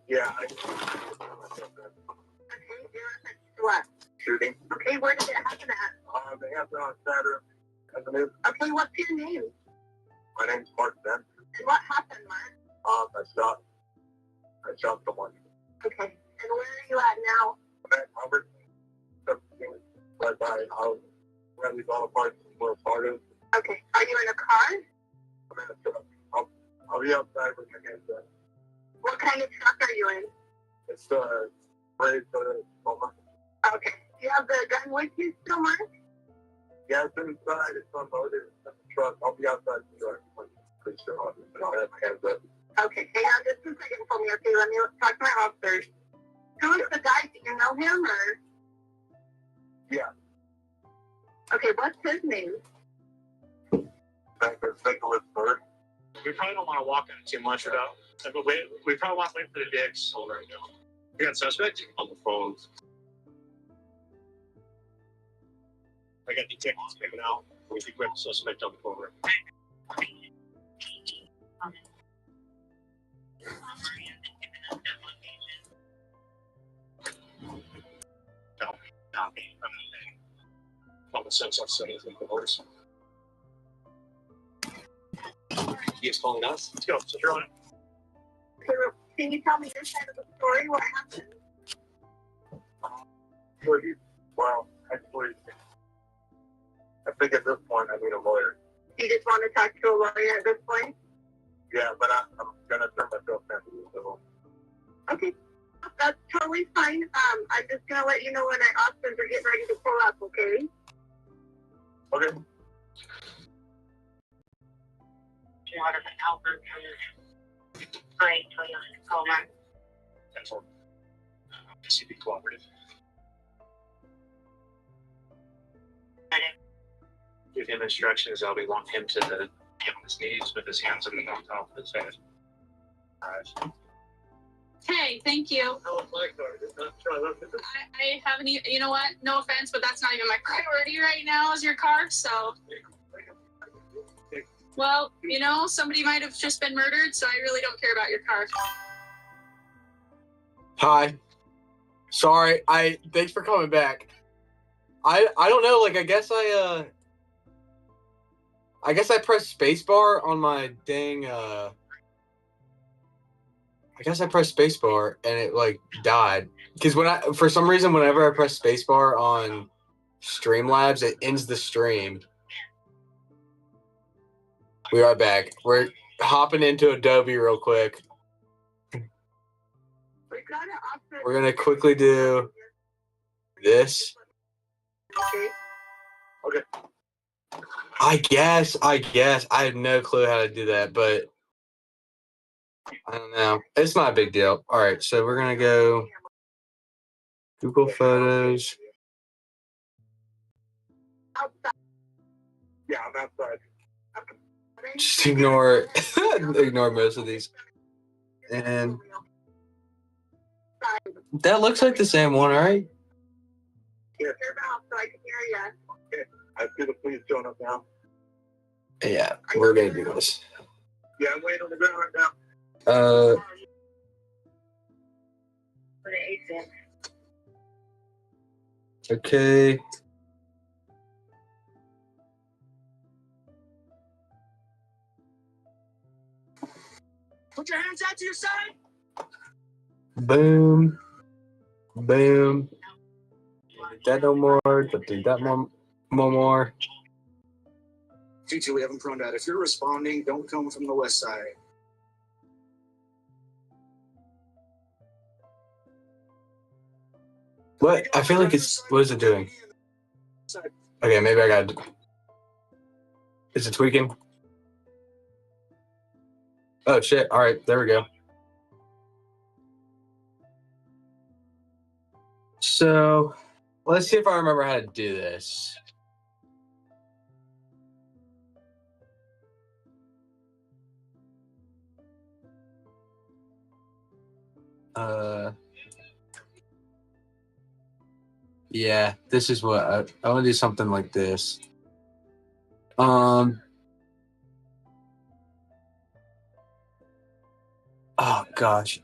Yeah. Okay, what? Shooting. Okay, where did it happen at? They have it on Saturn. Okay, what's your name? My name's Mark Ben. And what happened, Mark? I shot someone. Okay, and where are you at now? I'm at Albert. Right by where these all parts were part of. Okay, are you in a car? I'm in a truck. I'll be outside with my hands up. What kind of truck are you in? It's raised for the moment. Okay, do you have the gun with you still, Mark? Yeah, it's inside. It's unloaded. It's in the truck. I'll be outside the truck. I'm pretty sure I'll have my hands up. Okay, hang on just a second for me, okay? Let me talk to my officers. Who is the guy? Do you know him, or? Yeah. Okay, what's his name? Nicholas Bird. We probably don't want to walk on it too much without. We probably want to wait for the dicks. We got suspect on the phone. I got detectives picking out. We think we have a suspect on the phone. Common sense, I've said anything for horse. He's calling us. Let's go. So you're on it. Can you tell me your side of the story? What happened? Well, actually, I think at this point I need a lawyer. You just want to talk to a lawyer at this point? Yeah, but I'm gonna turn myself in. So. Okay, that's totally fine. I'm just gonna let you know when our officers are getting ready to pull up. Okay? Okay. Albert. Great, Coleman. That's all. CP cooperative. Give him instructions. I'll be wanting him to get on his knees with his hands on top of his head. All right. Hey, thank you. Oh, my card. I haven't even, you know what? No offense, but that's not even my priority right now is your car. So, well, you know, somebody might have just been murdered, so I really don't care about your car. Hi. Sorry. Thanks for coming back. I don't know, like I guess I pressed spacebar on my dang I guess I pressed spacebar and it like died. Because for some reason whenever I press spacebar on Streamlabs, it ends the stream. We are back. We're hopping into Adobe real quick. We're gonna quickly do this. Okay. I guess. I have no clue how to do that, but I don't know. It's not a big deal. All right, so we're gonna go Google Photos. Yeah, I'm outside. Just ignore most of these. And that looks like the same one, right? Yeah. So I can hear you. Okay. I see the police showing up now. Yeah, we're gonna do this. Yeah, I'm waiting on the ground right now. Okay. Put your hands out to your side. Boom. Boom. That no more. But do that more. 2-2, we have him prone out. If you're responding, don't come from the west side. What? I feel like what is it doing? Okay, maybe I got it. Is it tweaking? Oh, shit. All right, there we go. So, let's see if I remember how to do this. Yeah, this is what I want to do something like this. Oh gosh.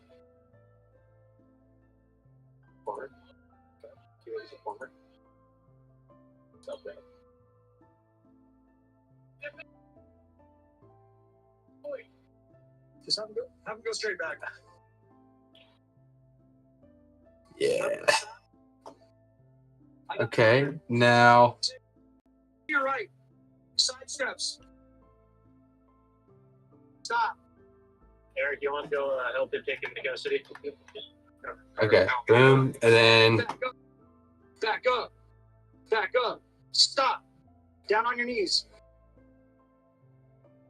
Just have him go straight back. Yeah. Okay, now. You're right. Side steps. Stop. Eric, you want to go help him take him to custody? Okay, boom, and then. Back up. Back up. Back up. Stop. Down on your knees.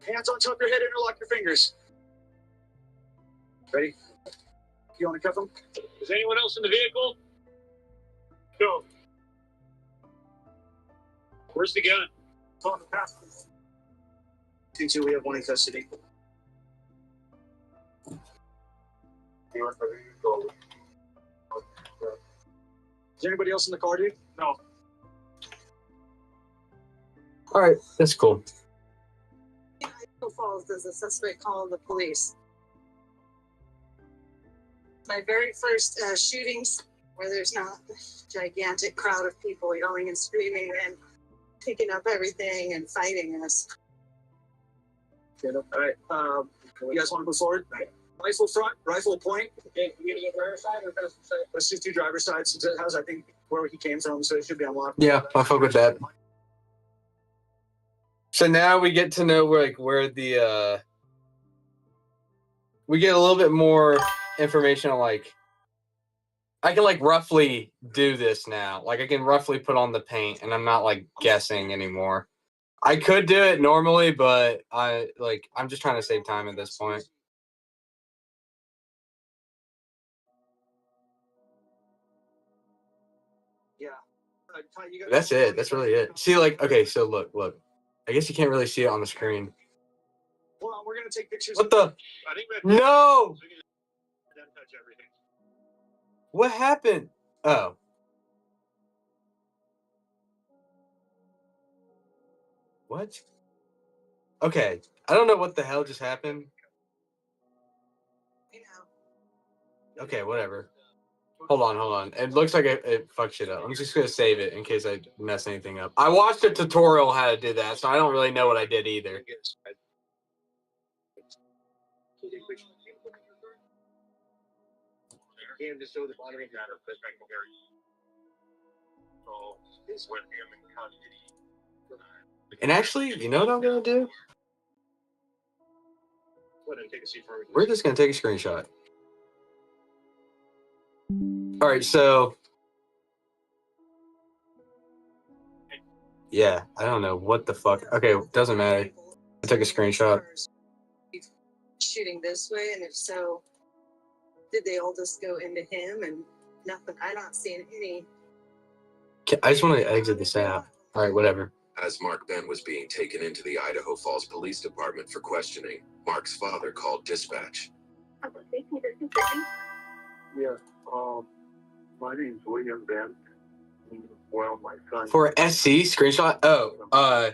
Hands on top of your head, interlock your fingers. Ready? You want to cuff him? Is anyone else in the vehicle? Go. Where's the gun? It's on the passenger. 2-2, we have one in custody. Is there anybody else in the car, dude? No. All right, that's cool. Idaho Falls, does the suspect call the police? My very first shootings where there's not a gigantic crowd of people yelling and screaming and picking up everything and fighting us. All right. You guys want to move forward? Rifle front, rifle point. Okay, you gonna go driver's side or passenger side? Let's just do driver's side since it has, I think, where he came from, so it should be unlocked. Yeah, I'll fuck with that. So now we get to know where the we get a little bit more information on I can roughly do this now. I can roughly put on the paint and I'm not guessing anymore. I could do it normally, but I'm just trying to save time at this point. Yeah. Ty, you got- That's it. That's really it. See, okay, so look. I guess you can't really see it on the screen. Hold on, we're gonna take pictures. What the? I think we have No! to touch everything. What happened? Oh. What? Okay. I don't know what the hell just happened. You know, Okay, whatever. Hold on. It looks like it fucked shit up. I'm just gonna save it in case I mess anything up. I watched a tutorial how to do that, so I don't really know what I did either. Just show the bottom of matter. So this with him in custody. And actually, you know what I'm gonna do? Go ahead and take a seat for me. We're just gonna take a screenshot. All right, so yeah, I don't know what the fuck. Okay, doesn't matter. I took a screenshot. Shooting this way, and if so, did they all just go into him and nothing? I'm not seeing any. I just want to exit this app. All right, whatever. As Mark Ben was being taken into the Idaho Falls Police Department for questioning, Mark's father called dispatch. Yeah. My name's William Ben. Well, my son. For SC screenshot. Oh,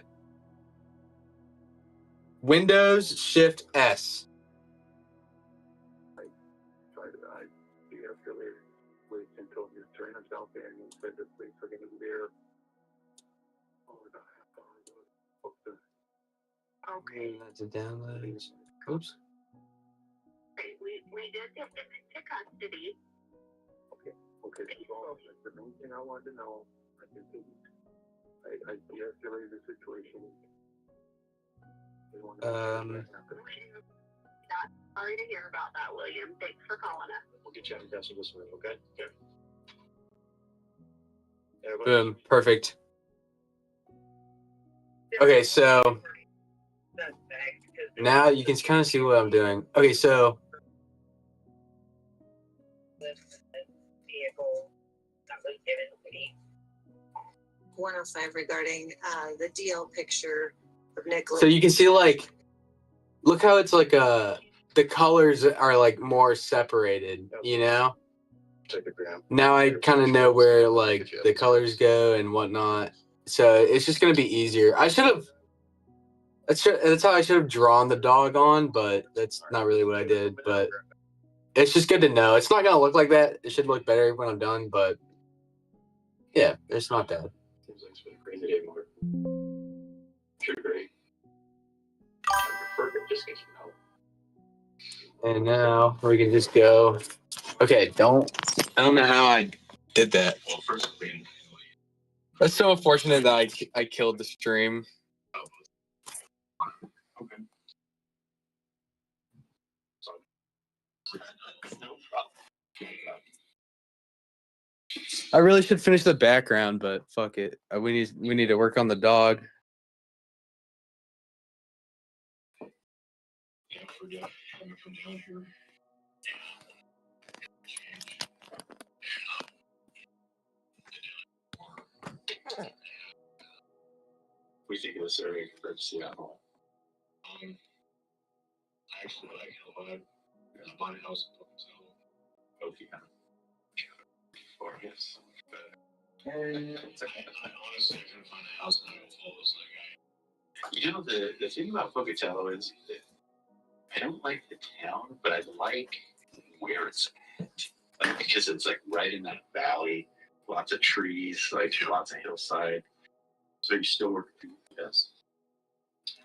Windows Shift S. I de-escalated police and told me to turn himself in and said the police are going to be there. Okay. That's a download. Oops. We did get them into custody. Okay, so the main thing I wanted to know, I de-escalated the situation. Sorry to hear about that, William. Thanks for calling us. We'll get you out of custody this week, okay? Okay. Boom. Perfect. Okay, so now you can kind of see what I'm doing. Okay, so Vehicle that was given to me. 105 regarding the DL picture of Nicholas. you can see look how it's the colors are more separated, you know? Take a gram. Now I kind of know where the colors go and whatnot. So it's just gonna be easier. That's how I should have drawn the dog on, but that's not really what I did. But it's just good to know. It's not gonna look like that. It should look better when I'm done, but yeah, it's not bad. Is it anymore? Sugary. Perfect, just because you know. And now we can just go. Okay, I don't know how I did that. Well, first we That's so unfortunate that I killed the stream. okay. So, no problem. I really should finish the background, but fuck it. We need to work on the dog. Yeah, forget having to come down here. We think it was very for Seattle. I actually like it a lot. I bought a house in Pocatello. Okia. Or yes. I honestly couldn't find a house in Idaho Falls like I. You know, the thing about Pocatello is that I don't like the town, but I like where it's at. Like, because it's like right in that valley, lots of trees, like lots of hillside. So you still work through this?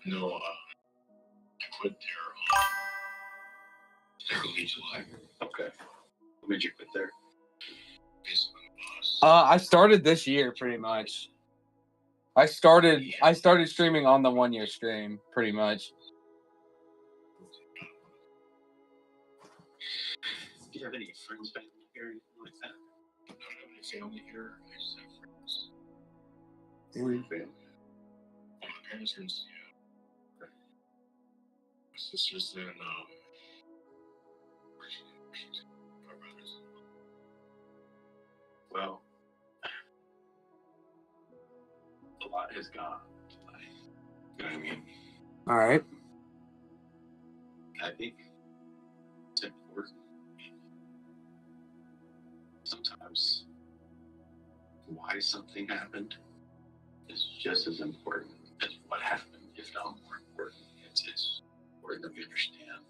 No, I quit there early July. Okay. When did you quit there? I started this year pretty much. I started streaming on the 1 year stream pretty much. Do you have any friends back here or anything like that? I don't have any family here. I just have friends. Who are your family? My parents are in Seattle. Okay. My sister's in my brothers. Well, a lot has gone tonight. You know what I mean? All right. I think it's important. Sometimes why something happened is just as important as what happened, if not more important. It's important that we understand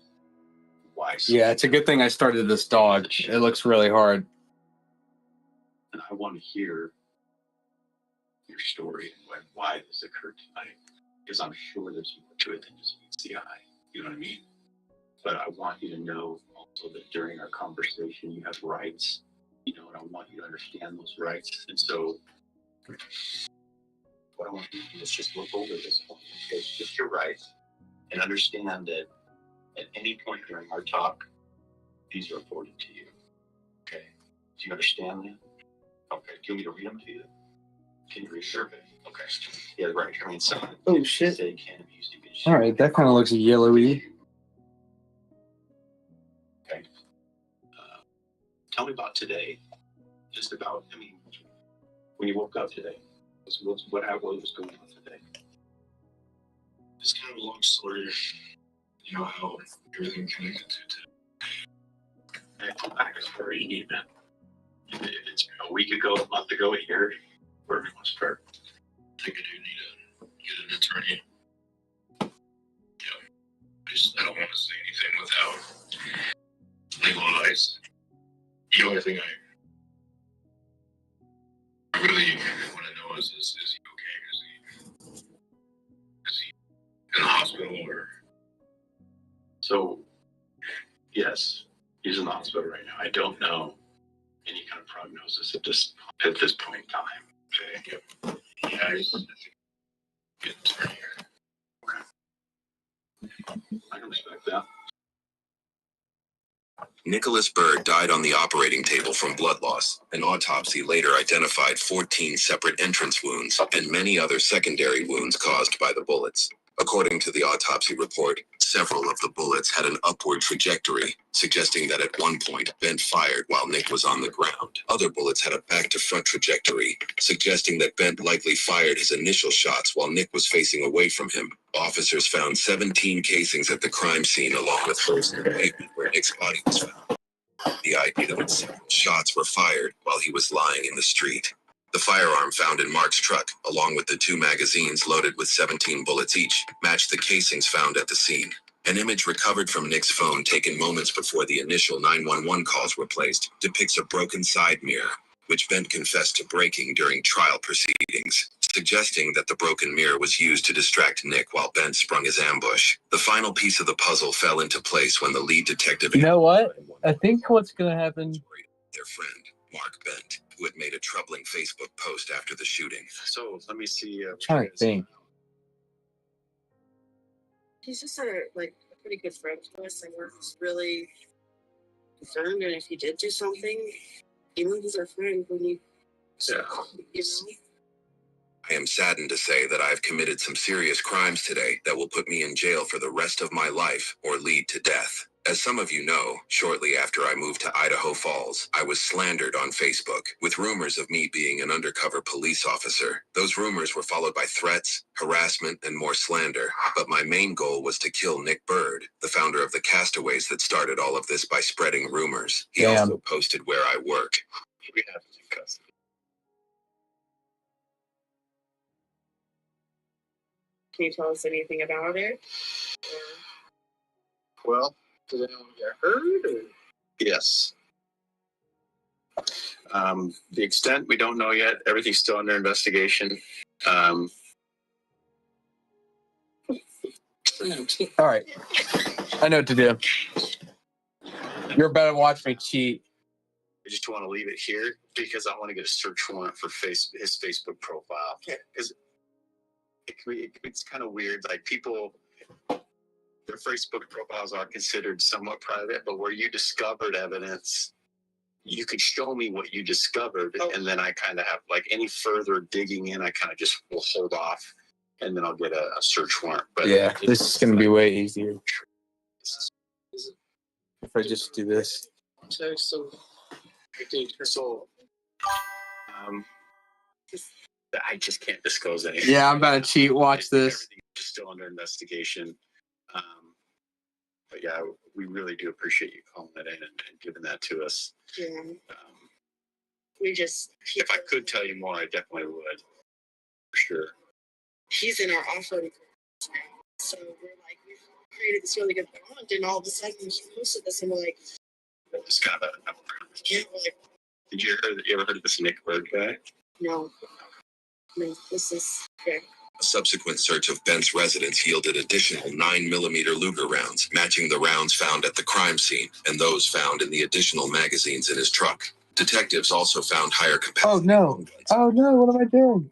why. Yeah, it's a good thing I started this dog. It looks really hard. And I want to hear your story and why this occurred tonight, because I'm sure there's more to it than just meets the eye. You know what I mean? But I want you to know also that during our conversation, you have rights. You know, and I want you to understand those rights. And so, what I want you to do is just look over this point. Okay, it's just your rights, and understand that at any point during our talk, these are afforded to you. Okay, do you understand that? Okay, do you want me to read them to you? Can you read survey? Okay. Yeah, right. I mean, some Oh shit! say can be used to get. All right, that kind of looks yellowy. Okay. Tell me about today. Just about, I mean, when you woke up today, what was going on today? It's kind of a long story. You know how everything connected to today. And I come back is very even. If it's a week ago, a month ago, a year, wherever you want to start. I think I do need to get an attorney. Yeah. I don't want to say anything without legal advice. The only thing I really want to know is he okay? Is he in the hospital or? So, yes, he's in the hospital right now. I don't know any kind of prognosis at this point in time. Okay. Yep. Yeah, he's good attorney here. Okay. I can respect that. Nicholas Bird died on the operating table from blood loss. An autopsy later identified 14 separate entrance wounds and many other secondary wounds caused by the bullets. According to the autopsy report, several of the bullets had an upward trajectory, suggesting that at one point Bent fired while Nick was on the ground. Other bullets had a back-to-front trajectory, suggesting that Bent likely fired his initial shots while Nick was facing away from him. Officers found 17 casings at the crime scene, along with holes in the pavement where Nick's body was found. The idea that several shots were fired while he was lying in the street. The firearm found in Mark's truck, along with the 2 magazines loaded with 17 bullets each, matched the casings found at the scene. An image recovered from Nick's phone taken moments before the initial 911 calls were placed depicts a broken side mirror, which Bent confessed to breaking during trial proceedings, suggesting that the broken mirror was used to distract Nick while Bent sprung his ambush. The final piece of the puzzle fell into place when the lead detective... You know what? I think what's going to happen... Their friend, Mark Bent, who had made a troubling Facebook post after the shooting. So let me see. I'm trying to think. He's just a pretty good friend to us, and we're just really concerned. And if he did do something, he's our friend. We need, Yeah. you know. I am saddened to say that I have committed some serious crimes today that will put me in jail for the rest of my life or lead to death. As some of you know, shortly after I moved to Idaho Falls, I was slandered on Facebook with rumors of me being an undercover police officer. Those rumors were followed by threats, harassment, and more slander. But my main goal was to kill Nick Bird, the founder of the Castaways that started all of this by spreading rumors. He also posted where I work. We have to discuss. Can you tell us anything about it? Well, did anyone get hurt? Or? Yes. The extent we don't know yet. Everything's still under investigation. All right. I know what to do. You're about to watch me cheat. I just want to leave it here because I want to get a search warrant for his Facebook profile. Because it's kind of weird. Like people, their Facebook profiles are considered somewhat private, but where you discovered evidence, you could show me what you discovered, and then I kind of have like any further digging in. I kind of just will hold off, and then I'll get a search warrant. But yeah, this is going to be way easier if I just do this. I just can't disclose anything. Yeah, I'm about to cheat. Watch this. Everything is still under investigation. But yeah, we really do appreciate you calling it in and giving that to us. Yeah. We just. If I could tell you more, I definitely would. For sure. He's in our offloading. So we're like, we created this really good bond, and all of a sudden he posted this, and we're like, It's kind of yeah, we're like, Did you ever heard of this Nick Bird guy? no, this is okay. A subsequent search of Bent's residence yielded additional 9mm Luger rounds, matching the rounds found at the crime scene and those found in the additional magazines in his truck. Detectives also found higher capacity. Oh no! Oh no! What am I doing?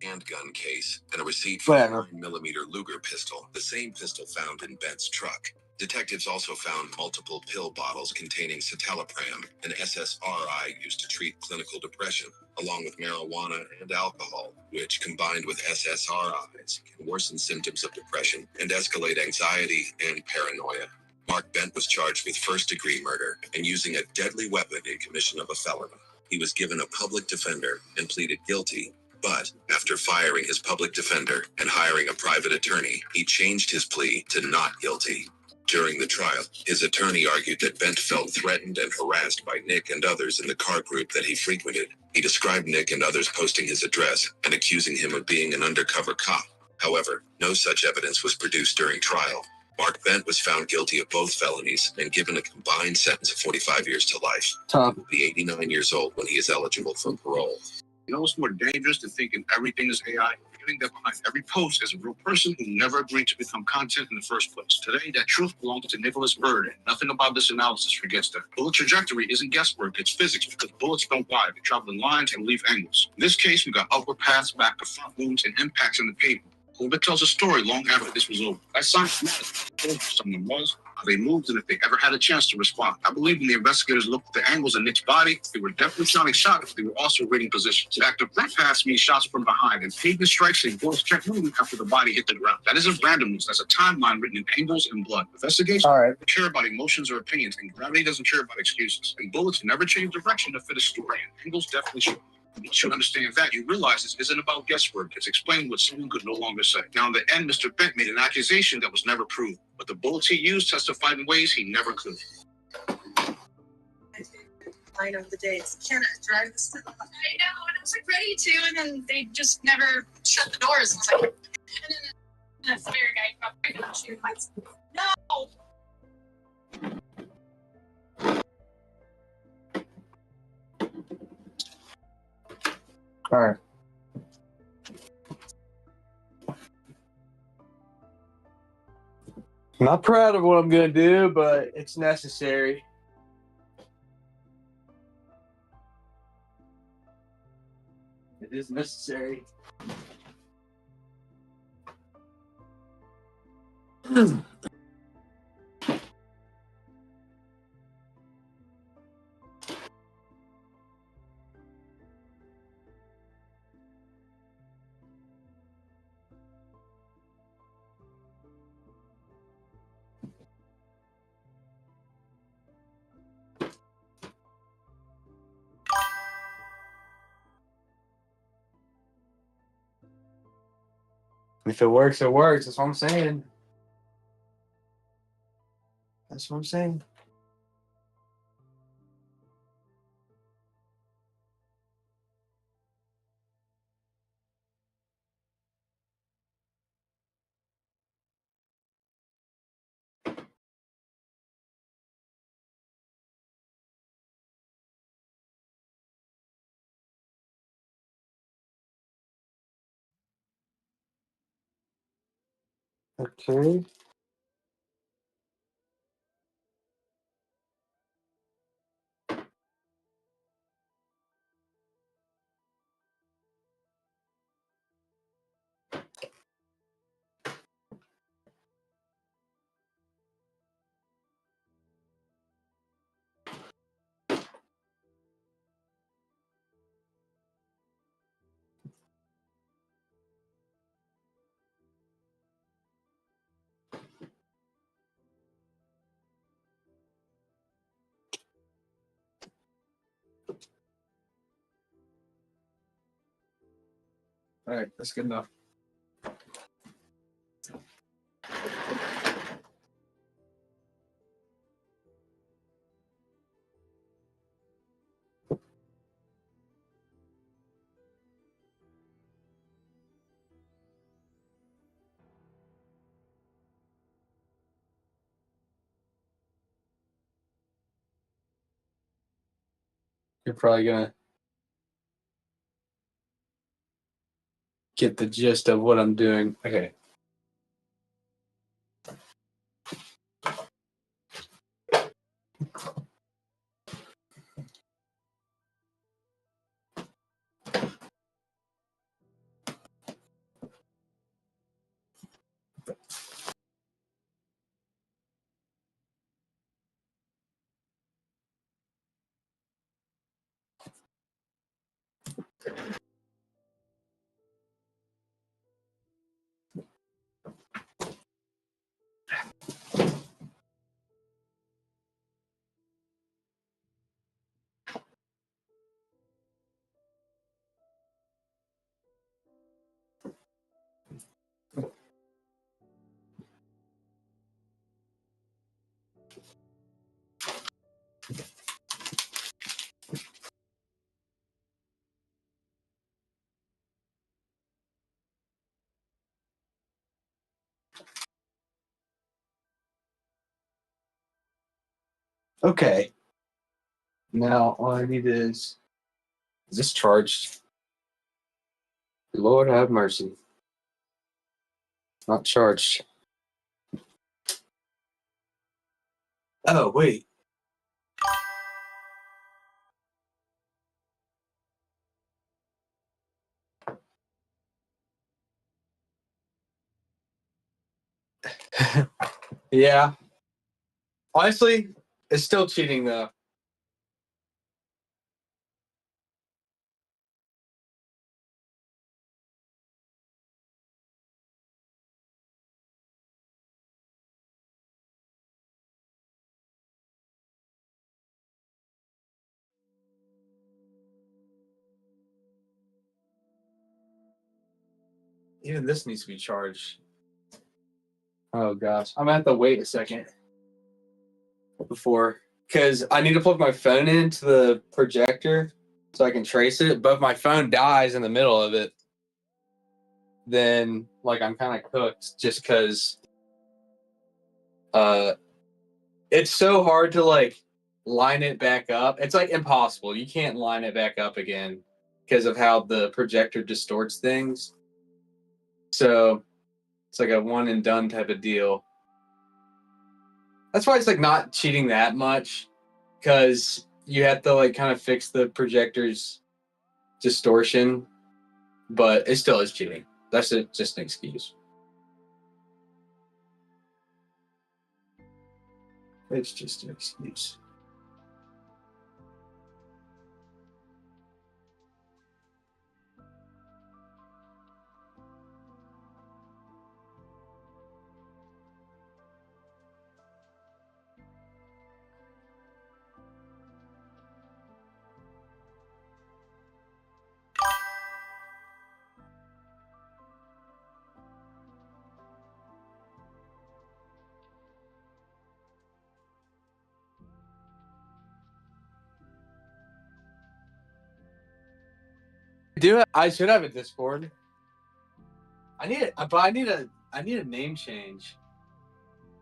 Handgun case and a receipt for a 9mm Luger pistol, the same pistol found in Bent's truck. Detectives also found multiple pill bottles containing citalopram, an SSRI used to treat clinical depression, along with marijuana and alcohol, which combined with SSRIs can worsen symptoms of depression and escalate anxiety and paranoia. Mark Bent was charged with first-degree murder and using a deadly weapon in commission of a felony. He was given a public defender and pleaded guilty. But after firing his public defender and hiring a private attorney, he changed his plea to not guilty. During the trial, his attorney argued that Bent felt threatened and harassed by Nick and others in the car group that he frequented. He described Nick and others posting his address and accusing him of being an undercover cop. However, no such evidence was produced during trial. Mark Bent was found guilty of both felonies and given a combined sentence of 45 years to life. Top. He will be 89 years old when he is eligible for parole. You know what's more dangerous than thinking everything is AI? Forgetting that behind every post is a real person who never agreed to become content in the first place. Today, that truth belongs to Nicholas Bird, and nothing about this analysis forgets that. Bullet trajectory isn't guesswork, it's physics, because bullets don't lie. They travel in lines and leave angles. In this case, we got upward paths, back to front wounds, and impacts in the pavement. A little bit tells a story long after this was over. That science matters. Who someone was, how they moved, and if they ever had a chance to respond. I believe when the investigators looked at the angles of Nick's body, they were definitely sounding shots. They were also reading positions. Active front pass means shots from behind, and pavement strikes and bullets kept moving after the body hit the ground. That isn't randomness. That's a timeline written in angles and blood. Investigations don't care about emotions or opinions, and gravity doesn't care about excuses. And bullets never change direction to fit a story, and angles definitely should. Once you understand that, you realize this isn't about guesswork. It's explaining what someone could no longer say. Now, in the end, Mr. Bent made an accusation that was never proven, but the bullets he used testified in ways he never could. Line of the day. It's Kenna, drive this. I know, and I was like ready to, and then they just never shut the doors. And it's like, and then the fire guy got right on shooting lights. No! All right. I'm not proud of what I'm gonna do, but it's necessary. It is necessary. If it works, it works. That's what I'm saying. That's what I'm saying. Okay. All right, that's good enough. You're probably gonna get the gist of what I'm doing. Okay. Okay. Now all I need is this charged? Lord have mercy. Not charged. Oh, wait. Yeah. Honestly, it's still cheating though. Even this needs to be charged. Oh gosh. I'm gonna have to wait a second before, because I need to plug my phone into the projector so I can trace it. But if my phone dies in the middle of it, then like I'm kind of cooked, just because it's so hard to like line it back up. It's like impossible. You can't line it back up again because of how the projector distorts things. So it's like a one and done type of deal. That's why it's like not cheating that much, because you have to like kind of fix the projector's distortion, but it still is cheating. That's just an excuse. It's just an excuse. I should have a Discord. I need it, but I need a name change.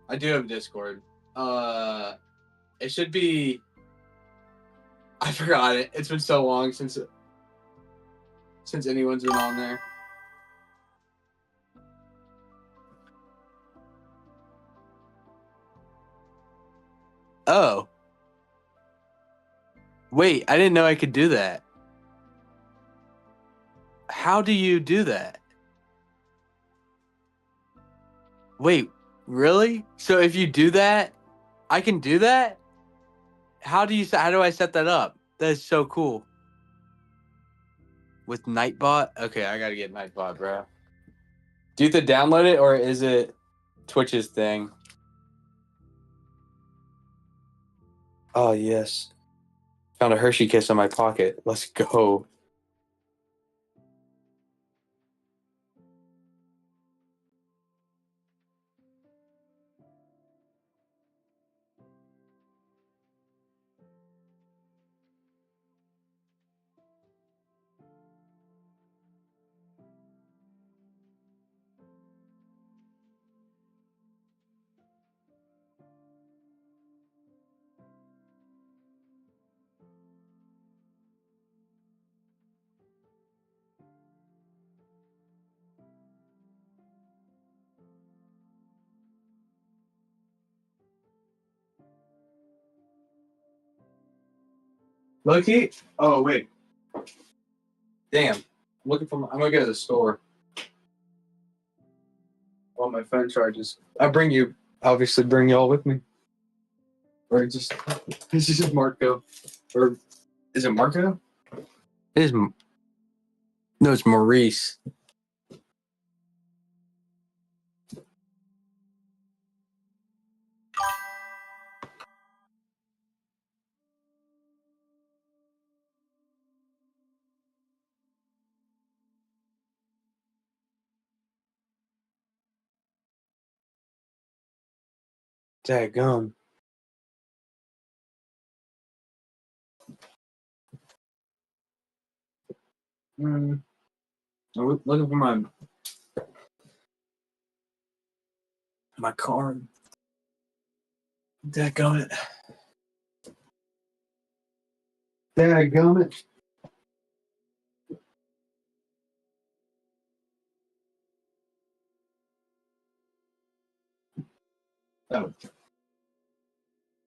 I do have a Discord. It should be. I forgot it. It's been so long since anyone's been on there. Oh. Wait, I didn't know I could do that. How do you do that? Wait, really? So if you do that, I can do that? How do I set that up? That is so cool. With Nightbot? Okay, I gotta get Nightbot, bro. Do you have to download it, or is it Twitch's thing? Oh, yes. Found a Hershey Kiss in my pocket. Let's go. Loki? Oh, wait. Damn. I'm gonna go to the store. While my phone charges. Obviously bring y'all with me. Or just, this is Marco. Or, is it Marco? It is, no, it's Maurice. Daggum. I'm looking for my card. Dadgummit. Dadgummit. Oh.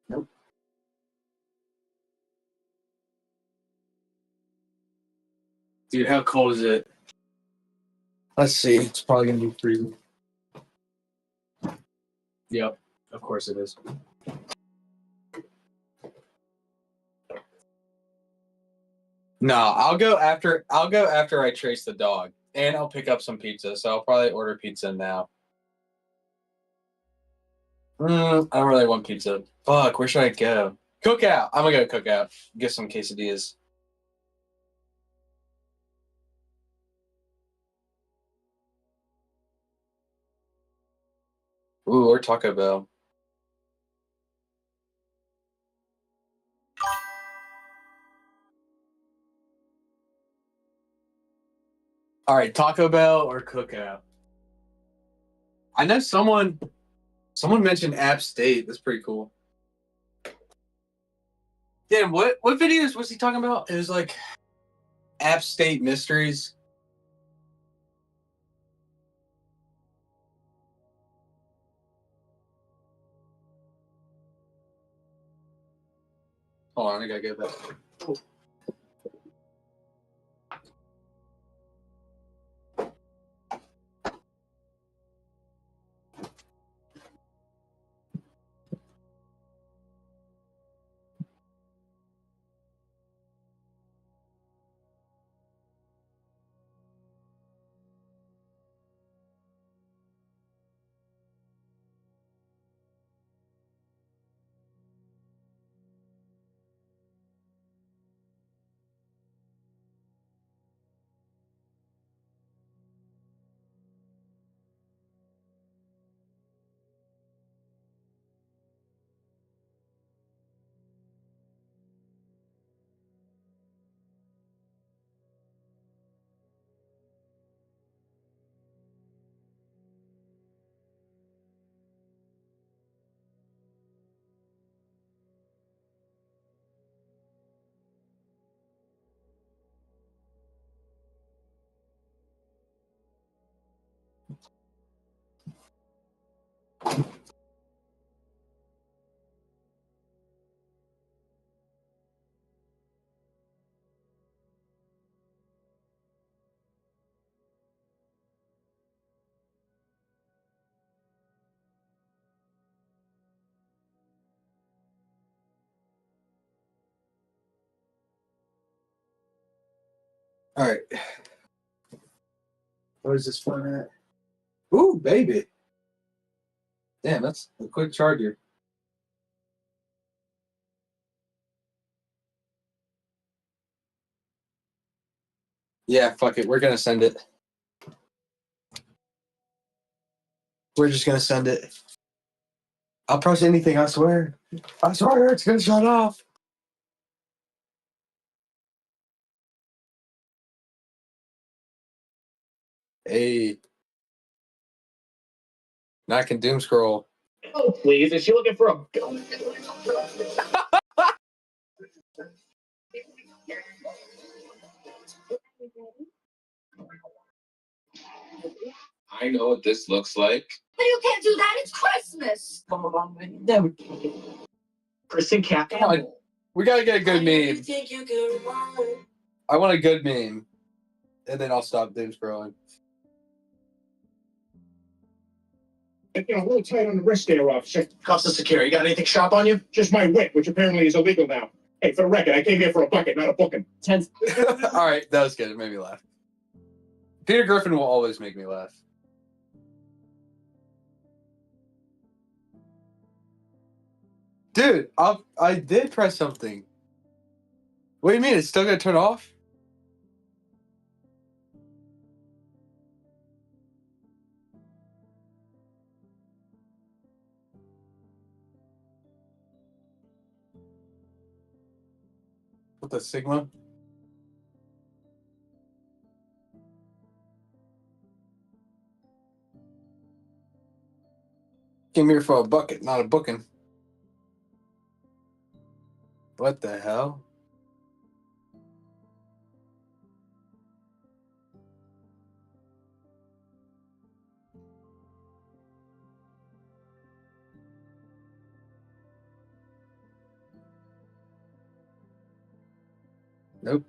Nope. Dude, how cold is it? Let's see. It's probably gonna be freezing. Yep, of course it is. No, I'll go after I trace the dog, and I'll pick up some pizza. So I'll probably order pizza now. I don't really want pizza. Fuck, where should I go? Cookout. I'm gonna go Cookout. Get some quesadillas. Ooh, or Taco Bell. All right, Taco Bell or Cookout. I know someone mentioned App State. That's pretty cool. Damn, what videos was he talking about? It was like App State Mysteries. Hold on, I gotta get that. All right. What is this format? Ooh, baby. Damn, that's a quick charger. Yeah, fuck it. We're gonna send it. We're just gonna send it. I'll press anything, I swear. I swear it's gonna shut off. Hey. Now I can doom scroll. Oh, please. Is she looking for a? I know what this looks like. But you can't do that. It's Christmas. Kristen Cat. Come on. We gotta get a good You meme. think you can run? I want a good meme. And then I'll stop doom scrolling. You know, a little tight on the wrist there, officer. Costa Secure. You got anything sharp on you? Just my whip, which apparently is illegal now. Hey, for the record, I came here for a bucket, not a booking. All right, that was good. It made me laugh. Peter Griffin will always make me laugh. Dude, I did press something. What do you mean? It's still gonna turn off? What the Sigma? Came here for a bucket, not a booking. What the hell? Nope.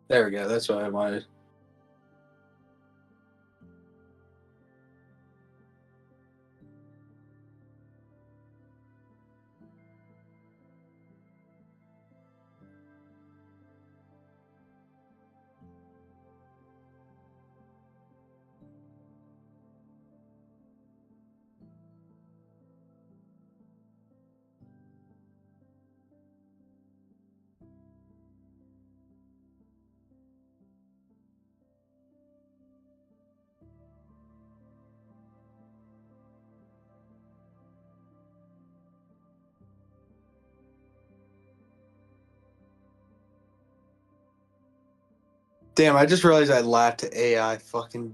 There we go. That's what I wanted. Damn, I just realized I laughed at AI fucking.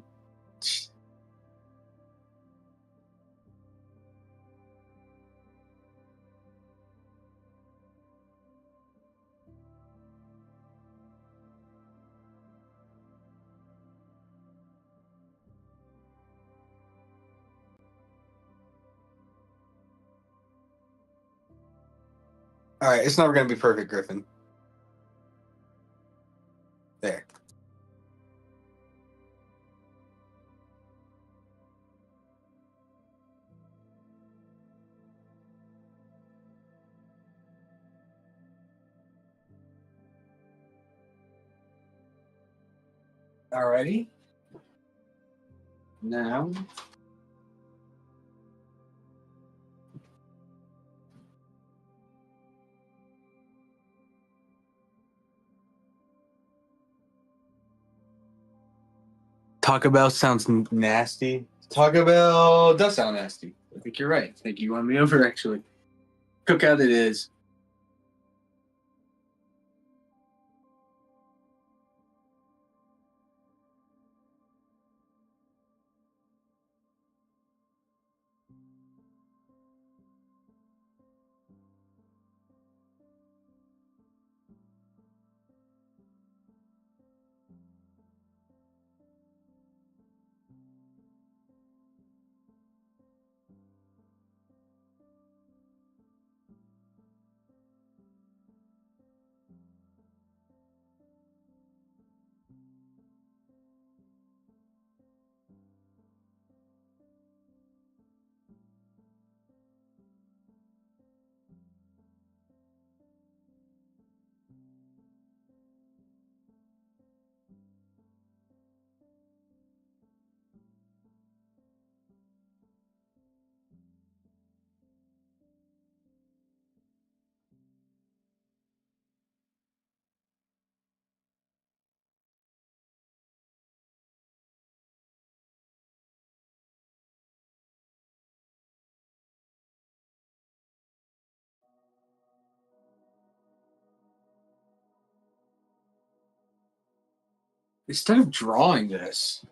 All right, it's never gonna be perfect, Griffin. There. Alrighty. Now. Taco Bell sounds nasty. Taco Bell does sound nasty. I think you're right. I think you won me over, actually. Cookout it is. Instead of drawing this,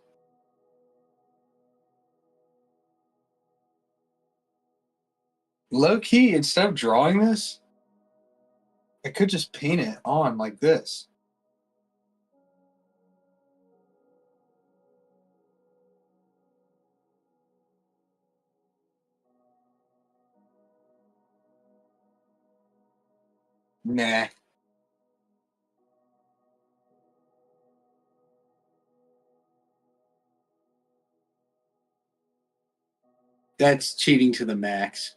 low key, instead of drawing this, I could just paint it on like this. Nah. That's cheating to the max.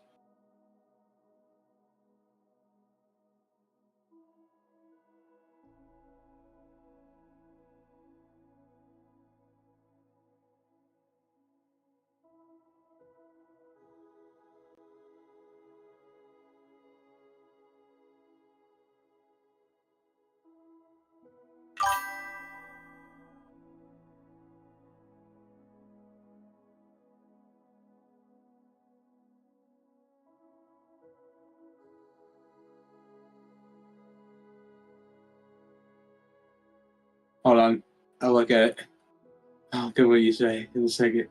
Hold on. I'll look at it. I'll look at what you say in a second.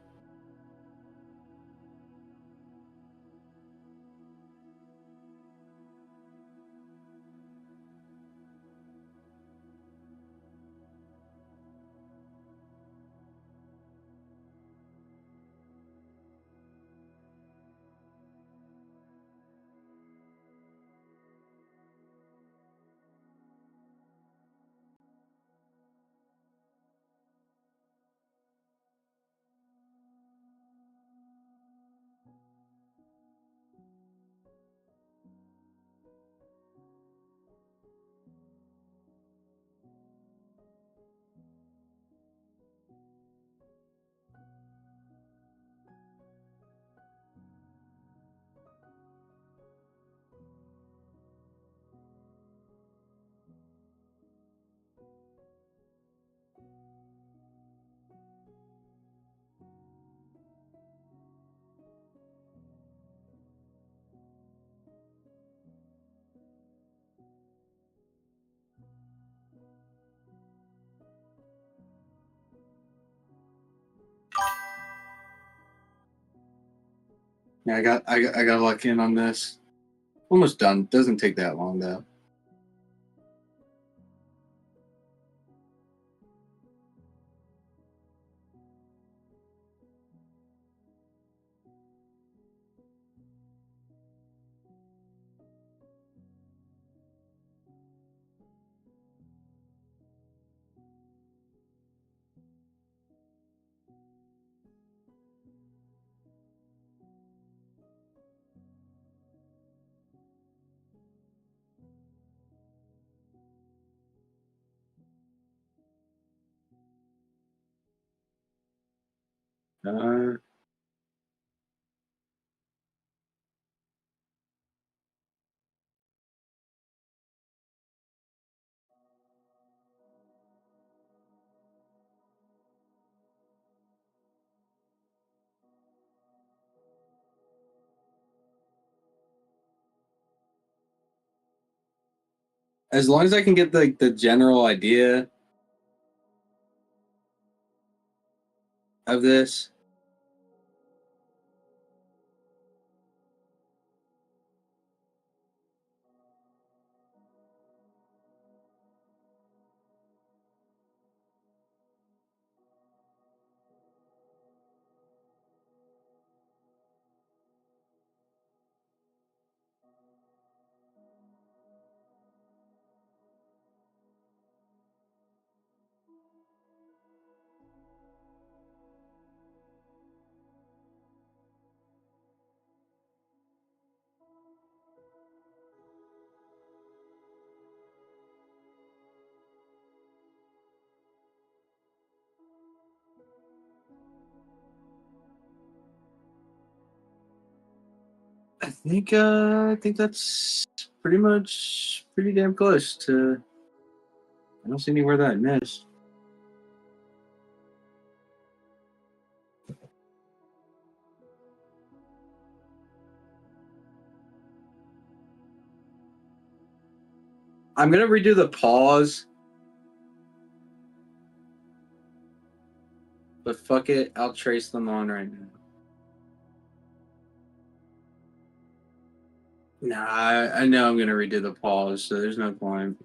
Yeah, I got to lock in on this. Almost done. Doesn't take that long though. As long as I can get like the general idea of this. I think that's pretty damn close to. I don't see anywhere that I missed. I'm gonna redo the pause, but fuck it, I'll trace them on right now. Nah, I know I'm gonna redo the pause, so there's no point.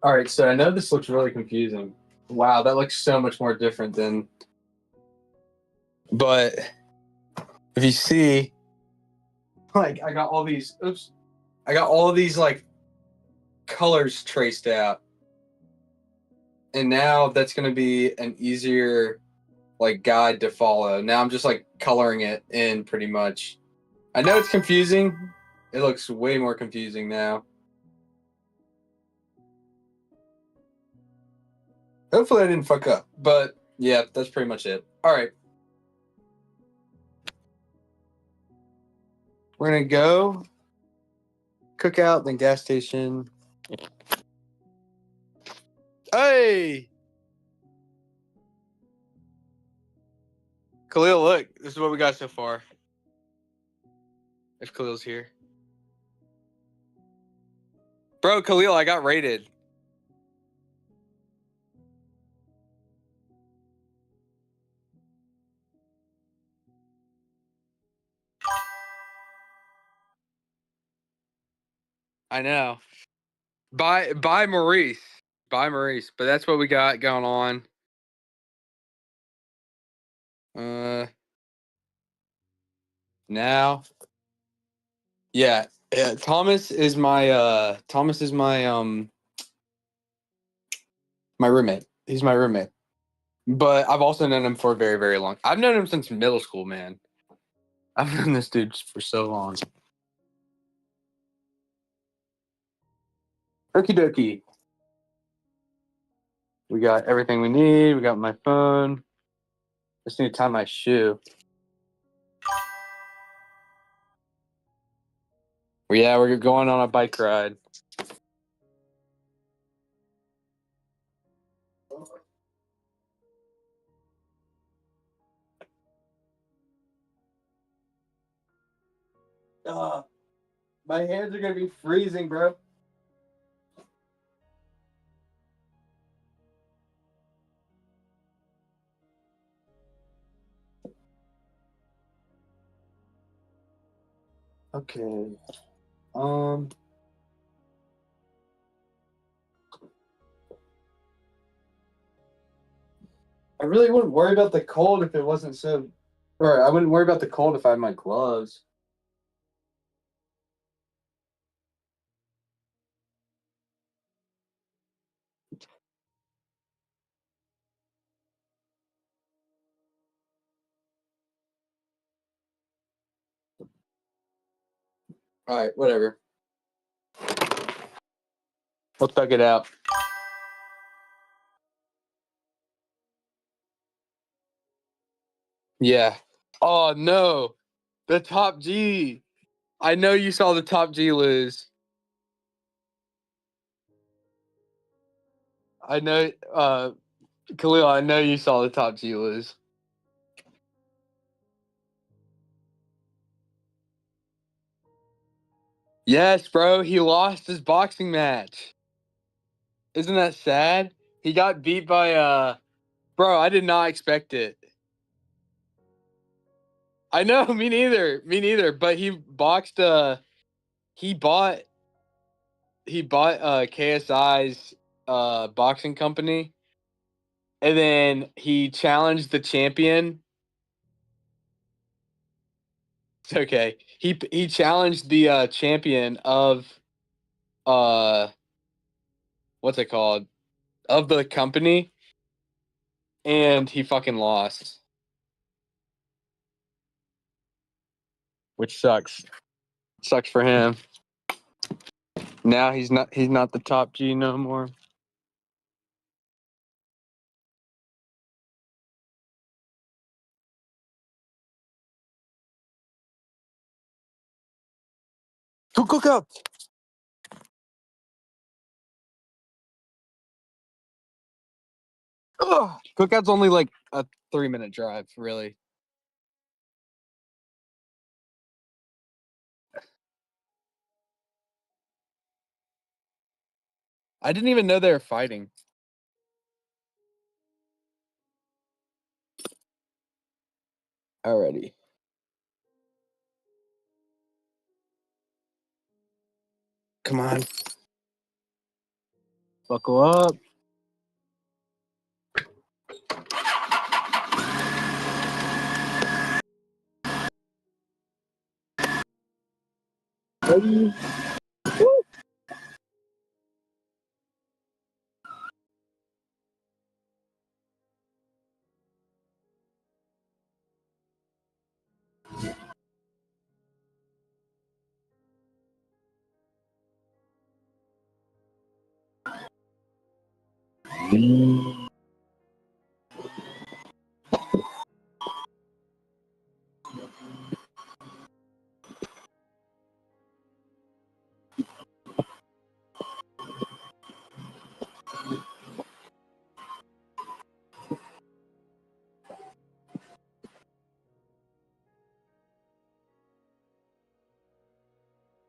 All right, so I know this looks really confusing. Wow, that looks so much more different than. But if you see, like, I got all these like colors traced out, and now that's going to be an easier like guide to follow. Now I'm just like coloring it in pretty much. I know it's confusing. It looks way more confusing now. Hopefully I didn't fuck up, but yeah, that's pretty much it. All right. We're going to go cookout, then gas station. Hey! Khalil, look. This is what we got so far. If Khalil's here. Bro, Khalil, I got rated. I know. By Maurice. By Maurice. But that's what we got going on. Now. Yeah. Thomas is my my roommate. He's my roommate. But I've also known him for very, very long. I've known him since middle school, man. I've known this dude for so long. Okie dokie. We got everything we need. We got my phone. Just need to tie my shoe. Yeah, we're going on a bike ride. My hands are gonna be freezing, bro. Okay. I really wouldn't worry about the cold if it wasn't so All right, I wouldn't worry about the cold if I had my gloves. All right, whatever. We'll thug it out. Yeah. Oh no, the top G. I know you saw the top G lose. I know, Khalil. I know you saw the top G lose. Yes, bro. He lost his boxing match. Isn't that sad? He got beat by bro, I did not expect it. I know, me neither. Me neither. But he boxed he bought KSI's boxing company, and then he challenged the champion. It's okay. He challenged the champion of what's it called? Of the company, and he fucking lost. Which sucks. Sucks for him. Now he's not the top G no more. To cook up. Ugh. Cookout's only like a 3-minute drive, really. I didn't even know they were fighting. Alrighty. Come on. Buckle up. Ready? Woo.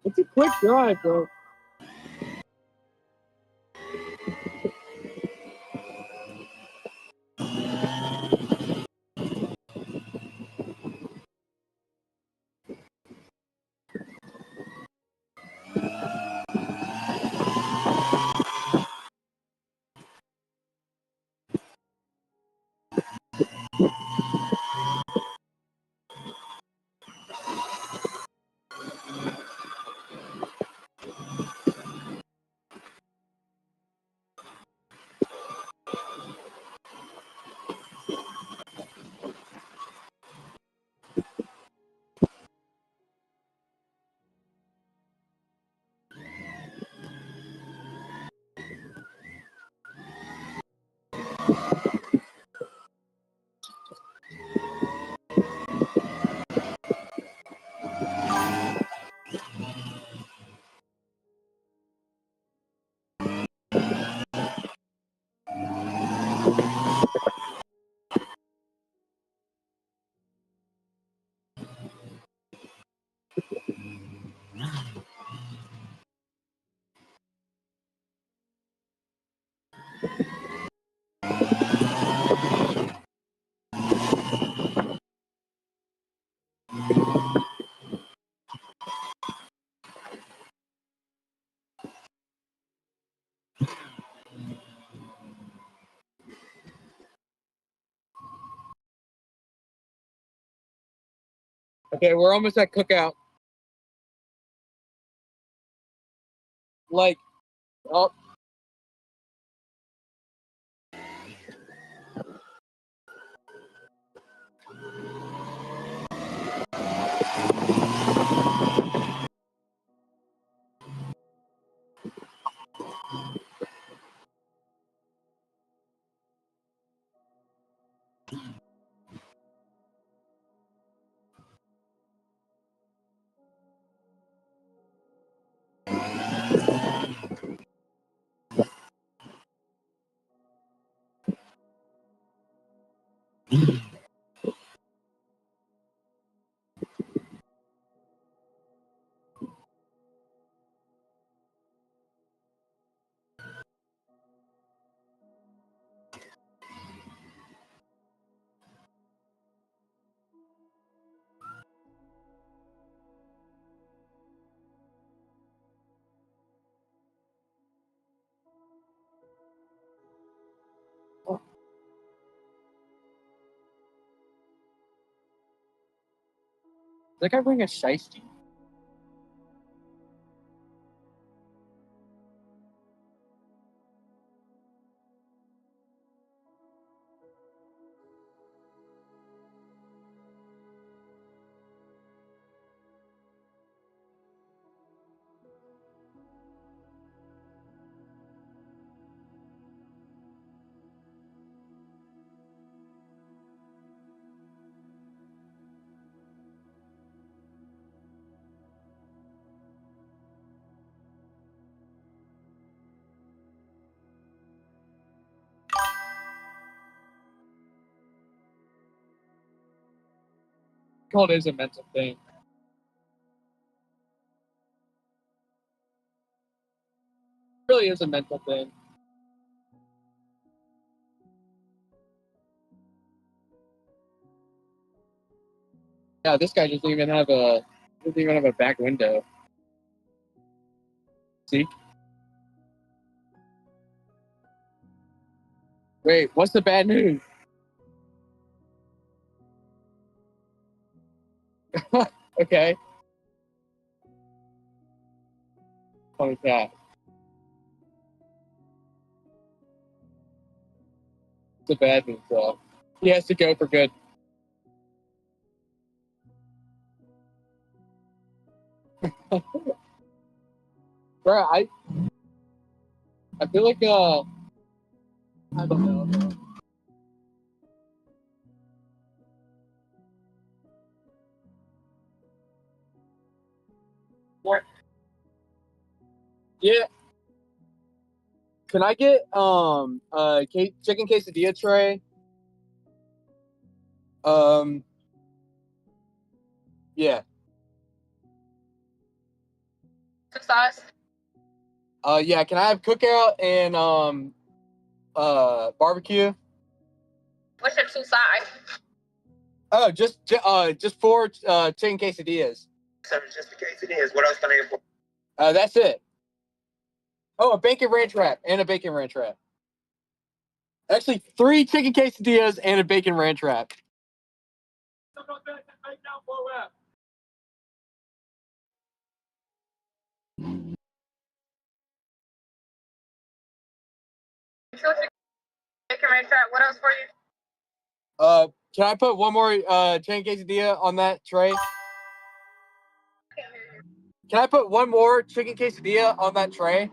It's a quick drive, bro. Okay, we're almost at cookout. Like, oh. Like I bring a shiesty. Cold is a mental thing. It really is a mental thing. Yeah, this guy doesn't even have a back window. See? Wait, what's the bad news? Okay. What is that? It's the bad news, though. He has to go for good. Bro, I feel like I don't know. Bro. What? Yeah. Can I get chicken quesadilla tray? Yeah. Sauce. Yeah. Can I have cookout and barbecue? What's your two sides? Oh, just 4 chicken quesadillas. So it's just the quesadillas. What else can I get for? That's it. Oh, a bacon ranch wrap and a bacon ranch wrap. Actually, 3 chicken quesadillas and a bacon ranch wrap. Bacon ranch wrap. What else for you? Can I put one more chicken quesadilla on that tray? Can I put one more chicken quesadilla on that tray?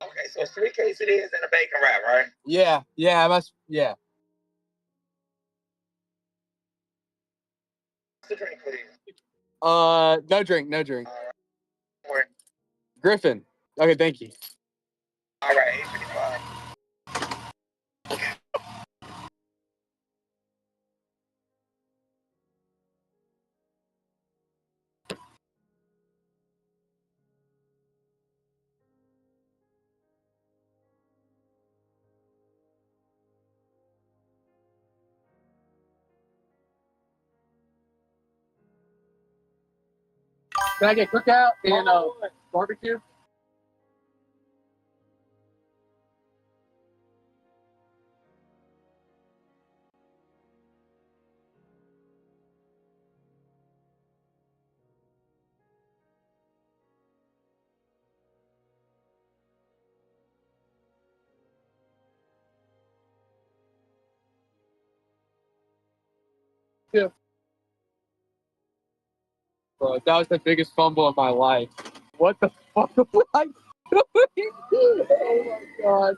Okay, so it's 3 quesadillas and a bacon wrap, right? Yeah, I must. Yeah. What's the drink, please? No drink. All right. Griffin. Okay, thank you. All right, 855. Can I get cookout and barbecue? Yeah. Bro, that was the biggest fumble of my life. What the fuck am I doing? Oh my god.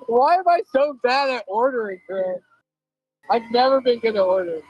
Why am I so bad at ordering, bro? I've never been good at ordering.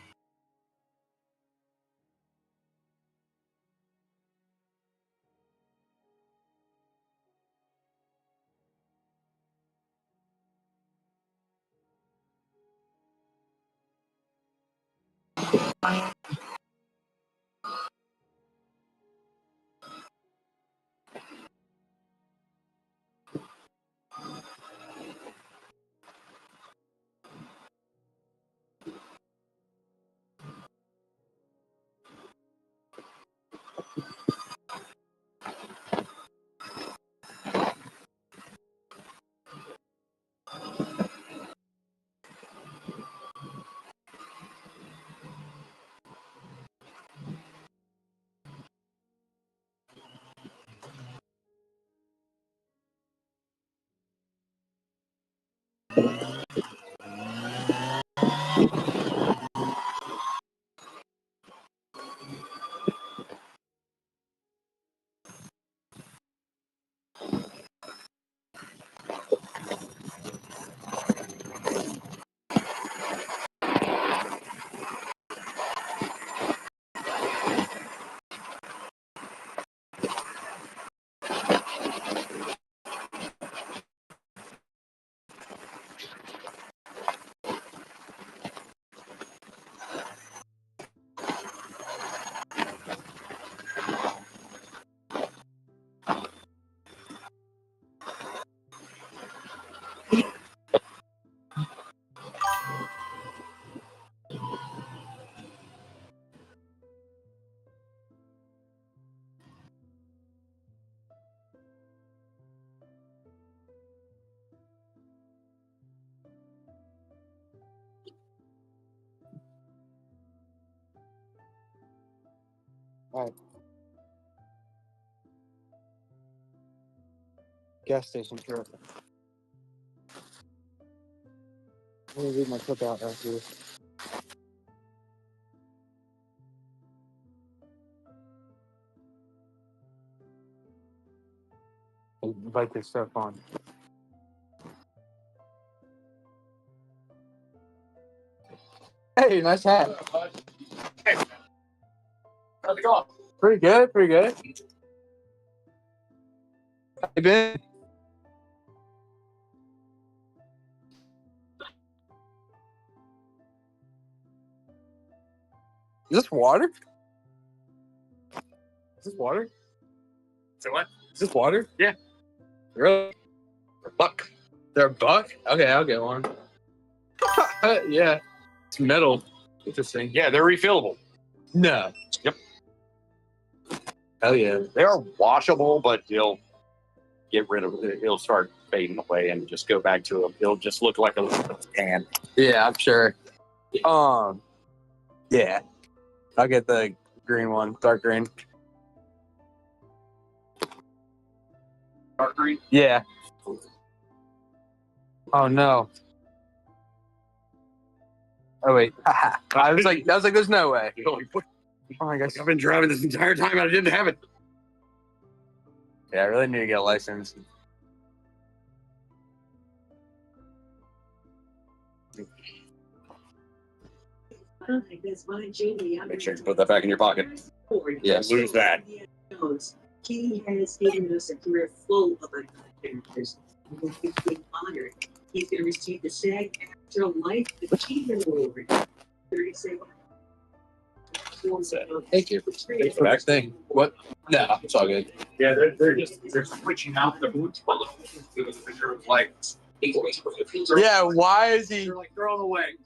Alright. Gas station trip. I'm gonna read my clip out after this. Invite this stuff on. Hey, nice hat. Hey, how's it going? Pretty good, pretty good. How you been? Is this water? Is this water? So what? Is this water? Yeah. Really? For buck. They're a buck? Okay, I'll get one. Yeah. It's metal. Interesting. Yeah, they're refillable. No. Yep. Hell yeah. They are washable, but you'll get rid of it. It'll start fading away and just go back to it. It'll just look like a can. Yeah, I'm sure. Yeah. I'll get the green one, dark green. Dark green? Yeah. Oh no. Oh wait. I was like, there's no way. Oh my gosh. I've been driving this entire time and I didn't have it. Yeah, I really need to get a license. Make sure you put that back in your pocket. Yes. Lose that. He has given us a career full of iconic characters. He will be honored. He's going to receive the SAG-AFTRA Life Achievement Award. 37. Thank you. Thanks for next thing. What? No, it's all good. Yeah, they're switching out the boots. Like, Yeah, why is he? they're like throwing away.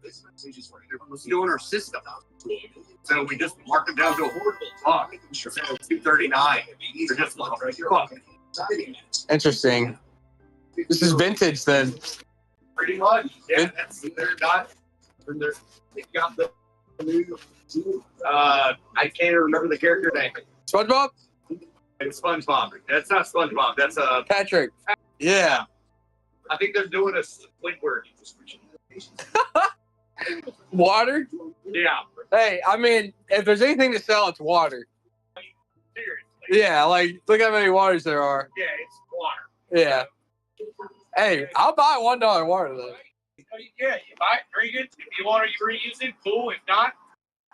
This message is for everyone who's doing our system. So we just marked them down to a horrible talk. Instead of 239. They're just like, fuck. Interesting. This is vintage then. Pretty much. Yeah, they're not. They've got the new. I can't remember the character name. SpongeBob? It's SpongeBob. That's not SpongeBob. That's Patrick. Yeah. I think they're doing a Squidward. Water? Yeah. Hey, I mean, if there's anything to sell, it's water. Seriously. Yeah, like, look how many waters there are. Yeah, it's water. Yeah. Hey, I'll buy $1 water, though. Yeah, you buy it, drink it. If you want to reuse it, cool. If not,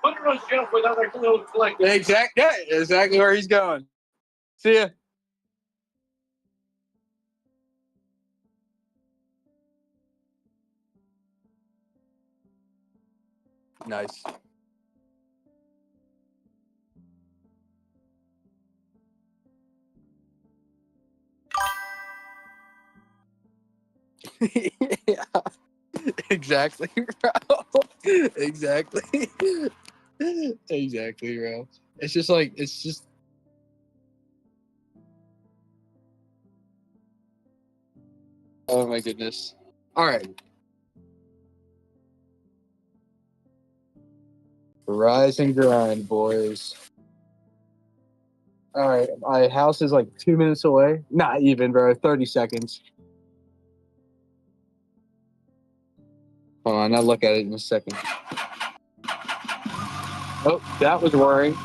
put it on the shelf with other little collectors. Exactly where he's going. See ya. Nice. Yeah, exactly, bro. Exactly. Exactly, bro. It's just. Oh my goodness. All right. Rise and grind, boys. All right, my house is like 2 minutes away. Not even, bro. 30 seconds. Hold on, I'll look at it in a second. Oh, that was worrying.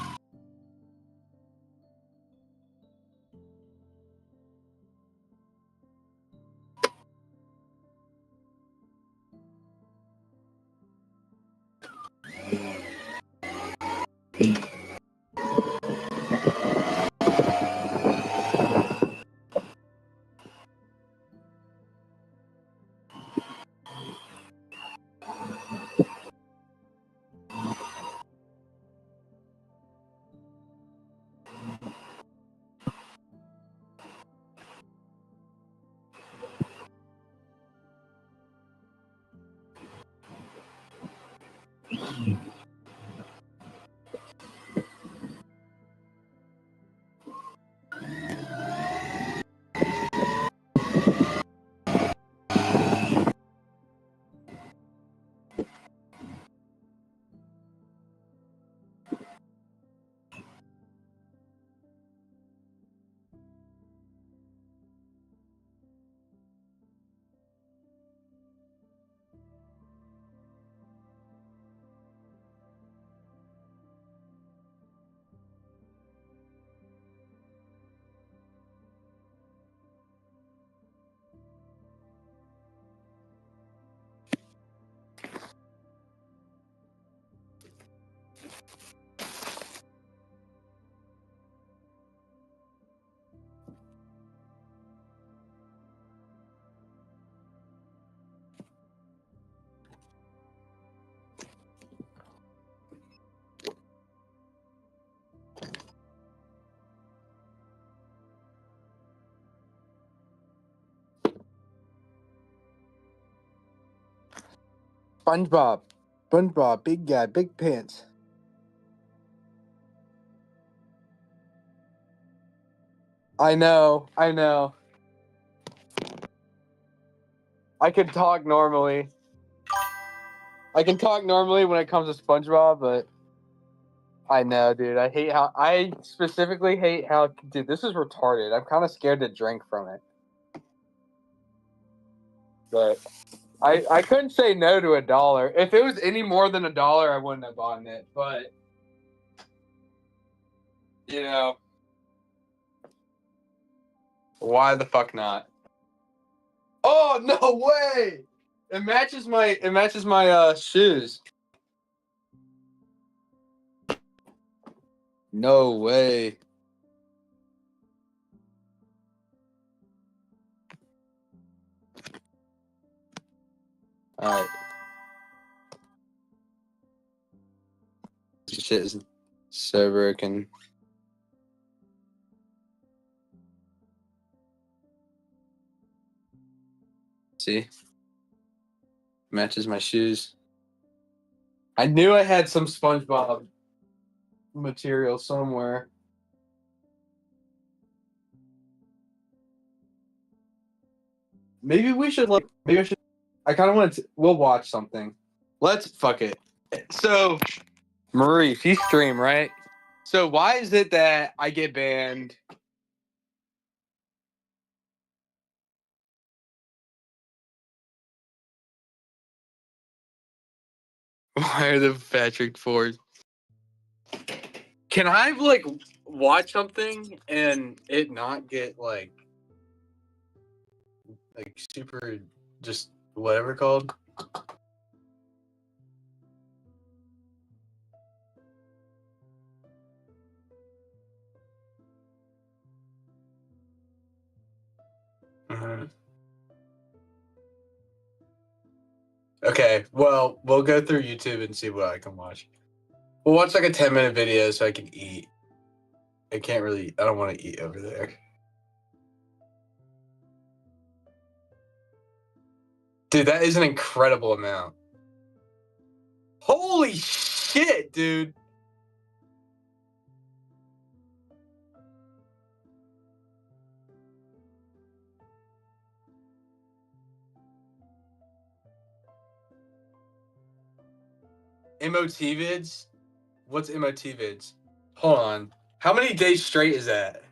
SpongeBob. SpongeBob, big guy, big pants. I know. I can talk normally. I can talk normally when it comes to SpongeBob, but I know, dude. I specifically hate how, dude, this is retarded. I'm kind of scared to drink from it. But I couldn't say no to $1. If it was any more than $1, I wouldn't have bought it. But, you know, why the fuck not? Oh, no way! It matches my shoes. No way. All right. This shit is so broken. See? Matches my shoes. I knew I had some SpongeBob material somewhere. Maybe I should. I kind of want to. We'll watch something. Let's fuck it. So, Maurice, you stream, right? So, why is it that I get banned? Why are the Patrick Fords? Can I like watch something and it not get like super just whatever called? Okay, well, we'll go through YouTube and see what I can watch. We'll watch like a 10-minute video so I can eat. I don't want to eat over there. Dude, that is an incredible amount. Holy shit, dude. MOT vids? What's MOT vids? Hold on. How many days straight is that?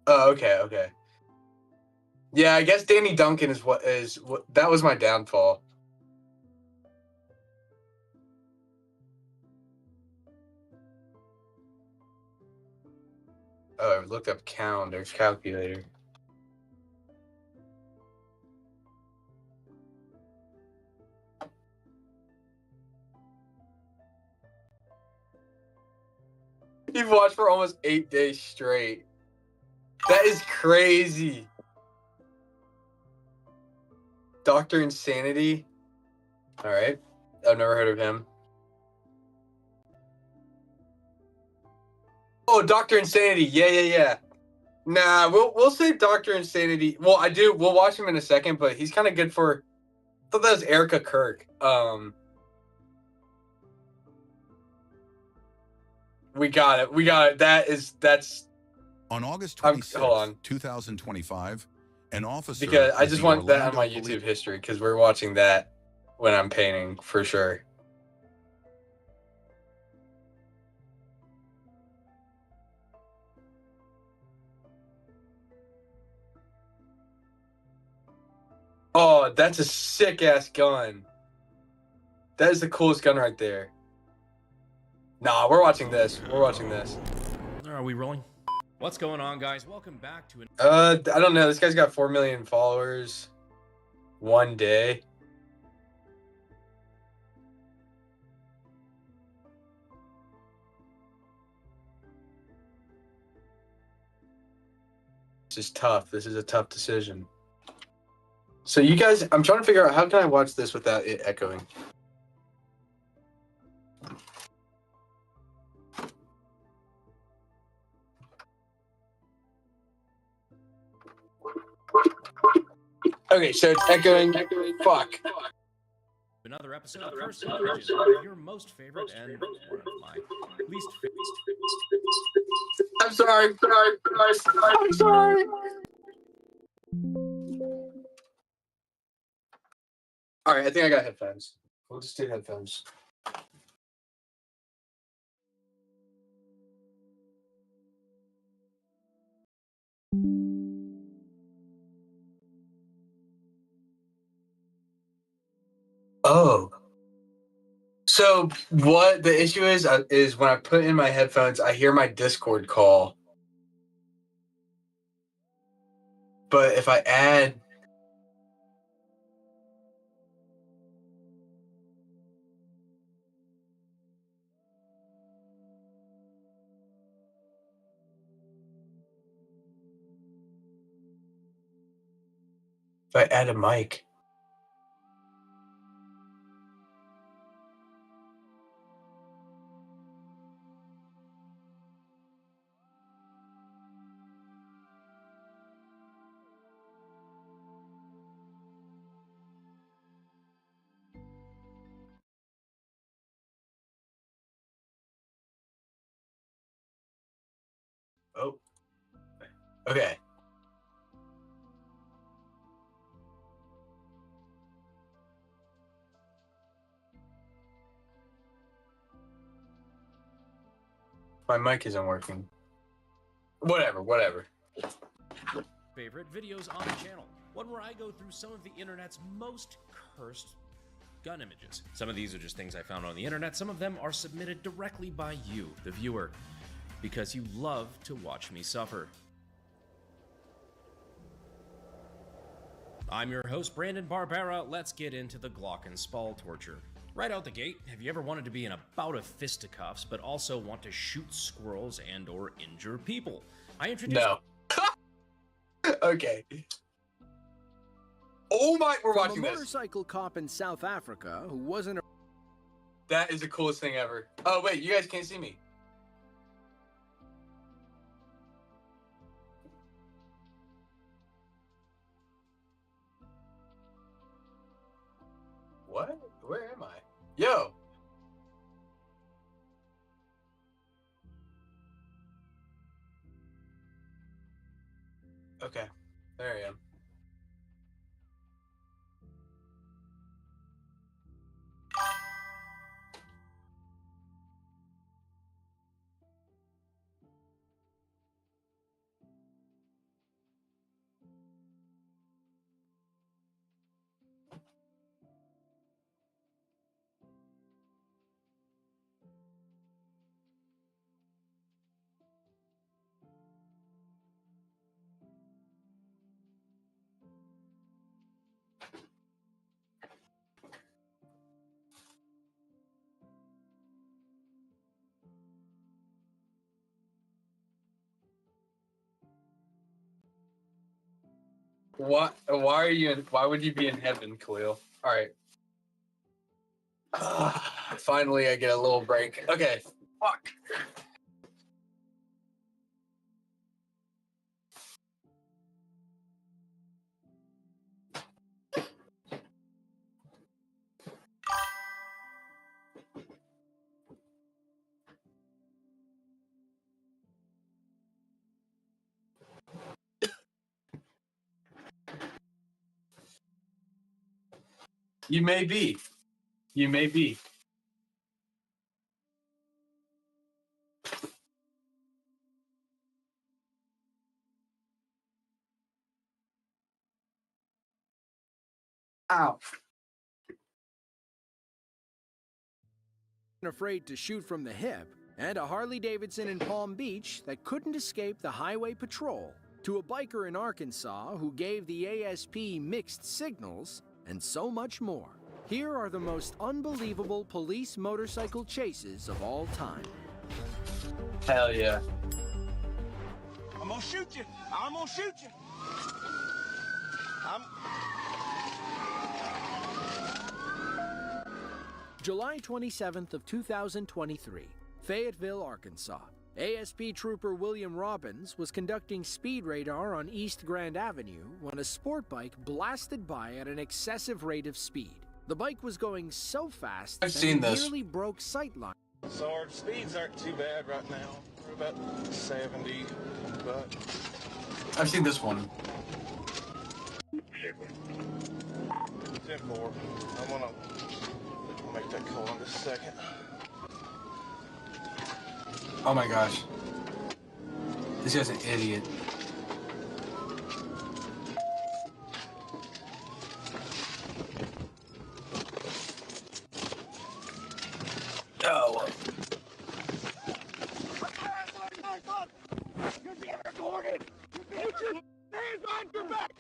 Oh, okay. Yeah, I guess Danny Duncan is what that was my downfall. Oh, I looked up calculator. You've watched for almost 8 days straight. That is crazy. Dr. Insanity. All right. I've never heard of him. Oh, Dr. Insanity. Yeah. Nah, we'll save Dr. Insanity. Well, I do. We'll watch him in a second, but he's kind of good for. I thought that was Erica Kirk. We got it. That's. On August 26th, 2025, an officer. Because I just want that on my YouTube history because we're watching that when I'm painting for sure. Oh, that's a sick ass gun. That is the coolest gun right there. Nah, we're watching this. Are we rolling? What's going on, guys? Welcome back to an. I don't know. This guy's got 4 million followers. One day. This is tough. This is a tough decision. So you guys, I'm trying to figure out how can I watch this without it echoing. Okay, so it's echoing. Fuck. Another episode of First Impressions, your most favorite and one of my least favorite. I'm sorry. I'm sorry. All right, I think I got headphones. We'll just do headphones. Oh. So what the issue is when I put in my headphones, I hear my Discord call. But if I add a mic. Oh. Okay. My mic isn't working. Whatever. favorite videos on the channel, one where I go through some of the internet's most cursed gun images. Some of these are just things I found on the internet, some of them are submitted directly by you, the viewer, because you love to watch me suffer. I'm your host, Brandon Barbera. Let's get into the Glockenspiel torture. Right out the gate, have you ever wanted to be in a bout of fisticuffs, but also want to shoot squirrels and or injure people? I introduced... No. Okay. Oh my, we're watching a this. motorcycle cop in South Africa who wasn't a... That is the coolest thing ever. Oh wait, you guys can't see me. What? Where am I? Yo! Okay, there I am. What? Why are you in? Why would you be in heaven, Khalil? All right. Finally, I get a little break. Okay. Fuck. You may be. You may be. Ow. afraid to shoot from the hip, and a Harley-Davidson in Palm Beach that couldn't escape the highway patrol, to a biker in Arkansas who gave the ASP mixed signals, and so much more. Here are the most unbelievable police motorcycle chases of all time. Hell yeah. I'm gonna shoot you. I'm gonna shoot you. July 27th of 2023, Fayetteville, Arkansas. ASP Trooper William Robbins was conducting speed radar on East Grand Avenue when a sport bike blasted by at an excessive rate of speed. The bike was going so fast that it nearly broke sightline. Sarge, speeds aren't too bad right now. We're about 70, but... I've seen this one. 10-4. I'm gonna make that call in just a second. Oh my gosh. This guy's an idiot. Oh. You're being recorded! Put your hands on your back!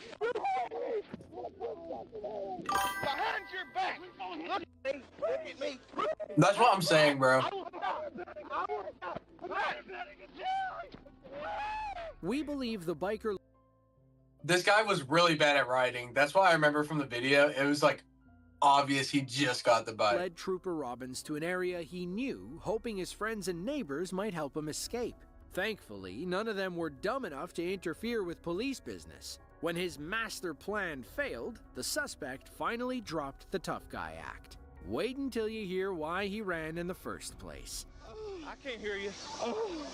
Behind your back! Look at me! That's what I'm saying, bro. We believe the biker... This guy was really bad at riding. That's why I remember from the video, it was like obvious he just got the bike. Led Trooper Robbins to an area he knew, hoping his friends and neighbors might help him escape. Thankfully, none of them were dumb enough to interfere with police business. When his master plan failed, the suspect finally dropped the tough guy act. Wait until you hear why he ran in the first place. I can't hear you. Oh.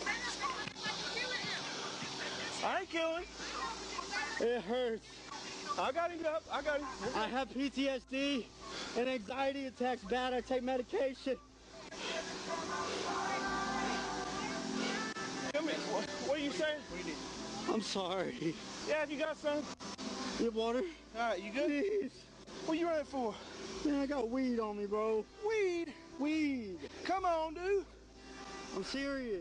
I ain't killing. It hurts. I got him up. I got him. I have PTSD and anxiety attacks bad. I take medication. What are you saying? I'm sorry. Yeah, you got some? You have water? All right, you good? Please. What you running for? Man, I got weed on me, bro. Weed? Weed. Come on, dude. I'm serious.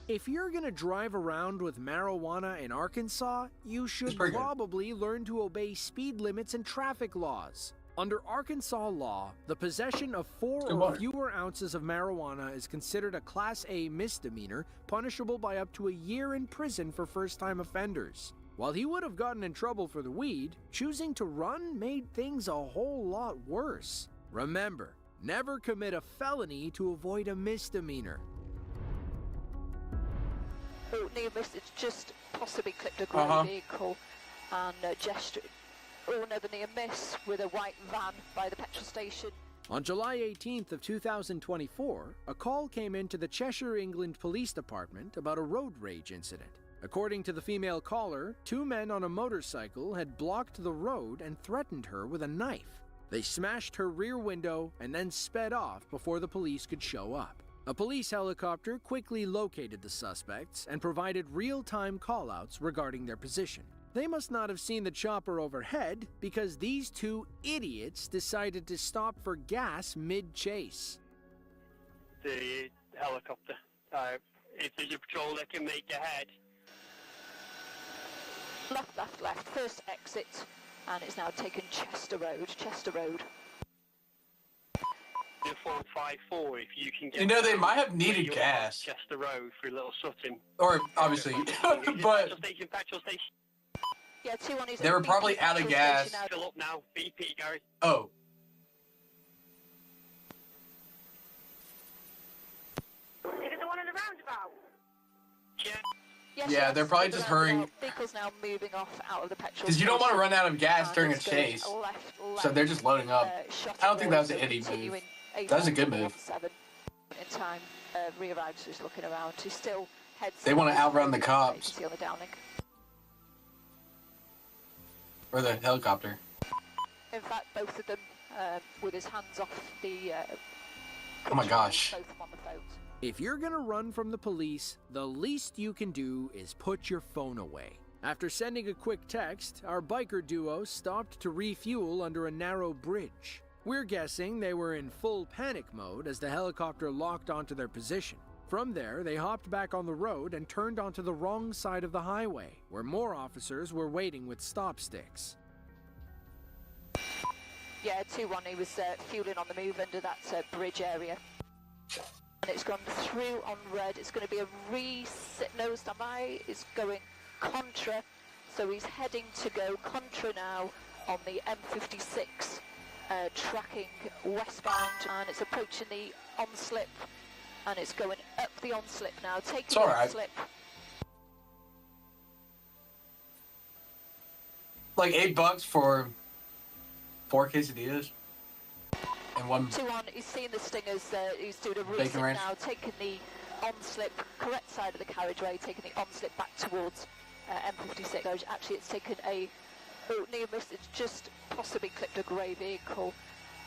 If you're gonna drive around with marijuana in Arkansas, you should pretty good. probably learn to obey speed limits and traffic laws. Under Arkansas law, the possession of 4 Good or water. fewer ounces of marijuana is considered a Class A misdemeanor, punishable by up to a year in prison for first-time offenders. While he would have gotten in trouble for the weed, choosing to run made things a whole lot worse. Remember, never commit a felony to avoid a misdemeanor. Oh, near miss, it's just possibly clipped a grey vehicle and gestured. Oh, another near miss with a white van by the petrol station. On July 18th of 2024, a call came into the Cheshire, England Police Department about a road rage incident. According to the female caller, 2 men on a motorcycle had blocked the road and threatened her with a knife. They smashed her rear window and then sped off before the police could show up. A police helicopter quickly located the suspects and provided real-time callouts regarding their position. They must not have seen the chopper overhead because these 2 idiots decided to stop for gas mid-chase. The helicopter. If there's a patrol, they can make ahead. Left, left, left. First exit, and it's now taken Chester Road. Chester Road. The 454, if you can get. You know, they down might have needed where you're gas. Chester Road through Little Sutton. Or, obviously, but Petrol station. Yeah, 2 on his. they were probably out of gas. Fill up now. BP, Gary. Oh. Is it the one in the roundabout? Yeah. Yes, Yeah, yes, they're probably the just roundabout. hurrying. Vehicles now moving off out of the petrol. Because you don't want to run out of gas And during a it's going chase. left, So they're just loading up. I don't think that was an idiot continuing move. That was a good move. 7 in time. Rearrives, just looking around. He still heads. They want to outrun the You can cops. see on the downlink. Or the helicopter. In fact, both of them with his hands off the. Oh my gosh. Both of them on the phones. If you're gonna run from the police, the least you can do is put your phone away. After sending a quick text, our biker duo stopped to refuel under a narrow bridge. We're guessing they were in full panic mode as the helicopter locked onto their position. From there, they hopped back on the road and turned onto the wrong side of the highway, where more officers were waiting with stop sticks. Yeah, 2-1, he was fueling on the move under that bridge area. And it's gone through on red. It's going to be a reset. No, stand by. It's going contra. So he's heading to go contra now on the M56, tracking westbound. And it's approaching the on-slip. And it's going up the on-slip now. Taking the on-slip. Like $8 for 4 quesadillas. And 1. 2-1, he's seeing the stingers, he's doing a reset Bacon ranch. now, taking the on-slip, correct side of the carriageway, taking the on-slip back towards M56. So actually it's taken a near miss, it's just possibly clipped a grey vehicle.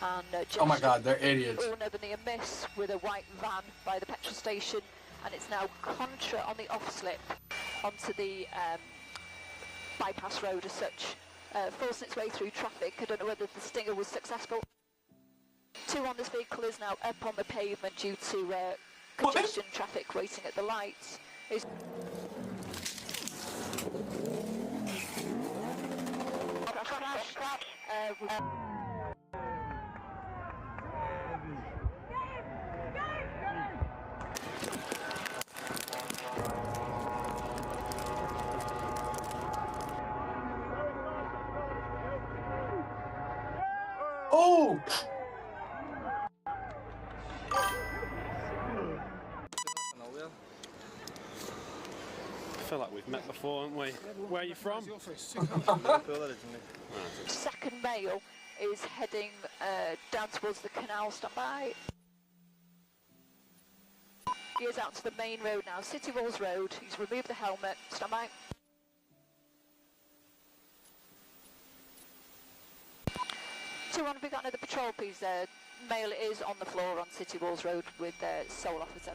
And Oh my god, they're idiots. another near miss with a white van by the petrol station, and it's now contra on the off-slip onto the bypass road as such, forcing its way through traffic. I don't know whether the stinger was successful. 2 on this vehicle is now up on the pavement due to congestion traffic waiting at the lights. Oh! I feel like we've met before, haven't we? Where are you from? Second male is heading down towards the canal. Stand by. He is out to the main road now, City Walls Road. He's removed the helmet. Stand by. Two on, we got another patrol, please. Male is on the floor on City Walls Road with sole officer.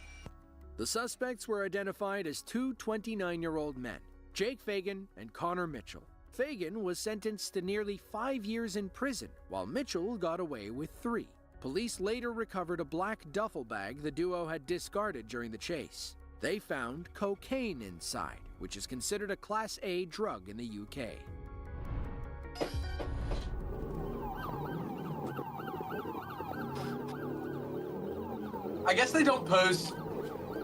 The suspects were identified as 2 29-year-old men, Jake Fagan and Connor Mitchell. Fagan was sentenced to nearly 5 years in prison, while Mitchell got away with 3. Police later recovered a black duffel bag the duo had discarded during the chase. They found cocaine inside, which is considered a Class A drug in the UK. I guess they don't post.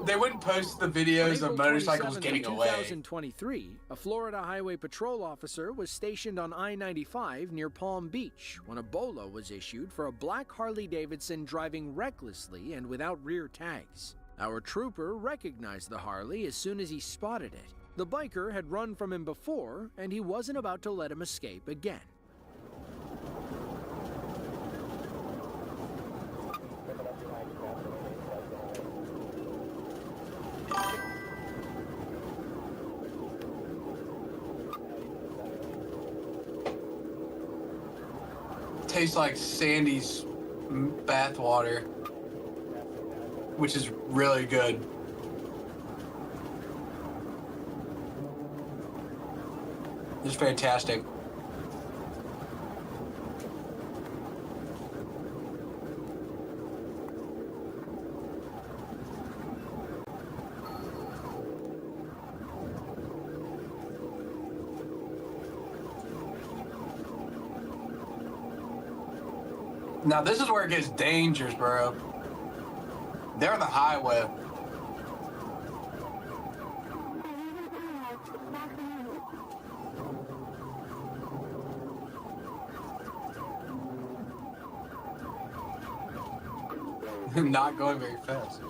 They wouldn't post the videos of motorcycles getting away. 2023, a Florida Highway Patrol officer was stationed on I-95 near Palm Beach when a BOLA was issued for a black Harley-Davidson driving recklessly and without rear tags. Our trooper recognized the Harley as soon as he spotted it. The biker had run from him before, and he wasn't about to let him escape again. Tastes like Sandy's bath water, which is really good. It's fantastic. Now this is where it gets dangerous, bro. They're on the highway. Not going very fast.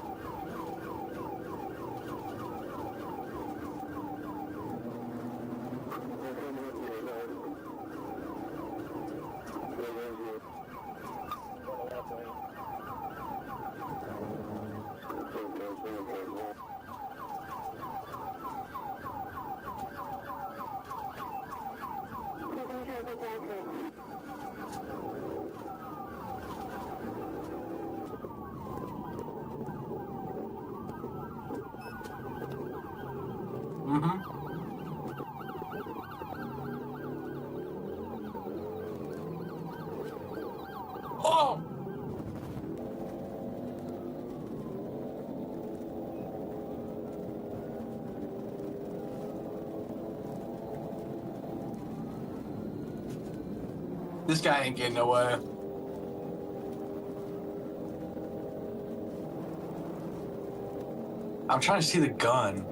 Oh! This guy ain't getting away. I'm trying to see the gun.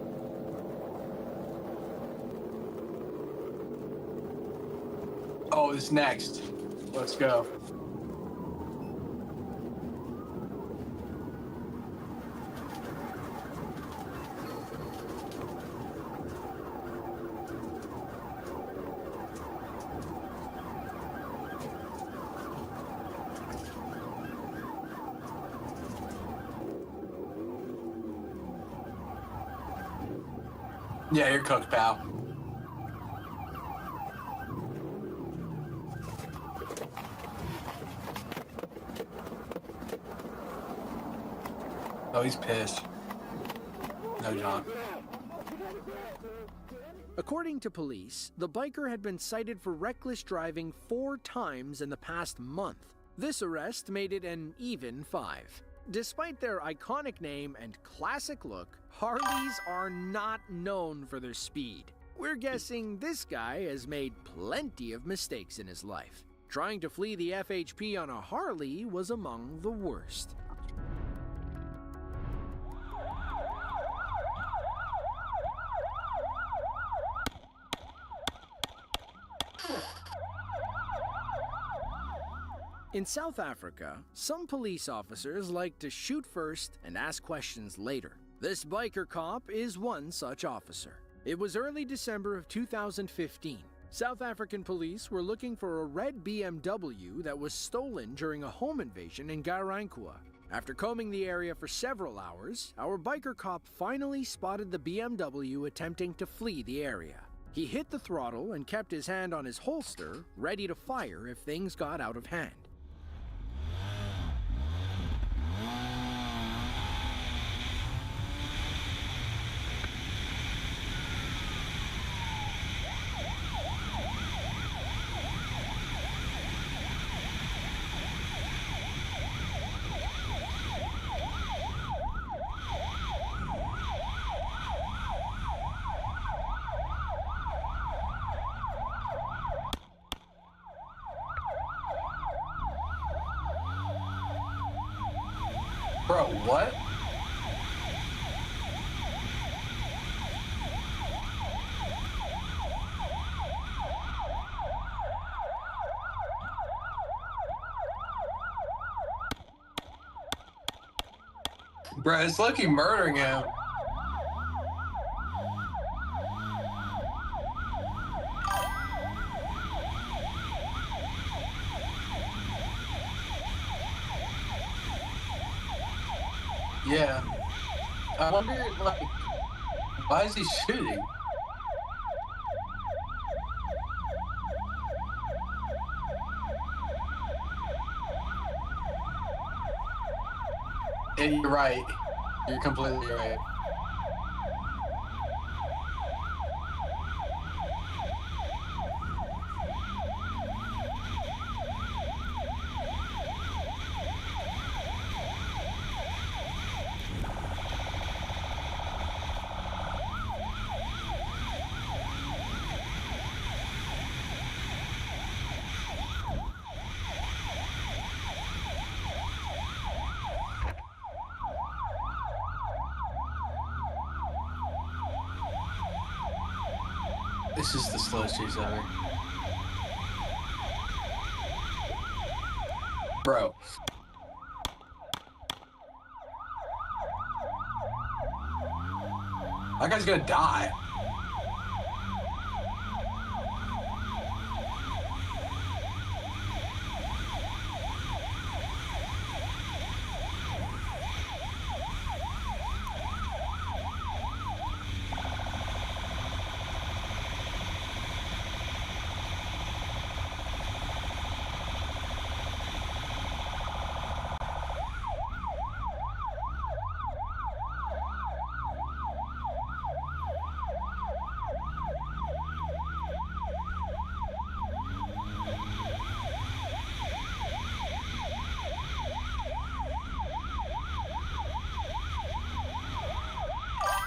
Oh, it's next. Let's go. Yeah, you're cooked, pal. Oh, he's pissed. No, John. According to police, the biker had been cited for reckless driving 4 times in the past month. This arrest made it an even 5. Despite their iconic name and classic look, Harleys are not known for their speed. We're guessing this guy has made plenty of mistakes in his life. Trying to flee the FHP on a Harley was among the worst. In South Africa, some police officers like to shoot first and ask questions later. This biker cop is one such officer. It was early December of 2015. South African police were looking for a red BMW that was stolen during a home invasion in Ga-Rankuwa. After combing the area for several hours, our biker cop finally spotted the BMW attempting to flee the area. He hit the throttle and kept his hand on his holster, ready to fire if things got out of hand. Bro, what? Bro, it's lucky murdering him. Yeah. I wonder, like, why is he shooting? And you're right. You're completely right. This is the slowest chase ever. Bro. That guy's gonna die.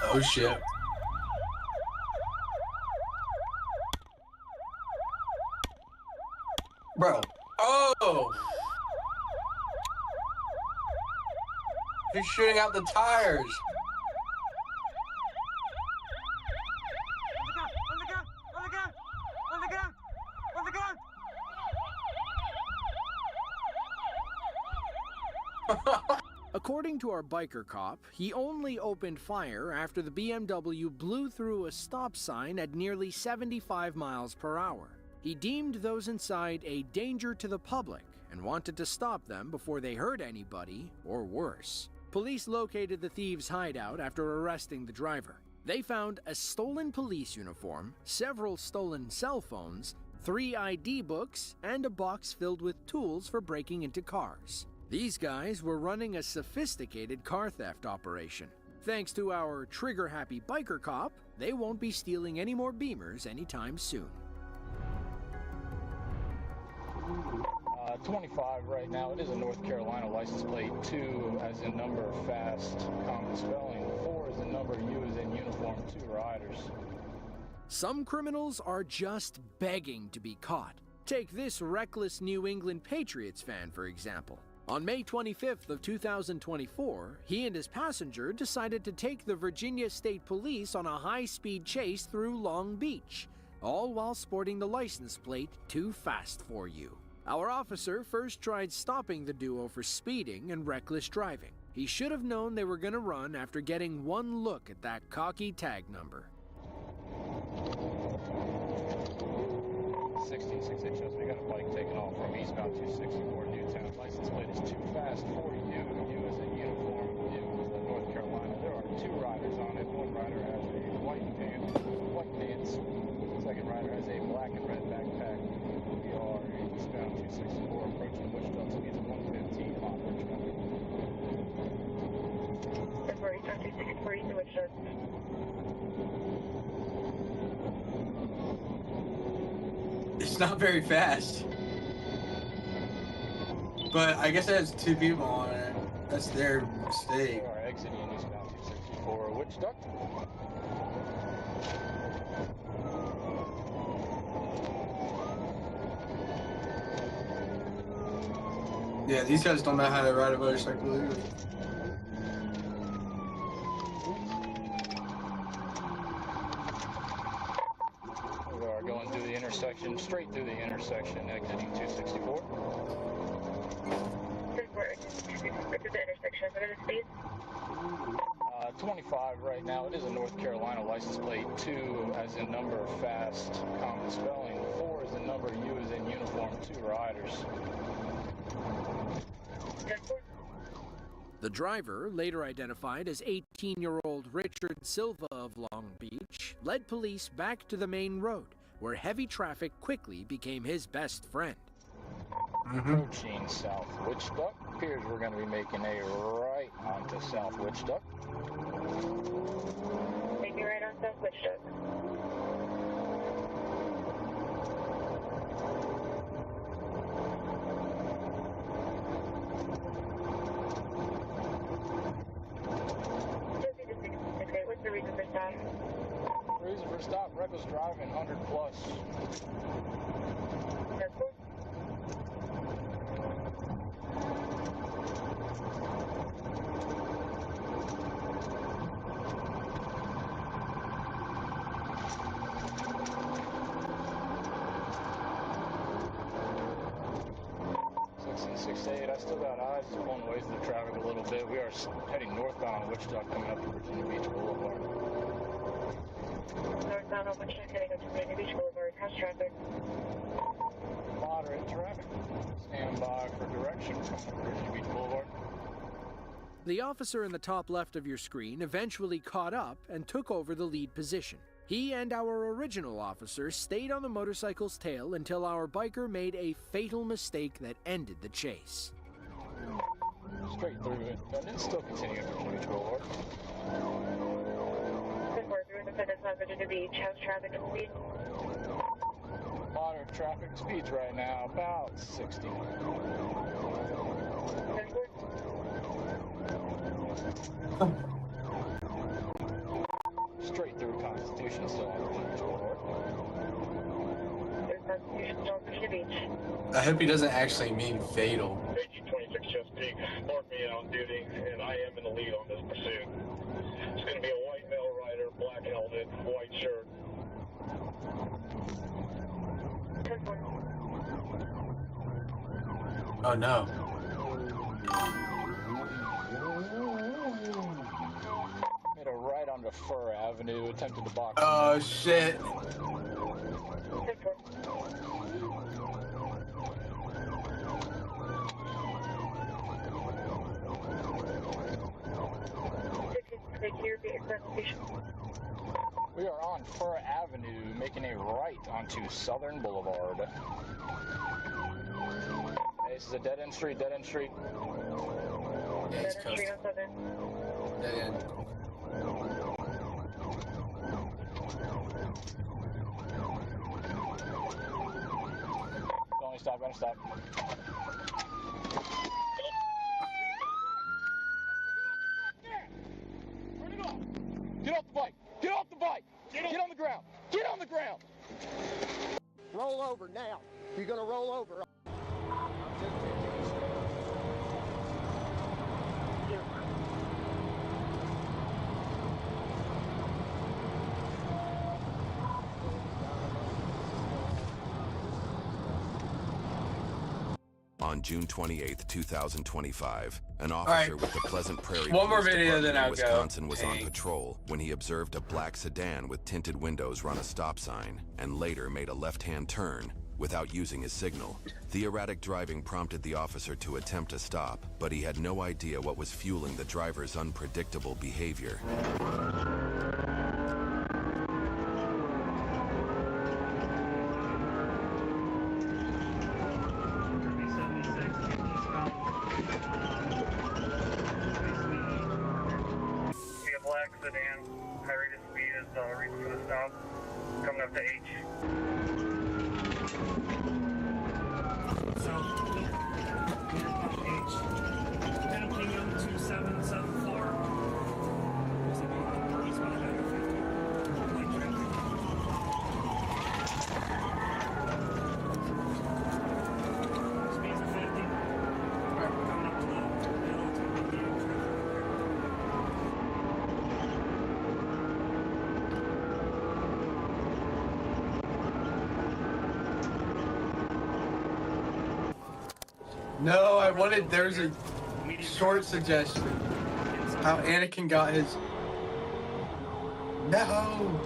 Oh shit. Bro. Oh! He's shooting out the tires. According to our biker cop, he only opened fire after the BMW blew through a stop sign at nearly 75 miles per hour. He deemed those inside a danger to the public and wanted to stop them before they hurt anybody or worse. Police located the thieves' hideout after arresting the driver. They found a stolen police uniform, several stolen cell phones, 3 ID books, and a box filled with tools for breaking into cars. These guys were running a sophisticated car theft operation. Thanks to our trigger-happy biker cop, they won't be stealing any more Beamers anytime soon. 25 right now. It is a North Carolina license plate. 2 as in number, fast, common spelling. 4 as in number, U as in uniform, 2 riders. Some criminals are just begging to be caught. Take this reckless New England Patriots fan, for example. On May 25th of 2024, he and his passenger decided to take the Virginia State Police on a high-speed chase through Long Beach, all while sporting the license plate "Too Fast for You." Our officer first tried stopping the duo for speeding and reckless driving. He should have known they were going to run after getting one look at that cocky tag number. 1668 shows we got a bike taking off from eastbound 264 Newtown. License plate is "Too Fast for You." U is in uniform, U is in North Carolina. There are 2 riders on it. One rider has a white pants. Second rider has a black and red backpack. We are eastbound 264 approaching Wichita. Speeds of 115 on Richmond. February 264 to Wichita. It's not very fast. But I guess it has 2 people on it. That's their mistake. We are exiting eastbound 264 Wichita. Yeah, these guys don't know how to ride a motorcycle either. intersection, straight through the intersection, exiting 264. This is the intersection. What are the speeds? 25 right now. It is a North Carolina license plate. 2 as in number, fast, common spelling. 4 is in number, U is in uniform, 2 riders. The driver, later identified as 18-year-old Richard Silva of Long Beach, led police back to the main road, where heavy traffic quickly became his best friend. Approaching South Witch Duck. Appears we're going to be making a right onto South Witch Duck. Making right on South Witch Duck. What's the reason for stop? Reason for stop, reckless driving, 100 plus. That's cool. I still got eyes pulling away through the traffic a little bit. We are heading northbound on Witch Duck coming up to Virginia Beach Boulevard. Northbound on Witch Duck heading up to Virginia Beach Boulevard. How's traffic? Moderate traffic. Stand by for direction from Virginia Beach Boulevard. The officer in the top left of your screen eventually caught up and took over the lead position. He and our original officer stayed on the motorcycle's tail until our biker made a fatal mistake that ended the chase. Straight through Independence, still continuing at Virginia Beach Boulevard. Through Independence on Virginia Beach. How's traffic and speed? Moderate traffic speeds right now, about 60. Straight through Constitution, still on Virginia Beach Boulevard. Constitution, still on Virginia Beach. I hope he doesn't actually mean fatal. 1826 Chesapeake, mark me on duty, and I am in the lead on this pursuit. It's going to be a white male rider, black helmet, white shirt. Oh no. Made a right onto Fur Avenue, attempted to box. Oh shit. We are on Fur Avenue, making a right onto Southern Boulevard. Hey, this is a dead-end street, dead-end street. Yeah, it's coast. Dead end. Only stop, gonna stop. Turn it off! Get off the bike! Get off the bike! Get on the ground! Get on the ground! Roll over now. You're gonna roll over. On June 28th, 2025, an officer with the Pleasant Prairie One more Police video, Department then in I'll Wisconsin go. was on patrol when he observed a black sedan with tinted windows run a stop sign and later made a left-hand turn without using his signal. The erratic driving prompted the officer to attempt to stop, but he had no idea what was fueling the driver's unpredictable behavior. Black sedan, high rate of speed is reason for the stop. Coming up to H. No, I wanted. There's a short suggestion. How Anakin got his. No.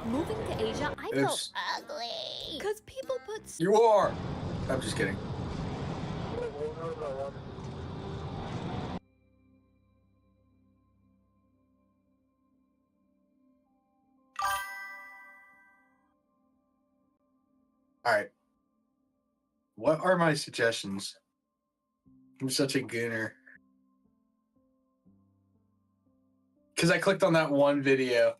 Moving to Asia, I Oops. felt ugly. Because people put. You are. I'm just kidding. All right. What are my suggestions? I'm such a gooner. Because I clicked on that one video.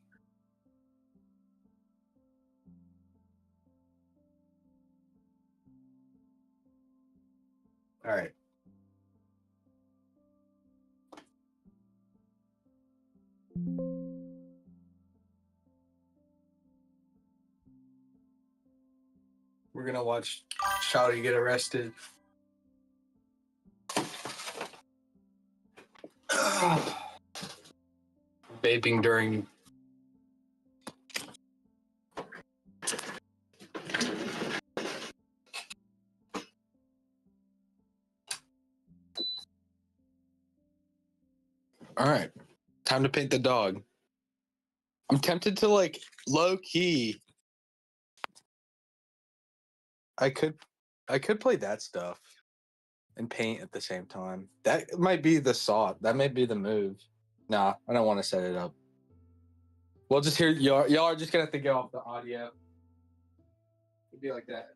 All right. We're going to watch Shouty get arrested. Vaping during. All right. Time to paint the dog. I'm tempted to like low key. I could play that stuff and paint at the same time. That might be the saw. That might be the move. Nah, I don't want to set it up. We'll just hear y'all are just gonna have to go off the audio. It'd be like that.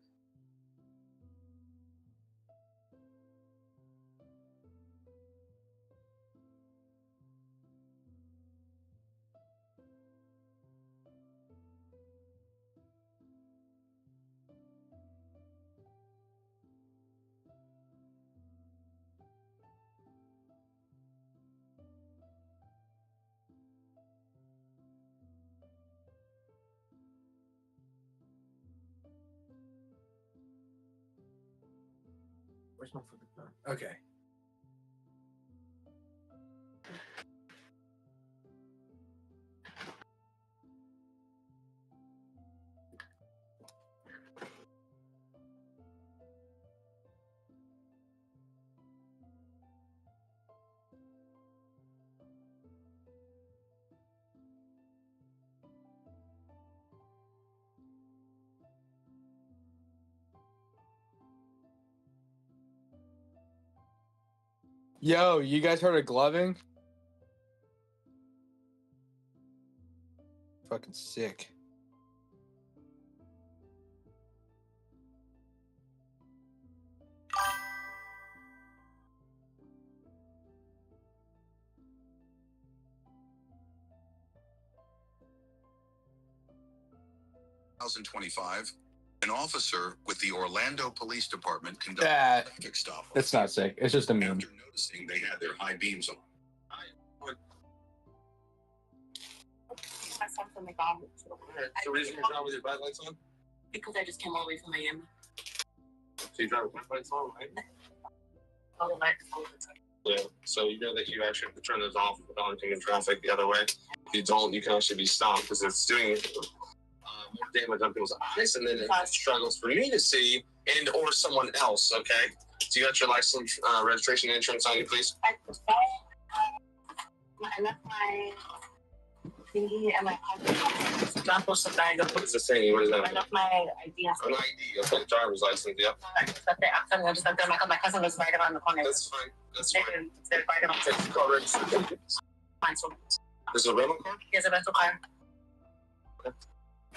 Where's my fucking phone? Okay. Yo, you guys heard of gloving? Fucking sick. An officer with the Orlando Police Department conducted Ah, a traffic stop. it's not sick. It's just a meme. After noticing they had their high beams on. My son from McDonald's. So reason you're driving with your bright lights on? Because I just came all the way from Miami. So you drive with bright lights on, right? All the lights all the time. Yeah. So you know that you actually have to turn those off without anything in traffic the other way. If you don't, you can actually be stopped because it's doing more damage on people's eyes, and then it struggles for me to see and or someone else. Okay. So you got your license, registration, and insurance on you, please. I left my thingy and my pocket. Not supposed to bag up. What is this saying? What is that? I left my ID. An ID, okay, driver's license, yeah. I just left it after. I just left it. My cousin lives right around the corner. That's fine. That's fine. They're right around the Take the car registration. fine. So This is a rental car? here's a rental car.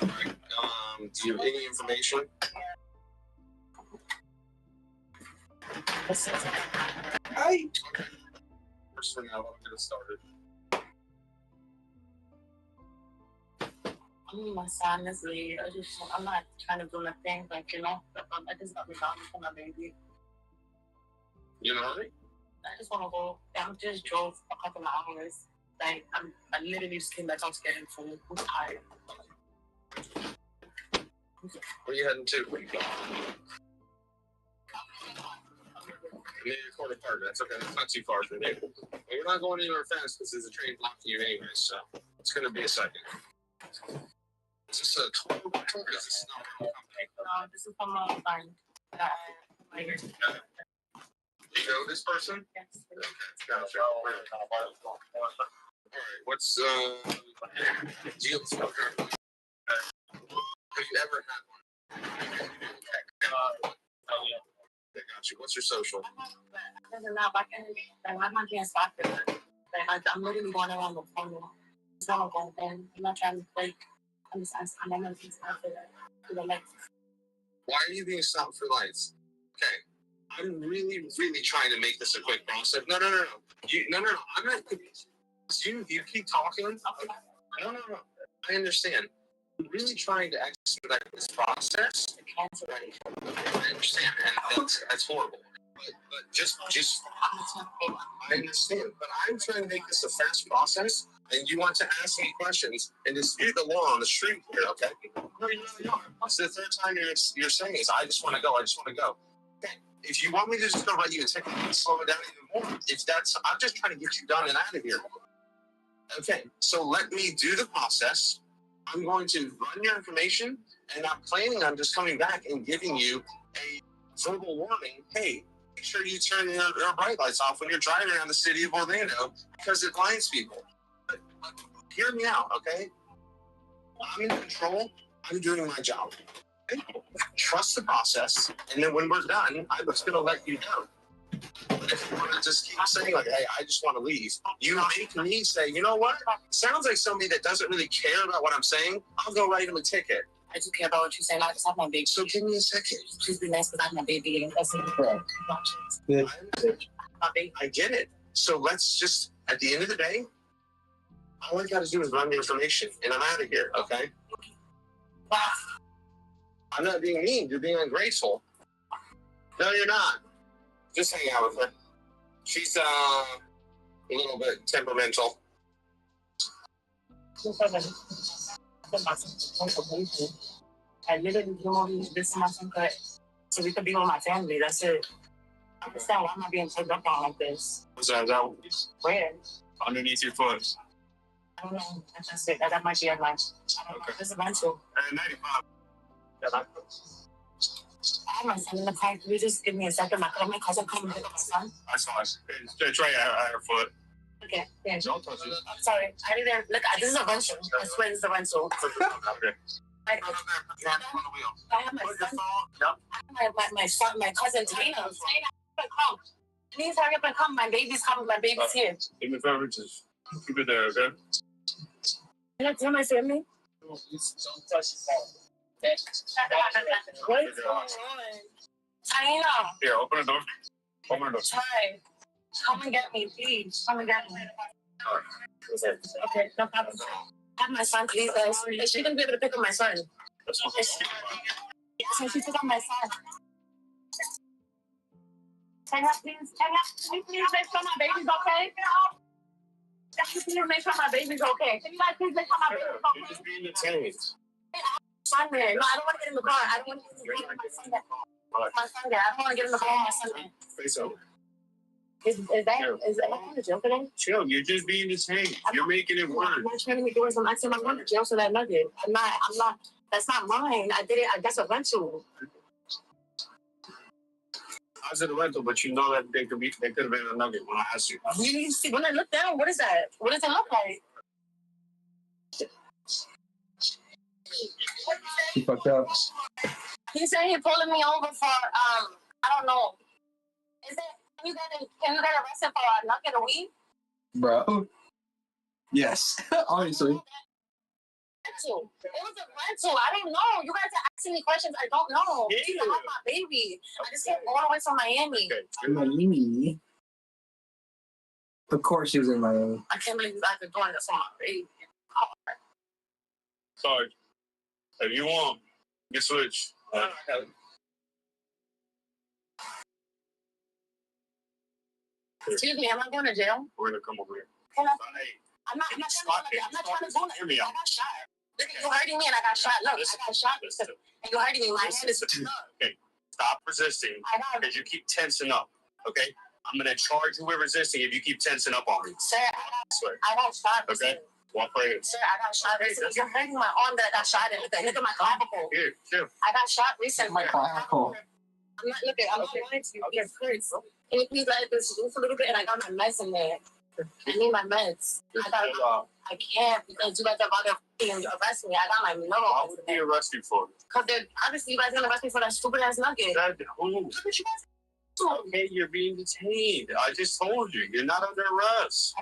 Alright. Do you have any information? Hi. First thing I'll get it started. My son is late. I'm not trying to do nothing, like, you know, I just got me down for my baby. You in a hurry? I just want to go. I just drove a couple of hours. Like, I literally just came back out to get him food. I'm tired. Where you heading to? Maybe a quarter part. That's okay. That's not too far from here. We're not going anywhere fast because there's a train blocking you anyway, so it's going to be a second. Is this a total or is this not a real company? No, this is from my friend. You know this person? Yes. Okay, gotcha. All right, what's do you have you ever had one? I got you. What's your social? I'm literally going around the phone. It's not like that. I'm not trying to fake. I'm just asking. I'm not being stopped for the lights. Why are you being stopped for lights? Okay. I'm really trying to make this a quick process. No. No. I'm not. You keep talking. No. I understand. I'm really trying to expedite this process. I understand, and that's horrible. But just I understand. But I'm trying to make this a fast process, and you want to ask me questions and dispute the law on the street here, okay? No, you really are. It's the third time you're saying this. I just want to go. Okay. If you want me to just go write you a ticket and slow it down even more, I'm just trying to get you done and out of here. Okay, so let me do the process. I'm going to run your information, and I'm planning on just coming back and giving you a verbal warning. Hey, make sure you turn your bright lights off when you're driving around the city of Orlando because it blinds people. But hear me out, okay? I'm in control. I'm doing my job. Okay? Trust the process, and then when we're done, I'm just going to let you go. But if you want to just keep saying, like, hey, I just want to leave, you make me say, you know what? Sounds like somebody that doesn't really care about what I'm saying. I'll go write him a ticket. I do care about what you're saying. I just have my baby. So give me a second. Please be nice because I have my baby. And that's correct. I get it. So let's just, at the end of the day, all I got to do is run the information, and I'm out of here, okay? I'm not being mean. You're being ungrateful. No, you're not. Just hang out with her. She's a little bit temperamental. I literally do this to my son, but so we could be with my family. That's it. I understand why am I being turned up on like this? What's that? Where? Underneath your foot. I don't know. That's it. That might be a lunch. I don't know. This is eventual. 95. I have my son in the car. Can you just give me a second? My cousin coming to pick up my son. I saw it. It's right at her foot. Okay. Yeah. Don't touch it. Sorry. I didn't look. This is a rental. I swear this is a rental. Okay. I have my son. I have my son, my cousin Tina. Come. Please hurry up and come. My baby's coming. My baby's here. Give me beverages. Keep it there, okay? Can I tell my family? Don't touch the phone. What is going on? Tina. Here, open the door. Open the door. Hi. Come and get me, please. Come and get me. Okay, no problem. Have my son, please, guys. Is she gonna be able to pick up my son? So she took up my son. Can you please make sure my baby's okay? Can you please make sure my baby's okay? Can you guys please make sure my baby's okay? You're just being detained. Son there. No, I don't want to get in the car. I don't want to get in the car with my son there. My son there. I don't want to get in the car with my son there. Face over. Is that going to jail for that? Chill, you're just being detained. You're making it worse. I'm not trying to make it worse. I'm actually not going to jail for that nugget. I'm not. That's not mine. I did it. That's a rental. I was at a rental, but you know that they could have been a nugget when I asked you. You see, when I look down, what is that? What does it look like? He fucked up. He said he pulling me over for I don't know. Is it? Can you get arrested for a nugget a week? Bro. Yes, honestly. Rental. It was a rental. I don't know. You guys are asking me questions. I don't know. Yeah. I have my baby. I just came all the way from Miami. Okay. Miami. Of course, she was in Miami. I can't believe you guys are doing this for my baby. Sorry. If you want, you can switch. Excuse me, am I going to jail? We're gonna come over here. Can I? I'm not trying to go there. I got shot. You hurting me and I got shot. Look, I got shot. And you hurting me. My hand is. Okay, stop resisting because you keep tensing up. Okay, I'm gonna charge you with resisting if you keep tensing up on me. Sir, I got shot. Okay, walk right in. Sir, I got shot recently. You're hurting my arm that I got shot in. Look at my clavicle. Here. I got shot recently. My clavicle. I'm not looking. I'm not lying to you. It hurts. Can you please let this loose a little bit? And I got my meds in there. I need my meds. I can't because you guys are about to arrest me. I got my meds. What would they arrest you for? Because they're obviously you guys gonna arrest me for that stupid ass nugget. Okay, you're being detained. I just told you, you're not under arrest.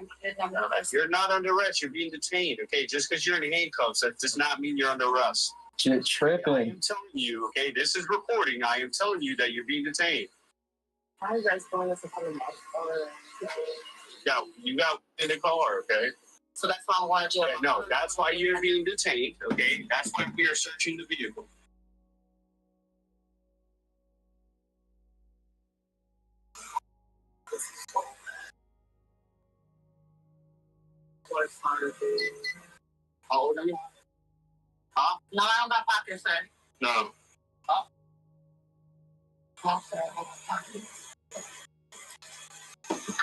You're not under arrest. You're being detained. Okay, just because you're in handcuffs, that does not mean you're under arrest. You're tripping. I am telling you, okay, this is recording. I am telling you that you're being detained. How are you guys going to come in? Yeah, you got in the car, okay? So that's why I wanted you. Okay, no, that's why you're being detained, okay? That's why we are searching the vehicle. How old are you? Huh? No, I don't got pockets, sir. No.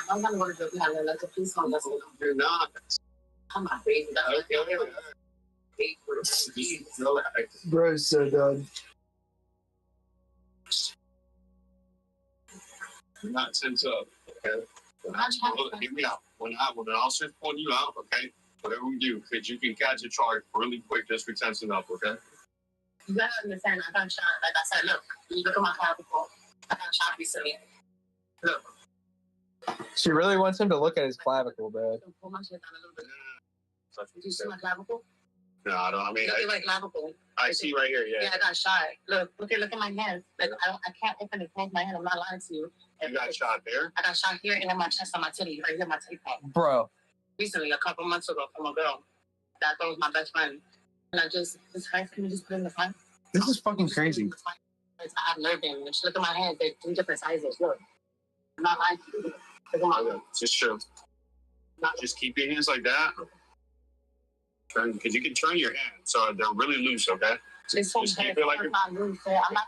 I'm gonna go to the piano. Let the police come. You're not. Come on, baby. Bro's so done. You're not tense up, okay? Hear me out. When an officer's pulling you out, okay? Whatever we do, because you can catch a charge really quick just for tensing up, okay? You gotta understand, I got shot. Like I said, look at my clavicle. I got shot recently. Look. She really wants him to look at his clavicle, bro. Pull my shit down a little bit. Did you see my clavicle? No, I don't. I mean, look at my clavicle. I see right here. Yeah. Yeah, I got shot. Look at my hand. Like I can't open and close my hand. I'm not lying to you. You got shot there? I got shot here and in my chest on my titty, right here, my titty pad. Bro. Recently, a couple months ago, from a girl that was my best friend, and I just can you just put it in the front? This is fucking crazy. I have nerve damage. Look at my hands. They're 3 different sizes. Look. I'm not lying to you. Look at my Just chill. Just keep your hands like that. Turn, because you can turn your hands so they're really loose, okay? Just keep it like I'm not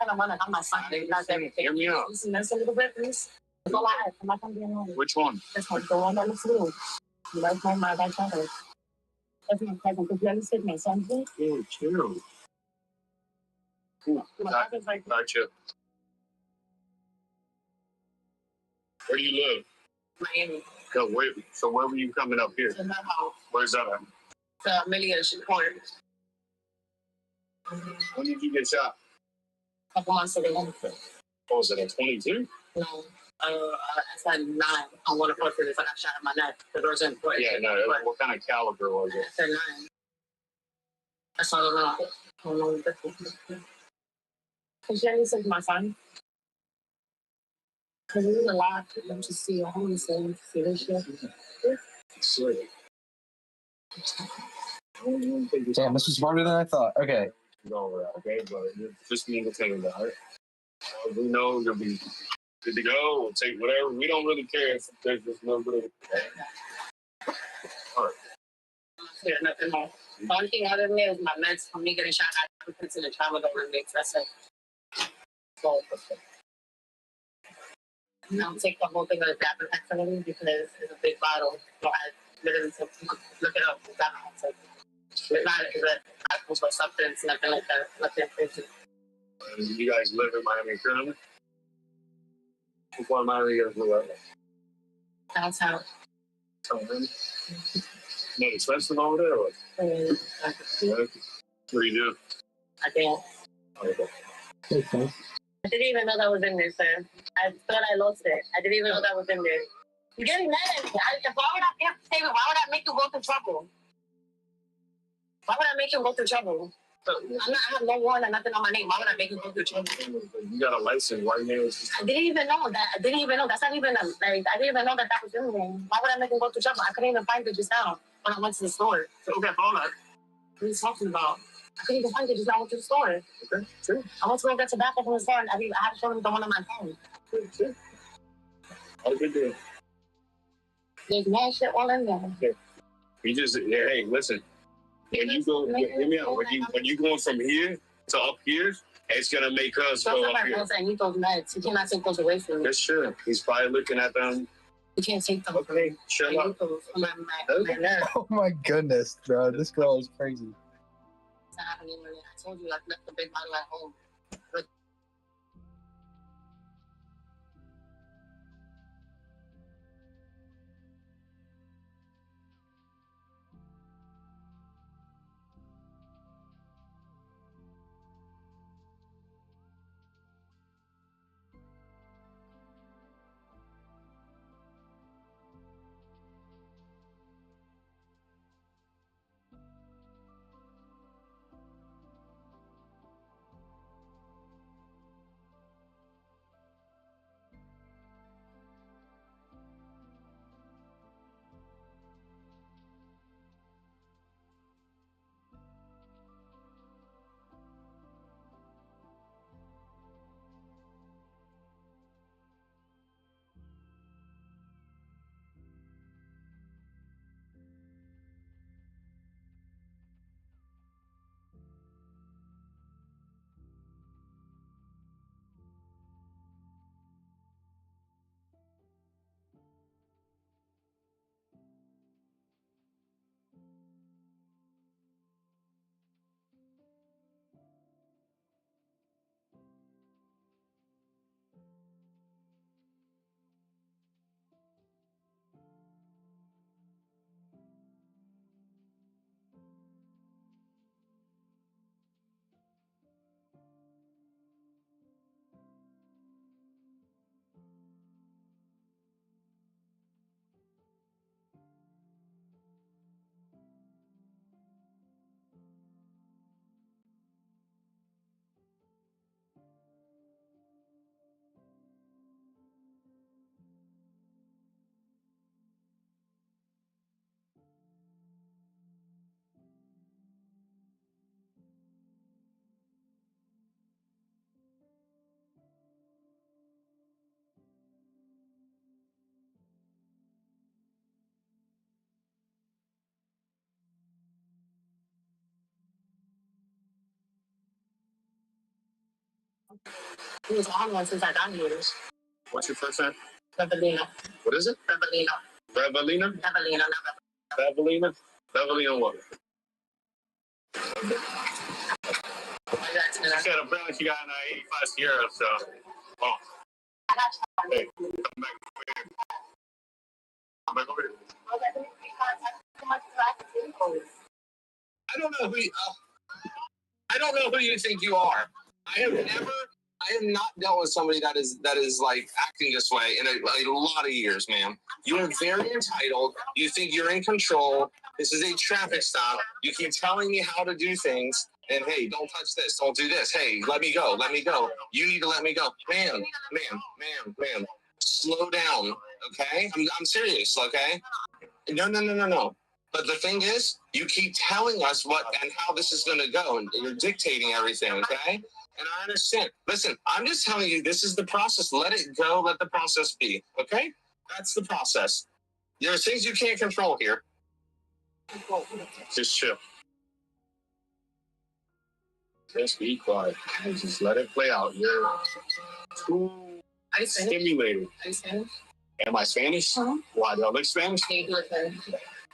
gonna run it on my son. That's everything. Hear me out. Listen, that's a little bit, please. It's all I have. I'm not gonna be alone. Which one? This one, the one that looks blue. That's my right shoulder. That's my cousin. Could you understand my son, please? Chill, chill. Gotcha. Where do you live? Miami. So where were you coming up here? To my house. Where's that at? To Amelia Point. When did you get shot? A couple months ago. Oh, was it at 22? No. I said 9. I want to put it if I got shot in my neck. The door's in place. Yeah, no. What kind of caliber was it? I said 9. That's all I don't know. Because Jenny said my son. Because it was a lot. Don't you see a homeless thing? See this shit? Damn, this was harder than I thought. Okay. Okay, but just need to take it out. We know you'll be good to go. We'll take whatever. We don't really care if there's just no good. All right. Yeah, nothing more. The only thing other than that is my meds from me getting shot. I put in the trauma don't mix. That's it. So, I don't take the whole thing of the Gabapentin because it's a big bottle. So I literally took, look it up. Gabapentin. It's not a actual substance, nothing like that. Nothing crazy. You guys live in Miami currently? What Miami you guys live at? Downtown. No expensive over there? Or? What do you do? I think. Okay. I didn't even know that was in there, sir. I thought I lost it. I didn't even know that was in there. You're getting mad at me. Why would I make you go through trouble? Why would I make you go through trouble? I have no warrant or nothing on my name. Why would I make you go through trouble? You got a license. Why you I didn't even know that. I didn't even know. That's not even I didn't even know that was in there. Why would I make him go through trouble? I couldn't even find it just now when I went to the store to go get Bola. What are you talking about? I couldn't even find it just now. I went to the store. Okay, true. I went to go get tobacco from the store and I had to show him the one on my phone. True. How good deal. There's mad shit all in there. Yeah. You just, hey, listen. When you go, hear me out. When you going from here to up here, it's gonna make us go up here. I need those meds. You cannot take those away from me. That's true. He's probably looking at them. You can't take them. Okay, shut up. Oh my goodness, bro. This girl is crazy. I told you I left the big bottle at home. But He was on one since I got here. What's your first name? Revelina. What is it? Revelina. Revelina? Revelina. Revelina? Revelina what? She said apparently she got an 85 Sierra, so. Oh. Hey, come back over here. Come back over here. I don't know who you, I don't know who you think you are. I have not dealt with somebody that is like acting this way in a lot of years, ma'am. You are very entitled. You think you're in control. This is a traffic stop. You keep telling me how to do things. And hey, don't touch this. Don't do this. Hey, let me go. Let me go. You need to let me go. Ma'am. Slow down. Okay? I'm serious. Okay? No. But the thing is, you keep telling us what and how this is going to go, and you're dictating everything, okay? And I understand. Listen, I'm just telling you, this is the process. Let it go. Let the process be, okay? That's the process. There are things you can't control here. Just chill. Just be quiet. Just let it play out. You're too stimulated. Are you Spanish? Am I Spanish? Why, do I look Spanish?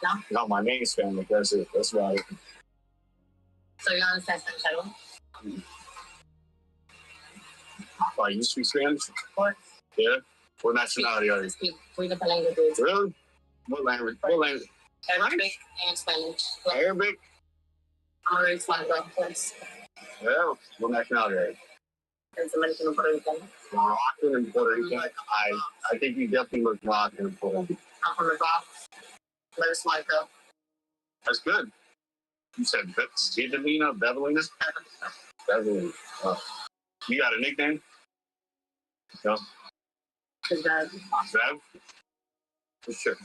No? No, my name's Spanish. That's it. That's right. So you understand Spanish at all? Oh, you speak Spanish? Of course. Yeah? What nationality are you? Speak 3 different languages. Really? What language? Arabic and Spanish. Arabic? I'm already smart girl, of course. Yeah. What nationality are you? It's Dominican and Puerto Rican. Moroccan and Puerto Rican? I think you definitely look Moroccan and Puerto Rican. I'm from the Bronx. Very smart girl. That's good. You said Bevelina? Bevelina? Bevelina. You got a nickname? No? Bev. Bev? For sure.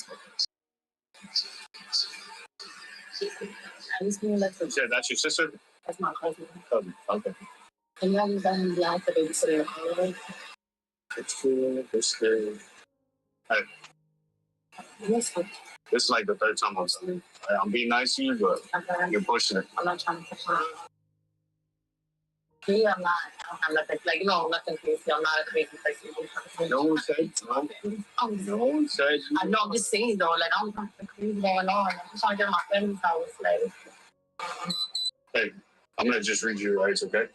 You said that's your sister? That's my cousin. Okay. And you haven't done the life that they sit in the hallway? It's good. It's good. Hey. Yes, sir. This is like the third time I'm being nice to you, but you're pushing it. I'm not trying to push it. Me, I'm not. I don't have nothing. Like, no, nothing crazy. I'm not a crazy person. No one said so. No one said I know, I'm just saying, though. Like, I don't have nothing crazy going on. I'm just trying to get my family's house. Like, hey, I'm going to just read you your rights, okay?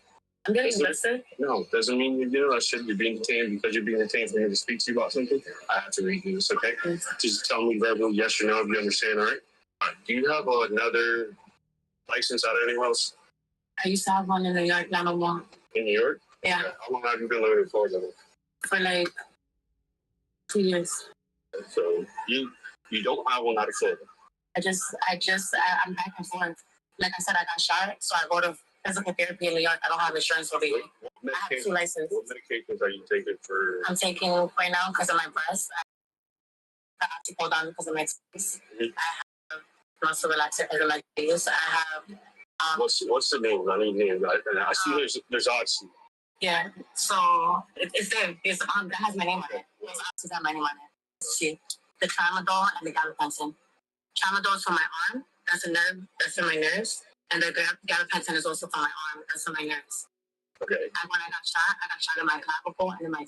I'm getting listen. No, doesn't mean you do. I shouldn't. You're being detained because you're being detained for me to speak to you about something. I have to read you this, okay? Just tell me verbally yes or no if you understand, all right? All right. Do you have another license out anywhere else? I used to have one in New York, not no more. In New York? Yeah. How long have you been living in Florida? For like 2 years. So you don't have one out of Florida? I'm back and forth. Like I said, I got shot, so I go to physical therapy in New York. I don't have insurance over here. I have 2 licenses. What medications are you taking for? I'm taking right now because of my breast. I have to hold on because of my tits. I have muscle relaxer because of my face. I have. What's the name? I need names. I see there's Oxy. Yeah. So it's there. That has my name on it. Those Oxys have my name on it. See, the tramadol and the gabapentin. Tramadol is for my arm. That's a nerve. That's for my nerves. And the gabapentin is also for my arm. That's for my nerves. Okay. And when I got shot in my clavicle and in my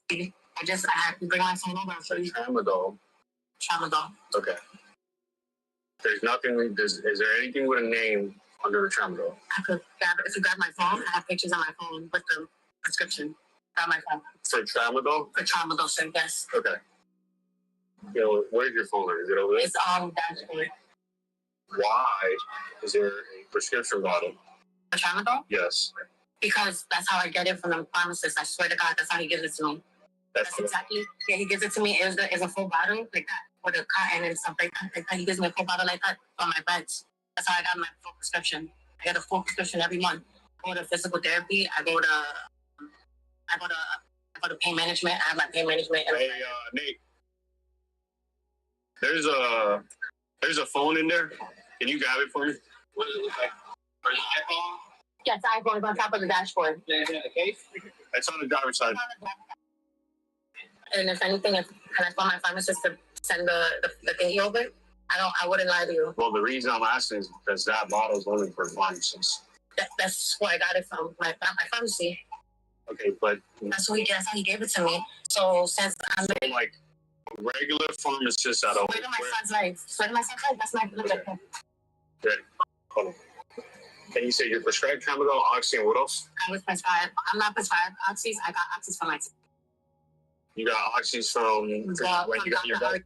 teeth. I had to bring my phone over and show you. Tramadol. Okay. There's nothing. Is there anything with a name under the tramadol? If you grab my phone, I have pictures on my phone with the prescription. Grab my phone. For tramadol? For tramadol, sir, yes. Okay. Where's your phone? Is it over there? It's on dashboard. Why is there a prescription bottle? For tramadol? Yes. Because that's how I get it from the pharmacist. I swear to God, that's how he gives it to me. That's exactly. Yeah, he gives it to me. It's a full bottle like that with a cotton and stuff like that. He gives me a full bottle like that on my meds. That's how I got my full prescription. I get a full prescription every month. I go to physical therapy. I go to pain management. I have my pain management. Hey, Nate. There's a phone in there. Can you grab it for me? What does it look like? Or an iPhone? Yes, iPhone is on top of the dashboard. Is it in the case? It's on the driver's side. And if anything, can I call my pharmacist to send the thingy over? I wouldn't lie to you. Well, the reason I'm asking is because that bottle is only for pharmacists. That's where I got it from, my pharmacy. Okay, but That's how he gave it to me. So since I'm like a regular pharmacist at a where do my son's life? Where do my son's life? That's my look at him. Okay, hold on. Can you say you're prescribed Tramadol, Oxy, and what else? I was prescribed. I'm not prescribed Oxys. I got Oxys from my team. You got Oxys from when you got your bag?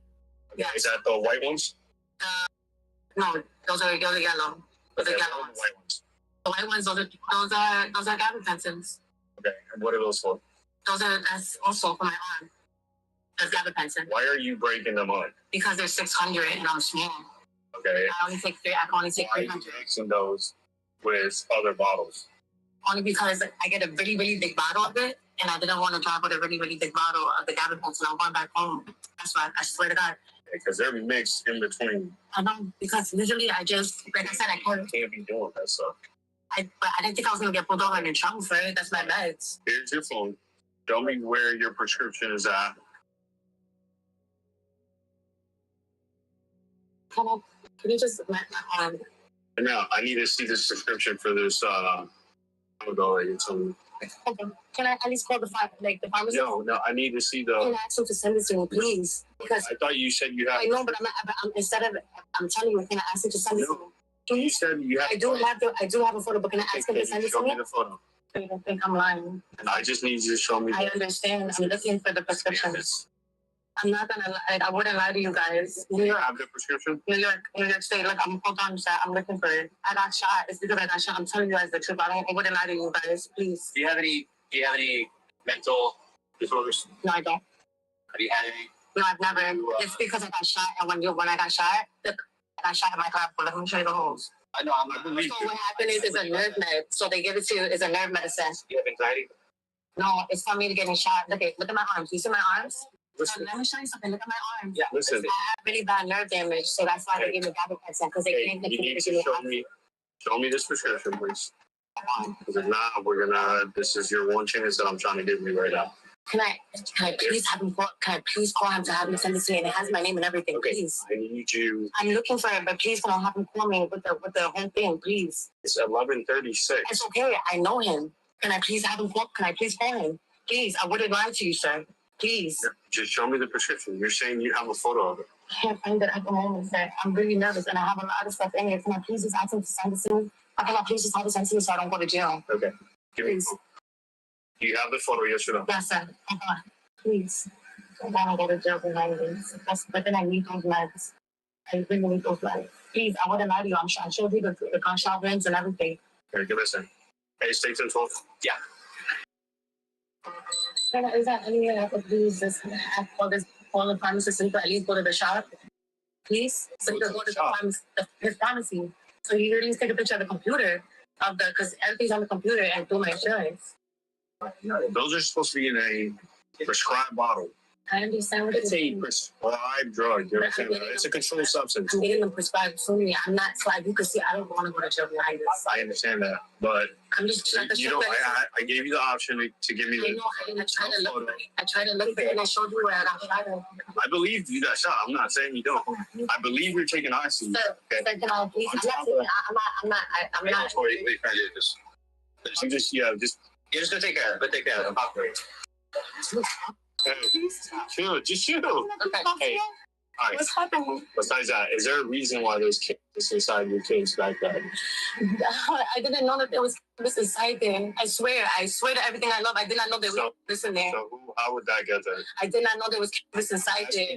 Okay, is that the white ones? No, those are yellow. Those are yellow ones. White ones. The white ones, those are gabapentins. Okay, and what are those for? That's also for my arm. That's gabapentin. Why are you breaking them up? Because they're 600 and I'm small. Okay. I can only take Why 300. are you mixing those with other bottles? Only because I get a really, really big bottle of it, and I didn't want to drive with a really, really big bottle of the gabapentin. I'm going back home. That's why I swear to God. Because they're mixed in between. I know, because literally I just, like I said, I can't be doing that stuff. But I didn't think I was going to get pulled over and in trouble for it. That's my meds. Here's your phone. Tell me where your prescription is at. Can you just, Now, I need to see this prescription for this, Tramadol that you told me. okay. Can I at least call the pharmacist? No, I need to see the. Can I ask him to send this to me, please? Because I thought you said you had. I know, but I'm telling you, can I ask him to send this to me? You said you have. I do have a photo, but can I ask him to send it to Show me? me the photo. I don't think I'm lying. And I just need you to show me. I understand. I'm looking for the prescriptions. I'm not gonna lie. I wouldn't lie to you guys. New York. Have the prescription? New York State. Look, hold on, chat. I'm looking for it. I got shot. It's because I got shot. I'm telling you guys the truth. I wouldn't lie to you guys. Please. Do you have any mental disorders? No, I don't. Have you had any? No, I've never. It's because I got shot, and when I got shot, I got shot in my car. Let me show you the holes. I know. I believe So what happened is it's a nerve med. So they give it to you. It's a nerve medicine. You have anxiety? No, it's for me to getting shot. Look at my arms. You see my arms? Listen. Let me show you something. Look at my arms. Yeah, listen. I have really bad nerve damage, so that's why they give me gabapentin because they can't You need to show me this prescription, please. Because if not, this is your one chance that I'm trying to give you right now. Can I please have him call? Can I please call him to have him send this to me? And it has my name and everything. Okay. Please. I need you. I'm looking for it, but please can I have him call me with the whole thing, please? It's 11:36. It's okay. I know him. Can I please have him call? Can I please call him? Please. I wouldn't lie to you, sir. Please. Just show me the prescription. You're saying you have a photo of it. I can't find it at the moment, sir. I'm really nervous and I have a lot of stuff in here. Can I please just ask him to send it to me? Can I please just have it sent to me so I don't go to jail? Okay. Give me the phone. Do you have the photo? Yes or no? Yes, sir. Please. I don't go to jail behind this. But then I need those meds. I really need those meds. Please, I wouldn't lie to you. I showed you the gunshot wounds and everything. Okay, give us a second. Hey, stay 10-12. Yeah. Is that any way I could please just call the pharmacist so he could at least go to the shop? Please? So he could go to his pharmacy. So he at least take a picture of the computer because everything's on the computer and through my insurance. Those are supposed to be in a prescribed bottle. I understand what It's you're a saying. prescribed drug. You understand that? It's a controlled substance. I'm getting them prescribed to me. I'm not, so like you can see, I don't want to go to jail behind this. I understand that, but I'm just trying to you know, I gave you the option to give me I know, I tried to look for it. I tried to look for it and I showed you where I got shot. I believe you got shot. I'm not saying you don't. I believe you're taking oxy. Sir, Okay. can I please? I'm not. I'm just you're just gonna take a pop break. Chill, just chill. Okay. Hey, all right. What's happening? Besides that, is there a reason why there's cannabis inside your cage back then? I didn't know that there was cannabis inside there. I swear to everything I love, I did not know there was cannabis in there. So how would that get there? I did not know there was cannabis inside there.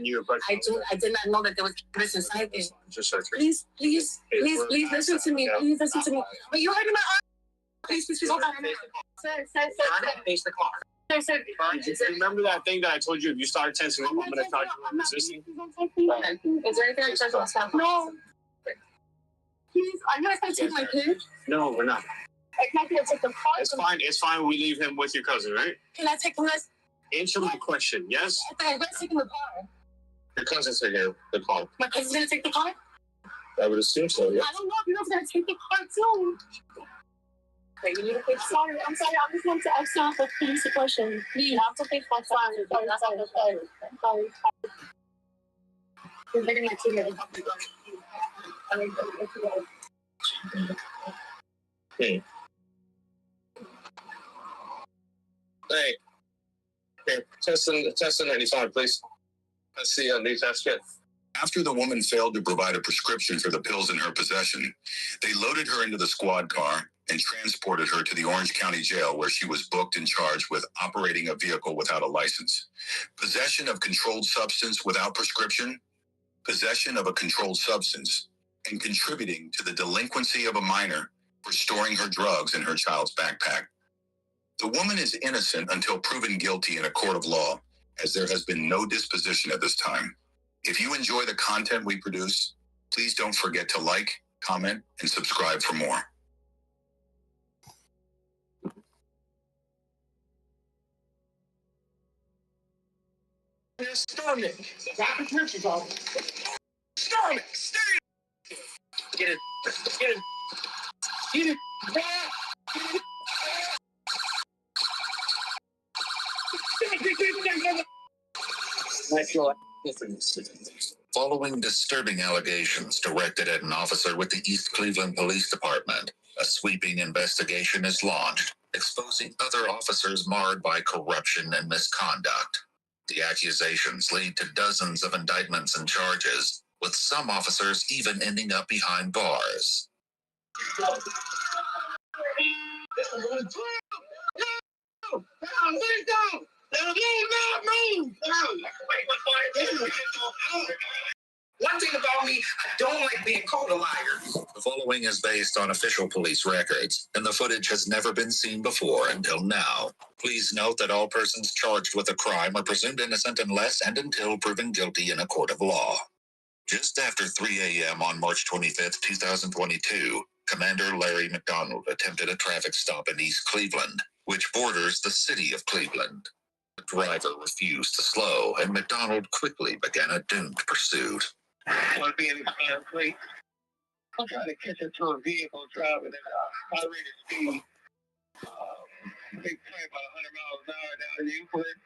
I did not know that there was cannabis inside there. Just Please listen to me. Please listen to me. But you hurting my arm. Please, hold on. Sir. Face the clock. Sir. Remember that thing that I told you? If you start tensing up, I'm gonna talk you into resisting. Is there anything I should stop? No. Please, are you guys going to take my kid? No, we're not. I can't take the car. It's fine. We leave him with your cousin, right? Can I take him? Answer my question. Yes. I'm going to take him the car. Your cousin's here. The car. My cousin's going to take the car? I would assume so. Yeah. I don't know if you're going to take the car too. Okay, you need to take. Sorry. I'm just going to ask you for police question. Please, I have to take my time. Sorry. You're getting my kid. Hey. Hey. Okay, testing 95, please. Let's see new test kit. After the woman failed to provide a prescription for the pills in her possession, they loaded her into the squad car and transported her to the Orange County Jail, where she was booked and charged with operating a vehicle without a license, possession of controlled substance without prescription, possession of a controlled substance, and contributing to the delinquency of a minor for storing her drugs in her child's backpack. The woman is innocent until proven guilty in a court of law, as there has been no disposition at this time. If you enjoy the content we produce, please don't forget to like, comment, and subscribe for more. Starman, Dr. Church's office. Starman, stay. Get it. Get it. Get it. Following disturbing allegations directed at an officer with the East Cleveland Police Department, a sweeping investigation is launched, exposing other officers marred by corruption and misconduct. The accusations lead to dozens of indictments and charges, with some officers even ending up behind bars. One thing about me, I don't like being called a liar. The following is based on official police records, and the footage has never been seen before until now. Please note that all persons charged with a crime are presumed innocent unless and until proven guilty in a court of law. Just after 3 a.m. on March 25th, 2022, Commander Larry McDonald attempted a traffic stop in East Cleveland, which borders the city of Cleveland. The driver refused to slow, and McDonald quickly began a doomed pursuit. I'm being please. I'm trying to catch into a vehicle driving at a high rate of speed. Big plane about 100 miles an hour down in Euclid.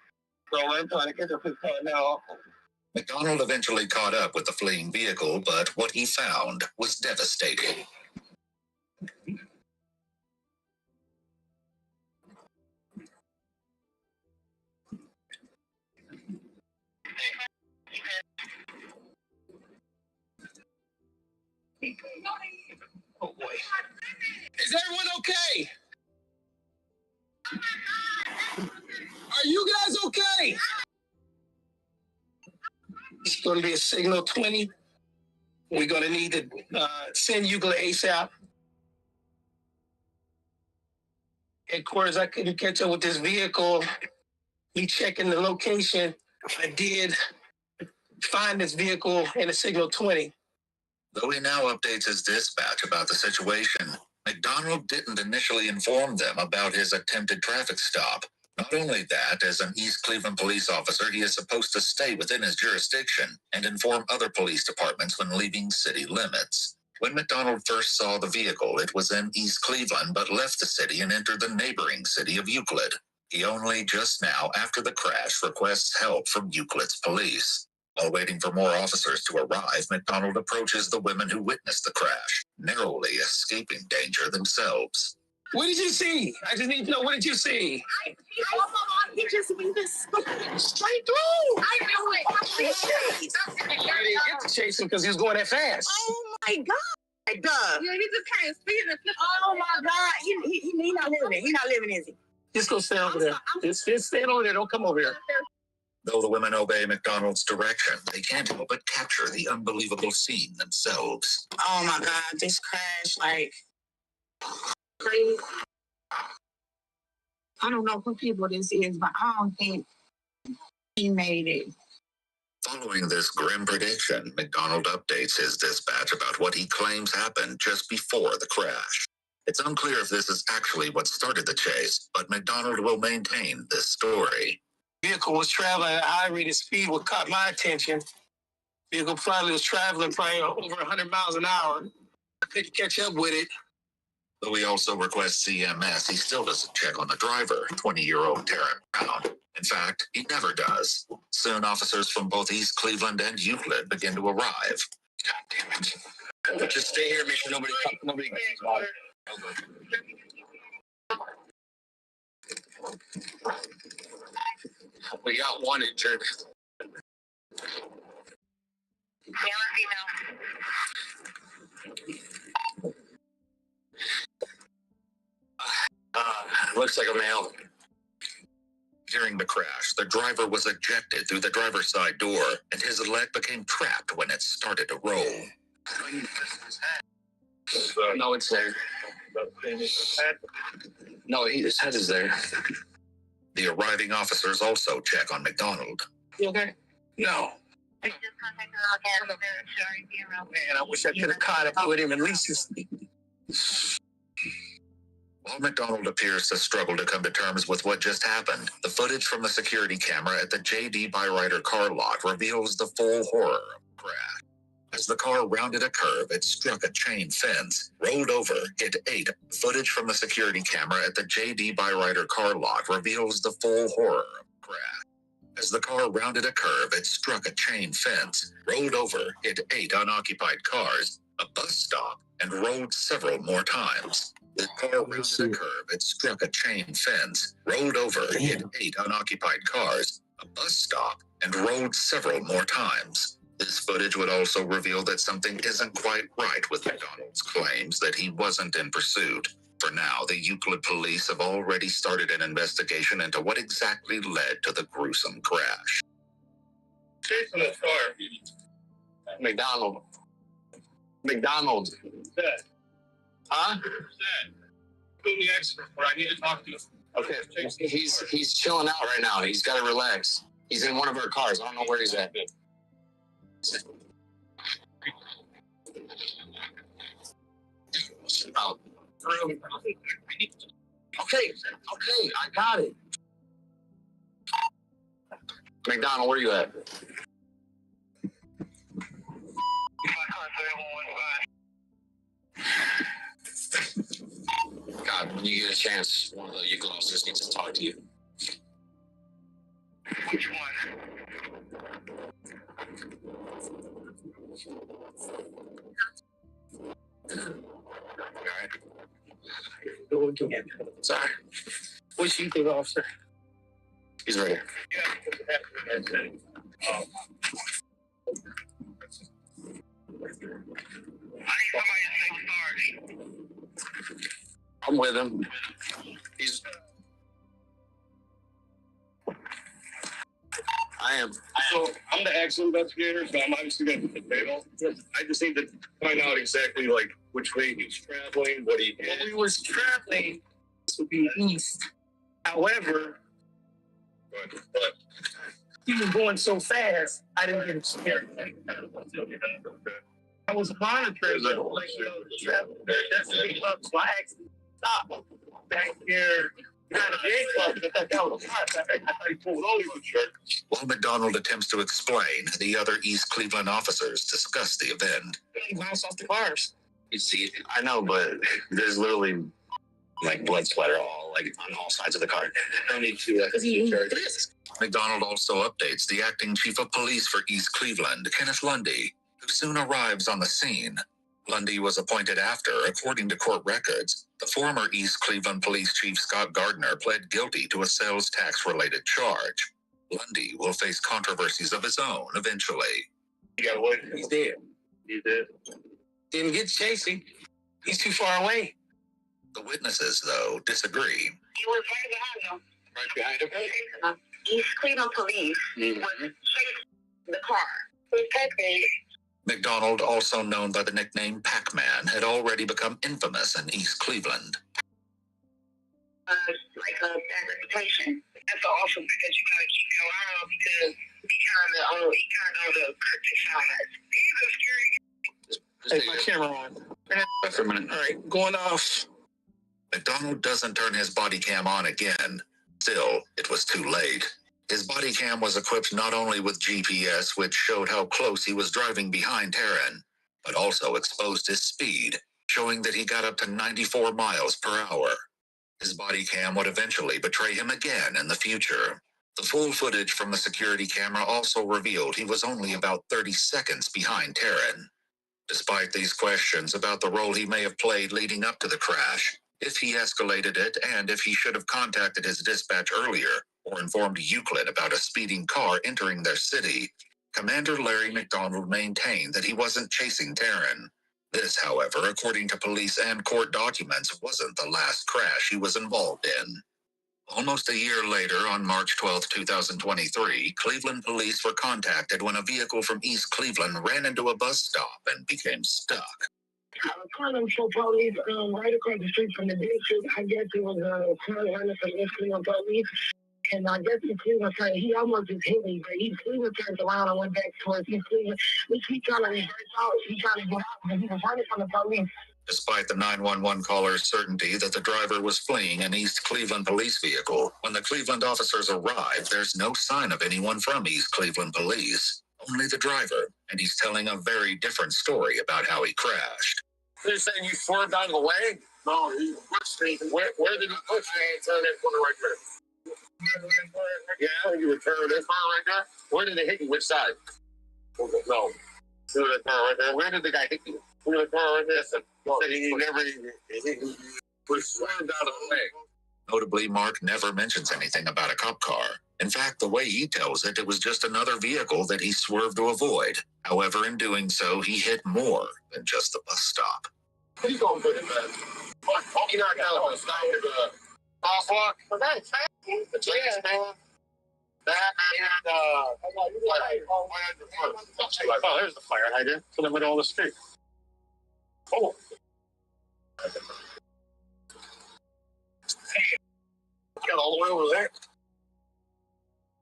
So I'm trying to catch up his car now. McDonald eventually caught up with the fleeing vehicle, but what he found was devastating. Oh boy. Is everyone okay? Are you guys okay? It's going to be a signal 20. We're going to need to send Euclid ASAP. Headquarters, I couldn't catch up with this vehicle. Me checking the location. I did find this vehicle in a signal 20. Though he now updates his dispatch about the situation, McDonald didn't initially inform them about his attempted traffic stop. Not only that, as an East Cleveland police officer, he is supposed to stay within his jurisdiction and inform other police departments when leaving city limits. When McDonald first saw the vehicle, it was in East Cleveland, but left the city and entered the neighboring city of Euclid. He only just now, after the crash, requests help from Euclid's police. While waiting for more officers to arrive, McDonald approaches the women who witnessed the crash, narrowly escaping danger themselves. What did you see? I just need to know, what did you see? He just went this straight through. I knew it. I didn't get to chase him because he was going that fast. Oh my God. Hey, duh. Yeah, he just kind of speeding and flipping. Oh my God. He not living. He not living, is he? Just go stand over there. Just stand over there. Don't come over here. Though the women obey McDonald's direction, they can't help but capture the unbelievable scene themselves. Oh my God. This crash, like, crazy. I don't know who people this is, but I don't think he made it. Following this grim prediction, McDonald updates his dispatch about what he claims happened just before the crash. It's unclear if this is actually what started the chase, but McDonald will maintain this story. Vehicle was traveling at a high rate of speed, what caught my attention. Vehicle probably was traveling over 100 miles an hour. I couldn't catch up with it. Though he also requests CMS, he still doesn't check on the driver, 20-year-old Darren Brown. In fact, he never does. Soon, officers from both East Cleveland and Euclid begin to arrive. God damn it. Just stay here, make sure nobody gets involved. We got one injured. Looks like a male. During the crash, the driver was ejected through the driver's side door, and his leg became trapped when it started to roll. No, it's there. No, his head is there. The arriving officers also check on McDonald. You okay? No. Man, I wish I could have caught up with him and at least just... While McDonald appears to struggle to come to terms with what just happened, the footage from the security camera at the J.D. Byrider car lot reveals the full horror of the crash. As the car rounded a curve, it struck a chain fence, rolled over, hit 8. Footage from the security camera at the J.D. Byrider car lot reveals the full horror of the crash. As the car rounded a curve, it struck a chain fence, rolled over, hit 8 unoccupied cars, a bus stop, and rolled several more times. The car rounded a curve, it struck a chain fence, rolled over, hit 8 unoccupied cars, a bus stop, and rolled several more times. This footage would also reveal that something isn't quite right with McDonald's claims that he wasn't in pursuit. For now, the Euclid police have already started an investigation into what exactly led to the gruesome crash. Chasing the car. McDonald. Huh? Put me expert where I need to talk to you. Okay, he's chilling out right now. He's got to relax. He's in one of our cars. I don't know where he's at. Okay, I got it. McDonald, where you at? God, when you get a chance, one of the Euclid officers needs to talk to you. Which one? Alright. Sorry. Which Euclid officer? He's right here. I'm with him. I am. So I'm the accident investigator, so I'm obviously going to put the fatal. I just need to find out exactly like which way he was traveling, what he did. When we was traveling, this would be east. However, he was going so fast, I didn't get him scared. I was monitoring the Destiny Club, so I actually stopped back here. While McDonald attempts to explain, the other East Cleveland officers discuss the event. He bounced off the cars. You see, I know, but there's literally like blood splatter on all sides of the car. I need to McDonald also updates the acting chief of police for East Cleveland, Kenneth Lundy, who soon arrives on the scene. Lundy was appointed after, according to court records, the former East Cleveland Police Chief Scott Gardner pled guilty to a sales tax-related charge. Lundy will face controversies of his own eventually. You got what? He's dead. He's dead. Didn't get chasing. He's too far away. The witnesses, though, disagree. He was right behind him. Right behind him? East Cleveland Police was chasing the car. McDonald, also known by the nickname Pac-Man, had already become infamous in East Cleveland. Like a bad reputation. That's awesome because you gotta keep your eye on because he kind of the cryptic side. He's a scary. Take my camera on. For a minute. All right, going off. McDonald doesn't turn his body cam on again. Still, it was too late. His body cam was equipped not only with GPS, which showed how close he was driving behind Taryn, but also exposed his speed, showing that he got up to 94 miles per hour. His body cam would eventually betray him again in the future. The full footage from the security camera also revealed he was only about 30 seconds behind Taryn. Despite these questions about the role he may have played leading up to the crash, if he escalated it and if he should have contacted his dispatch earlier, or informed Euclid about a speeding car entering their city. Commander Larry McDonald maintained that he wasn't chasing Taryn. This, however, according to police and court documents, wasn't the last crash he was involved in. Almost a year later, on March 12, 2023, Cleveland police were contacted when a vehicle from East Cleveland ran into a bus stop and became stuck. I was calling for police right across the street from the district. I guess it was a car running from East Cleveland police. And I guess East Cleveland turned, he almost just hit me, but East Cleveland turned around and went back towards East Cleveland. He trying to reverse out. He trying to get out because he was running from the police. Despite the 911 caller's certainty that the driver was fleeing an East Cleveland police vehicle, when the Cleveland officers arrived, there's no sign of anyone from East Cleveland police, only the driver, and he's telling a very different story about how he crashed. You're saying you swerved out of the way? No, where did you push? I turn that corner right there. Yeah, you were turning that car right there? Where did it hit you? Which side? No. That car right there. Where did the guy hit you? Where did the car right there? Said he never swerved out of the way. Notably, Mark never mentions anything about a cop car. In fact, the way he tells it, it was just another vehicle that he swerved to avoid. However, in doing so, he hit more than just the bus stop. What are you going to put in, man? You're not going to stop at the crosswalk? Was that a track? Yeah, man. That and, oh, there's the fire hydrant in the middle of the street. Oh. Got all the way over there.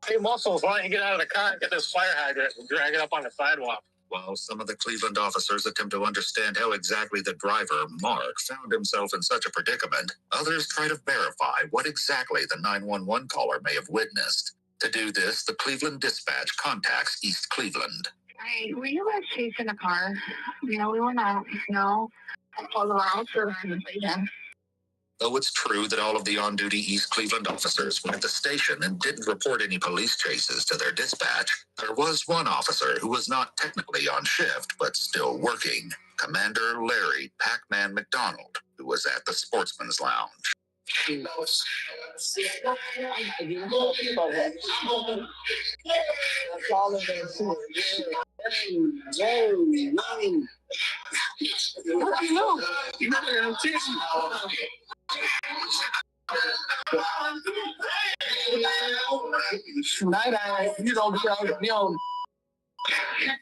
Hey, muscles, why don't you get out of the car and get this fire hydrant and drag it up on the sidewalk? While some of the Cleveland officers attempt to understand how exactly the driver, Mark, found himself in such a predicament, others try to verify what exactly the 911 caller may have witnessed. To do this, the Cleveland Dispatch contacts East Cleveland. Hey, were you guys chasing a car? No, we were not. No. I called around for them. Though it's true that all of the on-duty East Cleveland officers went at the station and didn't report any police chases to their dispatch, there was one officer who was not technically on shift, but still working, Commander Larry Pac-Man McDonald, who was at the Sportsman's Lounge.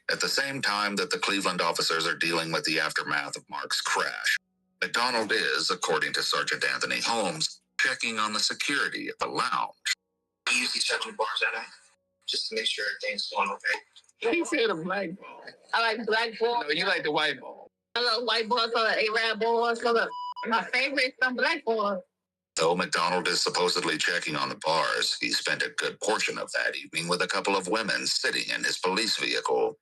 At the same time that the Cleveland officers are dealing with the aftermath of Mark's crash, McDonald is, according to Sergeant Anthony Holmes, checking on the security at the lounge. You usually check the bars at night, just to make sure everything's going okay. He said a black ball. I like black ball. No, you like the white ball. I love white balls, I love Arab balls. My favorite is some black balls. Though McDonald is supposedly checking on the bars, he spent a good portion of that evening with a couple of women sitting in his police vehicle.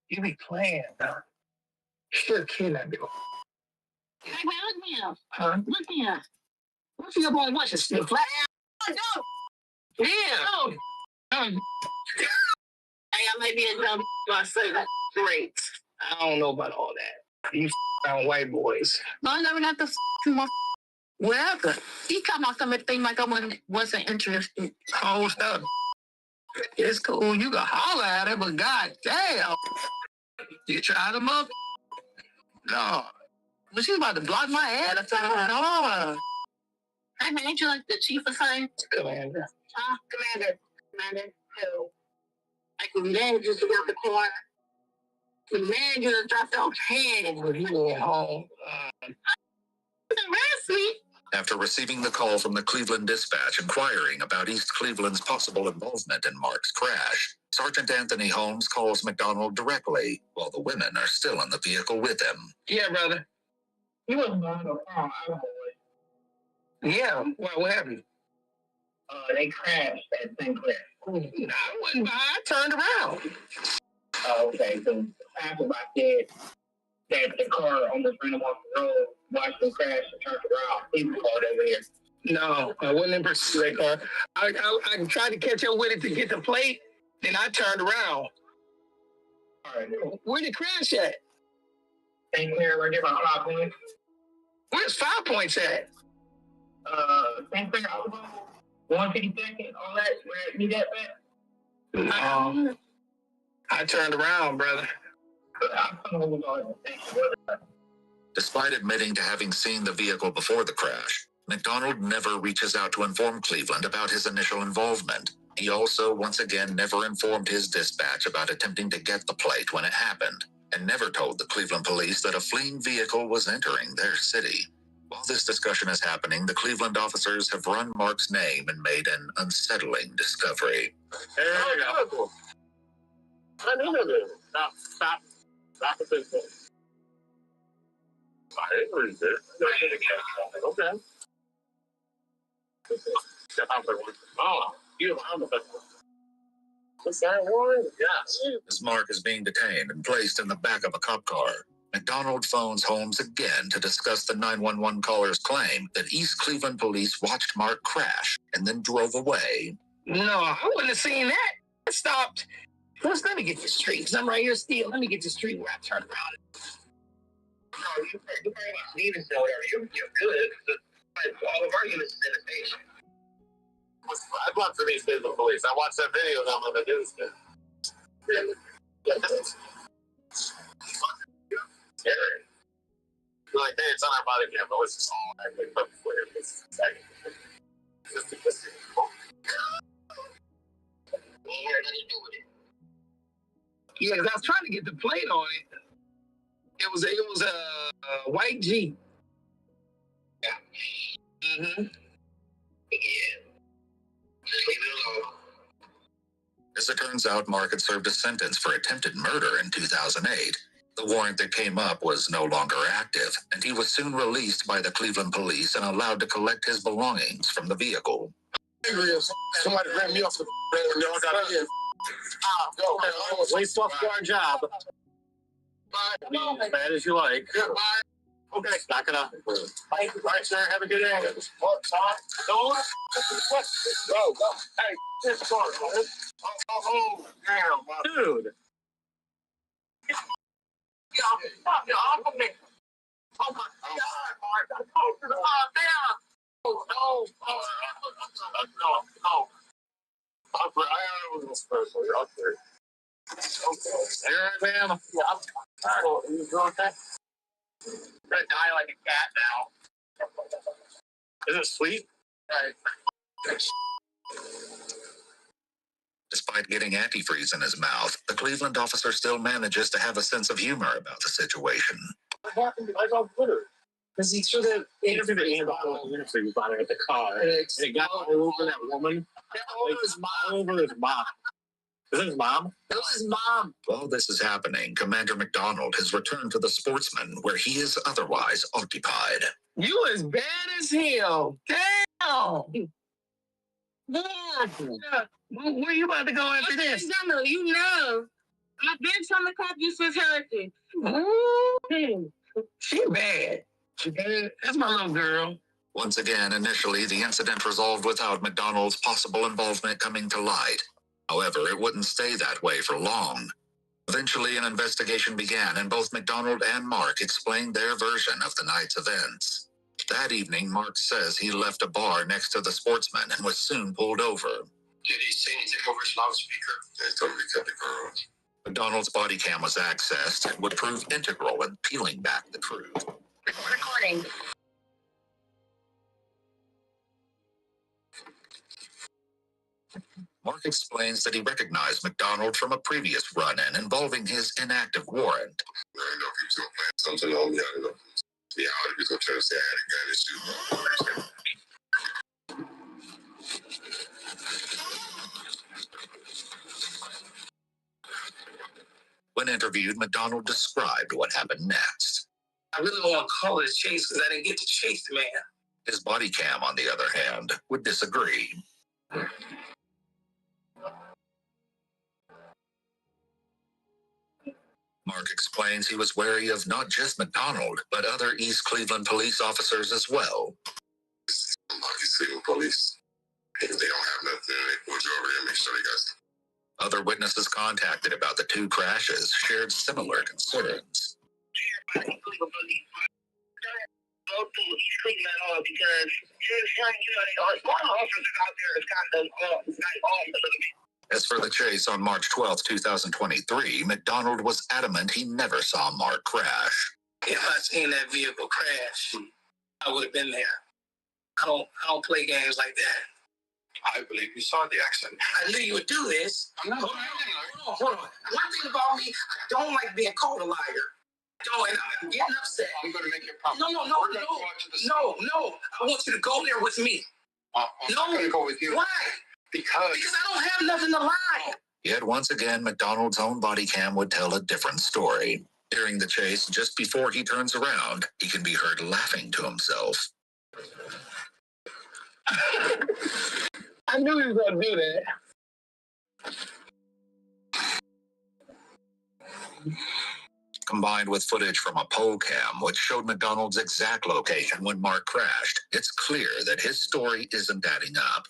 You be playing, huh? Sure, kid, I do. Hey, man, look me up. Huh? Look me up. What's your boy watching? Still flat? Oh, no. Yeah. No. Hey, I may be a dumb myself. That's great. I don't know about all that. You on white boys. No, I never got the more. Whatever. He come off something like I wasn't interested. Oh, stuff. It's cool. You can holler at it, but goddamn. You try them up? No. But she's about to block my head. I thought, oh. Hey, man, ain't you like the chief of something? Commander. Huh? Commander. Commander who? Like the man just got the car. The man just dropped off hand when he went home. Arrest me. After receiving the call from the Cleveland Dispatch inquiring about East Cleveland's possible involvement in Mark's crash, Sergeant Anthony Holmes calls McDonald directly, while the women are still in the vehicle with him. Yeah, brother. You wasn't on the phone. Yeah, what happened? They crashed at Sinclair. No, I wasn't by. I turned around. Oh, okay. So after I said that the car almost ran him off the road, watched them crash and turned around. People called over here. No, I wasn't in pursuit of that car. I tried to catch up with it to get the plate, then I turned around. All right. Where did crash at? Sinclair, right there by 5 Points. Where's 5 Points at? Sinclair. 152nd, all that, where you get that? I turned around, brother. Despite admitting to having seen the vehicle before the crash, McDonald never reaches out to inform Cleveland about his initial involvement. He also, once again, never informed his dispatch about attempting to get the plate when it happened, and never told the Cleveland police that a fleeing vehicle was entering their city. While this discussion is happening, the Cleveland officers have run Mark's name and made an unsettling discovery. There you go. I knew it. Stop the business. I didn't read it. Okay. Oh, you found the business. What's that one? Yes. As Mark is being detained and placed in the back of a cop car, McDonald phones Holmes again to discuss the 911 caller's claim that East Cleveland police watched Mark crash and then drove away. No, I wouldn't have seen that. I stopped. First, let me get you straight, because I'm right here still. Let me get you straight where I turn around. No, you're leaving so you're good. All of our units is in the station. I'd love for these Cleveland police. I watched that video and I'm going to do this. Scary. You're like, hey, it's on our body cam, but it's just all actually perfect for you. It's exciting. Yeah, because I was trying to get the plate on it. It was a white Jeep. Yeah. Mm-hmm. Yeah. Just leave it alone. As it turns out, Mark had served a sentence for attempted murder in 2008. The warrant that came up was no longer active, and he was soon released by the Cleveland police and allowed to collect his belongings from the vehicle. Somebody ran me off the road and y'all got in. Go. We swapped for our job. Be as bad as you like. Okay. Back it up. All right, sir. Have a good day. Go. Hey, this car, man. Oh, damn, dude. Stop your uncle me. Oh, my God, Mark. Oh, damn. Oh, no. No. I was special. You're up there. Okay. Hey, man. Yeah. All right. You doing that? I'm gonna die like a cat now. Is it sweet? Right. Despite getting antifreeze in his mouth, the Cleveland officer still manages to have a sense of humor about the situation. What happened? I got Twitter. Because he threw the antifreeze bottle at the car. And it got all over that woman. All over his mom. Is it his mom? That was his mom. While this is happening, Commander McDonald has returned to the Sportsman, where he is otherwise occupied. You as bad as hell. Damn. Yeah. Where you about to go after this? You know. I've been trying to cop you since Hurricane. She bad. She bad. That's my little girl. Once again, initially, the incident resolved without McDonald's possible involvement coming to light. However, it wouldn't stay that way for long. Eventually, an investigation began, and both McDonald and Mark explained their version of the night's events. That evening, Mark says he left a bar next to the Sportsman and was soon pulled over. Did he say anything over his loudspeaker? They told me to cut the girl. McDonald's body cam was accessed and would prove integral in peeling back the truth. Recording. Mark explains that he recognized McDonald from a previous run-in involving his inactive warrant. I didn't know if he was going to plan something on me. I didn't know. Yeah, I was going to try to say I had a gun issue. When interviewed, McDonald described what happened next. I really want to call this chase because I didn't get to chase the man. His body cam, on the other hand, would disagree. Mark explains he was wary of not just McDonald, but other East Cleveland police officers as well. East Cleveland police, if they don't have nothing, they pull you over there and make sure they got. Other witnesses contacted about the two crashes shared similar concerns. go through treatment at all because you're trying to get a lot of officers out there is kind of off a little bit. As for the chase on March 12, 2023, McDonald was adamant he never saw Mark crash. If I seen that vehicle crash, I would have been there. I don't play games like that. I believe you saw the accident. I knew you would do this. Hold on. One thing about me, I don't like being called a liar. And I'm getting upset. I'm going to make you a promise. No. I want you to go there with me. I'm not going to go with you. Why? Because I don't have nothing to lie. Yet once again, McDonald's own body cam would tell a different story. During the chase, just before he turns around, he can be heard laughing to himself. I knew he was going to do that. Combined with footage from a poll cam, which showed McDonald's exact location when Mark crashed, it's clear that his story isn't adding up.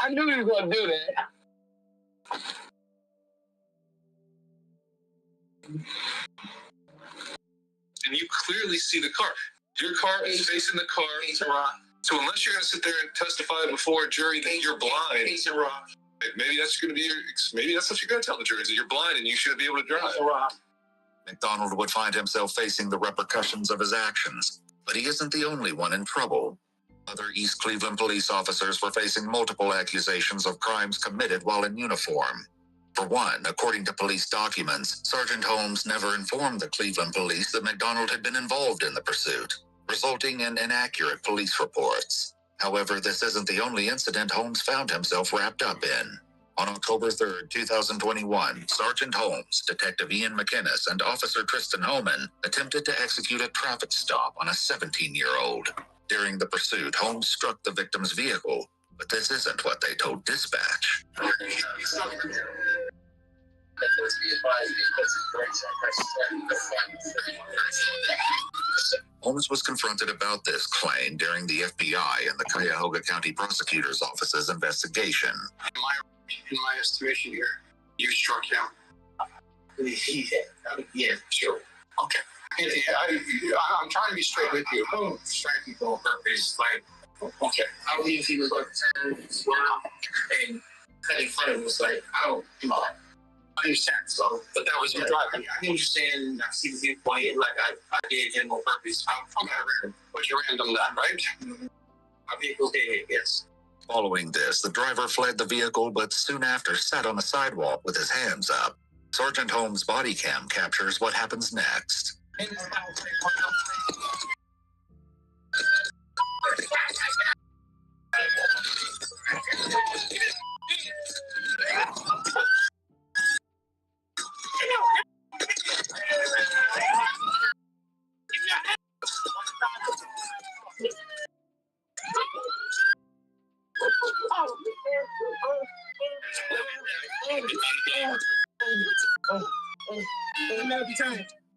I knew he was going to do that. and you clearly see the car. Your car is facing the car. So unless you're going to sit there and testify before a jury that you're blind, maybe that's going to be maybe that's what you're going to tell the jury, is that you're blind and you should be able to drive. McDonald would find himself facing the repercussions of his actions, but he isn't the only one in trouble. Other East Cleveland police officers were facing multiple accusations of crimes committed while in uniform. For one, according to police documents, Sergeant Holmes never informed the Cleveland police that McDonald had been involved in the pursuit, resulting in inaccurate police reports. However, this isn't the only incident Holmes found himself wrapped up in. On October 3rd, 2021, Sergeant Holmes, Detective Ian McInnes, and Officer Tristan Holman attempted to execute a traffic stop on a 17-year-old. During the pursuit, Holmes struck the victim's vehicle, but this isn't what they told dispatch. Holmes was confronted about this claim during the FBI and the Cuyahoga County Prosecutor's Office's investigation. In my estimation here, you struck him. Yeah, sure. Okay. I'm trying to be straight with you. I don't strike people on purpose. Like, okay. I believe he was like 10, and cutting in front of him was like, I don't, I understand. So, but that was your driving. I hear you saying, I see the viewpoint, like I did him on purpose. I'm not random, but you're random that, right? My vehicle did, yes. Following this, the driver fled the vehicle, but soon after sat on the sidewalk with his hands up. Sergeant Holmes' body cam captures what happens next.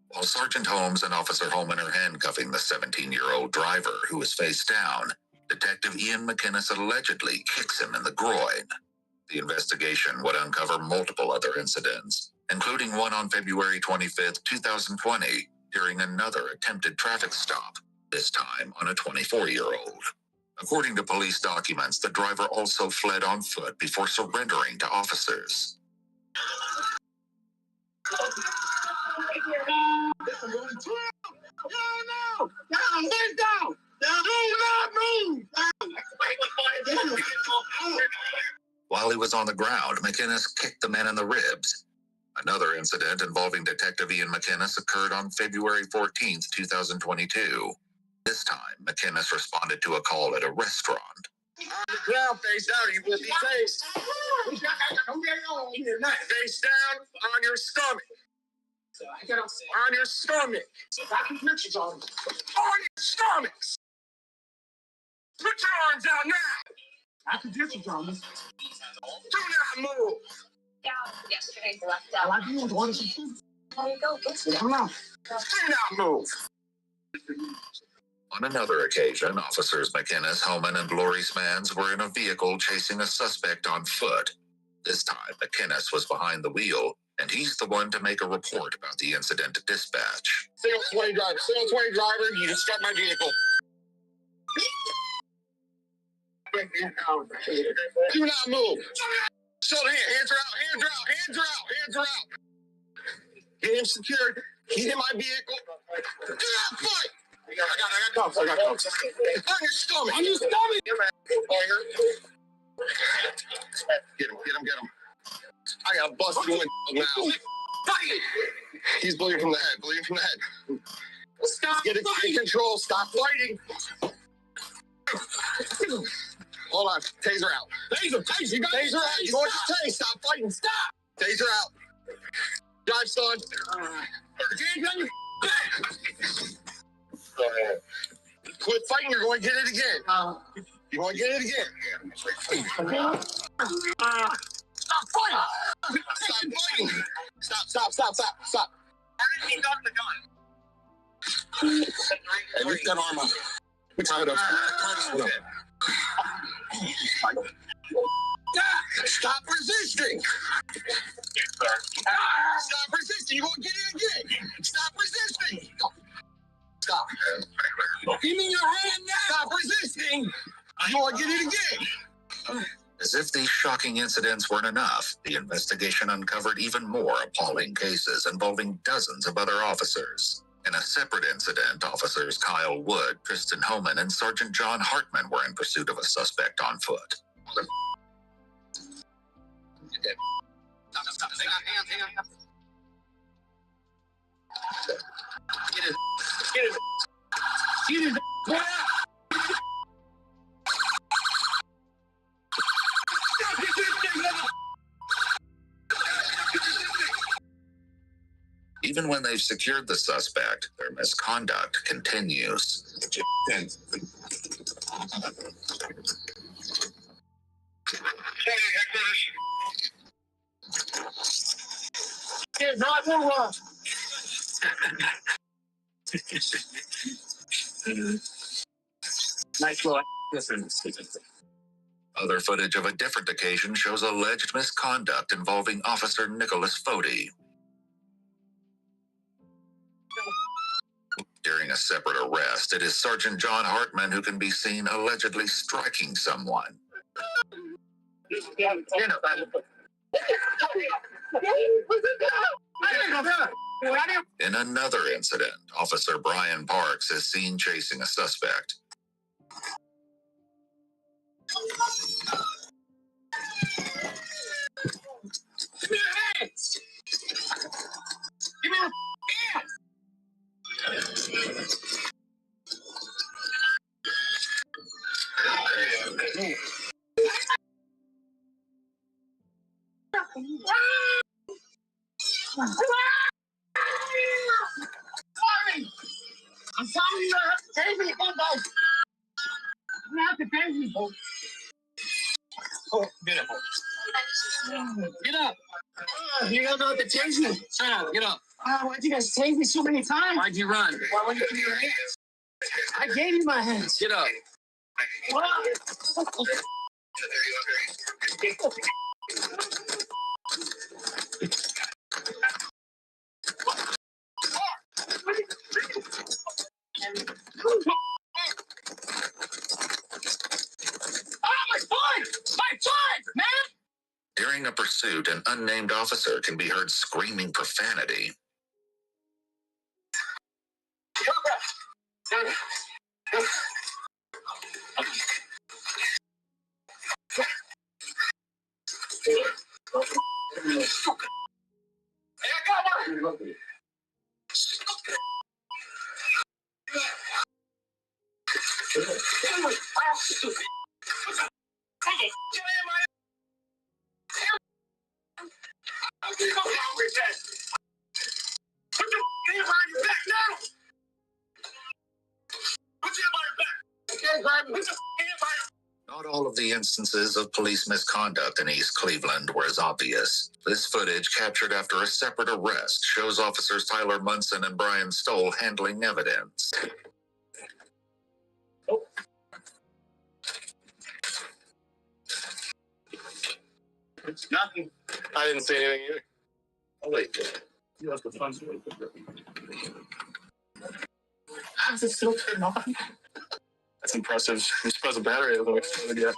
While Sergeant Holmes and Officer Holman are handcuffing the 17-year-old driver who is face down, Detective Ian McInnes allegedly kicks him in the groin. The investigation would uncover multiple other incidents, including one on February 25th, 2020, during another attempted traffic stop, this time on a 24-year-old. According to police documents, the driver also fled on foot before surrendering to officers. While he was on the ground, McInnes kicked the man in the ribs. Another incident involving Detective Ian McInnes occurred on February 14th, 2022. This time, McInnes responded to a call at a restaurant. On the ground, face down, you will be face. Face down on your stomach. On your stomach. On your stomach. Put your arms out now. I can get you, Thomas. Do not move. Yesterday, left out. I like you to order some food. There you go. Come on. Do not move. On another occasion, officers McInnes, Hellman, and Lorismans were in a vehicle chasing a suspect on foot. This time, McInnes was behind the wheel, and he's the one to make a report about the incident to dispatch. Single 20 driver, you can start my vehicle. Do not move. Show the hands are out. Get him secured. Get in my vehicle. Do not fight. I got cuffs. On your stomach. Get him. I got busted window now. He's bleeding from the head. Stop. Get it in control. Stop fighting. Hold on. Taser out. Taser out. You want your taser? Stop fighting. Stop. Taser out. Drive, son. Hands on your back. Quit fighting. You're going to get it again. You're going to get it again. Stop fighting. Stop. Hey, lift that arm up. We tie it up. Stop resisting. You're going to get it again. Stop resisting. Stop. Give me your hand now. Stop resisting. You're going to get it again. As if these shocking incidents weren't enough, the investigation uncovered even more appalling cases involving dozens of other officers. In a separate incident, officers Kyle Wood, Tristan Homan, and Sergeant John Hartman were in pursuit of a suspect on foot. Stop. Get it. Even when they've secured the suspect, their misconduct continues. Nice little. Other footage of a different occasion shows alleged misconduct involving Officer Nicholas Foti. During a separate arrest, it is Sergeant John Hartman who can be seen allegedly striking someone. In another incident, Officer Brian Parks is seen chasing a suspect. Give me your hands! Give me your hands! I'm telling you, take me, Bumbo! You have to take me, Bumbo. Oh, get up. Get up. You don't know what to chase me. Shut up, get up. Why'd you guys chase me so many times? Why'd you run? Why wouldn't you give me your hands? I gave you my hands. Get up. During a pursuit, an unnamed officer can be heard screaming profanity. Not all of the instances of police misconduct in East Cleveland were as obvious. This footage, captured after a separate arrest, shows officers Tyler Munson and Brian Stoll handling evidence. It's nothing. I didn't say anything either. Oh, wait. You left the fun. How is it still turned on? That's impressive. You suppose the battery hasn't exploded yet.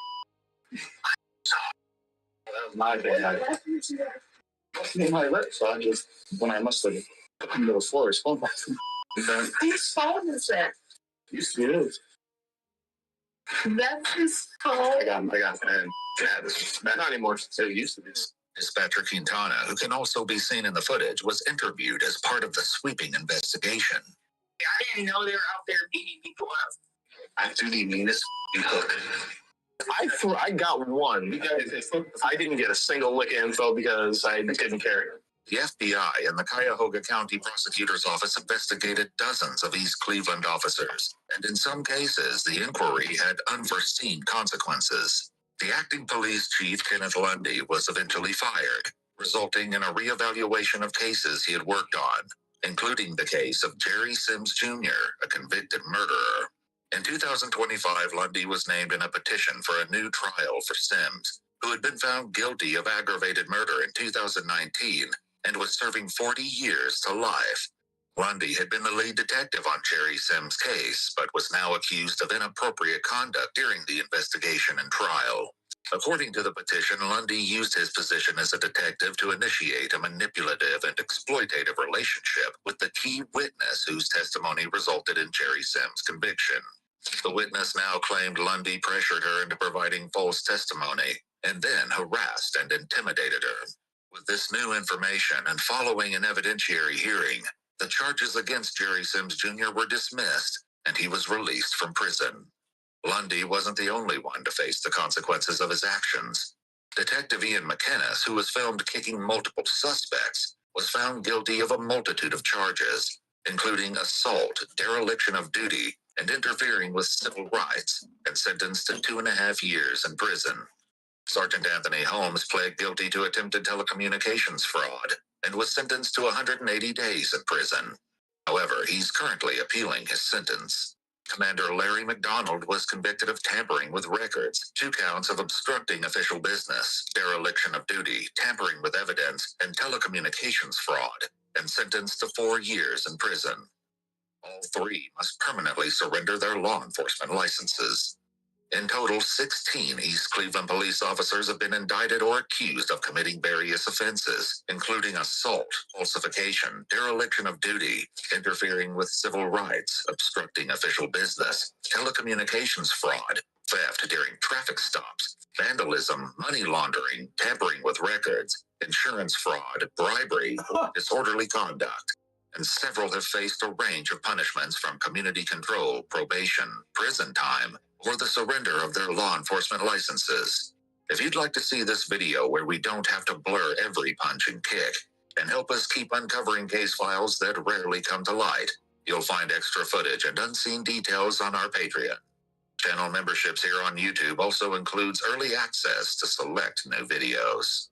That was my bad. I made my lips, so I just, when I must have put into the floor, it's phone box. Whose phone is that? Used to be his. That's his phone. I got man. Not anymore. It used to be. Dispatcher Quintana, who can also be seen in the footage, was interviewed as part of the sweeping investigation. I didn't know they were out there beating people up. I do the meanest hook. I got one. I didn't get a single lick of info because I didn't care. The FBI and the Cuyahoga County Prosecutor's Office investigated dozens of East Cleveland officers, and in some cases, the inquiry had unforeseen consequences. The acting police chief, Kenneth Lundy, was eventually fired, resulting in a reevaluation of cases he had worked on, including the case of Jerry Sims Jr., a convicted murderer. In 2025, Lundy was named in a petition for a new trial for Sims, who had been found guilty of aggravated murder in 2019 and was serving 40 years to life. Lundy had been the lead detective on Jerry Sims' case, but was now accused of inappropriate conduct during the investigation and trial. According to the petition, Lundy used his position as a detective to initiate a manipulative and exploitative relationship with the key witness whose testimony resulted in Jerry Sims' conviction. The witness now claimed Lundy pressured her into providing false testimony and then harassed and intimidated her. With this new information and following an evidentiary hearing, the charges against Jerry Sims Jr. were dismissed and he was released from prison. Lundy wasn't the only one to face the consequences of his actions. Detective Ian McInnes, who was filmed kicking multiple suspects, was found guilty of a multitude of charges, including assault, dereliction of duty, and interfering with civil rights, and sentenced to 2.5 years in prison. Sergeant Anthony Holmes pled guilty to attempted telecommunications fraud and was sentenced to 180 days in prison. However, he's currently appealing his sentence. Commander Larry McDonald was convicted of tampering with records, 2 counts of obstructing official business, dereliction of duty, tampering with evidence, and telecommunications fraud, and sentenced to 4 years in prison. All 3 must permanently surrender their law enforcement licenses. In total, 16 East Cleveland police officers have been indicted or accused of committing various offenses, including assault, falsification, dereliction of duty, interfering with civil rights, obstructing official business, telecommunications fraud, theft during traffic stops, vandalism, money laundering, tampering with records, insurance fraud, bribery, or disorderly conduct. And several have faced a range of punishments from community control, probation, prison time, or the surrender of their law enforcement licenses. If you'd like to see this video where we don't have to blur every punch and kick, and help us keep uncovering case files that rarely come to light, you'll find extra footage and unseen details on our Patreon. Channel memberships here on YouTube also includes early access to select new videos.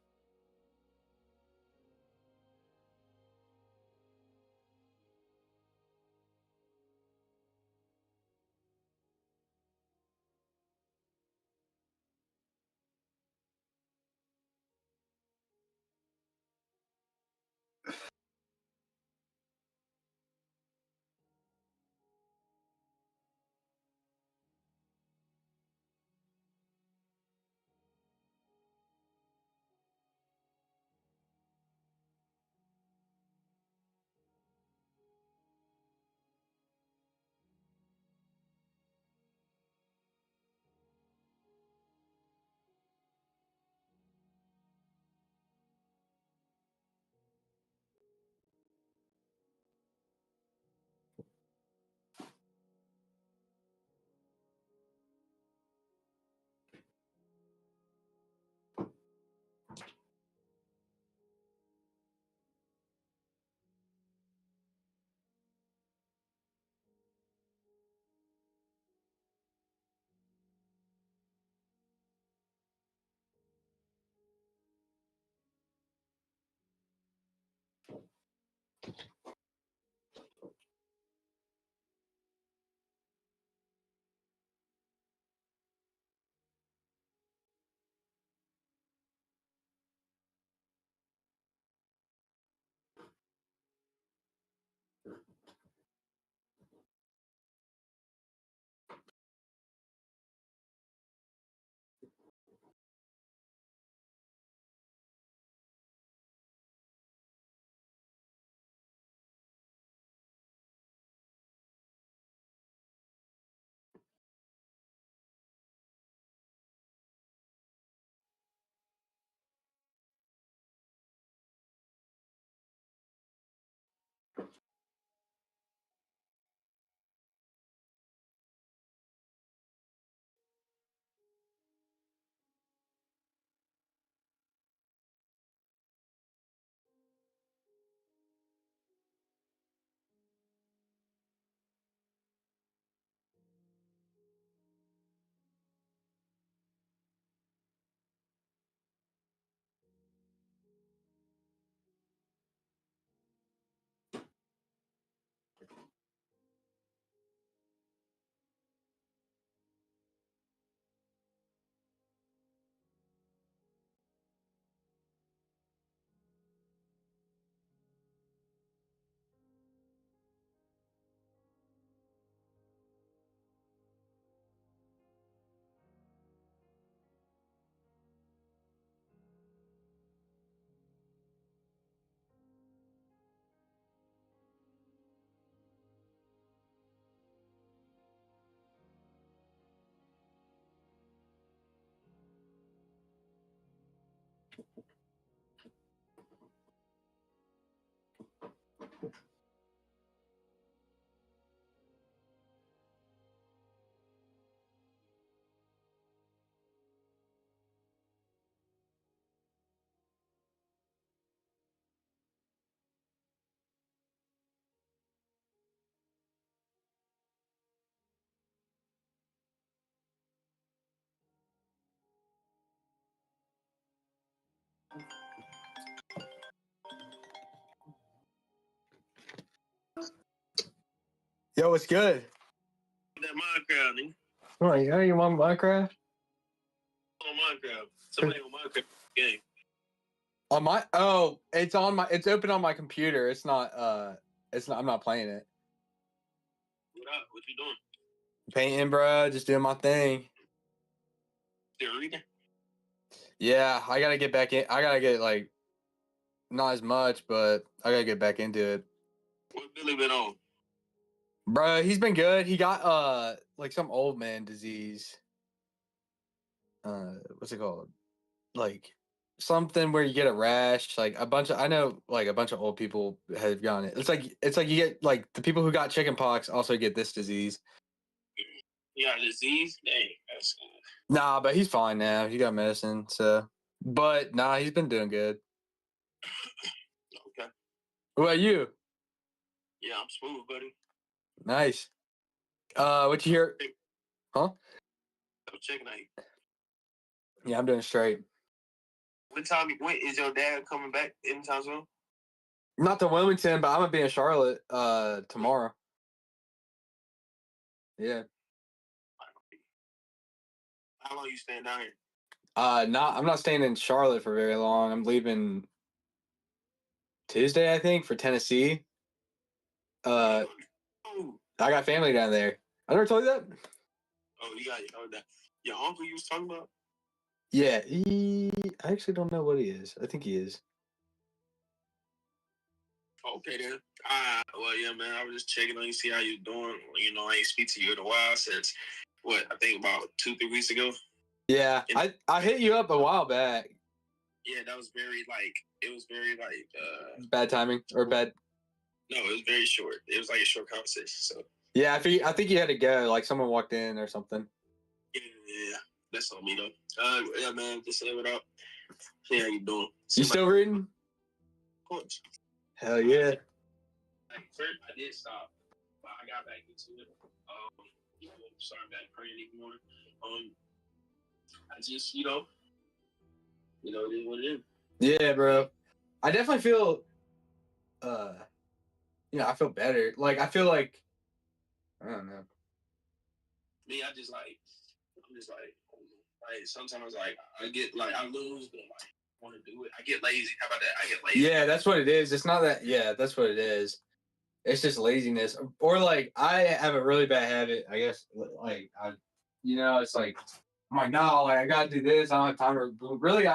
Yo, what's good? That Minecraft, nigga. Oh, yeah, you want Minecraft? On Minecraft. Somebody on Minecraft game. On my it's open on my computer. It's not I'm not playing it. What up? What you doing? Painting, bro, just doing my thing. Still reading? Yeah, I gotta get back in. I gotta get like not as much, but I gotta get back into it. What Billy been on? Bro, he's been good. He got like some old man disease. What's it called? Like something where you get a rash. Like a bunch of a bunch of old people have gotten it. It's like you get like the people who got chicken pox also get this disease. You got a disease? Dang, that's Nah, but he's fine now. He got medicine, so. But nah, he's been doing good. Okay. What about you? Yeah, I'm smooth, buddy. Nice. What you hear? Huh? I'm checking out. Yeah, I'm doing straight. When is your dad coming back anytime soon? Not to Wilmington, but I'm gonna be in Charlotte tomorrow. Yeah. How long you staying down here? I'm not staying in Charlotte for very long. I'm leaving Tuesday, I think, for Tennessee. I got family down there. I never told you that? Oh, you got that. Your uncle you was talking about? Yeah, I actually don't know what he is. I think he is. Okay then. Well, yeah, man. I was just checking on you, see how you doing. You know, I ain't speak to you in a while since I think about 2-3 weeks ago. Yeah, I hit you up a while back. Yeah, that was very Bad timing or bad. No, it was very short. It was like a short conversation. So yeah, I think you had to go. Like someone walked in or something. Yeah, that's on me though. Yeah, man, just say what up. See how you doing. You still reading? Of course. Hell yeah. Like, first, I did stop, but I got back into it. Started back praying anymore. I just, it is what it is. Yeah, bro. I definitely feel, I feel better. Like, I feel like, I don't know. Me, I'm just like, sometimes, like, I get, like, I lose, but, like, I want to do it. I get lazy. How about that? I get lazy. Yeah, that's what it is. It's not that, yeah, that's what it is. It's just laziness. Or, like, I have a really bad habit, I guess, like, it's like, I'm like, no, like, I gotta do this. I don't have time to really.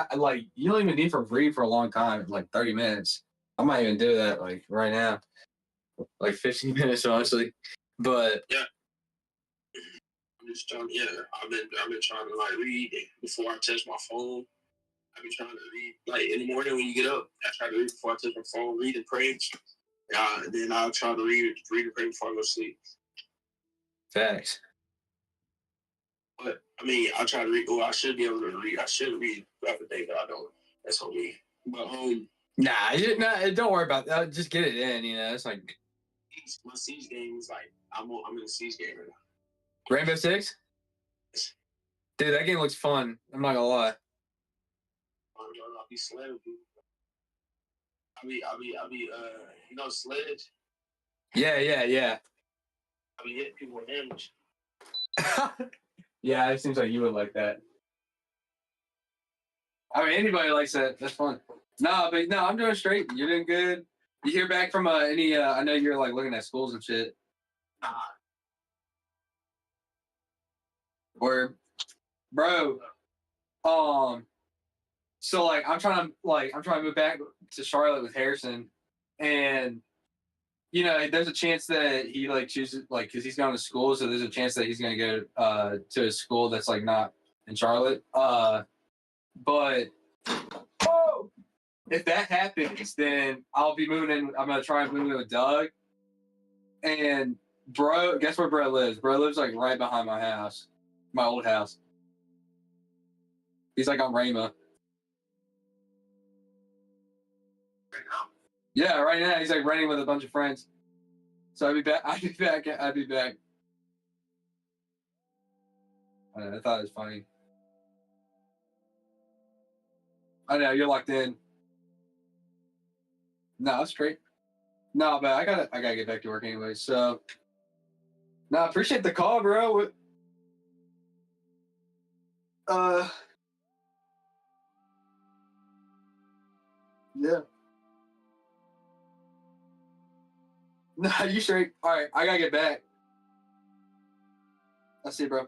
You don't even need to read for a long time, like 30 minutes. I might even do that, like, right now, like 15 minutes, honestly. But yeah, I'm just trying. Yeah, I've been trying to like read before I touch my phone. I've been trying to read like in the morning when you get up. I try to read before I touch my phone, read and pray. And then I'll try to read and pray before I go to sleep. Facts. But I mean, I try to read. Oh, I should be able to read. I should read throughout the day, but I don't. That's on me. But don't worry about that. Just get it in. It's like my Siege game is like I'm in a Siege game right now. Rainbow Six. Dude, that game looks fun. I'm not gonna lie. I'll be sledging people. I'll be Sledge. Yeah. I'll be hitting people with hammers. Yeah, it seems like you would like that. I mean, anybody likes that. That's fun. No, I'm doing straight. You're doing good. You hear back from any? I know you're like looking at schools and shit. Or, bro, so like I'm trying to move back to Charlotte with Harrison, and there's a chance that he like chooses like because he's going to school, so there's a chance that he's gonna go to a school that's like not in Charlotte. But if that happens, then I'll be moving in. I'm gonna try and move in with Doug. And bro, guess where bro lives? Bro lives like right behind my house, my old house. He's like on Rama. Yeah, right now he's like renting with a bunch of friends. So I'll be back. I thought it was funny. I know you're locked in. No, that's great. No, but I gotta get back to work anyway. So No, I appreciate the call, bro. Yeah. Nah, you straight. All right, I gotta get back. I see, bro.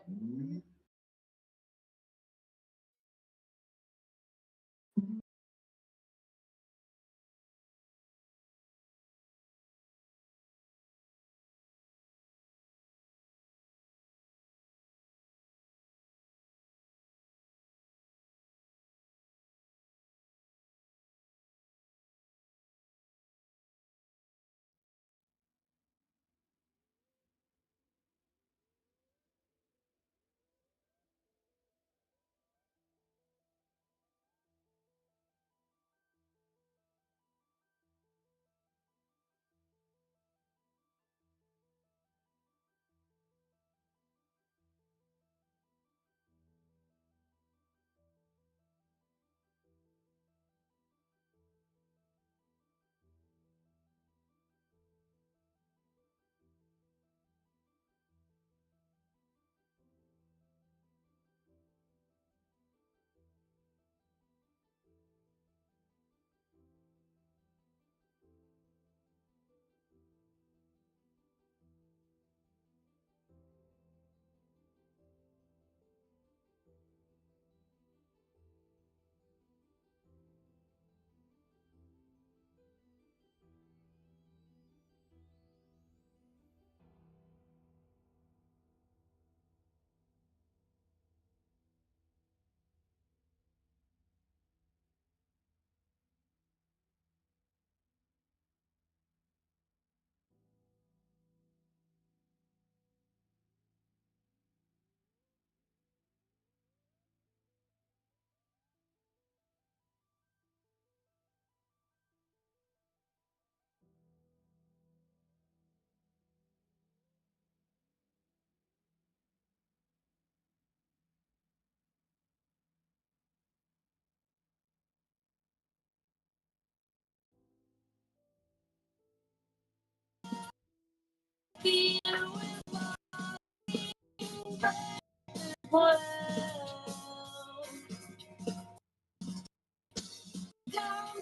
Don't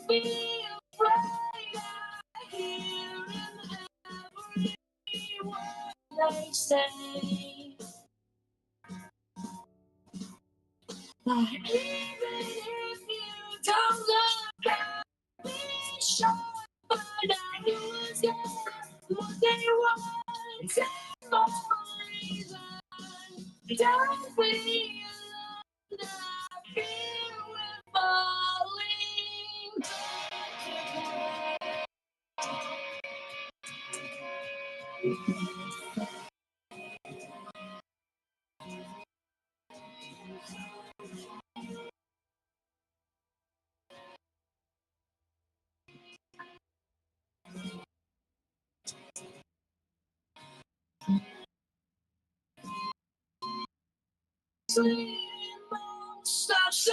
be afraid. I hear every word they say. But even if you don't look at me, sure, but I was there. What they want, and more reason. Don't be alone. I feel we're falling. Such a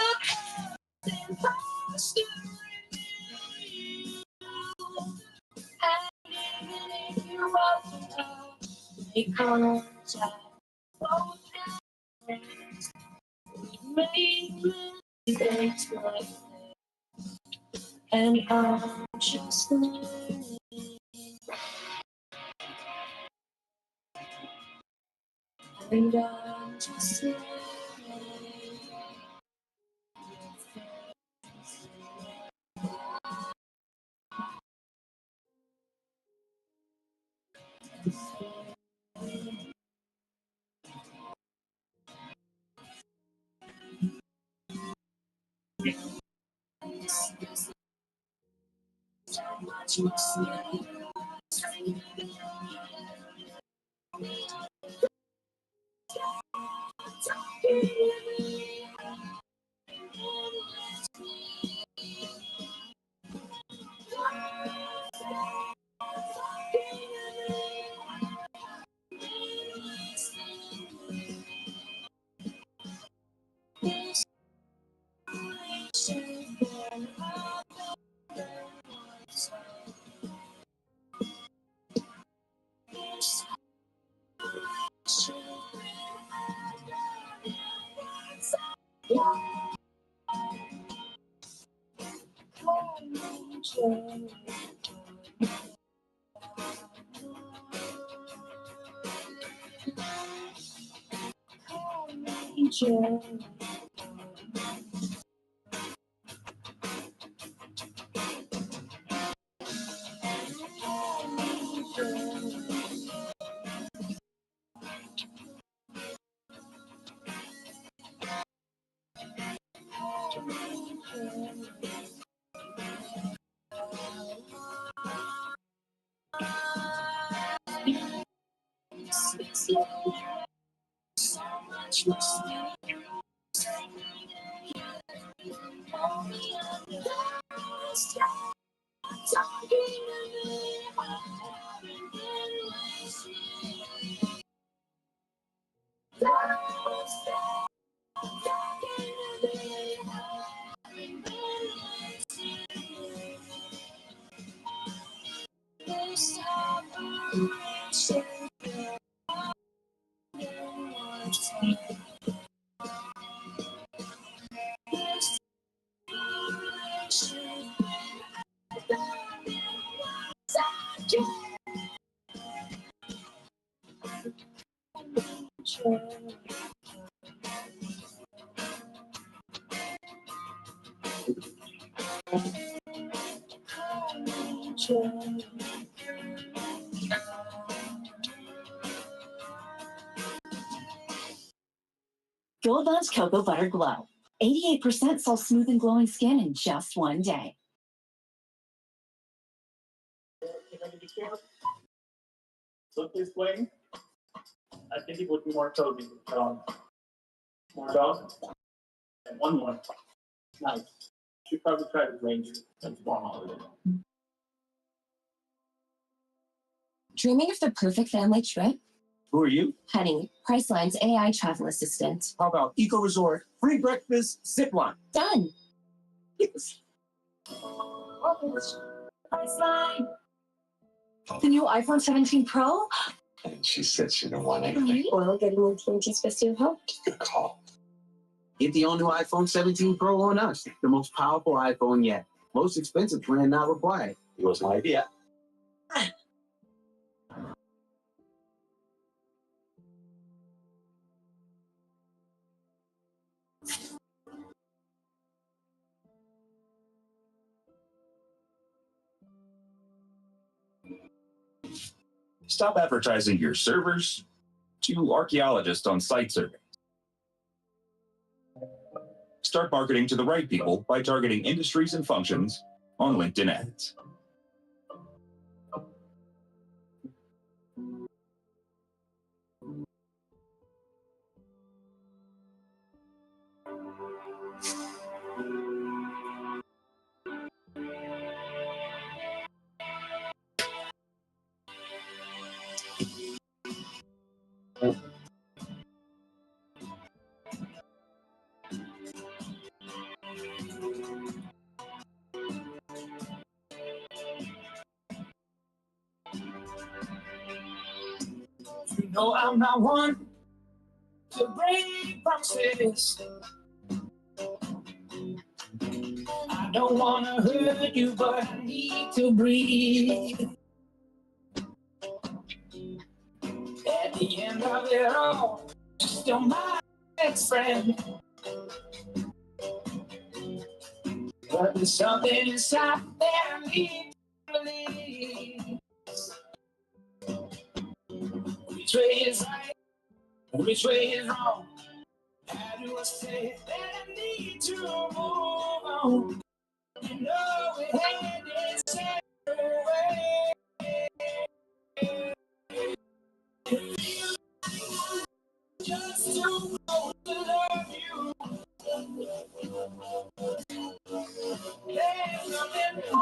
imposter in you. And even if you open up, make contact. Both hands, make mistakes like that. And I'm just learning. And I'm just learning. So much more. Gold Bond Cocoa Butter Glow. 88% solve smooth and glowing skin in just one day. So this way, I think it would be more Toby. More dog. And one more. Nice. Should probably try the Ranger and Farm Holiday. Dreaming of the perfect family trip? Who are you? Honey, Priceline's AI travel assistant. How about Eco Resort, free breakfast, zip line? Done. Yes. Priceline. The new iPhone 17 Pro? And she said she didn't want anything. Well, getting AT&T supposed to help. Good call. Get the all-new iPhone 17 Pro on us. The most powerful iPhone yet. Most expensive plan not required. It was my idea. Stop advertising your servers to archaeologists on site surveys. Start marketing to the right people by targeting industries and functions on LinkedIn ads. You know I'm not one to break promises. I don't wanna hurt you, but I need to breathe. At the end of it all, you're still my best friend. But there's something inside that I need to believe. Which way is right? Which way is wrong? How do I say that I need to move on? You know we had it separate ways. It feels like just too close to love you. There's nothing I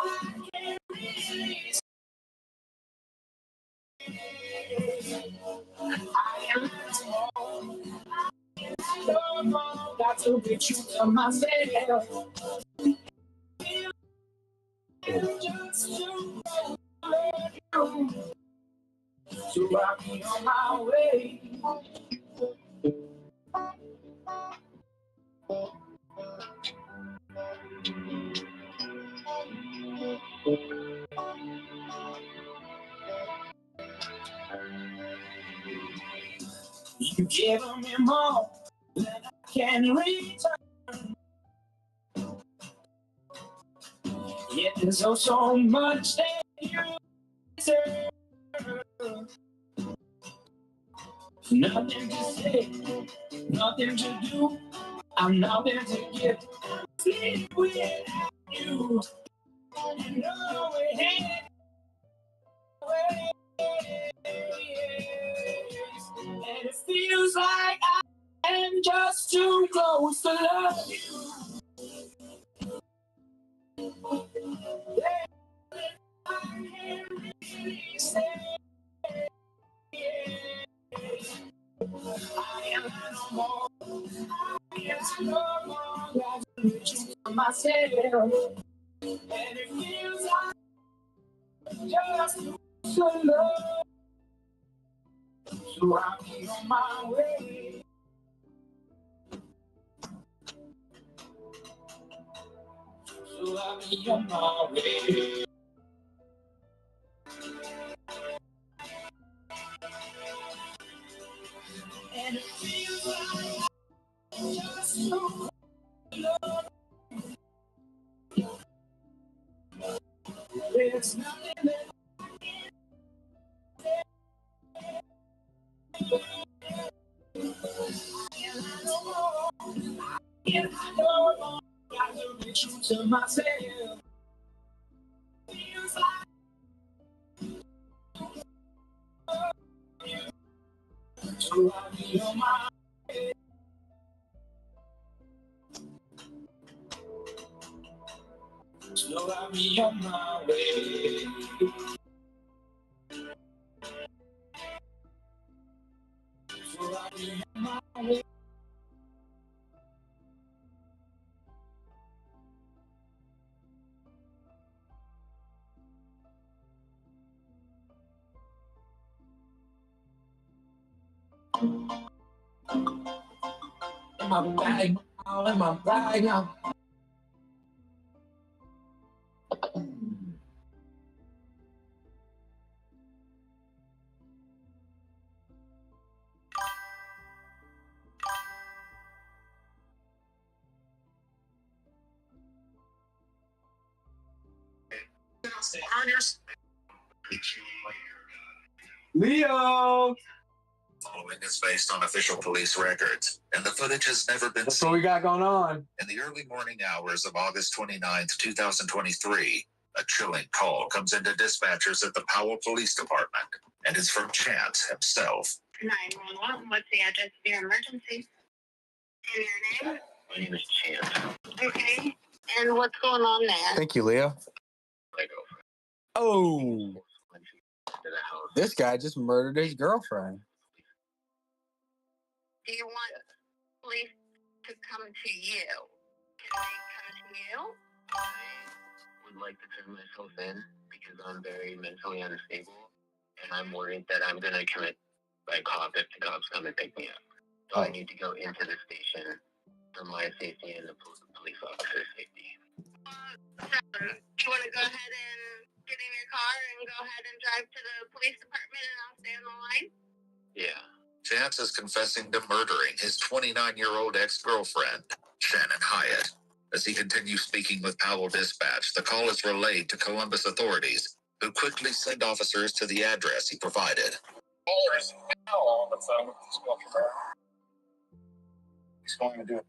can't release. I am small. No more got to be true to myself. Just to let you, so I'll be on my way. You gave me more than can return. Yet there's so much that you deserve. Nothing to say, nothing to do. I'm nothing to give. Sleep without you. You know it ain't away. And it feels like I am just too close to love you. I can't really say. I am no more. I am no more. I just to myself. And it feels like just too close to love. So I'll be on my way. So I'll be on my way. And it feels like just too close to love. There's nothing that I will be true to myself. Feels like so I'll be on my way. So I'll be on my way. So I'll be on my way. In my bag, all in my bag now. Leo! Following is based on official police records, and the footage has never been That's seen. what we got going on. In the early morning hours of August 29th, 2023, a chilling call comes into dispatchers at the Powell Police Department, and it's from Chance himself. 911, what's the address of your emergency? And your name? My name is Chance. Okay. And what's going on there? Thank you, Leo. Oh, this guy just murdered his girlfriend. Do you want police to come to you? Can they come to you? I would like to turn myself in because I'm very mentally unstable, and I'm worried that I'm going to commit a cop if the cops come and pick me up. So I need to go into the station for my safety and the police officer's safety. Do you want to go ahead and get in your car and go ahead and drive to the police department and I'll stay on the line? Yeah. Chance is confessing to murdering his 29-year-old ex-girlfriend, Shannon Hyatt. As he continues speaking with Powell Dispatch, the call is relayed to Columbus authorities, who quickly send officers to the address he provided. There's Powell on the phone with this girlfriend. He's going to do it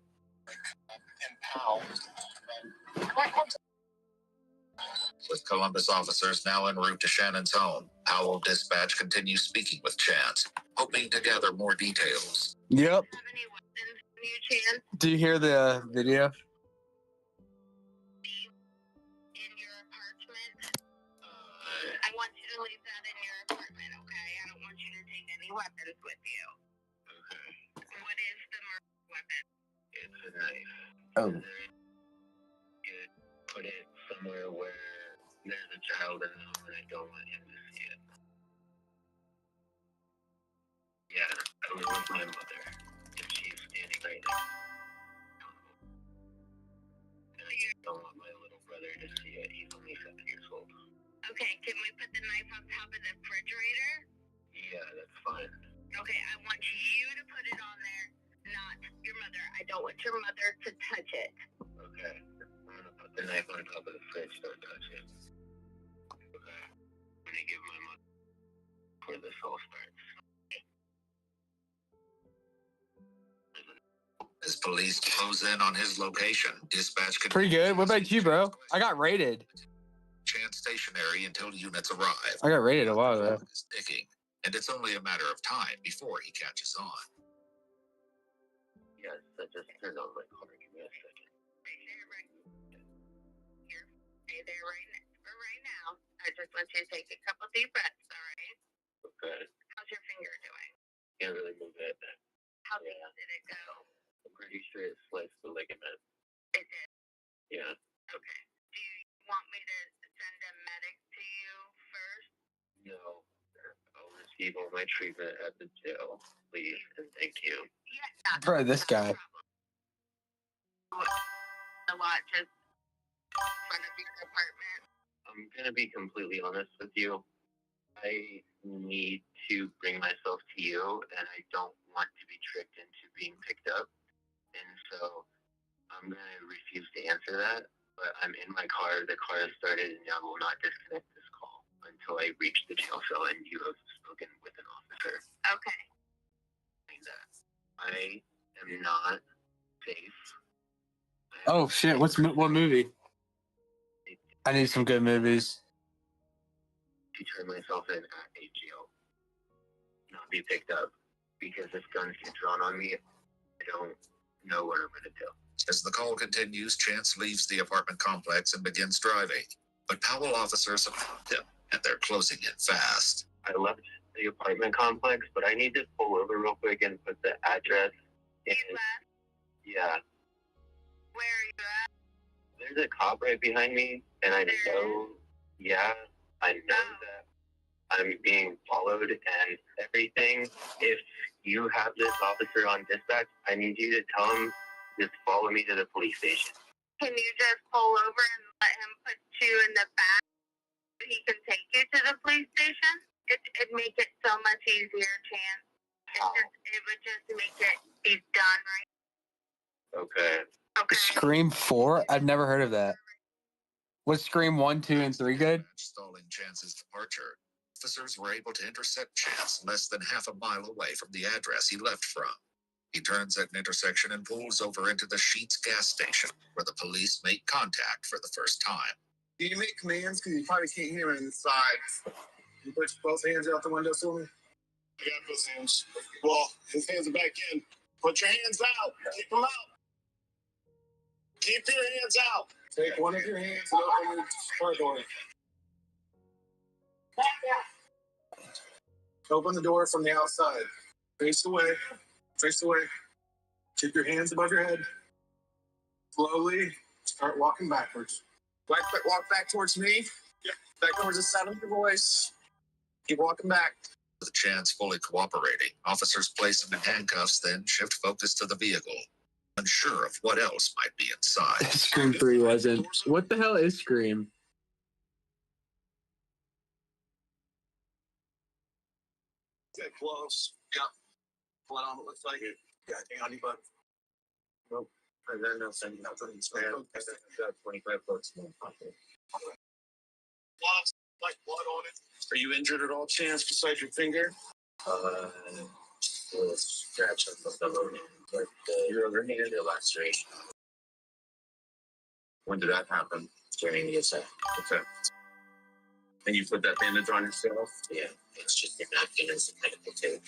in Powell. With Columbus officers now en route to Shannon's home, Powell Dispatch continues speaking with Chance, hoping to gather more details. Yep. Do you hear the video? I want you to leave that in your apartment, okay? I don't want you to take any weapons with you. Okay. What is the murder weapon? It's a knife. Oh. You put it somewhere where there's a child in the home and I don't want him to see it. Yeah, I was with my mother, and she's standing right now. And I don't want my little brother to see it. He's only 7 years old. Okay, can we put the knife on top of the refrigerator? Yeah, that's fine. Okay, I want you to put it on there, not your mother. I don't don't want your mother to touch it. Okay. I'm gonna put the knife on top of the fridge. Don't touch it. Okay. I'm gonna give my mother before this all starts. As police close in on his location, dispatch can Pretty good. What about you, bro? I got raided. chance stationary until units arrive. I got raided a while ago. Is ticking, and it's only a matter of time before he catches on. Yes, I just turned on my car. Give me a second. Stay there right now. I just want you to take a couple deep breaths, all right? Okay. How's your finger doing? Can't really move it. How deep did it go? I'm pretty sure it sliced the ligament. It did? Yeah. Okay. Do you want me to send a medic to you first? No. I'll receive all my treatment at the jail, please, and thank you. Yeah. Bro, this guy. A lot just in front of your apartment. I'm gonna be completely honest with you. I need to bring myself to you, and I don't want to be tricked into being picked up. And so I'm gonna refuse to answer that. But I'm in my car. The car has started, and I will not disconnect this call until I reach the jail cell and you have spoken with an officer. Okay. I am not safe. Oh shit! What movie? I need some good movies. To turn myself in at a jail, not be picked up, because if guns get drawn on me, I don't know what I'm gonna do. As the call continues, Chance leaves the apartment complex and begins driving. But Powell officers have found him, and they're closing in fast. I left the apartment complex, but I need to pull over real quick and put the address in. Yeah. Where are you at? There's a cop right behind me, and I know, I know that I'm being followed and everything. If you have this officer on dispatch, I need you to tell him just follow me to the police station. Can you just pull over and let him put you in the back so he can take you to the police station? It'd make it so much easier, Chance. It would just make it be done, right? Okay. Scream 4? I've never heard of that. Was Scream 1, 2, and 3 good? Stalling Chance's departure, officers were able to intercept Chance less than half a mile away from the address he left from. He turns at an intersection and pulls over into the Sheetz gas station, where the police make contact for the first time. Can you make commands? Because you probably can't hear him inside. You put both hands out the window for me? I got those hands. Well, his hands are back in. Put your hands out. Keep them out. Keep your hands out. Take one of your hands and open the car door. Open the door from the outside. Face away. Face away. Keep your hands above your head. Slowly start walking backwards. Walk back towards me. Back towards the sound of your voice. Keep walking back. With Chance fully cooperating, officers place him in handcuffs, then shift focus to the vehicle, unsure of what else might be inside. Scream 3 wasn't. What the hell is Scream? Get close. Yeah. What on it looks like it. Yeah, hang on, you bud. Nope. And then they'll send you out to the spam. 25 bucks more. Like blood on it. Are you injured at all, Chance, besides your finger? Scratch on the lower hand, but you're underneath the laceration. When did that happen? During the attack. Okay. And you put that bandage on yourself? Yeah, it's just a napkin and some medical tape.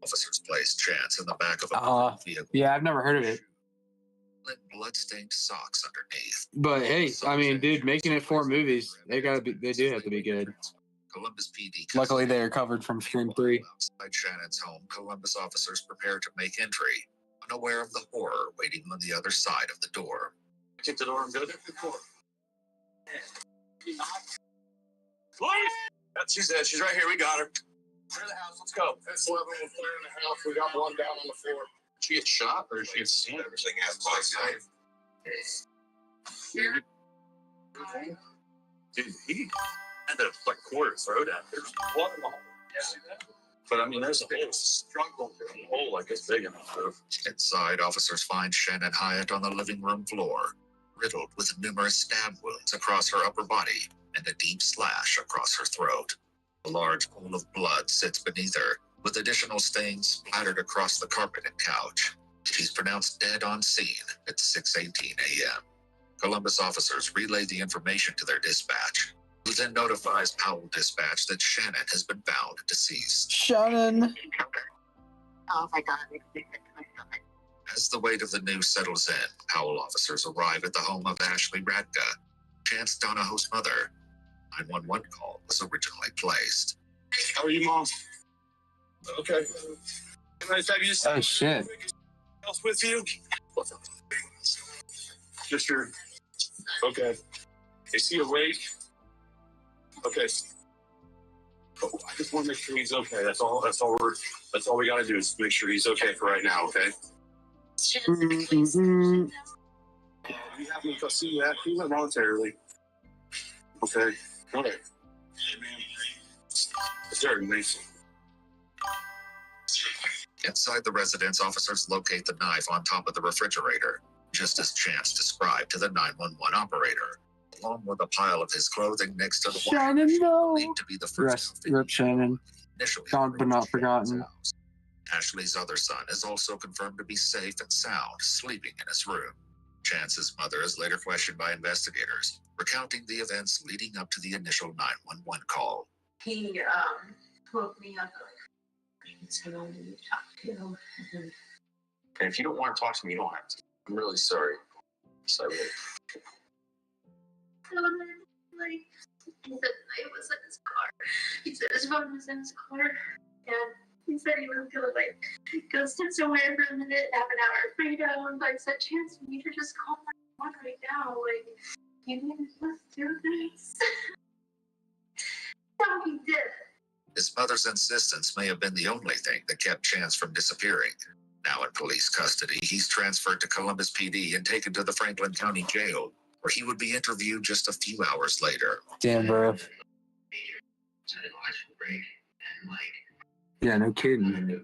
Officers place Chance in the back of a vehicle. Yeah, I've never heard of it. Blood-stained socks underneath. But hey, I mean, dude, making it 4 movies, they do have to be good. Columbus PD. Luckily, they are covered from Scream 3. Outside Shannon's home, Columbus officers prepare to make entry, unaware of the horror waiting on the other side of the door. Kick the door and go to the door. She's dead. She's right here. We got her. Clear the house. Let's go. That's 11 and clear in the house. We got one down on the floor. She gets shot or she gets seen? Everything has by Dude, he ended up like quarter throat out. There's blood in the hole. But I mean, there's a whole struggle, a hole like it's big enough. Inside, officers find Shannon Hyatt on the living room floor, riddled with numerous stab wounds across her upper body and a deep slash across her throat. A large pool of blood sits beneath her, with additional stains splattered across the carpet and couch. She's pronounced dead on scene at 6:18 a.m. Columbus officers relay the information to their dispatch, who then notifies Powell Dispatch that Shannon has been found deceased. Shannon. Oh my God. As the weight of the news settles in, Powell officers arrive at the home of Ashley Radka, Chance Donahoe's mother. 911 call was originally placed. How are you, Mom? Okay. Oh shit. Else with you? Just your. Okay. Is he awake? Okay. Oh, I just want to make sure he's okay. That's all we gotta do is make sure he's okay for right now, okay? Mm-hmm. We have him see that. He went voluntarily. Okay. All right. It's very nice. Inside the residence, officers locate the knife on top of the refrigerator, just as Chance described to the 911 operator, along with a pile of his clothing next to the Shannon, no. believed to be the first Rip Shannon. initially. Gone but not forgotten. Ashley's other son is also confirmed to be safe and sound, sleeping in his room. Chance's mother is later questioned by investigators, recounting the events leading up to the initial 911 call. He woke me up like, so I wanted to talk to you. And if you don't want to talk to me, you don't have to. I'm really sorry. Sorry. Like, he said it was in his car. He said his phone was in his car. And he said he was gonna like go sit somewhere for a minute, have an hour of freedom. But I said, Chance, you need to just call my phone right now. Like, you need to just do this. So he did. His mother's insistence may have been the only thing that kept Chance from disappearing. Now in police custody, he's transferred to Columbus PD and taken to the Franklin County Jail, where he would be interviewed just a few hours later. Damn, bro. Yeah, no kidding.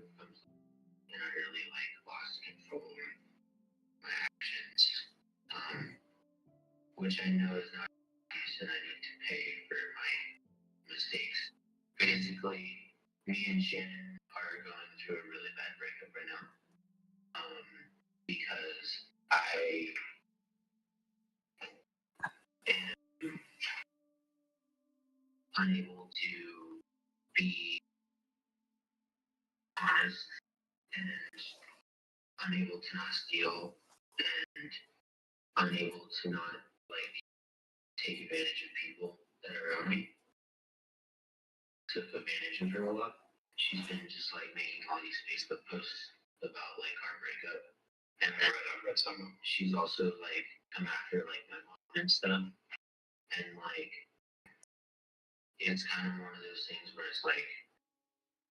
Which I know is not the case, and I need to pay for my mistakes. Basically, me and Shannon are going through a really bad breakup right now. Because I am unable to be honest and unable to not steal and unable to not take advantage of people that are around me. Took advantage of her a lot. She's been just making all these Facebook posts about our breakup. And then I read some of them. She's also come after my mom and stuff. And it's kind of one of those things where it's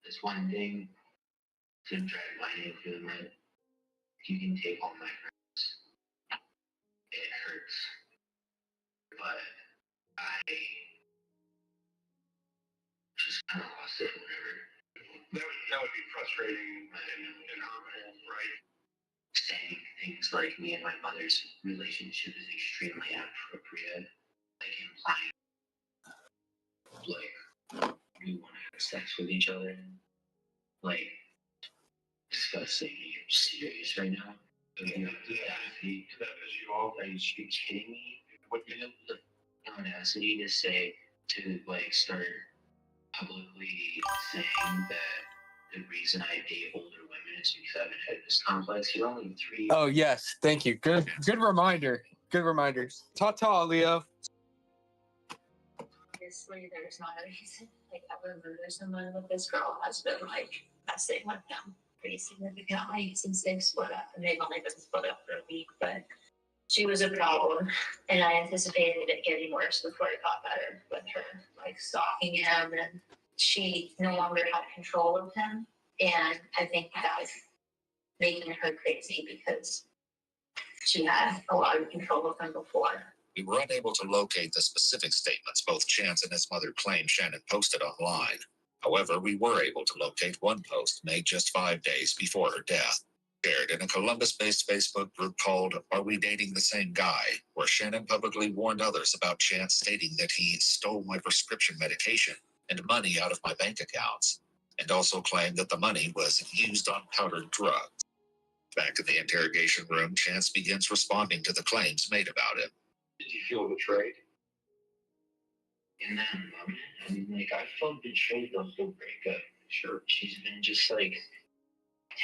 it's one thing to drag my name through the mud. You can take all my friends. It hurts. But I just kind of lost it whenever. That would be frustrating in our home, right? Saying things like me and my mother's relationship is extremely inappropriate, implying we want to have sex with each other, disgusting. Are you serious right now? That is you all. Are you kidding me? What you have the audacity to say to start publicly saying that the reason I date older women is because I have an Oedipus complex. You're only 3. Oh yes, thank you. Good reminder. Good reminder. Ta-ta, Leo. Obviously, there's not a reason ever murder someone, but this girl has been messing with them pretty significantly since they've split up, and they've only been split up for a week. But she was a problem, and I anticipated it getting worse before it got better with her stalking him, and she no longer had control of him. And I think that was making her crazy because she had a lot of control of him before. We were unable to locate the specific statements both Chance and his mother claimed Shannon posted online. However, we were able to locate one post made just 5 days before her death, shared in a Columbus-based Facebook group called Are We Dating the Same Guy?, where Shannon publicly warned others about Chance, stating that he stole my prescription medication and money out of my bank accounts, and also claimed that the money was used on powdered drugs. Back in the interrogation room, Chance begins responding to the claims made about him. Did you feel betrayed? In that moment, I mean, like, I felt betrayed the whole breakup. Sure, she's been just, like,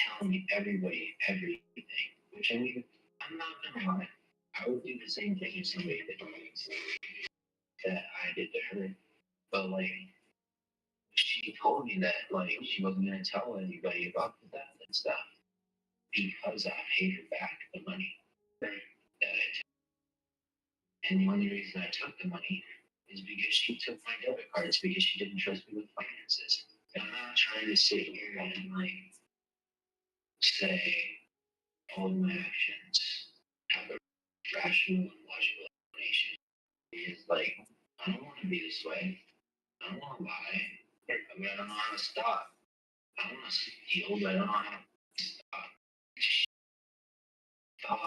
telling me everybody, everything. Which, I mean, I'm not gonna lie. I would do the same thing if somebody did that I did to her. But, like, she told me that, like, she wasn't gonna tell anybody about the theft and stuff. Because I paid her back the money that I took. And the only reason I took the money is because she took my debit cards because she didn't trust me with finances. And I'm not trying to sit here and like say all of my actions have a rational and logical explanation. Because like I don't want to be this way. I don't want to lie. I mean I don't know how to stop. I don't want to steal, but I don't know how to stop. She thought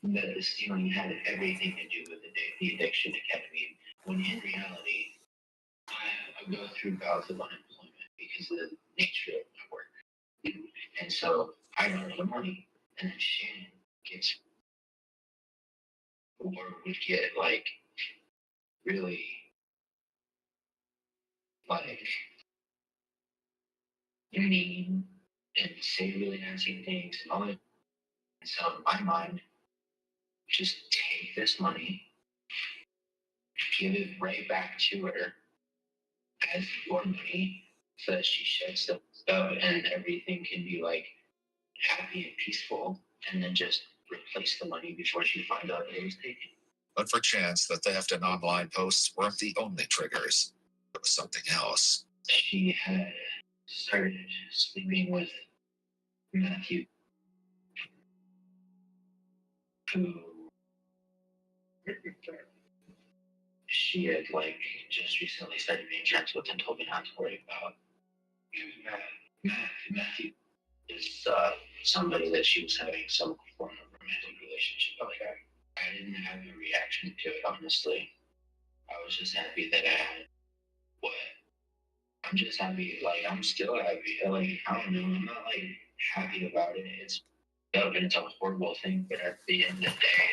that the stealing had everything to do with the addiction to ketamine, when in reality, I go through bouts of unemployment because of the nature of my work. And so I run out of money, and then Shannon gets, or would get, like, really, like, mean and say really nasty things and all that. And so in my mind, just take this money, give it right back to her as your money so that she shuts up and everything can be like happy and peaceful, and then just replace the money before she finds out that it was taken. But for Chance, the theft and online posts weren't the only triggers. There was something else. She had started sleeping with Matthew, who she had like just recently started being friends with and told me not to worry about. Matthew is somebody that she was having some form of romantic relationship. Like I didn't have a reaction to it, honestly. I was just happy that I had what. I'm just happy, like I'm still happy. Like I don't know, I'm not like happy about it. It's a horrible thing, but at the end of the day,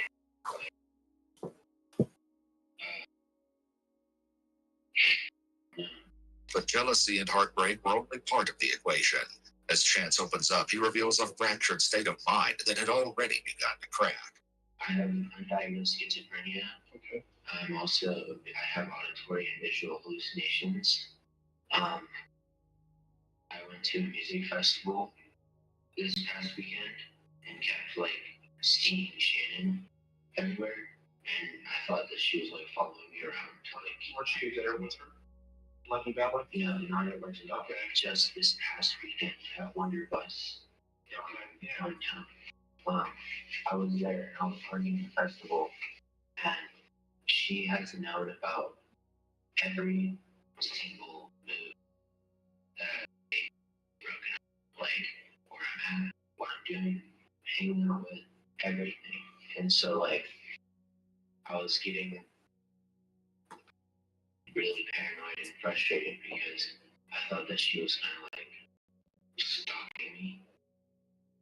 But jealousy and heartbreak were only part of the equation. As Chance opens up, he reveals a fractured state of mind that had already begun to crack. I have undiagnosed schizophrenia. Okay. I'm also, I have auditory and visual hallucinations. I went to a music festival this past weekend and kept like seeing Shannon everywhere. And I thought that she was like following me around to like. Weren't you there with her? Lucky Valley? No, not at Lucky Valley. Okay. Just this past weekend at Wonder Bus downtown. I was there and I was partying at the festival, and she has known about every single move that they've broken up, like where I'm at, what I'm doing, hanging out with, everything. And so like I was getting really paranoid and frustrated because I thought that she was kind of like stalking me.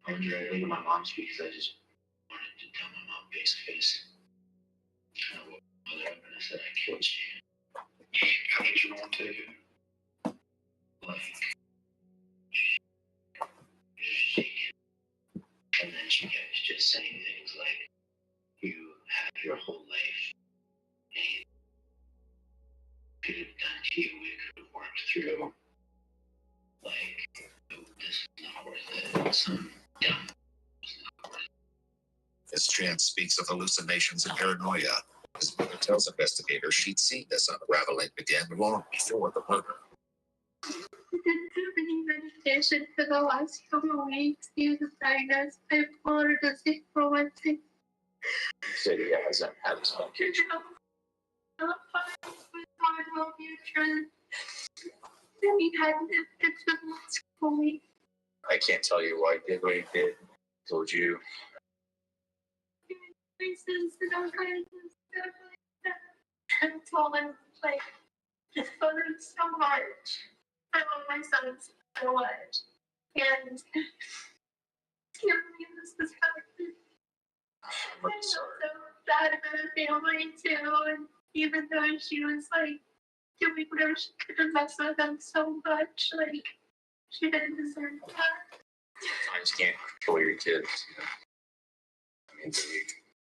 I was ready to go to my mom's because I just wanted to tell my mom face to face. I woke my mother up and I said I killed Shannon. How did your mom take it? Like, shaking. And then she kept just saying things like, you have your whole life. And could have done to you, we could have worked through. Like, this is not worth it. Some dumb. As Chance speaks of hallucinations and paranoia, his mother tells investigators she'd seen this unraveling begin long before the murder. He didn't do any meditation for the last couple of weeks. He was diagnosed bipolar disease for 1 thing. He said he hasn't had his medication. Not fine with my future. He had it's been fully. I can't tell you why he did what he did. Told you. Places and all kinds of stuff like that. And told him like his son so much. I love my son so much. And can't believe this was happening. I'm really sorry. So sad about her family too. And even though she was like doing whatever she could to mess with them so much, like she didn't deserve that. I just can't control your kids. You know? I mean,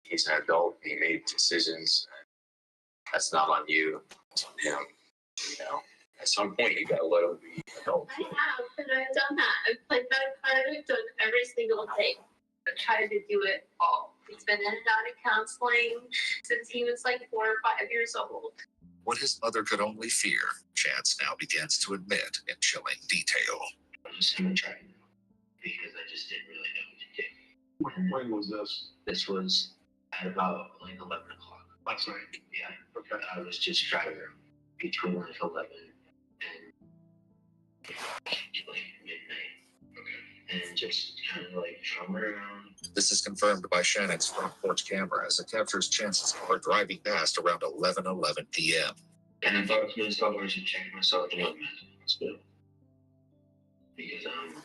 he's an adult. He made decisions. That's not on you. It's on him. You know, at some point you gotta let him be an adult. I have, and I've done that. I've played that card. I've done every single thing. I've tried to do it all. He's been in and out of counseling since he was like 4 or 5 years old. What his mother could only fear, Chance now begins to admit in chilling detail. I'm just gonna try because I just didn't really know what to do. When was this? This was at about like 11 o'clock. Last night. Yeah. Okay. I was just driving between like 11 and like midnight. And just kind of like drumming around. This is confirmed by Shannon's front porch camera as it captures Chance's car driving past around 11:11 p.m. And I thought to myself, I should check myself in the mental hospital. Because I'm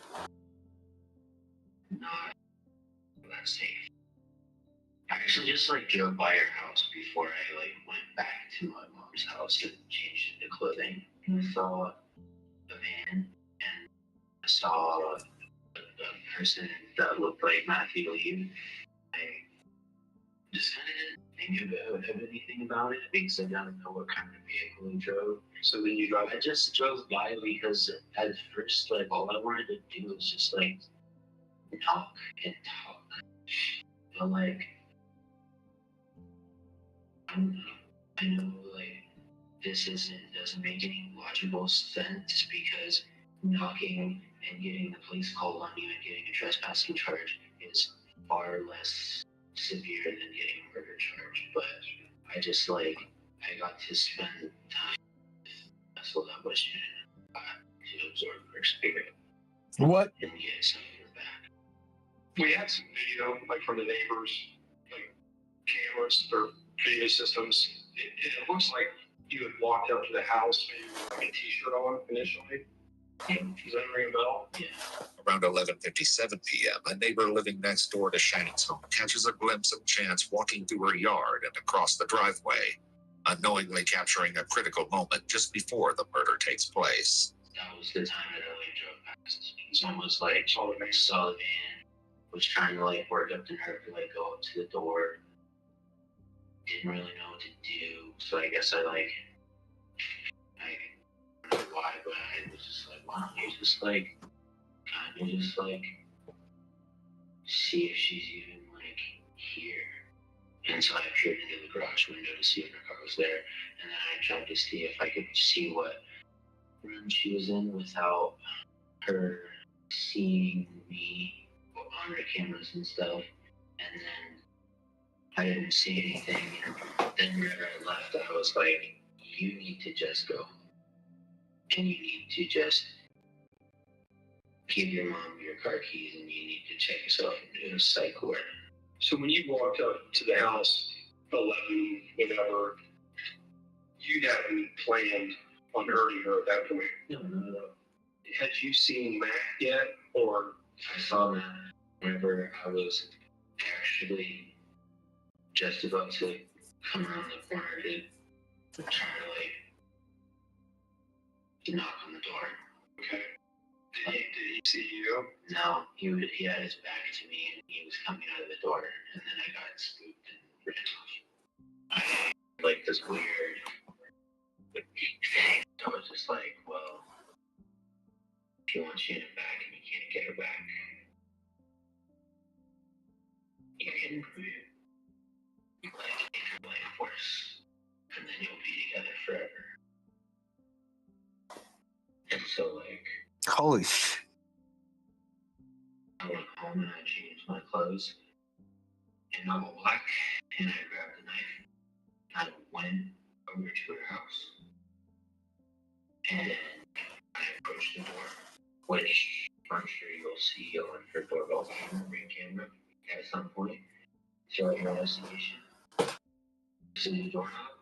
not that safe. I actually just like drove by your house before I like went back to my mom's house and changed into clothing. And I saw a van and I saw a person that looked like Matthew Lee. I just kind of didn't think of anything about it because I didn't know what kind of vehicle he drove. So when you drive, I just drove by because at first, like, all I wanted to do was just like talk and talk. But like, I know like this doesn't make any logical sense because knocking and getting the police called on you and getting a trespassing charge is far less severe than getting a murder charge. But I just like I got to spend time with Vessel that was to absorb her spirit. What? And get something back. We had some video, like from the neighbors, like cameras or video systems. It looks like you had walked up to the house, maybe with like a t-shirt on initially. Does that ring a bell? Yeah. Around 11:57 p.m., a neighbor living next door to Shannon's home catches a glimpse of Chance walking through her yard and across the driveway, unknowingly capturing a critical moment just before the murder takes place. That was the time that I like drove past. It's almost like saw the van, was trying to like work up the nerve to like go up to the door. Didn't really know what to do, so I guess I don't know why, but I was just like, why don't you just like kind of just like see if she's even like here. And so I peered into the garage window to see if her car was there, and then I tried to see if I could see what room she was in without her seeing me on her cameras and stuff. And then I didn't see anything. And then whenever I left, I was like, you need to just go. And you need to just give your mom your car keys and you need to check yourself into a psych ward. So when you walked up to the house, 11, whatever, you hadn't planned on hurting her at that point. No. Had you seen Matt yet, or? I saw Matt whenever I was actually just about to come around the corner to try to like knock on the door. Okay. Did he see you? No, he had his back to me and he was coming out of the door, and then I got spooked and ran off. I like this weird thing. I was just like, well, if you want Shannon back and you can't get her back, you can like take her life force, and then you'll be together forever. And so like, holy shit. I went home and I changed my clothes and I'm all black, and I grabbed a knife. I went over to her house and I see on her doorbell ring camera at some point throughout her investigation. To the doorknob,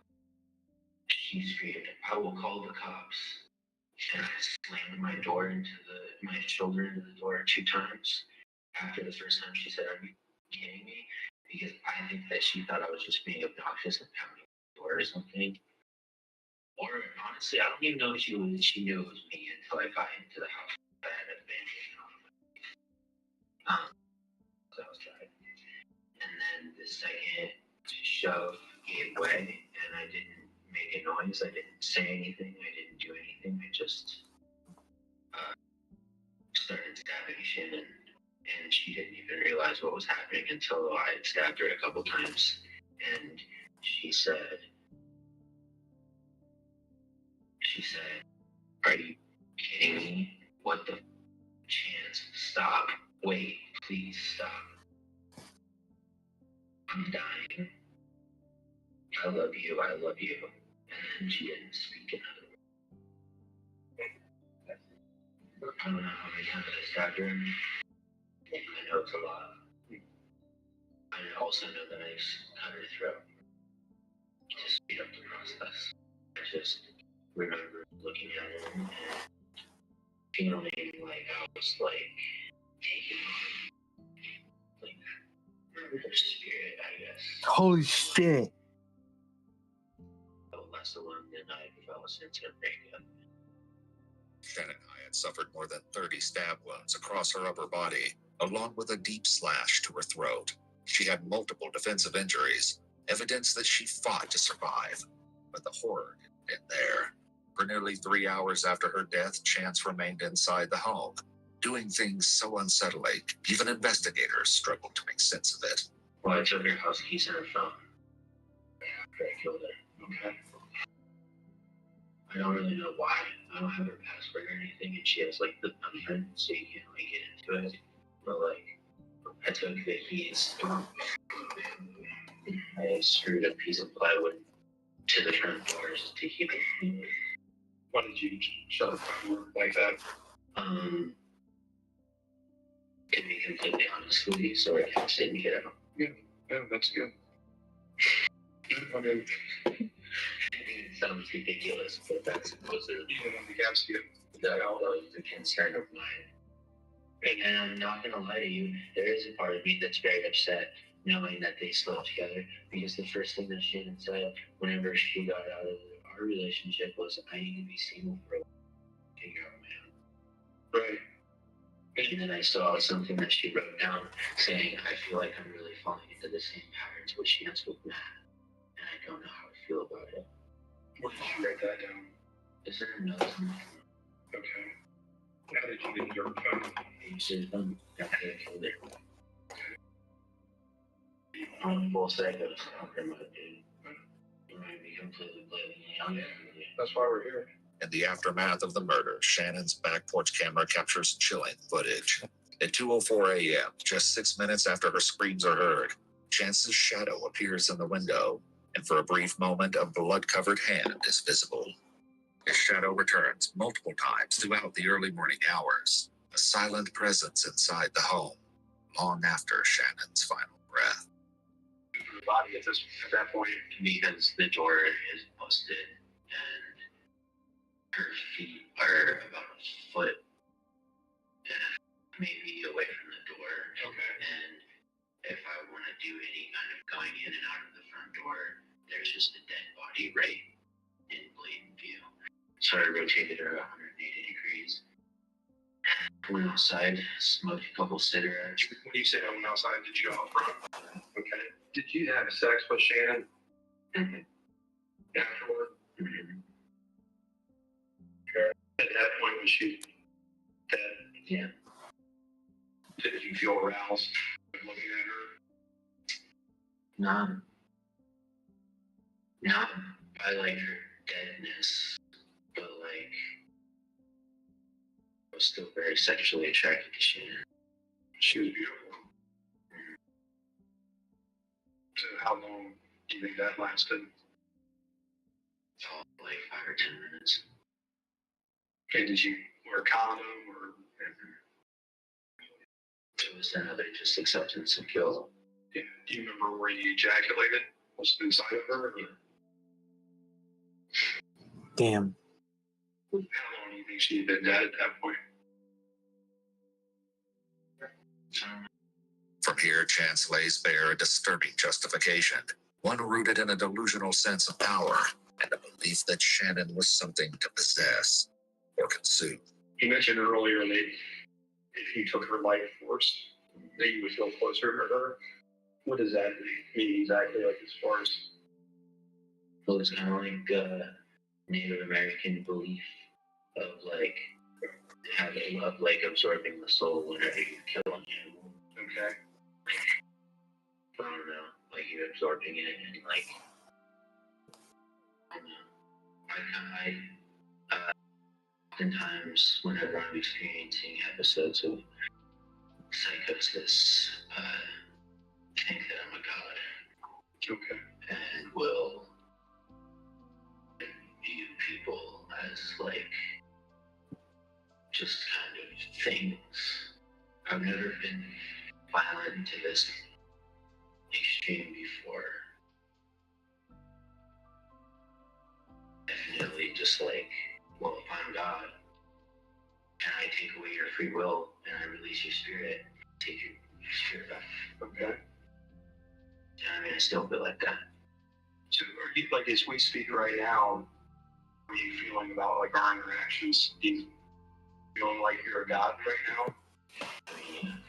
she screamed, "I will call the cops." And I slammed my shoulder into the door 2 times. After the first time, she said, "Are you kidding me?" Because I think that she thought I was just being obnoxious and pounding the door or something. Or honestly, I don't even know if she knew it was me until I got into the house. I had a bandage on. So I was trying. And then the second shove gave way, and I didn't make a noise. I didn't say anything. I didn't do anything. I just started stabbing Shannon, and she didn't even realize what was happening until I had stabbed her a couple times. And she said, "Are you kidding me? What the chance? Stop. Wait, please stop. I'm dying. I love you. I love you." And then she didn't speak another word. I don't know how many times I stabbed her. I know it's a lot. I also know that I cut her throat to speed up the process. I just remember looking at her and feeling like I was taking on her spirit, I guess. Holy shit. Less alone than I fell since her breakup. Shannon Hyatt suffered more than 30 stab wounds across her upper body, along with a deep slash to her throat. She had multiple defensive injuries, evidence that she fought to survive. But the horror didn't end there. For nearly 3 hours after her death, Chance remained inside the home, doing things so unsettling, even investigators struggled to make sense of it. Well, I took her house keys and her phone after I killed her. Okay. I don't really know why. I don't have her password or anything, and she has the thumbprint, so you can't get into it. But I took the keys. I screwed a piece of plywood to the front doors to keep it. Why did you shut the front door like that? To be completely honest with you, so I just didn't get out. Yeah, that's good. I mean, it sounds ridiculous, but that's supposed to be against you. That always a concern of mine. And I'm not gonna lie to you, there is a part of me that's very upset knowing that they slept together, because the first thing that Shannon said whenever she got out of our relationship was, "I need to be single for a while, figure out man." Right. And then I saw something that she wrote down saying, "I feel like I'm really falling into the same patterns with Chance with Matt, and I don't know how I feel about it." Where did you write that down? Is there another one? Okay. How did you get your phone? I used his phone after I killed her. Full psycho stalker mode, dude. You might be completely blatantly honest with you. That's why we're here. In the aftermath of the murder, Shannon's back porch camera captures chilling footage. At 2:04 a.m., just 6 minutes after her screams are heard, Chance's shadow appears in the window, and for a brief moment, a blood-covered hand is visible. His shadow returns multiple times throughout the early morning hours, a silent presence inside the home, long after Shannon's final breath. The body at that point, because the door is busted and her feet are about a foot maybe away from the door. Okay. And if I want to do any kind of going in and out of the front door, there's just a dead body right in blatant view. So I rotated her 180 degrees. Went outside, smoked a couple cigarettes. When you say I went outside, did you go out front? Okay. Did you have sex with Shannon? Mm-hmm. Afterward? Mm-hmm. At that point, was she dead? Yeah. Did you feel aroused looking at her? No. No. I like her deadness, but I was still very sexually attracted to Shannon. She was beautiful. So how long do you think that lasted? Oh, 5 or 10 minutes. Okay, did you wear a condom or? It was another just acceptance of guilt. Yeah. Do you remember where you ejaculated? Was it inside of her? Or? Damn. How long do you think she had been dead at that point? From here, Chance lays bare a disturbing justification, one rooted in a delusional sense of power and a belief that Shannon was something to possess or consume. You mentioned earlier that if you took her life force, that you would feel closer to her. What does that mean exactly, like, as far as? Well, it's kind of like Native American belief of like having love, like absorbing the soul whenever you kill an animal. Okay. I don't know, like you're absorbing it and like, I don't know. Oftentimes, whenever I'm experiencing episodes of psychosis, think that I'm a god. Okay. And will view people as like just kind of things. I've never been violent to this extreme before. Definitely just like, well, if I'm God and I take away your free will and I release your spirit, take your spirit back. Okay. I mean, I still feel like that. So, are you, like, as we speak right now, how are you feeling about, like, our interactions? Do you feeling like you're a god right now? I mean,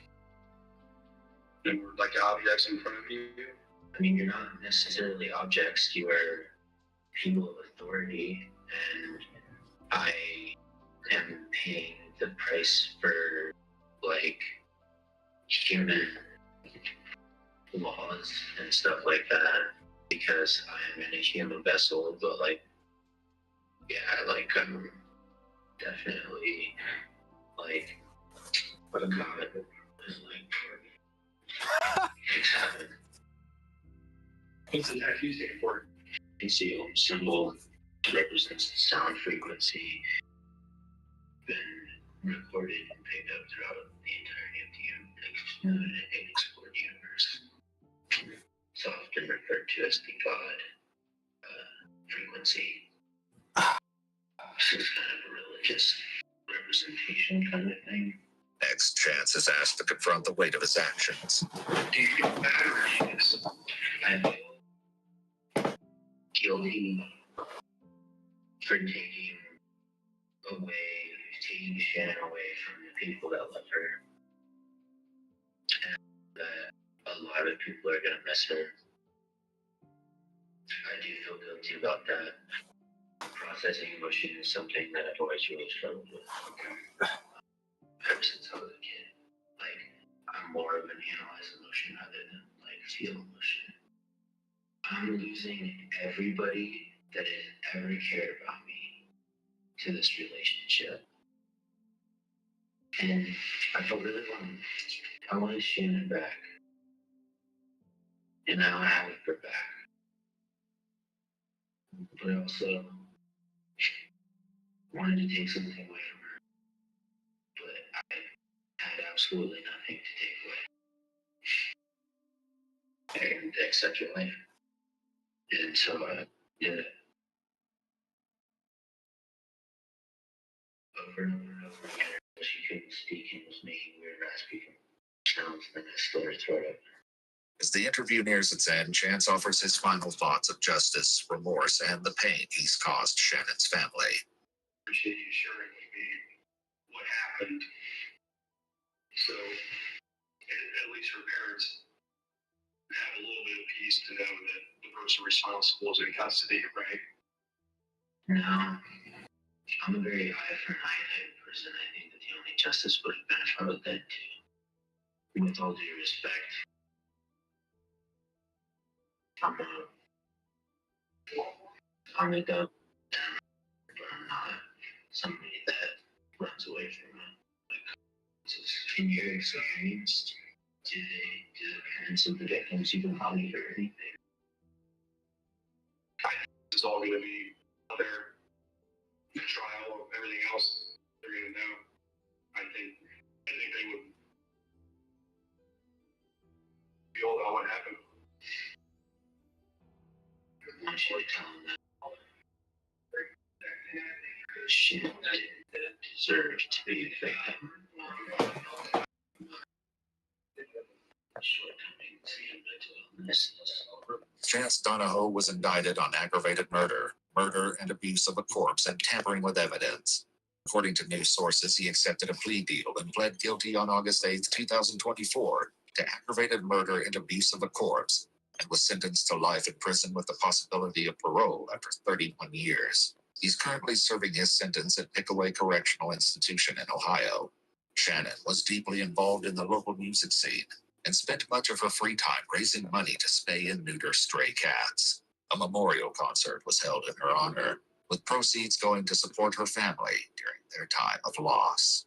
And we're like objects in front of you? I mean, you're not necessarily objects, you are people of authority, and I am paying the price for, like, human laws and stuff like that, because I am in a human vessel, but, like, yeah, like, I'm definitely, like, a god, and, like, it's happened. What's the tattoo stand for? ACO symbol represents the sound frequency been recorded and picked up throughout the entirety of the unexplored universe. It's often referred to as the God frequency. This is kind of a religious representation kind of thing. Next, Chance is asked to confront the weight of his actions. Do you feel bad or yes? I feel guilty for taking Shannon away from the people that love her. And a lot of people are going to miss her. I do feel guilty about that. Processing emotion is something that I've always really struggled with. Ever since I was a kid. Like, I'm more of an analyze emotion rather than, like, feel emotion. I'm losing everybody that has ever cared about me to this relationship. And I felt really wrong. I wanted Shannon back. And now I have her back. But I also wanted to take something away from her. But I had absolutely nothing to take away. And accept your life. And so I did it. Over and over and over again. She couldn't speak and was making weird raspy sounds, and I slid her throat up. As the interview nears its end, Chance offers his final thoughts of justice, remorse, and the pain he's caused Shannon's family. Appreciate you sharing with me what happened. So, at least her parents have a little bit of peace to know that the person responsible is in custody, right? No. I'm a very eye for an eye type person. I think that the only justice would have been if I was dead too. With all due respect, I'm a dope, but I'm not somebody that runs away from it. In your experience, do the parents of the victims even probably hear anything? It's all going to be there. The trial, everything else, they're going to know. I think they would You all know what happened. I should tell him that. Shit, that deserved to be a victim. Chance Donahoe was indicted on aggravated murder, murder and abuse of a corpse, and tampering with evidence. According to news sources, he accepted a plea deal and pled guilty on August 8, 2024, to aggravated murder and abuse of a corpse, and was sentenced to life in prison with the possibility of parole after 31 years. He's currently serving his sentence at Pickaway Correctional Institution in Ohio. Shannon was deeply involved in the local music scene and spent much of her free time raising money to spay and neuter stray cats. A memorial concert was held in her honor, with proceeds going to support her family during their time of loss.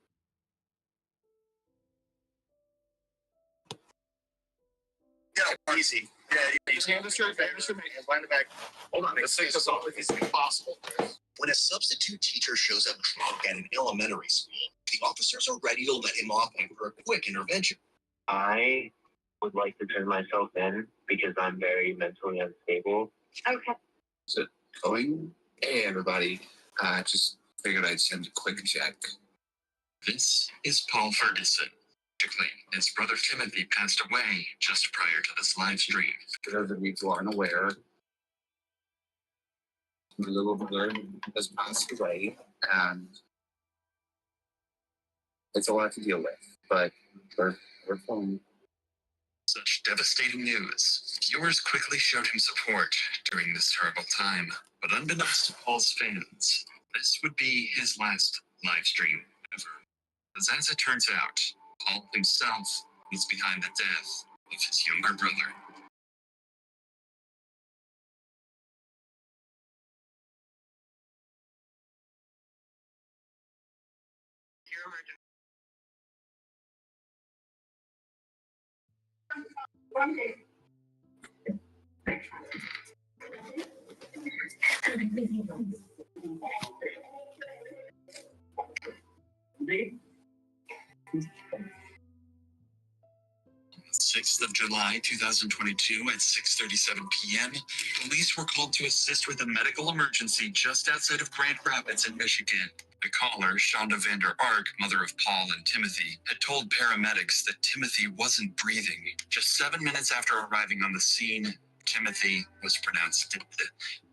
Yeah, easy. Yeah, you stand this straight, stand line the back. Hold on, let's take this off if it's impossible. When a substitute teacher shows up drunk at an elementary school, the officers are ready to let him off for a quick intervention. I would like to turn myself in because I'm very mentally unstable. Okay. Is it going? Hey, everybody. Just figured I'd send a quick check. This is Paul Ferguson. Tragically, his brother Timothy passed away just prior to this live stream. For those of you who aren't aware, my little brother has passed away, and it's a lot to deal with, but we're fine. Such devastating news. Viewers quickly showed him support during this terrible time, but unbeknownst to Paul's fans, this would be his last live stream ever. As it turns out, Paul himself was behind the death of his younger brother. July 2022 at 6:37 p.m., police were called to assist with a medical emergency just outside of Grand Rapids in Michigan. The caller, Shonda Vander Ark, mother of Paul and Timothy, had told paramedics that Timothy wasn't breathing. Just 7 minutes after arriving on the scene, Timothy was pronounced dead.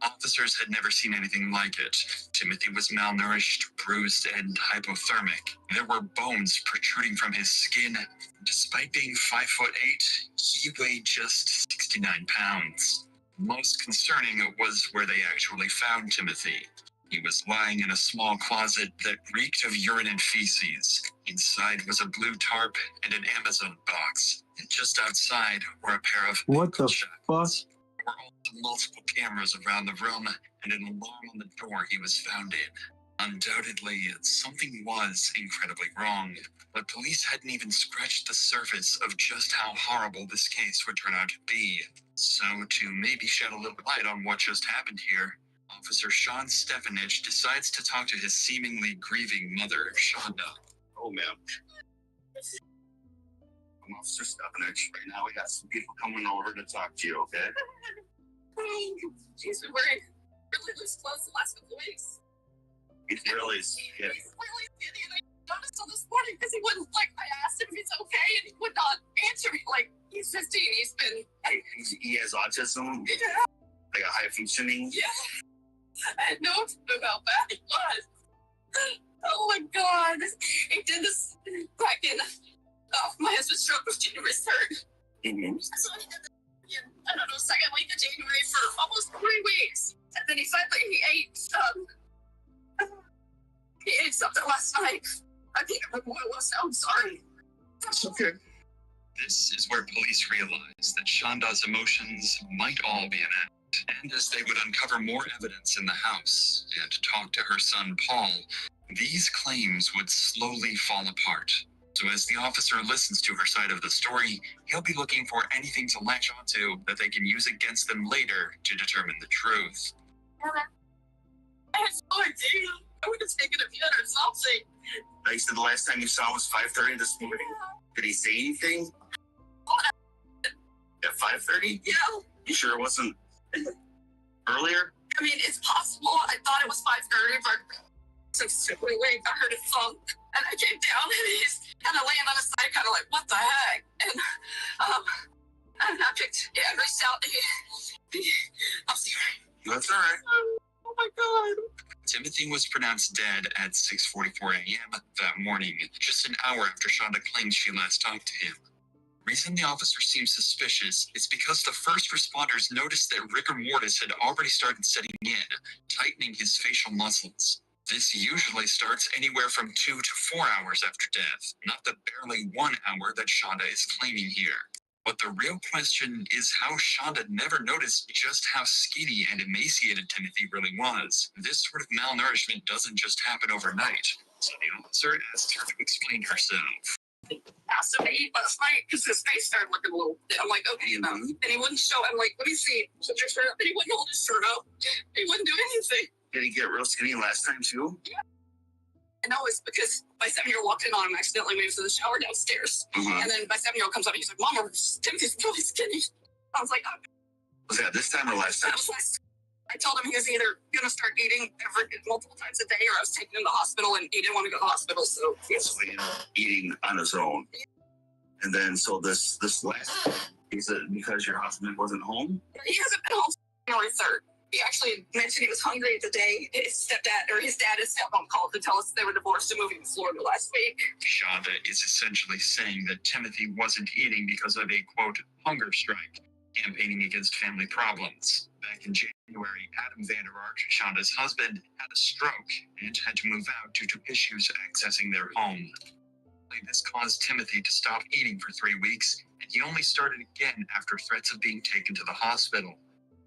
Officers had never seen anything like it. Timothy was malnourished, bruised, and hypothermic. There were bones protruding from his skin. Despite being 5'8", he weighed just 69 pounds. Most concerning was where they actually found Timothy. He was lying in a small closet that reeked of urine and feces. Inside was a blue tarp and an Amazon box. And just outside were a pair of shots. There were also multiple cameras around the room and an alarm on the door he was found in. Undoubtedly, something was incredibly wrong, but police hadn't even scratched the surface of just how horrible this case would turn out to be. So, to maybe shed a little light on what just happened here, Officer Sean Stefanich decides to talk to his seemingly grieving mother, Shonda. Oh, ma'am. I'm Officer Stefanich. Right now, we got some people coming over to talk to you, okay? She's been wearing really loose clothes the last couple of weeks. He's really skinny. He's really skinny, and I noticed till this morning because he wouldn't, I asked him if he's okay, and he would not answer me. He's 15, he's been... He has autism? Yeah. Like a high functioning? Yeah. I had no clue how bad he was. Oh my God. He did this back in my husband's stroke was January 3rd. Mm-hmm. So he did this in, I don't know, second week of January for almost 3 weeks. And then he ate something last night. I can't remember what it was. I'm sorry. It's okay. This is where police realized that Shonda's emotions might all be an act. And as they would uncover more evidence in the house and talk to her son Paul, these claims would slowly fall apart. So as the officer listens to her side of the story, he'll be looking for anything to latch onto that they can use against them later to determine the truth. I had no idea. I would have taken a piano or something. Like, so the last time you saw was 5:30 this morning. Did he say anything? 5:30? Yeah. You sure it wasn't earlier? I mean, it's possible. I thought it was 5:30, but since we late, I heard it thunk, and I came down, and he's kind of laying on his side, kind of like, what the heck? And I picked, I reached out. I'm sorry. That's all right. Oh my God. Timothy was pronounced dead at 6:44 a.m. that morning, just an hour after Shonda claimed she last talked to him. The reason the officer seemed suspicious is because the first responders noticed that rigor mortis had already started setting in, tightening his facial muscles. This usually starts anywhere from 2 to 4 hours after death, not the barely 1 hour that Shonda is claiming here. But the real question is how Shonda never noticed just how skinny and emaciated Timothy really was. This sort of malnourishment doesn't just happen overnight, so the officer asked her to explain herself. Asked him to eat last night because his face started looking a little. I'm like, okay, and he wouldn't show. I'm like, let me see. Put your shirt up. And he wouldn't hold his shirt up. He wouldn't do anything. Did he get real skinny last time too? Yeah. I know it's because my 7-year-old walked in on him accidentally when he was in the shower downstairs. And then my 7-year-old comes up and he's like, Mama, Timothy's really skinny. I was like, oh. Was that this time or last time? That was last. I told him he was either going to start eating multiple times a day or I was taking him to the hospital and he didn't want to go to the hospital. So So he ended up eating on his own. And then, so this last, is it because your husband wasn't home? He hasn't been home since January 3rd. He actually mentioned he was hungry the day his dad and stepmom called to tell us they were divorced and moving to Florida last week. Shonda is essentially saying that Timothy wasn't eating because of a, quote, hunger strike, campaigning against family problems. Back in January, Adam Vander Ark, Shonda's husband, had a stroke and had to move out due to issues accessing their home. This caused Timothy to stop eating for 3 weeks, and he only started again after threats of being taken to the hospital.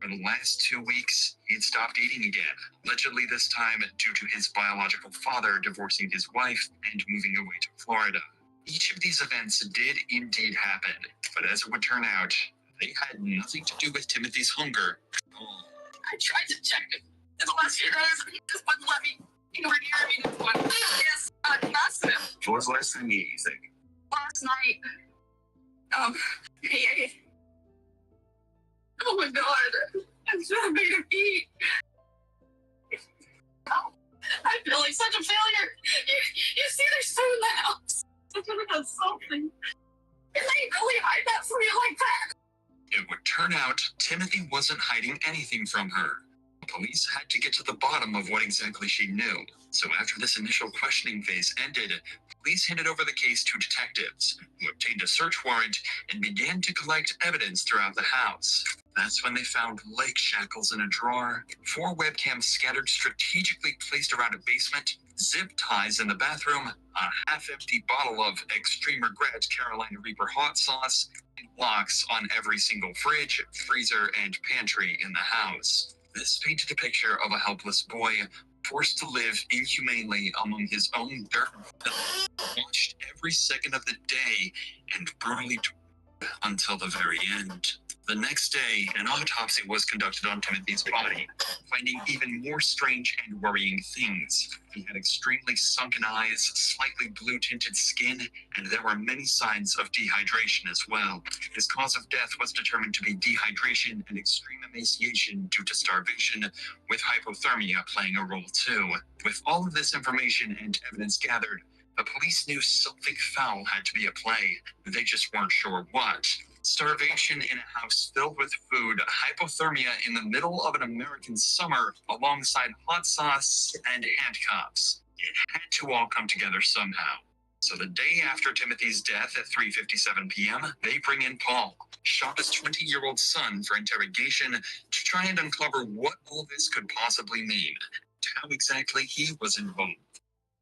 For the last 2 weeks, he had stopped eating again, allegedly this time due to his biological father divorcing his wife and moving away to Florida. Each of these events did indeed happen, but as it would turn out, they had nothing to do with Timothy's hunger at all. I tried to check him in the last few days, and he just wouldn't let me anywhere near him. He just went, yes, massive. What was the last time you ate, you think? Last night, he ate. Oh my God, I should have made him eat. Oh, I feel like such a failure. You see, there's food in the house. I could have done something. And they really hide that from you like that. It would turn out Timothy wasn't hiding anything from her. Police had to get to the bottom of what exactly she knew. So after this initial questioning phase ended, police handed over the case to detectives, who obtained a search warrant and began to collect evidence throughout the house. That's when they found leg shackles in a drawer, 4 webcams scattered strategically placed around a basement, zip ties in the bathroom, a half-empty bottle of Extreme Regret Carolina Reaper hot sauce, and locks on every single fridge, freezer, and pantry in the house. This painted a picture of a helpless boy forced to live inhumanely among his own dirt, watched every second of the day, and brutally tortured until the very end. The next day, an autopsy was conducted on Timothy's body, finding even more strange and worrying things. He had extremely sunken eyes, slightly blue-tinted skin, and there were many signs of dehydration as well. His cause of death was determined to be dehydration and extreme emaciation due to starvation, with hypothermia playing a role too. With all of this information and evidence gathered, the police knew something foul had to be at play. They just weren't sure what. Starvation in a house filled with food, hypothermia in the middle of an American summer, alongside hot sauce and handcuffs. It had to all come together somehow. So the day after Timothy's death at 3:57 p.m., they bring in Paul, Shonda's 20-year-old son, for interrogation to try and uncover what all this could possibly mean, to how exactly he was involved.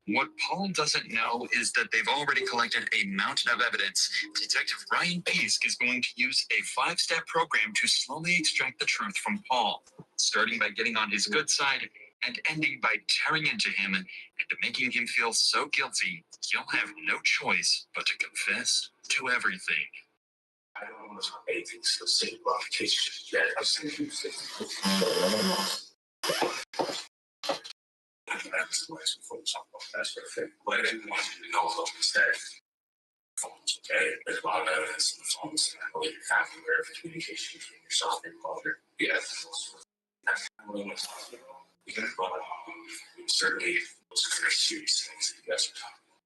What Paul doesn't know is that they've already collected a mountain of evidence. Detective Ryan Peask is going to use a 5-step program to slowly extract the truth from Paul, starting by getting on his good side and ending by tearing into him and making him feel so guilty he'll have no choice but to confess to everything. I don't know anything specific about the case yet. I've seen you say. I can have some ways before we talk about that sort of thing. But I didn't want you to know about this that phones, okay? There's a lot of evidence in the phones, and I believe you're kind of aware of the communication between yourself and your mother. Yes. Next time we went to the hospital, certainly those are very serious things that you guys are talking about.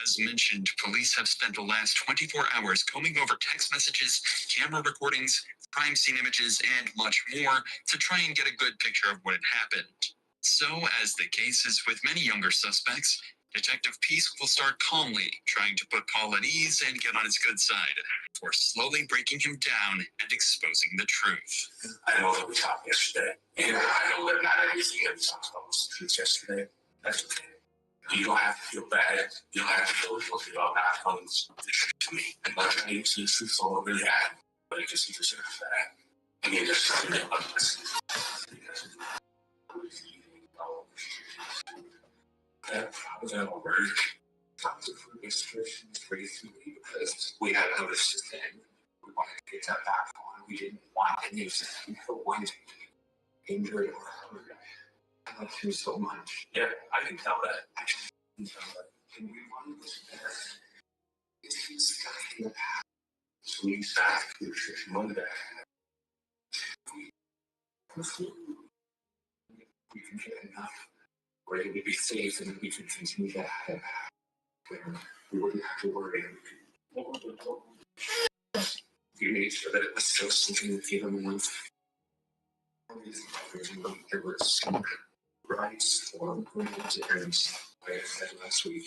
As mentioned, police have spent the last 24 hours combing over text messages, camera recordings, crime scene images, and much more to try and get a good picture of what had happened. So, as the case is with many younger suspects, Detective Peace will start calmly, trying to put Paul at ease and get on his good side, before slowly breaking him down and exposing the truth. I know that we talked yesterday, and I know that not everything that we talked about was the truth yesterday. That's okay. You don't have to feel bad. You don't have to feel guilty about not telling the truth to me. And not trying to see the truth all over your head, but it just deserves that. I mean, there's something about this. That probably don't work. Lots of restrictions raised me because we had noticed his name. We wanted to get that back on. We didn't want any of that. We wanted to injury or other guy. I love him so much. Yeah, I can tell that. I can tell that. And we wanted this better. He's the guy in the past. So we started the restriction on that. We can get enough where it would be safe and we could continue to have where we wouldn't have to worry. We made sure that it was still something that gave him enough. There was some rights or errands. Like I said last week,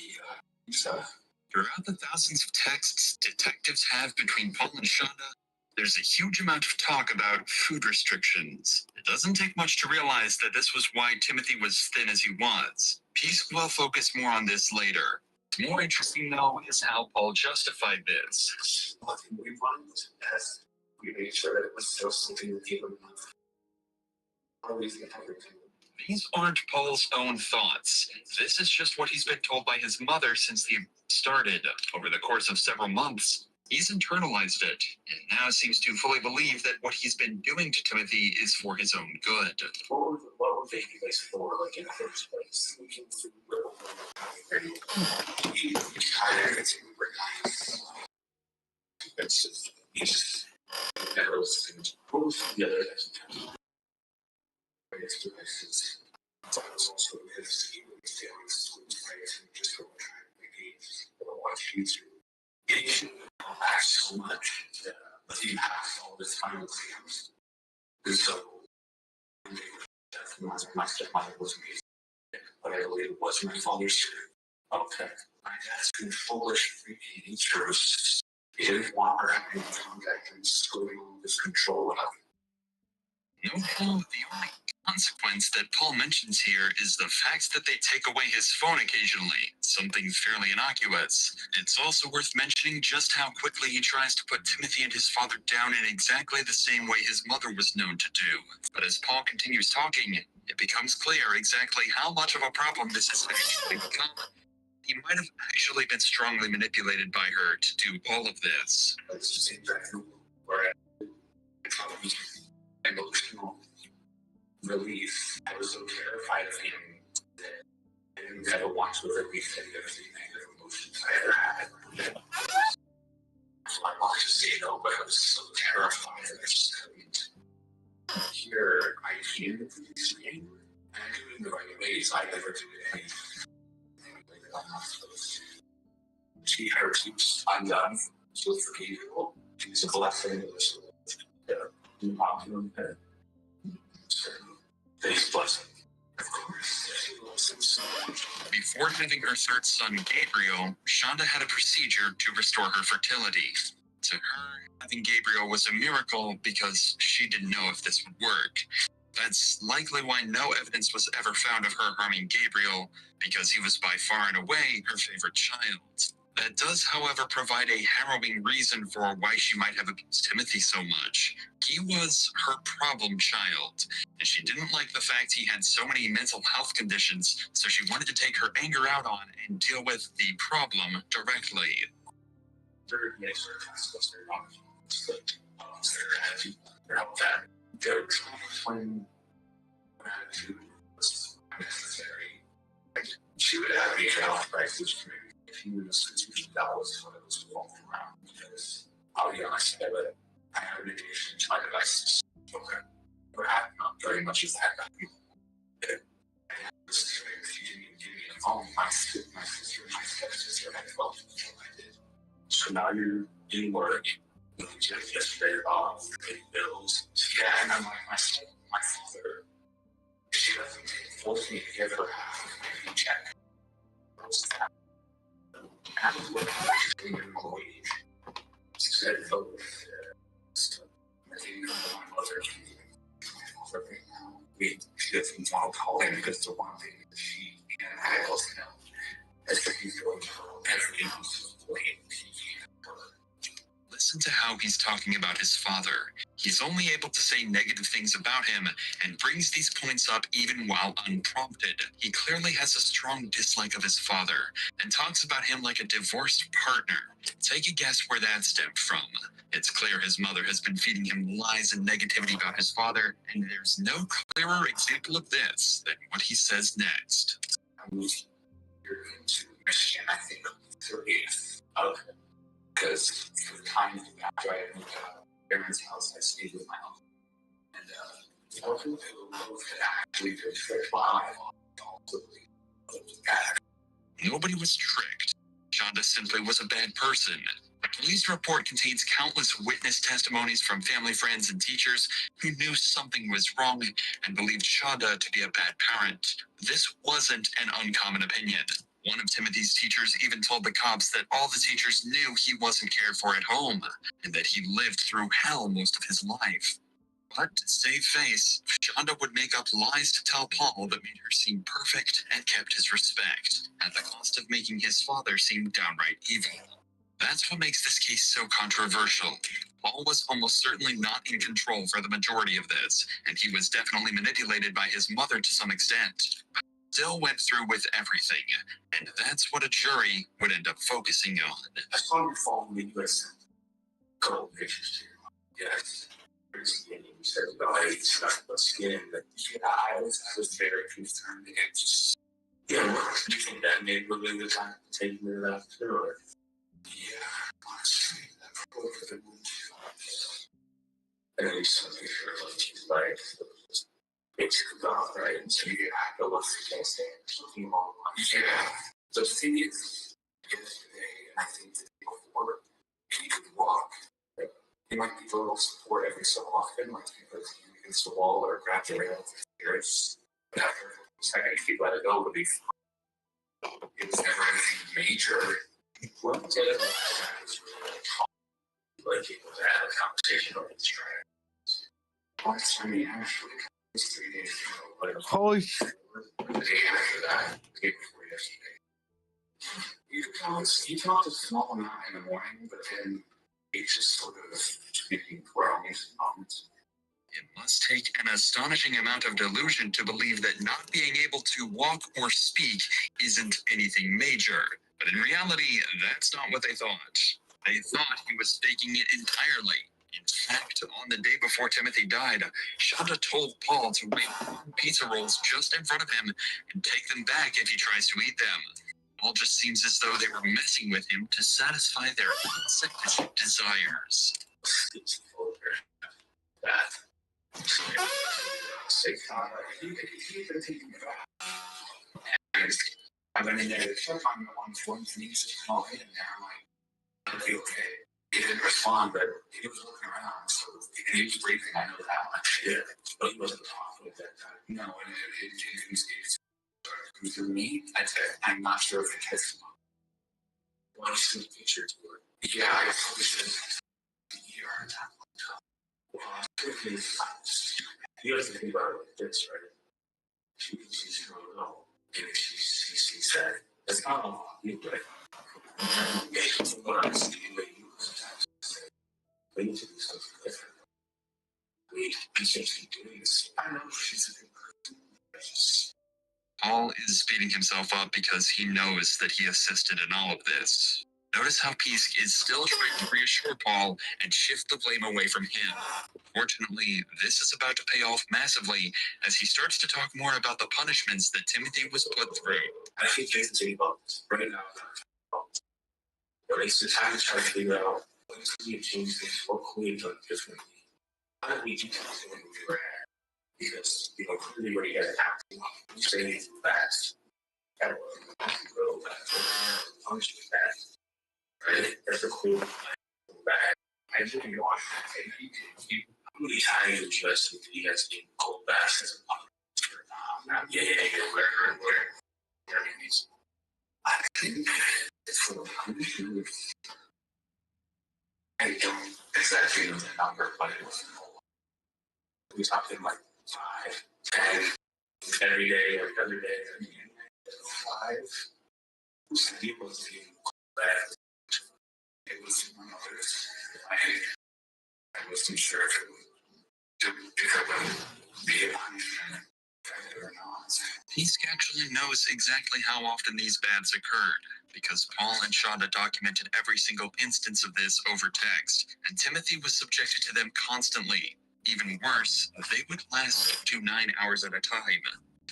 Throughout the thousands of texts detectives have between Paul and Shonda, there's a huge amount of talk about food restrictions. It doesn't take much to realize that this was why Timothy was thin as he was. Peace will focus more on this later. More interesting, though, is how Paul justified this. We wanted as we made sure that it was still something that gave him enough. Always get everything. These aren't Paul's own thoughts. This is just what he's been told by his mother since they started. Over the course of several months, he's internalized it, and now seems to fully believe that what he's been doing to Timothy is for his own good. What were they guys for, like, in the first place? We came through it's just, he's never listened. What was the other guys? It's also his feelings, just go try to make watch YouTube. It shouldn't laugh so much, but he has all this time with him. And so, my stepmother was me, but I believe it was my father's spirit. Okay. My dad's been foolish, freaky natures. He didn't want her having contact and screwing all this control out. No, the only consequence that Paul mentions here is the fact that they take away his phone occasionally, something fairly innocuous. It's also worth mentioning just how quickly he tries to put Timothy and his father down in exactly the same way his mother was known to do. But as Paul continues talking, it becomes clear exactly how much of a problem this has actually become. He might have actually been strongly manipulated by her to do all of this. It's the same thing where emotional relief. I was so terrified of him that I didn't ever want to release any of the negative emotions I ever had. I wanted to say no, but I was so terrified that I just couldn't. Here, I hear the scream, and I do it in the right ways. I never do anything. She keeps undone. She'll forgive you. She's a blessing. Face blessing. Of course. Before having her third son, Gabriel, Shonda had a procedure to restore her fertility. To her, having Gabriel was a miracle because she didn't know if this would work. That's likely why no evidence was ever found of her harming Gabriel, because he was by far and away her favorite child. That does, however, provide a harrowing reason for why she might have abused Timothy so much. He was her problem child, and she didn't like the fact he had so many mental health conditions, so she wanted to take her anger out on and deal with the problem directly. Their attitude, their when attitude was unnecessary. Like, she would have me out of crisis if he was $50 when it was wrong. devices. Okay. What happened? Not very much of that. She didn't even give me a phone. My sister, my stepsister had 12 before I did. So now you're in work. You just yesterday off, paying bills. Yeah, and I'm like, my father, she doesn't force me to give her half of my paycheck. I was working for a minimum wage. She said, oh, I think my mother, she doesn't want to call in because the one thing that she and I also know is that he's going to everything else is playing. Listen to how he's talking about his father. He's only able to say negative things about him and brings these points up even while unprompted. He clearly has a strong dislike of his father and talks about him like a divorced partner. Take a guess where that stemmed from. It's clear his mother has been feeding him lies and negativity about his father, and there's no clearer example of this than what he says next. I moved here to Michigan, I think, 30th of it. Because for the time after I moved out of my parents' house, I stayed with my uncle. And both had actually been tricked by Nobody was tricked. Shonda simply was a bad person. The police report contains countless witness testimonies from family, friends, and teachers who knew something was wrong and believed Shonda to be a bad parent. This wasn't an uncommon opinion. One of Timothy's teachers even told the cops that all the teachers knew he wasn't cared for at home and that he lived through hell most of his life. But to save face, Shonda would make up lies to tell Paul that made her seem perfect and kept his respect, at the cost of making his father seem downright evil. That's what makes this case so controversial. Paul was almost certainly not in control for the majority of this, and he was definitely manipulated by his mother to some extent. But still went through with everything, and that's what a jury would end up focusing on. I saw your phone when you had sent a couple pictures to you. Yes. You said about skin, but yeah, I was very concerned. And just, yeah, do you think that made really the time to take me to that tour? Yeah, honestly, that probably could have moved you. At least some picture of his life. Basically gone, right? And so you have to look for things something wrong. Yeah. So the thing is, yesterday, I think the day before, he could walk. He might be a little support every so often, like he puts him against the wall or grab the rail with his ears. But after a second, if he let it go, it would be fine. It was never anything major. What did it was really calm. Like he was had a conversation over his trials. Last time he actually was 3 days ago, but Holy shit. the day after that, the day before yesterday. He talked a small amount in the morning, but then it's just sort of speaking for all these moments. It must take an astonishing amount of delusion to believe that not being able to walk or speak isn't anything major. But in reality, that's not what they thought. They thought he was faking it entirely. In fact, on the day before Timothy died, Shonda told Paul to wait pizza rolls just in front of him and take them back if he tries to eat them. All just seems as though they were messing with him to satisfy their selfish desires. I went in there to check on him on one thing, he said, "Oh, hey," and I'm like, "Are you okay?" He didn't respond, but he was looking around, so he was breathing. I know that much, yeah, but he wasn't talking at that time. No, and it was for me, I'd say I'm not sure if it has come up. Well, just some pictures to it. Yeah, I probably should have ER at that point. Well, you have to think about it like this, right? She's going to know. And if she sees that, that's not all you, right? From what I'm seeing, like you sometimes say, we need to do something different. We need to keep doing this. I know she's a good person. Paul is beating himself up because he knows that he assisted in all of this. Notice how Pisk is still trying to reassure Paul and shift the blame away from him. Fortunately, this is about to pay off massively as he starts to talk more about the punishments that Timothy was put through. I think Jason's getting bumped right now. But it's the time to try to figure out what can we have changed things, what can we have done differently How did we do this when we were at? Because, clearly when you guys acting, you say anything fast. That was real fast. Function fast. Right? That's a cool bag. I think you watch that. How many times did you guys think that you guys need cold baths as a punishment? Where? I think it's for the punishment. I don't exactly know the number, but it was we talked in like 5, 10 every day, every other day. 5. It was bad. It was one of those. I wasn't sure if it would be a punishment or not. Pisk actually knows exactly how often these baths occurred, because Paul and Shonda documented every single instance of this over text, and Timothy was subjected to them constantly. Even worse, they would last up to 9 hours at a time.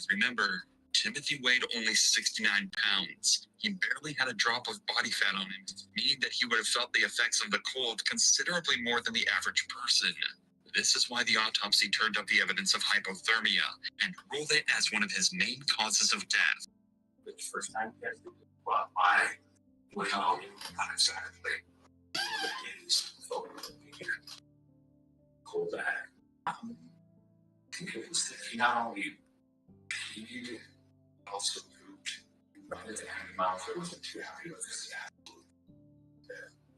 Remember, Timothy weighed only 69 pounds. He barely had a drop of body fat on him, meaning that he would have felt the effects of the cold considerably more than the average person. This is why the autopsy turned up the evidence of hypothermia and ruled it as one of his main causes of death. The first time, well, I would know not exactly. Cold back. Convinced that he not only peed, also pooped. Rather than having a mouth that wasn't too happy with his attitude.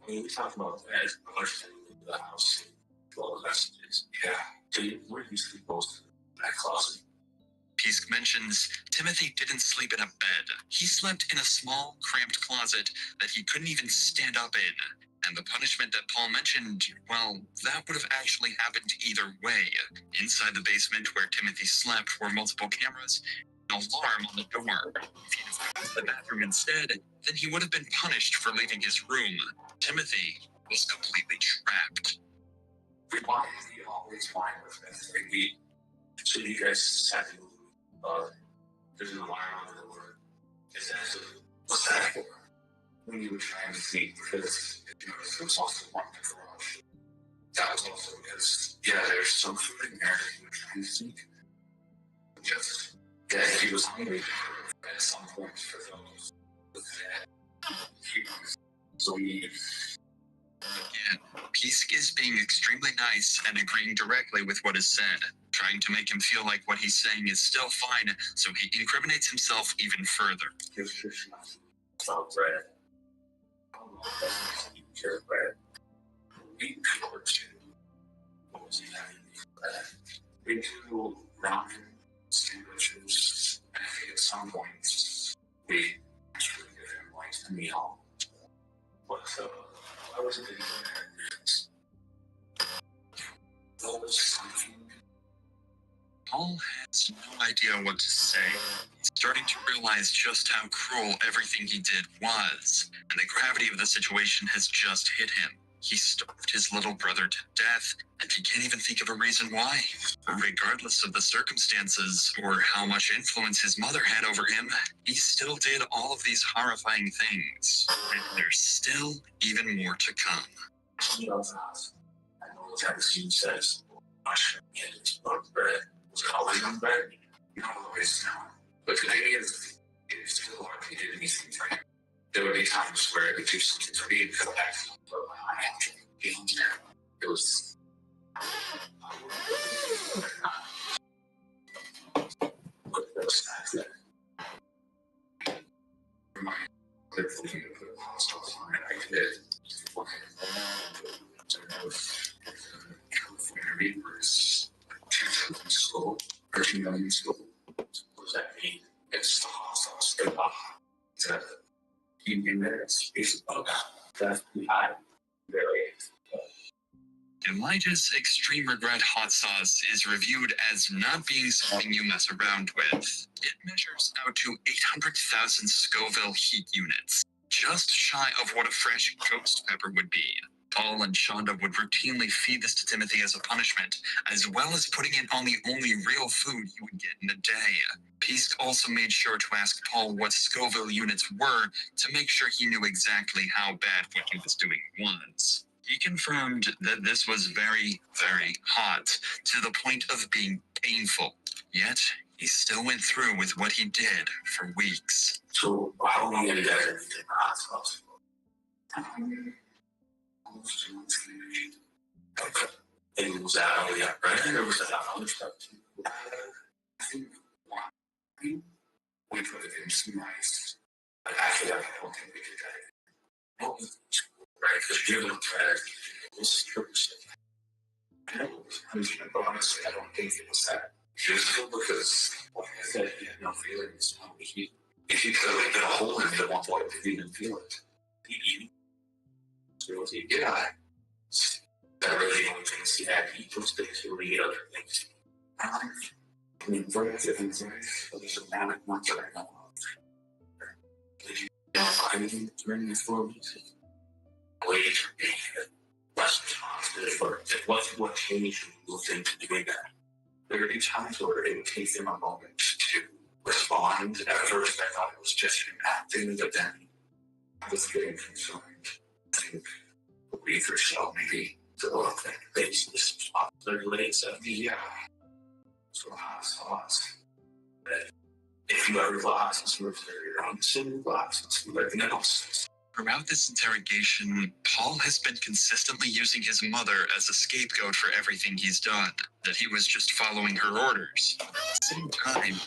I mean, we talked about that as a question in the house. Well, the messages. Yeah. Dude, where do you sleep most in that closet? Pisk mentions Timothy didn't sleep in a bed. He slept in a small, cramped closet that he couldn't even stand up in. And the punishment that Paul mentioned, well, that would have actually happened either way. Inside the basement where Timothy slept were multiple cameras, an alarm on the door. If he'd have gone to the bathroom instead, then he would have been punished for leaving his room. Timothy was completely trapped. We wanted to be always fine with this. So you guys sat in there's an alarm on the door. Is that what's that for? When you were trying to sleep, because it was also one in the garage. That was also because, there's some food in there that you were trying to sleep. Just that he was hungry at some point for those. So we Again, Pisk is being extremely nice and agreeing directly with what is said, trying to make him feel like what he's saying is still fine, so he incriminates himself even further. Salt bread. Carrot bread. Wheat or two. What was he having for that? We do ramen sandwiches. And I think at some point we actually give him like a meal. But I wasn't getting there. Something. Paul has no idea what to say. He's starting to realize just how cruel everything he did was, and the gravity of the situation has just hit him. He starved his little brother to death, and he can't even think of a reason why. Regardless of the circumstances or how much influence his mother had over him, he still did all of these horrifying things. And there's still even more to come. I know that scene says, I should get his bread. Was it always on bread? Not always now. But today is still hard to do anything for him. There would be times where it would do something for me because I actually put my hand in there. It was. But those times that. My clear thinking to put a hostile on it, I did. California Reapers, 2,000 school, or 2 million school. What does that mean? It's the hostile state. It's a in there, it's basically that's behind very. Elijah's extreme regret hot sauce is reviewed as not being something you mess around with. It measures out to 800,000 Scoville heat units, just shy of what a fresh ghost pepper would be. Paul and Shonda would routinely feed this to Timothy as a punishment, as well as putting it on the only real food he would get in a day. Pisk also made sure to ask Paul what Scoville units were to make sure he knew exactly how bad what he was doing was. He confirmed that this was very, very hot, to the point of being painful. Yet, he still went through with what he did for weeks. So, how long did you guys have to take the hospital? Almost 2 months. Okay. And was that all we got pregnant, or was that other stuff too? I think we put it in some rice. But after that, I don't think we did that. What was right? Because you're the pregnant. It was strict. Honestly, I don't think it was that useful because, like I said, he had no feelings. If you could have been a hole in it at one point, he didn't feel it. Yeah. That really the only things he had. He was basically other things. I mean, for things, there's a manic month right now. Did you find anything during these 4 weeks? Wait, less responsive for it. What changed you looked into doing that? There would be times where it would take them a moment to respond. At first, I thought it was just him acting, but then I was getting concerned. I think a week or so, maybe. The world thing, basically, responsibility. So, yeah. So, hot sauce. But if you ever lost, it's your own sin box, it's everything else. Throughout this interrogation, Paul has been consistently using his mother as a scapegoat for everything he's done, that he was just following her orders. At the same time,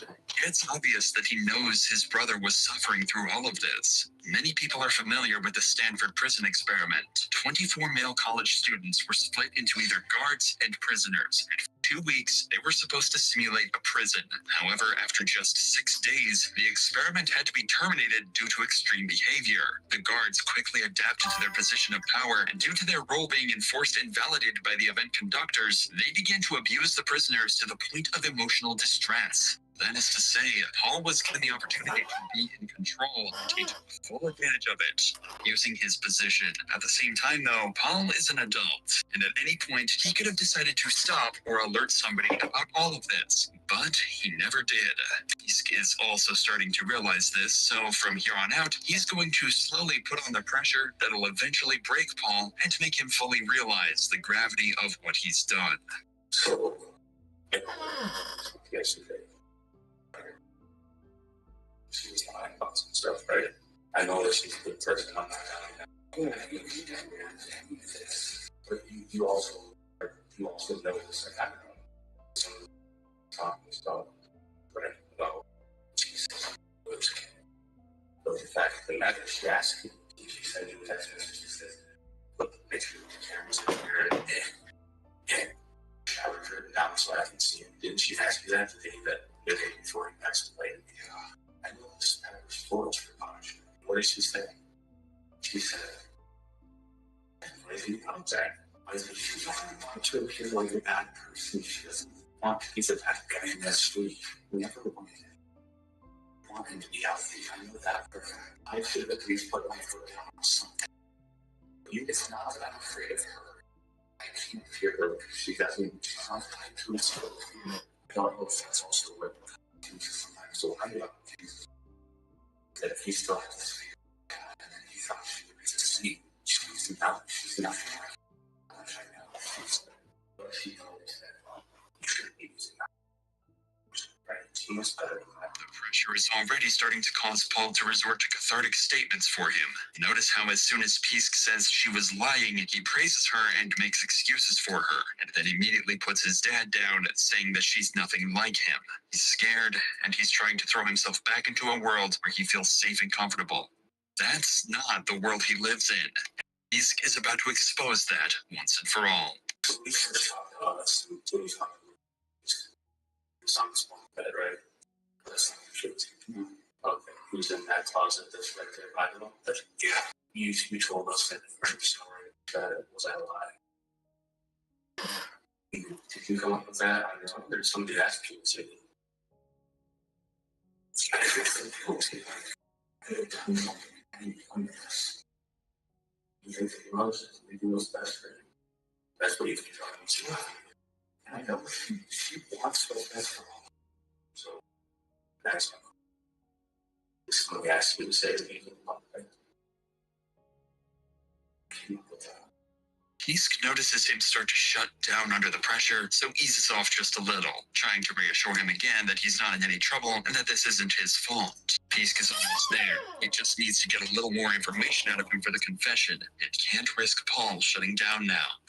it's obvious that he knows his brother was suffering through all of this. Many people are familiar with the Stanford prison experiment. 24 male college students were split into either guards and prisoners. And for 2 weeks, they were supposed to simulate a prison. However, after just 6 days, the experiment had to be terminated due to extreme behavior. The guards quickly adapted to their position of power, and due to their role being enforced and validated by the event conductors, they began to abuse the prisoners to the point of emotional distress. That is to say, Paul was given the opportunity to be in control and he took full advantage of it, using his position. At the same time, though, Paul is an adult, and at any point, he could have decided to stop or alert somebody about all of this. But he never did. Fisk is also starting to realize this, so from here on out, he's going to slowly put on the pressure that'll eventually break Paul and make him fully realize the gravity of what he's done. So, yes, she was lying about some stuff, right? I know that she's a good person. I'm not telling that. But you also know this. I don't know. Some talking stuff, right? About Jesus. But the fact of the matter, she asked me, she said in the text message, she said, look, make sure the camera's in here and showered her down so I can see him. Didn't she ask you that the day before he passed away? Yeah. I know this matters for punishment. What did she say? She said, what if he comes back? I said, she doesn't want to appear like a bad person. She doesn't want to be the bad guy in that street. Never want him to be healthy. I know that for a fact. I should at least put my foot down on something. It's not that I'm afraid of her. I can't fear her because she doesn't. She's not tied to us. I don't know if that's also what so I love Jesus. That if he still has this fear, and then he thought she would succeed, she's nothing like that. I know she always said, you shouldn't be using that. Right? She was better than that. The pressure is already starting to cause Paul to resort to cathartic statements for him. Notice how as soon as Fisk says she was lying, he praises her and makes excuses for her, and then immediately puts his dad down, saying that she's nothing like him. He's scared, and he's trying to throw himself back into a world where he feels safe and comfortable. That's not the world he lives in. Fisk is about to expose that once and for all. So we first talked about this until we talked about this on this one bed, right? That's not the truth. Okay, who's in that closet that's right there by the wall? Yeah. You told us that the first story that was that a lie? Did you come up with that? I don't know. There's somebody asked you to say that. I think you think that Moses was best for him. That's what you think you're talking about. And I know she wants what's best for him. So that's what we asked you to say to me. Came up with that. Pisk notices him start to shut down under the pressure, so eases off just a little, trying to reassure him again that he's not in any trouble and that this isn't his fault. Pisk is almost there. He just needs to get a little more information out of him for the confession. It can't risk Paul shutting down now.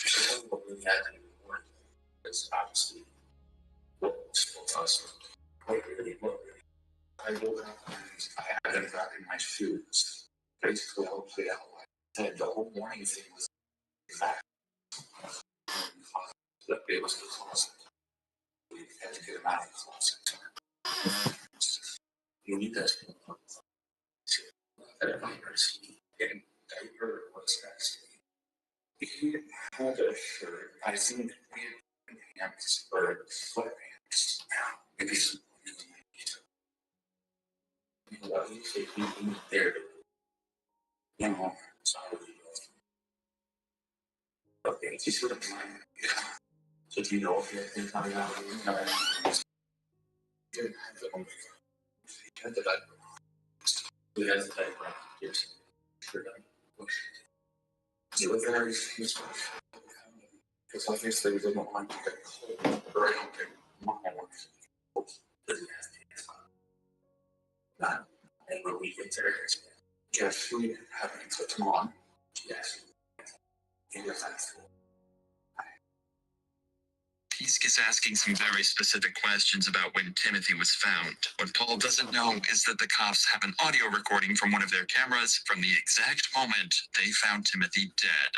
What really happened in the morning is obviously what's us. What really. I woke up and I had it in my shoes. Basically, I would play out like that. The whole morning thing was fact. It was the closet. We had to get him out of the closet. You need that. Getting diaper was next. He had a shirt. I think we had pants or sweatpants. Maybe some. Well, he there. You know, sorry. Okay, you see what I'm saying? Yeah. So do you know if you're coming out? We had the diaper. Yes. Sure done. You look at his because obviously we didn't want to get cold. Or I don't get more. Doesn't have to get not. And when we get there, yes, we haven't put them on. Yes. Pisk is asking some very specific questions about when Timothy was found. What Paul doesn't know is that the cops have an audio recording from one of their cameras from the exact moment they found Timothy dead.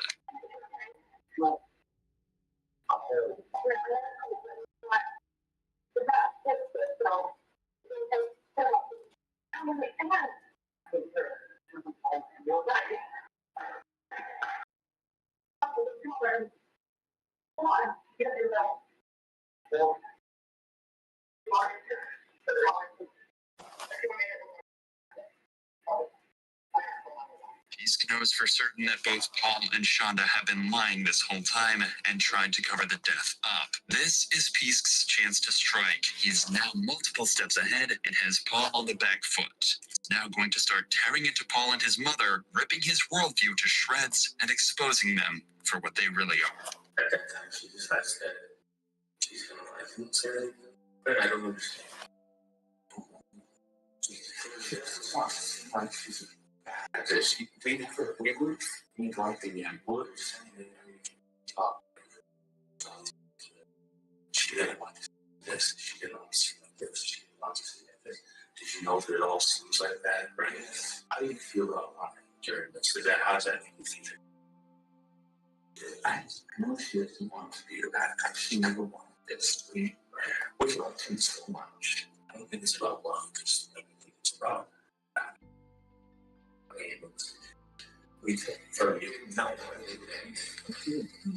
Pisk knows for certain that both Paul and Shonda have been lying this whole time and tried to cover the death up. This is Pisk's chance to strike. He's now multiple steps ahead and has Paul on the back foot. He's now going to start tearing into Paul and his mother, ripping his worldview to shreds and exposing them for what they really are. At that time, she decides that she's going to like him, Sarah, but I don't understand. They never like the words. She didn't want this. She didn't want to see like this. She didn't want to see like this. Did you know that it all seems like that, right? How do you feel about during this? How does that make you feel? I know she doesn't want to be bad guy. She never wanted this. We loved him so much. I don't think it's about love. I think it's about we take for you. No,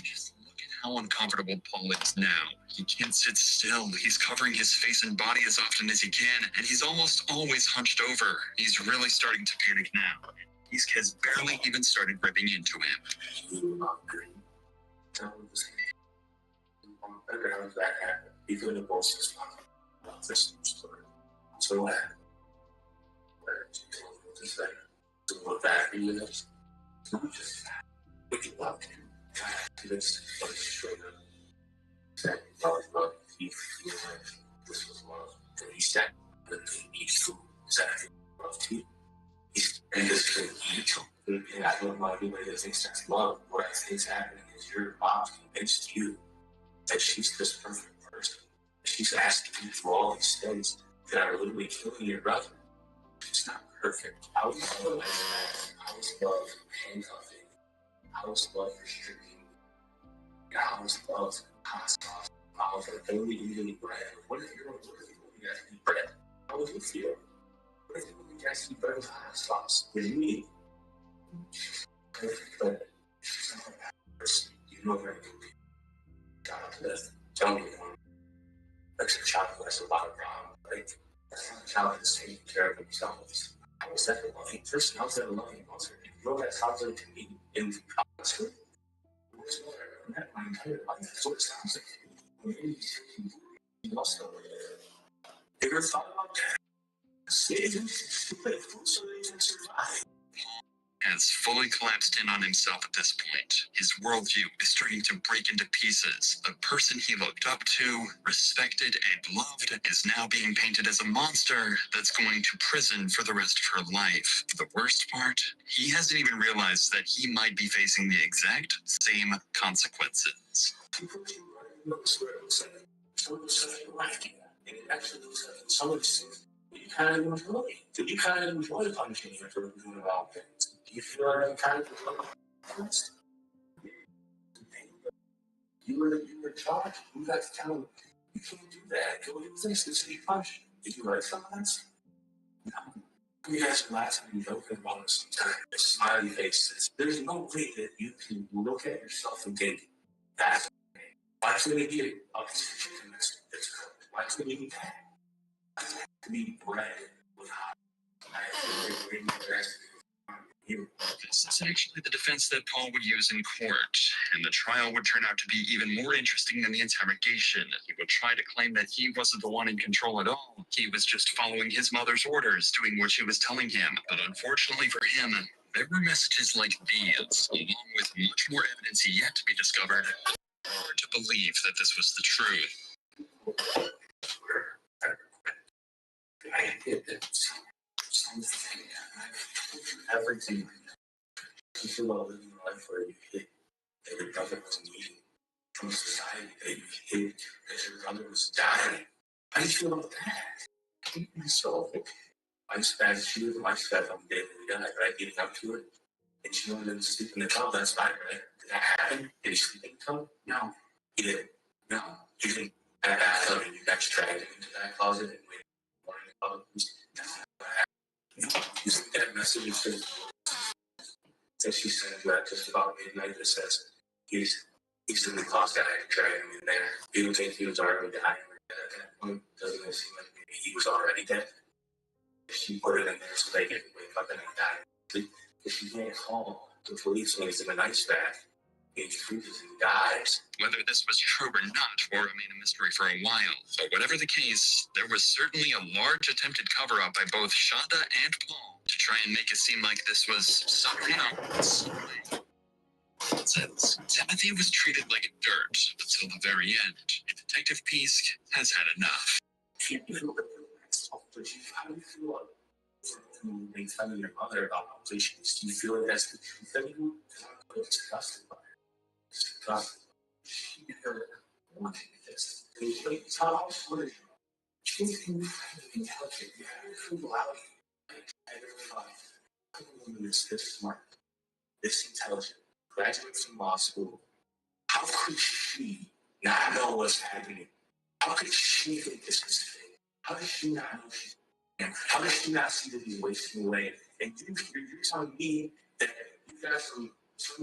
just look at how uncomfortable Paul is now. He can't sit still. He's covering his face and body as often as he can, and he's almost always hunched over. He's really starting to panic now. Pisk has barely even started ripping into him. Even the boss is not this story. So what happened? What that is not just that. But you loved him. This like straight up. Said love. He feel like this was love. And he said that he eats food. Is that love too? And this can eat. And I don't know anybody that thinks that's love. What I think is happening is your mom convinced you that she's this perfect person. She's asking you for all these things that are literally killing your brother. She's not perfect. I was love handcuffing. I was love restricting. I was love hot sauce. I was like, only eating bread. What if you're you guys eat bread? How would you feel? What if you guys eat bread with hot sauce? What do you eat? Perfect, but she's not a bad person. You know very good people. God, tell me one. Like a child who has a lot of problems, right? That's not a child that's taking care of themselves. I was that a loving person? I was that a loving person? You know that sounds like to me in school? What's what I met my entire life. That's what it sounds like to me. You must know you ever thought about that? Saving stupid food so they can survive. has fully collapsed in on himself at this point. His worldview is starting to break into pieces. The person he looked up to, respected, and loved is now being painted as a monster that's going to prison for the rest of her life. The worst part, he hasn't even realized that he might be facing the exact same consequences. People keep running notes where it looks like some of the stuff you like, and it actually looks like some of these things you kind of enjoy. Do you kind of enjoy punishing you for doing wrong things? Do you feel like you kind of enjoy you were charged. You got to tell them you can't do that. Go do this to see punch. Did you like some of that? No. You guys are laughing and joking about it sometimes. Smiley faces. There's no way that you can look at yourself and think that's okay. Why couldn't it be a piece of chicken that's cooked? Why couldn't it be that? Why does it have to be bread with hot? This is actually the defense that Paul would use in court, and the trial would turn out to be even more interesting than the interrogation. He would try to claim that he wasn't the one in control at all. He was just following his mother's orders, doing what she was telling him. But unfortunately for him, there were messages like these, along with much more evidence yet to be discovered. Hard to believe that this was the truth. I did that. Everything. You feel about living a life where you hid that your brother was needing from society, that you hid that your brother was dying. How do you feel about that? So, life's bad. She lived life's bad on the day that we died, right? Getting up to it. And she wanted to sleep in the tub. That's fine, right? Did that happen? Did he sleep in the tub? No. He didn't. No. He didn't. That bathtub and you got dragged into that closet and waited for the tub. You see that message that she sent you at just about midnight that says he's in the closet. I had to drag him in there. You don't think he was already dying at that point? Doesn't it seem like maybe he was already dead? If she put it in there so they can wake up and die. If she can't call the police when he's in an ice bath, he freezes and dies. Whether this was true or not will remain a mystery for a while. But whatever the case, there was certainly a large attempted cover-up by both Shonda and Paul to try and make it seem like this was somehow. Since Timothy was treated like dirt until the very end, and Detective Peask has had enough. How do you feel about telling your mother about how she is? Do you feel like that's the truth anymore? I'm disgusted by it. Disgusted. She never wanted this. How else would it? She was intelligent. You had her feel loud. I never thought a woman is this smart, this intelligent, graduate from law school. How could she not know what's happening? How could she think this was fake? How does she not know she's how does she not see that he's wasting away? And you're telling me that you got someone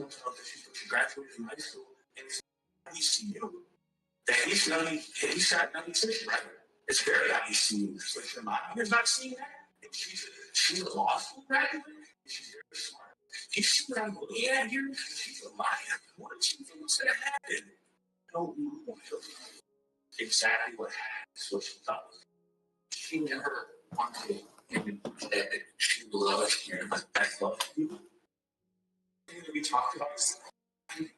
tells that she graduated from high school and it's ECU. That he's got 96 right? It's very ECU. Switch your mind. You're not seeing that? And she's a law school graduate? She's very smart. He's shooting out yeah, here. She's a liar. What did she think was going to happen? No, exactly what happened is what she thought. She never wanted him dead. She loved him. I love you. We talked about this. Right?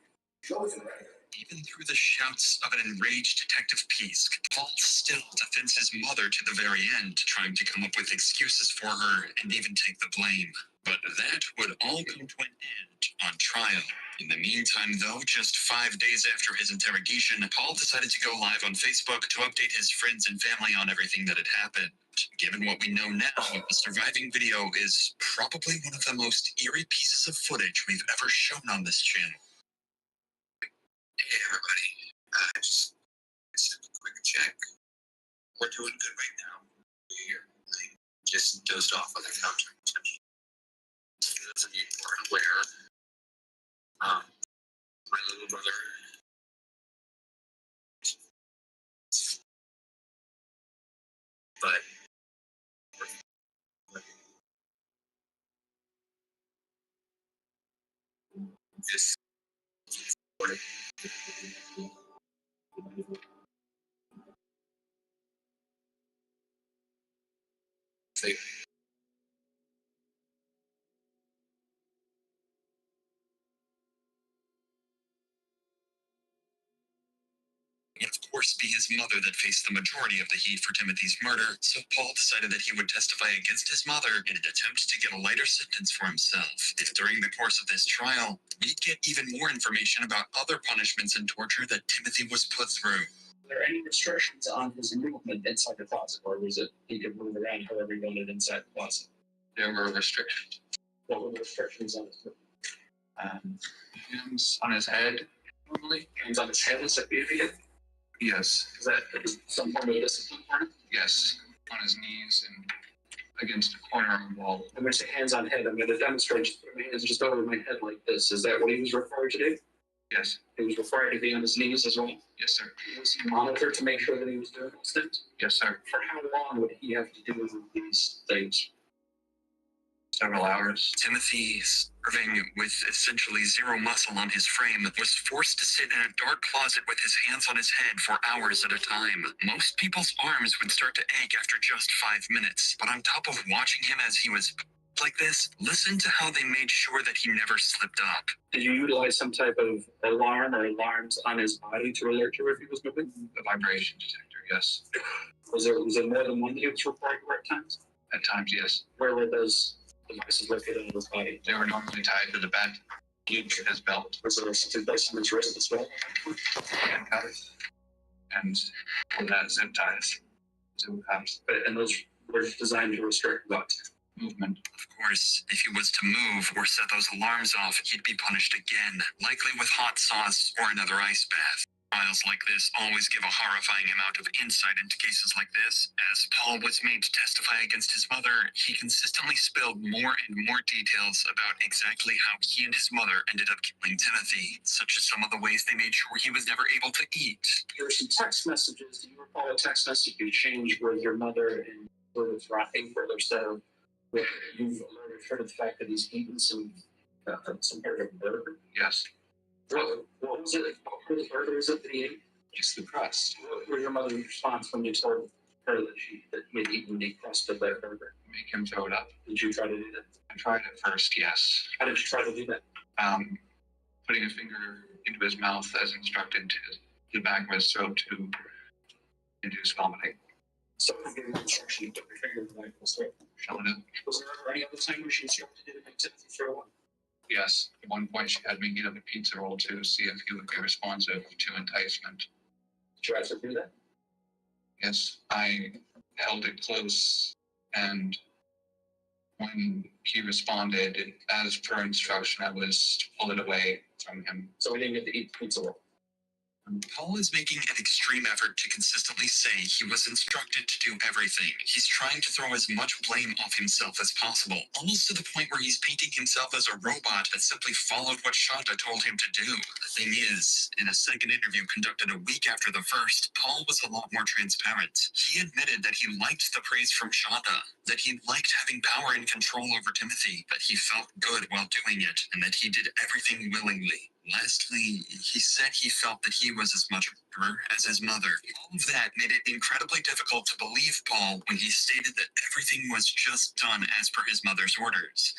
Even through the shouts of an enraged Detective Peask, Paul still defends his mother to the very end, trying to come up with excuses for her and even take the blame. But that would all come to an end on trial. In the meantime, though, just 5 days after his interrogation, Paul decided to go live on Facebook to update his friends and family on everything that had happened. Given what we know now, the surviving video is probably one of the most eerie pieces of footage we've ever shown on this channel. Hey everybody, just a quick check. We're doing good right now. I just dozed off on the couch. Those of you who are aware, my little brother but this would of course be his mother that faced the majority of the heat for Timothy's murder, so Paul decided that he would testify against his mother in an attempt to get a lighter sentence for himself. If during the course of this trial, we'd get even more information about other punishments and torture that Timothy was put through. Were there any restrictions on his movement inside the closet, or was it he could move around however he wanted inside the closet? There were restrictions. What were the restrictions on his movement? Hands on his head, normally. Hands on his head, is that the idiot? Yes. Is that some form of discipline for him? Yes. On his knees and against a corner of the wall. I'm going to say hands on head. I'm going to demonstrate just put my hands just over my head like this. Is that what he was required to do? Yes. He was required to be on his knees as well? Yes, sir. Was he monitored to make sure that he was doing those things? Yes, sir. For how long would he have to do these things? Several hours. Timothy, serving with essentially zero muscle on his frame, was forced to sit in a dark closet with his hands on his head for hours at a time. Most people's arms would start to ache after just 5 minutes, but on top of watching him as he was like this, listen to how they made sure that he never slipped up. Did you utilize some type of alarm or alarms on his body to alert you if he was moving? The vibration detector, yes. Was there more than one that he was required to wear at times? At times, yes. Where were those devices located on his body? They were normally tied to the bed. His belt. Was there something placed on his wrist as well? Handcuffs. And that zip ties. Zip cuffs. And those were designed to restrict what? Movement. Of course, if he was to move or set those alarms off, he'd be punished again, likely with hot sauce or another ice bath. Trials like this always give a horrifying amount of insight into cases like this. As Paul was made to testify against his mother, he consistently spilled more and more details about exactly how he and his mother ended up killing Timothy, such as some of the ways they made sure he was never able to eat. There were some text messages. Do you recall a text message you changed with your mother and sort of wrapping further so you've alerted her to the fact that he's eaten some part of burger? Yes. What was it? What kind of burger is it that he ate? Just the crust. What was your mother's response when you told her that he had eaten the crust of that burger? Make him throw it up. Did you try to do that? I tried it first, yes. How did you try to do that? Putting a finger into his mouth as instructed to the back of his throat to induce vomiting. So I gave you instruction to put your finger in the back of his throat. Shall I do? Was there ever any other time when she instructed you to make Timothy throw up? Yes. At one point, she had me heat up a pizza roll to see if he would be responsive to enticement. Did you actually do that? Yes. I held it close, and when he responded, as per instruction, I was to pull it away from him. So we didn't get to eat the pizza roll. Paul is making an extreme effort to consistently say he was instructed to do everything. He's trying to throw as much blame off himself as possible, almost to the point where he's painting himself as a robot that simply followed what Shonda told him to do. The thing is, in a second interview conducted a week after the first, Paul was a lot more transparent. He admitted that he liked the praise from Shonda, that he liked having power and control over Timothy, that he felt good while doing it, and that he did everything willingly. Lastly, he said he felt that he was as much a murderer as his mother. All of that made it incredibly difficult to believe Paul when he stated that everything was just done as per his mother's orders.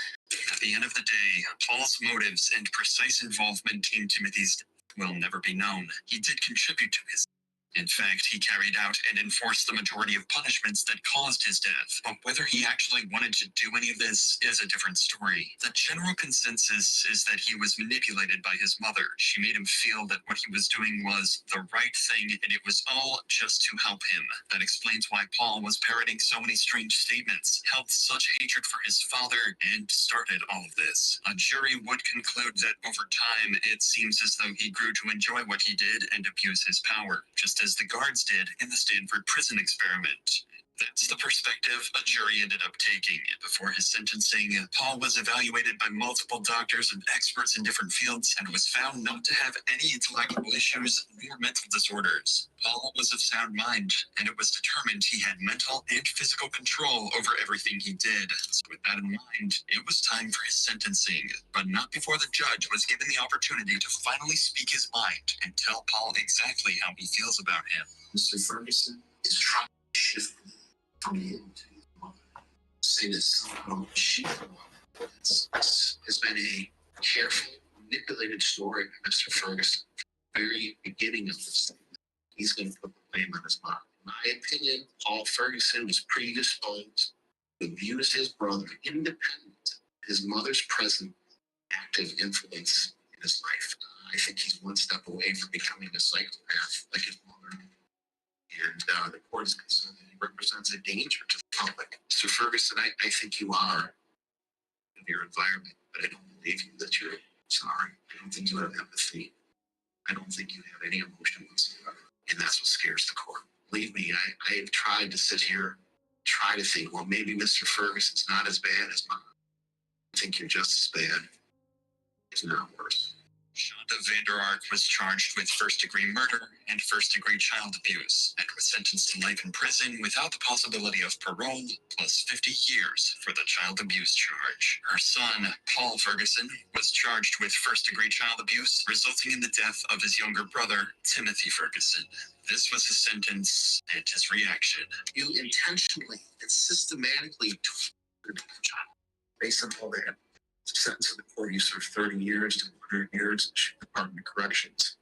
At the end of the day, Paul's motives and precise involvement in Timothy's death will never be known. He did contribute to his. In fact, he carried out and enforced the majority of punishments that caused his death. But whether he actually wanted to do any of this is a different story. The general consensus is that he was manipulated by his mother. She made him feel that what he was doing was the right thing, and it was all just to help him. That explains why Paul was parroting so many strange statements, held such hatred for his father, and started all of this. A jury would conclude that over time, it seems as though he grew to enjoy what he did and abuse his power, just as the guards did in the Stanford prison experiment. That's the perspective a jury ended up taking. Before his sentencing, Paul was evaluated by multiple doctors and experts in different fields and was found not to have any intellectual issues nor mental disorders. Paul was of sound mind, and it was determined he had mental and physical control over everything he did. So with that in mind, it was time for his sentencing, but not before the judge was given the opportunity to finally speak his mind and tell Paul exactly how he feels about him. Mr. Ferguson is trying to shift from him to his mother. Say this, she has been a careful, manipulated story, Mr. Ferguson. Very beginning of this thing. he's going to put the blame on his mom. In my opinion, Paul Ferguson was predisposed to abuse his brother independent of his mother's present active influence in his life. I think he's one step away from becoming a psychopath like his mother. And the court is concerned that he represents a danger to the public. Mr. Ferguson, I think you are in your environment, but I don't believe you that you're sorry. I don't think you have empathy. I don't think you have any emotion whatsoever. And that's what scares the court. Believe me, I have tried to sit here, try to think, well, maybe Mr. Ferguson's not as bad as mine. I think you're just as bad, if not worse. Shonda Vander Ark was charged with first-degree murder and first-degree child abuse and was sentenced to life in prison without the possibility of parole, plus 50 years for the child abuse charge. Her son, Paul Ferguson, was charged with first-degree child abuse, resulting in the death of his younger brother, Timothy Ferguson. This was his sentence and his reaction. You intentionally and systematically tortured the child. Based on all that, sentence of the court, you served 30 years to 100 years in the Department of Corrections.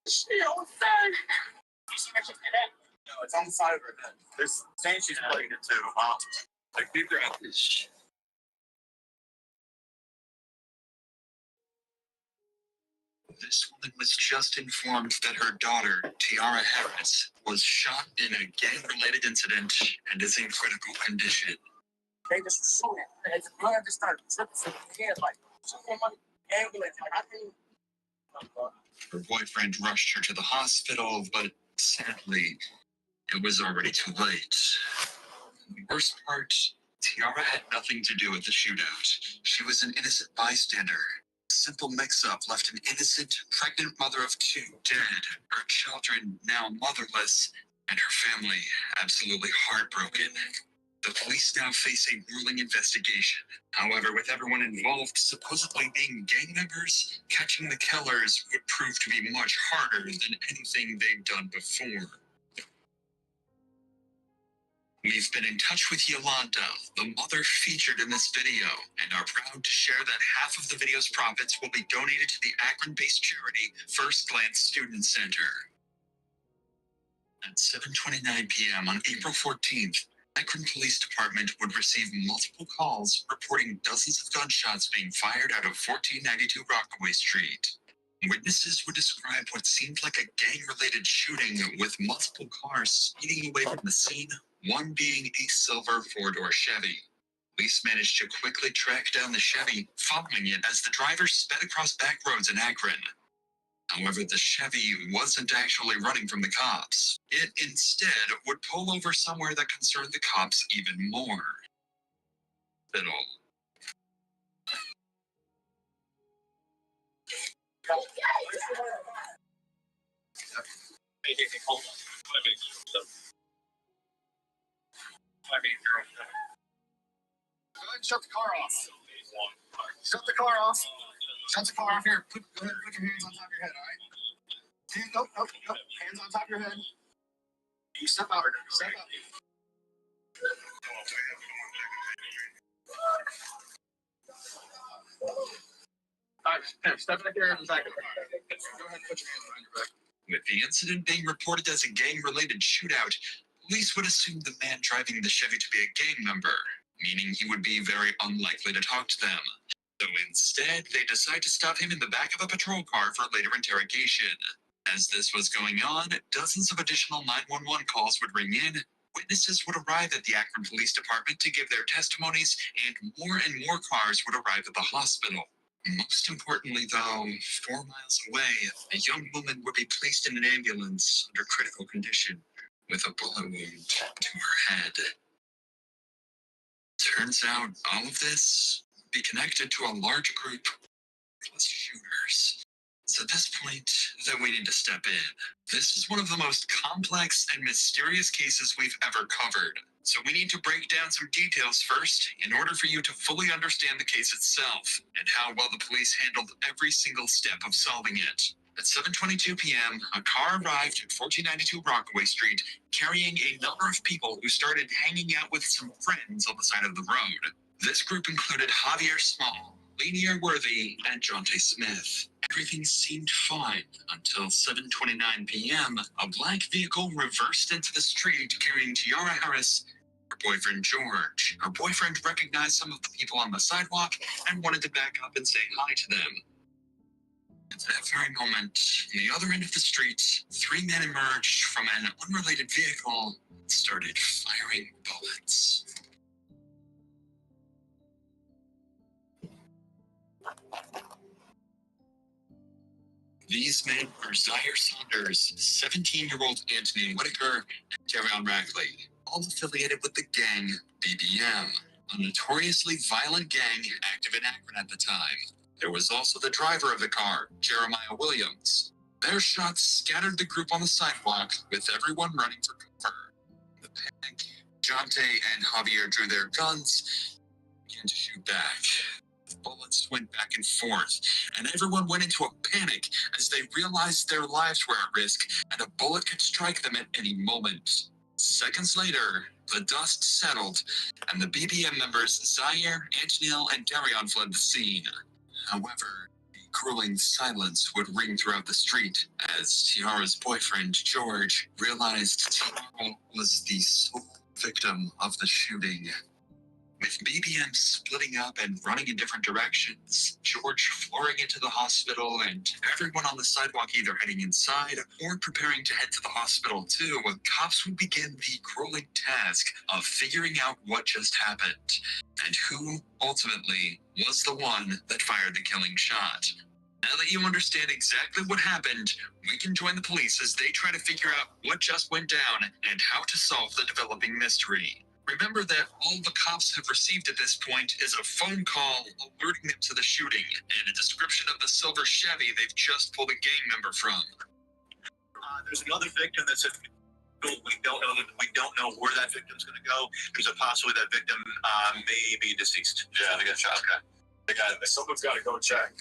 Yo, son. No, it's on the side of her head. They're saying she's pregnant too. Like, keep your head. This woman was just informed that her daughter, Tiara Harris, was shot in a gang-related incident and is in critical condition. They just shoot it. And the blood just started dripping from the head, like, someone ambulance. Like, I think. Her boyfriend rushed her to the hospital, but sadly, it was already too late. The worst part, Tiara had nothing to do with the shootout. She was an innocent bystander. A simple mix-up left an innocent, pregnant mother of 2 dead, her children now motherless, and her family absolutely heartbroken. The police now face a grueling investigation. However, with everyone involved supposedly being gang members, catching the killers would prove to be much harder than anything they've done before. We've been in touch with Yolanda, the mother featured in this video, and are proud to share that half of the video's profits will be donated to the Akron-based charity First Glance Student Center. At 7:29 p.m. on April 14th, Akron Police Department would receive multiple calls reporting dozens of gunshots being fired out of 1492 Rockaway Street. Witnesses would describe what seemed like a gang-related shooting with multiple cars speeding away from the scene, one being a silver 4-door Chevy. Police managed to quickly track down the Chevy, following it as the driver sped across back roads in Akron. However, the Chevy wasn't actually running from the cops. It instead would pull over somewhere that concerned the cops even more. Fiddle. Hold on. Go ahead and shut the car off. Shut the car off. Shut the car off here. Go ahead and put your hands on top of your head, all right? Nope. Hands on top of your head. You step out. Step out. All right, step back there in the back of the car. Go ahead and put your hands behind your back. With the incident being reported as a gang-related shootout, police would assume the man driving the Chevy to be a gang member, meaning he would be very unlikely to talk to them. So instead, they decide to stop him in the back of a patrol car for later interrogation. As this was going on, dozens of additional 911 calls would ring in, witnesses would arrive at the Akron Police Department to give their testimonies, and more cars would arrive at the hospital. Most importantly, though, 4 miles away, a young woman would be placed in an ambulance under critical condition with a bullet wound to her head. Turns out all of this would be connected to a large group of shooters. It's at this point that we need to step in. This is one of the most complex and mysterious cases we've ever covered. So we need to break down some details first in order for you to fully understand the case itself and how well the police handled every single step of solving it. At 7:22 p.m., a car arrived at 1492 Rockaway Street carrying a number of people who started hanging out with some friends on the side of the road. This group included Javier Small, Lanier Worthy, and Jonte Smith. Everything seemed fine until 7:29 p.m. A black vehicle reversed into the street carrying Tiara Harris, her boyfriend George. Her boyfriend recognized some of the people on the sidewalk and wanted to back up and say hi to them. At that very moment, on the other end of the street, 3 men emerged from an unrelated vehicle and started firing bullets. These men were Zaire Saunders, 17-year-old Anthony Whitaker, and Darion Rackley, all affiliated with the gang BBM, a notoriously violent gang active in Akron at the time. There was also the driver of the car, Jeremiah Williams. Their shots scattered the group on the sidewalk, with everyone running for cover. The panic, Jonte and Javier drew their guns and began to shoot back. The bullets went back and forth, and everyone went into a panic as they realized their lives were at risk and a bullet could strike them at any moment. Seconds later, the dust settled, and the BBM members Zaire, Antonil, and Darion fled the scene. However, the grueling silence would ring throughout the street as Tiara's boyfriend, George, realized Tiara was the sole victim of the shooting. With BBM splitting up and running in different directions, George flooring into the hospital, and everyone on the sidewalk either heading inside or preparing to head to the hospital too, cops would begin the grueling task of figuring out what just happened and who ultimately was the one that fired the killing shot. Now that you understand exactly what happened, we can join the police as they try to figure out what just went down and how to solve the developing mystery. Remember that all the cops have received at this point is a phone call alerting them to the shooting and a description of the silver Chevy they've just pulled a gang member from. There's another victim that said we don't know where that victim's going to go. There's a possibility that victim may be deceased. Yeah, they got shot. Okay. Someone's got to go check.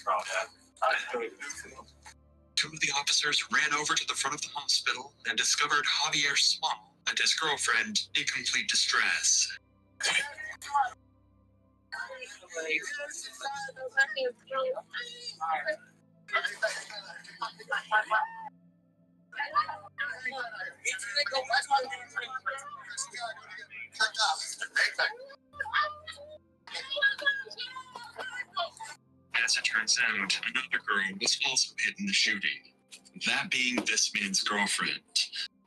Two of the officers ran over to the front of the hospital and discovered Javier Small and his girlfriend in complete distress. As it turns out, another girl was also hit in the shooting, that being this man's girlfriend.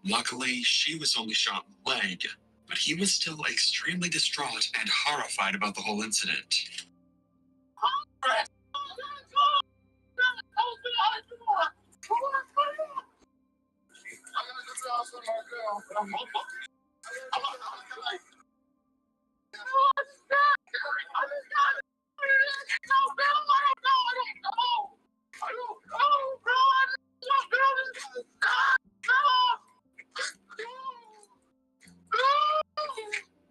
Luckily, she was only shot in the leg, but he was still extremely distraught and horrified about the whole incident.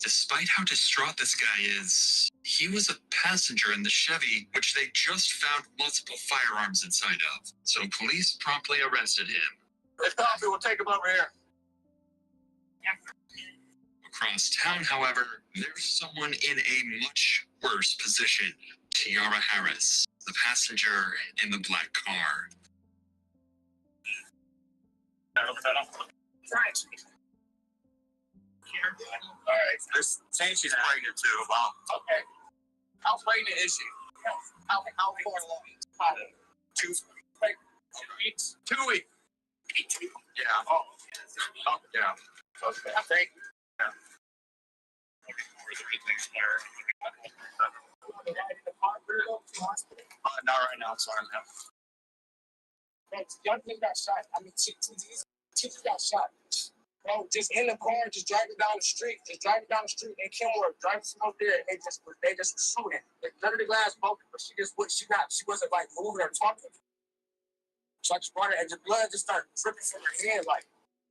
Despite how distraught this guy is, he was a passenger in the Chevy, which they just found multiple firearms inside of. So police promptly arrested him. If coffee, we'll take him over here. Across town, however, there's someone in a much worse position. Tiara Harris, the passenger in the black car. All right, they're saying she's pregnant too. Well, okay. How pregnant is she? How far along? 2 weeks. 2 weeks. Yeah. Oh, yeah. Okay. I think. Yeah. Not right now. Sorry, man. Young thing got shot. I mean, she got shot. Bro, just in the car, just driving down the street. And Kenworth driving from up there, and they just were shooting. None of the glass broke, but she wasn't like moving or talking. So I just brought her, and the blood just started dripping from her head. Like,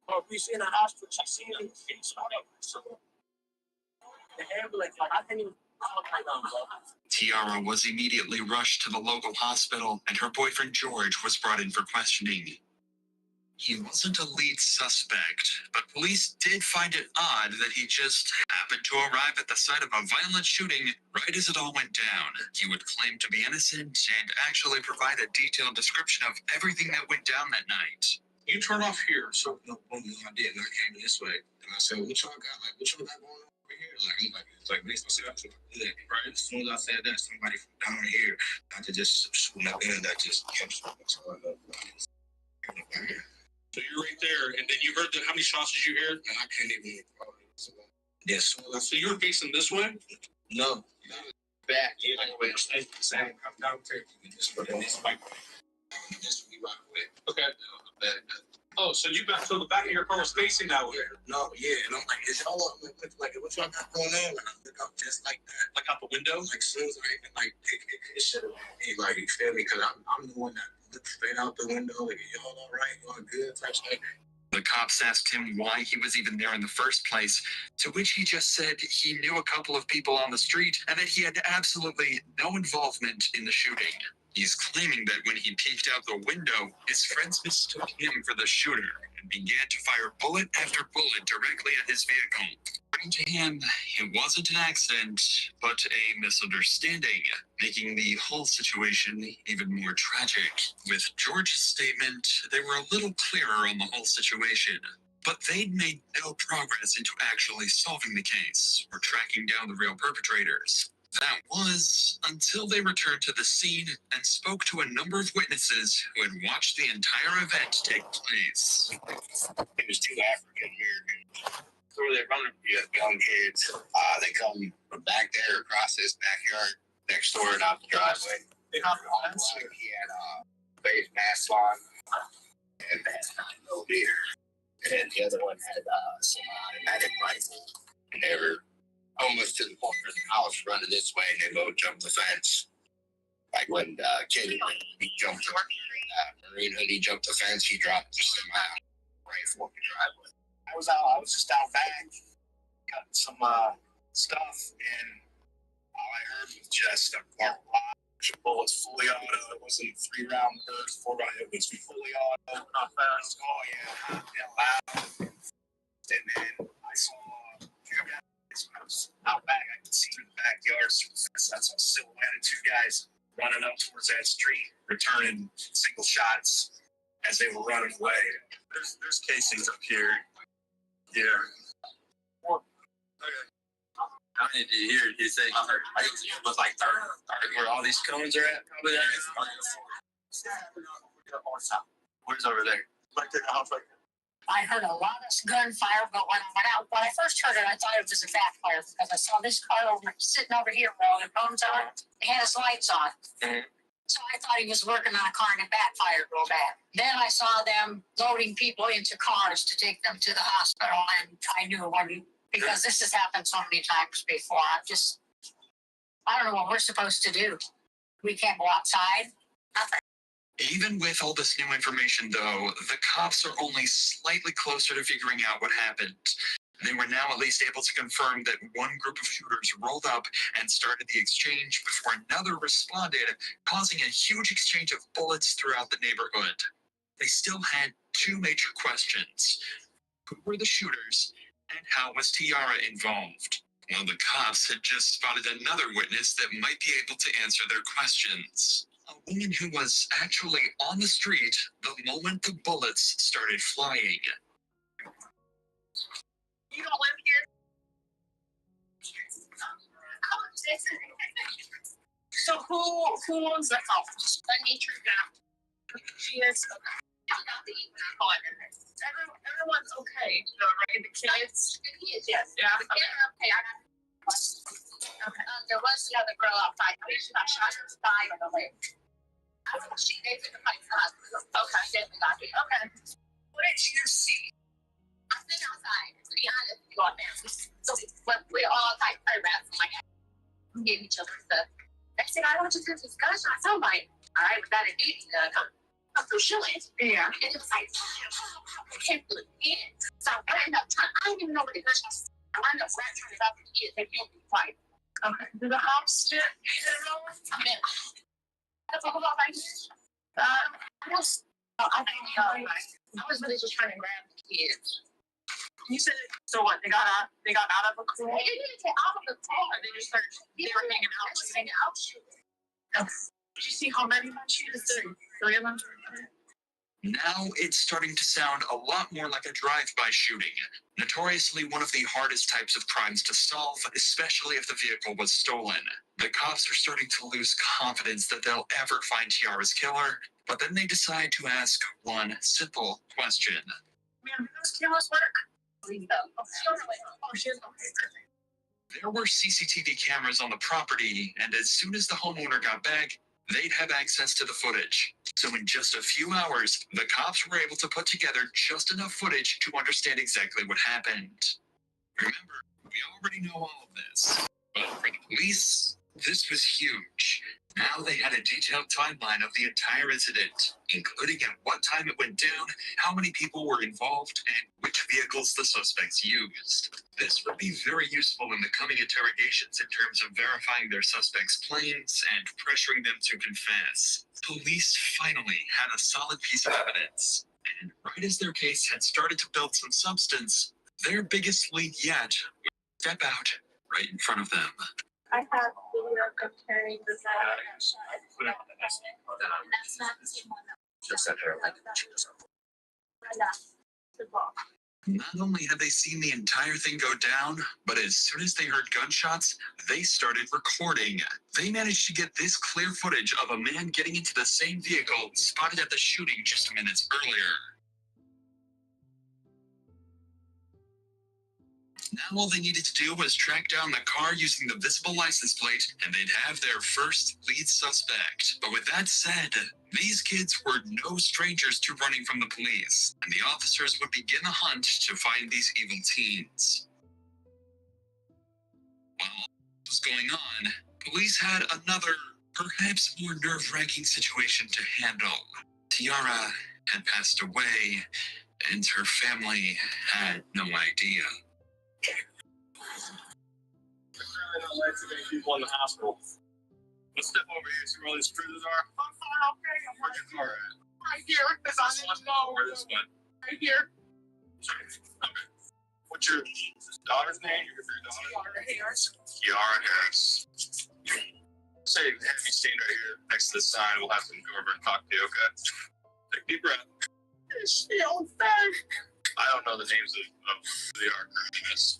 bro, we see in the hospital, she seen me getting shot up. So the ambulance, like, I can't even talk right now, bro. Tiara was immediately rushed to the local hospital, and her boyfriend George was brought in for questioning. He wasn't a lead suspect, but police did find it odd that he just happened to arrive at the site of a violent shooting right as it all went down. He would claim to be innocent and actually provide a detailed description of everything that went down that night. You turn off here. So no, I did, and I came this way, and I said, "What y'all got? Like, what y'all got going on over here?" Like, makes me say, right? As soon as I said that, somebody from down here, I could just shoot up there, and that just kept shooting. So I know. So you're right there, and then you heard how many shots did you hear? I can't even. Yes. So you were facing this way? No. Back. Yeah, anyway, same. I'm down taking this way. This we rock with. Okay. Oh, so so the back of your car was facing that way? No, yeah, and I'm like, it's all up. Like, what y'all got going on? And I look up just like that. Like out the window? Like, as soon as I even, like, it should have been me, like, you feel me? Because I'm the one that looked straight out the window, like, y'all all right? Y'all good? Type thing. The cops asked him why he was even there in the first place, to which he just said he knew a couple of people on the street and that he had absolutely no involvement in the shooting. He's claiming that when he peeked out the window, his friends mistook him for the shooter and began to fire bullet after bullet directly at his vehicle. According to him, it wasn't an accident, but a misunderstanding, making the whole situation even more tragic. With George's statement, they were a little clearer on the whole situation, but they'd made no progress into actually solving the case or tracking down the real perpetrators. That was until they returned to the scene and spoke to a number of witnesses who had watched the entire event take place. It was two African Americans. So they're running young kids. They come from back there across this backyard next door and out the driveway. He had a face mask on and no beer. And the other one had some automatic rifle. And they were almost to the point of the house running this way, and they both jumped the fence. Like when Kenny jumped the Marine hoodie jumped the fence, he dropped the rifle in the driveway. I was just out back, got some stuff, and all I heard was just a barrage of bullets, fully auto. It wasn't 3-round burst, 4-round. It was fully auto, not fast. Oh yeah, loud. And then I saw two guys. I was out back. I could see in the backyard. So that's a silhouette of two guys running up towards that street, returning single shots as they were running away. There's casings up here. Yeah. Okay. How many do you hear? Do you think? I think it was like 30. Where all these cones are at? Probably there. Where's over there? Right there, the house right there. I heard a lot of gunfire, but when I went out, when I first heard it, I thought it was a backfire because I saw this car sitting over here with all the cones on. It had his lights on. Mm-hmm. So I thought he was working on a car and it backfired real bad. Then I saw them loading people into cars to take them to the hospital, and I knew when, because this has happened so many times before. I don't know what we're supposed to do. We can't go outside. Nothing. Even with all this new information, though, the cops are only slightly closer to figuring out what happened. They were now at least able to confirm that one group of shooters rolled up and started the exchange before another responded, causing a huge exchange of bullets throughout the neighborhood. They still had two major questions. Who were the shooters, and how was Tiara involved? Well, the cops had just spotted another witness that might be able to answer their questions. A woman who was actually on the street the moment the bullets started flying. You don't live here? So who owns the house? Let me true down. She is. I'm not the everyone's okay, though, right? The kids? The kids, yes. Yeah. The kids are okay. I got okay. There was the other girl outside. I think she got shot in the thigh or the leg. They took the fight to the hospital. Okay. Okay. What did you see? I've been outside, to be honest, we all danced. So we're all like photographs and like gave each other stuff. They said, I don't just do this gunshot. So I'm like, all right, we got it easy. I'm so chilling. Yeah. And it was like, I can't do it again. So I ended up trying, I didn't even know what the gunshot was. I ended up turning it up to the kids. They can't be quiet. Okay. Did the house still? I mean, I was really just trying to grab the kids. You said, so what, they got out of a car? They didn't get out of the car. They just started, they were hanging out. Did you see how many shooters? 3 of them? Now it's starting to sound a lot more like a drive-by shooting, notoriously one of the hardest types of crimes to solve, especially if the vehicle was stolen. The cops are starting to lose confidence that they'll ever find Tiara's killer, but then they decide to ask one simple question. Ma'am, do those cameras work? There were CCTV cameras on the property, and as soon as the homeowner got back, they'd have access to the footage. So in just a few hours, the cops were able to put together just enough footage to understand exactly what happened. Remember, we already know all of this, but for the police, this was huge. Now they had a detailed timeline of the entire incident, including at what time it went down, how many people were involved, and which vehicles the suspects used. This would be very useful in the coming interrogations in terms of verifying their suspects' claims and pressuring them to confess. Police finally had a solid piece of evidence, and right as their case had started to build some substance, their biggest lead yet step out right in front of them. I have video comparing the That's not the same one. Just that her like Yeah. Not only had they seen the entire thing go down, but as soon as they heard gunshots, they started recording. They managed to get this clear footage of a man getting into the same vehicle spotted at the shooting just minutes earlier. Now all they needed to do was track down the car using the visible license plate, and they'd have their first lead suspect. But with that said, these kids were no strangers to running from the police, and the officers would begin a hunt to find these evil teens. While all this was going on, police had another, perhaps more nerve-wracking situation to handle. Tiara had passed away, and her family had no idea. Really don't like too many people in the hospital. Let's step over here, see where all these cruises are. Where's your car at? Right here. Because I didn't know Where this one? right here. Okay. What's your daughter's name? Your daughter? Harris. Kiara Harris. Say, have you seen right here next to the sign? We'll have to go over and talk to you, okay? Take a deep breath. Is she okay? I don't know the names of who they are, Miss.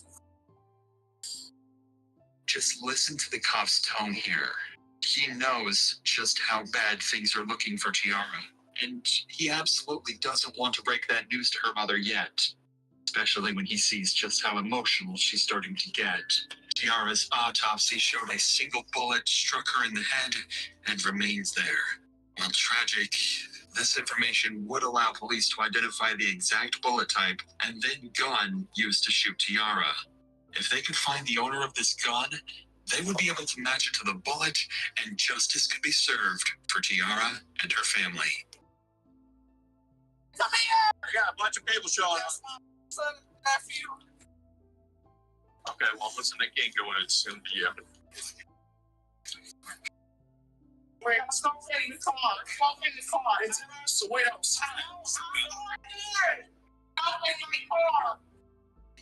Just listen to the cop's tone here. He knows just how bad things are looking for Tiara, and he absolutely doesn't want to break that news to her mother yet, especially when he sees just how emotional she's starting to get. Tiara's autopsy showed a single bullet struck her in the head and remains there. While tragic, this information would allow police to identify the exact bullet type and then gun used to shoot Tiara. If they could find the owner of this gun, they would be able to match it to the bullet, and justice could be served for Tiara and her family. I got a bunch of people showing up. Son, nephew. Okay, well, listen, they can't go in. It's going to be you. Wait, let's go in the car. Go in the car. It's so wait outside. Go in the car.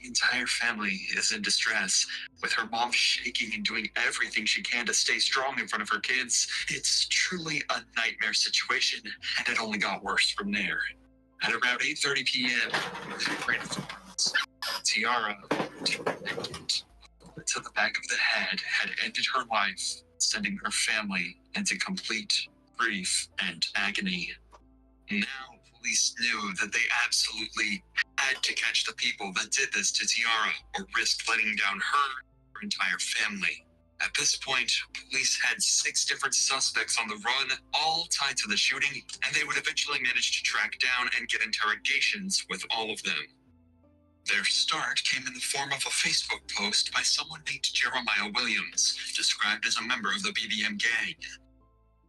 The entire family is in distress, with her mom shaking and doing everything she can to stay strong in front of her kids. It's truly a nightmare situation, and it only got worse from there. At around 8:30 p.m., Tiara, to the back of the head, had ended her life, sending her family into complete grief and agony. Now, police knew that they absolutely had to catch the people that did this to Tiara or risk letting down her entire family. At this point, police had 6 different suspects on the run, all tied to the shooting, and they would eventually manage to track down and get interrogations with all of them. Their start came in the form of a Facebook post by someone named Jeremiah Williams, described as a member of the BBM gang.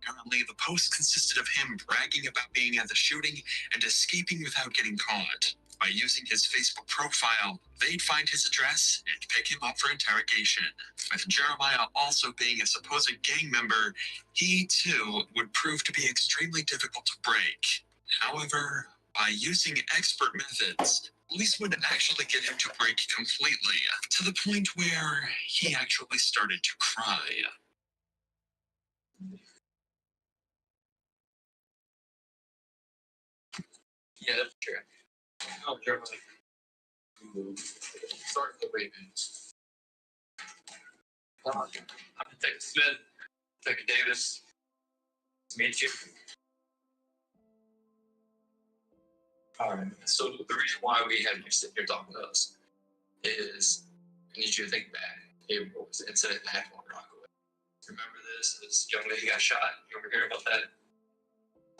Apparently, the post consisted of him bragging about being at the shooting and escaping without getting caught. By using his Facebook profile, they'd find his address and pick him up for interrogation. With Jeremiah also being a supposed gang member, he too would prove to be extremely difficult to break. However, by using expert methods, police would actually get him to break completely, to the point where he actually started to cry. Yeah, that's true. Oh, Jeremiah. Sorry for the Ravens. I'm Detective Smith, Detective Davis. Nice to meet you. Alright, so the reason why we had you sit here talking to us is I need you to think back. It was an incident that happened on Rockaway. Remember this young lady got shot? You ever hear about that?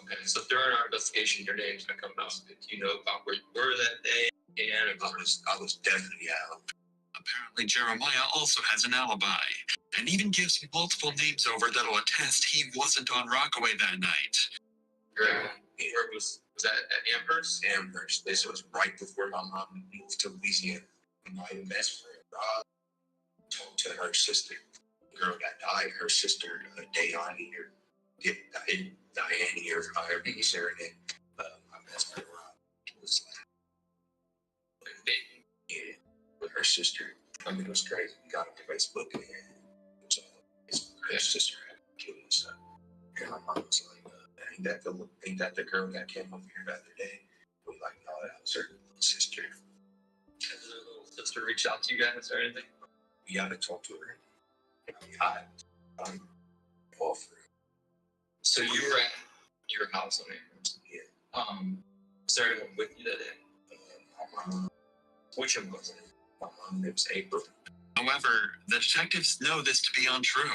Okay, so during our investigation, your name's been coming up. Do you know about where you were that day? And I was definitely out. Apparently, Jeremiah also has an alibi, and even gives multiple names over that'll attest he wasn't on Rockaway that night. Where was that at Amherst? Amherst. This was right before my mom moved to Louisiana. My best friend, Rob, talked to her sister. The girl that died, her sister, Diane here. Diane here, however you say her name. My best friend, Rob, was like, with her sister. I mean, it was crazy. We got on Facebook and his sister had killed himself. And my mom was like, ain't that the girl that came over here the other day? We like, no, that was her little sister. Has her little sister reached out to you guys or anything? We gotta talk to her. I'm off. So you were at your house on it. Yeah. Was there anyone with you that day? My mom. Which one was it? My mom, it was April. However, the detectives know this to be untrue.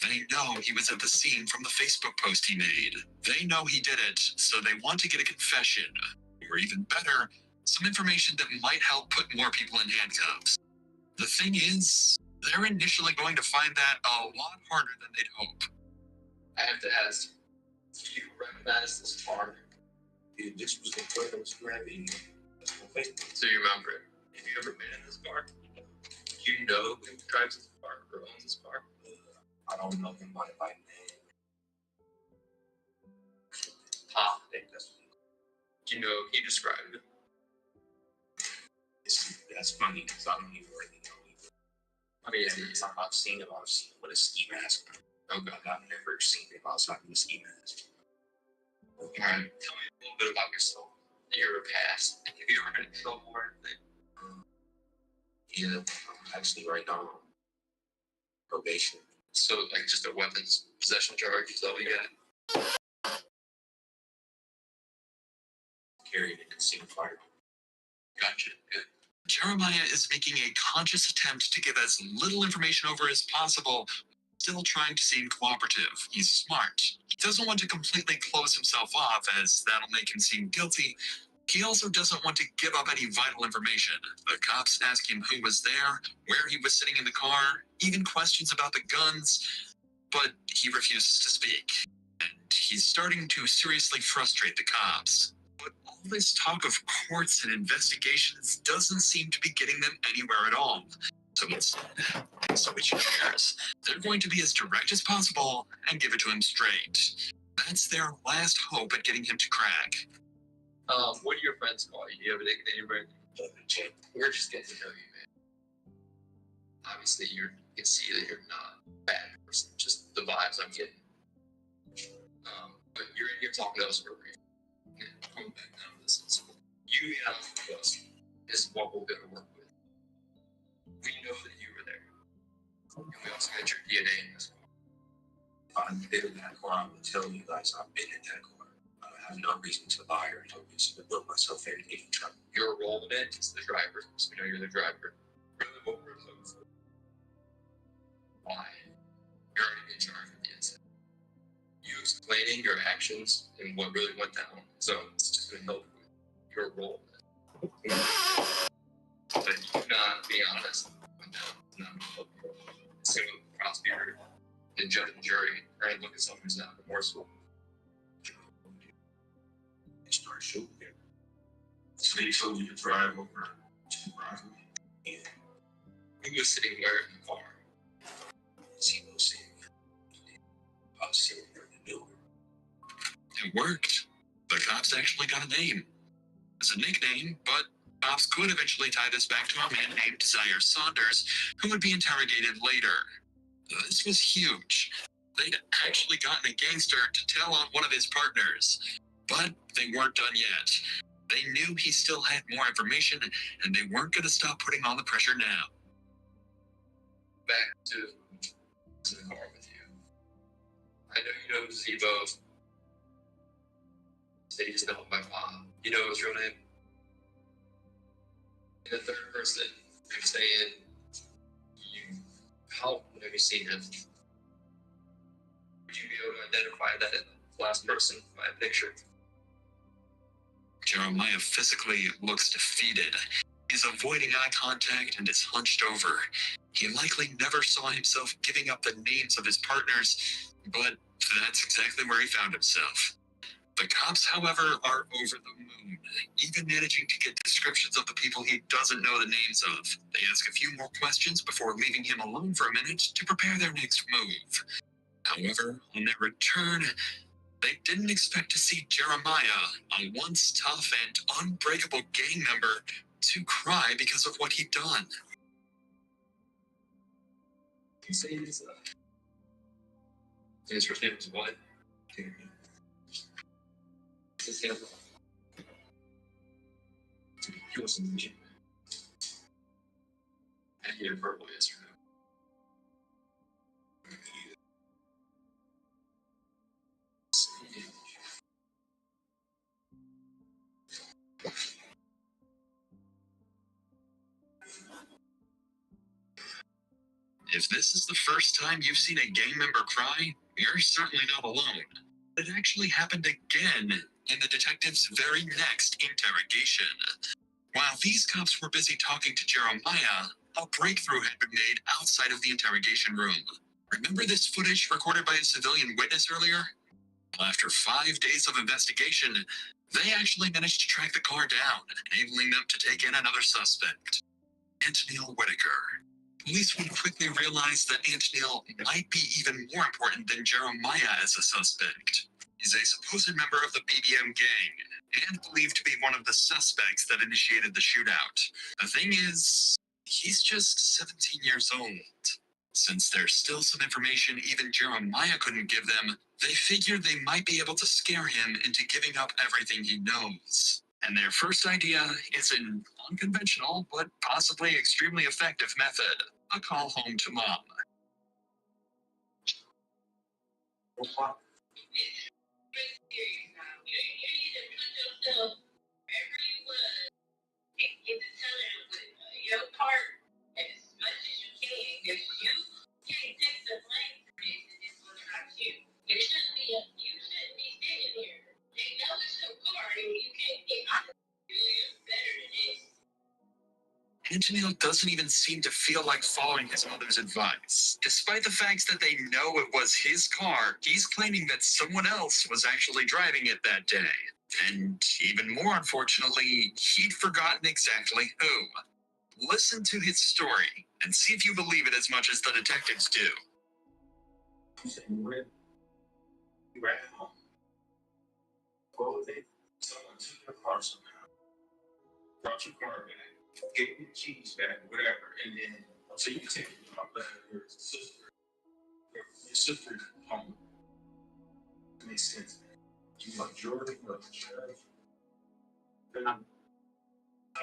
They know he was at the scene from the Facebook post he made. They know he did it, so they want to get a confession. Or even better, some information that might help put more people in handcuffs. The thing is, they're initially going to find that a lot harder than they'd hope. I have to ask, do you recognize this car? This was the car that was grabbing Facebook. So you remember it? Have you ever been in this car? Do you know who drives this car or owns this car? I don't know him by name. I think that's what do you know he described it? That's funny because I don't even really know either. I mean, I've seen him with a ski mask. Oh God, I've never seen him outside with a ski mask. Alright, tell me a little bit about yourself, your past. Have you ever been in trouble or anything? Yeah, I'm actually right now on probation. So, like, just a weapons possession charge, is that what you got? Carrying a concealed firearm. Gotcha, good. Jeremiah is making a conscious attempt to give as little information over as possible, still trying to seem cooperative. He's smart. He doesn't want to completely close himself off, as that'll make him seem guilty. He also doesn't want to give up any vital information. The cops ask him who was there, where he was sitting in the car, even questions about the guns, but he refuses to speak. And he's starting to seriously frustrate the cops. But all this talk of courts and investigations doesn't seem to be getting them anywhere at all. So instead, switching gears, they're going to be as direct as possible and give it to him straight. That's their last hope at getting him to crack. What do your friends call you? Do you have a nickname or anything? We're just getting to know you, man. Obviously, you can see that you're not a bad person. Just the vibes I'm getting. But you're in here talking to us for a reason. Come back down. This is you being honest with us is what we're going to work with. We know that you were there. And we also got your DNA in this car. If I'm there in that car, I will tell you guys I've been in that car. I have no reason to lie or no reason to put myself in any trouble. Your role in it is the driver, so we know you're the driver. Really what we're looking for. Why? You're already in charge of the incident. You explaining your actions and what really went down. So it's just going to help with your role. But you not being honest went down. It's not going to help you. It's going to prosecutor and judge and jury are going to look at someone who's not remorseful. Start shooting him. So they told you to drive over to the driveway. Yeah. Who was sitting where in the car? He was sitting. I was sitting there in the middle. It worked. The cops actually got a name. It's a nickname, but cops could eventually tie this back to a man named Zaire Saunders, who would be interrogated later. This was huge. They'd actually gotten a gangster to tell on one of his partners. But they weren't done yet. They knew he still had more information, and they weren't going to stop putting on the pressure now. Back to the car with you. I know you know Zebo. Say he's known by mom. You know his real name? In the third person, you're saying how have you seen him? Would you be able to identify that last person by a picture? Jeremiah physically looks defeated. He's avoiding eye contact and is hunched over. He likely never saw himself giving up the names of his partners, but that's exactly where he found himself. The cops, however, are over the moon, even managing to get descriptions of the people he doesn't know the names of. They ask a few more questions before leaving him alone for a minute to prepare their next move. However, on their return, they didn't expect to see Jeremiah, a once tough and unbreakable gang member, to cry because of what he'd done. Say his first name was what? His name. He was in the gym. And he had verbal yesterday. If this is the first time you've seen a gang member cry, you're certainly not alone. It actually happened again in the detective's very next interrogation. While these cops were busy talking to Jeremiah, a breakthrough had been made outside of the interrogation room. Remember this footage recorded by a civilian witness earlier? Well, after 5 days of investigation, they actually managed to track the car down, enabling them to take in another suspect, Antonil Whitaker. Police would quickly realize that Antonil might be even more important than Jeremiah as a suspect. He's a supposed member of the BBM gang, and believed to be one of the suspects that initiated the shootout. The thing is, he's just 17 years old. Since there's still some information even Jeremiah couldn't give them, they figured they might be able to scare him into giving up everything he knows. And their first idea is an unconventional, but possibly extremely effective method: a call home to mom. Your part as much as you can, because you can't take the blame for this, and this was not you. It shouldn't be you shouldn't be sitting here. They know it's your car, and you can't get out of it. You're better than this. Antonil doesn't even seem to feel like following his mother's advice. Despite the fact that they know it was his car, he's claiming that someone else was actually driving it that day. And even more unfortunately, he'd forgotten exactly who. Listen to his story and see if you believe it as much as the detectives do. You were at home. Go with it. Someone took your car somehow. Brought your car back. Gave you the keys back, whatever. And then, so you take your sister's home. It makes sense. You love Jordan, you love the sheriff. Then I'll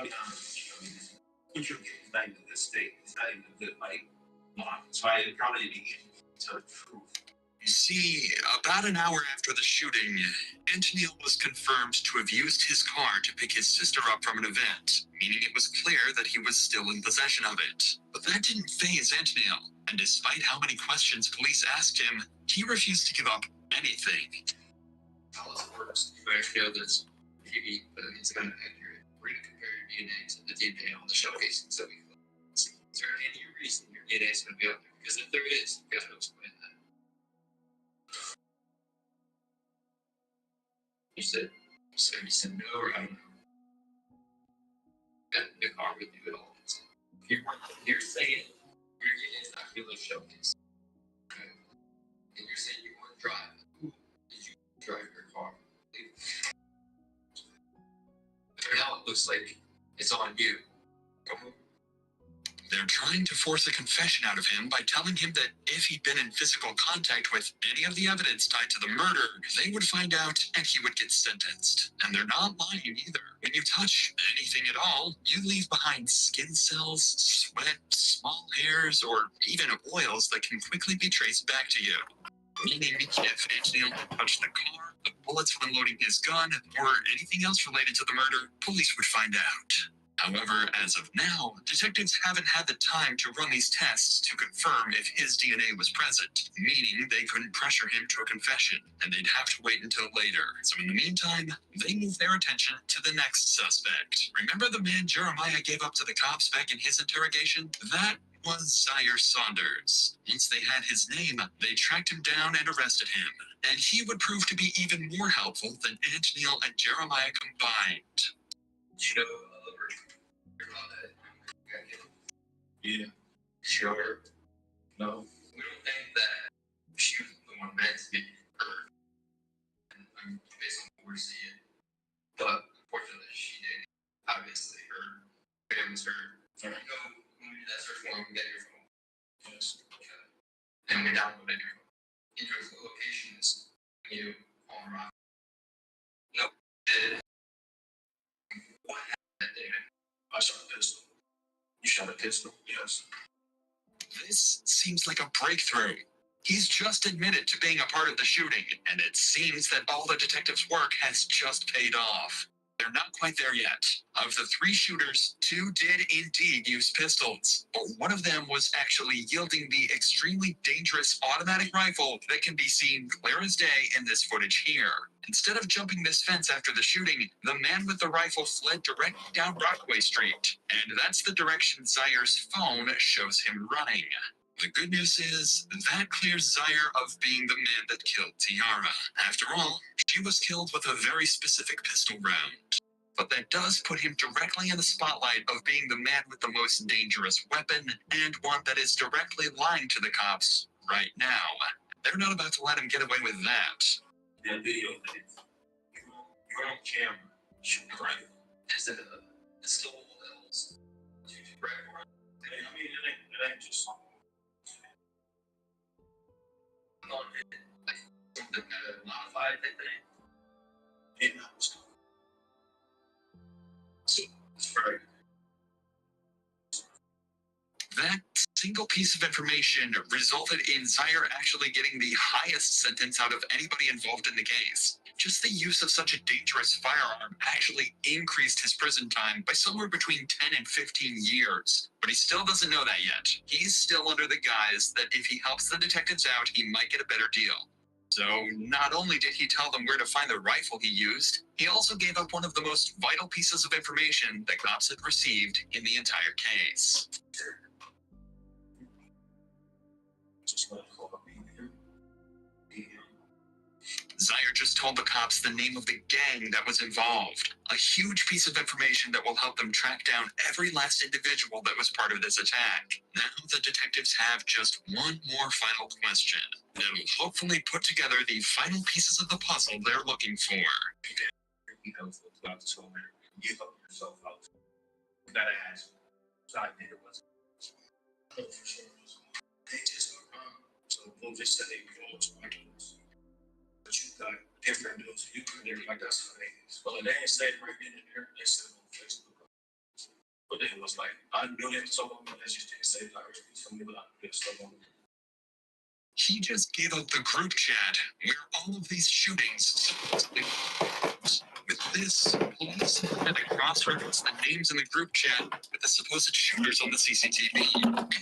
be honest with you. Put your kids back to this state. It's not even a good, line. So I probably need to tell the truth. You see, about an hour after the shooting, Antonil was confirmed to have used his car to pick his sister up from an event, meaning it was clear that he was still in possession of it. But that didn't faze Antonil, and despite how many questions police asked him, he refused to give up anything. How does it work? You actually have this maybe, but it's kind of accurate. We're going to compare your DNA to the DNA on the showcase, so we can see, is there any reason your DNA is going to be up there? Because if there is, you have to explain that. You said no, or I don't know. And the car would do it all. You're saying your DNA is not going to showcase. Okay. And you're saying you want to drive. Did you drive your car? Now it looks like it's on you. They're trying to force a confession out of him by telling him that if he'd been in physical contact with any of the evidence tied to the murder, they would find out and he would get sentenced. And they're not lying either. When you touch anything at all, you leave behind skin cells, sweat, small hairs, or even oils that can quickly be traced back to you. Meaning if Antonil had touched the car, the bullets when loading his gun, or anything else related to the murder, police would find out. However, as of now, detectives haven't had the time to run these tests to confirm if his DNA was present, meaning they couldn't pressure him to a confession, and they'd have to wait until later. So in the meantime, they move their attention to the next suspect. Remember the man Jeremiah gave up to the cops back in his interrogation? That was Zaire Saunders. Once they had his name, they tracked him down and arrested him. And he would prove to be even more helpful than Antonil and Jeremiah combined. Yeah. Sure. No. We don't think that she was the one meant to get hurt. And I'm based on what we're seeing. But unfortunately, she did. Obviously, her family's hurt. So we go, when we do that search warrant, we get your phone. Yes. Okay. and we downloaded your locations. You on rock. Nope. What happened there? I shot a pistol. You shot a pistol? Yes. This seems like a breakthrough. He's just admitted to being a part of the shooting, and it seems that all the detectives' work has just paid off. They're not quite there yet. Of the 3 shooters, 2 did indeed use pistols, but one of them was actually wielding the extremely dangerous automatic rifle that can be seen clear as day in this footage here. Instead of jumping this fence after the shooting, the man with the rifle fled directly down Broadway Street, and that's the direction Zaire's phone shows him running. The good news is, that clears Zaire of being the man that killed Tiara. After all, she was killed with a very specific pistol round. But that does put him directly in the spotlight of being the man with the most dangerous weapon, and one that is directly lying to the cops right now. They're not about to let him get away with that. That video, you're on camera, shooting a rifle. Is it a pistol else? I mean, it ain't just... Something modified, I think. Yeah, so it's very. That single piece of information resulted in Zaire actually getting the highest sentence out of anybody involved in the case. Just the use of such a dangerous firearm actually increased his prison time by somewhere between 10 and 15 years. But he still doesn't know that yet. He's still under the guise that if he helps the detectives out, he might get a better deal. So not only did he tell them where to find the rifle he used, he also gave up one of the most vital pieces of information that cops had received in the entire case. Zaire just told the cops the name of the gang that was involved. A huge piece of information that will help them track down every last individual that was part of this attack. Now the detectives have just one more final question that will hopefully put together the final pieces of the puzzle they're looking for. You know, throughout this whole matter, give up yourself out. You gotta ask. So I did it wasn't. For sure. They just were wrong. So we'll just say we all speculates. But you got different deals. You could do like that's what they is. Well, they ain't say right in there. They said on Facebook. But it was like, I knew it so long, but they just didn't say like something about it so long. He just gave up the group chat where all of these shootings supposedly happened. With this, police had to cross-reference the names in the group chat with the supposed shooters on the CCTV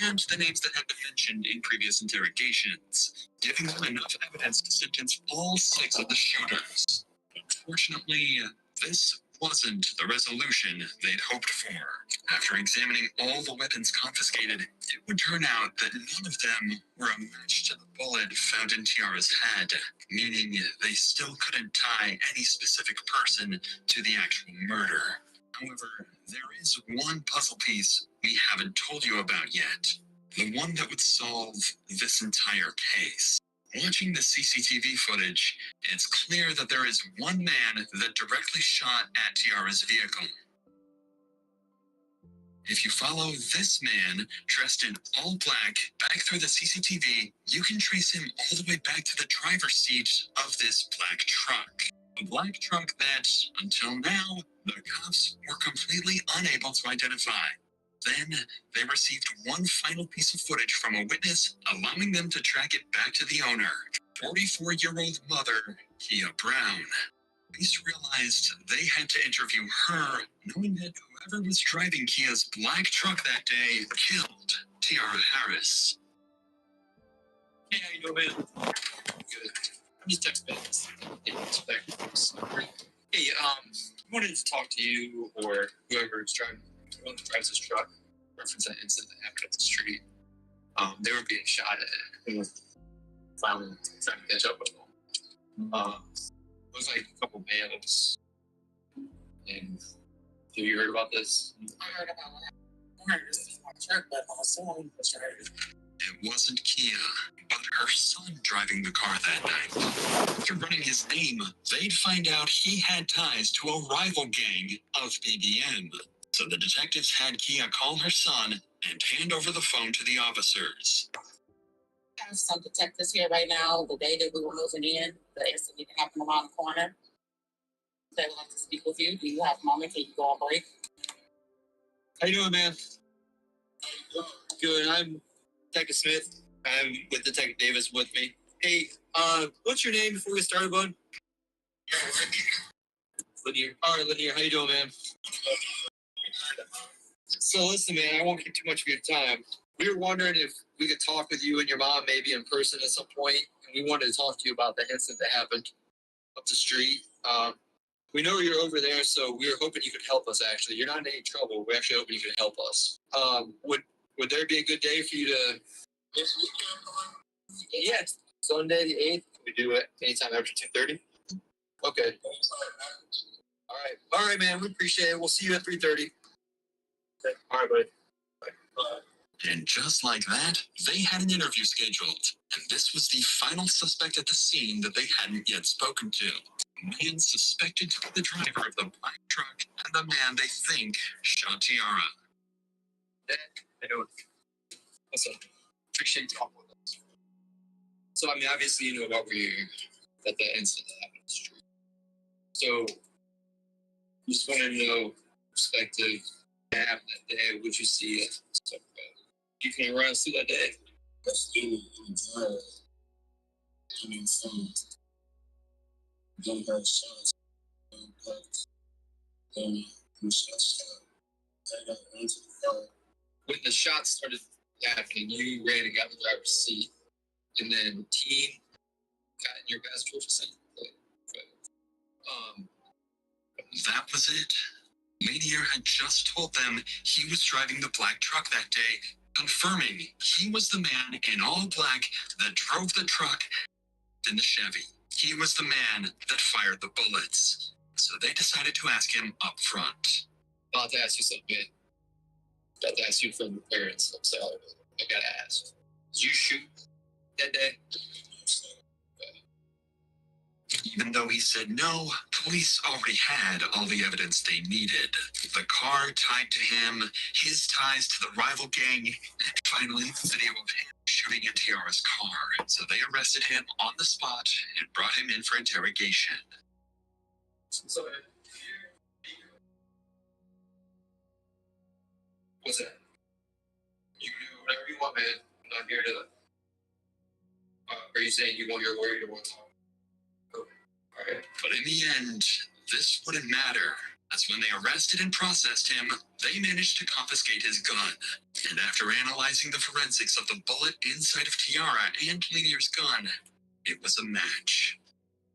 and the names that had been mentioned in previous interrogations, giving them enough evidence to sentence all 6 of the shooters. Unfortunately, this wasn't the resolution they'd hoped for. After examining all the weapons confiscated, it would turn out that none of them were a match to the bullet found in Tiara's head, meaning they still couldn't tie any specific person to the actual murder. However, there is one puzzle piece we haven't told you about yet, the one that would solve this entire case. Watching the CCTV footage, it's clear that there is one man that directly shot at Tiara's vehicle. If you follow this man, dressed in all black, back through the CCTV, you can trace him all the way back to the driver's seat of this black truck. A black truck that, until now, the cops were completely unable to identify. Then, they received one final piece of footage from a witness, allowing them to track it back to the owner, 44-year-old mother, Kia Brown. Police realized they had to interview her, knowing that whoever was driving Kia's black truck that day killed Tiara Harris. Hey, how you doing, man? Good. I'm just texting back. Hey, wanted to talk to you or whoever is driving. Who drives this truck, reference that incident that happened at the street. They were being shot at. Finally, trying to catch up with them. It was like a couple males. And have you heard about this? I heard about it. I heard this is my truck, but someone was driving. It wasn't Kia, but her son driving the car that night. After running his name, they'd find out he had ties to a rival gang of BBM. So the detectives had Kia call her son and hand over the phone to the officers. have some detectives here right now. The day that we were moving in, the incident happened around the corner. They would like to speak with you. Do you have a moment? Can you go on break? How you doing, man? Good. I'm Detective Smith. I'm with Detective Davis with me. Hey, what's your name before we get started, bud? Lanier. All right, Lanier. How you doing, man? So listen, man, I won't keep too much of your time. We were wondering if we could talk with you and your mom maybe in person at some point, and we wanted to talk to you about the incident that happened up the street. We know you're over there, so we were hoping you could help us, actually. You're not in any trouble. We're actually hoping you could help us. Would there be a good day for you to... Yeah, Sunday the 8th. We do it anytime after 2:30. Okay. All right, man. We appreciate it. We'll see you at 3:30. Okay. All right, buddy. And just like that, they had an interview scheduled. And this was the final suspect at the scene that they hadn't yet spoken to. The man suspected to be the driver of the black truck and the man they think shot Tiara. I know. Listen, appreciate you talking with us. So, I mean, obviously, you know about that incident that happened on the street. So, just wanted to know, perspective, what happened that day, what you see, stuff about. You can run us through that day. That's really coming from gun got shots, then the shots started. I got into the car. When the shots started happening, you ran and got in the driver's seat, and then Teen got in your passenger seat. That was it. Lanier had just told them he was driving the black truck that day, confirming he was the man in all black that drove the truck in the Chevy. He was the man that fired the bullets. So they decided to ask him up front. I'll have to ask you something, man. I have to ask you from your parents. I'm sorry. I gotta ask. Did you shoot that day? Even though he said no, police already had all the evidence they needed. The car tied to him, his ties to the rival gang, and finally the video of him shooting at Tiara's car. So they arrested him on the spot and brought him in for interrogation. So, what's that? You can do whatever you want, man. I'm not here to... are you saying you want your lawyer to want to talk? Right. But in the end, this wouldn't matter, as when they arrested and processed him, they managed to confiscate his gun. And after analyzing the forensics of the bullet inside of Tiara and Lanier's gun, it was a match.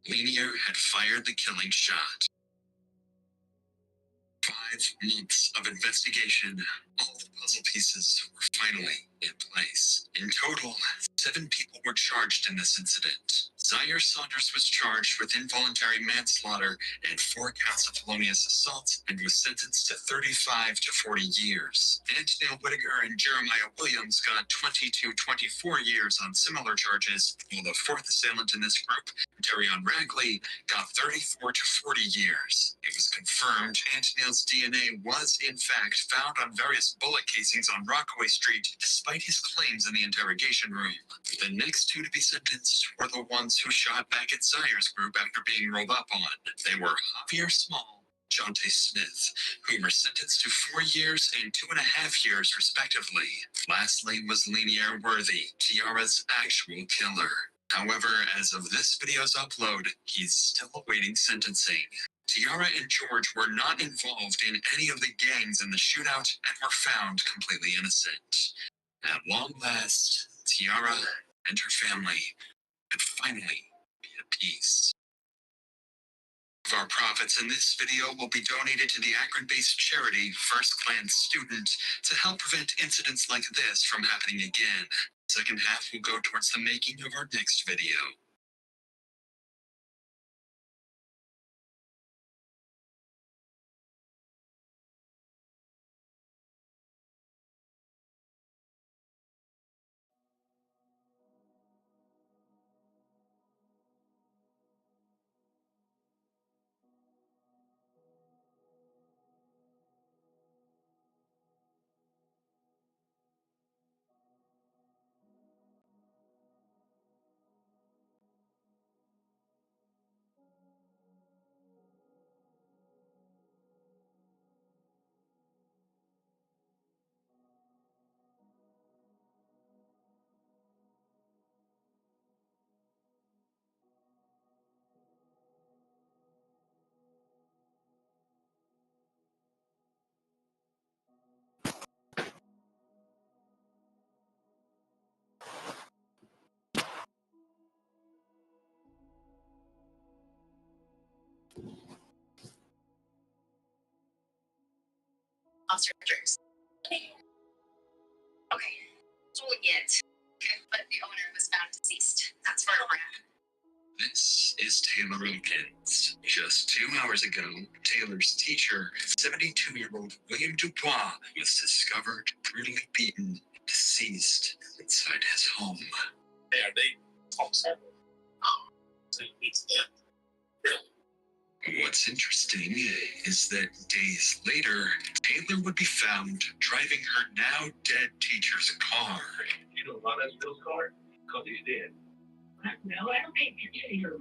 Lanier had fired the killing shot. 5 months of investigation, all the puzzle pieces were finally in place. In total, 7 people were charged in this incident. Zaire Saunders was charged with involuntary manslaughter and 4 counts of felonious assault and was sentenced to 35 to 40 years. Antonio Whittaker and Jeremiah Williams got 20 to 24 years on similar charges, while the 4th assailant in this group, Darion Ragley, got 34 to 40 years. It was confirmed Antonio's DNA was, in fact, found on various bullet casings on Rockaway Street, despite his claims in the interrogation room. The next 2 to be sentenced were the ones who shot back at Zaire's group after being rolled up on. They were Javier Small, Jonte Smith, who were sentenced to 4 years and 2.5 years, respectively. Lastly was Lanier Worthy, Tiara's actual killer. However, as of this video's upload, he's still awaiting sentencing. Tiara and George were not involved in any of the gangs in the shootout and were found completely innocent. At long last, Tiara and her family could finally be at peace. Our profits in this video will be donated to the Akron-based charity First Glance Student to help prevent incidents like this from happening again. Second half will go towards the making of our next video. Officer Hendricks. Okay. Juliet. Okay, but the owner was found deceased. That's where we're at. This is Taylor Wilkins. Just 2 hours ago, Taylor's teacher, 72-year-old William Dubois, was discovered brutally beaten, deceased inside his home. Are they also? What's interesting is that days later, Taylor would be found driving her now dead teacher's car. You know about that Bill's car? Because he's dead. No, I don't think you're getting her.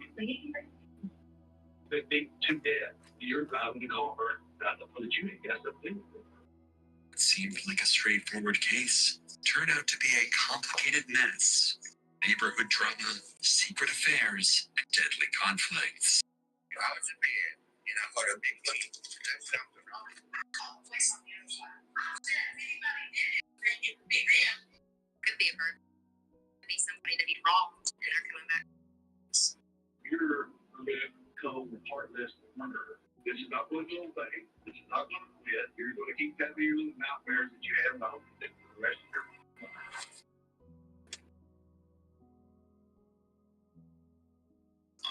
They too dead. You're driving the car. Not to put you in. That's the thing. It seemed like a straightforward case. Turned out to be a complicated mess. Neighborhood drama, secret affairs, and deadly conflicts. I was in bed, and I heard a big looking. There's something wrong. Could be a bird. Could be somebody that he wronged and they're coming back. You're going to come heartless murderer. This is not going to go away. This is not going to quit. You're going to keep that your little nightmares that you have about for the rest of your life.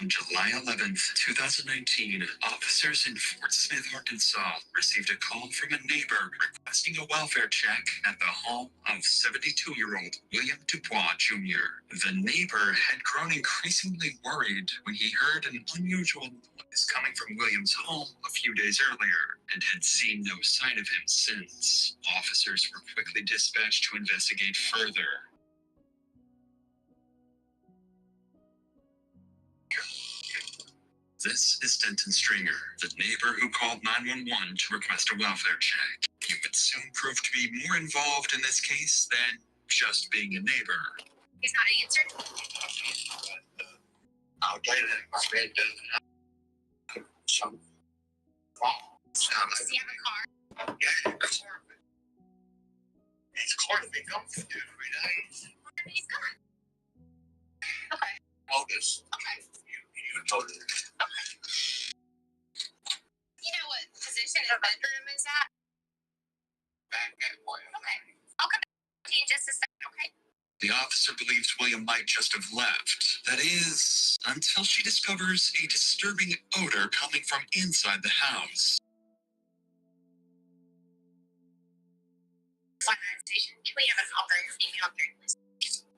On July 11th, 2019, officers in Fort Smith, Arkansas, received a call from a neighbor requesting a welfare check at the home of 72-year-old William Dubois Jr. The neighbor had grown increasingly worried when he heard an unusual noise coming from William's home a few days earlier and had seen no sign of him since. Officers were quickly dispatched to investigate further. This is Denton Stringer, the neighbor who called 911 to request a welfare check. He would soon prove to be more involved in this case than just being a neighbor. He's not answered. I'll tell you that my friend doesn't have some wrong. Does he have a car? Yeah, that's horrible. His car's been gone for 2 or 3 days. Well, then he's gone. Okay. August. Okay. You told her. You know what position his bedroom is at? Back that way. Okay. I'll come back to you in just a second, okay? The officer believes William might just have left. That is, until she discovers a disturbing odor coming from inside the house. Station. Can we have an operator female here, please?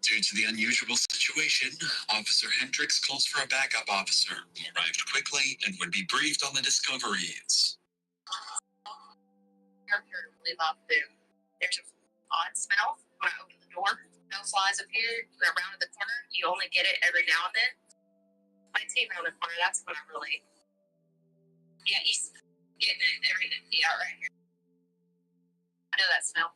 Due to the unusual situation, Officer Hendricks calls for a backup officer, who arrived quickly and would be briefed on the discoveries. You're here to live off food. There's an odd smell when I open the door. No flies appear. You're around the corner. You only get it every now and then. My team around the corner, that's when I really... Yeah, he's getting it everything. Yeah, right here. I know that smell.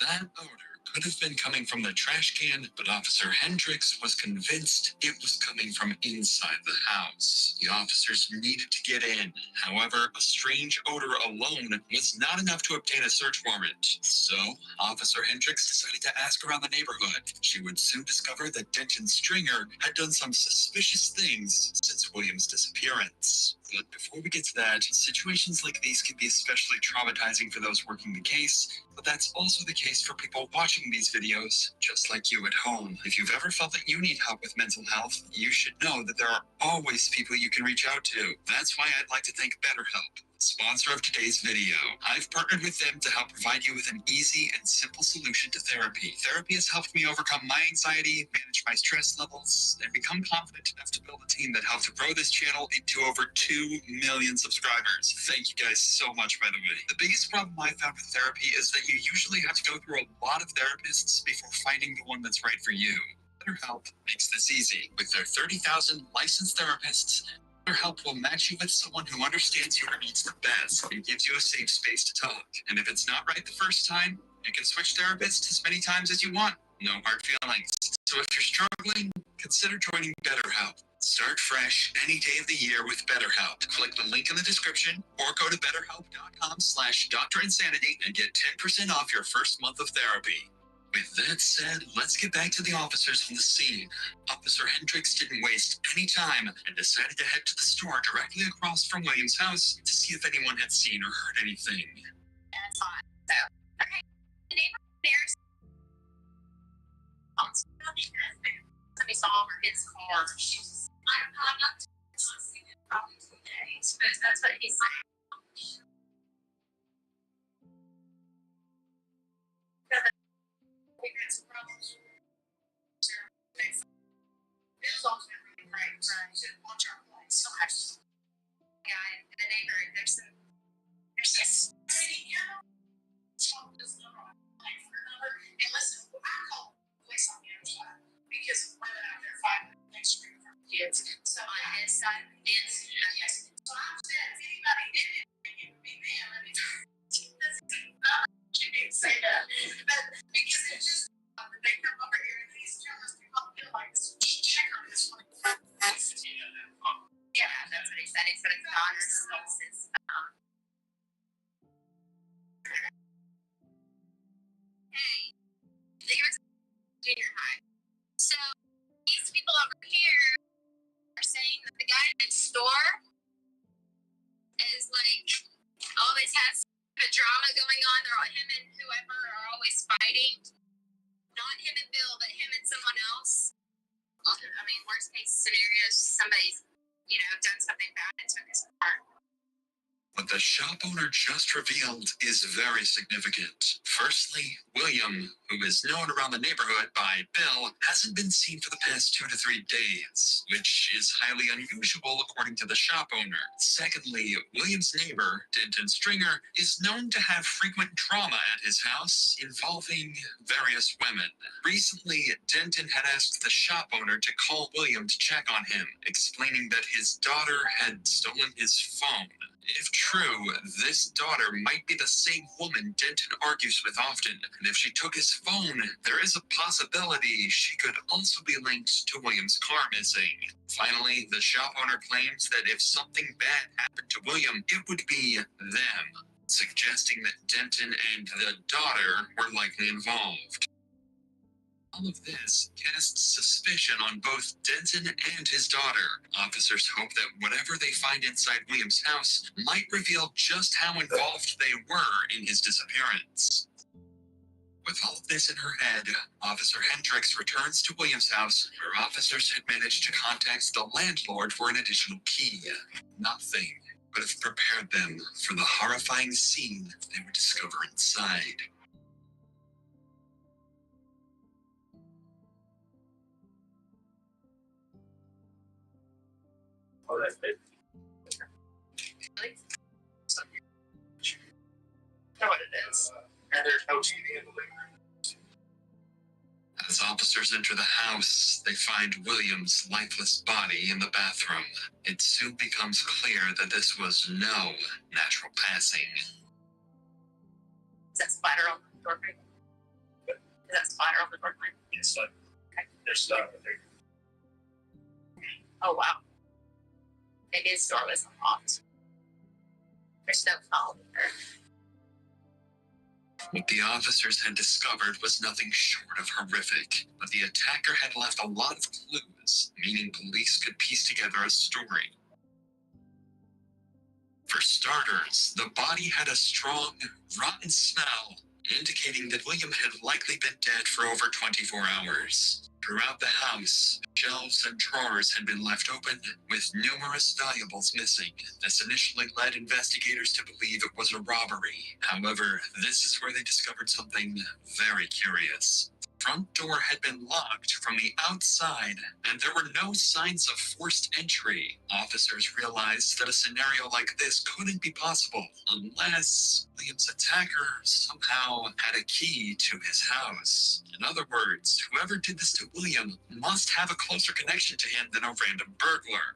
That odor could have been coming from the trash can, but Officer Hendricks was convinced it was coming from inside the house. The officers needed to get in. However, a strange odor alone was not enough to obtain a search warrant. So, Officer Hendricks decided to ask around the neighborhood. She would soon discover that Denton Stringer had done some suspicious things since William's disappearance. But before we get to that, situations like these can be especially traumatizing for those working the case, but that's also the case for people watching these videos, just like you at home. If you've ever felt that you need help with mental health, you should know that there are always people you can reach out to. That's why I'd like to thank BetterHelp, sponsor of today's video. I've partnered with them to help provide you with an easy and simple solution to therapy. Therapy has helped me overcome my anxiety, manage my stress levels, and become confident enough to build a team that helped to grow this channel into over 2 million subscribers. Thank you guys so much, by the way. The biggest problem I found with therapy is that you usually have to go through a lot of therapists before finding the one that's right for you. BetterHelp makes this easy. With their 30,000 licensed therapists, BetterHelp will match you with someone who understands your needs the best and gives you a safe space to talk. And if it's not right the first time, you can switch therapists as many times as you want. No hard feelings. So if you're struggling, consider joining BetterHelp. Start fresh any day of the year with BetterHelp. Click the link in the description or go to betterhelp.com/DrInsanity and get 10% off your first month of therapy. With that said, let's get back to the officers on the scene. Officer Hendricks didn't waste any time and decided to head to the store directly across from William's house to see if anyone had seen or heard anything. That's fine. So, okay, the neighbor upstairs. Somebody saw her in his car. I'm not probably 2 days, but that's what he said. We had some problems. Bill's also been really great, so you should watch our place. Okay. Yeah, and the neighbor, there's this. And listen, I call the place on the other side because we're out there fighting next week for kids. So on his side, yes. So I'm saying if anybody did it, it would be them. I mean, you didn't say that, but because it's just they come over here and these journalists come feel like this checker is like. Yeah, that's what he said. He said his daughter knows his. Hey, there's junior high. So these people over here are saying that the guy next door is like always has a drama going on. They're him and whoever are always fighting. Not him and Bill, but him and someone else. I mean, worst case scenario, somebody's, done something bad and took his car. What the shop owner just revealed is very significant. Firstly, William, who is known around the neighborhood by Bill, hasn't been seen for the past 2 to 3 days, which is highly unusual according to the shop owner. Secondly, William's neighbor, Denton Stringer, is known to have frequent drama at his house involving various women. Recently, Denton had asked the shop owner to call William to check on him, explaining that his daughter had stolen his phone. If true, this daughter might be the same woman Denton argues with often, and if she took his phone, there is a possibility she could also be linked to William's car missing. Finally, the shop owner claims that if something bad happened to William, it would be them, suggesting that Denton and the daughter were likely involved. All of this casts suspicion on both Denton and his daughter. Officers hope that whatever they find inside William's house might reveal just how involved they were in his disappearance. With all of this in her head, Officer Hendricks returns to William's house, where officers had managed to contact the landlord for an additional key. Nothing could have prepared them for the horrifying scene they would discover inside. Oh, that's it. Know what it is. And there's no TV in the living room. As officers enter the house, they find William's lifeless body in the bathroom. It soon becomes clear that this was no natural passing. Is that splatter on the door frame? Is that splatter on the door frame? Yes, sir. Okay. There's stuff in there. Oh, wow. Maybe his door was unlocked. There's no phone there. What the officers had discovered was nothing short of horrific, but the attacker had left a lot of clues, meaning police could piece together a story. For starters, the body had a strong, rotten smell, indicating that William had likely been dead for over 24 hours. Throughout the house, shelves and drawers had been left open, with numerous valuables missing. This initially led investigators to believe it was a robbery. However, this is where they discovered something very curious. The front door had been locked from the outside, and there were no signs of forced entry. Officers realized that a scenario like this couldn't be possible unless William's attacker somehow had a key to his house. In other words, whoever did this to William must have a closer connection to him than a random burglar.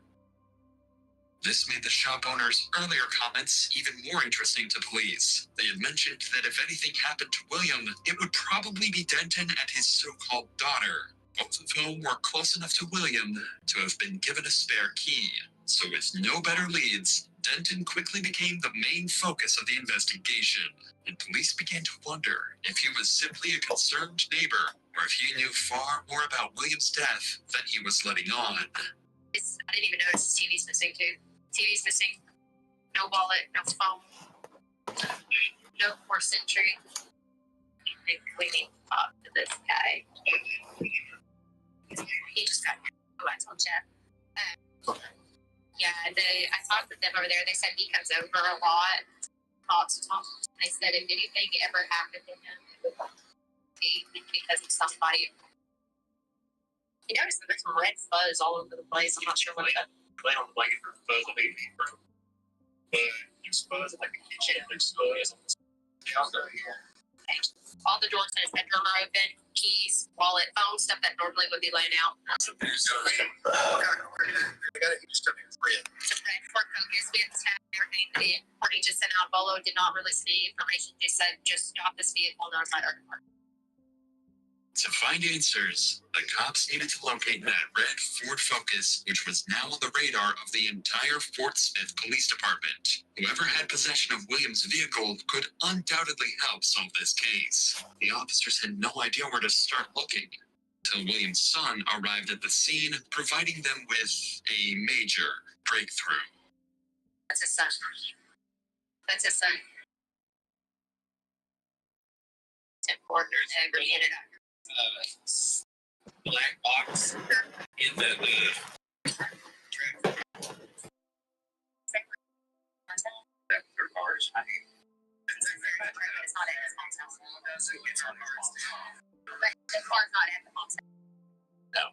This made the shop owner's earlier comments even more interesting to police. They had mentioned that if anything happened to William, it would probably be Denton and his so-called daughter, both of whom were close enough to William to have been given a spare key. So with no better leads, Denton quickly became the main focus of the investigation, and police began to wonder if he was simply a concerned neighbor or if he knew far more about William's death than he was letting on. I didn't even notice his TV's missing too. TV's missing. No wallet, no phone. No more century. We need to talk to this guy. He just got. Oh, I told Jeff. Yeah, I talked with them over there. They said he comes over a lot. Talks. They said if anything ever happened to him, it would be because of somebody. You notice that there's some red fuzz all over the place. I'm not sure what that. I don't like it for fuzz of baby, bro. But there's fuzz like a kitchen. There's fuzz on the outside here. All the doors in his bedroom are open. Keys, wallet, phone, stuff that normally would be laying out. It's a red Ford Focus. We had staff and everything. The party just sent out. Bolo did not release any information. They said just stop this vehicle and outside our car. To find answers, the cops needed to locate that red Ford Focus, which was now on the radar of the entire Fort Smith Police Department. Whoever had possession of Williams' vehicle could undoubtedly help solve this case. The officers had no idea where to start looking, till Williams' son arrived at the scene, providing them with a major breakthrough. That's his son. That's his son. Tim Ford. Black box in the cars. It's not at his mom's house. But the car's not at the mom's house. No.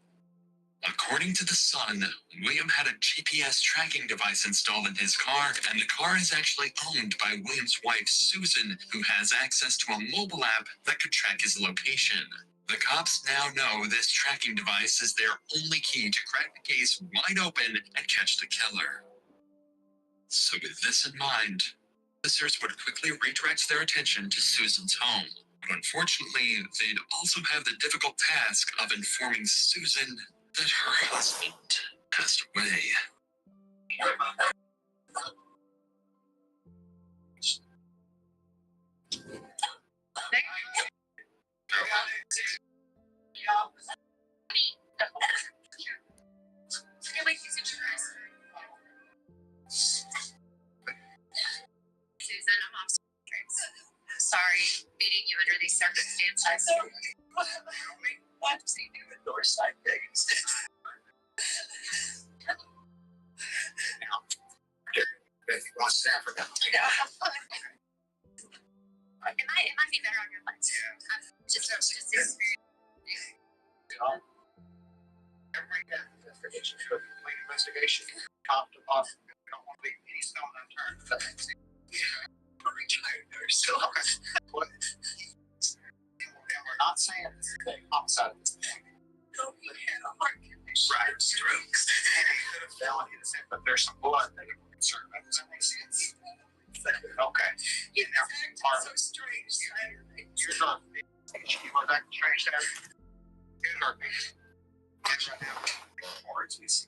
According to the son, William had a GPS tracking device installed in his car, and the car is actually owned by William's wife, Susan, who has access to a mobile app that could track his location. The cops now know this tracking device is their only key to crack the case wide open and catch the killer. So with this in mind, officers would quickly redirect their attention to Susan's home. But unfortunately, they'd also have the difficult task of informing Susan that her husband passed away. Susan, I'm off. Sorry, meeting you under these circumstances. What does he do with Northside things? Now, Ross Stafford. It might be better on your legs. Just Every investigation should have a complete investigation, top to bottom. We don't want to leave any stone unturned. What? We're not saying this is the homicide of this thing. Right, strokes. And felony in the sense, but there's some blood that you're concerned about. Does that make sense? Okay. Now, so strange. You're not. You want that to change that? Here's our picture. Right now, cards we see.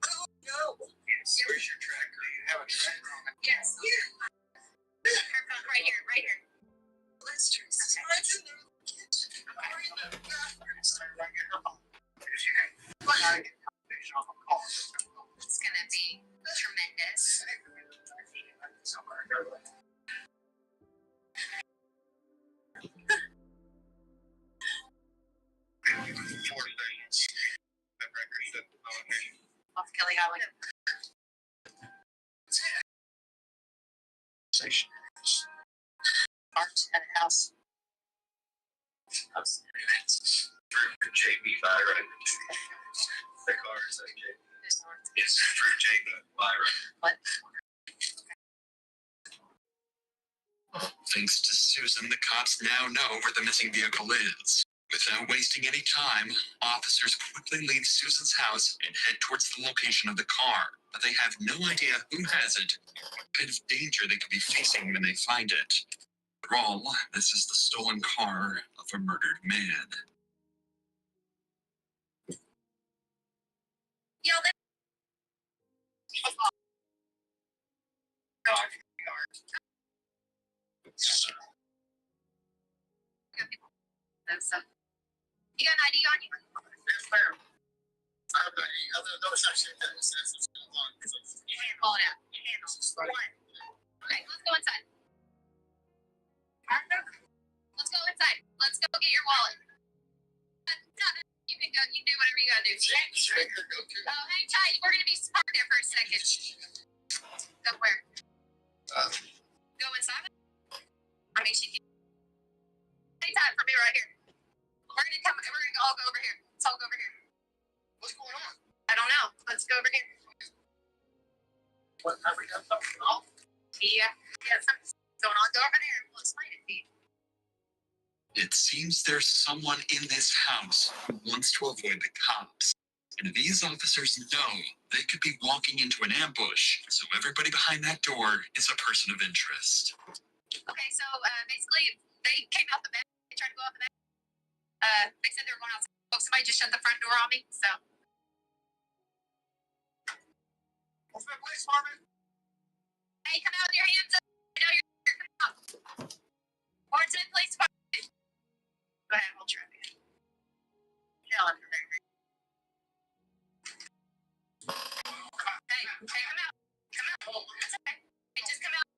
Oh no! Yes. Where's your tracker? Do you have a tracker on it? Yes. Right here. Let's try. It's gonna be tremendous. Off Kelly Island. Station. Art at a house. For JB Byron. The car is like JB. It's for JB Byron. What? Thanks to Susan, the cops now know where the missing vehicle is. Without wasting any time, officers quickly leave Susan's house and head towards the location of the car. But they have no idea who has it, or what kind of danger they could be facing when they find it. After all, this is the stolen car of a murdered man. You got an ID on you? Pull it out. Okay, let's go inside. Go get your wallet. You can go. You do whatever you gotta do. Oh, hang tight. We're gonna be parked there for a second. Go where? Go inside. I mean, she can. Hang tight for me right here. We're gonna all go over here. Let's all go over here. What's going on? I don't know. Let's go over here. What have we done something wrong? Yeah. Something's going on. Go over there and we'll explain it to you. It seems there's someone in this house who wants to avoid the cops. And these officers know they could be walking into an ambush, so everybody behind that door is a person of interest. Okay, so basically, they came out the back. They tried to go out the back. They said they were going outside. Oh, somebody just shut the front door on me, so. What's my place, Marvin? Hey, come out with your hands up. I know you're here. Come out. Or to the police department. Go ahead, hold your hand. No, I'm very great. Hey, come out. Come out. That's okay. Hey, just come out.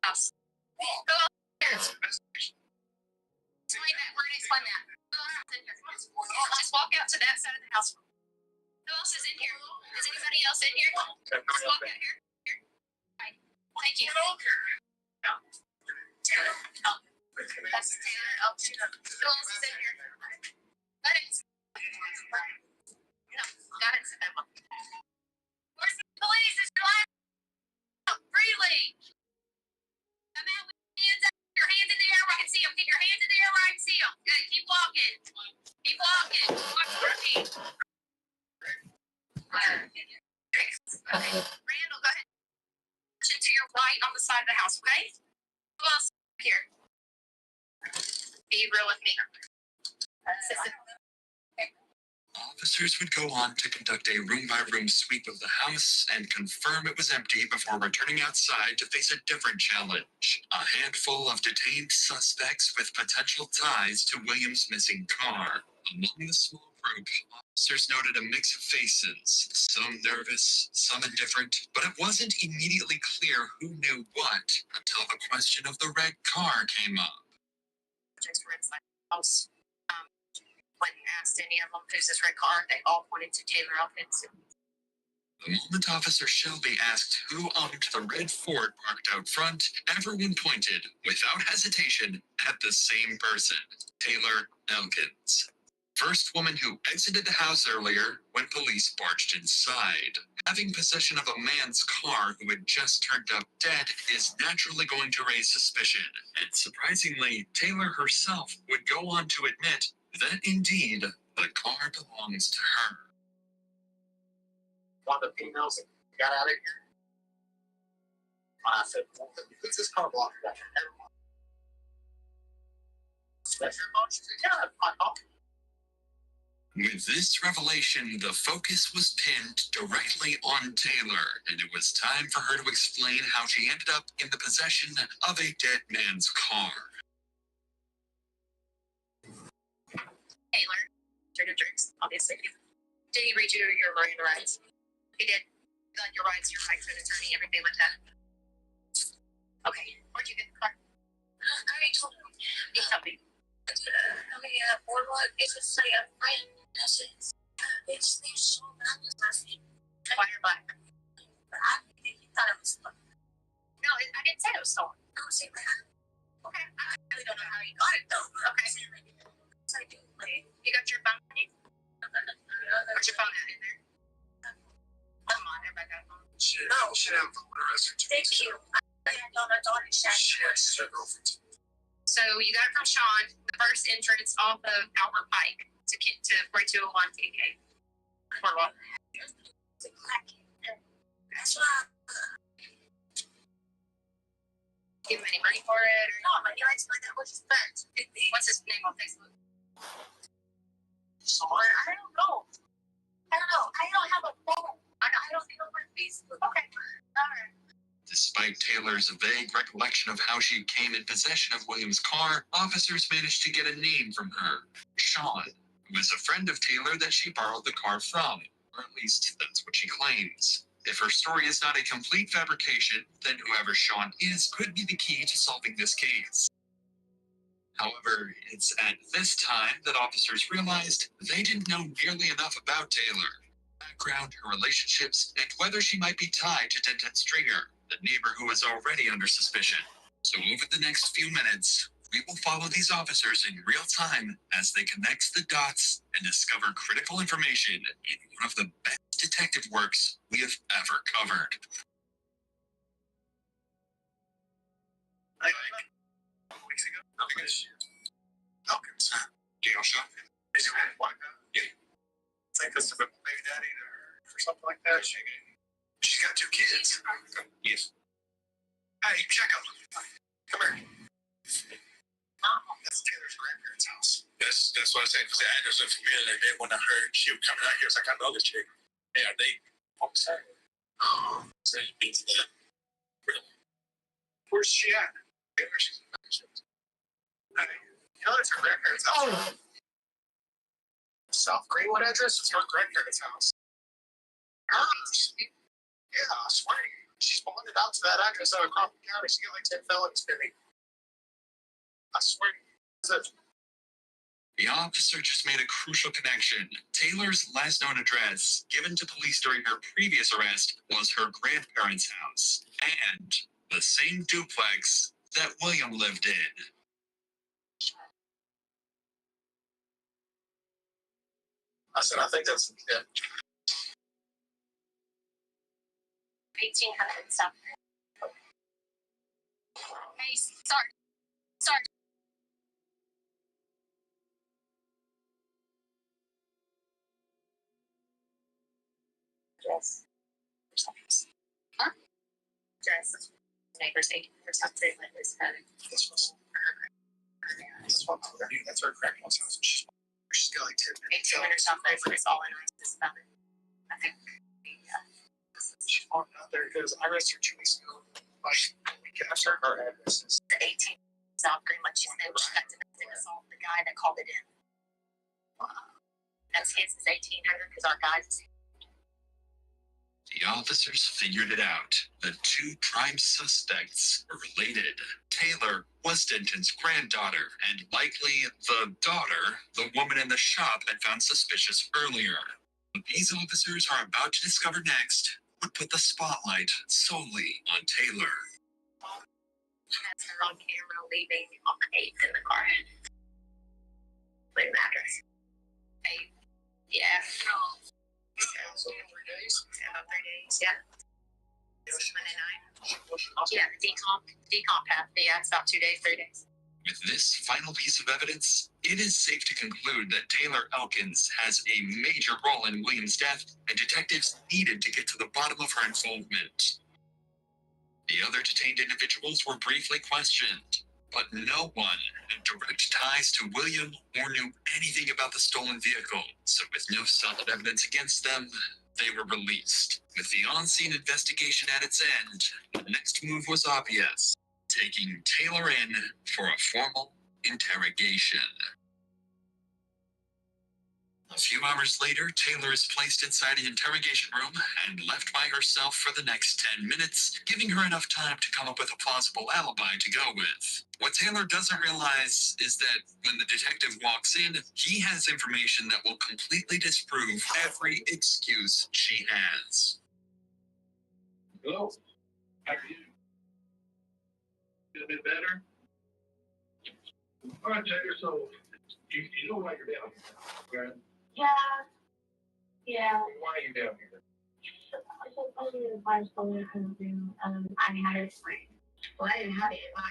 House. Go out there. Explain that. We're going to explain that. Who else is in here? Come on. Just walk out to that side of the house. Who else is in here? Is anybody else in here? Just walk out here. Here. Right. Thank you. No. Taylor. No. That's Taylor. Oh, who else is in here? Go ahead. No. Go ahead and sit down. Where's the police? It's your last out freely. Come out with your hands up. Your hands in the air where I can see them. Get your hands in the air where I can see them. Good. Keep walking. Keep walking. Watch for me. Okay. Randall, go ahead. To your right on the side of the house, okay? Who else here? Be real with me. Officers would go on to conduct a room-by-room sweep of the house and confirm it was empty before returning outside to face a different challenge. A handful of detained suspects with potential ties to Williams' missing car. Among the small group, officers noted a mix of faces, some nervous, some indifferent, but it wasn't immediately clear who knew what until the question of the red car came up. Just were inside the house. When asked any of them who's this red car, they all pointed to Taylor Elkins. The moment Officer Shelby asked who owned the red Ford parked out front, everyone pointed, without hesitation, at the same person, Taylor Elkins. First woman who exited the house earlier when police barged inside. Having possession of a man's car who had just turned up dead is naturally going to raise suspicion. And surprisingly, Taylor herself would go on to admit that indeed, the car belongs to her. One of the females that got out of here. I said, because this car belongs to everyone. Special emotions, yeah, I know. With this revelation, the focus was pinned directly on Taylor, and it was time for her to explain how she ended up in the possession of a dead man's car. Taylor, trigger drinks, obviously. Did he read you your Miranda rights? He did. Like your rights, your right to an attorney, everything like that. Okay, where'd you get the car? I already told him. He told me. Boardwalk, it's just like a friend. That's it. It's so bad. White or black? I think he thought it was stolen. No, I didn't say it was stolen. I was saying that. Okay, I really don't know how you got it though. Okay. So I do. You got your phone on you? Where's your phone at in there? Come on, everybody got a phone. Shit, no, shit, I'm going to arrest her. Thank you. I know my daughter shot. So you got it from Sean, the first entrance off of Albert Pike to 4201 TK. Boardwalk. That's why. Give him any money for it? Or no, money. I explained that was his friend. What's his name on Facebook? Sean? I don't know. I don't have a phone. I don't know where Facebook. Okay. All right. Despite Taylor's vague recollection of how she came in possession of Williams' car, officers managed to get a name from her, Sean, who was a friend of Taylor that she borrowed the car from, or at least that's what she claims. If her story is not a complete fabrication, then whoever Sean is could be the key to solving this case. However, it's at this time that officers realized they didn't know nearly enough about Taylor, background, her relationships, and whether she might be tied to Denton Stringer, the neighbor who was already under suspicion. So over the next few minutes, we will follow these officers in real time as they connect the dots and discover critical information in one of the best detective works we have ever covered. Weeks ago, Elkins. Jail shot. Yeah. It's like this to a baby daddy or something like that. She's got 2 kids. Yes. Hey, check out. Come here. That's Taylor's grandparents' house. That's what I said. Because the address was familiar. And then when I heard she was coming out here, it's like, I know this chick. Yeah, they. I'm sorry. Oh, so you beat that. Really? Where's she at? Yeah, where she's at. Hey, you know, it's her grandparents' house. South Greenwood address? It's her grandparents' house. Hers? Yeah, I swear. She's pointed out to that address out of Crawford County. She got like 10 felonies, baby. I swear. The officer just made a crucial connection. Taylor's last known address, given to police during her previous arrest, was her grandparents' house, and the same duplex that William lived in. I said, I think that's it. 1800 stuff. Hey, sorry. Dress. Huh? Dress. Neighbors 1800 something like this. This was that's her grandma's house. She's got like 10. 1800 something. It's all in this about it. I think. She's walking out there because I arrested her 2 weeks ago. Like, we captured her address. The 18 South Greenwood. She said she got domestic assault. The guy that called it in. That's his is 1800 because our guys. The officers figured it out. The 2 prime suspects were related. Taylor was Denton's granddaughter, and likely the daughter the woman in the shop had found suspicious earlier. What these officers are about to discover next would put the spotlight solely on Taylor. That's her on camera leaving on the 8th in the car. Leave the address. 8. Yeah. So 3 days? About 3 days, yeah. Monday night. Yeah, the decomp path. Yeah, it's about 2 days, 3 days. With this final piece of evidence, it is safe to conclude that Taylor Elkins has a major role in William's death, and detectives needed to get to the bottom of her involvement. The other detained individuals were briefly questioned, but no one had direct ties to William or knew anything about the stolen vehicle. So with no solid evidence against them, they were released. With the on-scene investigation at its end, the next move was obvious: taking Taylor in for a formal interrogation. A few hours later, Taylor is placed inside the interrogation room and left by herself for the next 10 minutes, giving her enough time to come up with a plausible alibi to go with. What Taylor doesn't realize is that when the detective walks in, he has information that will completely disprove every excuse she has. Hello? How are you? Feel a bit better? All right, Taylor, so you know why you're down here, right? Yeah. Why are you down here? I just wanted to find someone to come through. I had it. Well, I didn't have it in my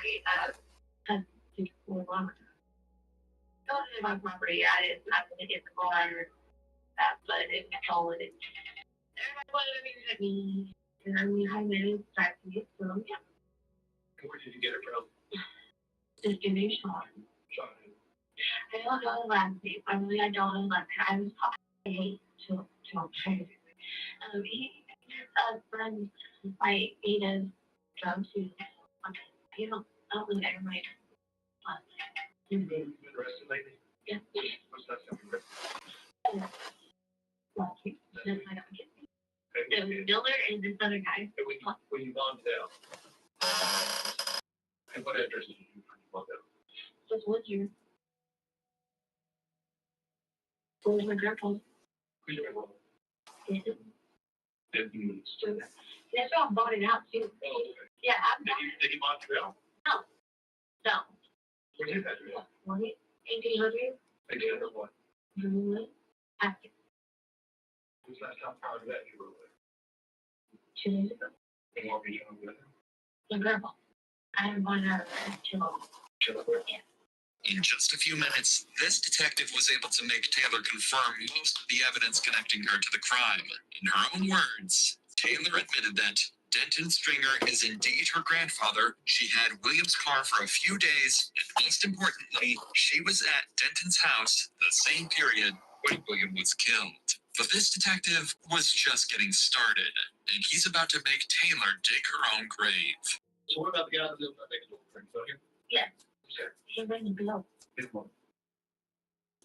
my property. I didn't get the car that, but I didn't control it. Everybody wanted to me, and I mean, I managed to track it. So yeah. Where did you get it from? Just give me a shot. I don't know the last name. I don't know the last name. I was taught I hate to train. He has a friend like he does drugs too. I don't think everybody You've been arrested lately? Yeah. What's that something? Last week. That's why I don't get me. There was Miller and this other guy. When you gone down. And what address did you want down? Just with you. Where's my grandpa? Is it? That's why I bought it out too. Yeah, I bought it. Did he buy it out? No. What did that do? 1800. 1800 what? After Who's last time prior to that you were with? 2 days ago. And what were you doing with him? My grandpa. I haven't bought it out until. Yeah. In just a few minutes, this detective was able to make Taylor confirm most of the evidence connecting her to the crime. In her own words, Taylor admitted that Denton Stringer is indeed her grandfather. She had William's car for a few days, and most importantly, she was at Denton's house the same period when William was killed. But this detective was just getting started, and he's about to make Taylor dig her own grave. So what about the guy that lived in that drink? So here? Yeah. Okay. He's ringing below. His mom.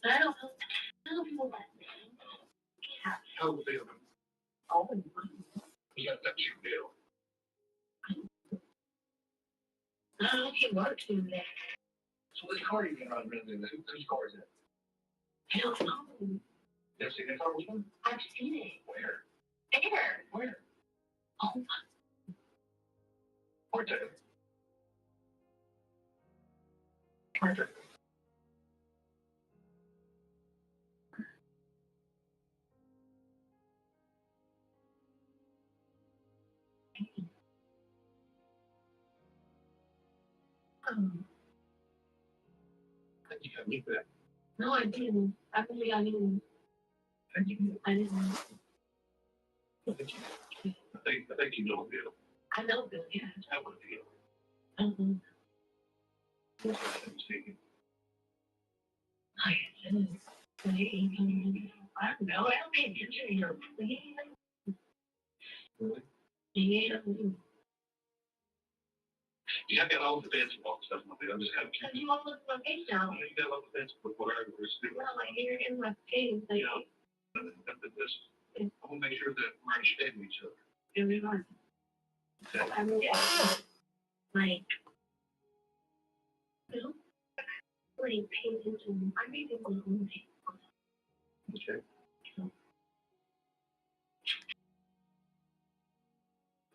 But I don't know. I don't know that name. Yeah. How old is he? Oh, He got that cheap deal. I don't know if he works in there. So which car are you going to run in? Whose car is it? I don't know. Never seen that car before? I've seen it. Where? There. Where? Oh, Where, Taylor? perfect. I think you got me for that. No, I didn't. I really, I didn't. I think you I didn't. I think you know the deal. I know Bill, yeah. That was the deal. Mm-hmm. I'm mistaken. I don't know. I don't pay attention to your please. Really? Yeah. Yeah, I got all the fancy box stuff. I'm just kind of Because curious. you won't look at my face now. You got all the fancy book, whatever we're doing. Well, like here in my face, like, Yeah. I want to make sure that we're understanding each other. everyone. Okay. I really, like, you know, really pay attention. I really want to know. Okay.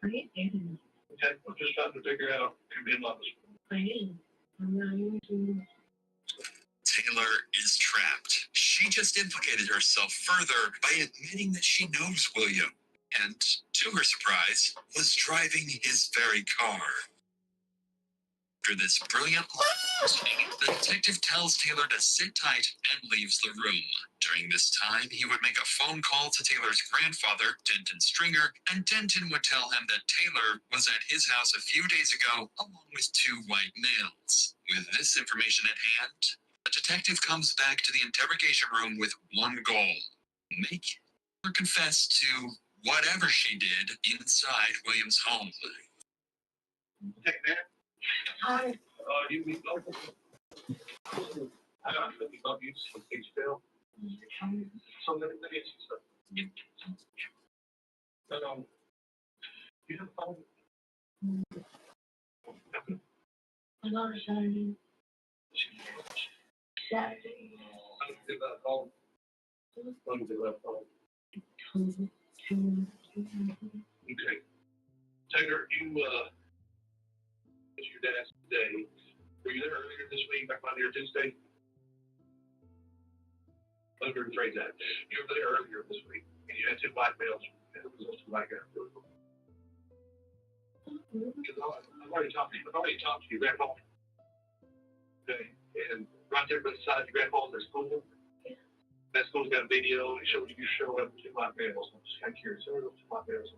Right? And Okay. I'm just trying to figure out who did not. I am. I'm not using. Taylor is trapped. She just implicated herself further by admitting that she knows William, and, to her surprise, was driving his very car. After this brilliant line, the detective tells Taylor to sit tight and leaves the room. During this time, he would make a phone call to Taylor's grandfather, Denton Stringer, and Denton would tell him that Taylor was at his house a few days ago, along with 2 white males. With this information at hand, the detective comes back to the interrogation room with one goal: make her confess to whatever she did inside William's home. Take that. Hi. You mean local? I don't know if you love you, so please fail. So let me ask you something. You have a phone? I got a Saturday. Saturday. I don't think that phone. I don't think that phone. Okay. Taylor, you, it's your dad's day. Were you there earlier this week, back Monday or Tuesday? Let me rephrase that. You were there earlier this week, and you had 2 white males, and it was also like a. Because I've already talked to you, Grandpa. Okay, and right there beside your grandpa, there's a school. That school's got a video, it shows you show up with 2 white males. I'm just kind of curious, who are those 2 white males?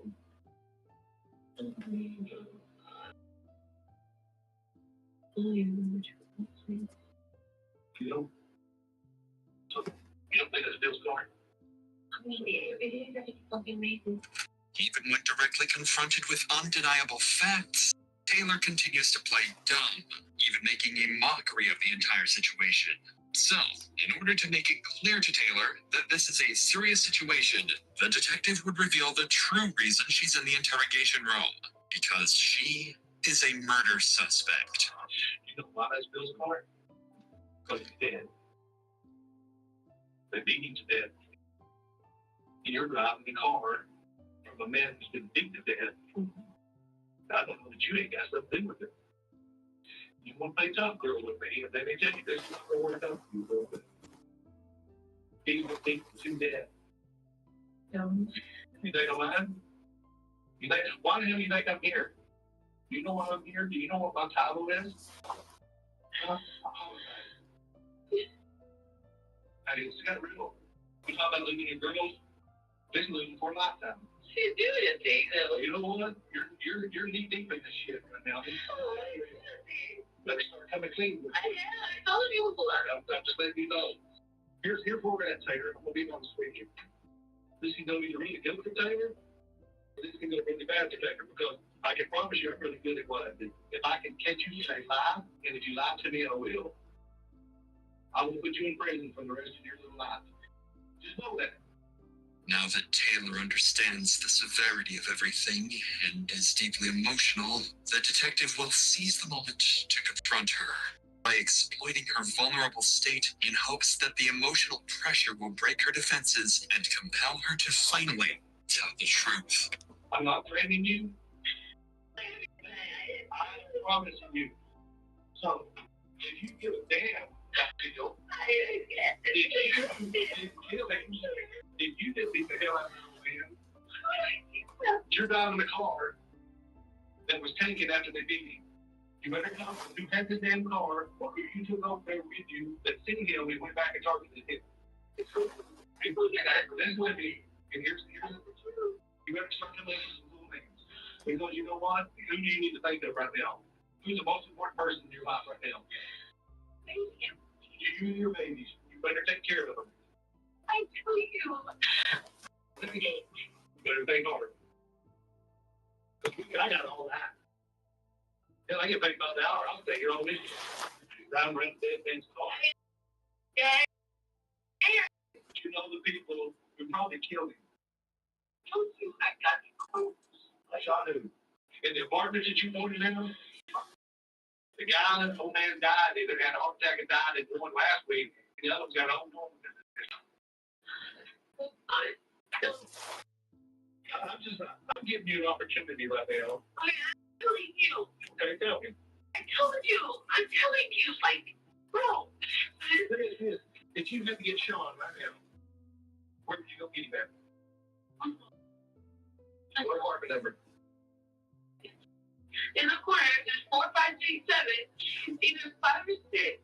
You know? So, you don't think that's Bill's car? I mean, it is fucking amazing. Even when directly confronted with undeniable facts, Taylor continues to play dumb, even making a mockery of the entire situation. So, in order to make it clear to Taylor that this is a serious situation, the detective would reveal the true reason she's in the interrogation room. Because she is a murder suspect. You know why that's Bill's car? Because he's dead. They beat him to death. And you're driving the car from a man who's been beaten to death. I don't know that you ain't got something to do with it. You want to play tough girl with me, and then they tell you this is not going to work out for you, girl. He was beaten to death. You think I'm lying? You think, why the hell do you think I'm here? Do you know why I'm here? Do you know what my title is? Huh? I mean, it's got real. You talk about looking at girls, they're looking for a lifetime. You do it, Dave. You know what? You're knee deep in this shit right now. Let's start coming clean. I told you before. I'm just letting you know. Here's where we're at, Taylor. I'm gonna be honest with you. This is gonna be really good for Taylor. This is gonna be really bad for Taylor because I can promise you I'm really good at what I do. If I can catch you say lie, and if you lie to me, I will put you in prison for the rest of your little life. Just know that. Now that Taylor understands the severity of everything and is deeply emotional, the detective will seize the moment to confront her by exploiting her vulnerable state in hopes that the emotional pressure will break her defenses and compel her to finally tell the truth. I'm not threatening you. I'm promising you. So, if you give a damn, if you did beat the hell out of man, you're driving a car that was taken after they beat him. You better come who had the damn car, or who you took over there with you, that seen him and went back and targeted him. This with me, and here's you better start to make some little names. Because you know what? Who do you need to think of right now? Who's the most important person in your life right now? You and your babies. You better take care of them. I tell you. You better think hard. I got all that. Hell, I get paid by the hour. I'll take your own issue. Driving around dead man's car. You know the people who probably killed him. Told you I got you close. I shot him. In the apartment that you wanted in, the guy, the old man died. Either had a heart attack and died in one last week. The other one's got a home home. I'm giving you an opportunity right now. I'm telling you. Okay, tell me. I told you. I'm telling you. Like, bro. If you had to get Sean right now, where would you go get him at? What apartment number? In the corner, there's 4, 5, 6, 7. Either 5 or 6.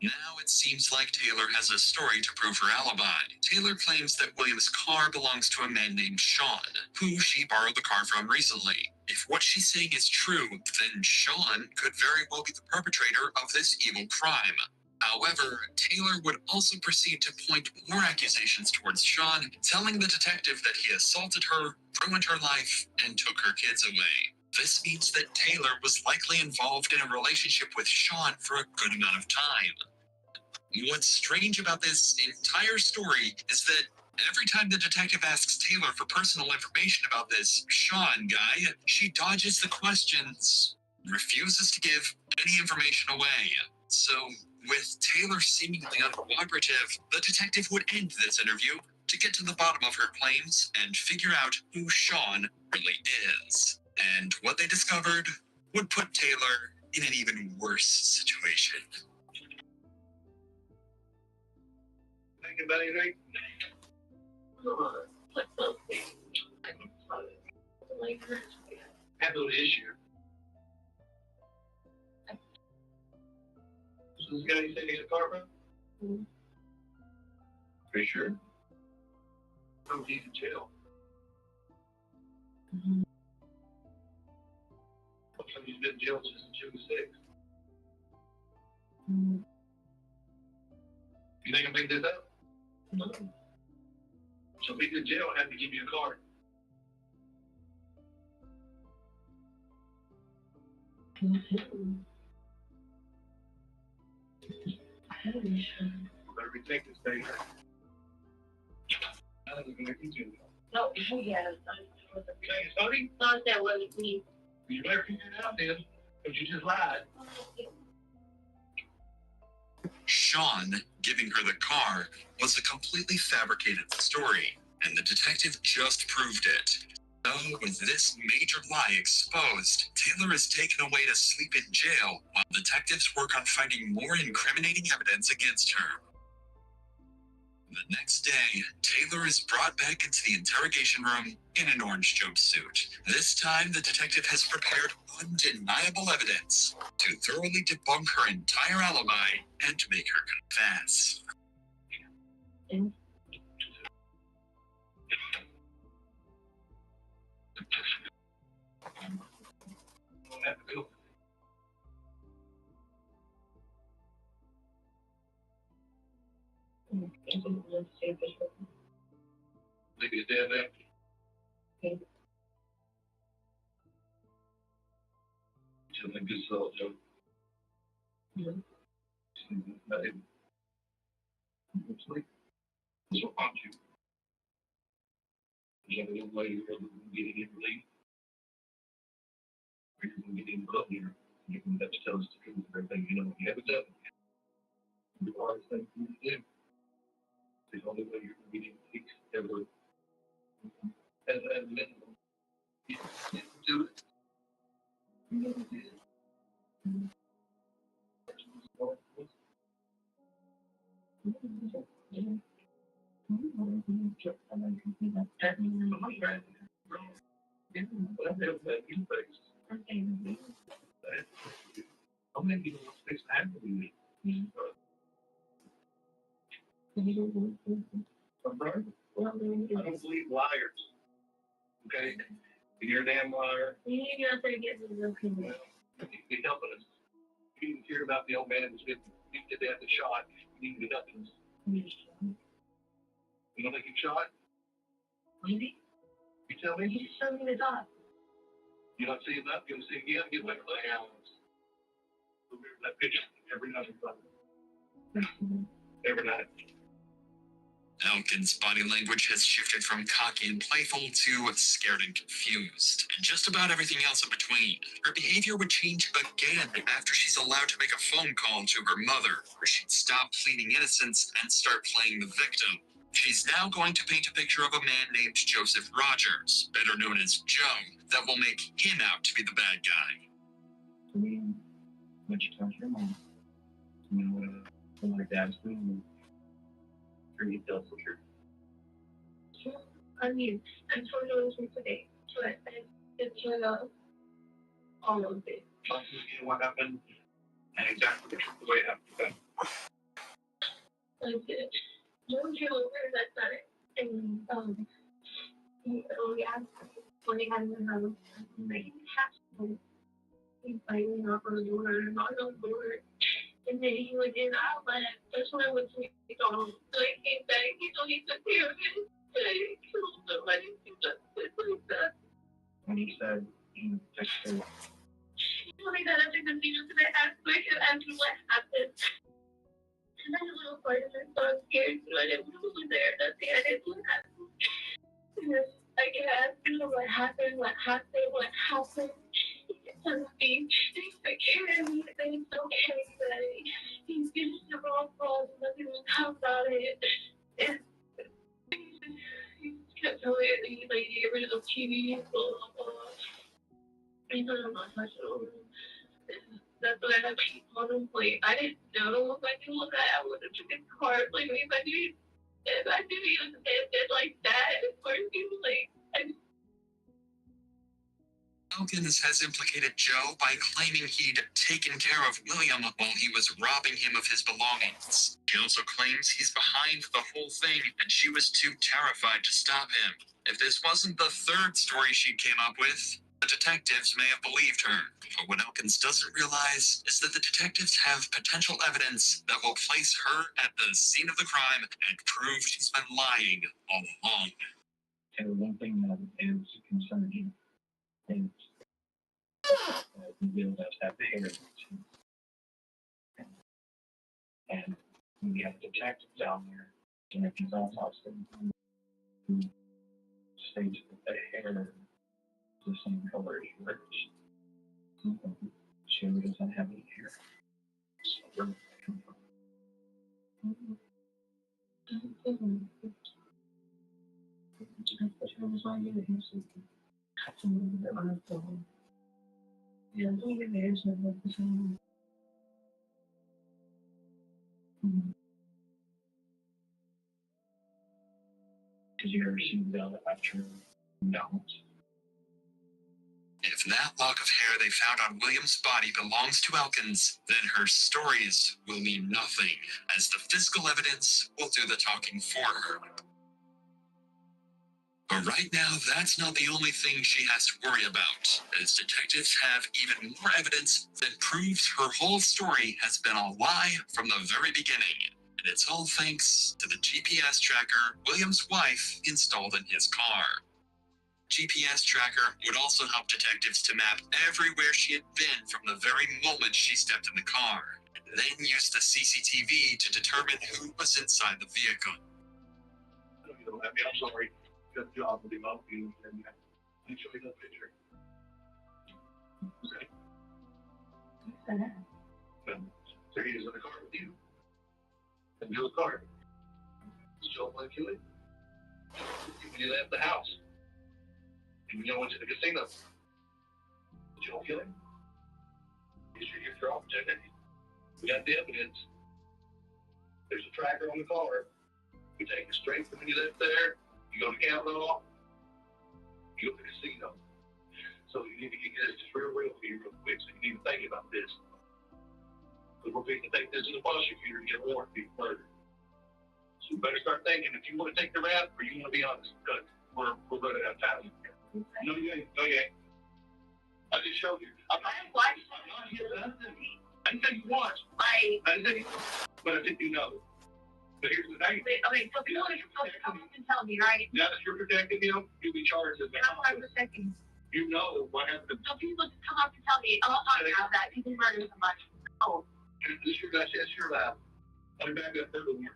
Now it seems like Taylor has a story to prove her alibi. Taylor claims that William's car belongs to a man named Sean, who she borrowed the car from recently. If what she's saying is true, then Sean could very well be the perpetrator of this evil crime. However, Taylor would also proceed to point more accusations towards Sean, telling the detective that he assaulted her, ruined her life, and took her kids away. This means that Taylor was likely involved in a relationship with Sean for a good amount of time. What's strange about this entire story is that every time the detective asks Taylor for personal information about this Sean guy, she dodges the questions, refuses to give any information away. So, with Taylor seemingly uncooperative, the detective would end this interview to get to the bottom of her claims and figure out who Sean really is. And what they discovered would put Taylor in an even worse situation. Thinking about anything? Have a little issue. So you got anything in the apartment? Pretty sure? Oh, he's in jail. He's been in jail since June 6th. You think I made this up? No. So if he's in jail, I have to give you a card. Better retake this thing. I think we're going to do that. No, yeah. Okay, sorry? Not that what it means. You better figure it out then, because you just lied. Sean giving her the car was a completely fabricated story, and the detective just proved it. So, with this major lie exposed, Taylor is taken away to sleep in jail while detectives work on finding more incriminating evidence against her. The next day, Taylor is brought back into the interrogation room in an orange jumpsuit. This time, the detective has prepared undeniable evidence to thoroughly debunk her entire alibi and to make her confess. Think he's dead now? She's a good soul, Joe. Let him sleep. He's gonna haunt you. You have a little lady here that can get him relief. Or you can get him up here. You can have to tell us the truth of everything you know. You have it done. You always think you do. The only way you're going to get him fixed ever. As a minimum, you can do it. You never did. How many people want to fix that for me? I'm sorry? I don't believe liars. Okay? You're a damn liar. You got to get to the opinion. You need helping us. You didn't hear about the old man who's been beat to death and shot. You need to be helping us. You don't think he shot? Maybe. You tell me? He just showed me the dot. You don't see enough? You don't see again? Get back to the house. Remember that picture every night. Every night. Elkin's body language has shifted from cocky and playful to scared and confused, and just about everything else in between. Her behavior would change again after she's allowed to make a phone call to her mother, where she'd stop pleading innocence and start playing the victim. She's now going to paint a picture of a man named Joseph Rogers, better known as Joe, that will make him out to be the bad guy. What you tell your mom? You know what my dad's doing? Or you tell the truth? I mean, I told you it was today, so I it's all of it. Tell me what happened and exactly the way it happened. I did. Don't you remember that night? And we asked when he had in the house, like, he's fighting up on the door and not on the door. And then he went in the outlet. That's when I went to McDonald's. So he came back. He told me to hear it. He killed somebody. He just said like that. When he said he texted. He told me that after the video today, I asked what happened. And then a little part of it, so I'm scared. So I didn't know who was there. That's the I didn't know what happened. And then I can ask him what happened. He can tell me. I can't anything. It's okay. But he's getting the wrong balls. Nothing will talk about it. And he kept telling me, like, get rid of the TV. Blah, blah, blah. He said I'm not touching over. That's what I had to keep on him. Like, I didn't know if I could look at. I would have took his card. Like, if I knew he was dead like that, of course he was like, Elkins has implicated Joe by claiming he'd taken care of William while he was robbing him of his belongings. She also claims he's behind the whole thing and she was too terrified to stop him. If this wasn't the third story she came up with, the detectives may have believed her. But what Elkins doesn't realize is that the detectives have potential evidence that will place her at the scene of the crime and prove she's been lying all along. And one thing that is concerning is we will have the hair. And we have detectives down there, and if he's autopsy, who states that the hair is the same color as yours. She doesn't have any hair. So where does that come from? Did you ever see the after McDonald's? If that lock of hair they found on William's body belongs to Elkins, then her stories will mean nothing, as the physical evidence will do the talking for her. But right now, that's not the only thing she has to worry about, as detectives have even more evidence that proves her whole story has been a lie from the very beginning. And it's all thanks to the GPS tracker William's wife installed in his car. GPS tracker would also help detectives to map everywhere she had been from the very moment she stepped in the car, and then use the CCTV to determine who was inside the vehicle. I'm sorry. Good job with the mouth and let me show you the picture. Okay. So he was in the car with you. And you in the car. Did you want to kill him? When you left the house. And you went to the casino. Did you want to kill him? You're your opportunity. We got the evidence. There's a tracker on the car. We take it straight from when you left there. You go to Cavanaugh, you go to the casino. So you need to get this just real for you real quick. So you need to think about this. Because we're going to take this to the prosecutor to get a warrant for murder. So you better start thinking if you want to take the rap or you want to be honest. Because we're running out of time. No, you ain't. No, you ain't. I just showed you. I'm not here. I didn't say you want. I didn't say you want. But I think you know. But here's the thing. Okay, so people are supposed to come up and tell me, right? Now that you're protecting him, you'll be charged as That's what I'm protecting. You know what happened. So people come up and tell me, oh, I'm not about that. People murder somebody. Oh. This your guy, yes, your lab. I'll be back up there with you.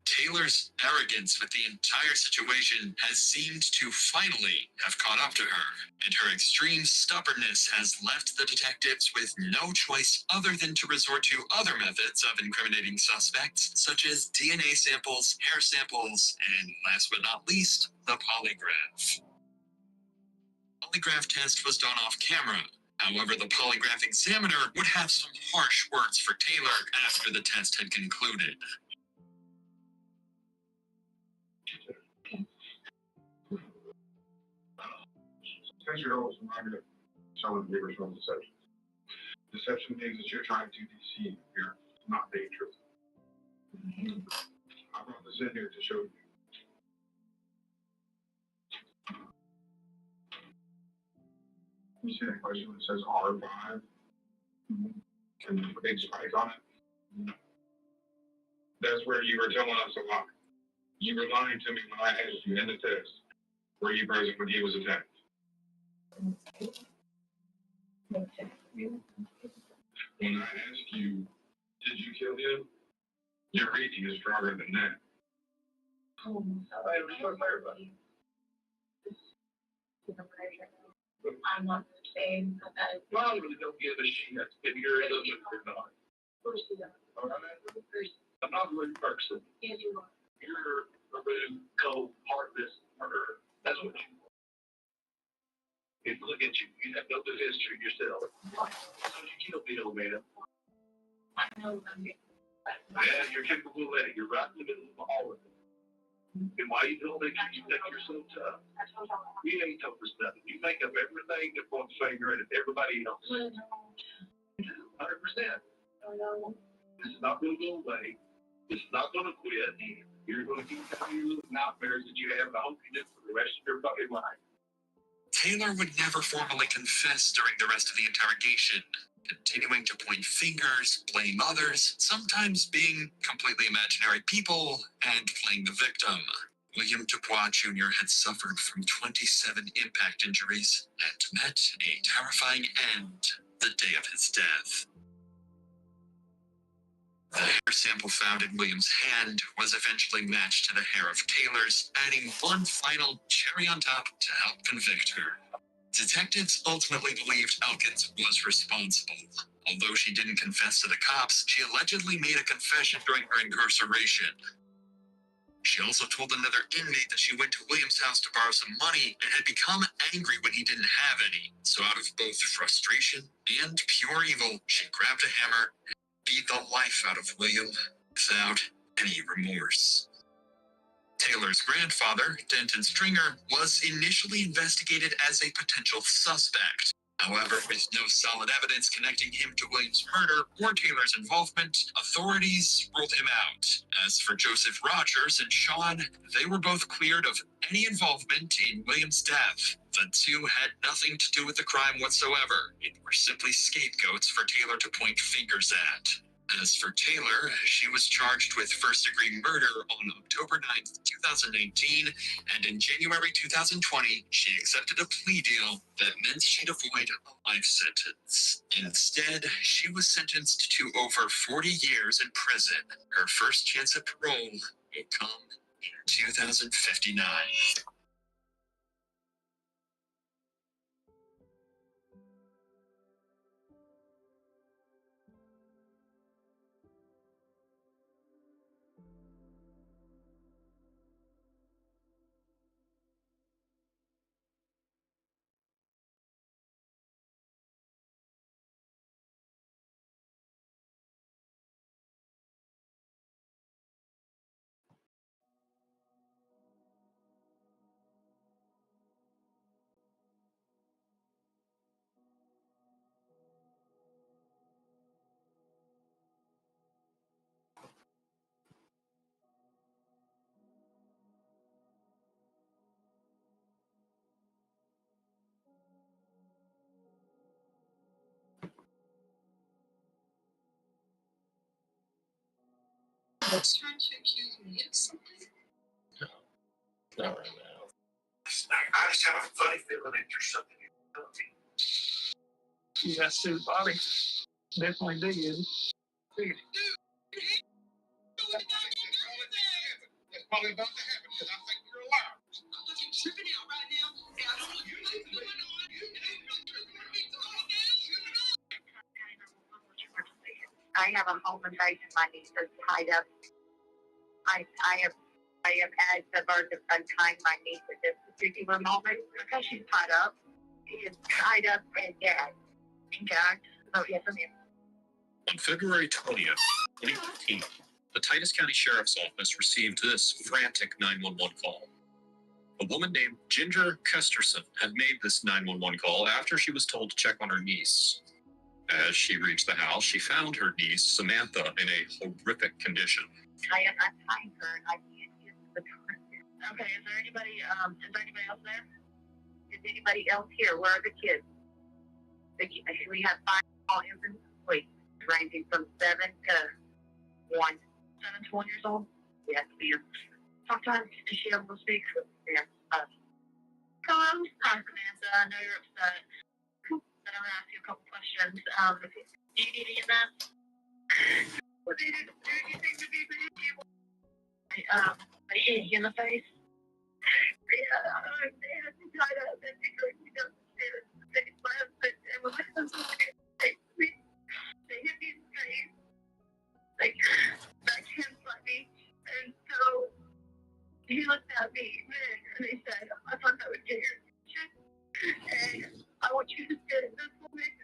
Taylor's arrogance with the entire situation has seemed to finally have caught up to her, and her extreme stubbornness has left the detectives with no choice other than to resort to other methods of incriminating suspects, such as DNA samples, hair samples, and last but not least, the polygraph. The polygraph test was done off camera. However, the polygraph examiner would have some harsh words for Taylor after the test had concluded. Since you're always reminded of someone bigger from deception. Deception means that you're trying to deceive. You're not being truthful. I brought this in here to show you. You see that question that says R5? And the big spike on it? That's where you were telling us a lie. You were lying to me when I asked you in the test were you present when he was attacked. When I asked you, did you kill him? Your reading is stronger than that. I was short for everybody. I'm not saying that. Well, I really don't give a shit if you're in it or not. All right? I'm not a rude person. Yes, you are. You're a rude, cold, heartless murderer. That's what you are. If you look at you, you have no good history yourself. So you kill me, old man. I know. Yeah, you're capable of it. You're right in the middle of all of it. And why you don't think you think you're so tough? You ain't tough as nothing. You make up everything that points finger at everybody else. 100%. This is not going to go away. This is not going to quit. You're going to keep having your little nightmares that you have, and I hope you do for the rest of your fucking life. Taylor would never formally confess during the rest of the interrogation, continuing to point fingers, blame others, sometimes being completely imaginary people, and playing the victim. William Dubois Jr. had suffered from 27 impact injuries and met a terrifying end the day of his death. The hair sample found in William's hand was eventually matched to the hair of Taylor's, adding one final cherry on top to help convict her. Detectives ultimately believed Elkins was responsible, Although she didn't confess to the cops, she allegedly made a confession during her incarceration. She also told another inmate that she went to William's house to borrow some money and had become angry when he didn't have any. So out of both frustration and pure evil, she grabbed a hammer and beat the life out of William without any remorse. Taylor's grandfather, Denton Stringer, was initially investigated as a potential suspect. However, with no solid evidence connecting him to William's murder or Taylor's involvement, authorities ruled him out. As for Joseph Rogers and Sean, they were both cleared of any involvement in William's death. The two had nothing to do with the crime whatsoever, and were simply scapegoats for Taylor to point fingers at. As for Taylor, she was charged with first-degree murder on October 9th, 2019, and in January 2020, she accepted a plea deal that meant she'd avoid a life sentence. Instead, she was sentenced to over 40 years in prison. Her first chance at parole will come in 2059. What's trying to accuse me of something? Not right now. I just have a funny feeling that you're something you Yes, too, Bobby. Definitely did. It's probably about to happen because I think you're alive. I'm looking tripping out right now. And I don't know what's going on. I have a home invasion. My niece is tied up. I am at the verge of untying my niece at this particular moment because she's tied up. She is tied up and gagged. Oh, yes, I'm here. On February 20th, 2015, the Titus County Sheriff's Office received this frantic 911 call. A woman named Ginger Kesterson had made this 911 call after she was told to check on her niece. As she reached the house, she found her niece, Samantha, in a horrific condition. I am untying her and I can't use the truck. Okay, is there anybody else there? Is anybody else here? Where are the kids? We have 5 small infants, ranging from 7 to 1. 7 to 1 years old? Yes, ma'am. Sometimes is she able to speak? Yes. Hello? Hi, Samantha. I know you're upset. But I'm going to ask you a couple questions. Do you need to get that? What do you need to be I hit you in the face. Yeah, I understand. I'm tied up and because he doesn't take my husband and when my husband takes me, they hit me in the face. Like, back hands like me. And so he looked at me and he said, I thought that would get your attention. And I want you to get this woman.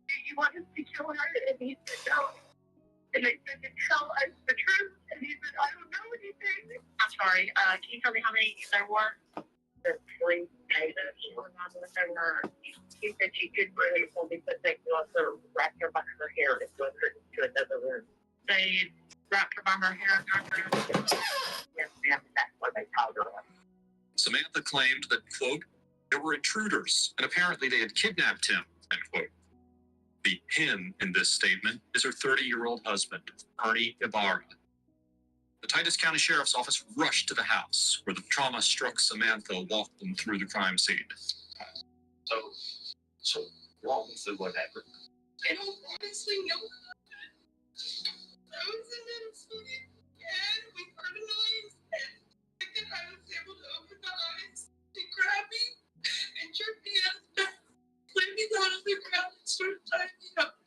Do you want us to kill her? And he said, no. And they said to tell us the truth. And he said, I don't know anything. I'm sorry. Can you tell me how many there were? The 3 days that she was on with her. He said she could really only put they also wrapped her by her hair and put her to another room. They wrapped her by her hair and got her. Yes, ma'am. That's what they called her. Samantha claimed that, quote, there were intruders, and apparently they had kidnapped him, end quote. The him in this statement is her 30-year-old husband, Ernie Ibarra. The Titus County Sheriff's Office rushed to the house, where the trauma-struck Samantha walked them through the crime scene. So walk me through what happened. I don't honestly know what happened. I was in Minnesota and we heard a noise and then I was able to open my eyes. She grabbed me and jerked me out of the bed, laid me down on the ground and started tying me up.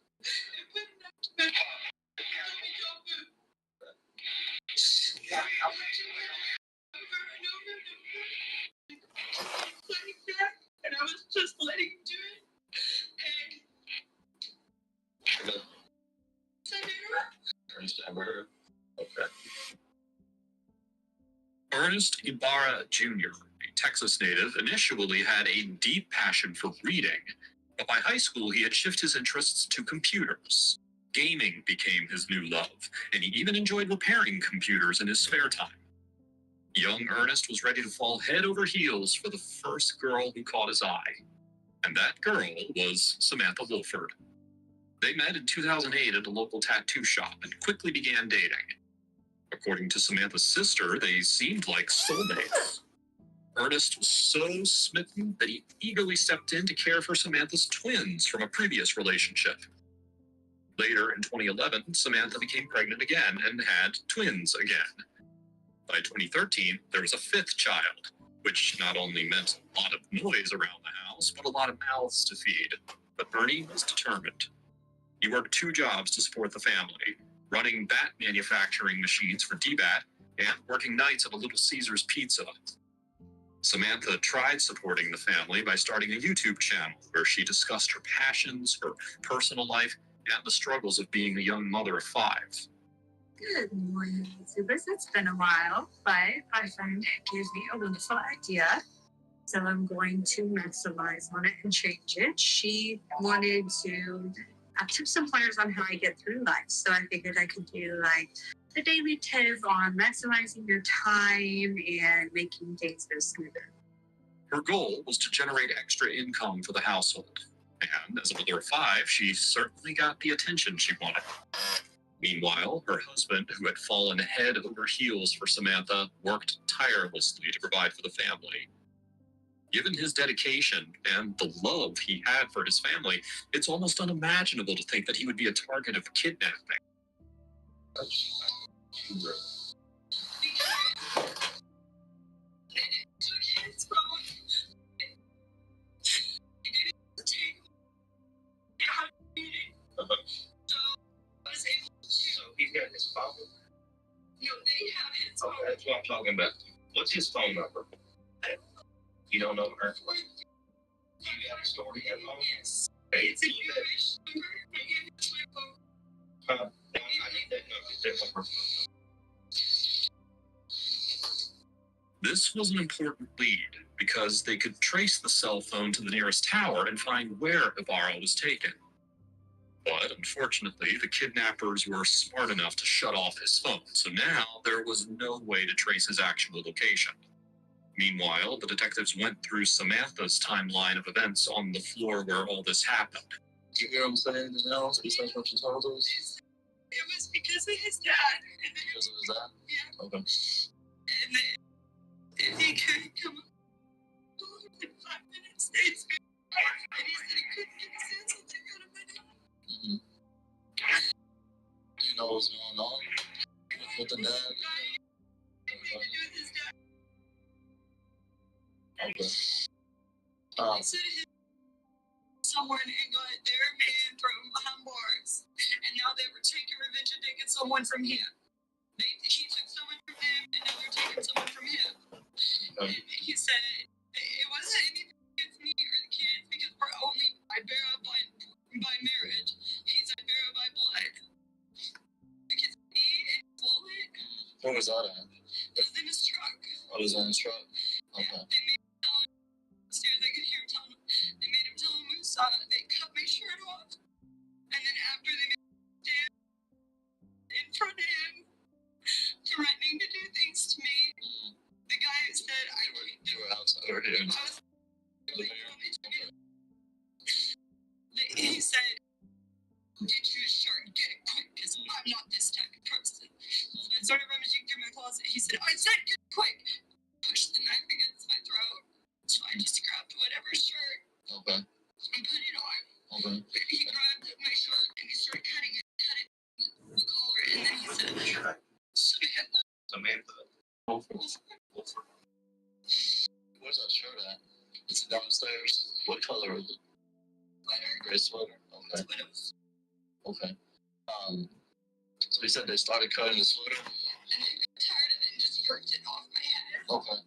was letting him do it. And Ernest Ever. Okay. Ernest Ibarra Jr., a Texas native, initially had a deep passion for reading, but by high school he had shifted his interests to computers. Gaming became his new love, and he even enjoyed repairing computers in his spare time. Young Ernest was ready to fall head over heels for the first girl who caught his eye, and that girl was Samantha Wolford. They met in 2008 at a local tattoo shop and quickly began dating. According to Samantha's sister, they seemed like soulmates. Ernest was so smitten that he eagerly stepped in to care for Samantha's twins from a previous relationship. Later in 2011, Samantha became pregnant again and had twins again. By 2013, there was a fifth child, which not only meant a lot of noise around the house, but a lot of mouths to feed. But Bernie was determined. He worked 2 jobs to support the family, running bat manufacturing machines for DBAT and working nights at a Little Caesars Pizza. Samantha tried supporting the family by starting a YouTube channel where she discussed her passions, her personal life, and the struggles of being a young mother of 5. good morning, YouTubers. It's been a while, but my friend gave me a wonderful idea. So I'm going to maximize on it and change it. She wanted to have tips and pointers on how I get through life. So I figured I could do like the daily tip on maximizing your time and making days go smoother. Her goal was to generate extra income for the household. And as a mother of 5, she certainly got the attention she wanted. Meanwhile, her husband, who had fallen head over heels for Samantha, worked tirelessly to provide for the family. Given his dedication and the love he had for his family, it's almost unimaginable to think that he would be a target of kidnapping. So he's got his phone. No, they have his phone. Okay, that's what I'm talking about. What's his phone number? You don't know her? You got a story at home? Yes. Hey, It's a Jewish number. I gave it to my phone. I need that number. That number. This was an important lead because they could trace the cell phone to the nearest tower and find where Ibarra was taken. But unfortunately, the kidnappers were smart enough to shut off his phone, so now there was no way to trace his actual location. Meanwhile, the detectives went through Samantha's timeline of events on the floor where all this happened. Did you hear him say anything else besides what you told us? It was because of his dad. Because of his dad? Yeah. Okay. And then he couldn't come up in 5 minutes. It's been and he said he couldn't get his hands on the gun of my dad. Mm-hmm. Do you know what's going on with the dad? Okay. He said someone and got their man from behind bars, and now they were taking revenge and taking someone from him. He took someone from them, and now they're taking someone from him. Okay. He said it wasn't anything against me or the kids because we're only Ibarra by marriage. He's Ibarra by blood. Because he and his wallet. Where was that at? It was in his truck. Oh, it was in his truck? Okay. Yeah, they made him tell him upstairs. I could hear him tell him. They made him tell him Musa. They cut my shirt off, and then after they made him stand in front of him, threatening to do things to me. The guy who said I would. You were outside over here. He said, "Get you a shirt and get it quick, because I'm not this type of person." So I started rummaging through my closet. He said, "I said get it quick." Pushed the knife against my throat. So I just grabbed whatever shirt Okay. and put it on. Okay. And he grabbed my shirt and he started cutting it, the collar, and then he said, Samantha. Where's that shirt at? It's downstairs. What color is it? Gray sweater. Okay. Okay. So he said they started cutting the sweater. And they got tired of it and just yanked it off my head. Okay.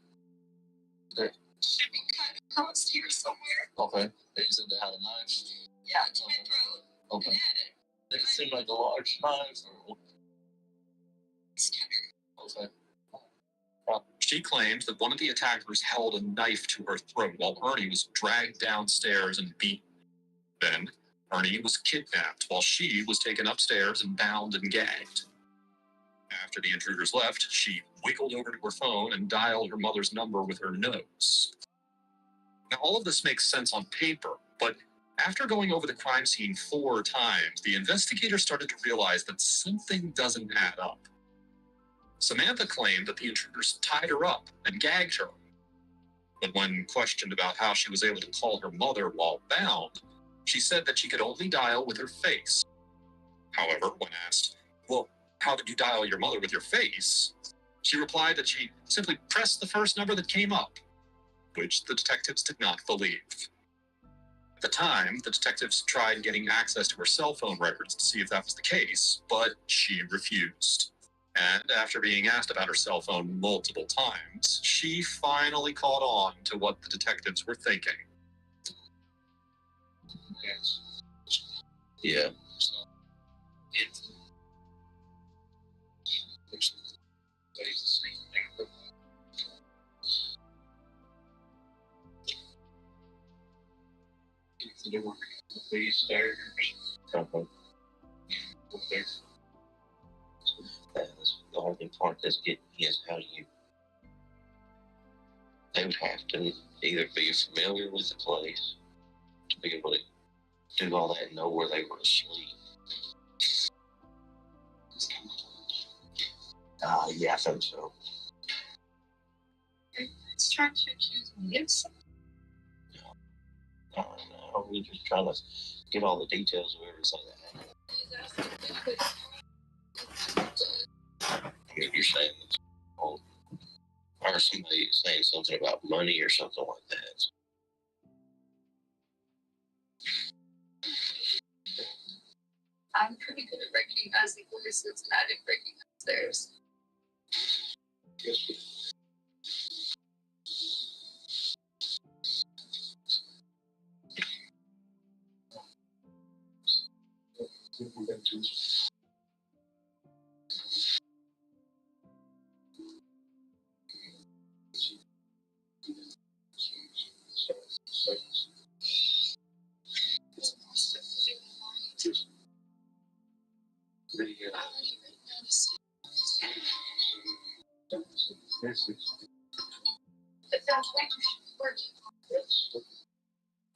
Okay. Should be cut across here somewhere. Okay. They said they had a knife. Yeah, it's my throat. Okay. Did it seem like a large knife or? Okay. She claimed that one of the attackers held a knife to her throat while Ernie was dragged downstairs and beaten. Then, Ernie was kidnapped while she was taken upstairs and bound and gagged. After the intruders left, she wiggled over to her phone and dialed her mother's number with her nose. Now, all of this makes sense on paper, but after going over the crime scene 4 times, the investigator started to realize that something doesn't add up. Samantha claimed that the intruders tied her up and gagged her. But when questioned about how she was able to call her mother while bound, she said that she could only dial with her face. However, when asked, well, how did you dial your mother with your face? She replied that she simply pressed the first number that came up, which the detectives did not believe. At the time, the detectives tried getting access to her cell phone records to see if that was the case, but she refused. And after being asked about her cell phone multiple times, she finally caught on to what the detectives were thinking. Yes. Yeah. Please, sir. The only part that's getting me is how do you. They would have to either be familiar with the place to be able to do all that and know where they were asleep. Yeah, I think so. It's trying to accuse me of something. No, we're just trying to get all the details of everything that happened. You're saying it's all, or somebody saying something about money or something like that. I'm pretty good at recognizing voices, and I didn't recognize theirs. Yes.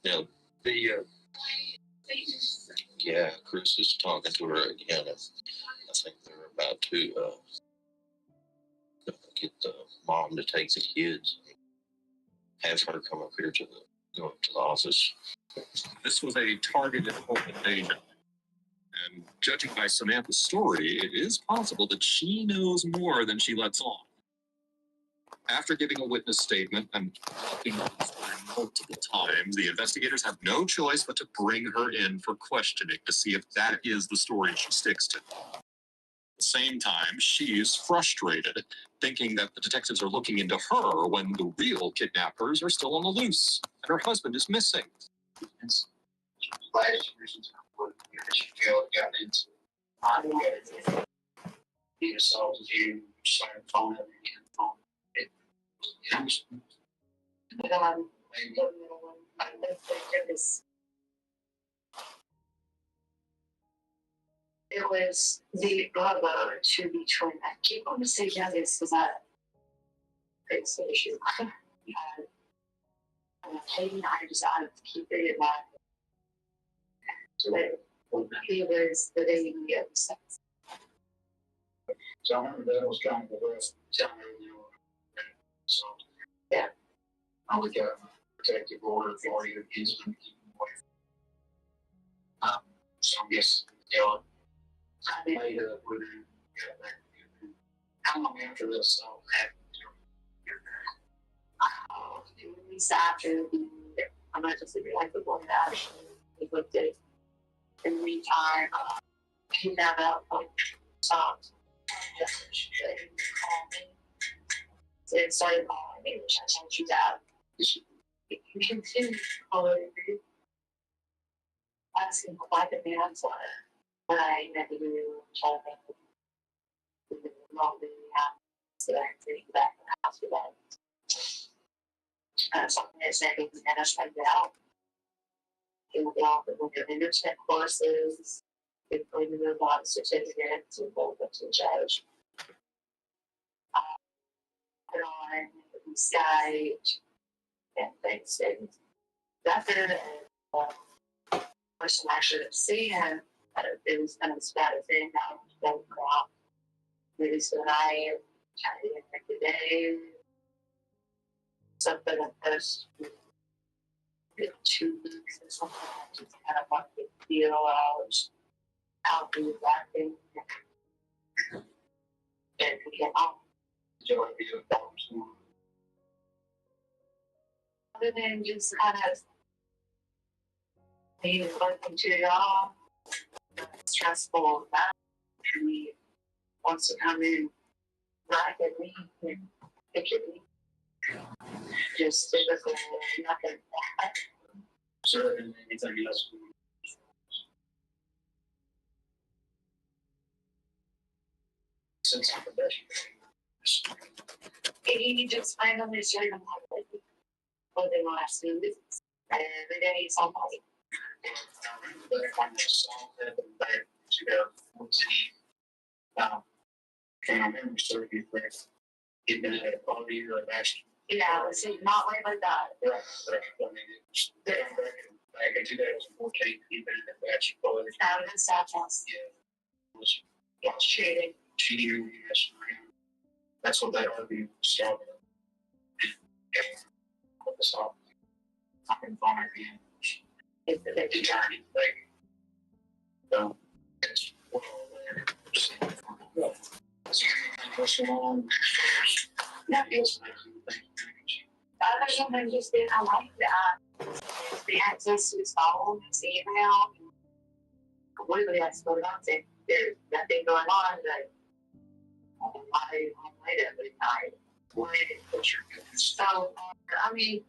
No, yeah, Chris is talking to her again. I think they're about to get the mom to take the kids, have her come up here go up to the office. This was a targeted home invasion. And judging by Samantha's story, it is possible that she knows more than she lets on. After giving a witness statement and talking about the story multiple times, the investigators have no choice but to bring her in for questioning to see if that is the story she sticks to. At the same time, she is frustrated, thinking that the detectives are looking into her when the real kidnappers are still on the loose and her husband is missing. Last reasons what jail got into. He assaulted you, started phone up and phone. It was the brother to be trained. I keep on saying this because it's the issue. Katie and I decided to keep it in mind. He was the baby of the sex. So I remember that was kind of the rough time, so yeah, I would get a protective order for you to keep them away. So I guess I made up with him. How long after this happened? Weeks after I'm not just like the one that we looked at it. In the meantime, he never stopped. It started calling me, which I told you that. You continue to follow me. Asking why the man's on it. But I never knew child the moment we have so I take back in the house with that. Something that's saying and I spent it out. It will be off with your internet courses, it will be a lot of certificates and both up to the judge. Put on Skype and things and nothing and person actually see him. It was kind of bad a thing now. Don't go out. Maybe so I kind of like the day. Something like this. 2 weeks or something. Just kind of want to feel out do that thing. And we get out. Other than just kind of maybe working too long, stressful. He wants to come in, right at me, and pick at me. Just typical, nothing. Sir, anything else? Since I'm the He just finally started for the last 2 weeks. And every day he's on my can I remember surgery where he'd been at a party or a bash? yeah, it's not like that. Right. I mean, it's back in 2014, he'd been at a bash party. Out in South House. Yeah. Was cheating. Cheating, yes. That's what that argument started. And put this off. I can find it again. It's the journey, like, so, it's what all that. Yeah, it's something just did I like that. The access to his phone, his email. Completely exponential. There's nothing going on that I might every night. So I mean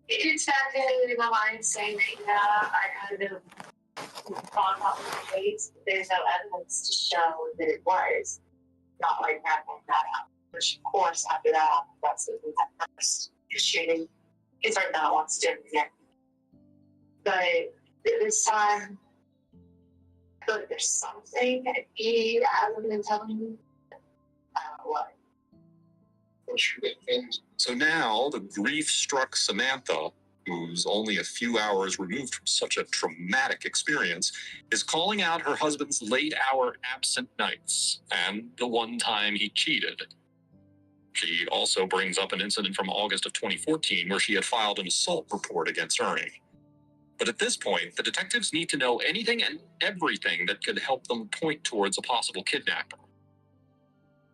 it sat in my mind saying that I had to thought about the case, but there's no evidence to show that it was not like that out. Which of course after that, that's what we had first. He's shooting. He's right now wants to do it again. But this time I feel like there's something that he hasn't been telling me. I don't know what. So now the grief-struck Samantha, who's only a few hours removed from such a traumatic experience, is calling out her husband's late-hour absent nights and the one time he cheated. She also brings up an incident from August of 2014 where she had filed an assault report against Ernie. But at this point, the detectives need to know anything and everything that could help them point towards a possible kidnapper.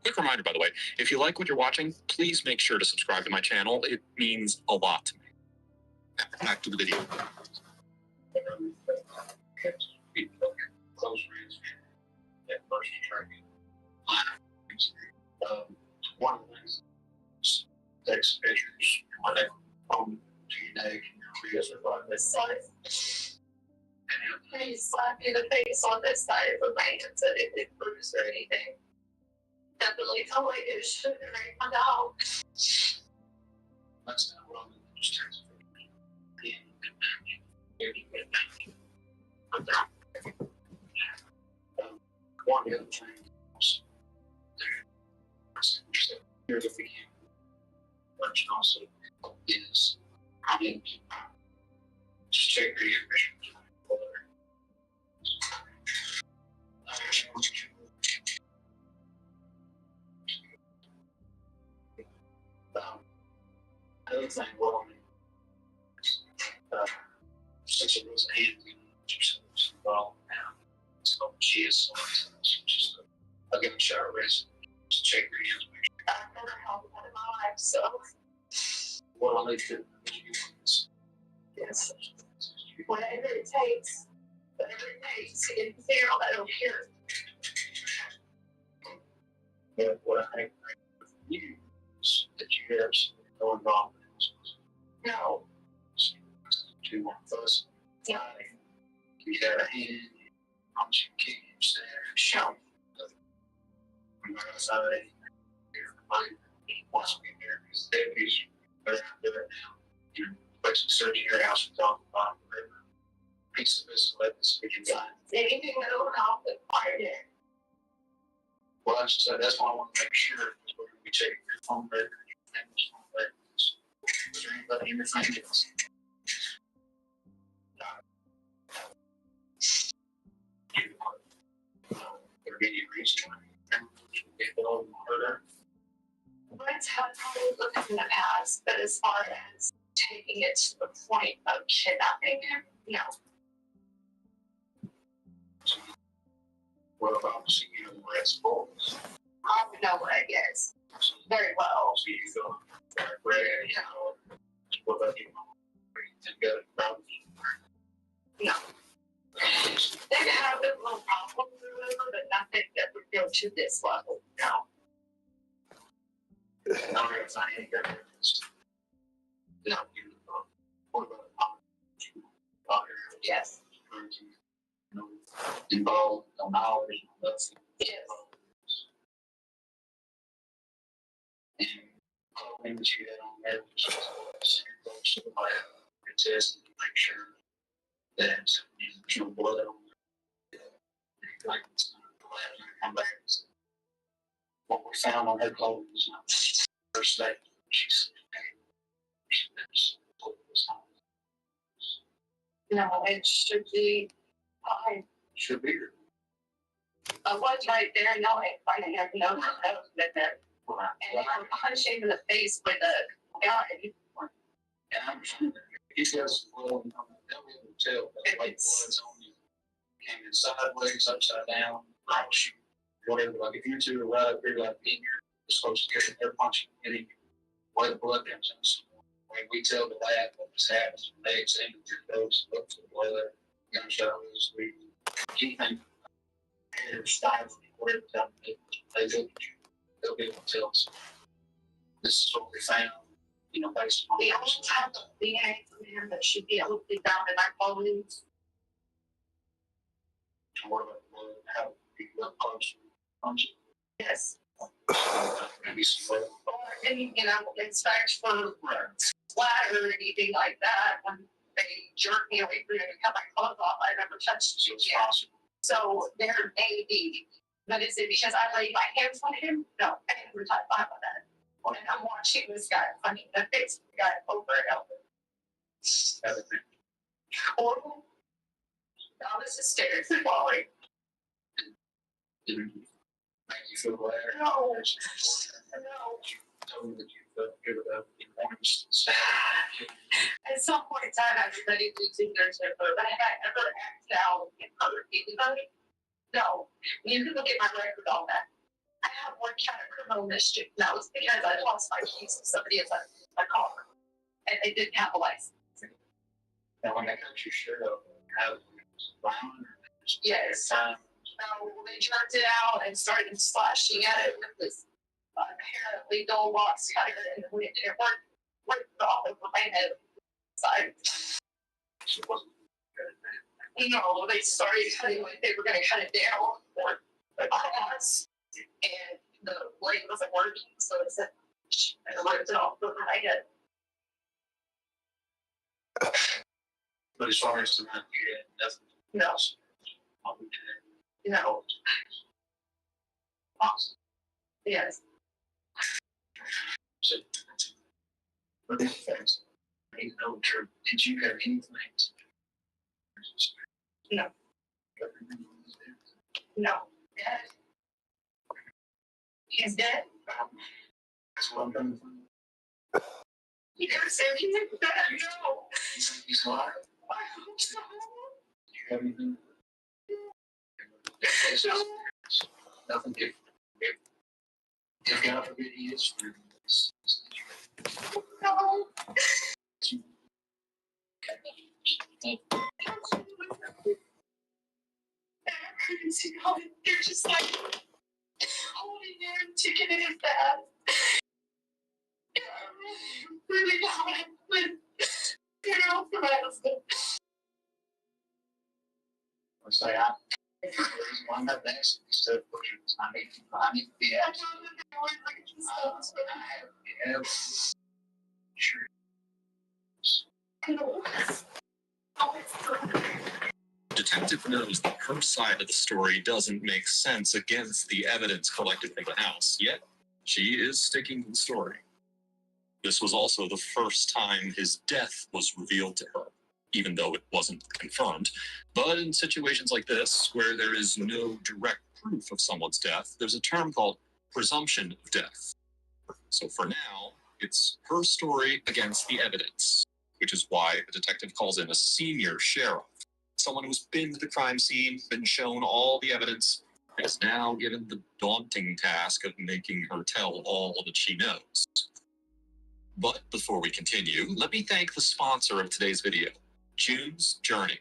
Quick reminder, by the way, if you like what you're watching, please make sure to subscribe to my channel. It means a lot to me. Now, back to the video. Close friends at first training. One of the things text pictures on that phone to your neck and your wrist or like this size. Please slap me in the face on this side of the man so it didn't bruise or anything. Definitely told me it shouldn't hurt my dog. That's not what I'm going to just text one of the other things here the video version also is I need to just check your information. Another thing, well, since it was a hand, well, now, so she is, just a gunshot risk. Just check your hands. I've never held one in my life, so. What I'll need to do is, Yes. Whatever it takes to get the fear on that over here. what I think you is that you have no involvement No. Two more of us. Yeah. You got a hand, punch and kick, stand, shout. I'm not outside. Watch me here, because they're out there now. You're basically searching your house and talking about whatever piece of this evidence we can find. Anything that will help the fire there. Well, that's why I want to make sure, because we're going to be checking your phone record, your family's phone records. Is there anybody in your family else? There be any reason why people murder? Let's have probably looked in the past, but as far as taking it to the point of kidnapping him, no. What about you know where it's falls? I would know what it is very well. So you go where you know what about you? And go around. No. They've had a little problem, but nothing that would go to this level. No. Not really find any evidence. No. What about yes. Involved no knowledge, that's yes. And clothing that you had on there, which was test to make sure that there's no blood on there. Like come back. What we found on her clothing is not first day. She's no, it should be fine. should be here. I was right there, no, I didn't have no nose in there. And I'm punching in the face with a gun. And I'm sure he says, well, they'll be able to tell, but like blood's on you. Came in sideways, upside down, I'll shoot. Whatever, like if you two are right up here, like in here, you're supposed to get their punching, hitting where the blood comes in. So when we tell the lab what just happens, they extend your nose, look for the blood, gunshot wounds, we anything, hair, styles, whatever, they do, they'll be able to tell us. This is what we found, you know, based on The only type of DNA from him that should be able to be found in our clothing. what about the blood, how we look close, punch it. Yes. Maybe some blood. Or any, you know, inspect for splatter or anything like that. When they jerk me away from it and cut my clothes off, I never touched it yet. So there may be, but is it because I laid my hands on him? No, I never touched my on that. And I'm watching this guy punching the face of the guy over and over. Everything. Horrible. Now this is stairs and falling. Didn't make you feel glad? No. No. Told me that you felt good about the importance. At some point in time, everybody losing their temper, but have I ever acted out and hurt anybody? No. You can look at my record on that. I have one count of criminal mischief. That was because I lost my keys to somebody else's my car, and they didn't have a license. And when they cut your shirt off, how brown? Yes. So they jerked it out and started slashing at it with this apparently dull box cutter, and it worked off of my head side. She wasn't good. No, they started cutting it. They were going to cut it down for the class, and the blade wasn't working, so it said, and I ripped it off of my head. But as far as tonight, you had nothing. No. No. Awesome. Yes. So, but in fact, I need to know the truth. Did you have anything? No. No. Dead. He's dead. That's what I'm done. You never said he was dead. No. He's alive. I hope so. Do you have anything? No. Nothing different. If God forbid he is free. No. I can see how they're just like holding him, taking it in his bath. Really not. But Say I. One of this instead of pushing this. I need to be at. Sure. Detective knows that her side of the story doesn't make sense against the evidence collected from the house, yet she is sticking to the story. This was also the first time his death was revealed to her, even though it wasn't confirmed. But in situations like this, where there is no direct proof of someone's death, there's a term called presumption of death. So for now, it's her story against the evidence, which is why the detective calls in a senior sheriff, someone who's been to the crime scene, been shown all the evidence, and is now given the daunting task of making her tell all that she knows. But before we continue, let me thank the sponsor of today's video, June's Journey.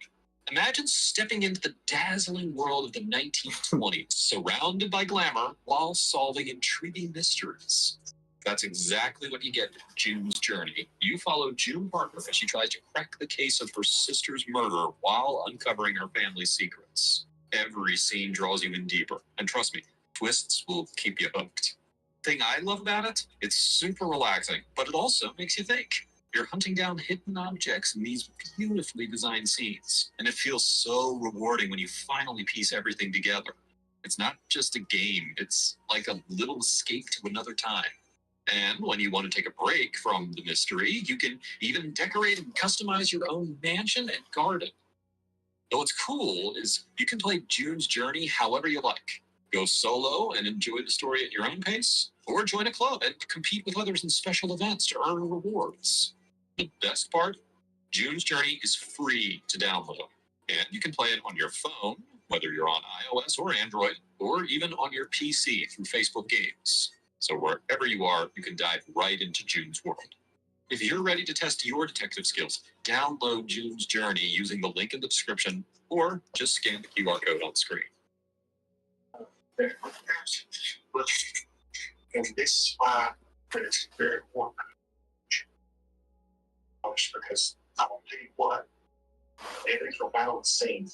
Imagine stepping into the dazzling world of the 1920s, surrounded by glamour while solving intriguing mysteries. That's exactly what you get in June's Journey. You follow June Parker as she tries to crack the case of her sister's murder while uncovering her family's secrets. Every scene draws you in deeper, and trust me, twists will keep you hooked. The thing I love about it, it's super relaxing, but it also makes you think. You're hunting down hidden objects in these beautifully designed scenes, and it feels so rewarding when you finally piece everything together. It's not just a game, it's like a little escape to another time. And when you want to take a break from the mystery, you can even decorate and customize your own mansion and garden. But what's cool is you can play June's Journey however you like. Go solo and enjoy the story at your own pace, or join a club and compete with others in special events to earn rewards. The best part? June's Journey is free to download, and you can play it on your phone, whether you're on iOS or Android, or even on your PC through Facebook Games. So wherever you are, you can dive right into June's world. If you're ready to test your detective skills, download June's Journey using the link in the description, or just scan the QR code on screen. And this is why it's very important. Because I will tell you what, everything's about the same.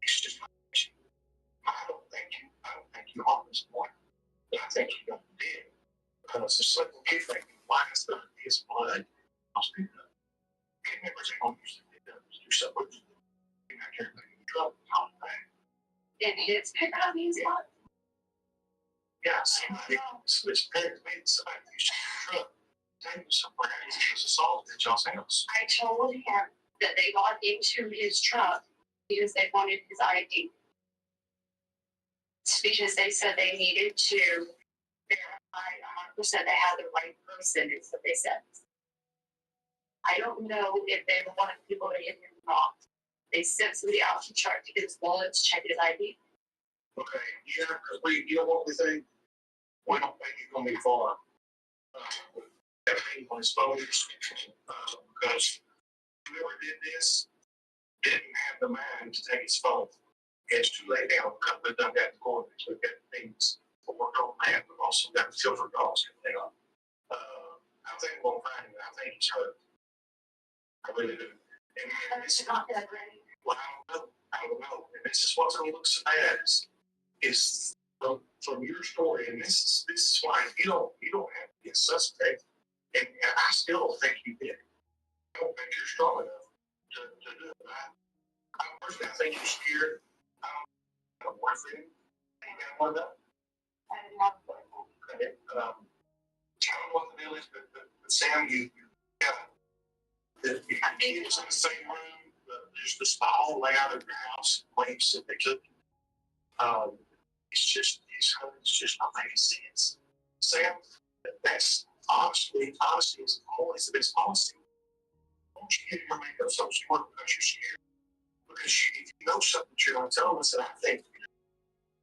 It's just I don't think you are this point. I think you got dead. Because the simple kid thing, why is the his blood? I'll speak up. Can't never say home you're supposed to do. I can't make you trouble. And his pickup means what? Yeah, somebody switched parents made somebody use your truck. Take him somewhere. He was assaulted at y'all's house. I told him that they got into his truck because they wanted his ID. It's because they said they needed to verify 100% they had the right person, is what they said. I don't know if they wanted people to get him wrong. They sent somebody out to check to get his wallet to check his ID. Okay, yeah, because you know what we think? We don't think you're going to be far. Everything on his phone, because whoever did this didn't have the mind to take his phone. It's too late now. A couple of them got the court. So we got things to work on that. We've also got the silver dogs and everything on. I think we're going to find him. I think he's hurt. I really do. And this is not that ready. Well, I don't know. And this is what's going to look so bad is from your story, and this is why you don't have to be a suspect, and I still don't think you did. I don't think you're strong enough to do it. I think you're scared. I don't have a boyfriend. You got one of them? I didn't have a boyfriend. Okay. I don't know what the deal is, but Sam, you got the kids in the same room, just the small layout of your house, place that they took. It's just not making sense. Sam, that's honesty is always the best policy. Don't you get your makeup so smart because you're scared. Because if you know something that you're going to tell us, and I think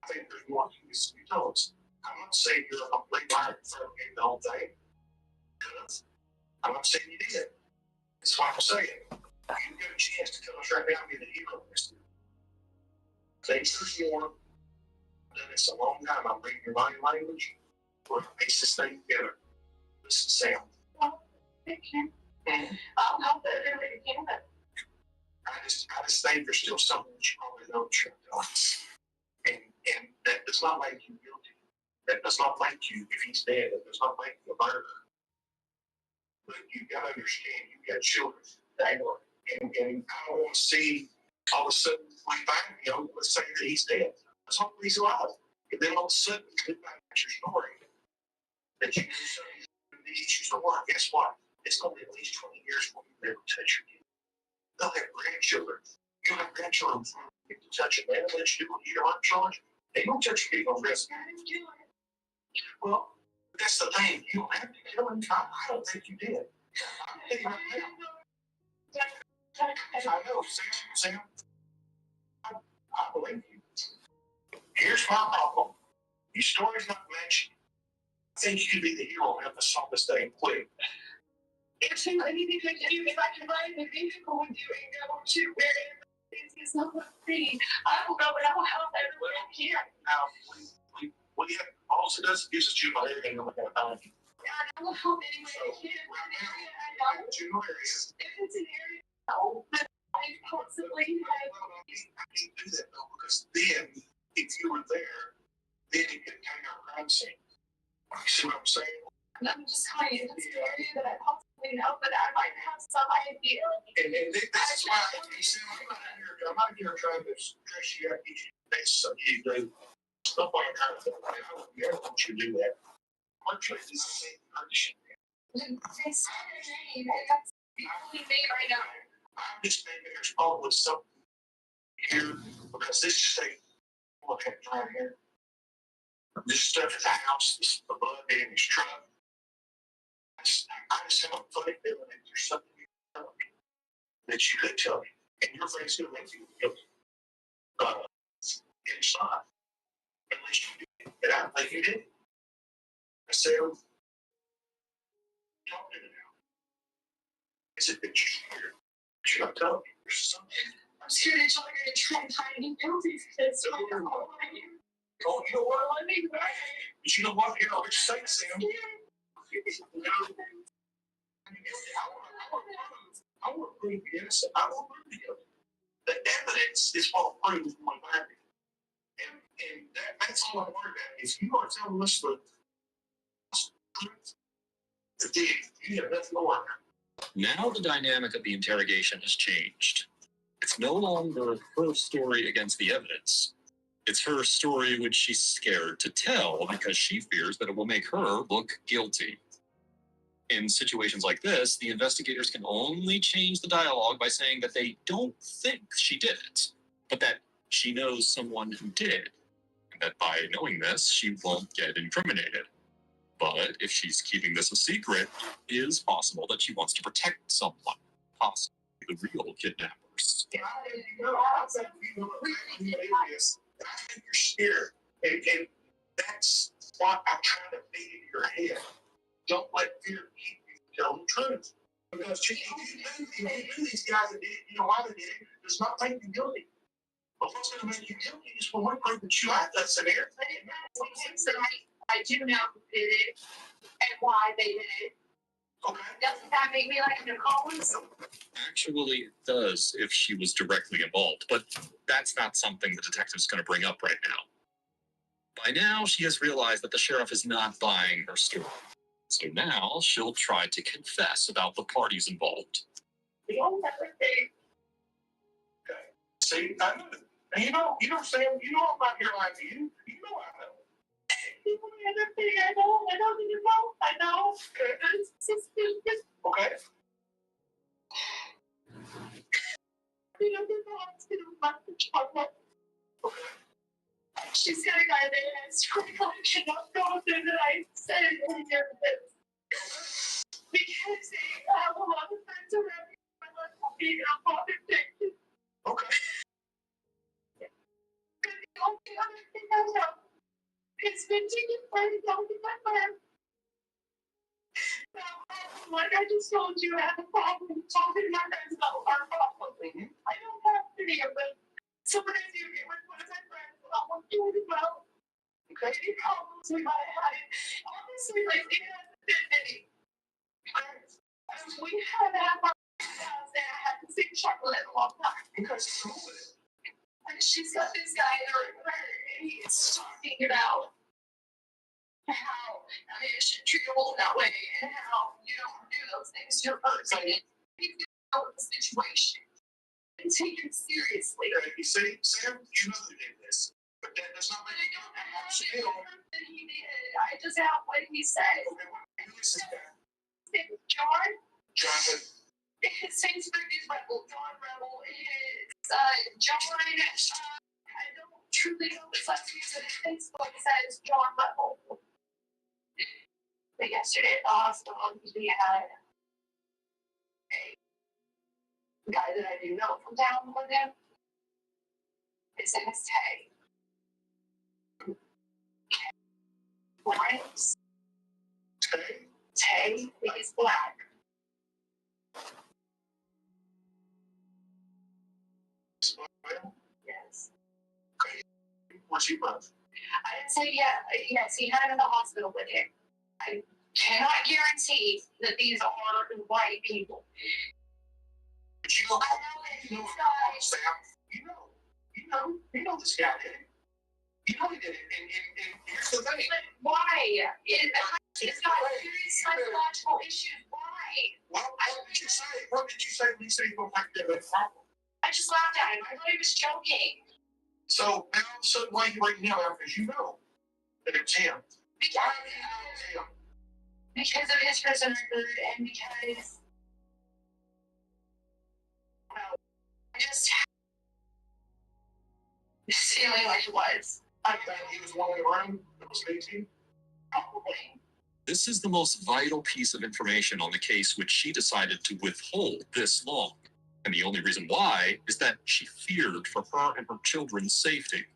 there's more things you tell us. I'm not saying you're a complete liar and fabricating the whole thing. I'm not saying you did. That's why I'm saying you get a chance to tell us right now, be the hero of this. Things there's more. Done this a long time. I'm reading your body language. We're going to piece this thing together. This is Sam. Well, thank you. I'll help it if you can. I just think there's still something that you probably don't show. And that does not make you guilty. That does not make you, if he's dead, that does not make you a murderer. But you gotta understand, you've got children. And I don't want to see all of a sudden we find, let's say that he's dead. Let's hope he's alive. And then all of a sudden you find out your story that you do some of these issues are what? Guess what? It's gonna be at least 20 years before you ever touch your kid. They'll have grandchildren. You'll have grandchildren to touch it. They'll let you do what you don't charge. They don't touch your kid on risk. Well, that's the thing. You don't have to kill him. I don't think you did. I'm telling you right now. I know, Sam. I believe you. Here's my problem. Your story's not mentioned. I think you could be the hero of this on this day and quit. If anything I can do, if I can find the vehicle with you and go to where it's not free, I will go and I will help everyone I can. Now, we have also does use a juvenile area and I'm going to find you. I will help any way I can. I know. Juvenile areas. If it's an area, no, but I constantly have. I can't do that though, because then, if you were there, then you could kind of crime scene. You see what I'm saying? I'm just telling you, it's an area that I possibly know, but I might have some idea. And this is why I'm not here trying to stress you out, get you best so you do stuff like that. I don't want you to do that. I'm trying to do something condition. It's insane. That's the only thing right now. I'm just thinking there's probably something here because this is a look at right here. This stuff at the house, this the blood in his truck. I just have a funny feeling that there's something you can tell me that you could tell me, and your friend's gonna make you guilty. It's not. At least you did. And I think you did. I said, talk to me now. Is it that you're scared? You're not telling me there's something. I'm scared that y'all are going to try and find me guilty for this. Oh, you know what? But you know what? Here, I'll just say, Sam. I want to prove the innocent. I want to prove the guilty. The evidence is what proves my body. And that's all I'm worried about. If you are telling us the truth, then you have nothing to worry about. Now the dynamic of the interrogation has changed. It's no longer her story against the evidence. It's her story which she's scared to tell because she fears that it will make her look guilty. In situations like this, the investigators can only change the dialogue by saying that they don't think she did it, but that she knows someone who did, and that by knowing this, she won't get incriminated. But if she's keeping this a secret, it is possible that she wants to protect someone, possibly the real kidnappers. I think you're scared, and that's what I'm trying to feed in your head. Don't let fear keep you from telling the truth. Because if you knew these guys that did it, you know why they did it, does not make you guilty. But what's going to make you guilty is when we prove that you have that scenario. I do know who did it and why they did it. Okay. Doesn't that make me like an accomplice? Actually, it does if she was directly involved, but that's not something the detective's going to bring up right now. By now, she has realized that the sheriff is not buying her story. So now she'll try to confess about the parties involved. The only thing. Okay. See, I know. And you know, Sam, you know I'm not here like you. You know I know. The only other thing I know that you know. Okay. Okay. She's got a guy there that's critical and cannot go through that I said it in there because they have a lot of friends around me. I love being a father figure. Okay. And the only other thing I know is venting and fighting down with my friend. Like I just told you, I have a problem talking to my friends about our problem. I don't have any of them. So when I do get with one of my friends, I won't do it well. Okay, any problems we might have had. Honestly, like it hasn't been any. We had our house and I had to see chocolate a long time. Because it's cool with it. And she's got this guy in her and he's talking about how you should treat a woman that way and how you don't do those things to a person. He's going to know the situation and take it seriously. You see, Sam, you know who did this. But that does not make I don't have any proof that he did. I just have what he said. Who is this guy? His name is John. John. His Facebook is Rebel. John Rebel. His John. I don't truly know his last name, but his Facebook says John Rebel. But yesterday at the hospital, we had a guy that I do know from town with him. His name is Tay. Grimes. Tay. He's black. Yes. What's he from? I didn't say yes, he had him in the hospital with him. I cannot guarantee that these are white people. But you know, Sam, you know this guy did it. You know he did it, and here's the thing. But why? It's got serious psychological issues. Why? What did you say? What did you say when you said you don't like that problem? I just laughed at him. I thought he was joking. So now all of a sudden, why are you right now? Because you know that it's him. Why do you know it's him? Because of his prison record and because, well, I just feeling like it was. I thought he was one in the room that was 18. Probably. This is the most vital piece of information on the case which she decided to withhold this long. And the only reason why is that she feared for her and her children's safety.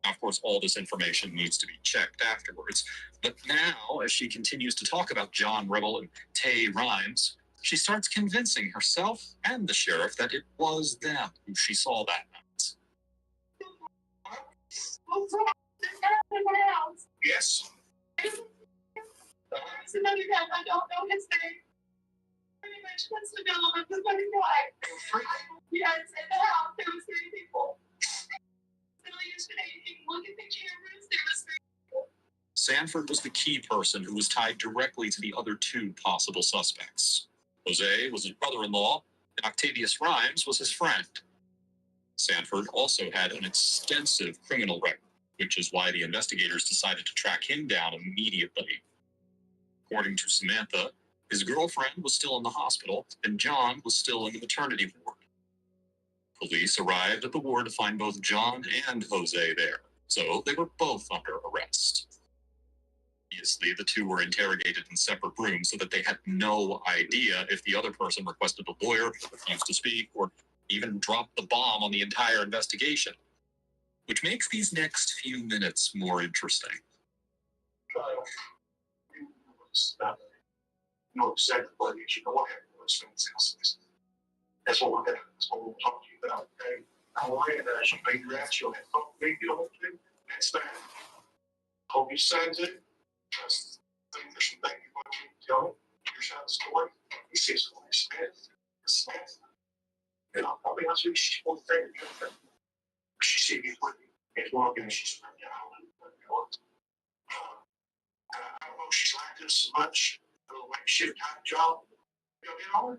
Now, of course, all this information needs to be checked afterwards. But now, as she continues to talk about John Rebel and Tay Grimes, she starts convincing herself and the sheriff that it was them who she saw that night. Yes. There's another guy, I don't know his name. Pretty much wants to know if it's going to fly. Yes, in the house, there was 3 people. So yesterday, if you look at the cameras, there was 3 people. Sanford was the key person who was tied directly to the other 2 possible suspects. Jose was his brother-in-law, and Octavius Grimes was his friend. Sanford also had an extensive criminal record, which is why the investigators decided to track him down immediately. According to Samantha, his girlfriend was still in the hospital, and John was still in the maternity ward. Police arrived at the ward to find both John and Jose there, so they were both under arrest. Obviously, the 2 were interrogated in separate rooms so that they had no idea if the other person requested a lawyer, refused to speak, or even dropped the bomb on the entire investigation. Which makes these next few minutes more interesting. No, exactly what you know what happened with Smith's house. That's what we're talking to you about, okay? I want to she made your ass, you'll have to make it all through. That's that. Hope you signs it. Just think there's some things you want to tell him. Your side of the story. He says, Smith. And I'll be honest with you, she's one thing. She said, he's with me. It's walking and she's like, I don't know if she's like this much. Like shift time job, you know,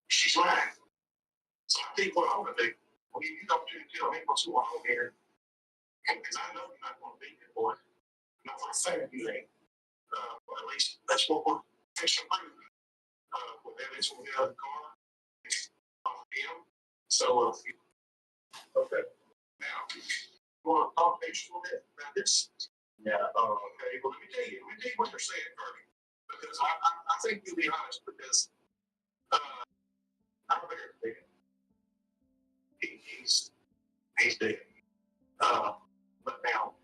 she's lying. So I think what I'm gonna do, when you get up to tell me what's going on here, because I know you're not gonna be here, boy. Not for a fact you ain't. But at least that's what we're fixing to prove. With evidence from the other car, him. So, okay. Now, you want to talk next a little bit about this? Yeah. Okay. Well, let me tell you what they're saying, Kirby. Because I think you'll be honest, because I'm very big. He's dead. But now,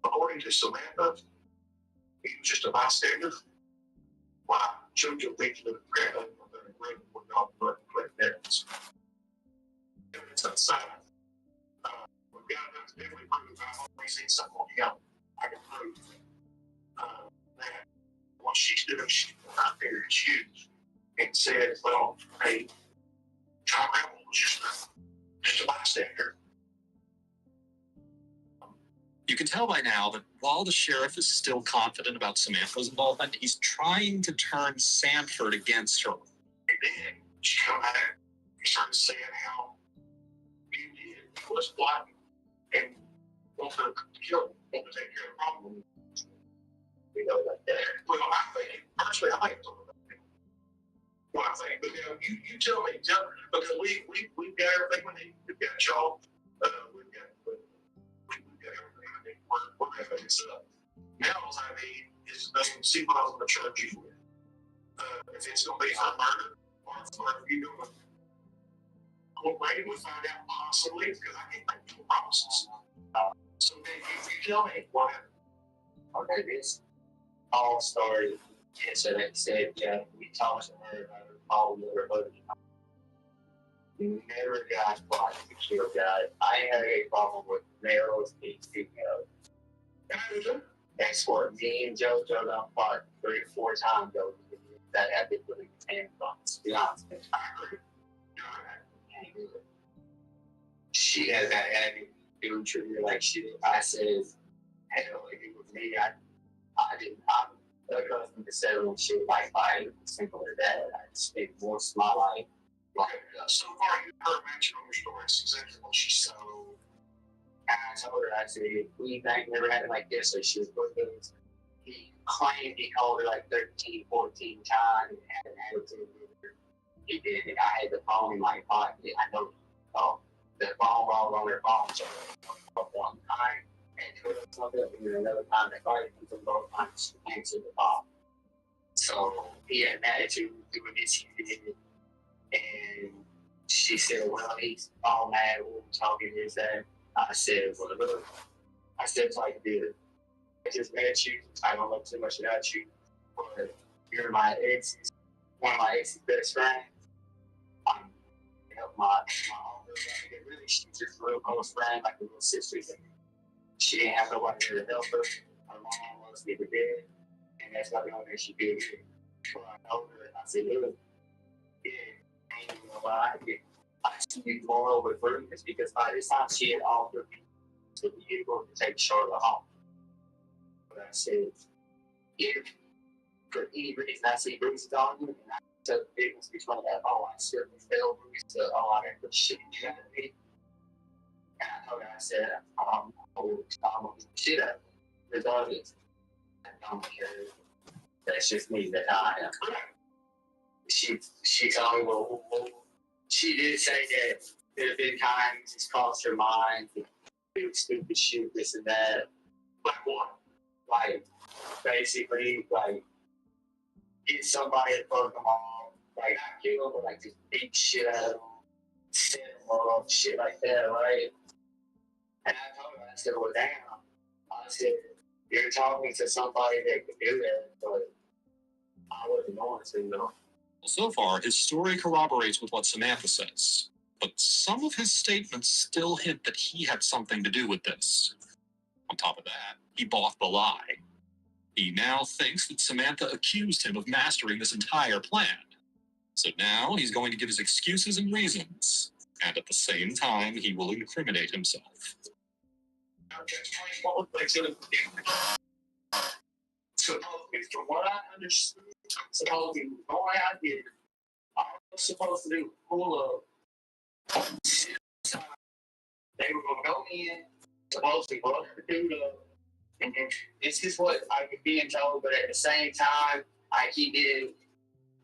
according to Samantha, he was just a bystander. Why? Jojo thinks that Greta would not put evidence. Evidence outside. We've got enough to definitely prove. I've always seen something on him. I can prove that what she's doing, she's out there, it's huge. and said, well, hey, John Rebel was just a bystander. You can tell by now that while the sheriff is still confident about Samantha's involvement, he's trying to turn Sanford against her. And then she come back and started saying how he was plotting and wanted to kill him, wanted to take care of the problem. You know, like that. Well, I think, personally, I think what I think, but you tell me, because we've got everything we need. We've got y'all, we've got everything I need. We're wrapping this up. Now, all I need is see what I was going to charge you with. If it's going to be for murder, or if you're going to cooperate, we'll find out possibly, because I can't make no promises. So then if you tell me what happened. Okay, this all started. And so they said, yeah, we talked to her about her all over her. Never got bought to kill guy. I had a problem with narrows being female. That's what me and JoJo got fought 3 or 4 times though. That had been really hand box, to be honest with you. She has that attitude, doing treat her like shit. I said, hell, if it was me, I didn't. I'm accustomed to settling shit like simple as that. I just make more small life. So far, you've heard mention of her story. It's exactly what she said. And I told her, I said, we never had it like this. So she was looking. He claimed he called her like 13, 14 times and had an attitude with her. He did. I had the phone in my pocket. I know the phone was on her phone. So one time, and put up something, and then another time, the guy from both times answered the phone. So he had an attitude doing this, he did it. And she said, well, he's all mad. We were talking this, that. I said, well, look, I said, it's like this. I just met you. I don't know too much about you. But you're my ex, one of my ex's best friends. I'm my really, she's just a real close friend, like a little sister. She didn't have nobody to help her. Her mom was never dead. And that's not the only thing she did. So I told her, I said, look, yeah, I ain't even gonna lie. I should be more over Bruce because by this time she had offered me to be able to take Charlotte home. But I said, if for any reason I see Bruce on you, and I took the difference between that, I certainly fell Bruce to, I didn't put shit you got me. And I told her, I said, I'm going to shit up regardless. I don't care. That's just me that I am. She told me, well, she did say that there have been times it's crossed her mind to do stupid shit, this and that. Like what? Like, basically, like, get somebody to fuck them off. Like, not kill them, but like, just beat shit out of them, set them up, shit like that, right? And I told her, I said, well, damn. I said, you're talking to somebody that could do that, but I wasn't going to, you know. So far, his story corroborates with what Samantha says, but some of his statements still hint that he had something to do with this. On top of that, he bought the lie. He now thinks that Samantha accused him of mastering this entire plan. So now he's going to give his excuses and reasons, and at the same time, he will incriminate himself. Supposedly, from what I understood, supposedly, the way I did it, I was supposed to do pull up. They were going to go in, supposedly look the dude up, and this is what I was being told, but at the same time, I keep it.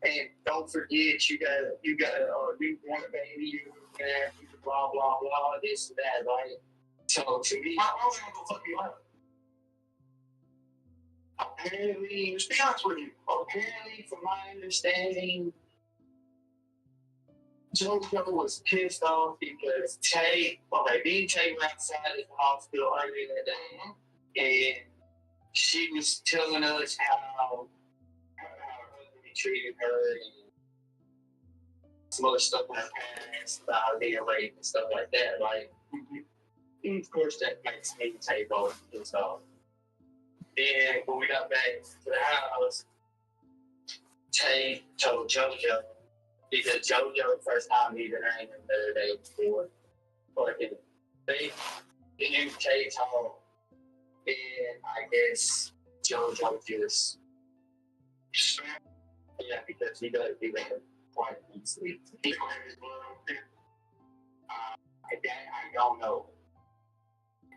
And don't forget, you got a newborn baby, you're gonna blah blah blah, this and that, right? So to me, I was gonna fuck you up. Apparently, to be honest with you, apparently, from my understanding, JoJo was pissed off because Tay were outside at the hospital earlier that day, and she was telling us how her husband treated her and some other stuff in her past about being raped and stuff like that, right? And of course, that makes me take off and stuff. Then when we got back to the house, Tay told JoJo because JoJo first time he been hanging the day before. Fucking they knew Tay told, and I guess JoJo just because he does be like quite easily. He don't have his blood on him. I don't know.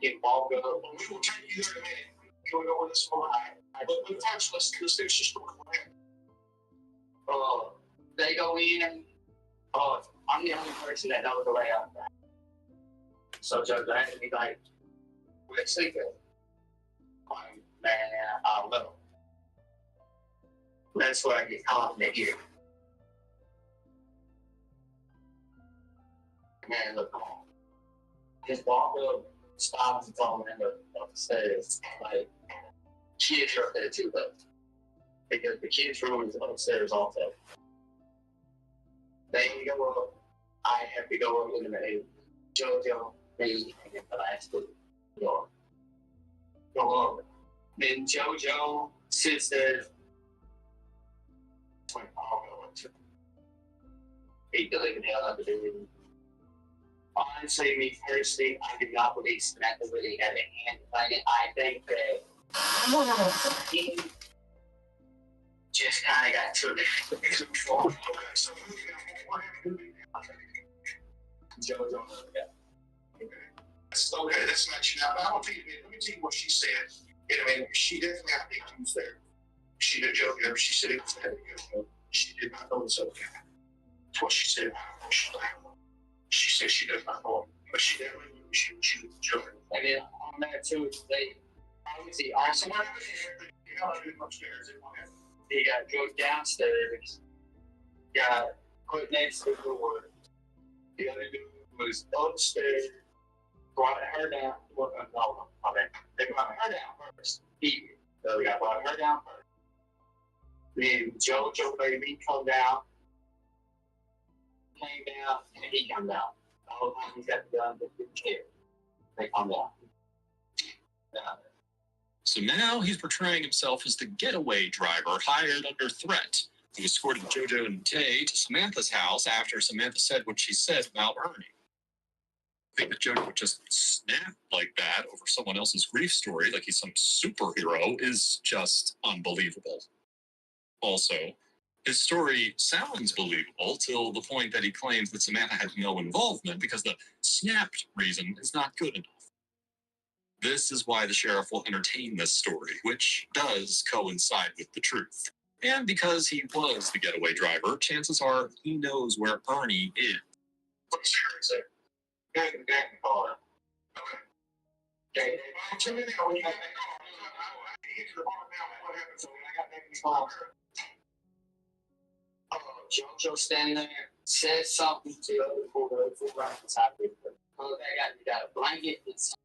He walk up. We will take you there in a minute. You want to go with us for but first, let's finish the story. They go in. I'm the only person that knows the way out. So JoJo had to be like, "Where's Sleeping?" Man, I don't know. That's where I get caught in the ear. Man, look, just walk up, stop and fall in the upstairs. Like, kids are up there too, though. Because the kids' room is upstairs also. They go up, I have to go up in the maid. JoJo, me, and the last two go up. Then JoJo sits there. He doesn't even hell to do. Honestly, me personally, I do not believe Samantha really had a hand in it. I think that he just kind of got too control. Okay, so JoJo, Okay, that's not you now. I don't think let me tell you what she said. I mean, she definitely had victims there. She did JoJo. She said it was heavy. She did not know it was okay. That's what she said. She said she does not know, but she definitely knew she was joking. And then on that too, they obviously also upstairs. He got drugged downstairs. Got put next to the door. The other dude was upstairs. Brought her down. Well, no, they brought her down first. So we got brought her down first. Then JoJo baby come down. Came down and he come down. The whole time he's got the gun, but didn't care. They come down. So now he's portraying himself as the getaway driver hired under threat, who escorted JoJo and Tay to Samantha's house after Samantha said what she said about Ernie. I think that JoJo would just snap like that over someone else's grief story like he's some superhero is just unbelievable. Also, his story sounds believable till the point that he claims that Samantha had no involvement because the snapped reason is not good enough. This is why the sheriff will entertain this story, which does coincide with the truth. And because he was the getaway driver, chances are he knows where Ernie is. What's your answer? Got in the car. Okay. Tell me now when you got in that car. I get to the bar now. What happened? So when I got back in the car. JoJo standing there said something to the other fool right beside me. They got a blanket and some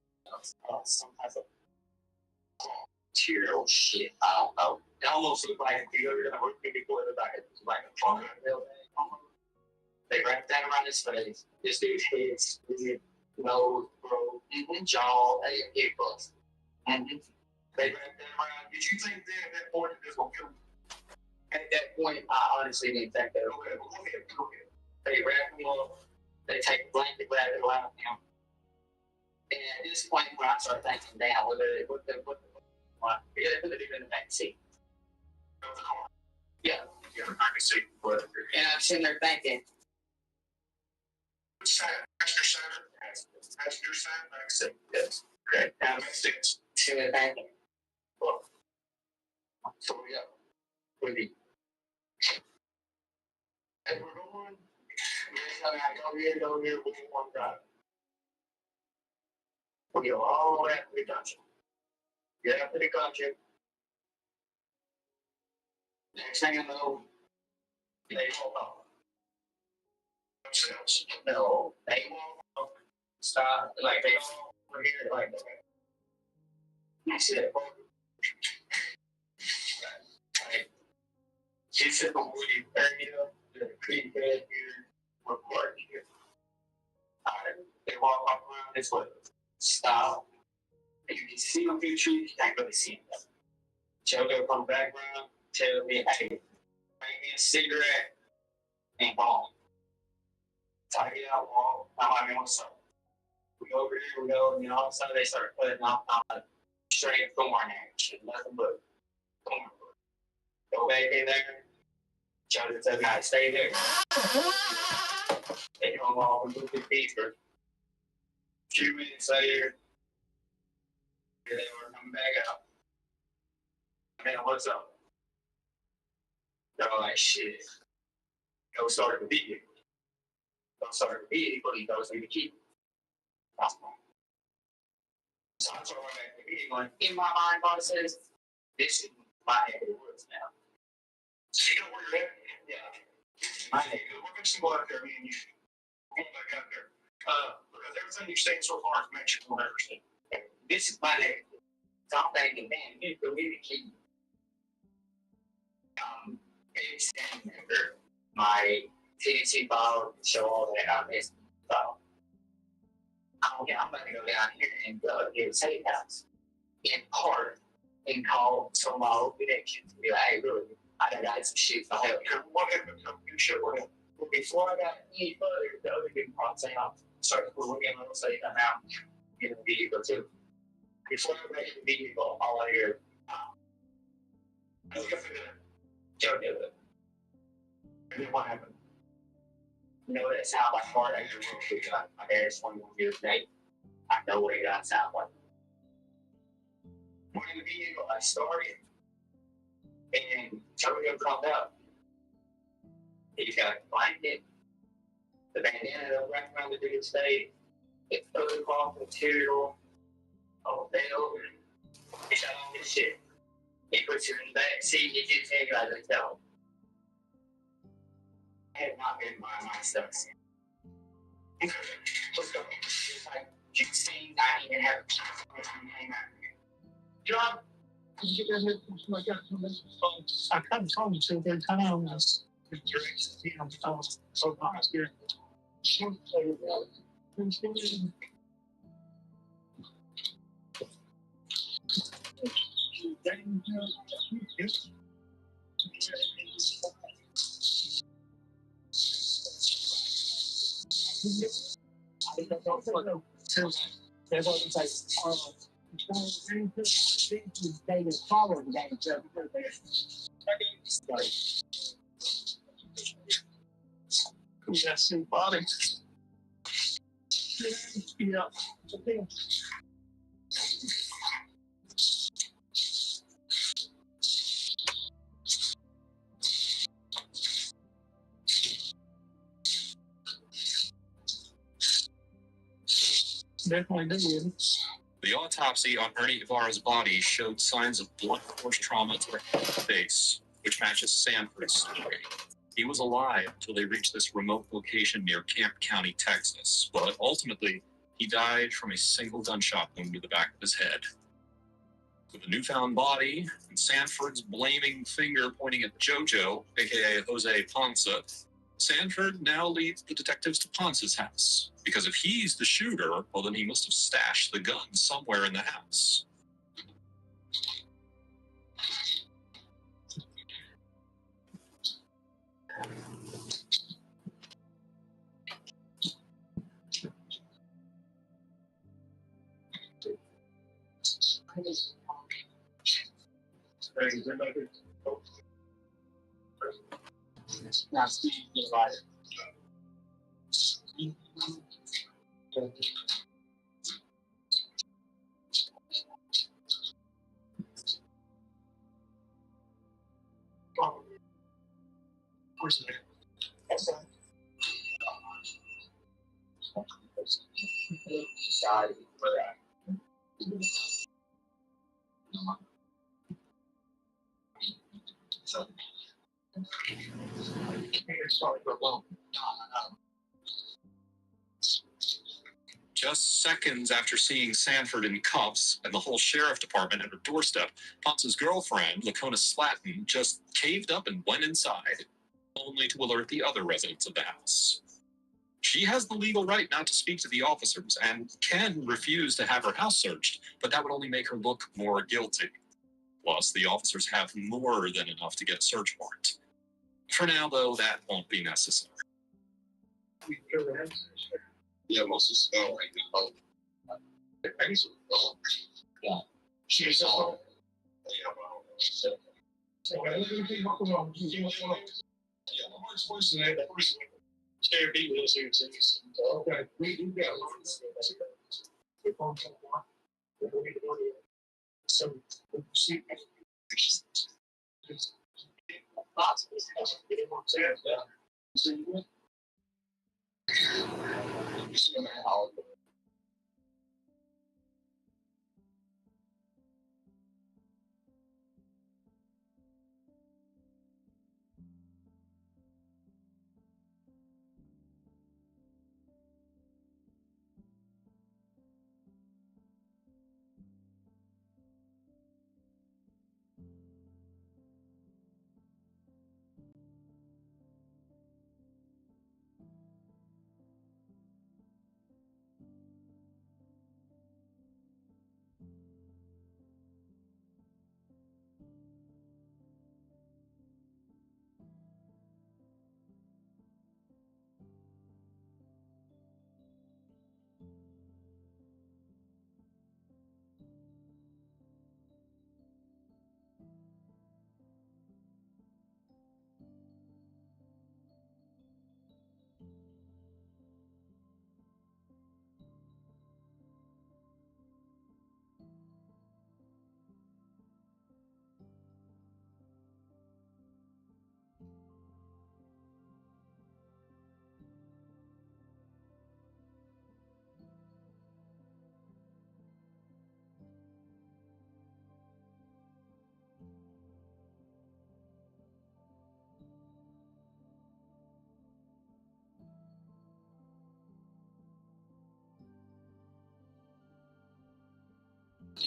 type of material shit. I don't know. It almost looked like a trunk. They wrapped that around his face. This dude's head's nose, bro, jaw, earbuds. And they wrapped that around. Did you think then at that point it was going to kill him? At that point, I honestly didn't think that. Okay. They wrap him up. They take a blanket, wrap it around him. And at this point, when I started thinking, damn, what they put it in the back seat. Yeah. Yeah, I can see. But and I'm sitting there thinking, which side? Passenger side? Passenger side? Back seat. Yes. Okay. Now it makes sense. Sitting there thinking, well, so yeah. Really. And we're going. I go here, with one guy. We go all the way up to the country. Get up to the country. Next thing I know, they walk off. Themselves. No, they walk off. Stop. Like they all over here like that. I see that. It's in the woody area, the creek bed here, we're parked here. They walk off around this way. Stop. And you can see them through the trees, you can't really see them. JoJo come back around, tell me, hey, me a cigarette and ball. Take it out, wall. I mean, what's up? We go over here, we go, and all of a sudden they start putting off straight thorn action, nothing but thorn. Go back in there. Judge said, "Not stay there." They come off and move the deeper. A few minutes later, here they were coming back out. Man, what's up? They're like, shit. Go start the vehicle. Go start the vehicle, he goes to the key. So I told him at the vehicle, in my mind, God says, this is my neck of the woods now. So you know where you're at? Yeah. My neck. We're going to go out there, me and you. We're going back out there. Because everything you're saying so far is matching what I understand. This is my neck. So I'm thinking, man, you go get the key. It's standing there. My TNT bottle to show all that I missed. So I'm about to go down here and get a safe house in part and call some of my old connections and be like, hey, really, I got some shit for help. What happened? You sure what happened? Before I got any further, the other big part saying I'll start to look at a little safe out in the vehicle too. Before I make the vehicle, all I hear, Joe did it. And then what happened? You know that sound like hard I hear because my dad's 21 years of age. I know what it got sound like. When in the vehicle, I started and Joe called out. He's got a blanket, the bandana wrapped around the dude's face, it's totally cloth material, a belt, he's got all this shit. He puts it in the back seat, he just hands out the tell. I had not been by my stuff. Let's go. It's like, you see, I didn't even have a chance to hang out here. John, did you guys I kind of told you to, they're kind of on this. So fast here. Yes, body. Yeah. Definitely did. The autopsy on Ernie Ibarra's body showed signs of blunt force trauma to the face, which matches Sanford's story. He was alive until they reached this remote location near Camp County, Texas, but ultimately, he died from a single gunshot wound to the back of his head. With a newfound body and Sanford's blaming finger pointing at JoJo, aka Jose Ponce, Sanford now leads the detectives to Ponce's house, because if he's the shooter, well then he must have stashed the gun somewhere in the house. Now, Steve is like, Just seconds after seeing Sanford in cuffs and the whole sheriff department at her doorstep, Ponce's girlfriend, Lacona Slatton, just caved up and went inside, only to alert the other residents of the house. She has the legal right not to speak to the officers and can refuse to have her house searched, but that would only make her look more guilty. Plus, the officers have more than enough to get a search warrant. For now, though, that won't be necessary. Yeah, most is right now. Yeah. She's all.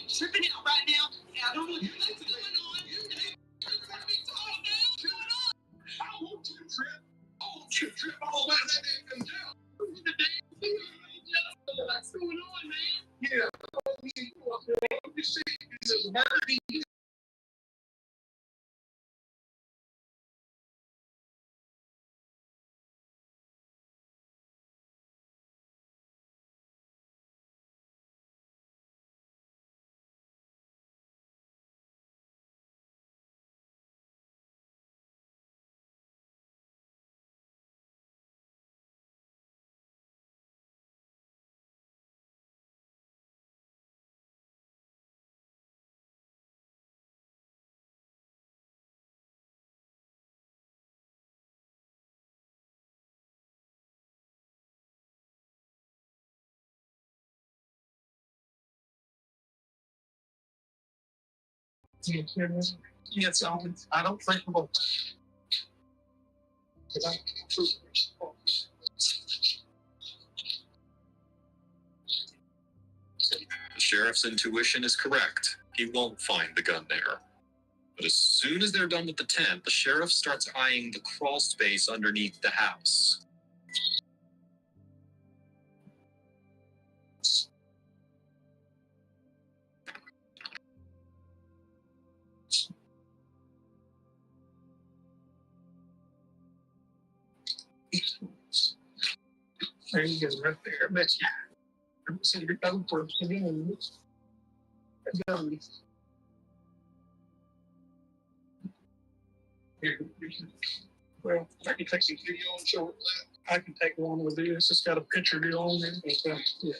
Tripping out right now. I don't know what's going on. I want you to trip. I want you to trip all the way that man comes down. What's going on, man? Yeah. You see, this is murder. Yes, I don't think about The sheriff's intuition is correct. He won't find the gun there. But as soon as they're done with the tent, the sheriff starts eyeing the crawl space underneath the house. There he is right there. But yeah, I'm saying you're done for beginning. Well, I can take some video and show it. I can take one with this. It's got a picture deal on it. Yeah.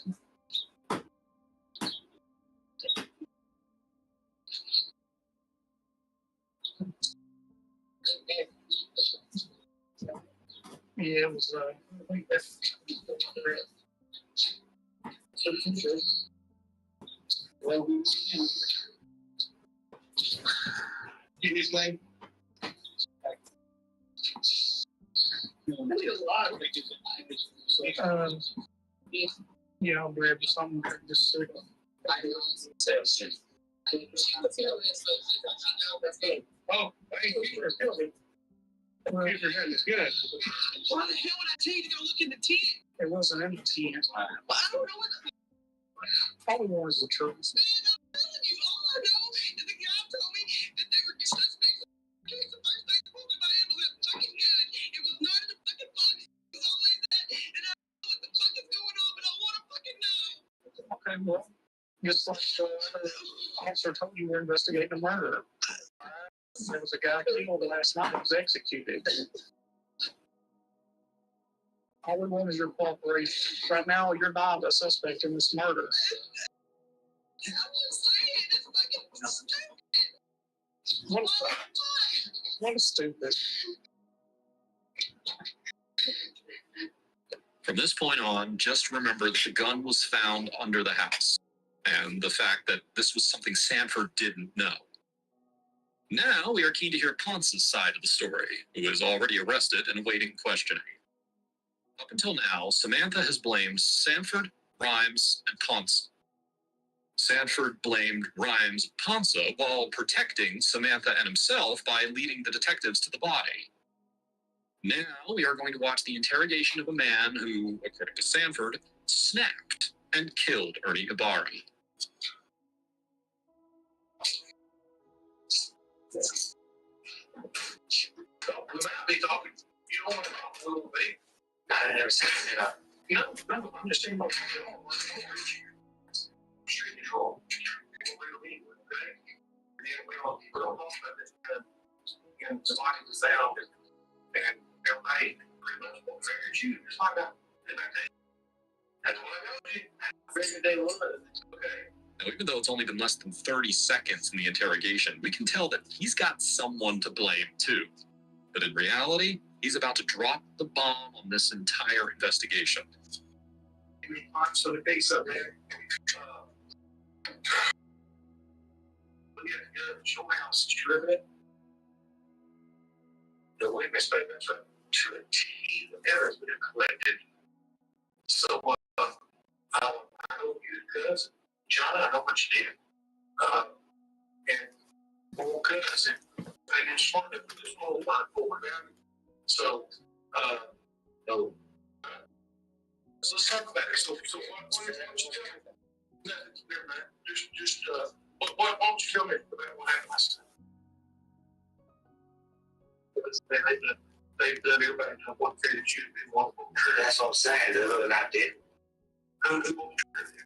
Yeah, it was, I think that's well, his name. Yeah, I'll grab you something just a second. Oh, hey, Peter, Peter had this good. Why the hell would I tell you to go look in the tent? It wasn't in the tent. Well, I don't know what the probably was the truth. Man, I'm telling you, all I know is the guy told me that they were suspects. The first thing that broke in my hand was that fucking Okay, well, just like the officer told you, we're investigating a murder. There was a guy killed last night who was executed. All we want is your cooperation. Right now, you're not a suspect in this murder. What a stupid. From this point on, just remember that the gun was found under the house, and the fact that this was something Sanford didn't know. Now we are keen to hear Ponce's side of the story, who is already arrested and awaiting questioning. Up until now, Samantha has blamed Sanford, Rhymes, and Ponce. Sanford blamed Rhymes and Ponce while protecting Samantha and himself by leading the detectives to the body. Now we are going to watch the interrogation of a man who, according to Sanford, snapped and killed Ernie Ibarra. Without me talking, you don't want to talk a little bit. I never said that. No, I'm just saying about street control. We don't talk about this. Just locking this down, and everybody pretty much won't figure you. Just like that. That's what I told you. I figured they would. Okay. Now, even though it's only been less than 30 seconds in the interrogation, we can tell that he's got someone to blame too. But in reality, he's about to drop the bomb on this entire investigation. So the case up there. Look at the show house. Did you live in it? The witness statements are to a T. The errors that are collected. So, I know you cousin, John, I know what you did. And old cousin, I didn't smart to put this whole line forward down. So, no. So let's talk about it. So what is that? Never mind. Why don't you tell me about what happened last time? They've done everybody know what figured you'd been one of them. That's what I'm saying. Other than I did. Who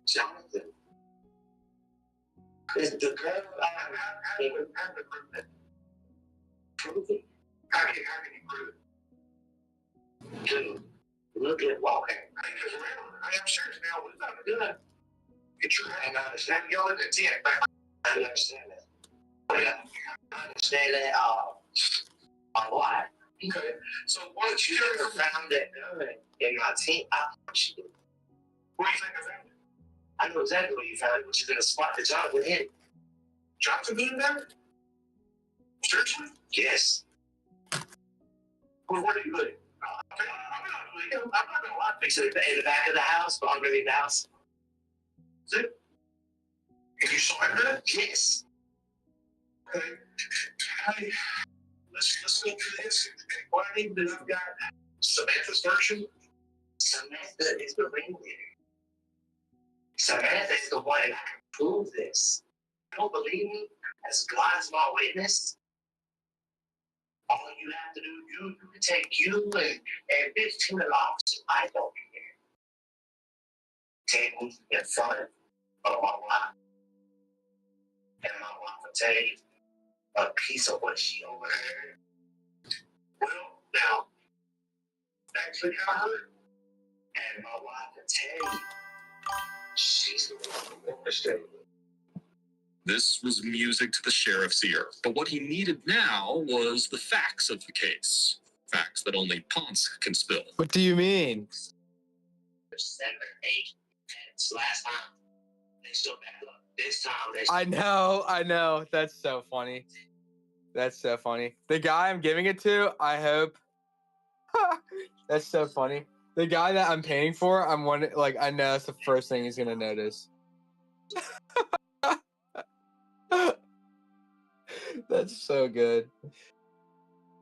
Jonathan. Is the girl how do you prove that? Prove it? How can you prove it? Dude, look at walking. I am serious now. What is that doing? Get your hand out. It's not yelling at 10. I understand that. I understand that. A lot. Okay. So why don't you ever found that gun in my team? I thought you did. Where do you think I found it? I know exactly where you found it, but you're going to spot the job with him. Jonathan did that? Seriously? Yes. Well, where did you put it? I'm not going to lie. Fix it in the back of the house, behind the house. Is it? And you saw it? Yes. Okay. Hey, let's go through this. What I need to do, I've got Samantha's version. Samantha is the ringleader. Samantha is the one that can prove this. You don't believe me? As God is my witness, all you have to do, you can take you and 15 officers. I don't care. Take me in front of my wife. And my wife will tell you a piece of what she overheard. Well, now, actually kind of hurt. And my wife will tell you she's the one who orchestrated it. This was music to the sheriff's ear, but what he needed now was the facts of the case. Facts that only Ponce can spill. What do you mean? 7 or 8 minutes last time. They still back up. This time they I know. That's so funny. That's so funny. The guy I'm giving it to, I hope. That's so funny. The guy that I'm paying for, I'm wondering, like, I know that's the first thing he's gonna notice. That's so good.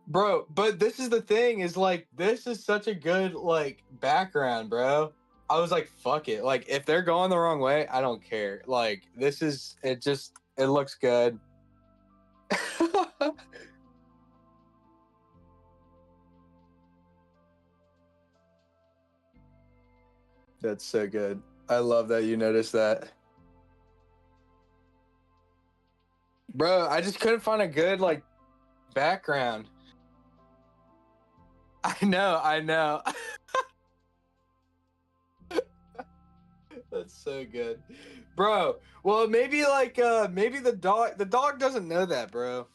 Bro, but this is the thing, is like, this is such a good, like, background, bro. I was like, fuck it. Like, if they're going the wrong way, I don't care. Like, this is, it looks good. That's so good. I love that you noticed that. Bro, I just couldn't find a good like background. I know. That's so good. Bro, well maybe like maybe the dog doesn't know that, bro.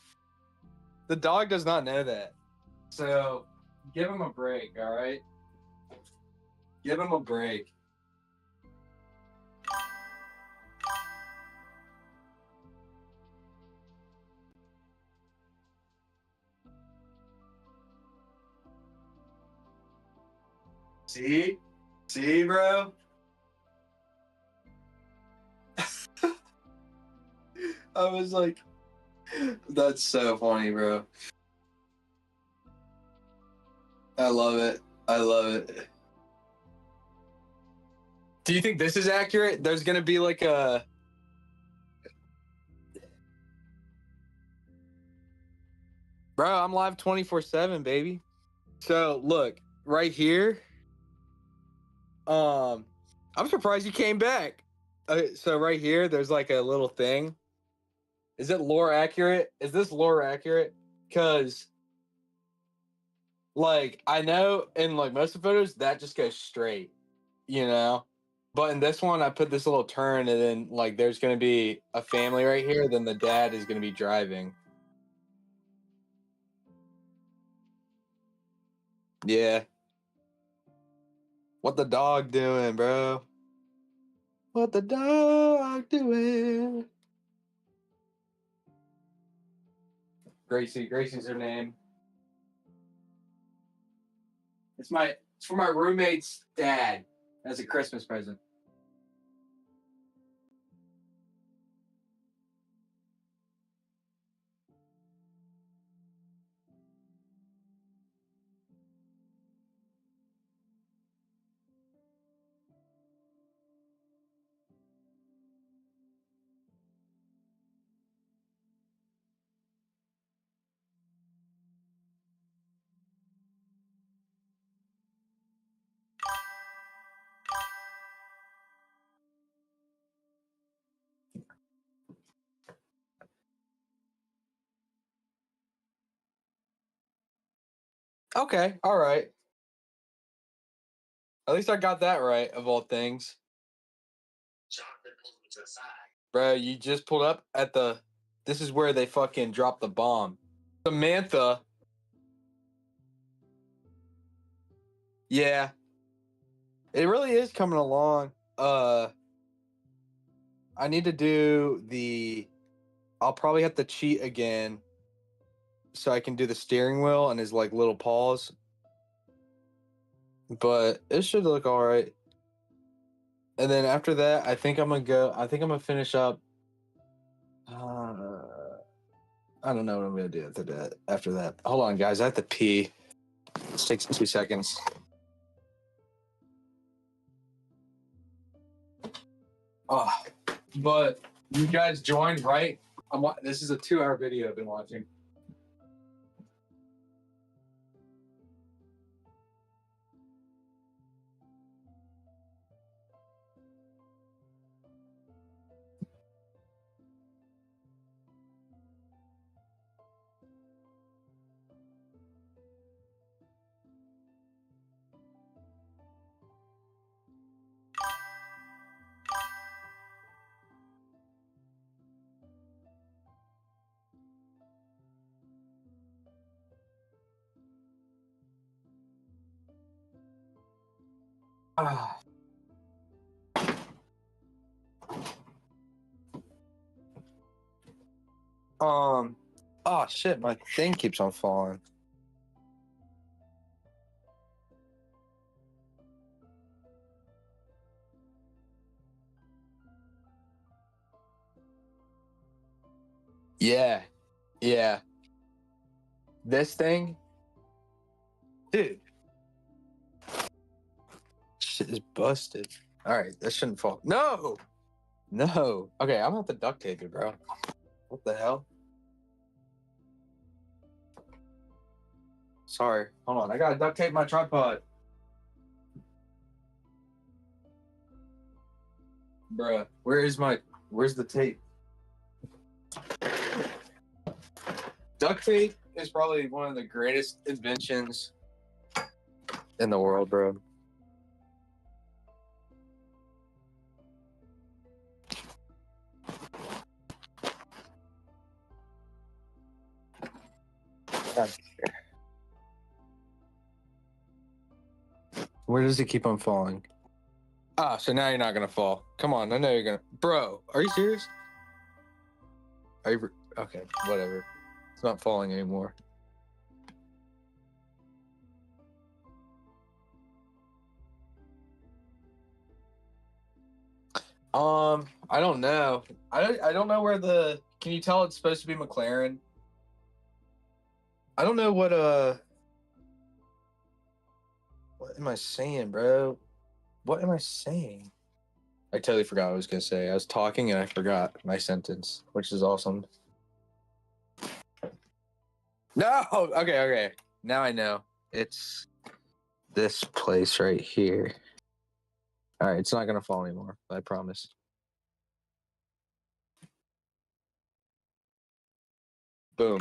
The dog does not know that. So give him a break, all right? Give him a break. See? See, bro? I was like, that's so funny, bro. I love it. I love it. Do you think this is accurate? There's gonna be like a... Bro, I'm live 24/7, baby. So look, right here. I'm surprised you came back. So right here, there's like a little thing. Is it lore accurate? Is this lore accurate? Cause like I know in like most of the photos that just goes straight, you know. But in this one, I put this little turn, and then like there's gonna be a family right here. Then the dad is gonna be driving. Yeah. What the dog doing, bro? What the dog doing? Gracie. Gracie's her name. It's for my roommate's dad as a Christmas present. Okay, all right. At least I got that right, of all things. Bro, you just pulled up at the... This is where they fucking dropped the bomb. Samantha. Yeah. It really is coming along. I need to do the... I'll probably have to cheat again so I can do the steering wheel and his like little paws. But it should look all right. And then after that, I think I'm gonna finish up. I don't know what I'm gonna do after that. Hold on, guys. I have to pee. It takes 2 seconds. Oh, but you guys joined, right? This is a 2-hour video I've been watching. Ah. Oh shit, my thing keeps on falling. Yeah. Yeah. This thing? Dude. Shit is busted. Alright, that shouldn't fall. No! No. Okay, I'm gonna have to duct tape it, bro. What the hell? Sorry. Hold on. I gotta duct tape my tripod. Bruh, where's the tape? Duct tape is probably one of the greatest inventions in the world, bro. Where does it keep on falling? Ah, so now you're not gonna fall. Come on, I know you're gonna. Bro, are you serious? Are you? Okay, whatever. It's not falling anymore. I don't know. I don't know where the. Can you tell it's supposed to be McLaren? I don't know what am I saying, bro? What am I saying? I totally forgot what I was gonna say. I was talking and I forgot my sentence, which is awesome. No, okay. Now I know. It's this place right here. All right, it's not gonna fall anymore. I promise. Boom.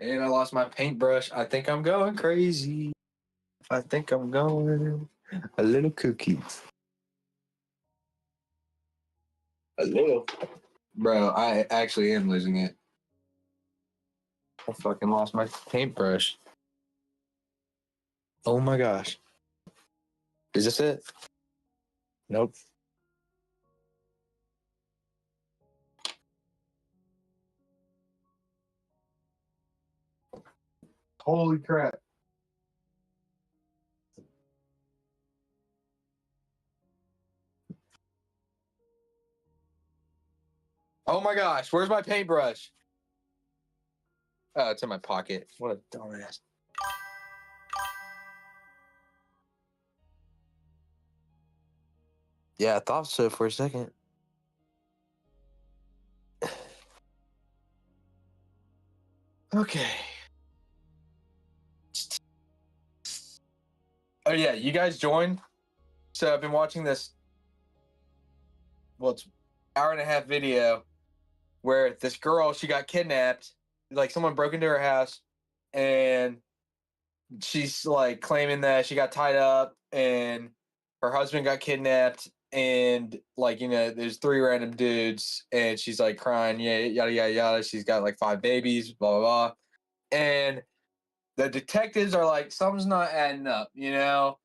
And I lost my paintbrush. I think I'm going crazy. I think I'm going a little cookie. A little. Bro, I actually am losing it. I fucking lost my paintbrush. Oh my gosh. Is this it? Nope. Holy crap. Oh my gosh, where's my paintbrush? Oh, it's in my pocket. What a dumbass. Yeah, I thought so for a second. Okay. Oh yeah, you guys joined? So I've been watching this, well, it's hour and a half video where this girl, she got kidnapped. Like someone broke into her house and she's like claiming that she got tied up and her husband got kidnapped and like, you know, there's 3 random dudes and she's like crying, yeah, yada, yada, yada. She's got like 5 babies, blah, blah, blah. And the detectives are like, something's not adding up, you know?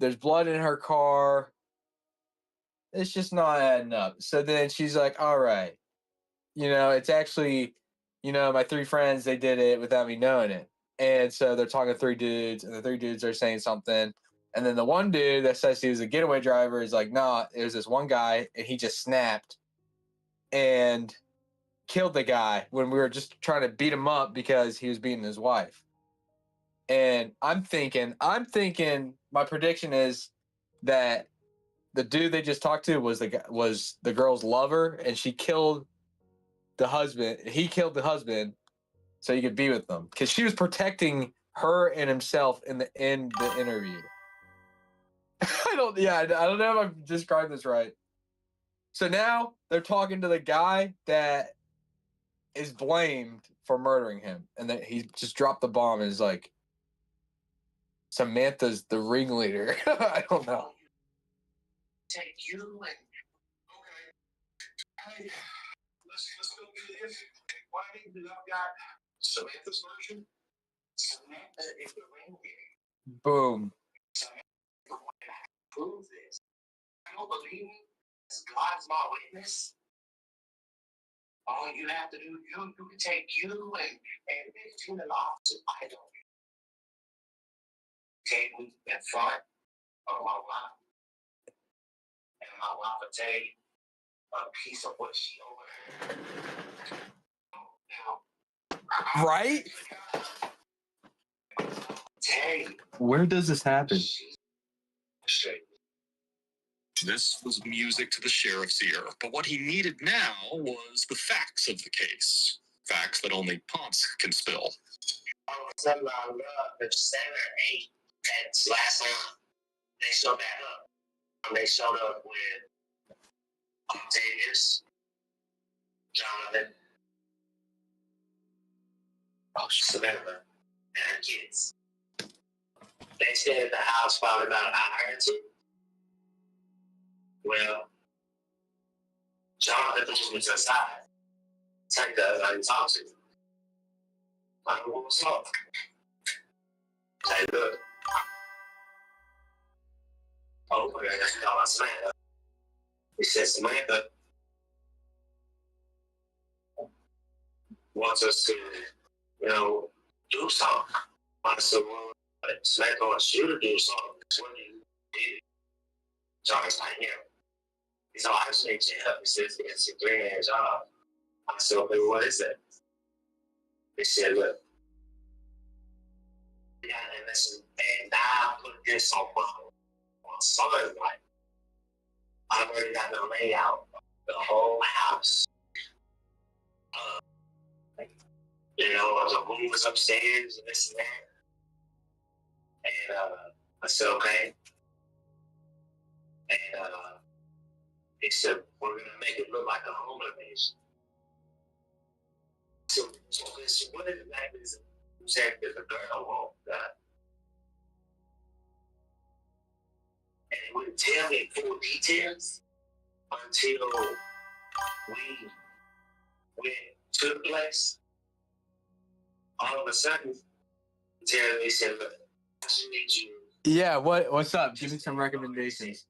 There's blood in her car. It's just not adding up. So then she's like, all right, you know, it's actually, you know, my 3 friends, they did it without me knowing it. And so they're talking to 3 dudes, and the 3 dudes are saying something. And then the one dude that says he was a getaway driver is like, nah, it was this one guy, and he just snapped and killed the guy when we were just trying to beat him up because he was beating his wife. And I'm thinking, my prediction is that the dude they just talked to was the girl's lover, and she killed the husband. He killed the husband so he could be with them because she was protecting her and himself in the interview. I don't know if I've described this right. So now they're talking to the guy that is blamed for murdering him, and that he just dropped the bomb and is like, Samantha's the ringleader. I don't know. Take you and okay. Hey, let's go do this. Why did I got Samantha's version? Samantha is the ringleader. Boom. Prove this. I don't believe me. God's my witness. All you have to do, you can take you and 15 officers. I don't. Take me in front of my wife, and my wife will take a piece of what she overheard. Now, right? Hey, where does this happen? This was music to the sheriff's ear, but what he needed now was the facts of the case. Facts that only Ponce can spill. All of a sudden, I look up, there's 7 or 8 that's last time they showed back up. They showed up with Octavius, Jonathan, Samantha, and her kids. They stayed at the house probably about an hour or 2. Well, Jonathan pushed me to the side. Take that, I didn't talk to him. Like, what's up? Say, look. Oh, okay, that's called Samantha. He said, Samantha wants us to, do something. I said, well, Samantha wants you to do something. What do you do? John's like, yeah. He said, I just need your help. He says, it's a 3-man job. I said, okay, what is it? He said, look. Yeah, and listen, and now I put this on Sun's life. I've already got the layout of the whole house. The room was upstairs and this and that. And I said, okay. And he said, we're going to make it look like a home invasion. So what exactly is it? You said there's a girl home that. And he wouldn't tell me full details until we went to the place. All of a sudden, he said, look, I just need you. Yeah, what's up? Give me some recommendations.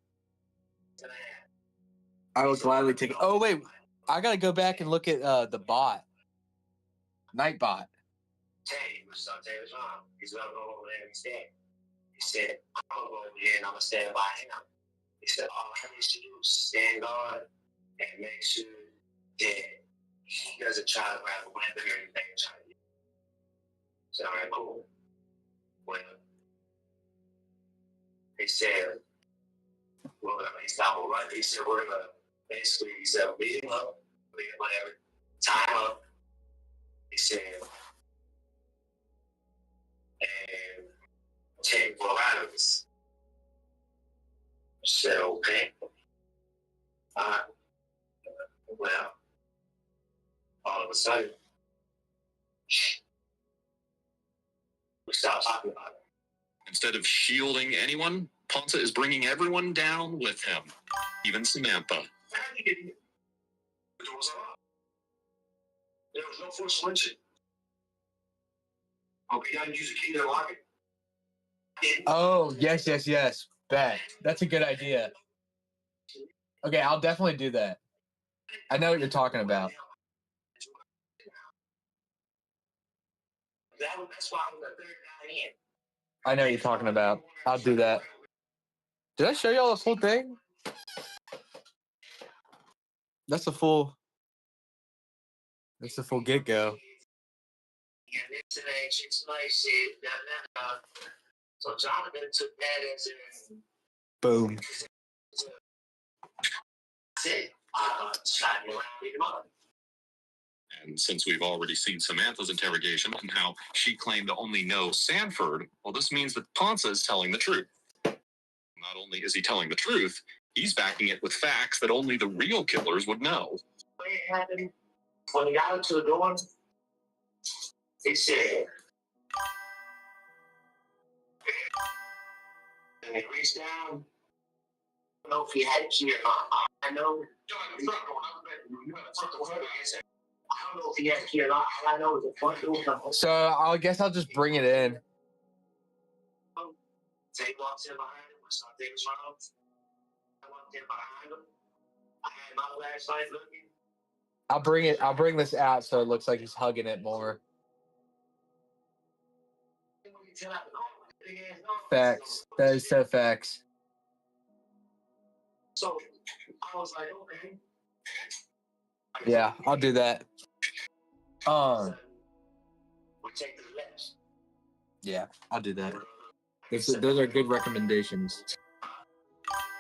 I will gladly take it. Oh, wait. I got to go back and look at the bot. Nightbot. Tay was Taylor's mom. He's going to go over there and stand. He said, I'm going to go over here and I'm going to stand by him. He said, all I need you to do is stand guard and make sure that he doesn't try to grab a weapon or anything. I said, all right, cool. Well, he said, well, he's not going to run. He said, we're going to basically, he said, beat him up, whatever, tie him up. He said, and take 4 items. I said, okay. Well, all of a sudden, we stopped talking about it. Instead of shielding anyone, Ponce is bringing everyone down with him, even Samantha. The doors are up. There was no force switching. Okay, I use a key to lock it. Oh, yes. Bet. That's a good idea. Okay, I'll definitely do that. I know what you're talking about. That's why I was the 3rd guy in. I know what you're talking about. I'll do that. Did I show y'all the full thing? That's the full get-go. So Jonathan took that as Boom. And since we've already seen Samantha's interrogation and how she claimed to only know Sanford, well, this means that Ponce is telling the truth. Not only is he telling the truth, he's backing it with facts that only the real killers would know. What happened when he got into the door? He said, and he reached down. I don't know if he had a key or not. I know. I don't know if he had a key or not. All I know is the front door. So I guess I'll just bring it in. Tay walks in behind him. Something was wrong. I walked in behind him. I had my flashlight looking. I'll bring this out so it looks like he's hugging it more. Facts. That is so facts. So I was like, okay. Yeah, I'll do that. We take the left. Yeah, I'll do that. Those are good recommendations.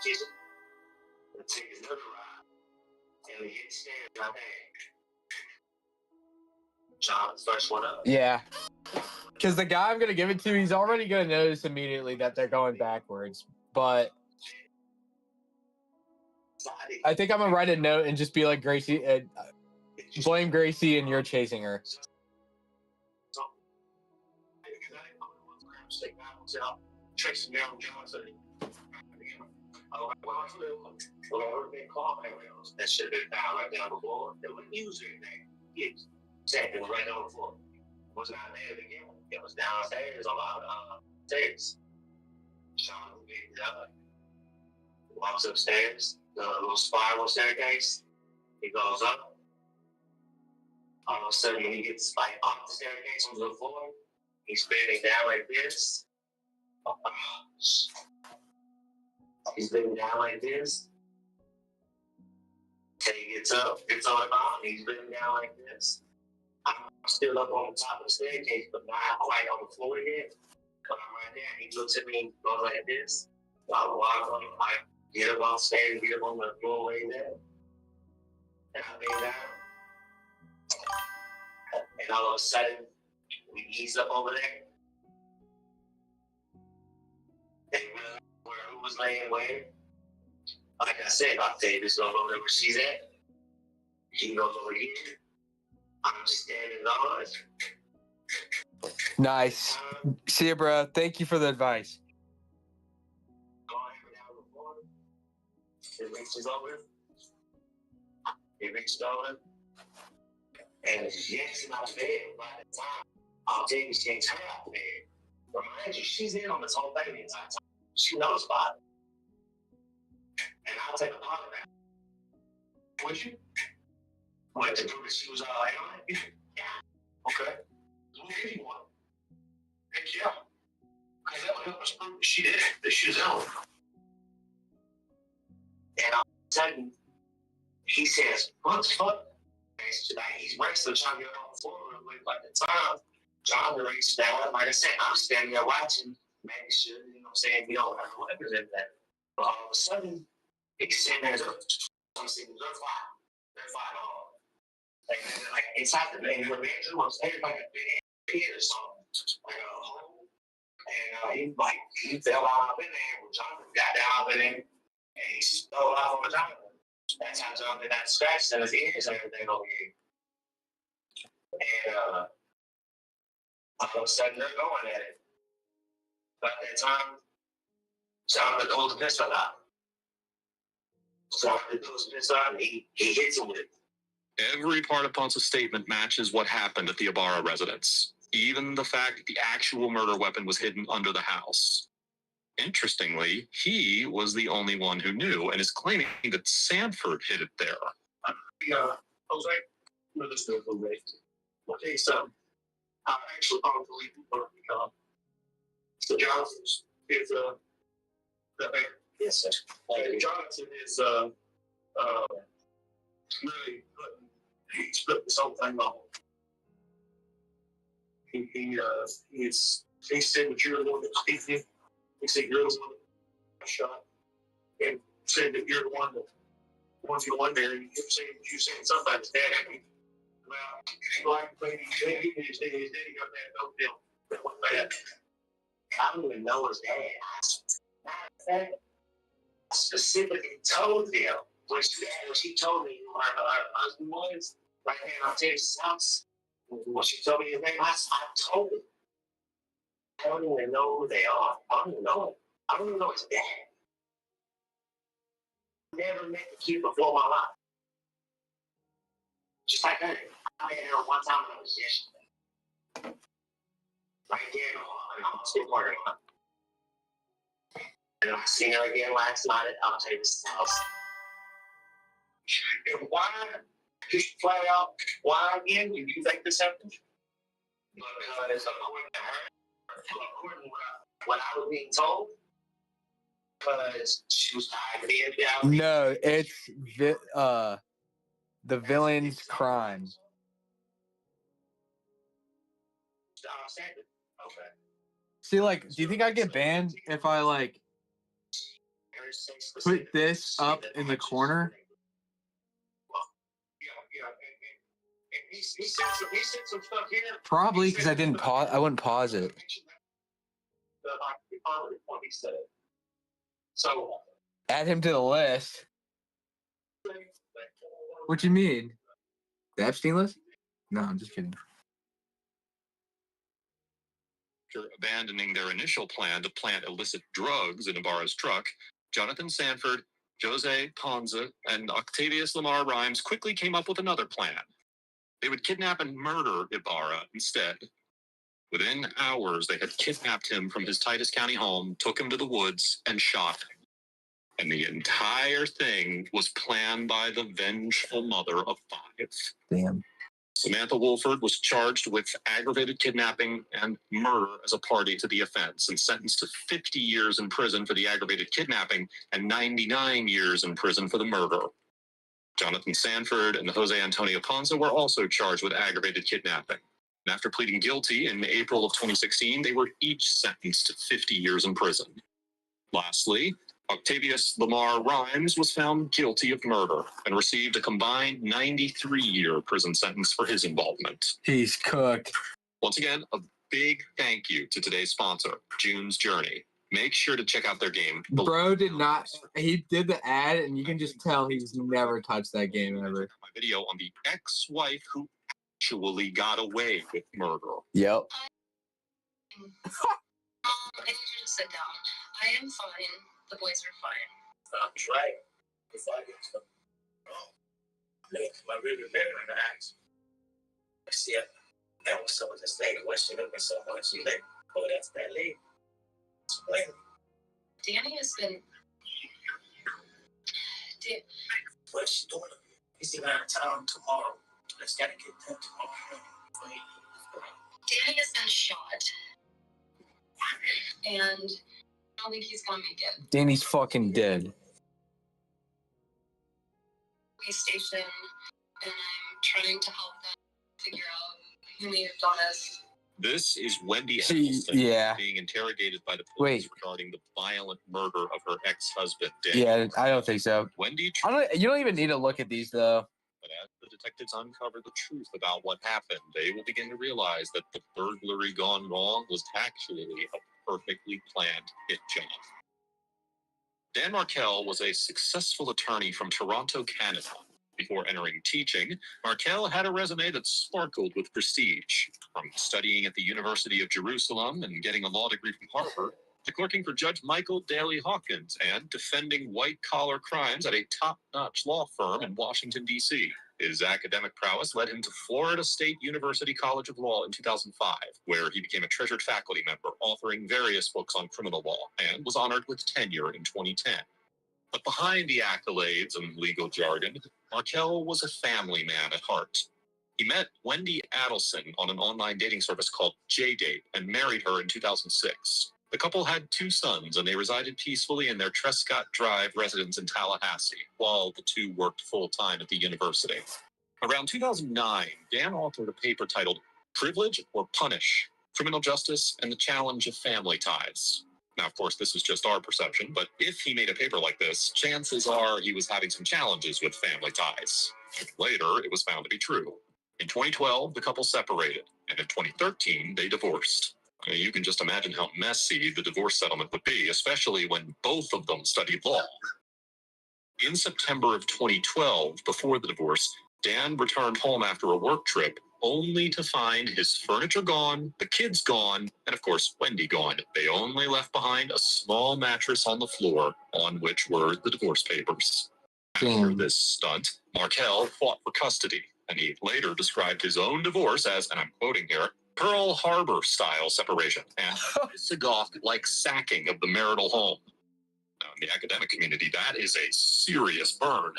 Jesus. We'll take another ride. And we hit stairs right there. John's first one up. Yeah. Because the guy I'm going to give it to, he's already going to notice immediately that they're going backwards. But I think I'm going to write a note and just be like, Gracie, blame Gracie and you're chasing her. Chasing down Johnson. That should have been found right down the floor. They wouldn't use anything. It sat right on the floor. It was not there to begin with. It was downstairs on the stairs. Sean walks upstairs, the little spiral staircase. He goes up. All of a sudden, when he gets like off the staircase onto the floor, he's bending down like this. He's bending down like this. And he gets up, gets on the bottom, he's bending down like this. I'm still up on the top of the staircase, but not quite on the floor yet. But I'm right there. He looks at me, goes like this. I walk on, I get up on stage, get up on the floor way there. And I bend down. And all of a sudden, we ease up over there. And who was laying where? Like I said, I'll tell you this over there where she's at. She goes over here. I'm just standing on. Nice. See you, bro. Thank you for the advice. It reaches over. It reaches over. And yes, not bed by the time. I'll tell you, she takes her out of bed. Remind you, she's in on this whole thing the entire time. She knows about it. And I'll take a part of that. Would you? What, to prove that she was in on it? Yeah. Okay. Who did you want? Heck yeah. Because that would help us prove that she did it, that she was in on it. And all of a sudden, he says, what the fuck? He's wrestling, trying to get on the floor real quick. Like the time, John reaches down. Like I said, I'm standing there watching, making sure, you know what I'm saying, we don't have no weapons in that. But all of a sudden, he's sitting there, I'm saying, they're fine. They're fine all. Like inside the bed, her bedroom was like a big pit or something, like a hole. And he fell out in there. John got down in there, and he fell out on the top. That's how Jonathan got scratches in his ears and everything over here. And all of a sudden they're going at it. But at that time, Jonathan pulls the pistol out. Jonathan pulls the pistol out and he hits him with it. Every part of Ponce's statement matches what happened at the Ibarra residence. Even the fact that the actual murder weapon was hidden under the house. Interestingly, he was the only one who knew and is claiming that Sanford hid it there. Jose, no, this is Jose. I'll tell you something. I actually don't believe people become. So Jonathan is the man. Yes, sir. Jonathan is really putting, he split this whole thing off. He said that you're the one that's beating him. He said you're the one that shot, and said that you're the one that wants you to wonder. And you said something about his dad. Well, like maybe his daddy got that no deal. That wasn't bad. I don't even know his dad. I specifically told him when she told me who her husband was right there in our Texas house. When she told me his name, I told him. I don't even know who they are. I don't even know him. I don't even know his dad. Never met the kid before my life. Just like that. I met her one time when I was yesterday. Right there in the hospital parking lot. And I seen her again last night at Al Davis' house. And why, just flat out, why again do you think this happened? Because according to her, according to what I was being told, because she was tired of being down. No, it's the villain's crime. Okay. See, like, do you think I'd get banned if I, like, put this up in the corner? He sent some stuff here. Probably because I didn't pause. I wouldn't pause it. He said. So Add him to the list. What you mean? The Epstein list? No, I'm just kidding. After abandoning their initial plan to plant illicit drugs in Ibarra's truck, Jonathan Sanford, Jose Ponza, and Octavius Lamar Rhymes quickly came up with another plan. They would kidnap and murder Ibarra instead. Within hours, they had kidnapped him from his Titus County home, took him to the woods, and shot him. And the entire thing was planned by the vengeful mother of 5. Damn. Samantha Wolford was charged with aggravated kidnapping and murder as a party to the offense and sentenced to 50 years in prison for the aggravated kidnapping and 99 years in prison for the murder. Jonathan Sanford and Jose Antonio Ponza were also charged with aggravated kidnapping. And after pleading guilty in April of 2016, they were each sentenced to 50 years in prison. Lastly, Octavius Lamar Rhymes was found guilty of murder and received a combined 93-year prison sentence for his involvement. He's cooked. Once again, a big thank you to today's sponsor, June's Journey. Make sure to check out their game. Bro did not. He did the ad, and you can just tell he's never touched that game ever. My video on the ex-wife who actually got away with murder. Yep. I need you to sit down. I am fine. The boys are fine. That's right. If I get some, my really better than ask. See, that was some of this lady. What she looking so much? She like, oh, that's that lady. Explain. Danny has been. What's she doing? He's even out of town tomorrow. Let's gotta get that tomorrow. Danny has been shot. And I don't think he's gonna make it. Danny's fucking dead. Police station, and I'm trying to help them figure out who may have done this. This is Wendy See, Adelson yeah. being interrogated by the police regarding the violent murder of her ex-husband, Dan. Yeah, I don't think so. Wendy, You don't even need to look at these though. but as the detectives uncover the truth about what happened, they will begin to realize that the burglary gone wrong was actually a perfectly planned hit job. Dan Markel was a successful attorney from Toronto, Canada. Before entering teaching, Markel had a resume that sparkled with prestige, from studying at the University of Jerusalem and getting a law degree from Harvard, to clerking for Judge Michael Daly Hawkins and defending white-collar crimes at a top-notch law firm in Washington, D.C. His academic prowess led him to Florida State University College of Law in 2005, where he became a treasured faculty member, authoring various books on criminal law, and was honored with tenure in 2010. But behind the accolades and legal jargon, Markel was a family man at heart. He met Wendy Adelson on an online dating service called JDate and married her in 2006. The couple had 2 sons, and they resided peacefully in their Trescott Drive residence in Tallahassee, while the two worked full-time at the university. Around 2009, Dan authored a paper titled Privilege or Punish: Criminal Justice and the Challenge of Family Ties. Now, of course, this is just our perception, but if he made a paper like this, chances are he was having some challenges with family ties. Later, it was found to be true. In 2012, the couple separated, and in 2013, they divorced. You can just imagine how messy the divorce settlement would be, especially when both of them studied law. In September of 2012, before the divorce, Dan returned home after a work trip, only to find his furniture gone, the kids gone, and of course, Wendy gone. They only left behind a small mattress on the floor, on which were the divorce papers. After this stunt, Markel fought for custody, and he later described his own divorce as, and I'm quoting here, Pearl Harbor-style separation, and Sagoff-like sacking of the marital home. Now, in the academic community, that is a serious burn.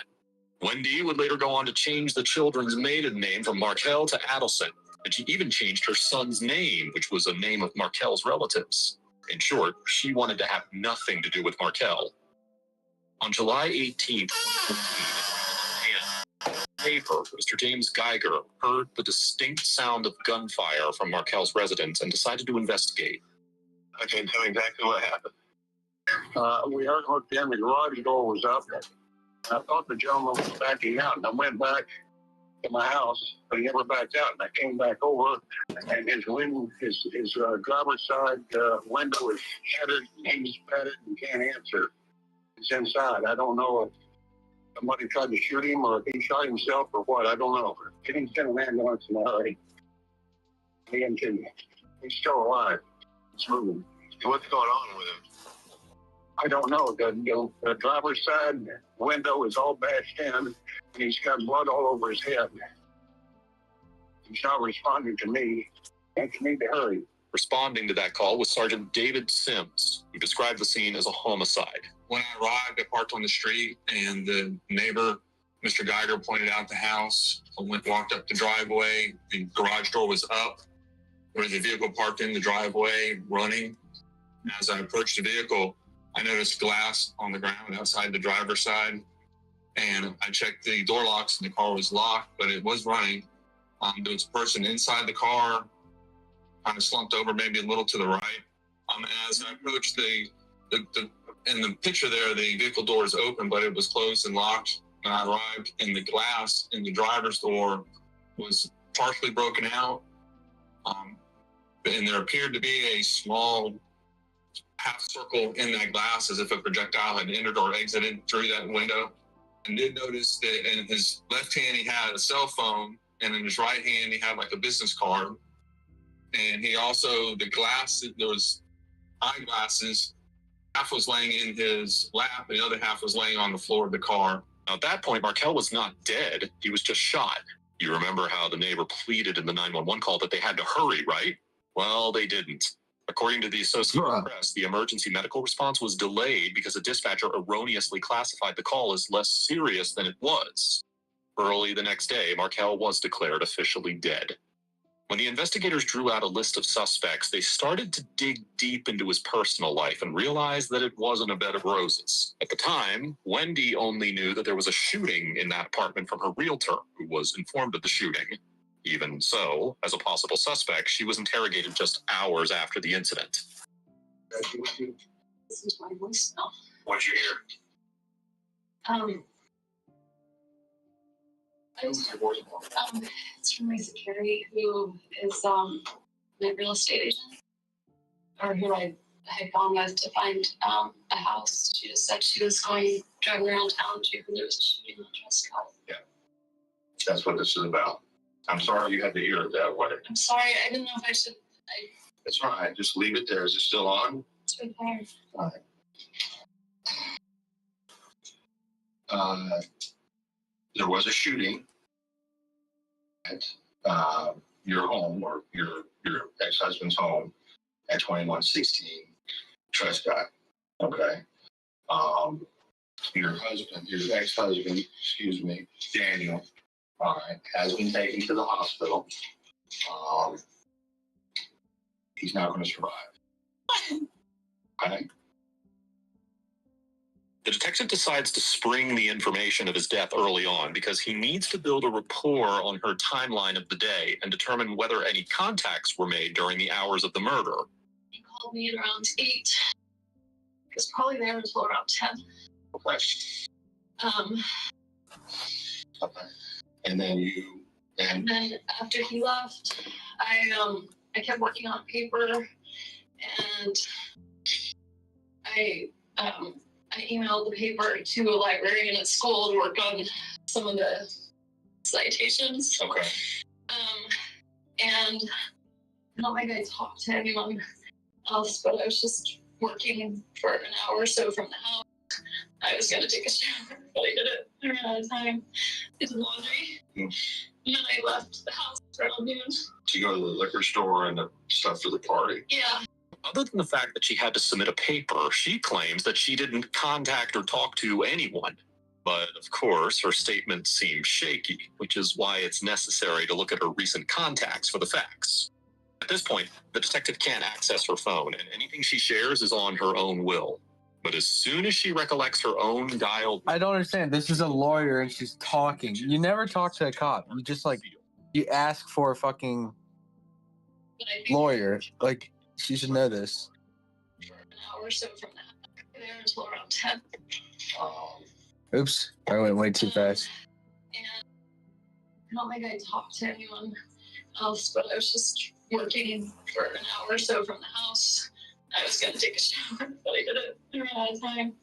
Wendy would later go on to change the children's maiden name from Markel to Adelson, and she even changed her son's name, which was a name of Markel's relatives. In short, she wanted to have nothing to do with Markel. On July 18th, 2014, paper, Mr. James Geiger heard the distinct sound of gunfire from Markel's residence and decided to investigate. I can't tell exactly what happened. We heard hooked in, the garage door was up. I thought the gentleman was backing out, and I went back, to my house, but he never backed out. And I came back over, and his driver's side window is shattered. He's patted and can't answer. It's inside. I don't know if somebody tried to shoot him or if he shot himself or what. I don't know. He didn't send an ambulance in a hurry. He's still alive. It's moving. What's going on with him? I don't know. The driver's side window is all bashed in, and he's got blood all over his head. He's not responding to me. And you need to hurry. Responding to that call was Sergeant David Sims, who described the scene as a homicide. When I arrived, I parked on the street, and the neighbor, Mr. Geiger, pointed out the house. I walked up the driveway. The garage door was up. There was a vehicle parked in the driveway, running. As I approached the vehicle, I noticed glass on the ground outside the driver's side, and I checked the door locks, and the car was locked, but it was running. There was a person inside the car, kind of slumped over, maybe a little to the right. As I approached in the picture there, the vehicle door is open, but it was closed and locked. When I arrived, and the glass in the driver's door was partially broken out, and there appeared to be a small half circle in that glass as if a projectile had entered or exited through that window. I did notice that in his left hand he had a cell phone, and in his right hand he had like a business card. And he also, there was eyeglasses. Half was laying in his lap, and the other half was laying on the floor of the car. Now, at that point, Markel was not dead. He was just shot. You remember how the neighbor pleaded in the 911 call that they had to hurry, right? Well, they didn't. According to the Associated Press, the emergency medical response was delayed because a dispatcher erroneously classified the call as less serious than it was. Early the next day, Markel was declared officially dead. When the investigators drew out a list of suspects, they started to dig deep into his personal life and realized that it wasn't a bed of roses. At the time, Wendy only knew that there was a shooting in that apartment from her realtor, who was informed of the shooting. Even so, as a possible suspect, she was interrogated just hours after the incident. This is my voicemail. What'd you hear? It's from my security, who is my real estate agent, or who I had gone with to find a house. She just said she was driving around town. She heard there was a shooting on Trescott. Yeah, that's what this is about. I'm sorry you had to hear it that way. I'm sorry. I didn't know if I should. It's all right. Just leave it there. Is it still on? It's right there. All right. There was a shooting at your home, or your ex-husband's home, at 2116 Trescott. Okay. Your ex-husband, Daniel, all right, has been taken to the hospital. He's not going to survive. Okay. The detective decides to spring the information of his death early on because he needs to build a rapport on her timeline of the day and determine whether any contacts were made during the hours of the murder. He called me at around 8. He was probably there until around 10. Okay. Okay. And then and then after he left, I kept working on paper, and I emailed the paper to a librarian at school to work on some of the citations. Okay. And not like I talked to anyone else, but I was just working for an hour or so from the house. I was gonna take a shower, but I didn't. I ran out of time. Did laundry. And then I left the house around noon. To go to the liquor store and the stuff for the party. Yeah. Other than the fact that she had to submit a paper, she claims that she didn't contact or talk to anyone. But of course, her statement seems shaky, which is why it's necessary to look at her recent contacts for the facts. At this point, the detective can't access her phone, and anything she shares is on her own will. But as soon as she recollects her own dialed... I don't understand. This is a lawyer and she's talking. You never talk to a cop. You just you ask for a fucking lawyer. Like, she should know this. For an hour or so from there until around 10. Oops. I went way too fast. And don't think I talked to anyone else, but I was just working for an hour or so from the house. I was gonna take a shower, but I didn't. I ran out of time.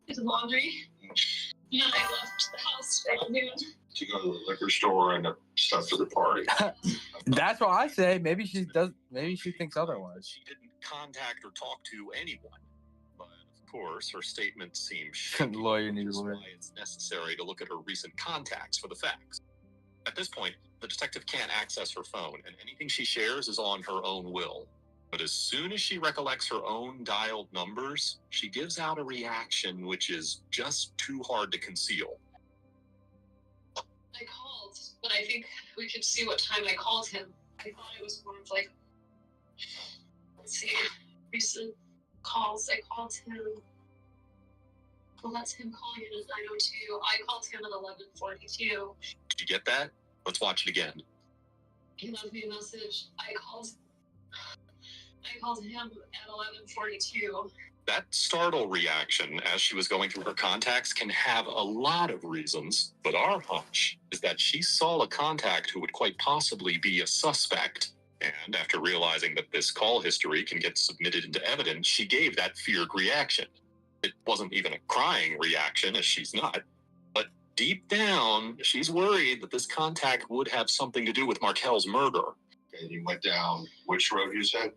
I did laundry. And I left the house around noon. To go to the liquor store and stuff for the party. That's what I say. Maybe she does. Maybe she thinks otherwise. She didn't contact or talk to anyone. But of course, her statement seems shaky. Lawyer needs a Which is lawyer. why it's necessary to look at her recent contacts for the facts. At this point, the detective can't access her phone, and anything she shares is on her own will. But as soon as she recollects her own dialed numbers, she gives out a reaction which is just too hard to conceal. I called, but I think we could see what time I called him. I thought it was more of like, let's see, recent calls. I called him. Well, that's him calling it at 9:02. I called him at 11:42. Did you get that? Let's watch it again. He left me a message. I called him at 11:42. That startle reaction as she was going through her contacts can have a lot of reasons, but our hunch is that she saw a contact who would quite possibly be a suspect. And after realizing that this call history can get submitted into evidence, she gave that feared reaction. It wasn't even a crying reaction, as she's not. But deep down, she's worried that this contact would have something to do with Markel's murder. Okay, you went down which road you said?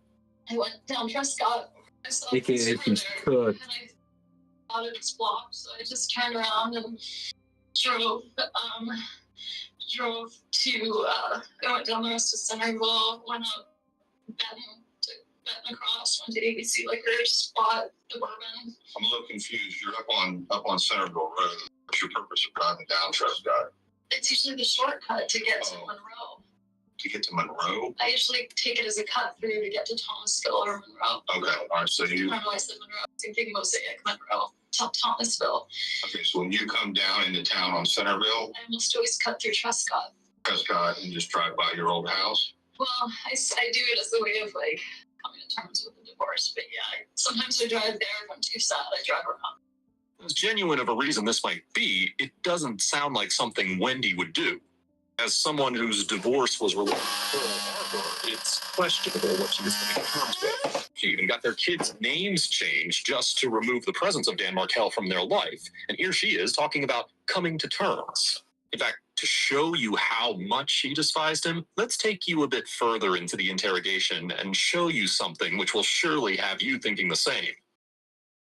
I went down Trescott. I saw AKA this she's over there, cooked. and I thought it was blocked, so I just turned around and drove to, I went down the rest of Centerville, went up Benton across, went to ABC Liquors, bought the bourbon. I'm a little confused. You're up on Centerville Road. What's your purpose of driving down Trescott? It's usually the shortcut to get to Monroe. To get to Monroe? I usually take it as a cut through to get to Thomasville or Monroe. Okay, all right. So you. I know I said Monroe. Same thing, Mosaic, Monroe, Thomasville. Okay, so when you come down into town on Centerville, I almost always cut through Trescott. Trescott, and just drive by your old house. Well, I do it as a way of like coming to terms with the divorce. But yeah, sometimes I drive there. If I'm too sad, I drive around. As genuine of a reason this might be, it doesn't sound like something Wendy would do. As someone whose divorce was related to Pearl Harbor, it's questionable what she was coming to terms with. She even got their kids' names changed just to remove the presence of Dan Markel from their life. And here she is talking about coming to terms. In fact, to show you how much she despised him, let's take you a bit further into the interrogation and show you something which will surely have you thinking the same.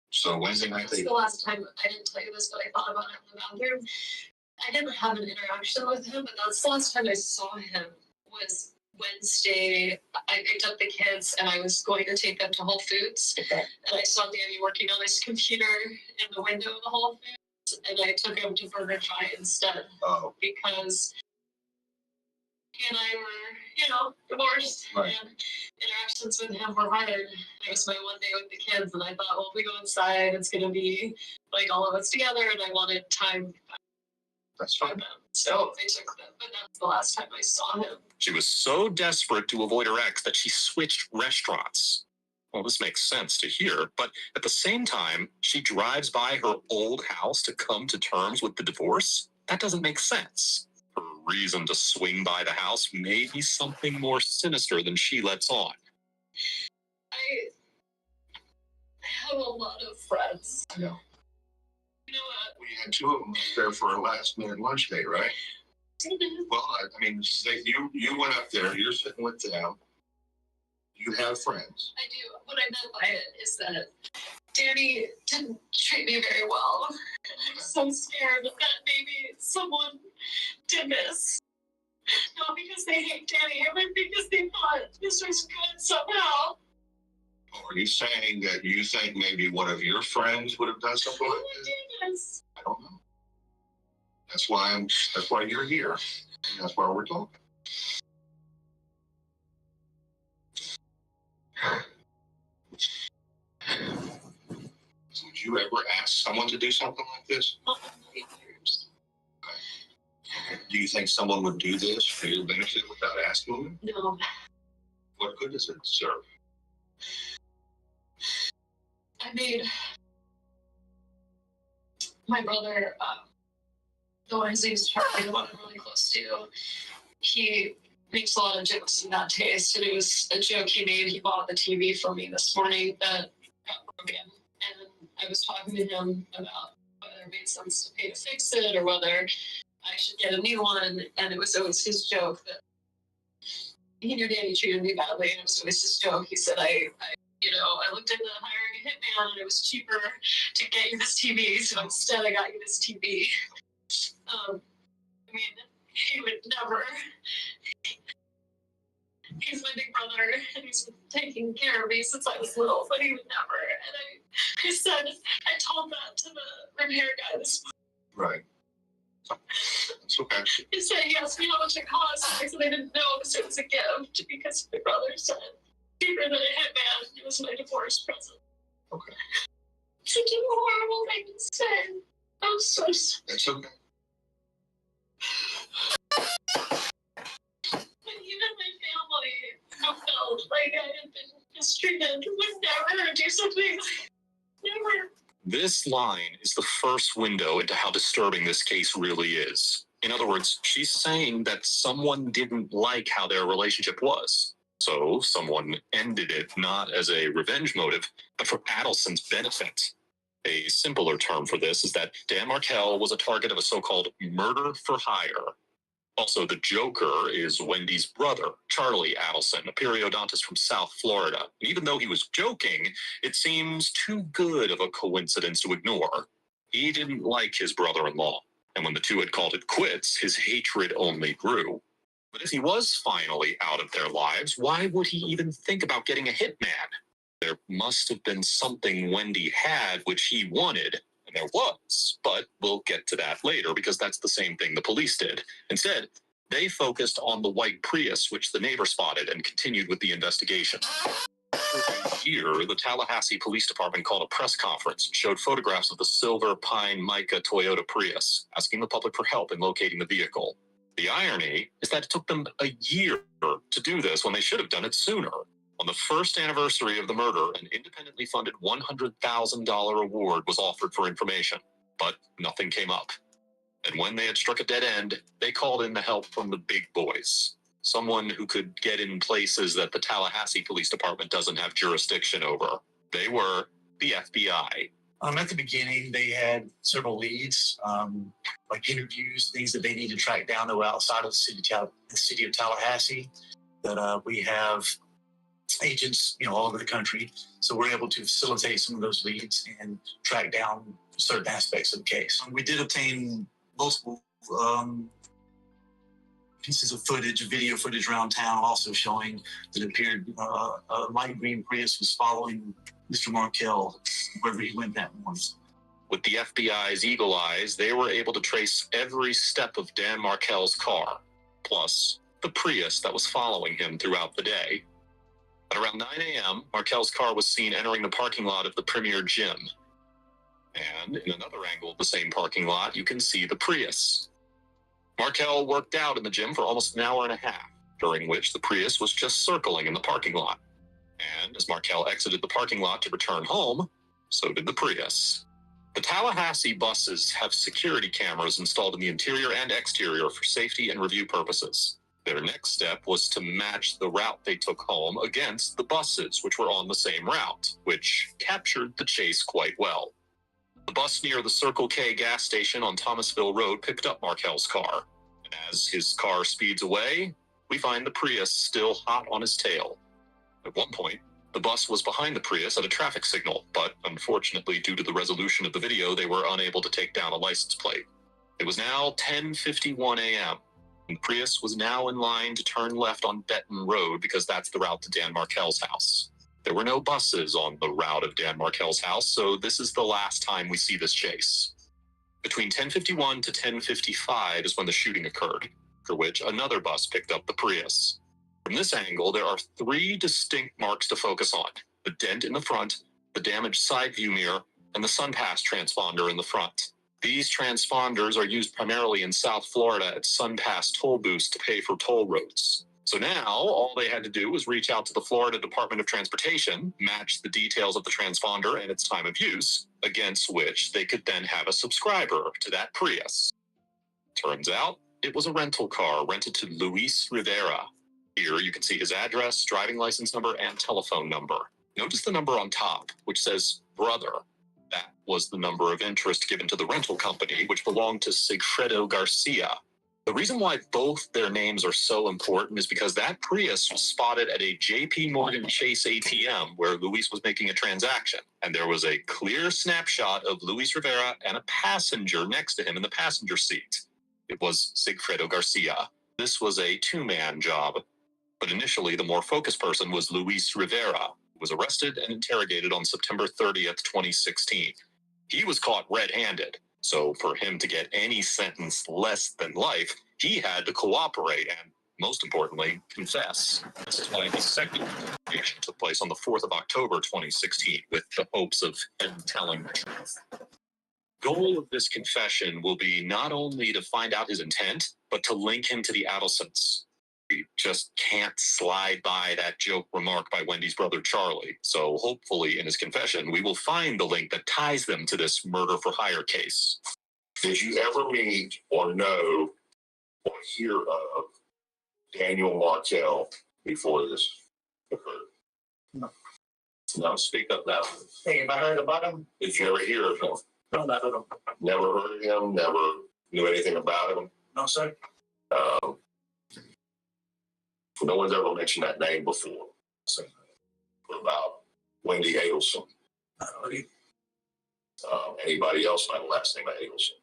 So Wednesday night, That's the last time, I didn't tell you this, but I thought about it in the bathroom. I didn't have an interaction with him, but that's the last time I saw him was Wednesday. I picked up the kids and I was going to take them to Whole Foods. And I saw Danny working on his computer in the window of the Whole Foods. And I took him to Burger Fi instead. Oh. Because he and I were, divorced. Right. And interactions with him were hard. It was my one day with the kids. And I thought, well, if we go inside, it's going to be like all of us together. And I wanted time. That's fine. So I took them, but that's the last time I saw him. She was so desperate to avoid her ex that she switched restaurants. Well, this makes sense to hear, but at the same time, she drives by her old house to come to terms with the divorce? That doesn't make sense. Her reason to swing by the house may be something more sinister than she lets on. I have a lot of friends. I know. You know what? We had two of them there for our last minute lunch date, right? Well, I mean, you went up there, you're sitting with them, you have friends. I do. What I meant by it is that Danny didn't treat me very well. And I'm so scared that maybe someone did this. Not because they hate Danny, but because they thought this was good somehow. Are you saying that you think maybe one of your friends would have done something like this? Yes. I don't know. That's why you're here. And that's why we're talking. Would you ever ask someone to do something like this? Not in 8 years. Okay. Do you think someone would do this for your benefit without asking them? No. What good does it serve? I made my brother, the one whose name's Charlie, the one I'm really close to, he makes a lot of jokes in that taste, and it was a joke he made. He bought the TV for me this morning that got broken, and I was talking to him about whether it made sense to pay to fix it or whether I should get a new one, and it was always his joke that he knew Danny treated me badly, and it was always his joke. He said, I looked into hiring a hitman, and it was cheaper to get you this TV, so instead I got you this TV. He would never. He's my big brother, and he's been taking care of me since I was little, but he would never. And I told that to the repair guy this morning. Right. It's okay. He said he asked me how much it cost, and I said I didn't know because it was a gift, because my brother said cheaper than a hitman. It was my divorce present. Okay. It's such a horrible thing to say. I'm so sorry. It's okay. But even my family, I felt like I had been mistreated, would never do something. Never. This line is the first window into how disturbing this case really is. In other words, she's saying that someone didn't like how their relationship was. So someone ended it not as a revenge motive, but for Adelson's benefit. A simpler term for this is that Dan Markel was a target of a so-called murder for hire. Also, the Joker is Wendy's brother, Charlie Adelson, a periodontist from South Florida. And even though he was joking, it seems too good of a coincidence to ignore. He didn't like his brother-in-law, and when the two had called it quits, his hatred only grew. But if he was finally out of their lives, why would he even think about getting a hitman? There must have been something Wendy had which he wanted, and there was, but we'll get to that later because that's the same thing the police did. Instead, they focused on the white Prius which the neighbor spotted and continued with the investigation. Here, the Tallahassee Police Department called a press conference, showed photographs of the silver pine mica Toyota Prius, asking the public for help in locating the vehicle. The irony is that it took them a year to do this when they should have done it sooner. On the first anniversary of the murder, an independently funded $100,000 award was offered for information, but nothing came up. And when they had struck a dead end, they called in the help from the big boys, someone who could get in places that the Tallahassee Police Department doesn't have jurisdiction over. They were the FBI. At the beginning, they had several leads, like interviews, things that they need to track down that were outside of the city of Tallahassee. That we have agents, all over the country, so we're able to facilitate some of those leads and track down certain aspects of the case. We did obtain multiple pieces of footage, video footage around town, also showing that it appeared a light green Prius was following Mr. Markel wherever he went that morning. With the FBI's eagle eyes, they were able to trace every step of Dan Markel's car, plus the Prius that was following him throughout the day. At around 9 a.m., Markel's car was seen entering the parking lot of the Premier Gym. And in another angle of the same parking lot, you can see the Prius. Markel worked out in the gym for almost an hour and a half, during which the Prius was just circling in the parking lot. And as Markel exited the parking lot to return home, so did the Prius. The Tallahassee buses have security cameras installed in the interior and exterior for safety and review purposes. Their next step was to match the route they took home against the buses, which were on the same route, which captured the chase quite well. The bus near the Circle K gas station on Thomasville Road picked up Markel's car. And as his car speeds away, we find the Prius still hot on his tail. At one point, the bus was behind the Prius at a traffic signal, but unfortunately, due to the resolution of the video, they were unable to take down a license plate. It was now 10:51 a.m., and the Prius was now in line to turn left on Benton Road because that's the route to Dan Markel's house. There were no buses on the route of Dan Markel's house, so this is the last time we see this chase. Between 10:51 to 10:55 is when the shooting occurred, for which another bus picked up the Prius. From this angle, there are three distinct marks to focus on: the dent in the front, the damaged side view mirror, and the SunPass transponder in the front. These transponders are used primarily in South Florida at SunPass toll booths to pay for toll roads. So now, all they had to do was reach out to the Florida Department of Transportation, match the details of the transponder and its time of use, against which they could then have a subscriber to that Prius. Turns out, It was a rental car rented to Luis Rivera. Here you can see his address, driving license number, and telephone number. Notice the number on top, which says brother. That was the number of interest given to the rental company, which belonged to Sigfredo Garcia. The reason why both their names are so important is because that Prius was spotted at a JP Morgan Chase ATM where Luis was making a transaction. And there was a clear snapshot of Luis Rivera and a passenger next to him in the passenger seat. It was Sigfredo Garcia. This was a two-man job. But initially, the more focused person was Luis Rivera, who was arrested and interrogated on September 30th, 2016. He was caught red-handed. So for him to get any sentence less than life, he had to cooperate and, most importantly, confess. This is why the second interrogation took place on the 4th of October 2016, with the hopes of him telling the truth. Goal of this confession will be not only to find out his intent, but to link him to the Adelsons. We just can't slide by that joke remark by Wendy's brother Charlie. So hopefully in his confession, we will find the link that ties them to this murder-for-hire case. Did you ever meet or know or hear of Daniel Martel before this occurred? No. No, speak up now. Hey, have I heard about him? Did you ever hear of him? No, not at all. Never heard of him? Never knew anything about him? No, sir. No one's ever mentioned that name before. So, what about Wendy Adelson? Anybody else by the last name of Adelson?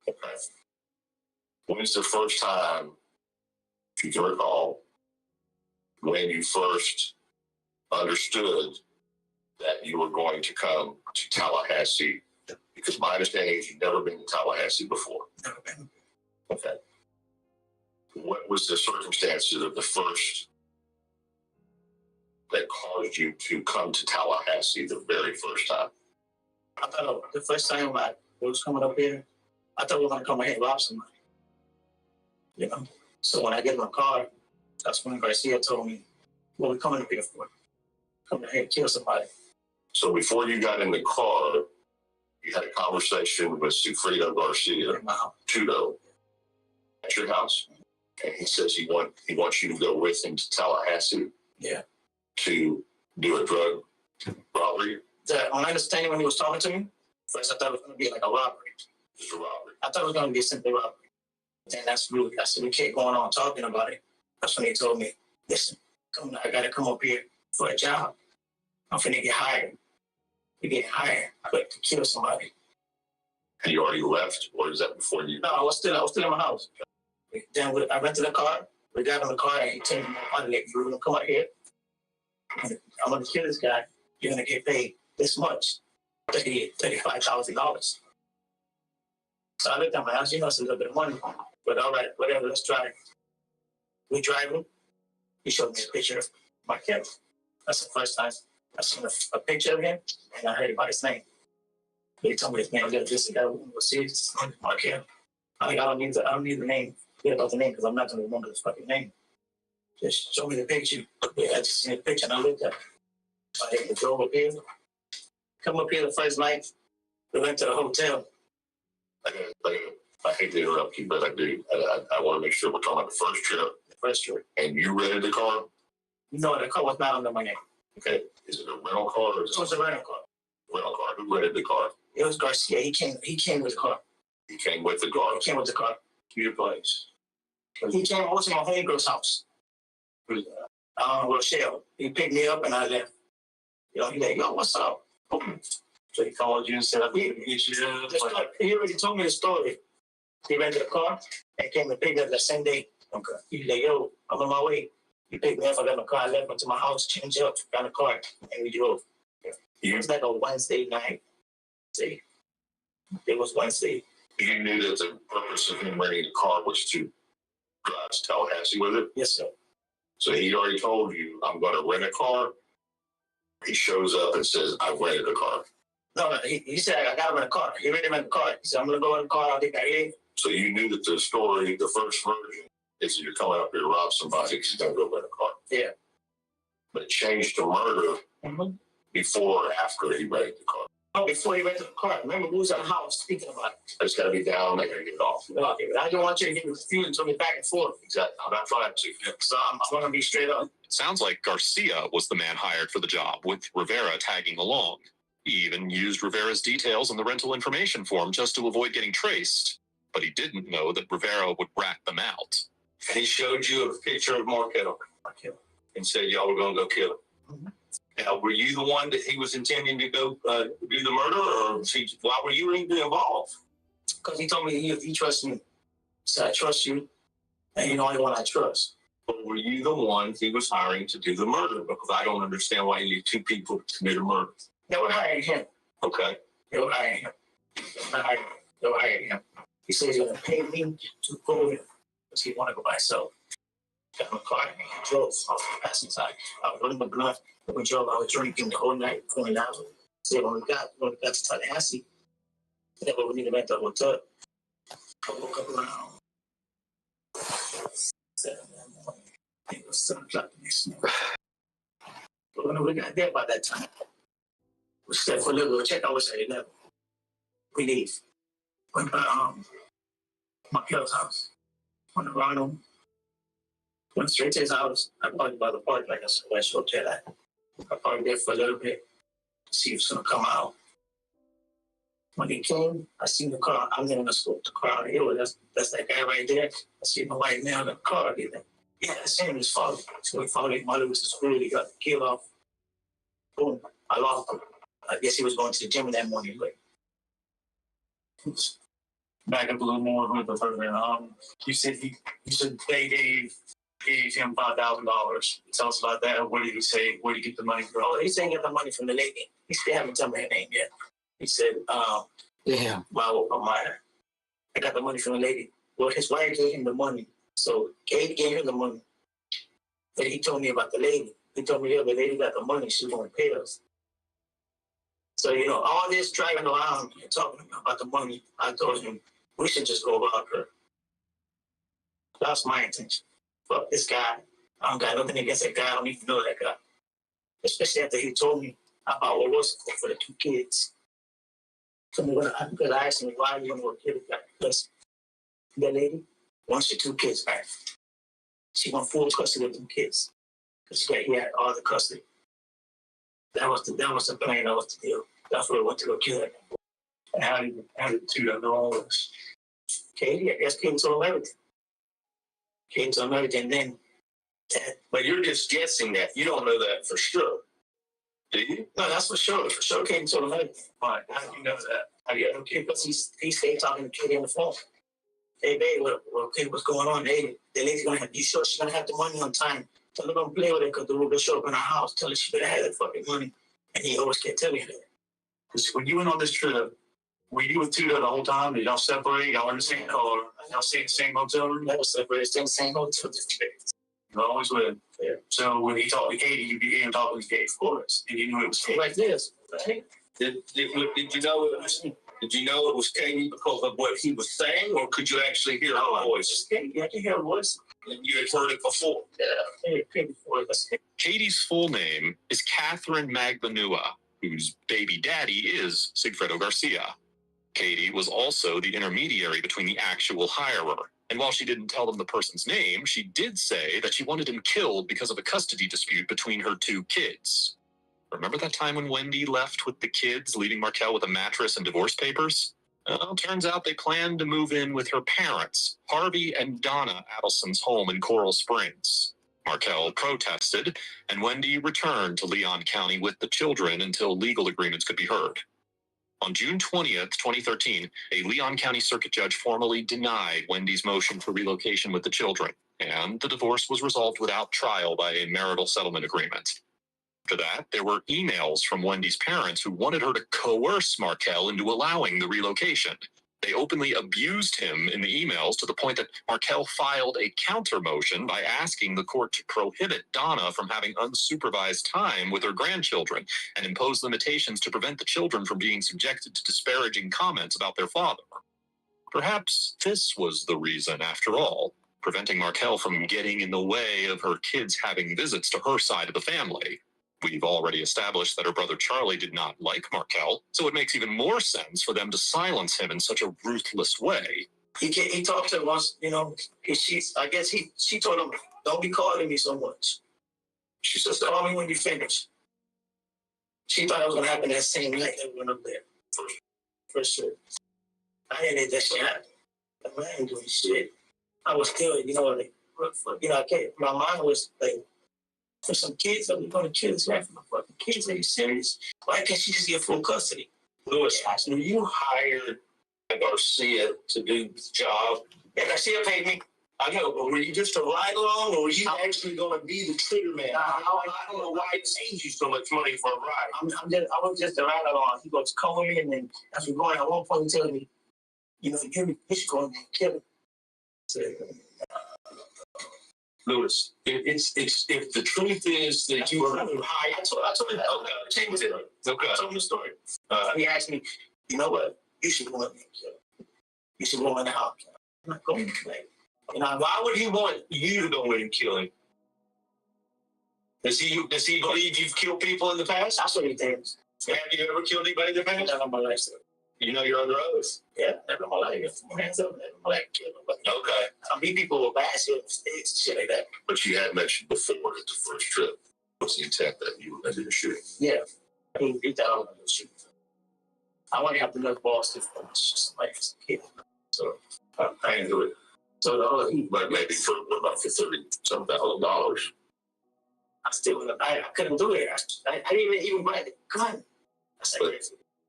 Okay. When's the first time, if you can recall, when you first understood that you were going to come to Tallahassee? Because my understanding is you've never been to Tallahassee before. Never been. Okay. What was the circumstances of the first that caused you to come to Tallahassee the very first time? I thought the first time I was coming up here, I thought we were going to come here and rob somebody. You know? So when I get in my car, that's when Garcia told me, what are we coming up here for? Coming here to kill somebody. So before you got in the car, you had a conversation with Sigfredo Garcia, Tudo, at your house? And he says he wants you to go with him to Tallahassee. Yeah. To do a drug robbery. My understanding when he was talking to me, first I thought it was going to be like a robbery. Just a robbery. I thought it was going to be a simple robbery. And that's really, I said, we kept going on talking about it. That's when he told me, listen, I got to come up here for a job. I'm finna get hired. We get hired. I like to kill somebody. And you already left, or is that before you? No, I was still in my house. Then I rented a car. We got in the car and he told me, we're going to come out here. I'm going to kill this guy. You're going to get paid this much, $35,000. So I looked at my house. You know, it's a little bit of money. But all right, whatever, let's try it. We driving. He showed me a picture of Markel. That's the first time I seen a picture of him and I heard about his name. He told me his name. This is the guy who was serious. Markel. I don't need the name. Forget about the name because I'm not going to remember his fucking name. Just show me the picture. Yeah, I just seen the picture and I looked at it. I drove up here. Come up here the first night. We went to the hotel. I hate to interrupt you, but I do. I want to make sure we're talking about the first trip. The first trip. And you rented the car? No, the car was not under my name. Okay. Is it a rental car? Or it was a rental car. Rental car. Who rented the car? It was Garcia. He came with the car. He came with the car? He came with the car. To your place? He came also to my homegirl's house. Who's that? Rochelle. He picked me up and I left. You know, he's like, yo, what's up? So he called you and said, he already told me the story. He rented a car and came and picked me up that same day. Okay. He's like, yo, I'm on my way. He picked me up, I got my car, I left, went to my house, changed up, got a car, and we drove. It was like a Wednesday night. See, it was Wednesday. You knew that the purpose of him renting the car was to drive to Tallahassee with it? Yes, sir. So he already told you, I'm going to rent a car. He shows up and says, I've rented a car. No, he said, I got to rent a car. He already rented a car. He said, I'm going to go in the car, I'll get that in. So you knew that the story, the first version, is that you're coming up here to rob somebody because you're going to go rent a car. Yeah. But it changed to murder before or after he rented the car. Oh, before he went to the car. Remember, we was at the house speaking about it. I just gotta be down. I gotta get it off. No, okay, but I don't want you to get confused and tell me back and forth. Exactly. I'm not trying to. So I'm going to be straight up. It sounds like Garcia was the man hired for the job, with Rivera tagging along. He even used Rivera's details in the rental information form just to avoid getting traced. But he didn't know that Rivera would rat them out. And he showed you a picture of Markel and said y'all were gonna go kill him. Mm-hmm. Now, were you the one that he was intending to go do the murder, or why were you even involved? Because he told me he trusts me. So I trust you, and you're the only one I trust. But were you the one he was hiring to do the murder? Because I don't understand why you need two people to commit a murder. They were hiring him. Okay. They were hiring him. They were hiring him. He said he's going to pay me to go with him because he want to go by himself. Got in the car and he drove off the passenger side. I was running my bluff. When we drove, I was drinking the whole night, going down. So when we got to Tallahassee, then we needed to make the hotel. I woke up around 7 in the morning. I think it was 7 o'clock the next morning. But when we got there by that time, we stayed for a little bit, check out was at 11. We leave. Went by Markel's house. Went around him. Went straight to his house. I parked by the park like I said, West Hotel. I parked there for a little bit to see if he was going to come out. When he came, I seen the car. I'm going to scope the car. That's that guy right there. I see my white man in the car. He's like, yeah, that's him. He's following. So he followed his mother was to school. He got the key off. Boom. I lost him. I guess he was going to the gym that morning. Like, back up a little more with the further. You said they gave him $5,000. Tell us about that. What did he say? Where did he get the money from? Oh, he said he got the money from the lady. He still haven't told me her name yet. He said, well, I got the money from the lady. Well, his wife gave him the money. So Katie gave him the money. But he told me about the lady. He told me, yeah, the lady got the money. She's going to pay us. So, all this driving around and talking about the money, I told him, we should just go about her. That's my intention. Fuck this guy. I don't got nothing against that guy. I don't even know that guy. Especially after he told me about what was for the 2 kids. Because I asked him, why are you going to kill the guy? Because that lady wants the 2 kids back. She wants full custody of them kids. Because he had all the custody. That was the plan. That was the deal. That's what I went to go kill him. And how did Tudor know all this? Katie, I guess Katie told him everything. Katie told him everything. Then, but you're just guessing that. You don't know that for sure. Do you? No, that's for sure. For sure, Katie told him everything. Why? How do you know that? I get okay because he stayed talking to Katie on the phone. Hey, babe, what's going on? Hey, the lady's gonna have. You sure she's gonna have the money on time? Tell her don't play with it because the will show up in our house. Tell her she better have that fucking money. And he always kept telling me that. Because when you went on this trip, were you with Tudor the whole time? Did y'all separate? Y'all in the same car? Y'all stay in the same hotel room? Never separated. Stay in the same hotel. You always with. Yeah. So when he talked to Katie, you began talking to Katie, of course, and you knew it was Katie. Like this, right? Did you know it was? Did you know it was Katie because of what he was saying, or could you actually hear her voice? Katie, I can hear her voice. You had heard it before. Yeah, Katie's full name is Catherine Magbanua, whose baby daddy is Sigfredo Garcia. Katie was also the intermediary between the actual hirer. And while she didn't tell them the person's name, she did say that she wanted him killed because of a custody dispute between her 2 kids. Remember that time when Wendy left with the kids, leaving Markel with a mattress and divorce papers? Well, turns out they planned to move in with her parents, Harvey and Donna Adelson's home in Coral Springs. Markel protested, and Wendy returned to Leon County with the children until legal agreements could be heard. On June 20th, 2013, a Leon County Circuit Judge formally denied Wendy's motion for relocation with the children, and the divorce was resolved without trial by a marital settlement agreement. After that, there were emails from Wendy's parents who wanted her to coerce Markel into allowing the relocation. They openly abused him in the emails to the point that Markel filed a counter motion by asking the court to prohibit Donna from having unsupervised time with her grandchildren and impose limitations to prevent the children from being subjected to disparaging comments about their father. Perhaps this was the reason, after all, preventing Markel from getting in the way of her kids having visits to her side of the family. We've already established that her brother Charlie did not like Markel, so it makes even more sense for them to silence him in such a ruthless way. He talked to her once, you know, she told him, don't be calling me so much. She says, call me when you finish. She thought it was going to happen that same night that we went up there. For sure. I didn't let that shit happen. I ain't doing shit. I was still, you know, like, I can't, my mind was like, for some kids that we're going to kill this man for my fucking kids. Are you serious? Why can't she just get full custody? Lewis, when you hired Garcia to do the job, and Garcia paid me. I know, but were you just a ride along, or were you actually going to be the trigger man? I don't know why it saves you so much money for a ride. I was just a ride along. He goes, call me, and then as we're going, at one point, he telling me, you know, you should go and kill him. So, Lewis, if the truth is that you were hired, I told him, okay, change it. Okay. I told him the story. He asked me, you know what? You should go in and kill him. You should go in the house. I'm not going to play. You know, why would he want you to go in and kill him? Does he believe you've killed people in the past? That's what he thinks. Have you ever killed anybody in the past? Never in my life, sir. You know you're under oath? Yeah, never in my life. Hands up, never in my life. Kill nobody. Okay. I meet people with bad mistakes and shit like that. But you had mentioned before that the first trip was the intent that you were going to do the shooting. Yeah. I mean, beat that out of the shooting. I want to have the nut balls to just like kid. So I didn't do it. So the other but maybe for $30,000. I still wouldn't. I couldn't do it. I didn't even buy the gun.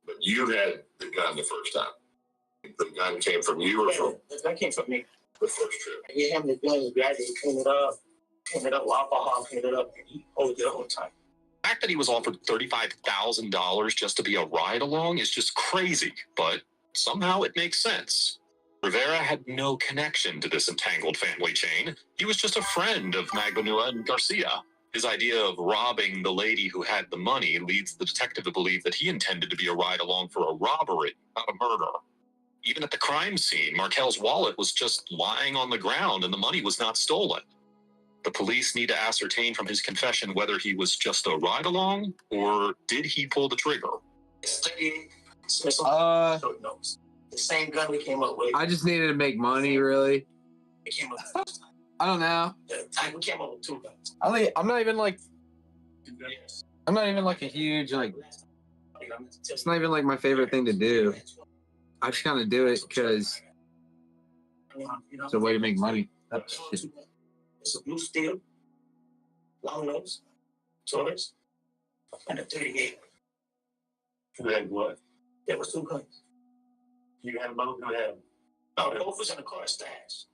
But you had the gun the first time. The gun came from you or from? The gun came from me. The first trip. I gave him the gun. He gradually cleaned it up with alcohol, cleaned it up, and he owed it the whole time. The fact that he was offered $35,000 just to be a ride-along is just crazy, but somehow it makes sense. Rivera had no connection to this entangled family chain. He was just a friend of Magbanua and Garcia. His idea of robbing the lady who had the money leads the detective to believe that he intended to be a ride-along for a robbery, not a murder. Even at the crime scene, Markel's wallet was just lying on the ground and the money was not stolen. The police need to ascertain from his confession whether he was just a ride-along or did he pull the trigger. The same gun we came up with. I just needed to make money, really. We came up with I don't know. we came up with two guns. I'm not even like a huge like. It's not even like my favorite thing to do. I just kind of do it because it's a way to make money. That's just, it's a blue steel, long nose, Taurus, and a 38. You had what? There was two guns. You had both of them. No, both was in the car stash.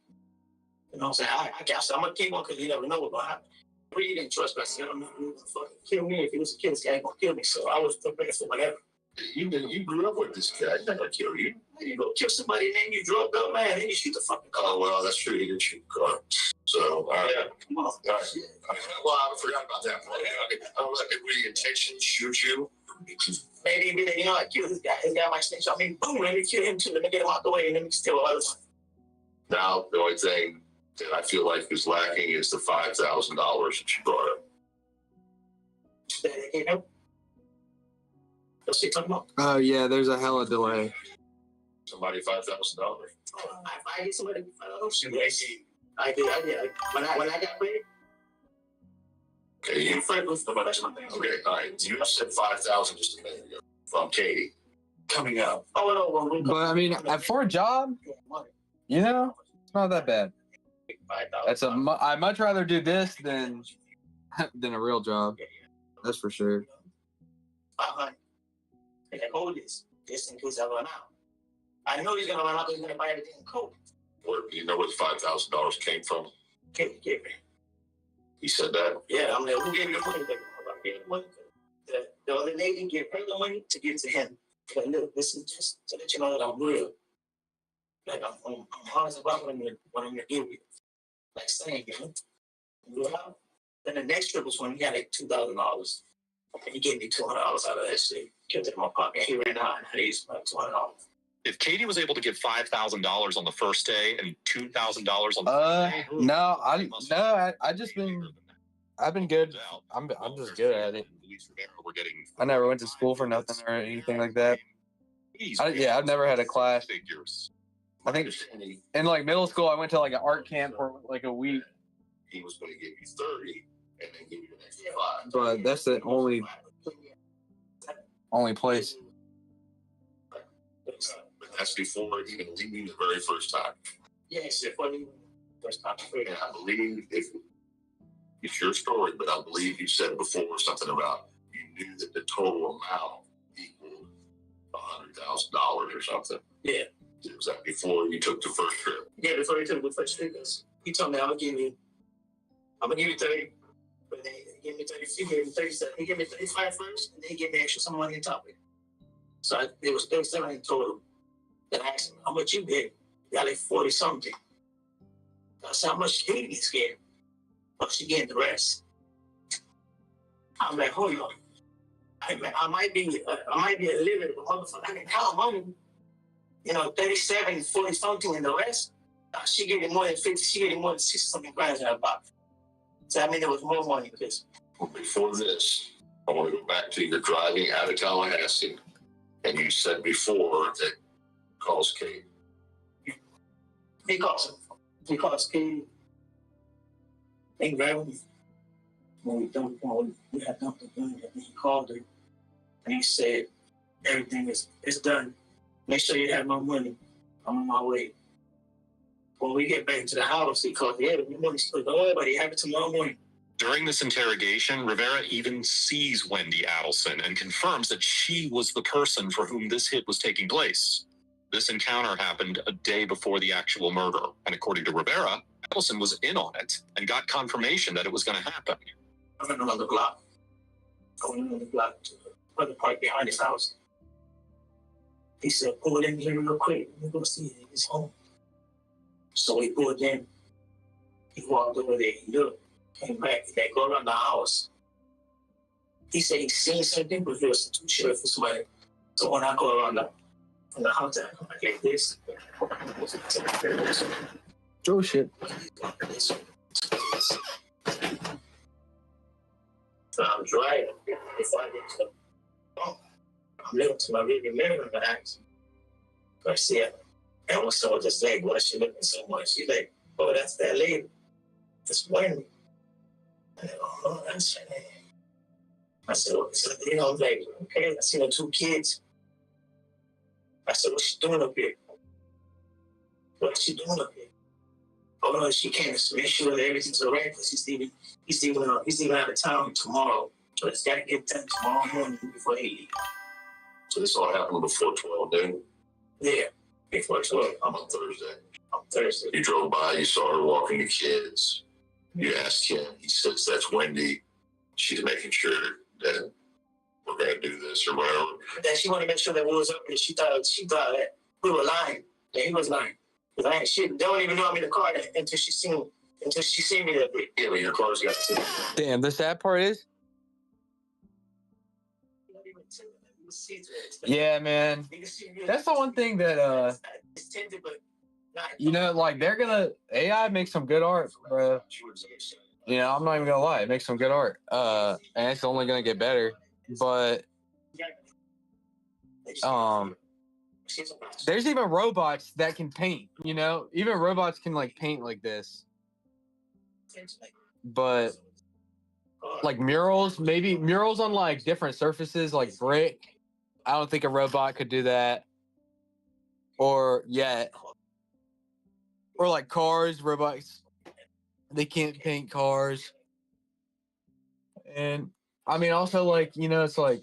You know what I'm saying? I guess I'm gonna keep on because you never know what's gonna happen. I really didn't trust me. I said, I'm not gonna fucking kill me. If he was a kid, this guy ain't gonna kill me. So I was prepared for whatever. You grew up with this guy. He's not gonna kill you. You go kill somebody and then you drugged up, man, and then you shoot the fucking car. Oh, well, that's true. He didn't shoot the car. So, all right. Yeah, come on. All right. Well, I forgot about that part. I was like, we intentionally shoot you. Maybe, you know, I killed this guy. This guy might snitch on me. Boom, let me kill him too. Let me get him out the way and let me steal all the money. Now, the only thing that I feel like is lacking is the $5,000 that you brought up. You know? What's he talking about? oh yeah, there's a hella delay. Somebody $5,000. I get somebody I did. When I got paid. Okay, you okay, all right. You said 5,000 just a minute ago from Katie coming out. Oh no, But I mean, for a job, you know, it's not that bad. I'd much rather do this than a real job. That's for sure. 500. And like, hold this. Just in case I run out. I know he's gonna run out. He's gonna buy everything in coke. Where you know where the $5,000 came from? Katie gave me. He said that. Yeah, I'm like, who gave me the money? The other lady gave her the money to give to him. But look, this is just to let you know that I'm real. Like I'm honest about what I'm gonna give you. Like saying, you know. Then the next trip was when he had like $2,000. And he gave me $200 out of that shit. Kept it in my pocket. He ran out and I used like $200. If Katie was able to give $5,000 on the first day and $2,000 on the second day, I've been good. I'm just good at it. I never went to school for nothing or anything like that. I've never had a class. I think in like middle school, I went to like an art camp for like a week. He was going to give you 30 and then give you an extra 5. But that's the only place. But that's before even leaving the very first time. Yes, if I first time. And I believe it's your story, but I believe you said before something about you knew that the total amount equaled $100,000 or something. Yeah. Was that before you took the first trip? Yeah, before he took the first trip, he told me I'm gonna give you 30, but then he gave me 30. He gave me 37. He gave me 35 first, and then he gave me extra some money on top of it. So it was 37 in total. Then I asked him, how much you get? You got like 40 something. I said, how much can you get? But she getting the rest. I'm like, hold on. I might be a little bit of a motherfucker. I can count money. 37, 40 something, and the rest. She gave me more than 50. She gave me more than 60 something grand in her box. So I mean, there was more money because. Well, before this, I want to go back to your driving out of Tallahassee, and you said before that calls Kate. He calls Kate. They grabbed me. When we had dumped the gun, and he called her, and he said, everything is done. Make sure you have my money. I'm on my way. When we get back to the house, he called, yeah, the money still don't worry about it. Have it tomorrow morning. During this interrogation, Rivera even sees Wendy Adelson and confirms that she was the person for whom this hit was taking place. This encounter happened a day before the actual murder, and according to Rivera, Adelson was in on it and got confirmation that it was going to happen. I went another block. I went another block to the other part behind his house. He said, pull it in here real quick. Let me go see it. It's home. So he pulled in. He walked over there. He looked. Came back. They go around the house. He said he seen something, but he was too sure if it was somebody. So when I go around the house, I come back like this. Oh, shit. So I'm driving. Before I get to the phone, I'm looking to my rearview mirror and I ask, I see it. And when someone just like, why is she looking so much? She's like, oh, that's that lady. That's Wendy. I said, oh, that's her name. I said, I'm like, okay, I seen her 2 kids. I said, what's she doing up here? What's she doing up here? Oh, no, she came to make sure that everything's all right because he's leaving out of town tomorrow. So it's got to get done tomorrow morning before he leaves. So this all happened before 12 noon? Yeah, before 12. I'm on Thursday. On Thursday. You drove by, you saw her walking the kids. You asked him, he says, that's Wendy. She's making sure that we're going to do this or whatever. That she wanted to make sure that we was up there. She thought that we were lying. That he was lying. Because I ain't shit. They don't even know I'm in the car until she seen me that big. Yeah, but your car's got to. Damn, the sad part is. Yeah, man. That's the one thing that like they're gonna AI makes some good art, bro. I'm not even gonna lie, it makes some good art. And it's only gonna get better. But there's even robots that can paint, even robots can like paint like this. But like maybe murals on like different surfaces like brick. I don't think a robot could do that. Or like cars, robots, they can't paint cars. And I mean also like, it's like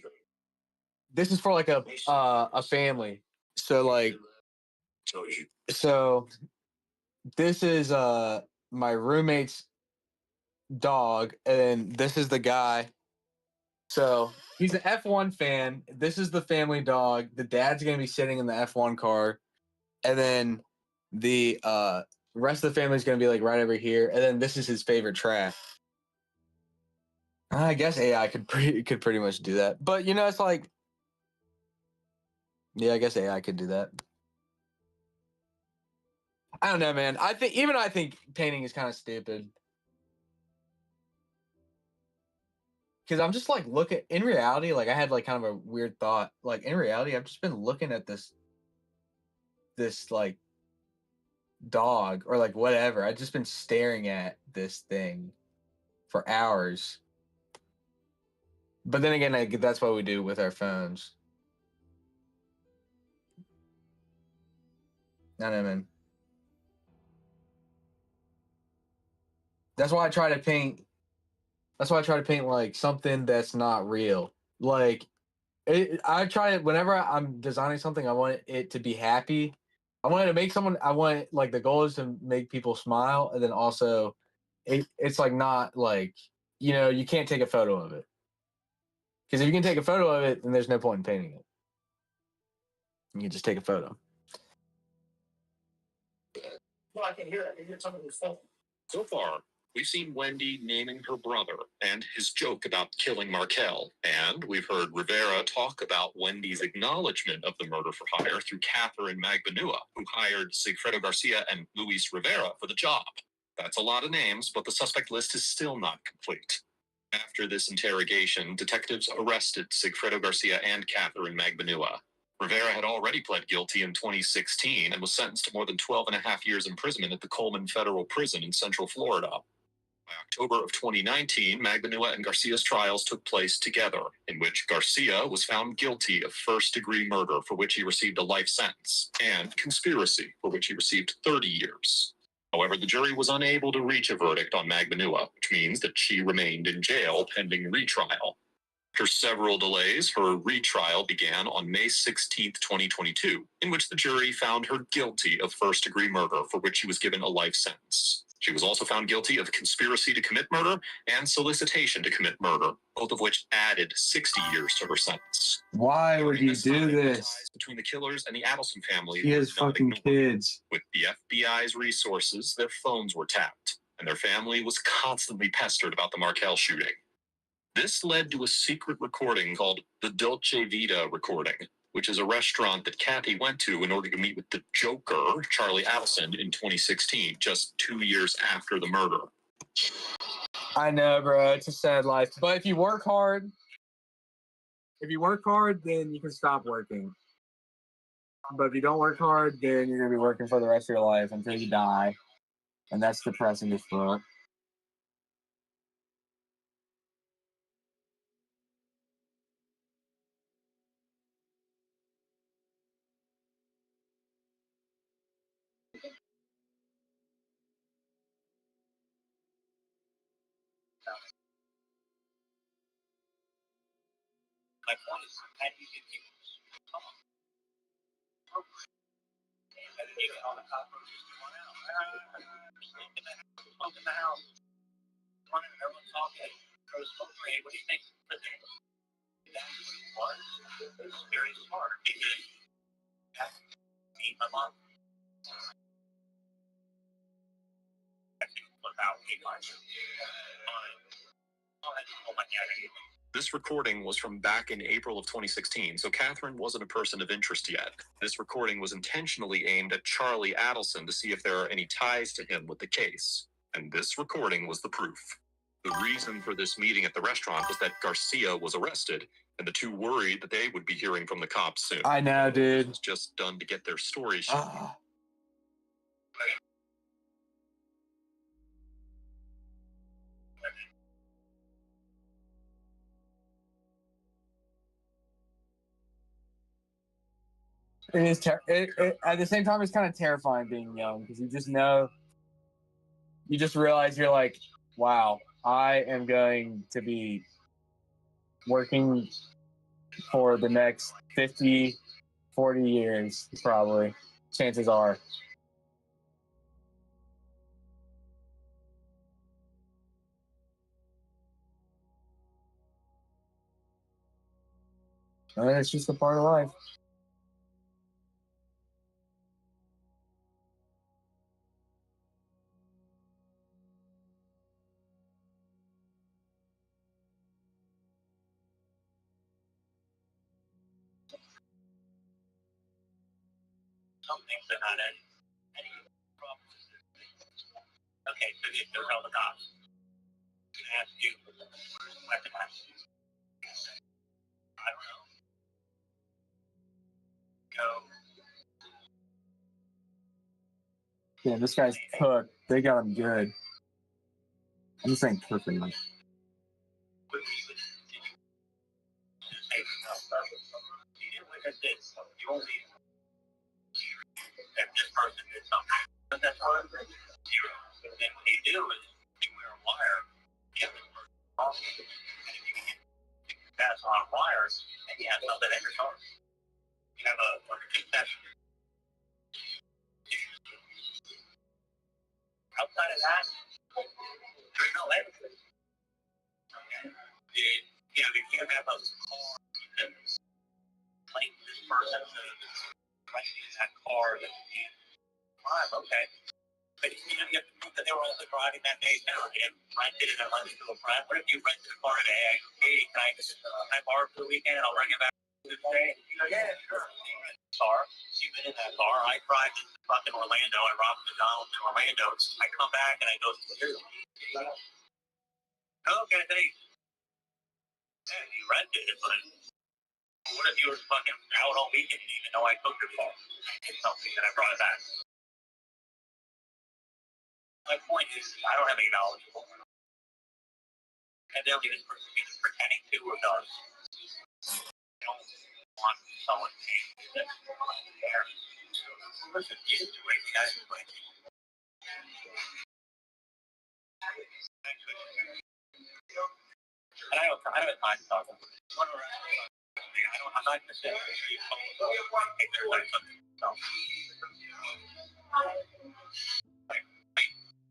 this is for like a family. So this is my roommate's dog, and this is the guy. So he's an F1 fan. This is the family dog. The dad's gonna be sitting in the F1 car, and then the rest of the family is gonna be like right over here. And then this is his favorite track. I guess AI could pretty much do that, but it's like, yeah, I guess AI could do that. I don't know, man. I think painting is kind of stupid. because I'm just like looking in reality, like I had like kind of a weird thought. Like in reality, I've just been looking at this like dog or like whatever. I've just been staring at this thing for hours. But then again, that's what we do with our phones. I know, man. That's why I try to paint. That's why I try to paint like something that's not real. Like, I try to whenever I'm designing something, I want it to be happy. I want it to make someone. I want like the goal is to make people smile, and then also, it's like not like you can't take a photo of it. Because if you can take a photo of it, then there's no point in painting it. You can just take a photo. Well, I can hear it. I can hear somebody's phone. So far, we've seen Wendy naming her brother and his joke about killing Markel, and we've heard Rivera talk about Wendy's acknowledgement of the murder for hire through Catherine Magbanua, who hired Sigfredo Garcia and Luis Rivera for the job. That's a lot of names, but the suspect list is still not complete. After this interrogation, detectives arrested Sigfredo Garcia and Catherine Magbanua. Rivera had already pled guilty in 2016 and was sentenced to more than 12.5 years imprisonment at the Coleman Federal Prison in Central Florida. By October of 2019, Magbanua and Garcia's trials took place together, in which Garcia was found guilty of first-degree murder, for which he received a life sentence, and conspiracy, for which he received 30 years. However, the jury was unable to reach a verdict on Magbanua, which means that she remained in jail pending retrial. After several delays, her retrial began on May 16, 2022, in which the jury found her guilty of first-degree murder, for which she was given a life sentence. She was also found guilty of conspiracy to commit murder and solicitation to commit murder, both of which added 60 years to her sentence. Why would you do this? Between the killers and the Adelson family, He has fucking kids. with the FBI's resources, their phones were tapped, and their family was constantly pestered about the Markel shooting. This led to a secret recording called the Dolce Vita recording, which is a restaurant that Kathy went to in order to meet with the Joker, Charlie Adelson, in 2016, just 2 years after the murder. I know, bro. It's a sad life. But if you work hard, then you can stop working. But if you don't work hard, then you're gonna be working for the rest of your life until you die, and that's depressing as fuck. My point is, how do you get people to talk? And then you get all the cockroaches going out. Smoke in the house. Running, everyone's talking. Throw smoke grenade. What do you think? That's what he was. It's very smart. That's me, my mom. Without me, oh my God. This recording was from back in April of 2016, so Catherine wasn't a person of interest yet. This recording was intentionally aimed at Charlie Adelson to see if there are any ties to him with the case. And this recording was the proof. The reason for this meeting at the restaurant was that Garcia was arrested, and the two worried that they would be hearing from the cops soon. I know, dude. It was just done to get their story straight. It is at the same time, it's kind of terrifying being young because you just realize you're like, wow, I am going to be working for the next 50, 40 years, probably. Chances are. And it's just a part of life. Some things are not any problems. Okay, so there's all the cops. I'm gonna ask you, weapon Yeah, this guy's cooked. They got him good. I'm just saying cooked. Like, That this person did something. But that's all I'm saying. Zero. And then what you do is you wear a wire, give this person off, and if you can pass on wires, and you have something in your car. You have a confession. Outside of that, there's no evidence. Okay? You know, you can't have those cars that claim this person is that car that you can't drive, okay. But you know, you have to prove that they were also driving that day too. And rented it, I let it go front. What if you rented a car today? Hey, can I borrow for the weekend? I'll bring it back today. You know, yeah, sure. You rent the car. You've been in that car. I drive to fucking Orlando. I rob McDonald's in Orlando. I come back and I go to the okay, thanks. Yeah, you rented it, but what if you were fucking out all weekend and you didn't even know I took your car? I did something and I brought it back. My point is, I don't have any knowledge of what went on. And they'll be this person either pretending to or does. I don't want someone to change that there. Listen, you didn't do anything, I didn't do anything. And I don't have time to talk about it. I'm not going to say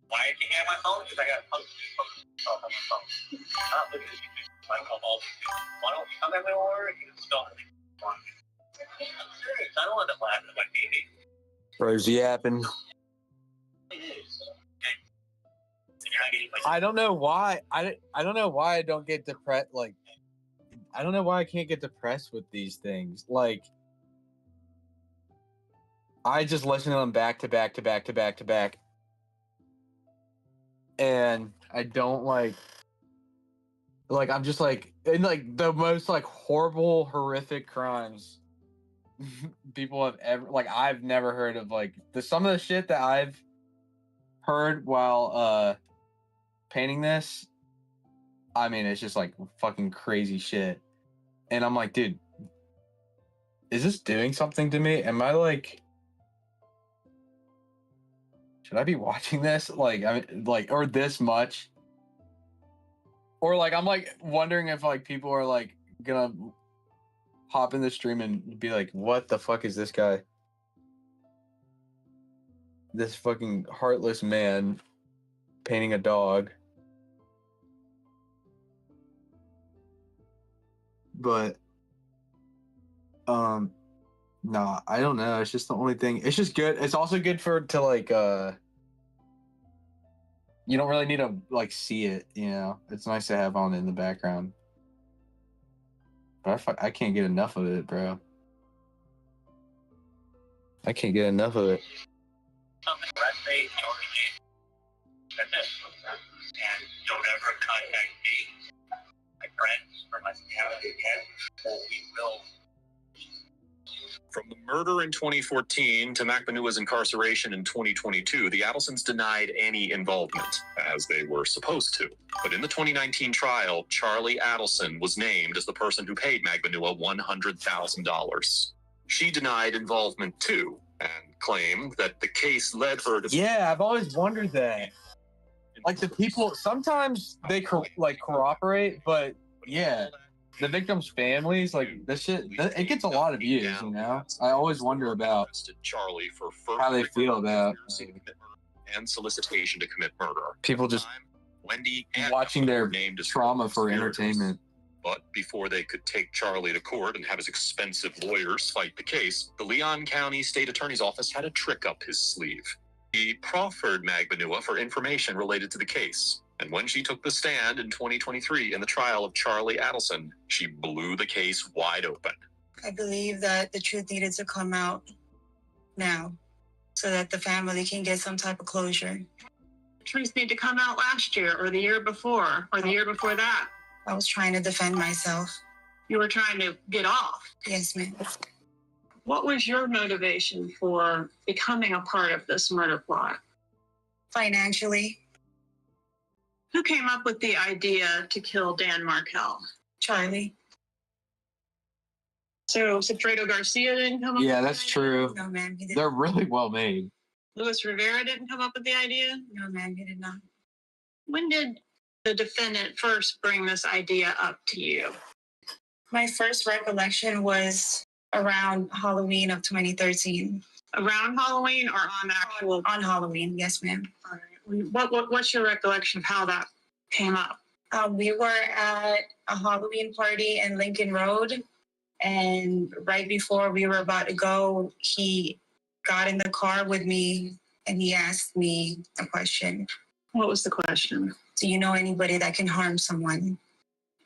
why I can't have my phone? Because I got to post on my phone. Not looking at you. Why don't you come back my order and you can still have I'm serious. I don't want them laughing at my TV. Bro's yapping. It is. I don't know why. I don't know why I don't get depressed. Like, I don't know why I can't get depressed with these things. Like, I just listen to them back to back to back to back to back, and I don't like I'm just like in like the most like horrible, horrific crimes people have ever I've never heard of. Like some of the shit that I've heard while painting this, I mean, it's just like fucking crazy shit. And I'm like, dude, is this doing something to me? Am I like, should I be watching this? Like, I mean, like, or this much? Or like, I'm like wondering if like people are like gonna hop in the stream and be like, what the fuck is this guy? This fucking heartless man painting a dog. But nah, I don't know. It's just the only thing. It's just good. It's also good to like you don't really need to like see it, you know. It's nice to have on in the background. But I can't get enough of it, bro. I can't get enough of it. Something that's it. And don't ever contact me, my friends, or my family again, or we will. From the murder in 2014 to McManua's incarceration in 2022, the Adelsons denied any involvement, as they were supposed to. But in the 2019 trial, Charlie Adelson was named as the person who paid McManua $100,000. She denied involvement too, and claimed that the case led her to... Yeah, I've always wondered that. Like the people, sometimes they cooperate, but yeah. The victims' families, like this shit, it gets a lot of views, you know. I always wonder about Charlie for how they feel about and solicitation to commit murder. People just Wendy watching their trauma for entertainment. But before they could take Charlie to court and have his expensive lawyers fight the case, the Leon County State Attorney's Office had a trick up his sleeve. He proffered Magbanua for information related to the case. And when she took the stand in 2023 in the trial of Charlie Adelson, she blew the case wide open. I believe that the truth needed to come out now so that the family can get some type of closure. The truth needed to come out last year or the year before or the year before that. I was trying to defend myself. You were trying to get off. Yes, ma'am. What was your motivation for becoming a part of this murder plot? Financially. Who came up with the idea to kill Dan Markel? Charlie. So Sigfredo Garcia didn't come up Yeah, with that's the idea? true. No, ma'am, he did They're really well made. Luis Rivera didn't come up with the idea? No, ma'am, he did not. When did the defendant first bring this idea up to you? My first recollection was around Halloween of 2013. Around Halloween or on actual? On Halloween, yes, ma'am. All right. What's your recollection of how that came up? We were at a Halloween party in Lincoln Road, and right before we were about to go, he got in the car with me and he asked me a question. What was the question? Do you know anybody that can harm someone?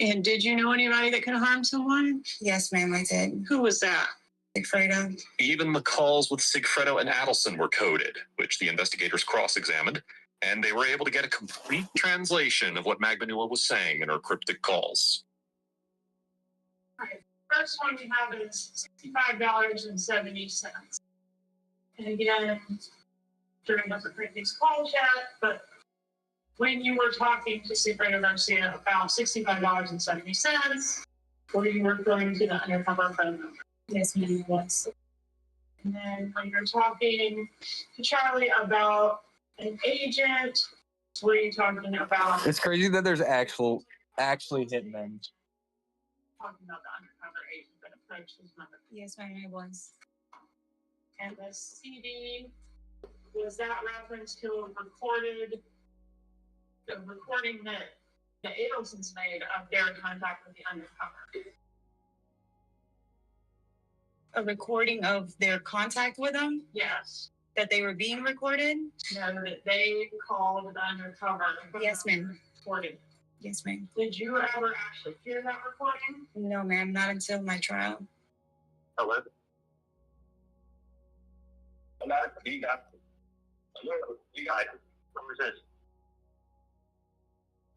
And did you know anybody that can harm someone? Yes, ma'am, I did. Who was that? Sigfredo. Even the calls with Sigfredo and Adelson were coded, which the investigators cross-examined, and they were able to get a complete translation of what Magbanua was saying in her cryptic calls. All right. First one we have is $65.70. And again, during the previous call chat, but when you were talking to Sigfredo Garcia about $65.70, were you referring to the undercover phone number? Yes, ma'am, it was. And then when you're talking to Charlie about an agent, were you talking about It's crazy that there's actually hitmen. talking about the undercover agent that approached his mother? Yes, ma'am, it was. And the CD, was that reference to a recording that the Adelsons made of their contact with the undercover? A recording of their contact with him? Yes. That they were being recorded? No, that they called the undercover. Yes, ma'am. Recorded. Yes, ma'am. Did you ever actually hear that recording? No, ma'am, not until my trial. Hello? Hello? You got Hello? You got Who's this?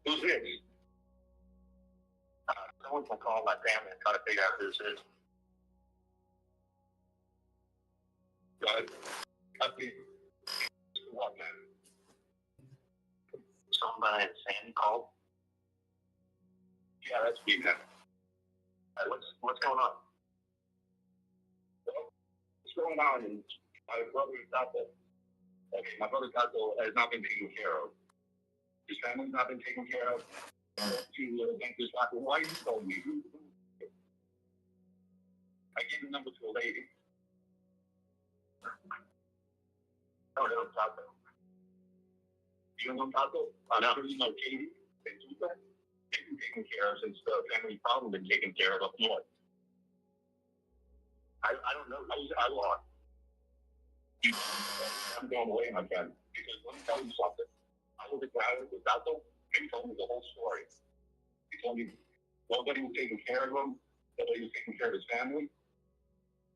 Who's this? Someone will call my family and try to figure out who this is. Good. What, man? Somebody Sandy called? Yeah, that's me, man. What's going on? What's going on? And my brother Tato. Okay, my brother Tato has not been taken care of. His family's not been taken care of. This why you told me? I gave the number to a lady. No, Tato. You know Tato? No. You know Katie? They've been taken care of since the family problem been taken care of up north. I don't know. I lost. I'm going away, my friend. Because let me tell you something. I was a guy with Tato, and he told me the whole story. He told me nobody was taking care of him. Nobody was taking care of his family.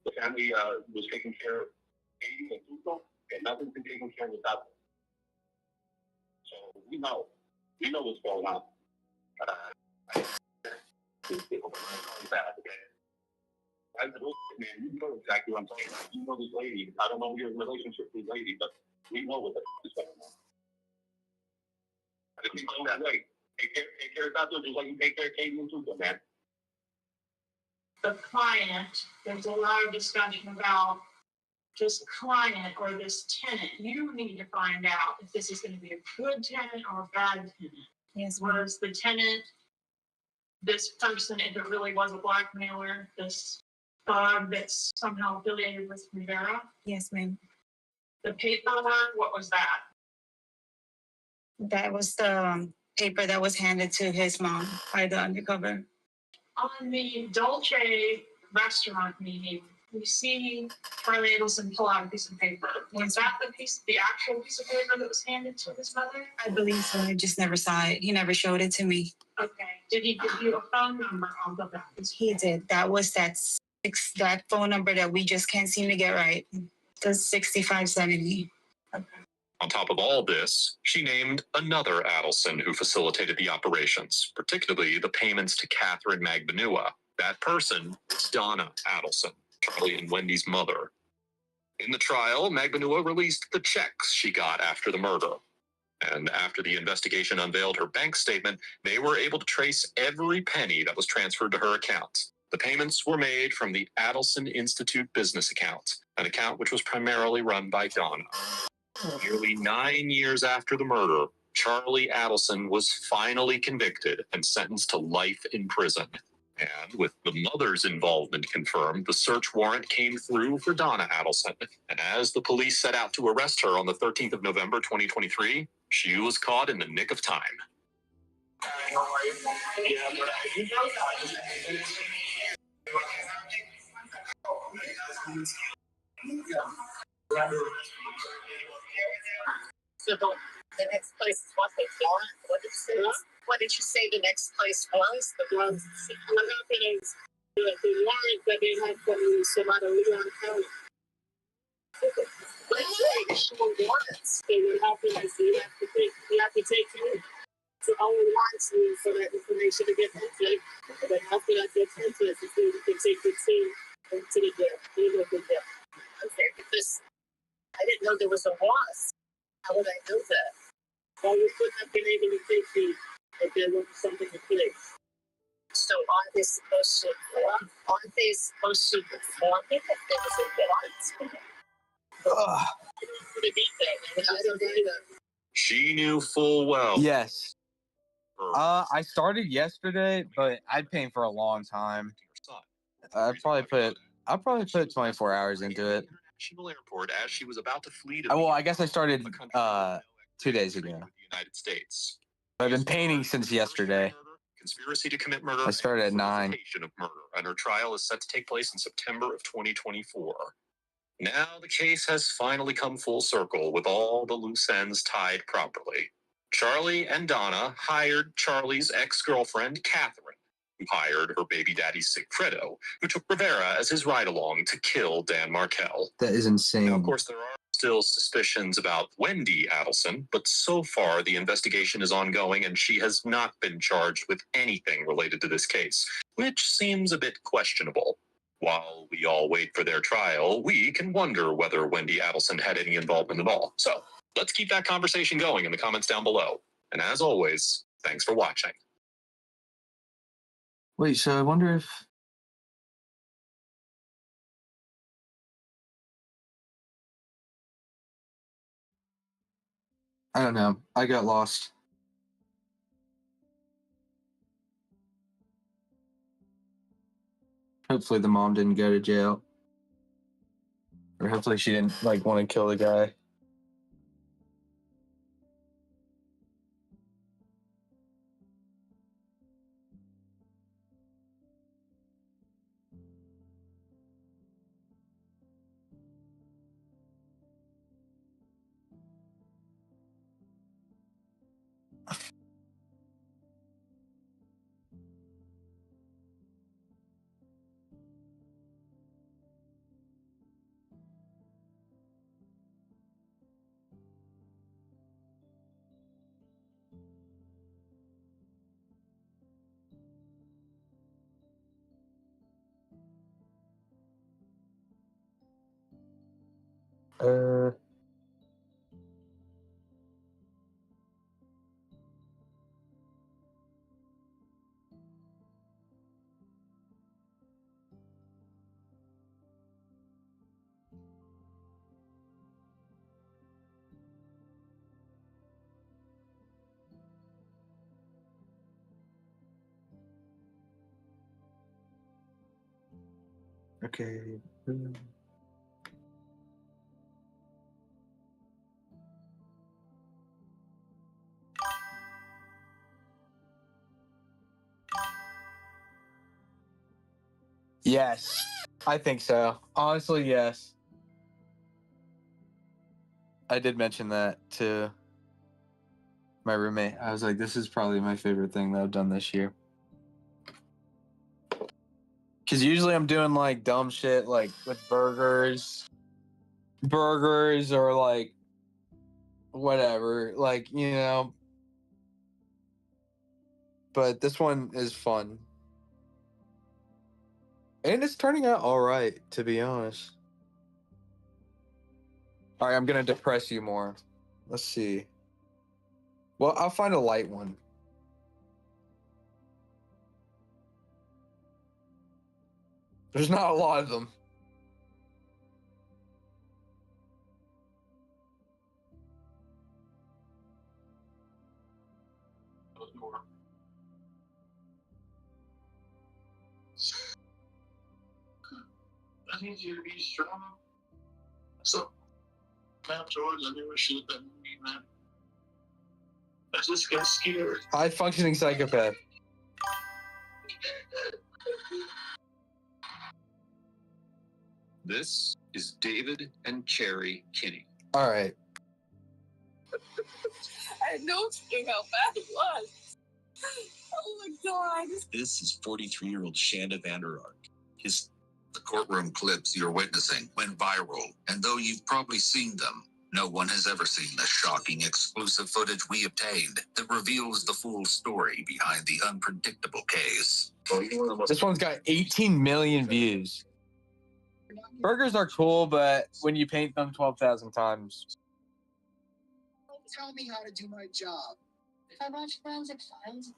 The family was taking care of Katie and Tuco, and nothing's been taken care of Tato. So we know what's going on. These people are going back, okay? I said, man, you know exactly what I'm saying. You know this lady. I don't know your relationship with this lady, but we know what is going on. I think that way. Take care of Tato just like you take care of Katie and Tuco, man. The client, there's a lot of discussion about this client or this tenant. You need to find out if this is going to be a good tenant or a bad tenant. Yes, was the tenant this person, if it really was a blackmailer, this dog that's somehow affiliated with Rivera? Yes, ma'am. The paperwork, what was that? That was the paper that was handed to his mom by the undercover. On the Dolce restaurant meeting, we see Charlie Adelson pull out a piece of paper. Was that the actual piece of paper that was handed to his mother? I believe so. I just never saw it. He never showed it to me. Okay. Did he give you a phone number off of that? He did. That was that phone number that we just can't seem to get right. The 6570. Okay. On top of all this, she named another Adelson who facilitated the operations, particularly the payments to Catherine Magbanua. That person is Donna Adelson. Charlie and Wendy's mother. In the trial, Magbanua released the checks she got after the murder. And after the investigation unveiled her bank statement, they were able to trace every penny that was transferred to her account. The payments were made from the Adelson Institute business account, an account which was primarily run by Donna. Nearly 9 years after the murder, Charlie Adelson was finally convicted and sentenced to life in prison. And with the mother's involvement confirmed, the search warrant came through for Donna Adelson. And as the police set out to arrest her on the 13th of November, 2023, she was caught in the nick of time. So the next place was what did you say? What did you say the next place was? What happened is the warrant that they had from some other Leon County. Actual warrants. So what happened is you have to take you to our warrants for that information to get entered. And then after that gets entered, you can take the team into the jail. Okay, because I didn't know there was a warrant. How would I know that? Well, we couldn't have been able to take you if there wasn't something in place. So aren't they supposed to inform me that there was a warrant? I don't either. She knew full well. Yes. I started yesterday, but I'd paying for a long time. I'll probably put 24 hours into it. Airport as she was about to flee to Well, I guess I started 2 days ago. United States. I've been painting since yesterday. Conspiracy to commit murder. I started at 9. Of murder, and her trial is set to take place in September of 2024. Now the case has finally come full circle with all the loose ends tied properly. Charlie and Donna hired Charlie's ex-girlfriend, Catherine, who hired her baby daddy, Sigfredo, who took Rivera as his ride-along to kill Dan Markel. That is insane. Now, of course, there are still suspicions about Wendy Adelson, but so far the investigation is ongoing and she has not been charged with anything related to this case, which seems a bit questionable. While we all wait for their trial, we can wonder whether Wendy Adelson had any involvement at all. So let's keep that conversation going in the comments down below. And as always, thanks for watching. Wait, so I wonder if... I don't know. I got lost. Hopefully the mom didn't go to jail. Or hopefully she didn't, want to kill the guy. Okay. Yes, I think so. Honestly, yes. I did mention that to my roommate. I was like, this is probably my favorite thing that I've done this year. Because usually I'm doing dumb shit with burgers or whatever, but this one is fun. And it's turning out all right, to be honest. All right, I'm gonna depress you more. Let's see. Well, I'll find a light one. There's not a lot of them. I need you to be strong. So, man, George, I never should have been me, man. I just got scared. High functioning psychopath. This is David and Cherry Kinney. All right. I had no clue how bad it was. Oh my God. This is 43-year-old Shanda Vander Ark. The courtroom clips you're witnessing went viral, and though you've probably seen them, no one has ever seen the shocking exclusive footage we obtained that reveals the full story behind the unpredictable case. This one's got 18 million views. Burgers are cool, but when you paint them 12,000 times. Tell me how to do my job. If I watch Forensic Files,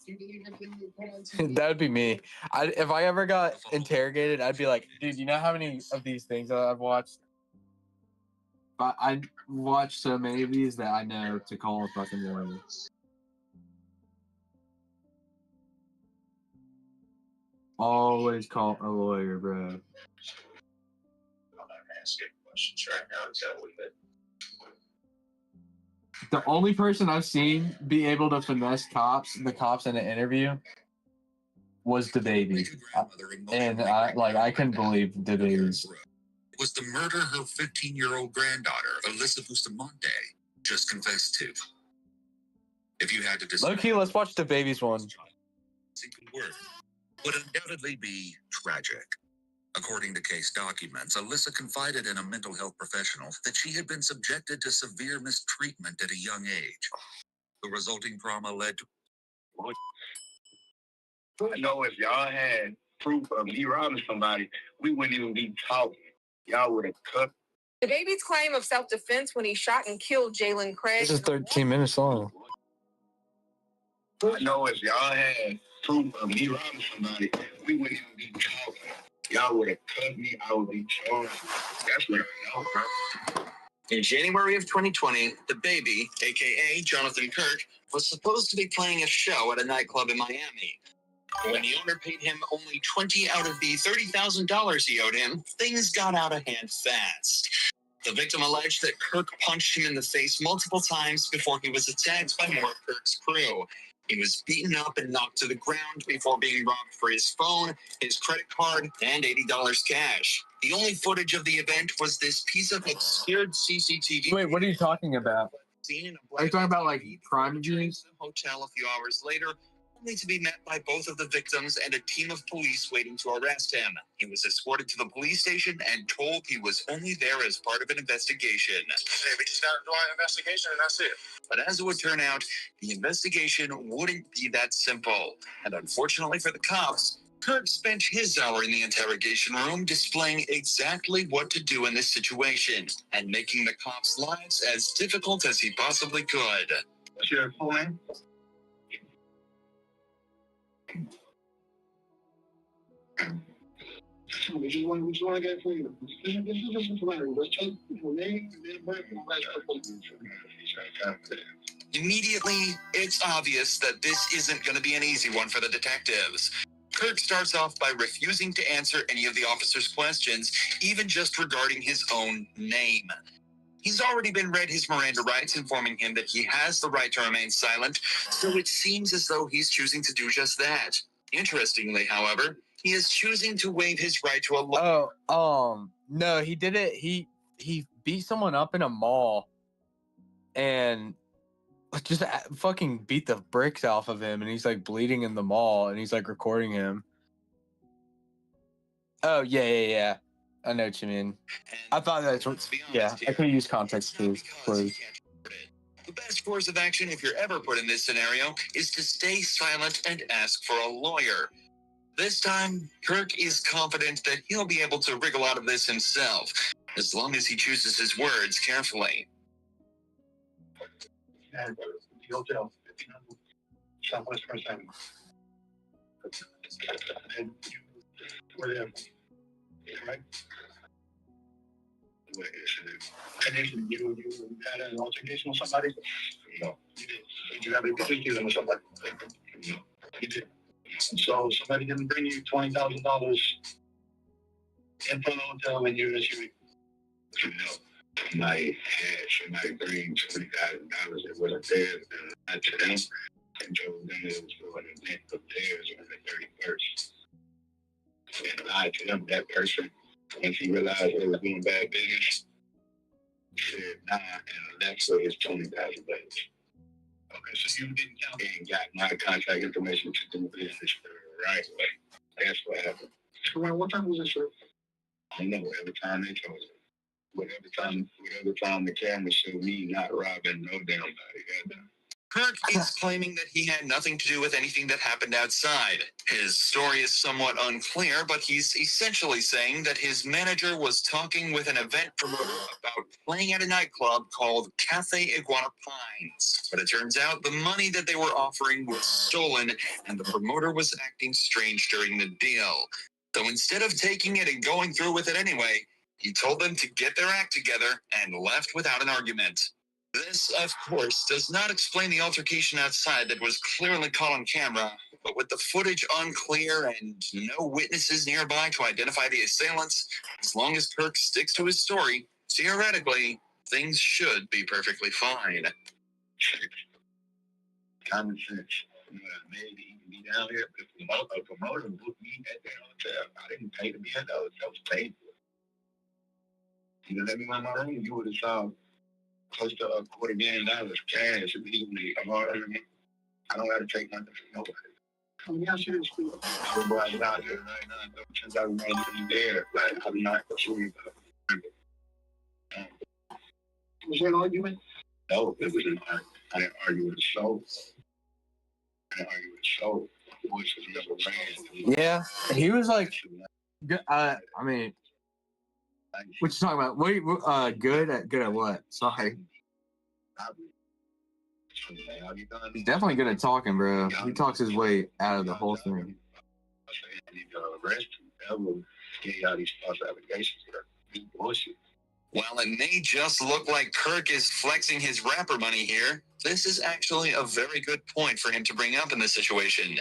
That would be me. If I ever got interrogated, I'd be like, dude, you know how many of these things that I've watched? I watched so many of these that I know to call a fucking lawyer. Always call a lawyer, bro. I'm not asking questions right now until we bit. The only person I've seen be able to finesse the cops in an interview, was the baby, and I couldn't believe the babies. Was the murder her 15-year-old granddaughter, Alyssa Bustamante, just confessed to. If you had to decide, Low-key, let's watch the babies one. single word would undoubtedly be tragic. According to case documents, Alyssa confided in a mental health professional that she had been subjected to severe mistreatment at a young age. The resulting trauma led to... I know if y'all had proof of me robbing somebody, we wouldn't even be talking. Y'all would have cut. The baby's claim of self-defense when he shot and killed Jalen Craig. This is 13 minutes long. I know if y'all had proof of me robbing somebody, we wouldn't even be talking. Y'all would have cut me. I would be charged. That's what I know, bro. In January of 2020, the baby, aka Jonathan Kirk, was supposed to be playing a show at a nightclub in Miami. When the owner paid him only $20 out of the $30,000 he owed him, things got out of hand fast. The victim alleged that Kirk punched him in the face multiple times before he was attacked by more of Kirk's crew. He was beaten up and knocked to the ground before being robbed for his phone, his credit card, and $80 cash. The only footage of the event was this piece of obscured CCTV. Wait, what are you talking about? Seen in a Are you talking about like crime views? hotel a few hours later, only to be met by both of the victims and a team of police waiting to arrest him. He was escorted to the police station and told he was only there as part of an investigation. Hey, we just got to do our investigation and that's it. But as it would turn out, the investigation wouldn't be that simple. And unfortunately for the cops, Kirk spent his hour in the interrogation room displaying exactly what to do in this situation and making the cops' lives as difficult as he possibly could. What's your full name? Which one I got for you? Immediately, it's obvious that this isn't going to be an easy one for the detectives. Kirk starts off by refusing to answer any of the officer's questions, even just regarding his own name. He's already been read his Miranda rights, informing him that he has the right to remain silent, so it seems as though he's choosing to do just that. Interestingly, however, he is choosing to waive his right to a No, he did it. He beat someone up in a mall and just fucking beat the bricks off of him, and he's like bleeding in the mall, and he's like recording him. Oh yeah. I know what you mean. I thought that's what. Yeah, I could use context clues. The best course of action, if you're ever put in this scenario, is to stay silent and ask for a lawyer. This time, Kirk is confident that he'll be able to wriggle out of this himself, as long as he chooses his words carefully. And the hotel, Southwest First Avenue. And you were there, right? And then you had an altercation with somebody? No. You did. Did you have a decision with somebody? No. You did. So somebody didn't bring you $20,000 in front of the hotel and you issued? No. Somebody bring $20,000 that wasn't theirs and not to them, and told them it was for an event of theirs on the 31st. And lied to them, that person, once he realized they was doing bad business, said nah and left for his $20,000. Okay, so you didn't count and got my contact information to do business right away. That's what happened. So around what time was this, sir? I don't know, whatever time they told us. Whatever time the camera showed me not robbing no damn body. Goddamn. Kirk is claiming that he had nothing to do with anything that happened outside. His story is somewhat unclear, but he's essentially saying that his manager was talking with an event promoter about playing at a nightclub called Cafe Iguana Pines. But it turns out the money that they were offering was stolen, and the promoter was acting strange during the deal. So instead of taking it and going through with it anyway, he told them to get their act together and left without an argument. This, of course, does not explain the altercation outside that was clearly caught on camera, but with the footage unclear and no witnesses nearby to identify the assailants, as long as Kirk sticks to his story, theoretically, things should be perfectly fine. Common sense. You know, maybe he can be down here, but a promoter booked me at that hotel. I didn't pay to be at the hotel. I was paid for it. You let me run my room, you would have saw close to $250,000 cash immediately. I don't have to take nothing from nobody. I mean, I should have everybody's out there right now. Since I remained there, like, I'm not sure about it. Was there an argument? No, it was an argument. I didn't argue with the soul. The voice was never ran. Yeah, he was like, I mean, what you talking about? What? Good at what? Sorry. He's definitely good at talking, bro. He talks his way out of the whole thing. While it may just look like Kirk is flexing his rapper money here, this is actually a very good point for him to bring up in this situation.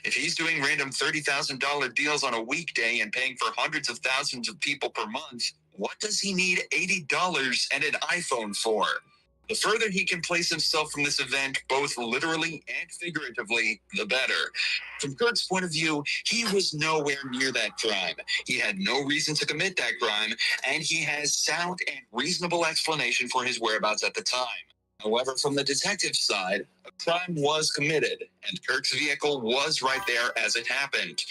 If he's doing random $30,000 deals on a weekday and paying for hundreds of thousands of people per month, what does he need $80 and an iPhone for? The further he can place himself from this event, both literally and figuratively, the better. From Kirk's point of view, he was nowhere near that crime. He had no reason to commit that crime, and he has sound and reasonable explanation for his whereabouts at the time. However, from the detective's side, a crime was committed, and Kirk's vehicle was right there as it happened.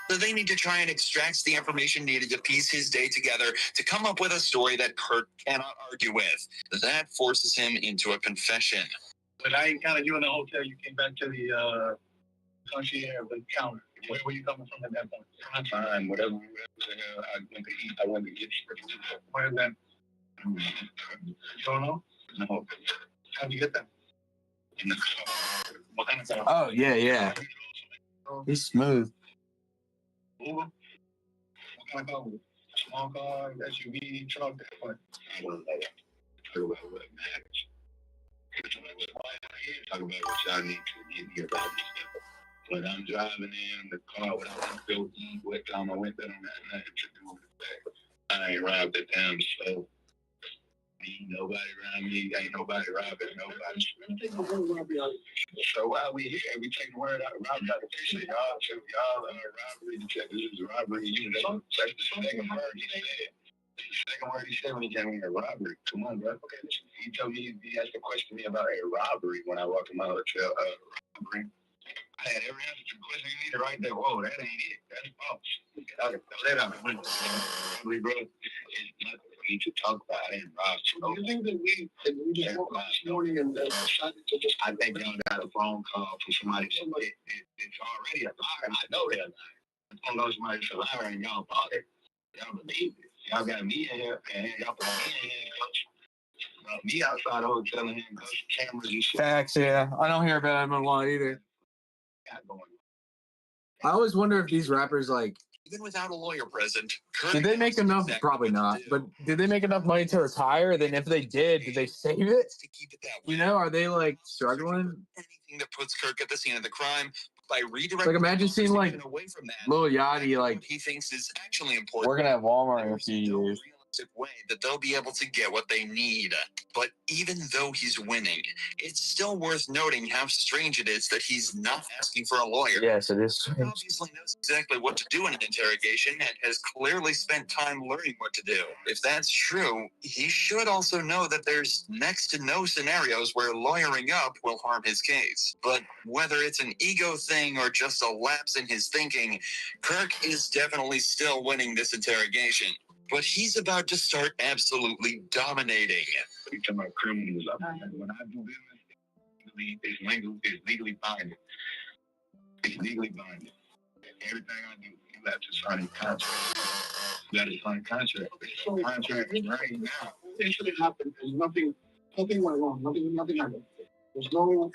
So they need to try and extract the information needed to piece his day together to come up with a story that Kirk cannot argue with. That forces him into a confession. But I encountered you in the hotel. You came back to the concierge of the counter. Where were you coming from at that point? I'm fine. Whatever the hell I went to eat, I went to get you. Where is that? You don't know? No. How'd you get that? In the car. What kind of car? Oh yeah. He's smooth. Uber? What kind of car? Small car, SUV, truck, what? I don't know. Talk about what matters. Talk about what y'all need to get here about this stuff. But I'm driving in the car when I went to go eat. What time I went there on that night to do with that. I ain't robbed the damn store. Ain't nobody around me. Ain't nobody robbing nobody. So while we here, we take the word out of robbery. Y'all are robbery detectives. This is robbery. You know, that's the second word he said. The second word he said when he came in here, robbery. Come on, bro. Okay, he told me he asked a question to me about a robbery when I walked in my hotel. Robbery. I had every answer to the question you needed right there. Whoa, that ain't it. That's false. I can throw that out the window. Robbery, bro. It's nothing for me to talk about. I didn't rob. So you think that we just woke up this morning and decided to just... I think y'all got a phone call from somebody. It's already a lie. I know they're lying. I know somebody survivor and y'all bought it. Y'all believe it. Y'all got me in here and y'all put me in here, coach. Me outside the hotel and coach, cameras and shit. Facts, yeah. I don't hear about him a lot either. I always wonder if these rappers, like, Even without a lawyer present, Kirk did they make knows enough? exactly Probably what to not. do. But did they make enough money to retire? Then if they did they save it? To keep it that way. You know, are they like struggling? Anything that puts Kirk at the scene of the crime by redirecting Like, imagine the seeing, like, conversation away from that. Lil Yachty, like, What he thinks is actually important. working at Walmart in a few years. Way that they'll be able to get what they need. But even though he's winning, it's still worth noting how strange it is that he's not asking for a lawyer. Yes, it is. He obviously knows exactly what to do in an interrogation and has clearly spent time learning what to do. If that's true, he should also know that there's next to no scenarios where lawyering up will harm his case. But whether it's an ego thing or just a lapse in his thinking, Kirk is definitely still winning this interrogation. But he's about to start absolutely dominating. You talking about criminals? When I do business, it's legally binding. It's legally binding. Everything I do, you have to sign a contract. You got to sign a contract. So contract right now. It shouldn't happen. There's nothing went wrong. Nothing happened. There's no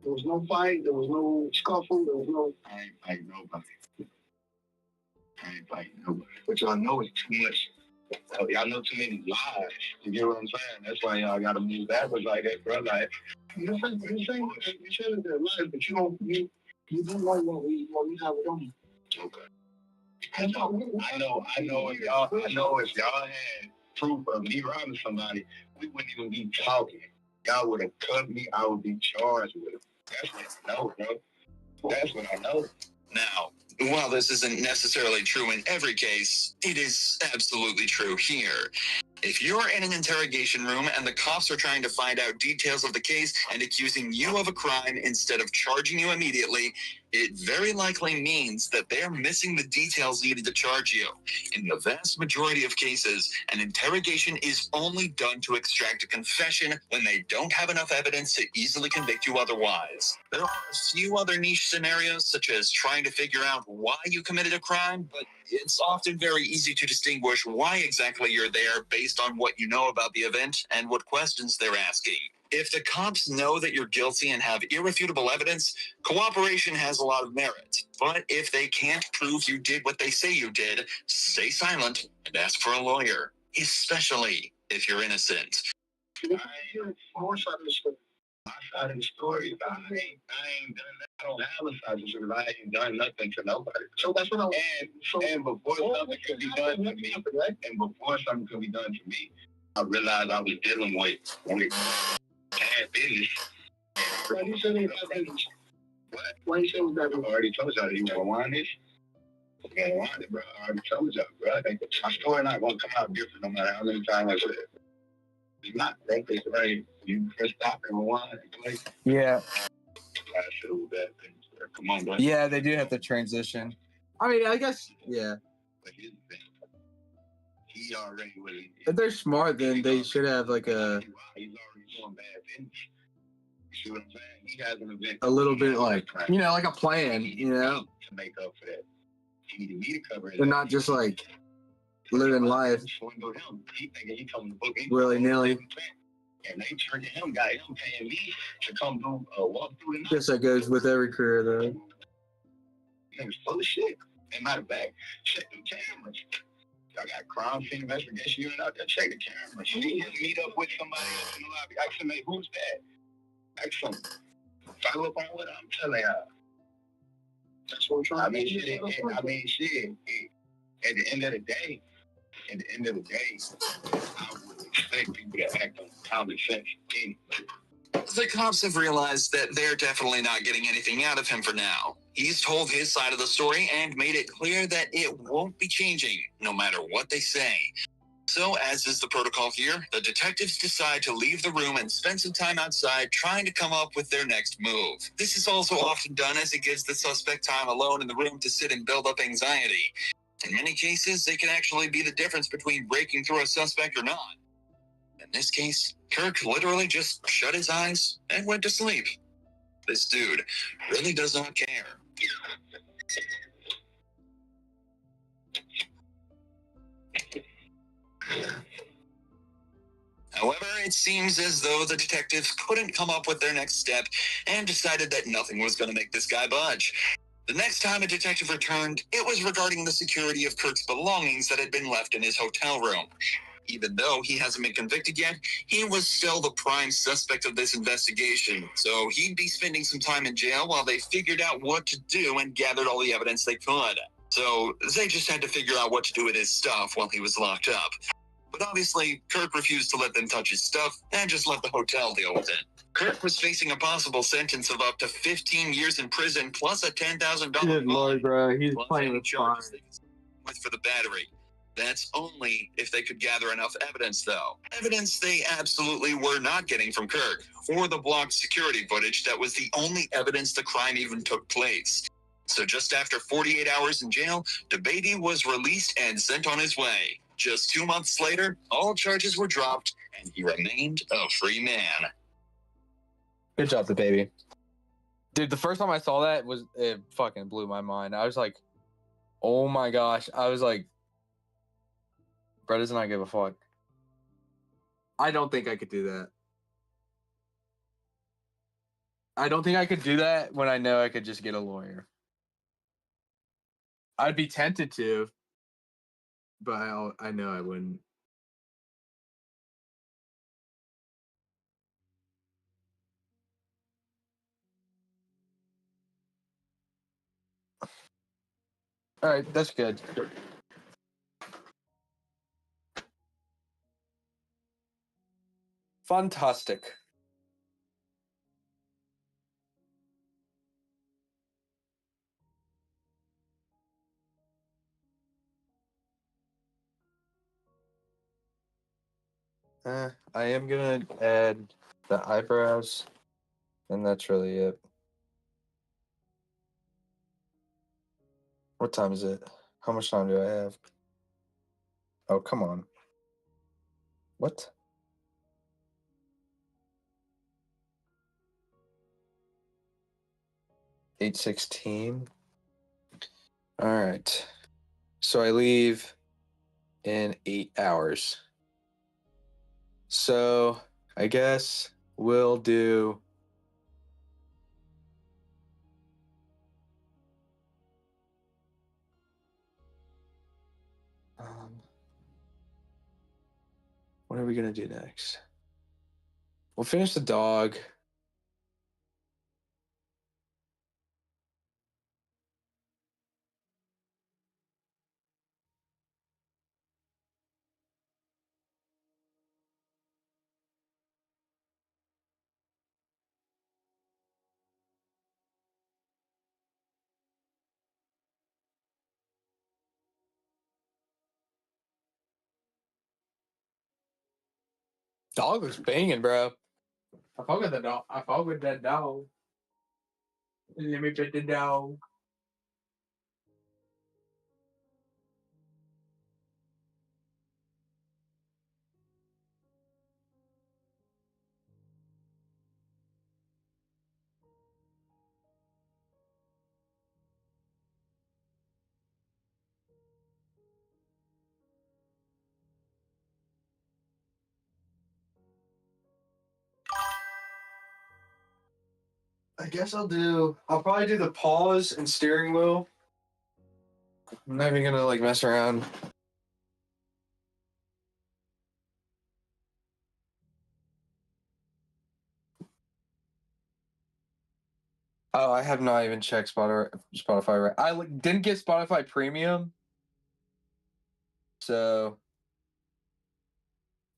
there was no fight, there was no scuffle, there was no I ain't fighting nobody. But y'all know it's too much. Y'all know too many lies. You get what I'm saying? That's why y'all gotta move backwards like that, bro. Like you're saying they're lies, but you don't know what we have it on. Okay. I know if y'all had proof of me robbing somebody, we wouldn't even be talking. Y'all would have cut me, I would be charged with it. That's what I know, bro. That's what I know. Now, while this isn't necessarily true in every case, it is absolutely true here. If you're in an interrogation room and the cops are trying to find out details of the case and accusing you of a crime instead of charging you immediately, it very likely means that they're missing the details needed to charge you. In the vast majority of cases, an interrogation is only done to extract a confession when they don't have enough evidence to easily convict you otherwise. There are a few other niche scenarios, such as trying to figure out why you committed a crime, but it's often very easy to distinguish why exactly you're there based on what you know about the event and what questions they're asking. If the cops know that you're guilty and have irrefutable evidence, cooperation has a lot of merit. But if they can't prove you did what they say you did, stay silent and ask for a lawyer, especially if you're innocent. My side of the story, I ain't done that. I don't have a side of the story. I ain't done nothing to nobody. So that's what and before something could be done to me, I realized I was dealing with bad business. Why you said it was bad business? What? Why you said it was bad business? I already told y'all that you want to wind this. You want to wind it, bro. I already told y'all, bro. My story not going to come out different no matter how many times I say it. It's not, bro. It's like you press stop and rewind and play. Yeah. I said it was bad business, bro. Come on, bro. Yeah, they do have to transition. I mean, I guess, yeah. But here's the thing. He already was. If they're smart, then they should have like a. He's already doing bad business. You see what I'm saying? He has an event. A little bit like, you know, like a plan, you know? To make up for that. He needed me to cover it. They're not just like living life He thinking he coming to book willy nilly. And they turned to him, got him paying me to come do a walk through the night. Guess that goes with every career, though. He was full of shit. And matter of fact, check the cameras. I got crime scene investigation unit out there. Check the cameras. He just meet up with somebody else in the lobby. Ask him, hey, who's that? Ask him. Follow up on what I'm telling y'all. That's what I'm trying to do. Shit. At the end of the day, I would expect people to act on common sense. The cops have realized that they're definitely not getting anything out of him for now. He's told his side of the story and made it clear that it won't be changing, no matter what they say. So, as is the protocol here, the detectives decide to leave the room and spend some time outside trying to come up with their next move. This is also often done as it gives the suspect time alone in the room to sit and build up anxiety. In many cases, it can actually be the difference between breaking through a suspect or not. In this case, Kirk literally just shut his eyes and went to sleep. This dude really does not care. However, it seems as though the detectives couldn't come up with their next step and decided that nothing was going to make this guy budge. The next time a detective returned, it was regarding the security of Kirk's belongings that had been left in his hotel room. Even though he hasn't been convicted yet, he was still the prime suspect of this investigation, so he'd be spending some time in jail while they figured out what to do and gathered all the evidence they could. So they just had to figure out what to do with his stuff while he was locked up. But obviously, Kirk refused to let them touch his stuff and just let the hotel deal with it. Kirk was facing a possible sentence of up to 15 years in prison plus a $10,000 Good lord, bro. He's plus playing any with fire. charges they could with for the battery. That's only if they could gather enough evidence, though. Evidence they absolutely were not getting from Kirk, or the blocked security footage that was the only evidence the crime even took place. So just after 48 hours in jail, DeBatey was released and sent on his way. Just 2 months later, all charges were dropped, and he remained a free man. Good job, DeBatey. Dude, the first time I saw that it fucking blew my mind. I was like, oh my gosh. I was like, bro does not give a fuck. I don't think I could do that. I don't think I could do that when I know I could just get a lawyer. I'd be tempted to, but I know I wouldn't. All right, that's good. Fantastic. I am gonna add the eyebrows, and that's really it. What time is it? How much time do I have? Oh, come on. What? $8:16. All right. So I leave in 8 hours. So I guess we'll do. What are we gonna do next? We'll finish the dog. Dog was banging, bro. I fuck with the dog. I fuck with that dog. Let me pet the dog. I guess I'll probably do the paws and steering wheel. I'm not even gonna like mess around. Oh, I have not even checked Spotify. Right, I didn't get Spotify Premium, so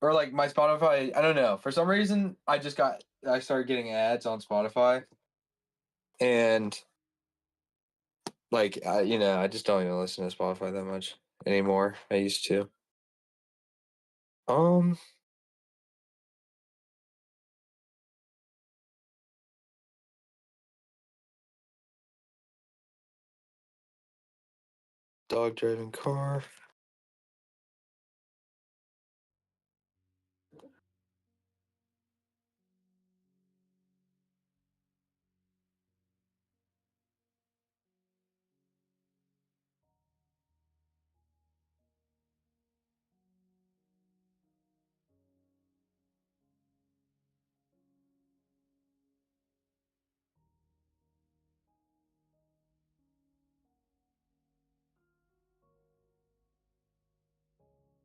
or like my Spotify. I don't know. For some reason, I started getting ads on Spotify, and like I just don't even listen to Spotify that much anymore. I used to. Dog driving car.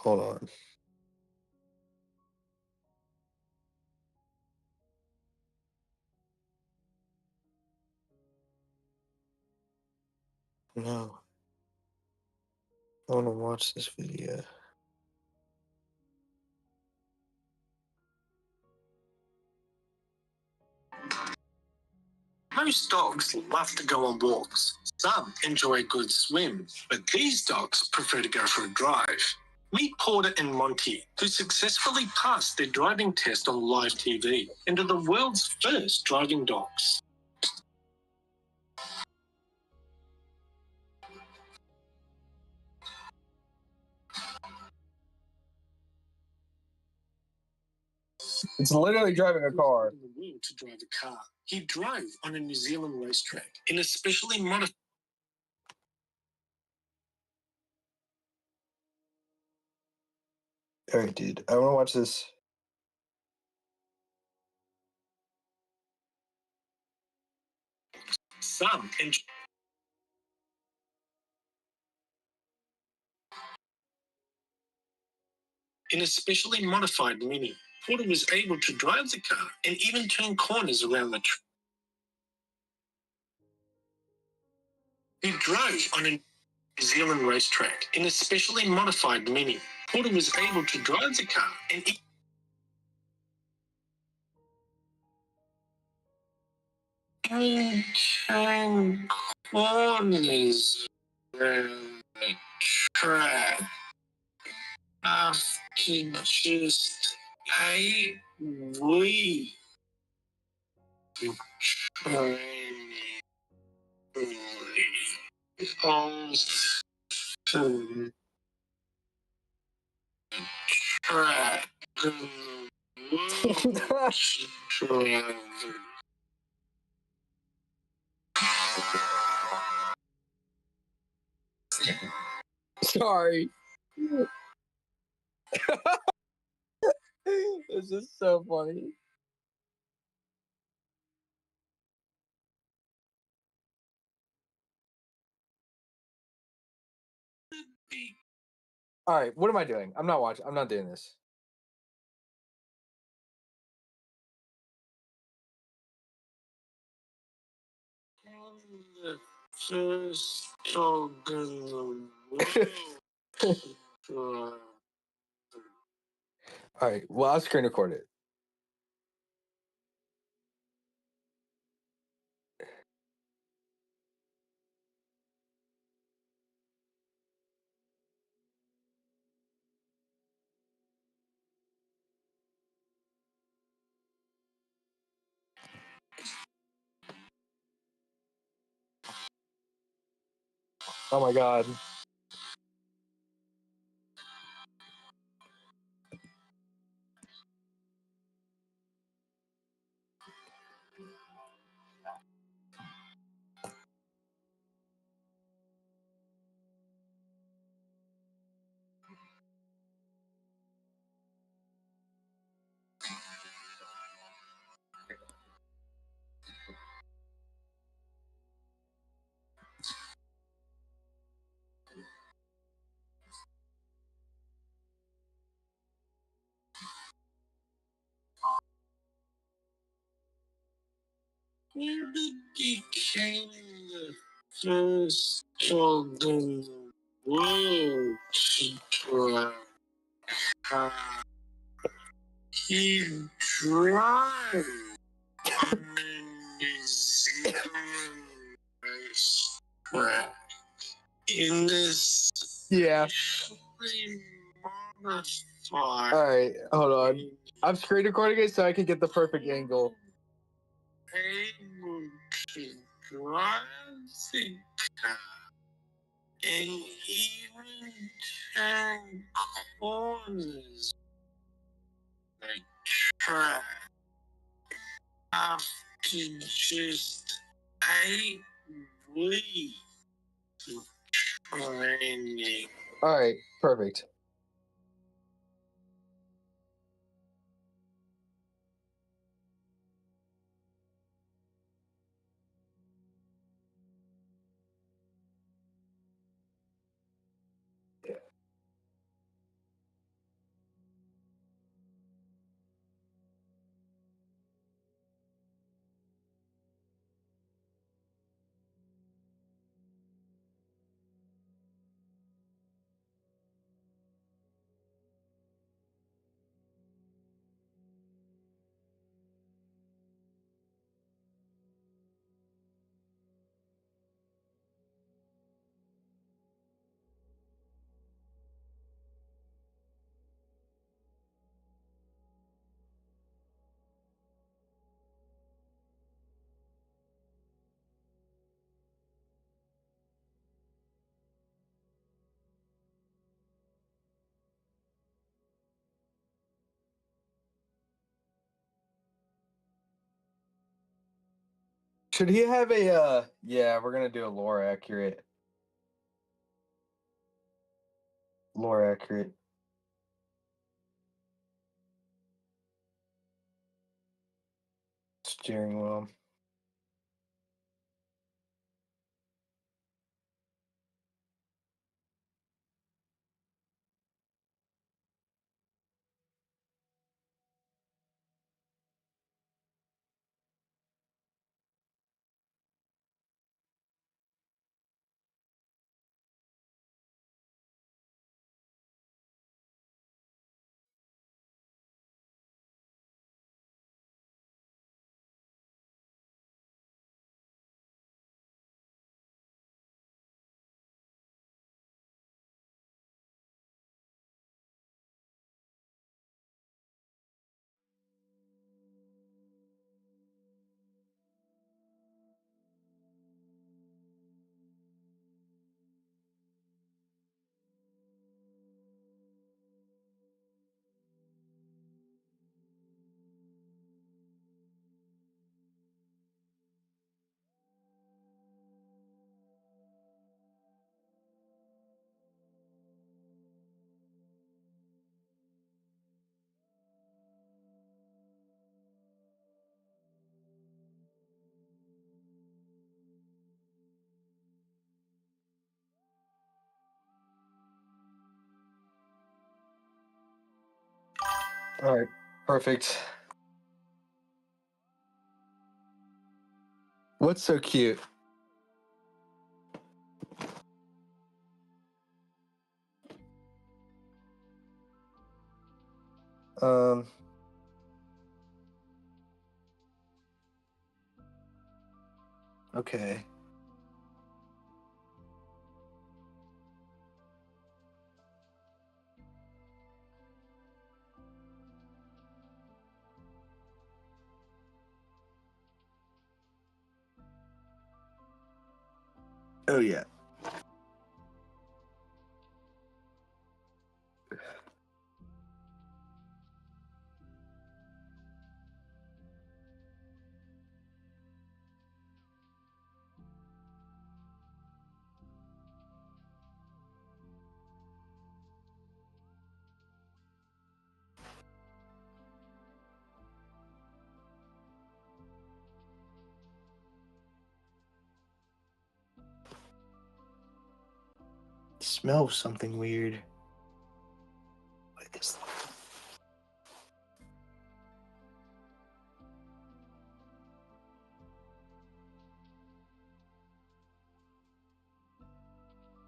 Hold on. No. I want to watch this video. Most dogs love to go on walks. Some enjoy a good swim, but these dogs prefer to go for a drive. Meet Porter and Monty, who successfully passed their driving test on live TV and are the world's first driving dogs. It's literally driving a car. In the world to drive a car. He drove on a New Zealand racetrack in a specially modified. All right, dude. I want to watch this. Some enjoy. In a specially modified Mini, Porter was able to drive the car and even turn corners around the track. He drove on a New Zealand racetrack in a specially modified Mini. Porter was able to drive the car and even turn corners around the track. After just 8 weeks of training, on to track. Sorry. This is so funny. All right, what am I doing? I'm not watching. I'm not doing this. First dog in the world. All right. Well, I'll screen record it. Oh my god. Where became the first dog in the world to try? He drive on a New Zealand racetrack in this Yeah. modified. All right, hold on. I'm screen recording it so I can get the perfect angle. Able to drive the car and even turn corners the track after just 8 weeks of training. All right, perfect. Should he have a yeah, we're gonna do a lore accurate. Lore accurate. Steering wheel. All right, perfect. What's so cute? Um. Okay. Oh yeah. Smells something weird. What is that?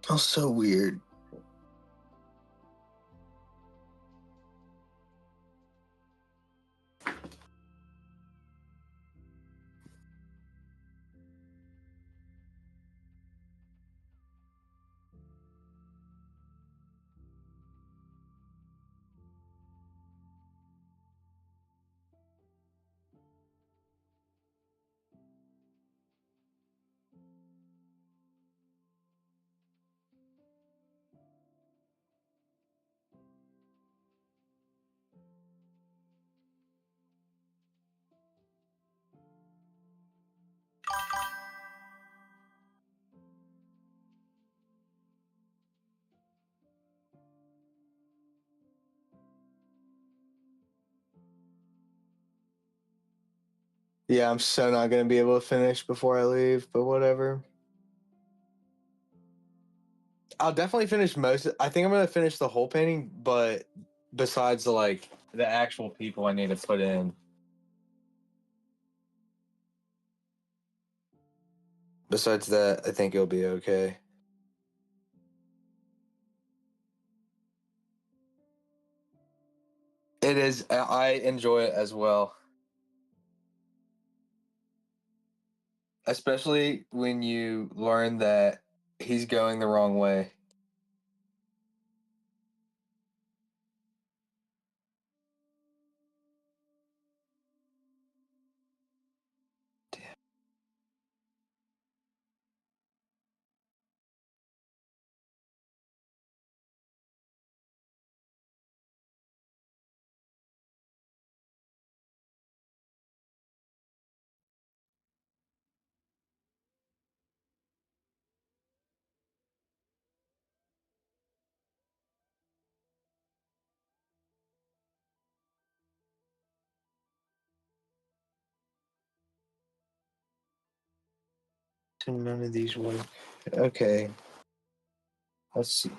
Smells so weird. Yeah, I'm so not gonna be able to finish before I leave, but whatever. I'll definitely finish most. I think I'm gonna finish the whole painting, but besides the actual people I need to put in. Besides that, I think it'll be okay. It is. I enjoy it as well. Especially when you learn that he's going the wrong way. to none of these work. Okay. Let's see.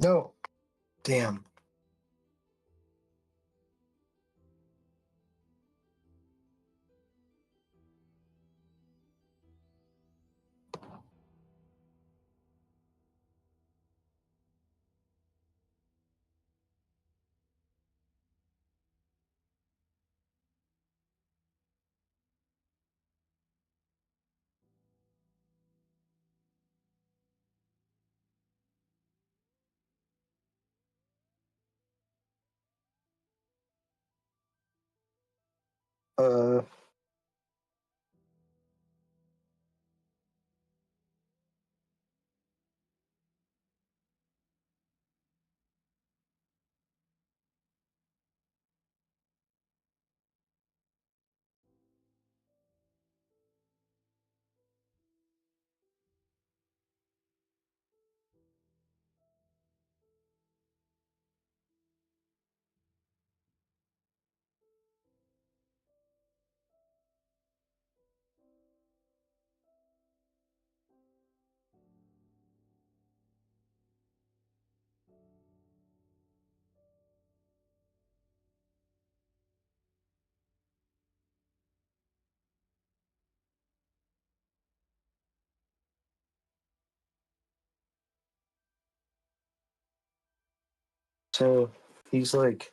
No. Damn. Uh. So he's like,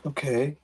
okay.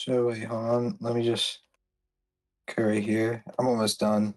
So wait, hold on. Let me just go right here. I'm almost done.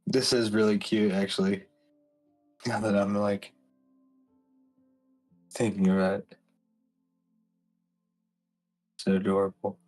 This is really cute, actually. Now that I'm like thinking about it. So adorable.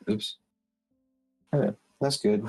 Oops. Okay, that's good.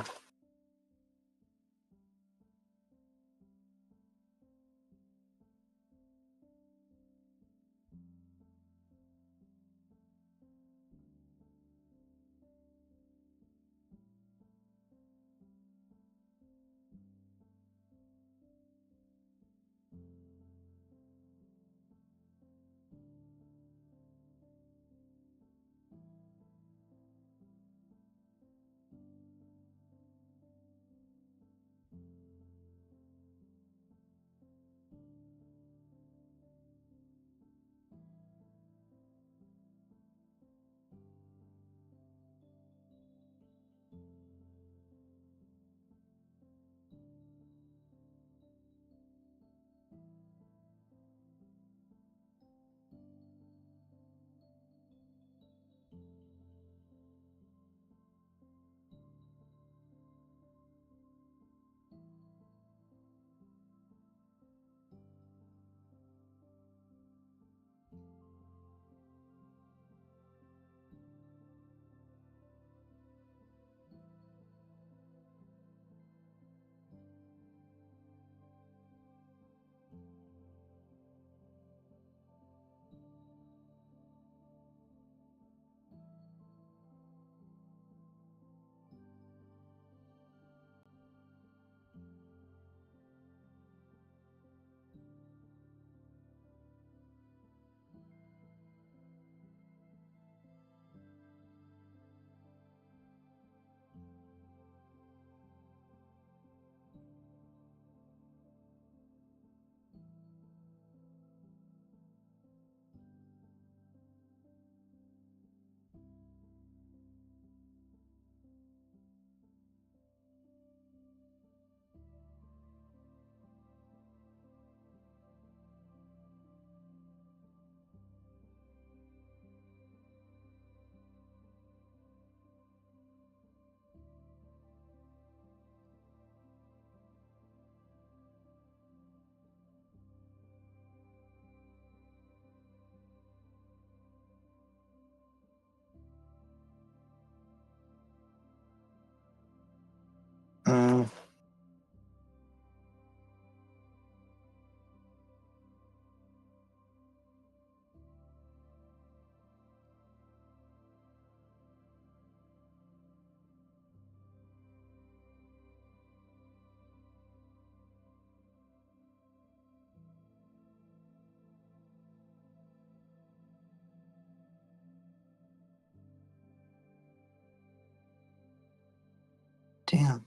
Damn.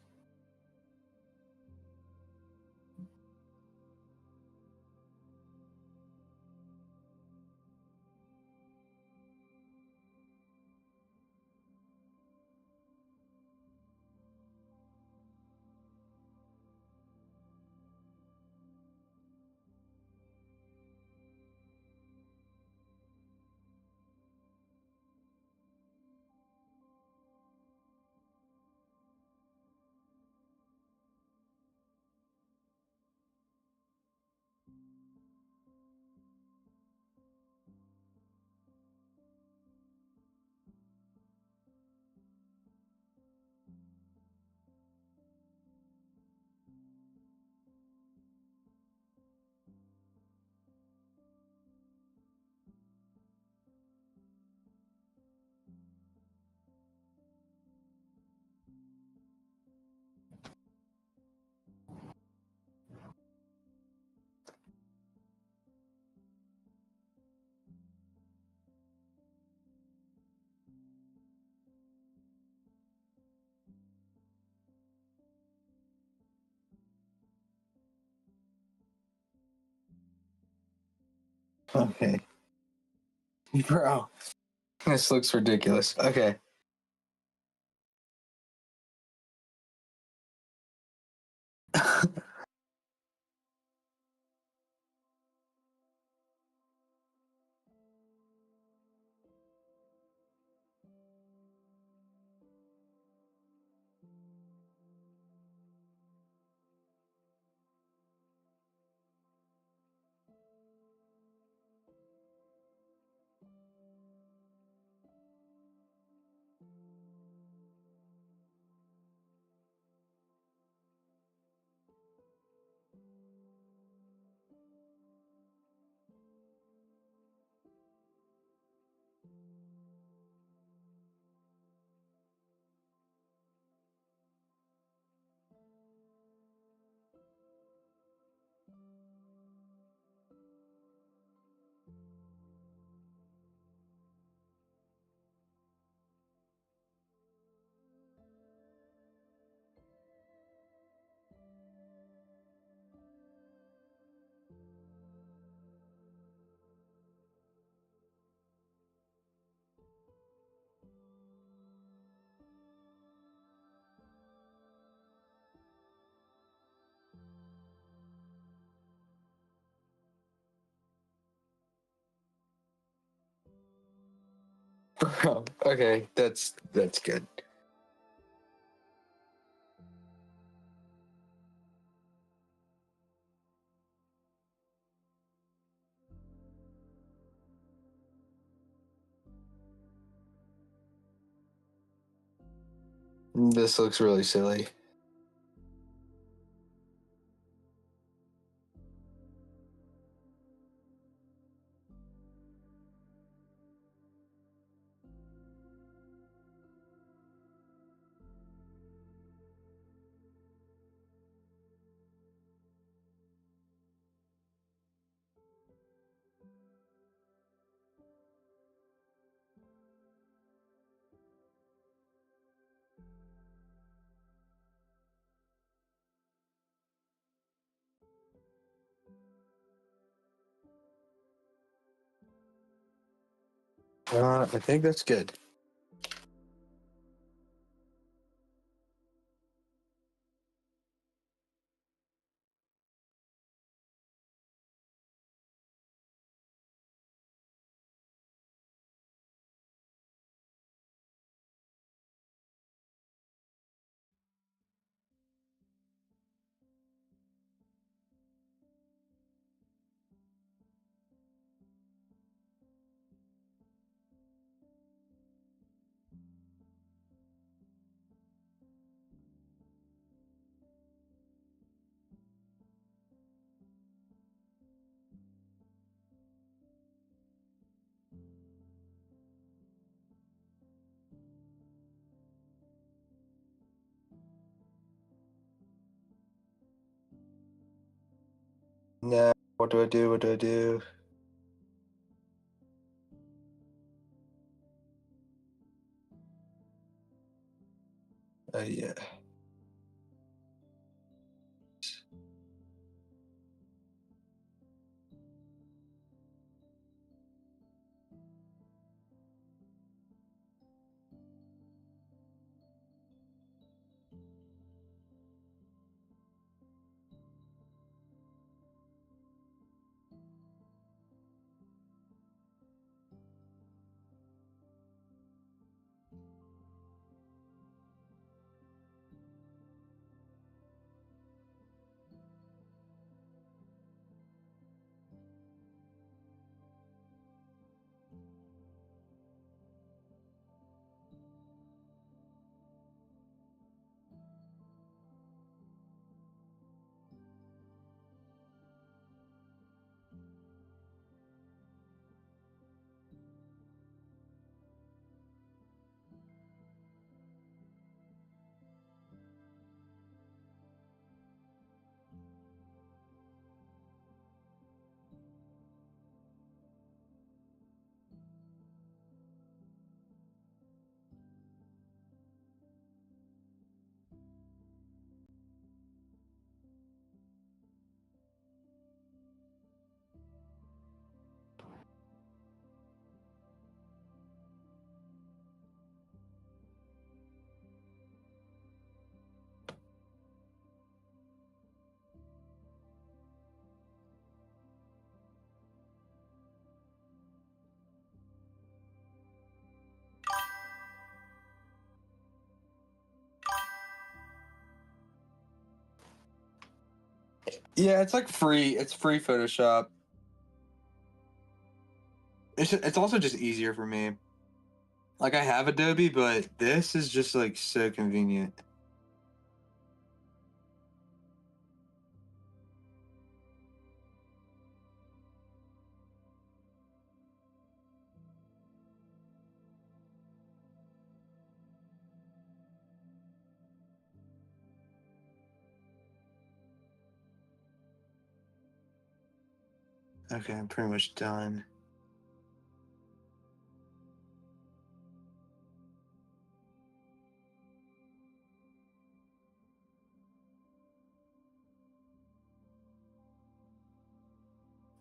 Okay. Bro, this looks ridiculous. Okay. Bro, okay, that's good. This looks really silly. I think that's good. Now, what do I do? What do I do? Yeah. Yeah, it's like free. It's free Photoshop. It's also just easier for me. Like I have Adobe, but this is just like so convenient. Okay, I'm pretty much done.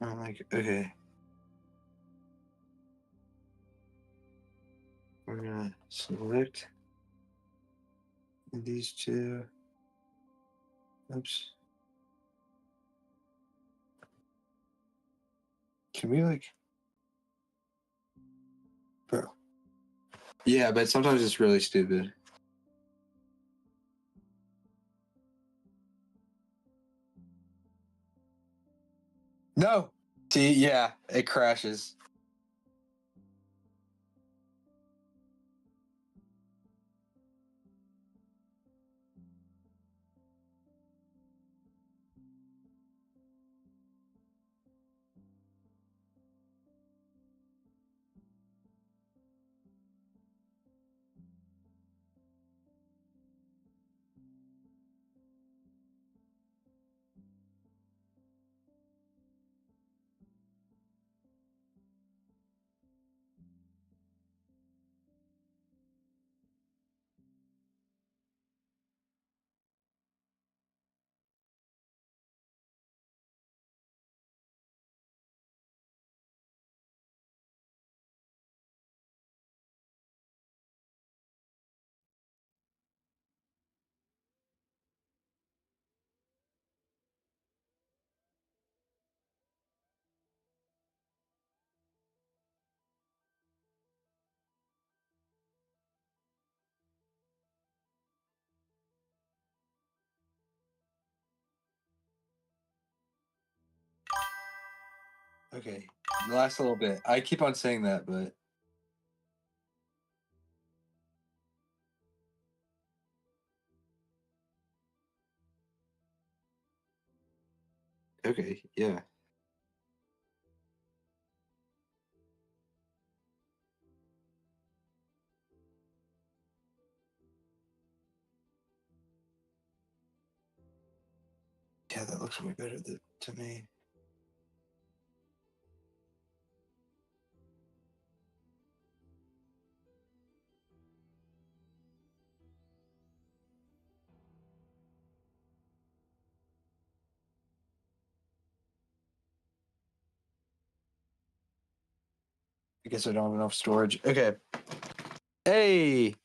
I'm like, okay. We're gonna select these two. Oops. Can we like, bro? Yeah, but sometimes it's really stupid. No. See, yeah, it crashes. Okay, the last little bit. I keep on saying that, but okay, yeah. Yeah, that looks way better to me. I guess I don't have enough storage. Okay. Hey.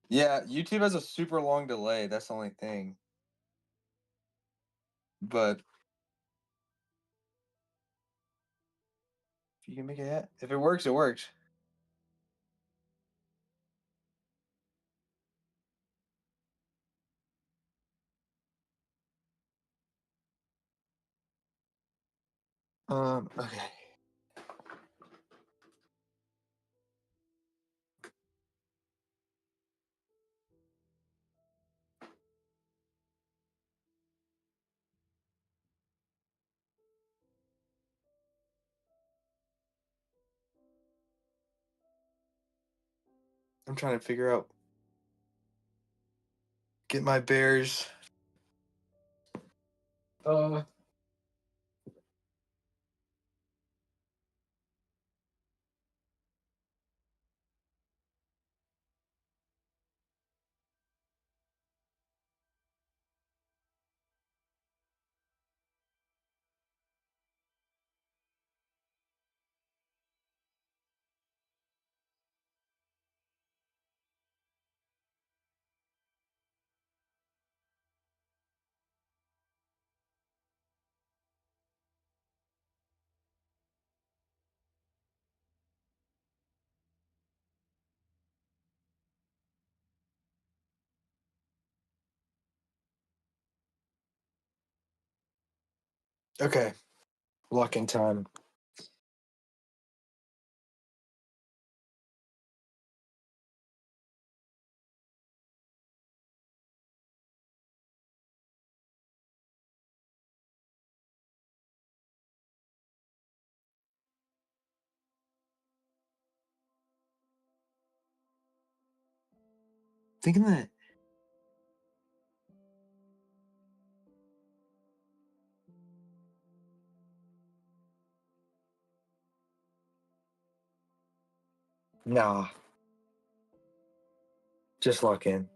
Yeah, YouTube has a super long delay. That's the only thing. But if you can make it, if it works, it works. Okay. I'm trying to figure out. Get my bears. Okay. Luck in time. Thinking that. Nah. Just lock in.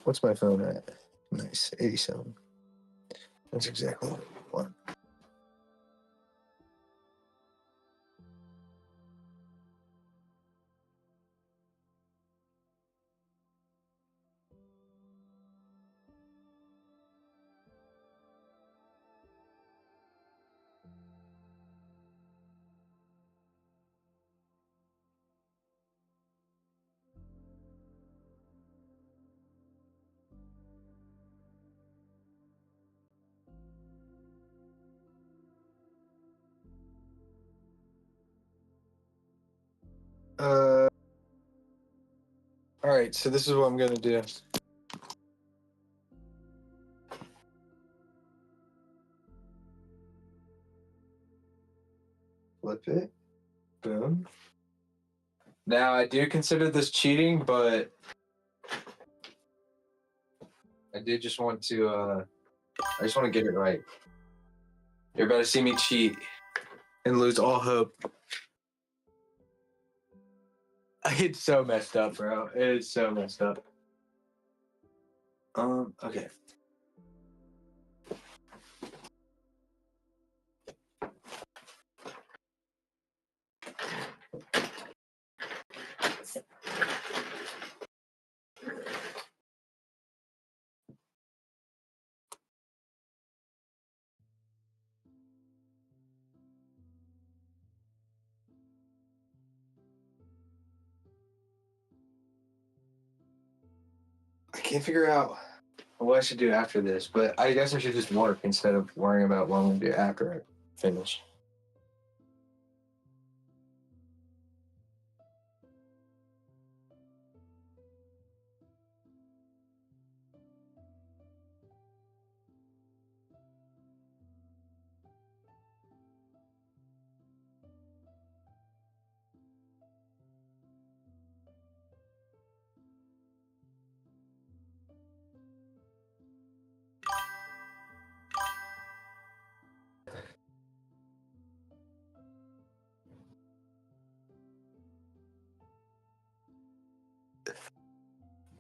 What's my phone at? Nice. 87. That's exactly what I want. All right, so this is what I'm gonna do. Flip it. Boom. Now I do consider this cheating, but I did just want to I just want to get it right. You're about to see me cheat and lose all hope. It's so messed up, bro. It is so messed up. Okay. I can't figure out what I should do after this, but I guess I should just work instead of worrying about what I'm going to do after I finish.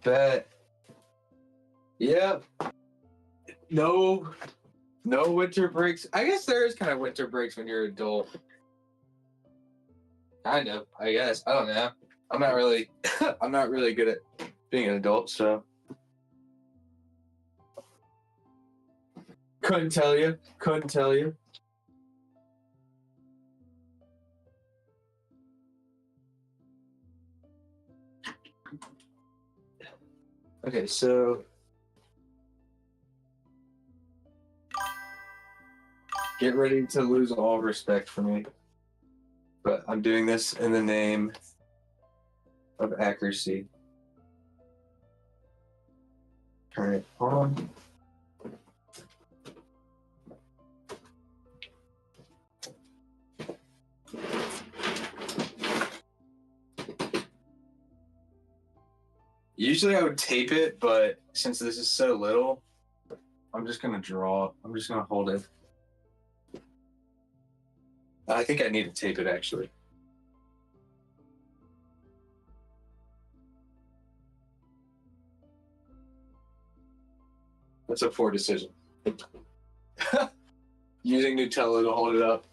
Bet. Yep. No winter breaks. I guess there is kind of winter breaks when you're an adult. Kind of, I guess. I don't know. I'm not really good at being an adult, so couldn't tell you. Okay, so get ready to lose all respect for me. But I'm doing this in the name of accuracy. Turn it on. Usually I would tape it, but since this is so little, I'm just gonna draw. I'm just gonna hold it. I think I need to tape it actually. That's a poor decision. Using Nutella to hold it up.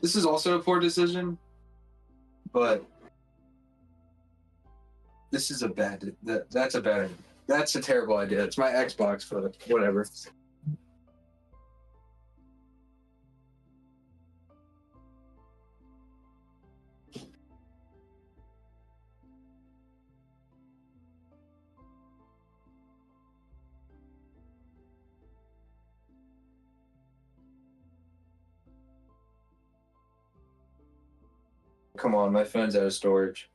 This is also a poor decision, but this is a bad. That's a terrible idea. It's my Xbox, but whatever. Come on, my phone's out of storage.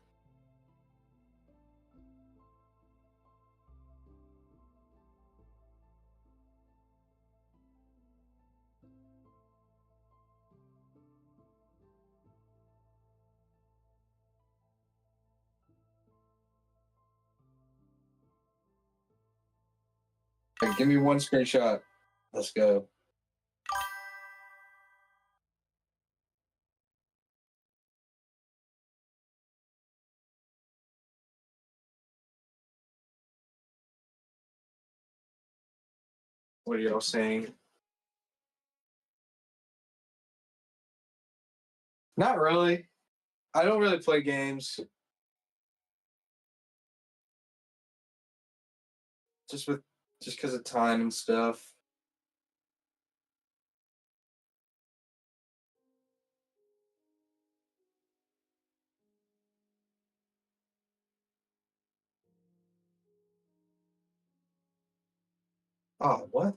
Okay, give me one screenshot. Let's go. What are y'all saying? Not really. I don't really play games. Just because of time and stuff. Oh, what?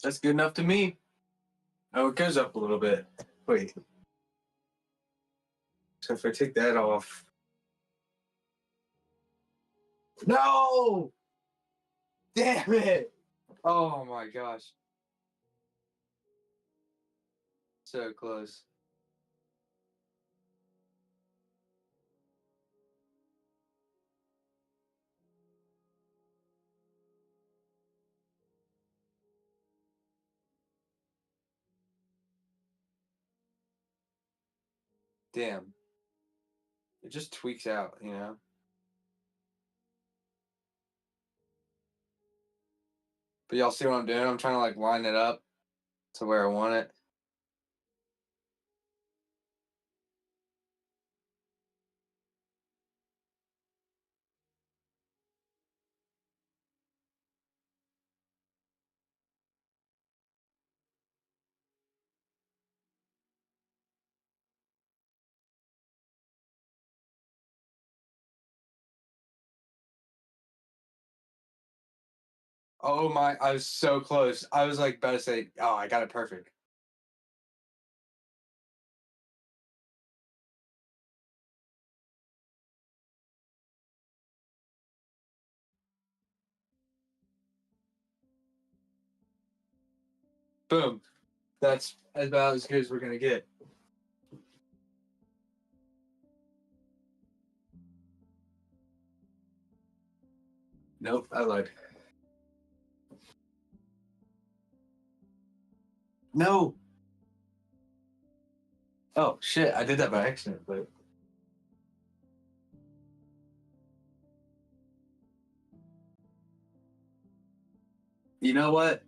That's good enough to me. Oh, it goes up a little bit. Wait. So if I take that off. No! Damn it! Oh my gosh. So close. Damn. It just tweaks out, you know? But y'all see what I'm doing? I'm trying to like line it up to where I want it. Oh my, I was so close. I was like about to say, oh, I got it perfect. Boom. That's about as good as we're gonna get. Nope, I lied. No. Oh shit! I did that by accident, but. You know what?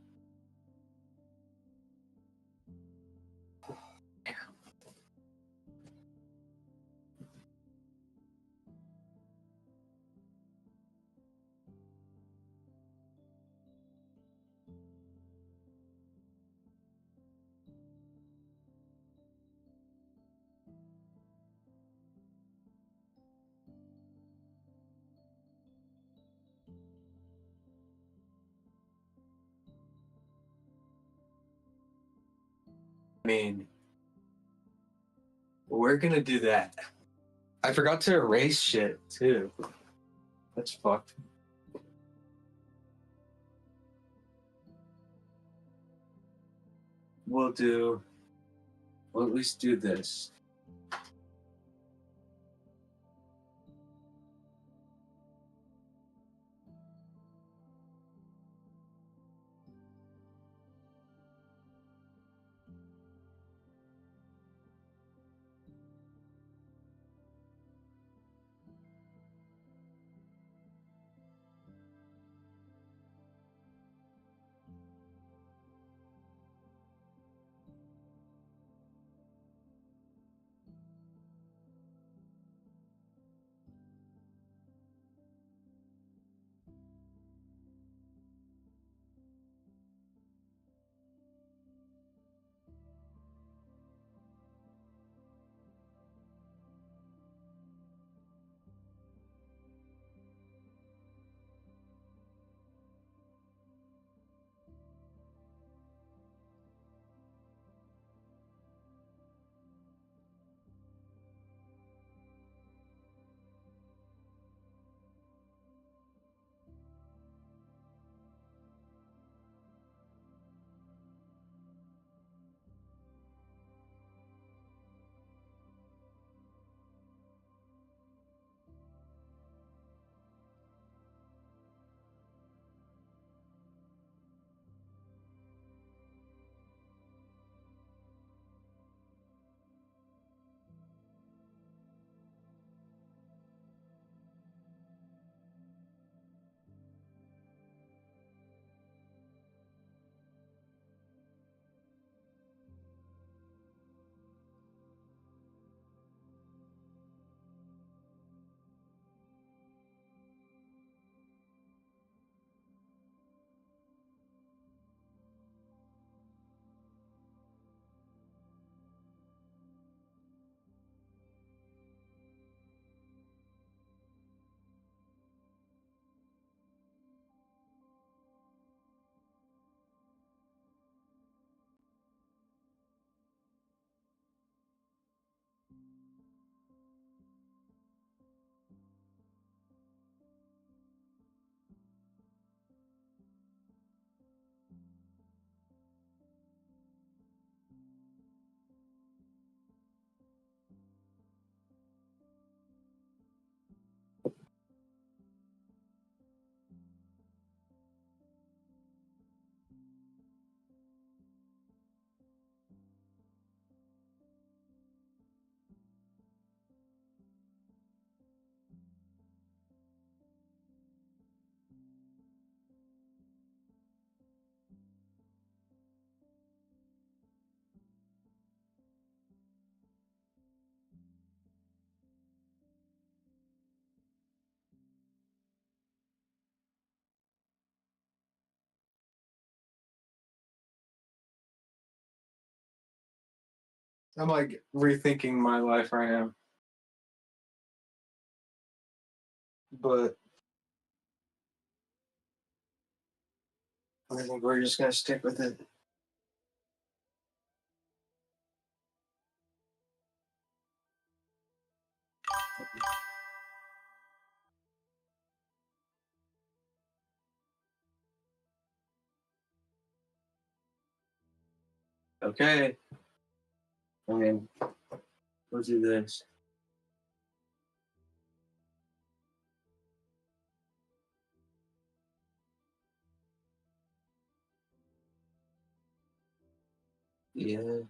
I mean, we're gonna do that. I forgot to erase shit too. That's fucked. We'll at least do this. I'm like rethinking my life right now. But I think we're just gonna stick with it. Okay. I mean, let's do this. Yeah.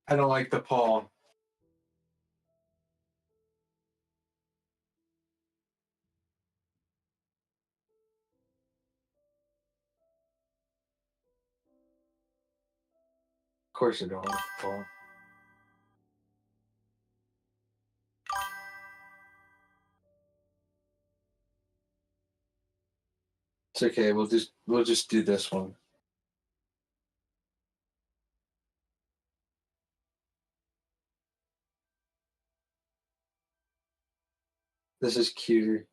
I don't like the paw. Of course I don't like the paw. It's okay. We'll just do this one. This is cuter.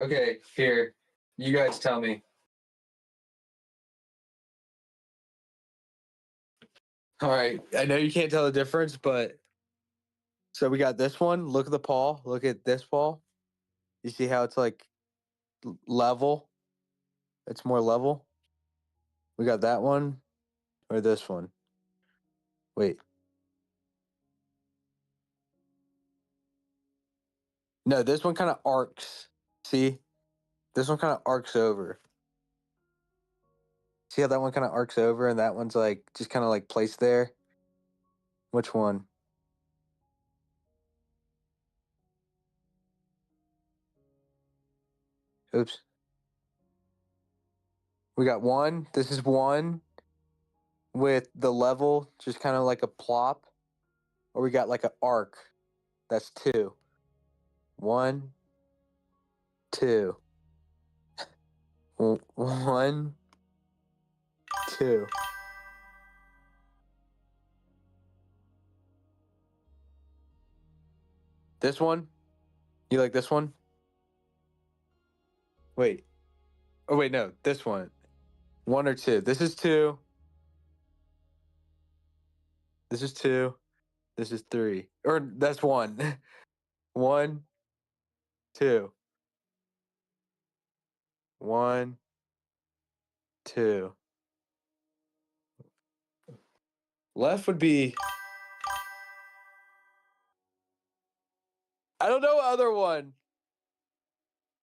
Okay, here. You guys tell me. All right. I know you can't tell the difference, but so we got this one. Look at the paw. Look at this paw. You see how it's like level? It's more level. We got that one or this one. Wait. No, this one kind of arcs. See? This one kind of arcs over. See how that one kind of arcs over and that one's like just kind of like placed there? Which one? Oops. We got one. This is one with the level, just kind of like a plop. Or we got like an arc. That's two. 1, 2. 1, 2. This one? You like this one? Wait. Oh, wait, no. This one. 1 or 2. This is 2. This is 2. This is 3. Or that's 1. 1, 2. 1, 2. Left would be. I don't know other one.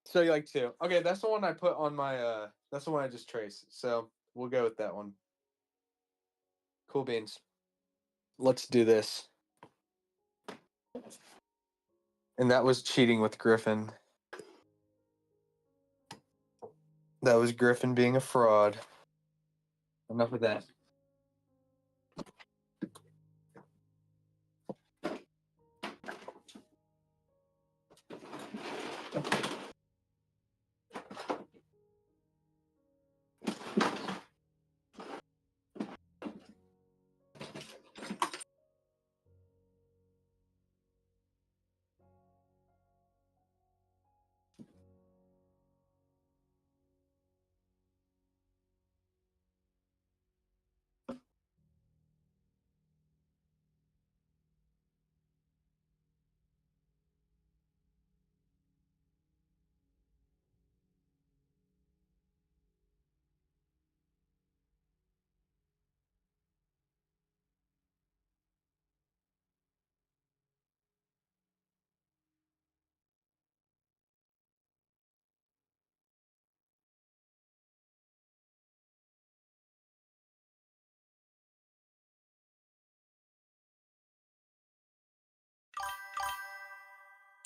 So you like 2. Okay, that's the one I put on my that's the one I just traced. So we'll go with that one. Cool beans. Let's do this. And that was cheating with Griffin. That was Griffin being a fraud. Enough of that.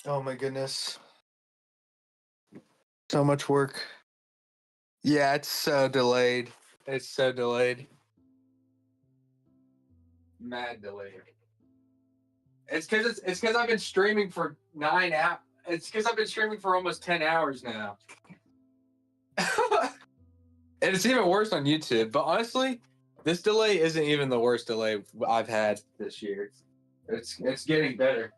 Oh my goodness. So much work. Yeah, it's so delayed. It's so delayed. Mad delayed. It's because I've been streaming for 9 hours. It's because I've been streaming for almost 10 hours now. And it's even worse on YouTube. But honestly, this delay isn't even the worst delay I've had this year. It's getting better.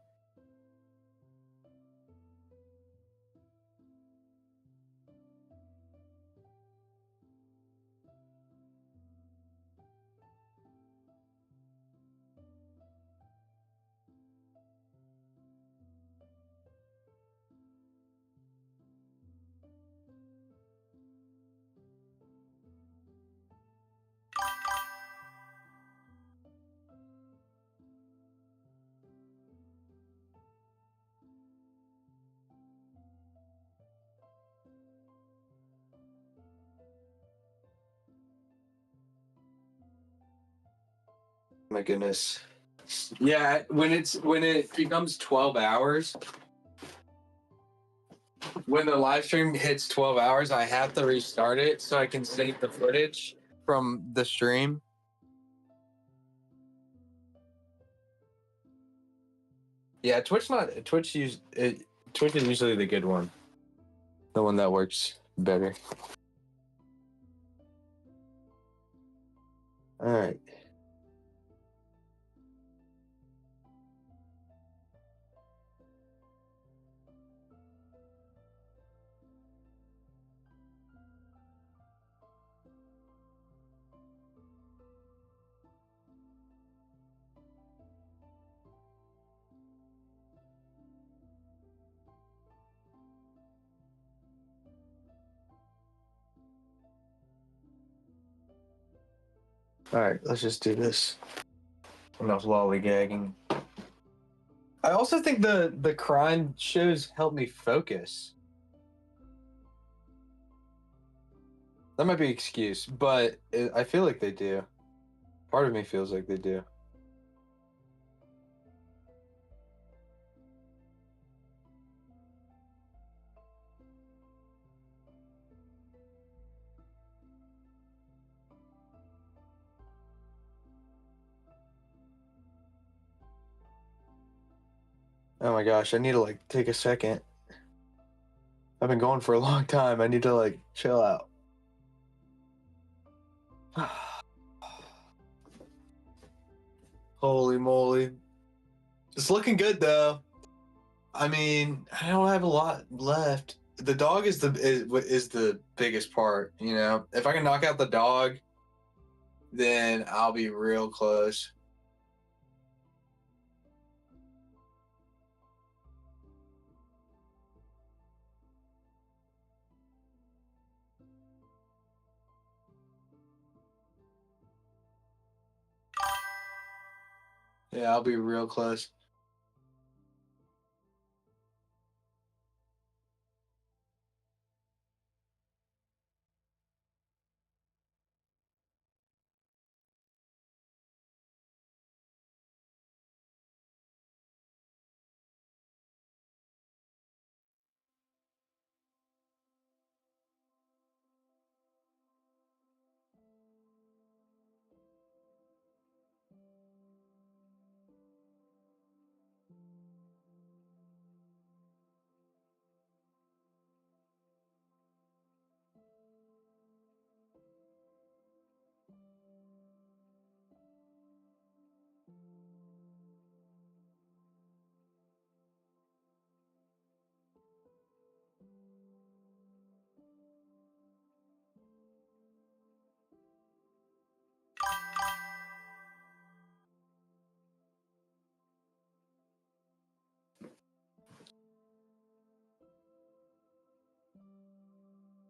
My goodness. Yeah, when it becomes 12 hours, when the live stream hits 12 hours, I have to restart it so I can save the footage from the stream. Yeah, Twitch is usually the good one. The one that works better. All right. All right, let's just do this. Enough lollygagging. I also think the crime shows help me focus. That might be an excuse, but I feel like they do. Part of me feels like they do. Oh my gosh, I need to like take a second. I've been going for a long time. I need to like chill out. Holy moly. It's looking good though. I mean, I don't have a lot left. The dog is the biggest part, you know. If I can knock out the dog, then I'll be real close. Yeah, I'll be real close.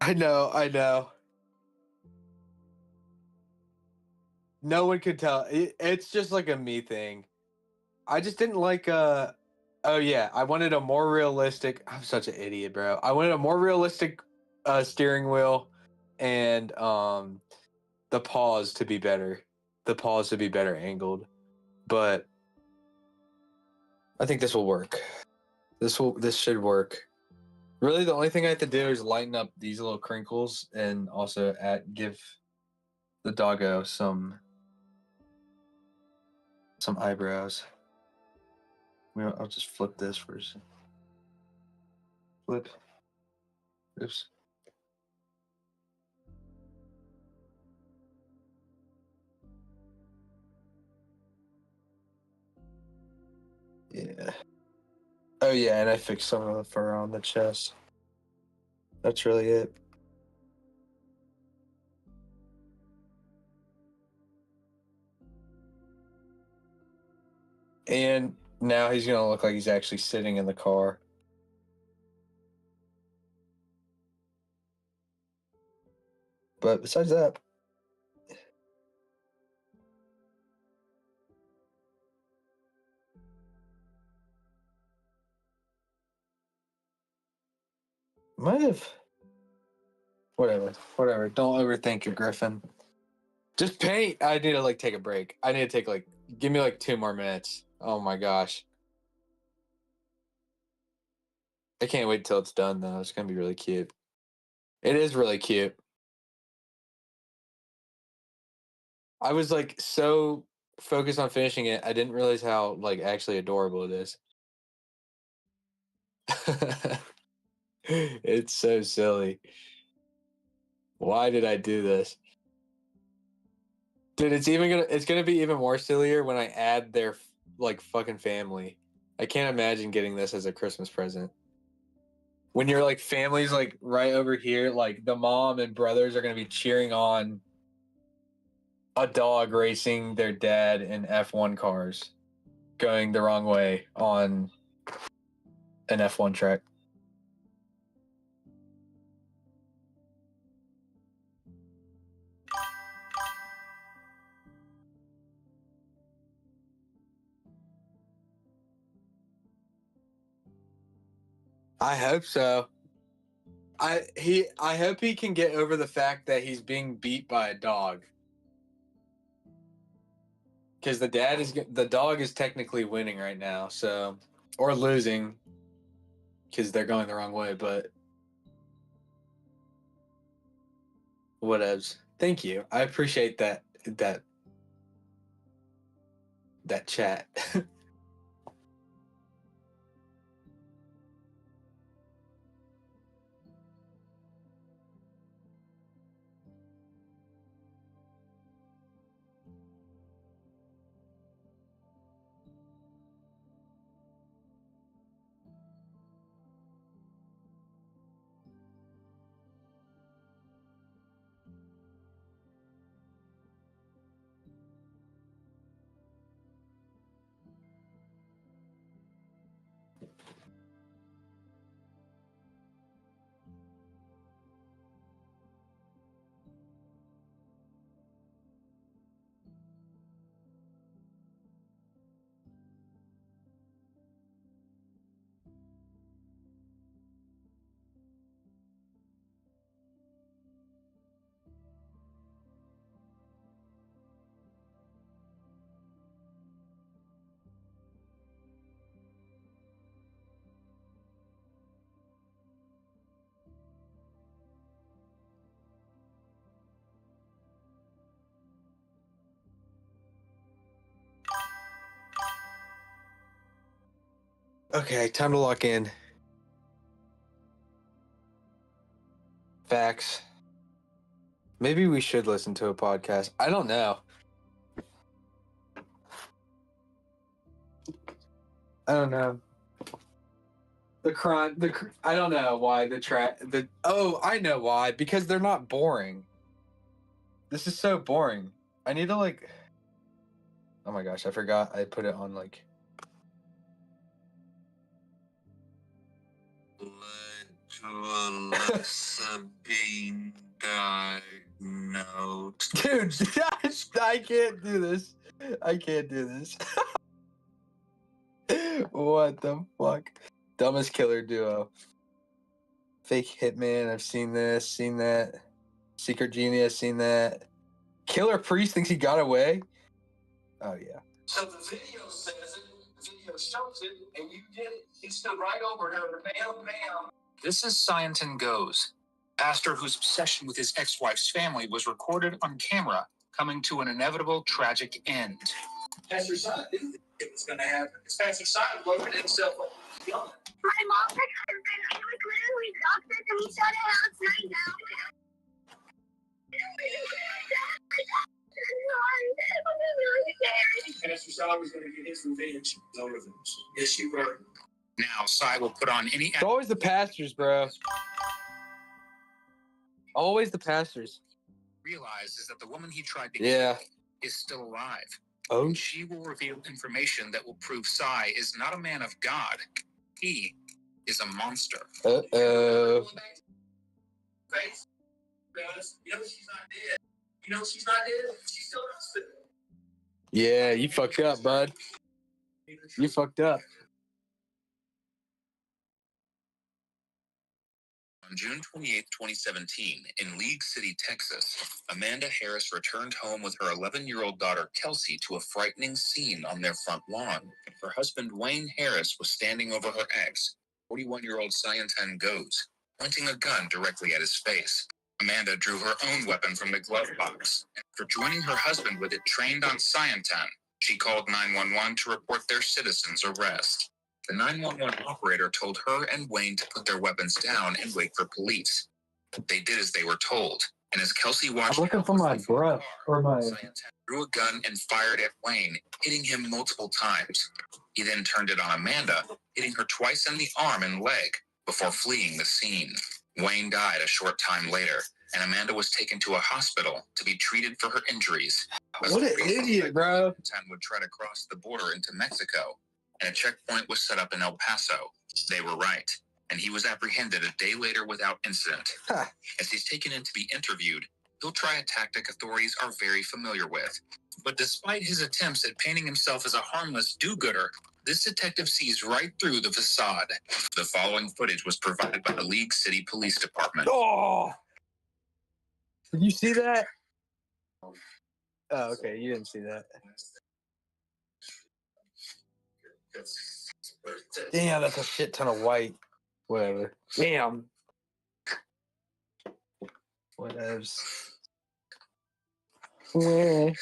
I know. No one could tell. It's just like a me thing. I just didn't like oh yeah, I wanted a more realistic. I'm such an idiot, bro. I wanted a more realistic steering wheel and the paws to be better. The paws to be better angled. But I think this will work. This should work. Really, the only thing I have to do is lighten up these little crinkles and also give the doggo some eyebrows. I'll just flip this first. Flip. Oops. Yeah. Oh yeah, and I fixed some of the fur on the chest. That's really it. And now he's gonna look like he's actually sitting in the car. But besides that, might have. Whatever. Don't overthink it, Griffin. Just paint. I need to take a break. I need to take give me 2 more minutes. Oh my gosh. I can't wait till it's done though. It's gonna be really cute. It is really cute. I was so focused on finishing it, I didn't realize how actually adorable it is. It's so silly. Why did I do this? Dude, it's gonna be even more sillier when I add their fucking family. I can't imagine getting this as a Christmas present. When your family's right over here, the mom and brothers are gonna be cheering on a dog racing their dad in F1 cars, going the wrong way on an F1 track. I hope so. I hope he can get over the fact that he's being beat by a dog. Because the dog is technically winning right now, so or losing, because they're going the wrong way. But whatevs. Thank you. I appreciate that chat. Okay, time to lock in. Facts. Maybe we should listen to a podcast. I don't know. I don't know. I don't know why I know why. Because they're not boring. This is so boring. I need to oh my gosh, I forgot I put it on being diagnosed. Dude, I can't do this. What the fuck? Dumbest killer duo. Fake Hitman, I've seen this, seen that. Secret Genius, seen that. Killer Priest thinks he got away? Oh, yeah. So the video says it, the video shows it, and you did it. He stood right over her. Bam, bam. This is Scienton Goes, pastor whose obsession with his ex-wife's family was recorded on camera, coming to an inevitable tragic end. Pastor Simon didn't think it was going to happen. Because Pastor Simon loaded himself up. My mom's husband, I was literally doctor to me shut it out right now. Pastor Simon was going to get his revenge over them. Yes, you were. Now, Cy will put on any... It's always the pastors, bro. Always the pastors. ...realizes that the woman he tried to kill is still alive. Oh. She will reveal information that will prove Cy is not a man of God. He is a monster. Uh-oh. You know she's not dead. You know she's not dead. She's still in the hospital. Yeah, you fucked up, bud. You fucked up. On June 28, 2017, in League City, Texas, Amanda Harris returned home with her 11-year-old daughter, Kelsey, to a frightening scene on their front lawn. Her husband, Wayne Harris, was standing over her ex, 41-year-old Scienton Goes, pointing a gun directly at his face. Amanda drew her own weapon from the glove box. After joining her husband with it trained on Scienton, she called 911 to report their citizen's arrest. The 911 operator told her and Wayne to put their weapons down and wait for police. They did as they were told, and as Kelsey watched... I'm looking for my breath or my... Scienton drew a gun and fired at Wayne, hitting him multiple times. He then turned it on Amanda, hitting her twice in the arm and leg, before fleeing the scene. Wayne died a short time later, and Amanda was taken to a hospital to be treated for her injuries. What an idiot, bro. Scienton would try to cross the border into Mexico, and a checkpoint was set up in El Paso. They were right, and he was apprehended a day later without incident. As he's taken in to be interviewed, he'll try a tactic authorities are very familiar with. But despite his attempts at painting himself as a harmless do-gooder, this detective sees right through the facade. The following footage was provided by the League City Police Department. Oh! Did you see that? Oh, okay, you didn't see that. Damn, that's a shit ton of white. Whatever. Damn. Whatevs. Yeah.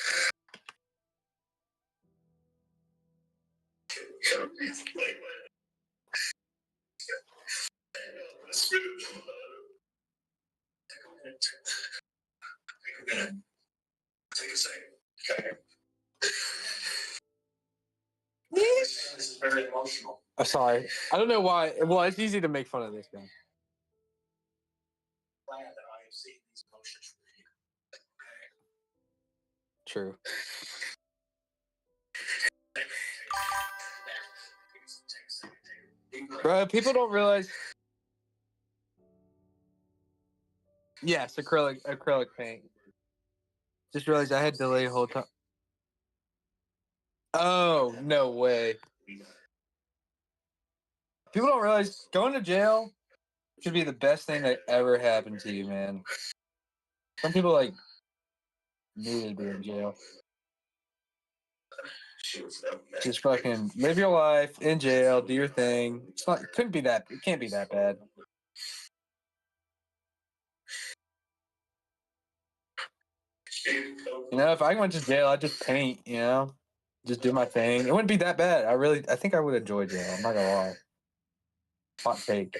Take a second. Okay. This is very emotional. I'm sorry. I don't know why. Well, it's easy to make fun of this guy. Glad that I have seen these emotions for you. True. Bro, people don't realize. Yes, acrylic paint. Just realized I had delay the whole time. Oh, no way. People don't realize going to jail should be the best thing that ever happened to you, man. Some people like need to be in jail. Just fucking live your life in jail, do your thing. It's not. It can't be that bad. You know, if I went to jail, I'd just paint. You know, just do my thing. It wouldn't be that bad. I think I would enjoy jail. I'm not gonna lie. Hot take.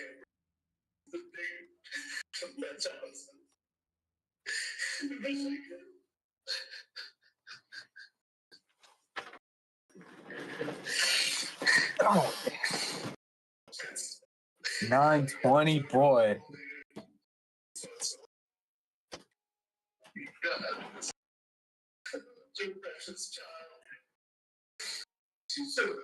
Oh. 9:20, boy. Too precious child. She's so good.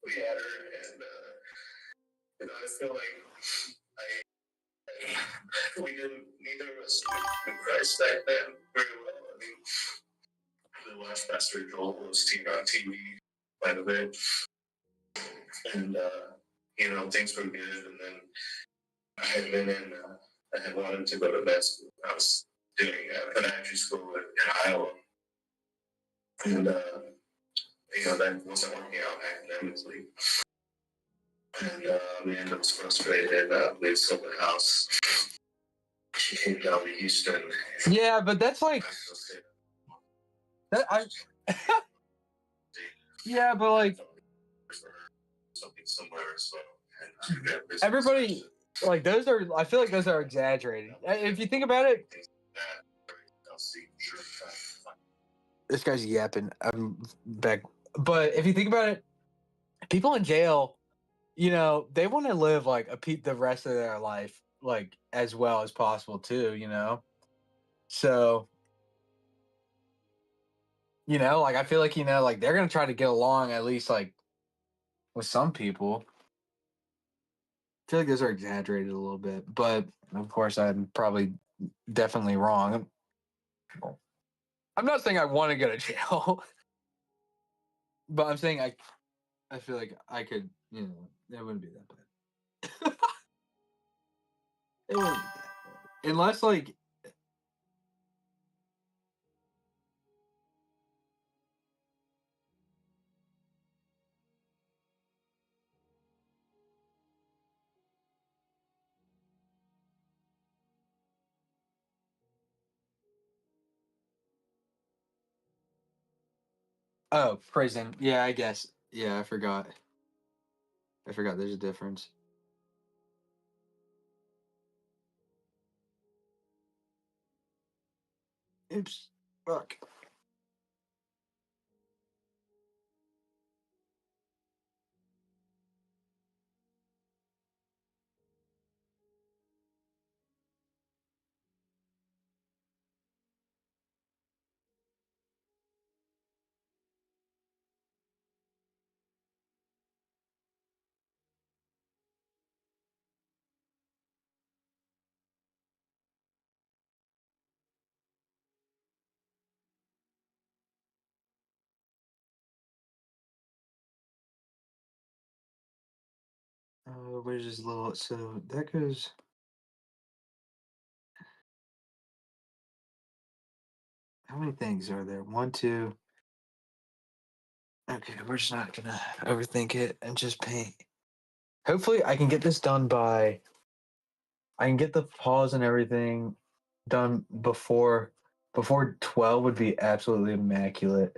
We had her, and I feel like we didn't, neither of us knew Christ back then very well. I mean, we watched Pastor Joel Osteen on TV quite a bit, and you know, things were good. And then I had been in, I had wanted to go to med school. I was doing podiatry school in Iowa. And, that wasn't working out academically. And Amanda was frustrated. We sold the house. She came down to Houston. Yeah, but that's like that. Yeah, but like something similar. So everybody, like those are. I feel like those are exaggerated. If you think about it, this guy's yapping. I'm back. But if you think about it, people in jail, they want to live like the rest of their life like as well as possible too. So. Like I feel like like they're gonna try to get along at least like with some people. I feel like those are exaggerated a little bit, but of course I'm probably definitely wrong. I'm not saying I want to go to jail, but I'm saying I feel like I could, it wouldn't be that bad. It wouldn't be that bad. Unless like oh, prison. Yeah, I guess. Yeah, I forgot. There's a difference. Oops. Fuck. Where's this little? So that goes. How many things are there? 1, 2. Okay, we're just not gonna overthink it and just paint. Hopefully, I can get this done by. I can get the pause and everything done before 12 would be absolutely immaculate.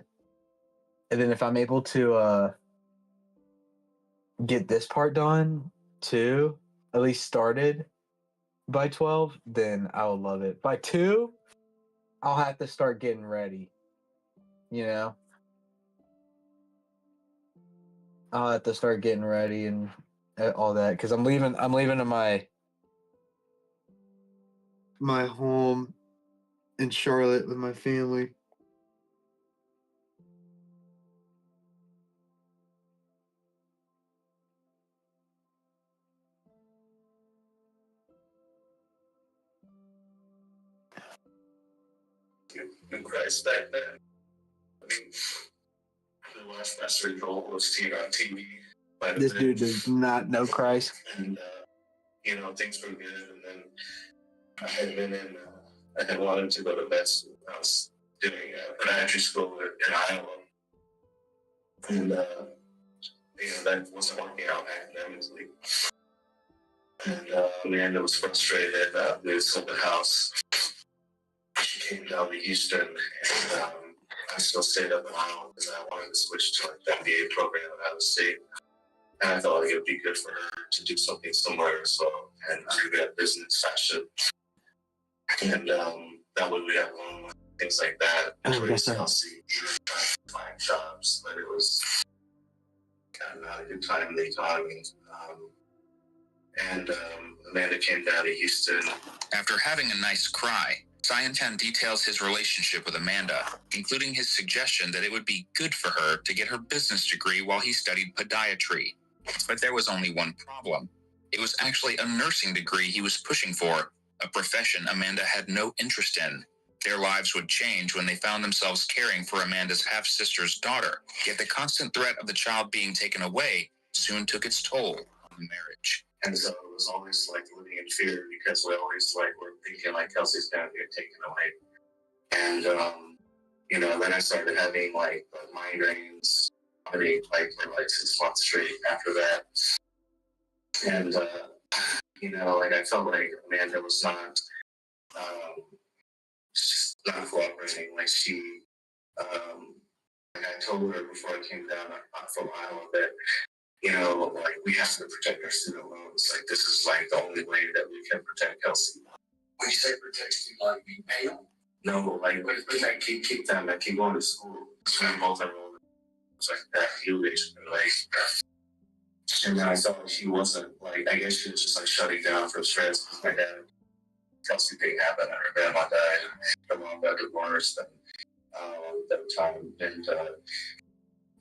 And then if I'm able to get this part done too, at least started by 12, then I will love it. By 2, I'll have to start getting ready. I'll have to start getting ready and all that because I'm leaving to my home in Charlotte with my family. In Christ back then. I mean, the last result was seen on TV. This dude does not know Christ. And, things were good. And then I had been I had wanted to go to med school. I was doing podiatry school in Iowa. And, that wasn't working out academically. And Amanda was frustrated. We sold the house. She came down to Houston, and I still stayed up in Iowa because I wanted to switch to the MBA program out of state. And I thought it would be good for her to do something similar. So, and I got business fashion. And that way we have things like that. And I'll see find jobs, but it was kind of not a good time in the economy. And Amanda came down to Houston. After having a nice cry, Cyan10 details his relationship with Amanda, including his suggestion that it would be good for her to get her business degree while he studied podiatry. But there was only one problem. It was actually a nursing degree he was pushing for, a profession Amanda had no interest in. Their lives would change when they found themselves caring for Amanda's half-sister's daughter, yet the constant threat of the child being taken away soon took its toll on the marriage. And so it was always like living in fear because we always like were thinking like Kelsey's gonna get taken away. And then I started having like migraines like for like 6 months straight after that. And like I felt like Amanda was not not cooperating. Like she like I told her before I came down from Iowa that like we have to protect our student loans. Like this is like the only way that we can protect Kelsey. When you say protect, you like we pay them? No, like protect, keep them and keep going to school. So we're both enrolled. It's like that basically, like. And then I felt like she wasn't like, I guess she was just like shutting down from stress. My dad, Kelsey thing happened, and her grandma died, her mom got divorced, and that time, and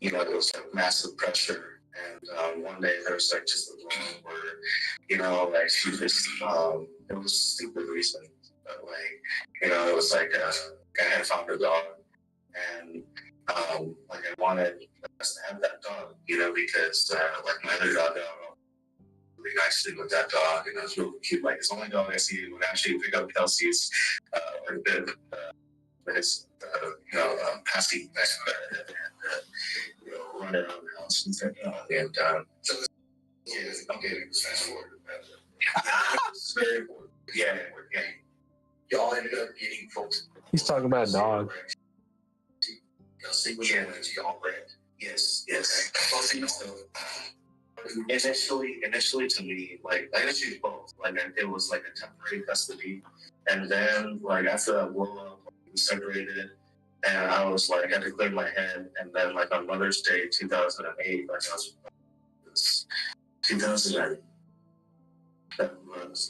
there was like massive pressure. And one day there was like just a moment where, like she just, it was a stupid reason, but like, it was like I had found a dog, and like I wanted us to have that dog, because like my other dog got really nicely with that dog, and it was really cute. Like it's the only dog I see would actually pick up Kelsey's like a bit of his passing and run around the house and stuff. And so okay, fast forward. It's very important. Yeah. Y'all ended up getting folks. He's talking about a dog. Kelsey was y'all bred. Yes. Initially to me, like I initially both. Like it was like a temporary custody, and then like after that blow up, we separated, and I was like I had to clear my head, and then like on Mother's Day 2008, like I was 2000.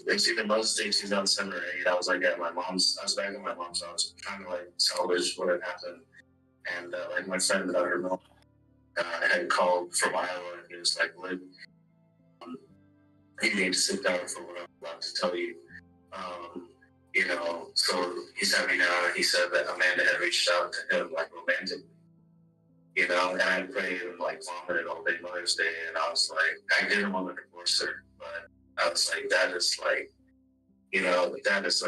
It's either Mother's Day 2007 or 8. I was like at my mom's. I was back at my mom's house, trying to like salvage what had happened. And like my friend that I know had called from Iowa, and he was like, "Lynn, you need to sit down for what I'm about to tell you." So he sat me down, and he said that Amanda had reached out to him like romantically, and I prayed and like vomited all day Mother's Day, and I was like, I didn't want to divorce her, but I was like, that is like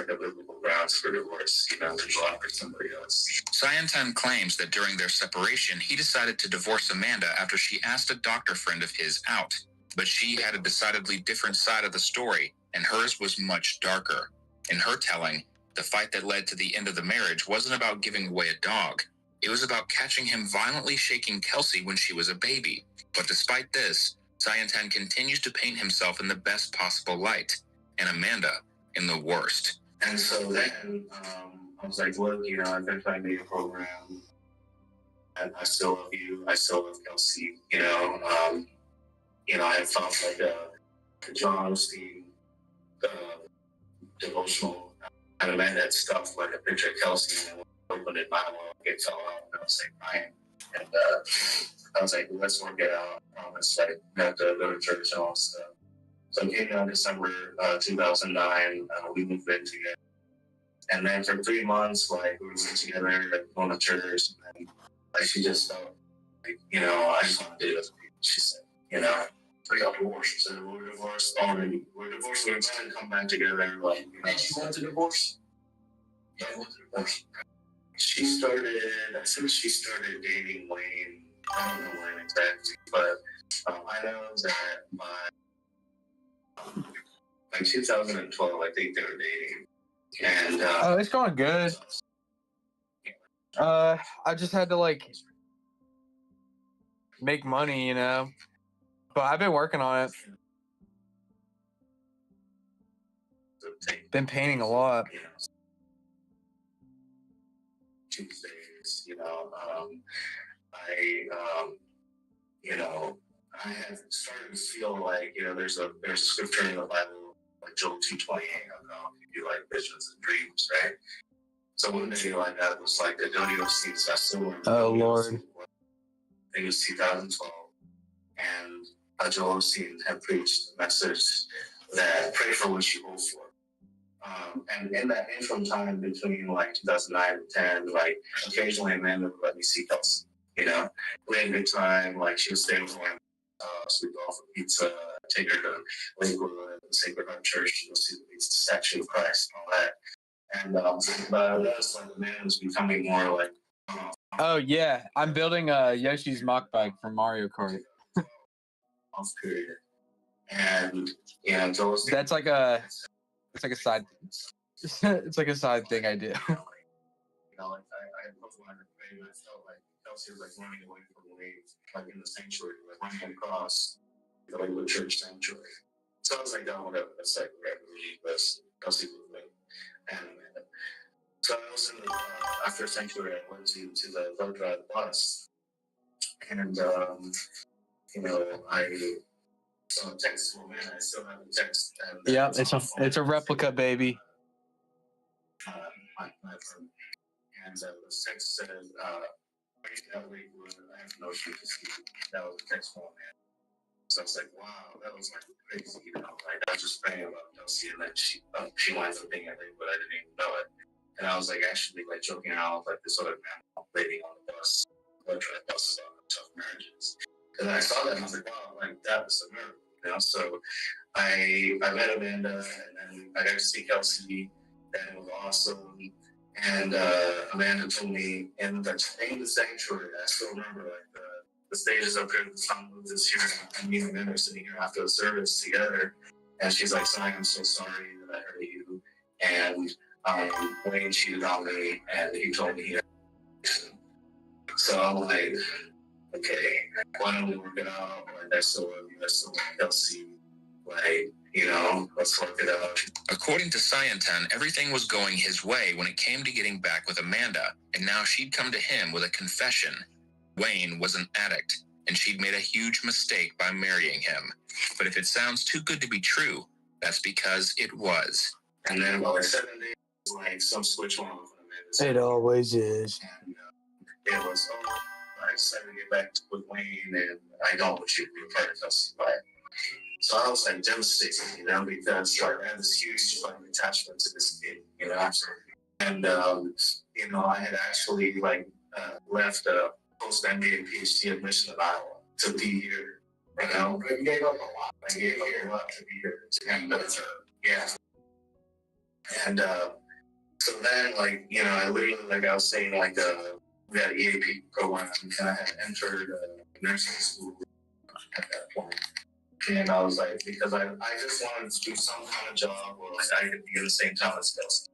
a biblical grounds for divorce, to go after somebody else. Sayantan claims that during their separation, he decided to divorce Amanda after she asked a doctor friend of his out. But she had a decidedly different side of the story, and hers was much darker. In her telling, the fight that led to the end of the marriage wasn't about giving away a dog. It was about catching him violently shaking Kelsey when she was a baby. But despite this, Sayantan continues to paint himself in the best possible light, and Amanda in the worst. And so then I was like, look, I've been trying to make a program, and I still love you. I still love Kelsey. I had found like a John Osteen devotional, and I met that stuff like a picture of Kelsey, and I opened it, my it fell out, and I was like crying. And I was like, let's work it out. I promise, like, not to go to church and all that stuff. So I came down December 2009. We moved in together. And then for 3 months, like, we were together, like, going to church. And then, like, she just felt like, I just want to do this. She said, we got divorced. She said, we're divorced already. We're divorced. We're going to come back together. Like, And she wanted to divorce? Yeah, I wanted to divorce. I think she started dating Wayne. I don't know when exactly, but I know that by 2012, I think they were dating. And it's going good. I just had to like make money, but I've been working on it. Been painting a lot. Tuesdays, I have started to feel like, there's a scripture in the Bible, like Joel 2:28, I don't know if you like visions and dreams, right? So one day, like, that was like the Dodio Seeds Festival. Oh, Lord. I think it was 2012. And Joel Osteen had preached a message that pray for what you hope for. And in that interim time between like 2009 and 10, like occasionally Amanda would let me see Kelsey. We had a good time. Like she was staying with me. So we go off of pizza, take her to Lakewood, the Sacred Heart Church, to see the statue of Christ and all that. And but that's like the man was becoming more like. Oh yeah, I'm building a Yoshi's mock bike for Mario Kart. Off period, and yeah, those. That's like a, it's like a side, it's like a side thing I do. You know, like I both wanted to pay, and I felt like Kelsey was like running away from me, like in the sanctuary, like running across the Lakewood Church sanctuary. So I was like, oh, whatever, that's like whatever, that's Kelsey with me. And so I was in the, after sanctuary, I went to the boat drive bus, and you know, I saw a text from man. I still have a text. And Yeah, it's a replica, baby. My friend, and the text said, that week I have no shoes to see. That was the text from man. So I was like, wow, that was like crazy, you know. Like I was just praying about Kelsey, and then she winds up being at it, but I didn't even know it. And I was like actually like joking around with like this other man lady on the bus, like buses on tough marriages. And I saw that and I was like, wow, like that was a miracle, you know. So I met Amanda, and then I got to see Kelsey, and it was awesome. And Amanda told me in the sanctuary, I still remember like the stage is up here, the sound booth is here, and me and Amanda are sitting here after the service together. And she's like, "Sai, I'm so sorry that I hurt you." And Wayne cheated on me, and he told me he had. So I'm like, okay, why don't we work it out? Like, I still love you, I still love Kelsey. Like, you know, let's work it out. According to Scientan, everything was going his way when it came to getting back with Amanda, and now she'd come to him with a confession. Wayne was an addict, and she'd made a huge mistake by marrying him. But if it sounds too good to be true, that's because it was. And then about like 7 days, like some switch on with Amanda. It always is. And it was, I decided to get back with Wayne, and I don't want you to be a part of Kelsey, but so I was like devastated, you know, because like I had this huge like attachment to this kid, you know, and you know, I had actually like left a post MBA PhD admission in Iowa to be here, you know. I gave up a lot. I gave up a lot to be here, and yeah, and so then like you know, I literally like I was saying like we had an EAP program, and I had entered nursing school at that point. And I was like, because I just wanted to do some kind of job where like I could be in the same town as Kelsey.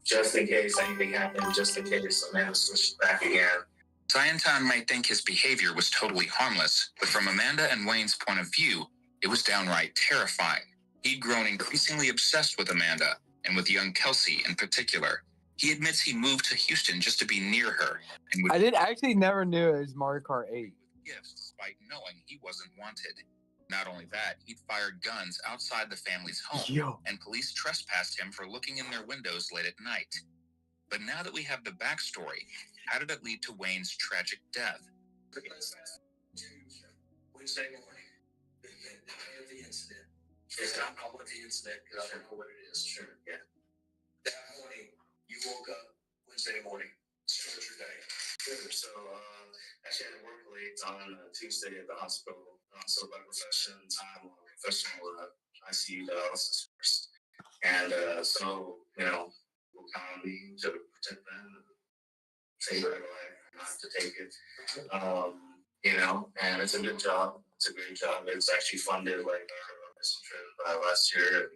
Just in case anything happened, just in case Amanda switched back again. Scientan might think his behavior was totally harmless, but from Amanda and Wayne's point of view, it was downright terrifying. He'd grown increasingly obsessed with Amanda, and with young Kelsey in particular. He admits he moved to Houston just to be near her. And would I did actually never knew it was Mario Kart 8. gifts despite knowing he wasn't wanted. Not only that, he'd fired guns outside the family's home, and police trespassed him for looking in their windows late at night. But now that we have the backstory, how did it lead to Wayne's tragic death? Wednesday morning, the night of the incident. Is I'm calling it the incident because I don't know what it is. Sure, yeah. That morning, you woke up Wednesday morning. Start your day. So, actually, I had to work late on Tuesday at the hospital. So, by profession, I'm on professional ICU dialysis first. And so, you know, we'll count on me to protect them and save their life, not to take it. You know, and it's a good job. It's a great job. It's actually funded like our mission trip last year.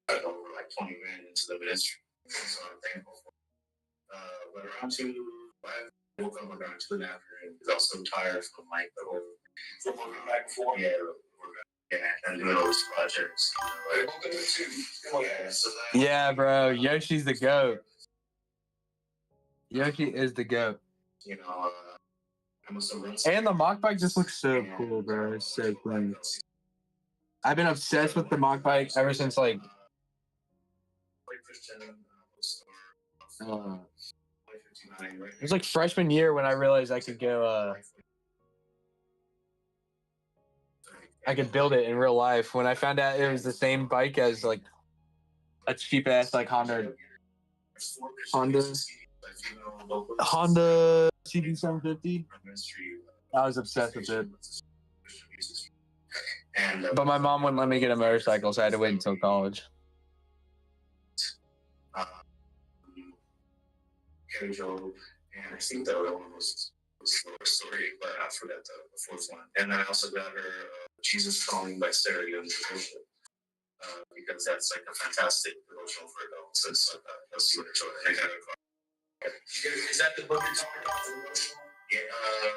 I got over like 20 grand into the ministry. So I'm thankful for it. But around 2, I woke up around 2 in the afternoon because I was so tired from like the whole back and forth. Yeah, and doing all these projects. You know, like, yeah, so then, Yeah, bro. Yoshi's the GOAT. Yoshi is the GOAT. you know, I must have run And the mock bike just looks so cool, bro. It's so cool. I've been obsessed with the mock bike ever since like it was like freshman year when I realized I could go I could build it in real life. When I found out it was the same bike as like a cheap ass like Honda CB750. I was obsessed with it. And But my mom wouldn't let me get a motorcycle, so I had to wait until college. Carrie Job, and I think the other one was Lower Story, but I forgot the fourth one. And then I also got her Jesus Calling by Sarah Young devotion, because that's like a fantastic devotional for adults. It's like a super children. I got her. Is that the book you're talking about, the devotional?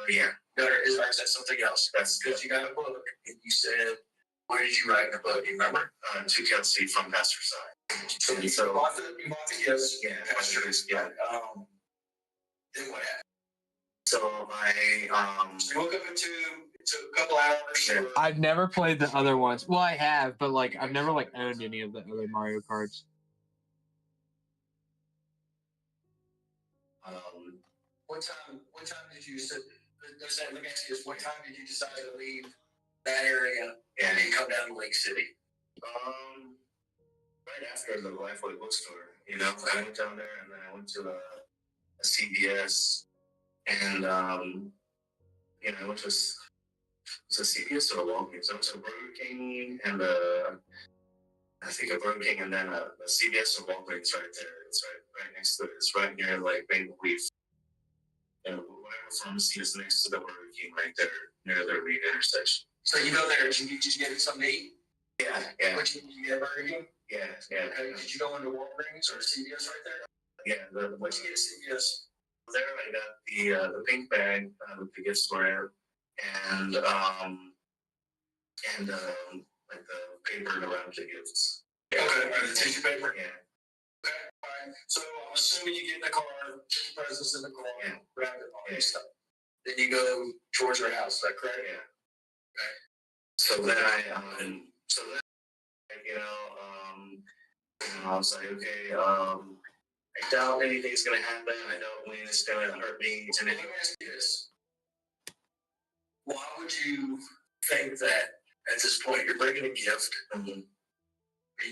Yeah. No, is that something else? That's because you got a book and you said, where did you write the book? Do you remember? To Kelsey from Pastor Side. So you bought the gifts. Yeah, Pastor's, yeah. Then what happened? So I you woke up into a couple hours. Yeah. I've never played the other ones. Well, I have, but like I've never like owned any of the other Mario Karts. What time did you sit? Let me ask you this: what time did you decide to leave that area and then come down to Lake City? Right after the Lifeway bookstore, you know, I went down there and then I went to a CVS, and you know, which was a CVS or a Walgreens. It was a Burger King and I think a Burger King and then a CVS or Walgreens right there. It's right next to it. It's right near like Maple Leaf. And whatever pharmacy is next to the Burger King right there near the Reed intersection. So you go there, did you get something to eat? Yeah. What did you get a Burger King? Yeah. Did you go into Walgreens or CVS right there? Yeah. What'd you get at CVS? There I got the pink bag with the gift store and like the paper around the gifts. Okay, the tissue paper? Yeah. Okay, all right. So I'm assuming you get in the car, put the presents in the car, grab it, all that stuff. Then you go towards your house, is that correct? Yeah. Okay. So then I was like, okay, I doubt anything's gonna happen. I doubt when it's gonna hurt me. So let me ask you this. Why would you think that at this point you're bringing a gift? And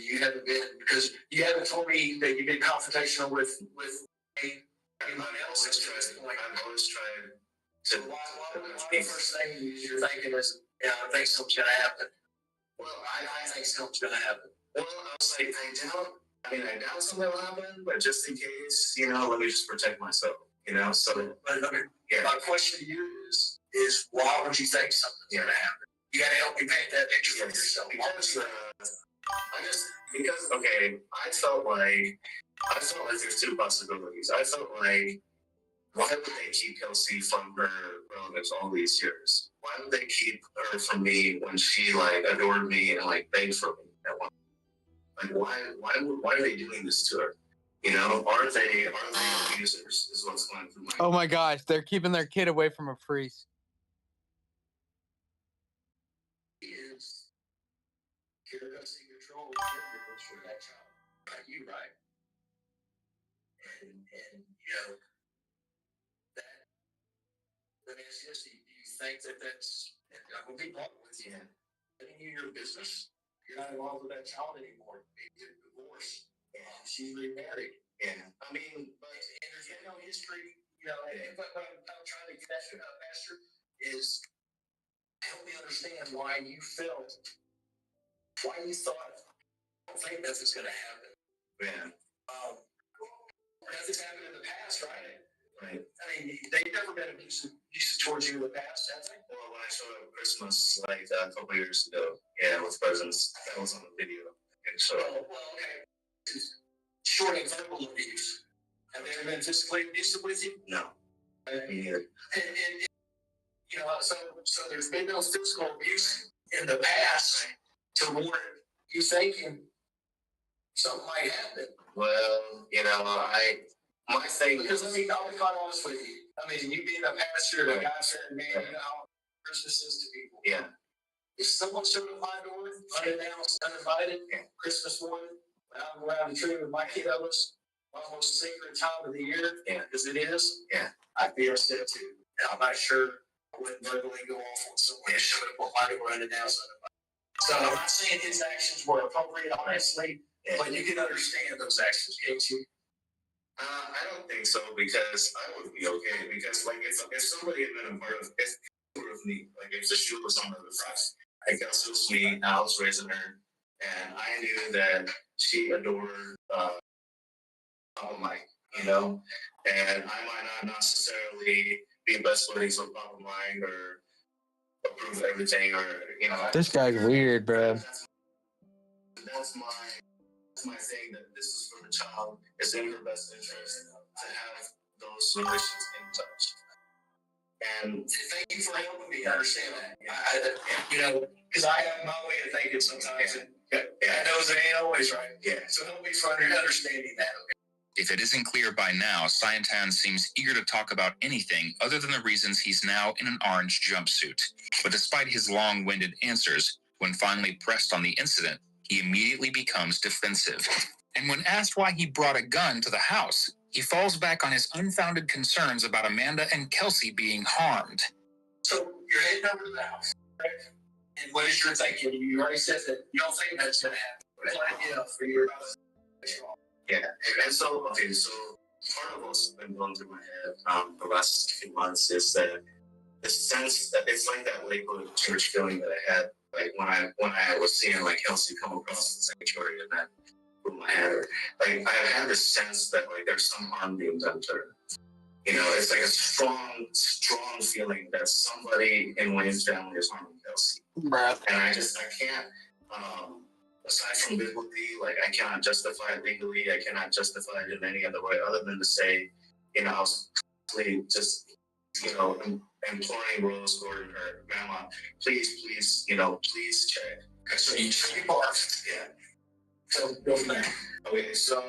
you haven't been, because you haven't told me that you've been confrontational with anyone else. I've always tried to. Why the first thing you're thinking is, yeah, I think something's gonna happen? Well, I think something's gonna happen. Well, I was like, I doubt something will happen, but just in case, you know, let me just protect myself, you know. So, my question to you is why would you think something's gonna happen? You gotta help me paint that picture for yourself. Because okay, I felt like there's two possibilities. I felt like, why would they keep Kelsey from her relatives all these years? Why would they keep her from me when she like adored me and like begged for me at one? Like why are they doing this to her? You know, are they abusers? Is what's going through my. Oh my gosh, they're keeping their kid away from a freeze. Is curiosity control for that child? Are you right? And you know that. Let me ask you this: do you think that that's? I'm gonna be blunt with you. Letting you your business. You're not involved with that child anymore. You're divorced. She's remarried. Yeah. I mean, but and there's no history. You know, but what I'm trying to get at, Pastor, is help me understand why you thought, I don't think nothing's going to happen. Yeah. Nothing's happened in the past, right? Right. I mean, they've never been abusive towards you in the past, have they? Well, when I showed up Christmas like a couple years ago, yeah, with presents, that was on the video. And so. Well, okay. Short of verbal abuse. Have they ever been physically abusive with you? No. Me neither. And you know, so there's been no physical abuse in the past to warrant you thinking something might happen. Well, you know, my thing. Because I'll be quite honest with you. I mean, you being a pastor, a God-fearing man, you know how Christmas is to people. Yeah. If someone showed up my door, unannounced, uninvited, Christmas morning, when I'm around the tree with my kiddos, my most sacred time of the year, because it is, I'd be upset too. And I'm not sure I wouldn't verbally go off on someone that showed up on my door unannounced, uninvited. So I'm not saying his actions were appropriate, honestly, but you can understand those actions, can't you? I don't think so, because I would be okay, because like if somebody had been a part of me, like if the shoe was on the other side, I guess it was me. I was raising her, and I knew that she adored Papa Mike, you know, and I might not necessarily be best buddies with Papa Mike or approve everything, or you know. This guy's weird, bro. That's my thing. That this is for the child. It's in her best interest to have those relations in touch. And thank you for helping me understand that. You know, because I have my way of thinking sometimes, and I know it ain't always right. Yeah. So help me for understanding that. Okay? If it isn't clear by now, Cyantan seems eager to talk about anything other than the reasons he's now in an orange jumpsuit. But despite his long-winded answers, when finally pressed on the incident, he immediately becomes defensive. And when asked why he brought a gun to the house, he falls back on his unfounded concerns about Amanda and Kelsey being harmed. So you're heading over to the house, right? And what is your thinking? You already said that you don't think that's going to happen, right? You know, for your yeah. And so, okay, so part of what's been going through my head the last few months is that the sense that it's like that Lakewood church feeling that I had, like when I was seeing like Kelsey come across the sanctuary and that room I had her. Like I had this sense that like there's some harm being done to her. You know, it's like a strong feeling that somebody in Wayne's family is harming Kelsey. Bruh. And I can't, aside from biblically, like I cannot justify it legally. I cannot justify it in any other way other than to say, you know, I was just, you know, imploring Rose Gordon, her grandma, please, you know, please check. So you barked, yeah. So go from there. Okay, so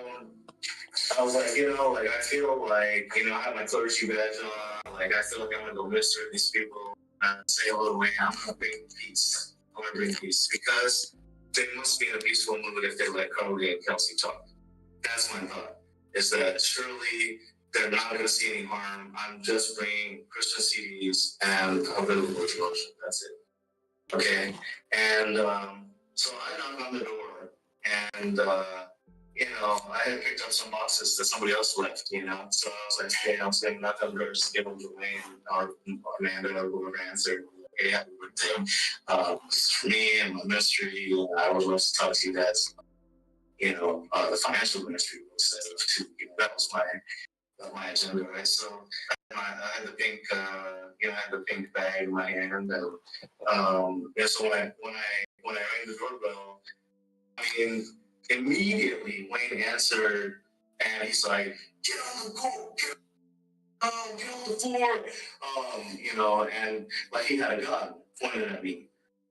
I was like, you know, like I feel like, you know, I have my clergy badge on. Like I feel like I'm gonna go mister these people and say hello to Wayne. I'm gonna bring peace. I'm gonna bring peace because they must be in a peaceful mood if they let Carly and Kelsey talk. That's my thought. Is that surely they're not gonna see any harm. I'm just bringing Christian CDs and a bit of devotion. That's it. Okay, and so I knock on the door, and you know, I had picked up some boxes that somebody else left, you know. So I was like, hey, I was going to knock on the door, just give them to Wayne or Amanda or whoever answered. Hey, happy birthday. For me and my ministry, I would love to talk to you guys, you know, the financial ministry instead of two. You know, that was my agenda, right? So I had the pink, you know, I had the pink bag in my hand, and yeah. So when I rang the doorbell, I mean, immediately Wayne answered, and he's like, "Get on the floor, get on the floor," you know, and like he had a gun pointed at me.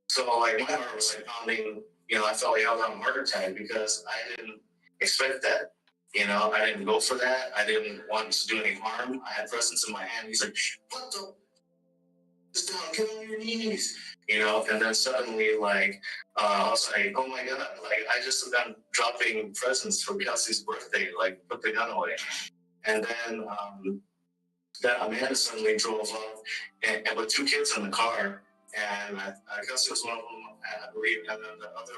So like my heart was like pounding. You know, I felt like I was on a heart attack because I didn't expect that. You know, I didn't go for that. I didn't want to do any harm. I had presents in my hand. He's like, "What the? Just down, get on your knees." You know, and then suddenly, like, I was like, oh my God, like, I just got dropping presents for Kelsey's birthday, like, put the gun away. And then Amanda suddenly drove up and with two kids in the car, and Kelsey was one of them, I believe, and then the other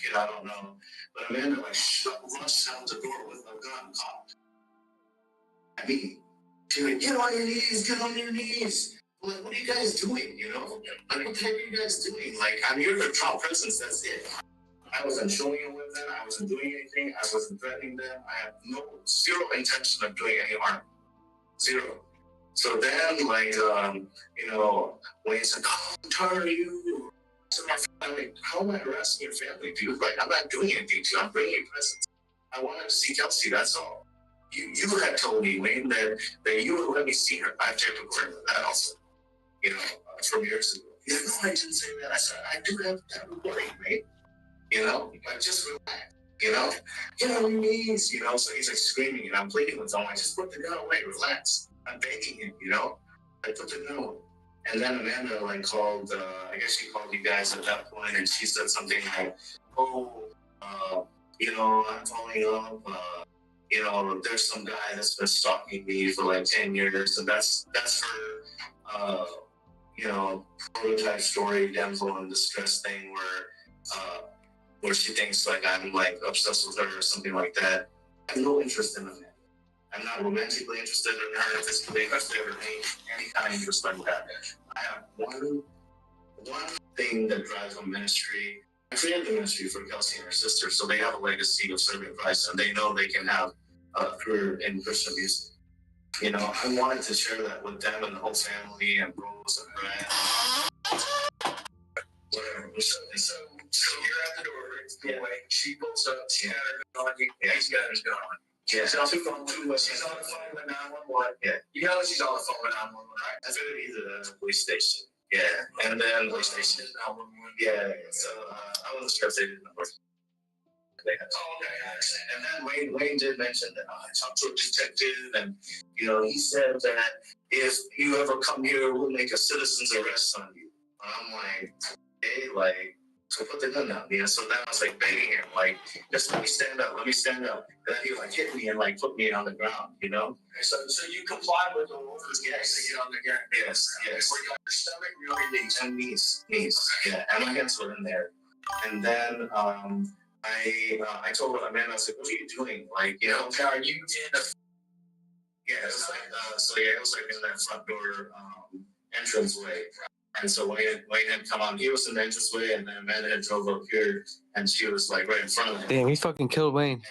kid, I don't know. But Amanda, like, rushed out the door with a gun cocked at me. She's like, get on your knees, get on your knees. Like, what are you guys doing, you know? Like, what the heck are you guys doing? Like, I'm here to drop presents, that's it. I wasn't showing them with them, I wasn't doing anything, I wasn't threatening them, I have zero intention of doing any harm. Zero. So then, like, you know, Wayne's like, oh, I'm tired of you. So my family, how am I harassing your family, dude? Like, I'm not doing anything to you, I'm bringing you presents. I wanted to see Kelsey, that's all. You had told me, Wayne, that you would let me see her. I have to record that also. You know, from years ago. He's like, no, I didn't say that. I said, I do have that recording, mate. You know, like, just relax. You know, get on your knees, you know. So he's like screaming, and I'm pleading with him. I just put the gun away, relax. I'm begging him, you know. I put the gun away. And then Amanda, like, called, I guess she called you guys at that point, and she said something like, oh, you know, I'm following up. You know, there's some guy that's been stalking me for like 10 years, and that's her, you know, prototype story, damsel in distress thing where she thinks like I'm like obsessed with her or something like that. I have no interest in Amanda. I'm not romantically interested in her, physically interested in any kind of interest like that. I have one thing that drives a ministry, I created the ministry for Kelsey and her sister, so they have a legacy of serving Christ, and they know they can have a career in Christian music. You know, I wanted to share that with them and the whole family and Rose and Brad. Whatever. So you're at the door, it's the way. She pulls up, she had her gun on you, yeah, he's got his gun on. Yeah, she's on the phone with 911. Yeah. You know she's on the phone with 911, right? That's what it is at the police station. Yeah. And then police station is 911. Yeah. So I wasn't sure if they didn't know. Okay, I understand. And then Wayne did mention that I talked to a detective, and you know, he said that if you ever come here, we'll make a citizen's arrest on you. And I'm like, hey, like, so put the gun down, you know. So then I was like begging him, like, just let me stand up. And then he like hit me and like put me on the ground, you know. Okay, so you complied with the orders, yes, to get on the ground. Yes. Were you on your stomach or on your knees? And knees. Yeah, and my hands were in there. And then I told Amanda, I said, what are you doing? Like, you know, are you in a... Yeah, it was like, it was like in that front door entranceway. And so Wayne had come on, he was in the entranceway, and then Amanda had drove up here, and she was like right in front of him. Damn, he fucking killed Wayne.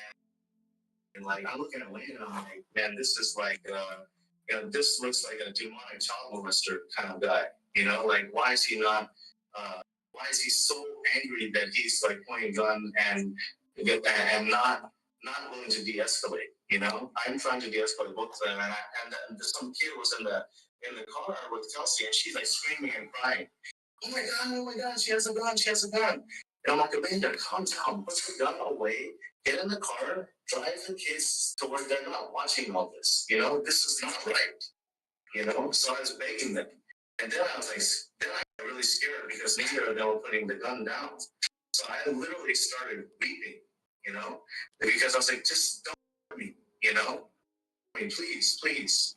And like, I'm looking at Wayne, and I'm like, man, this is like, you know, this looks like a demonic child molester kind of guy. You know, like, why is he not... why is he so angry that he's like pointing a gun and not willing to de-escalate? You know, I'm trying to de-escalate both of them, and then some kid was in the car with Kelsey, and she's like screaming and crying. Oh my God, she has a gun. And I'm like, Amanda, calm down, put the gun away, get in the car, drive the kids to where they're not watching all this. You know, this is not right. You know, so I was begging them. And then I was like, I got really scared because neither of them were putting the gun down. So I literally started weeping, you know, because I was like, just don't hurt me, you know? I mean, please.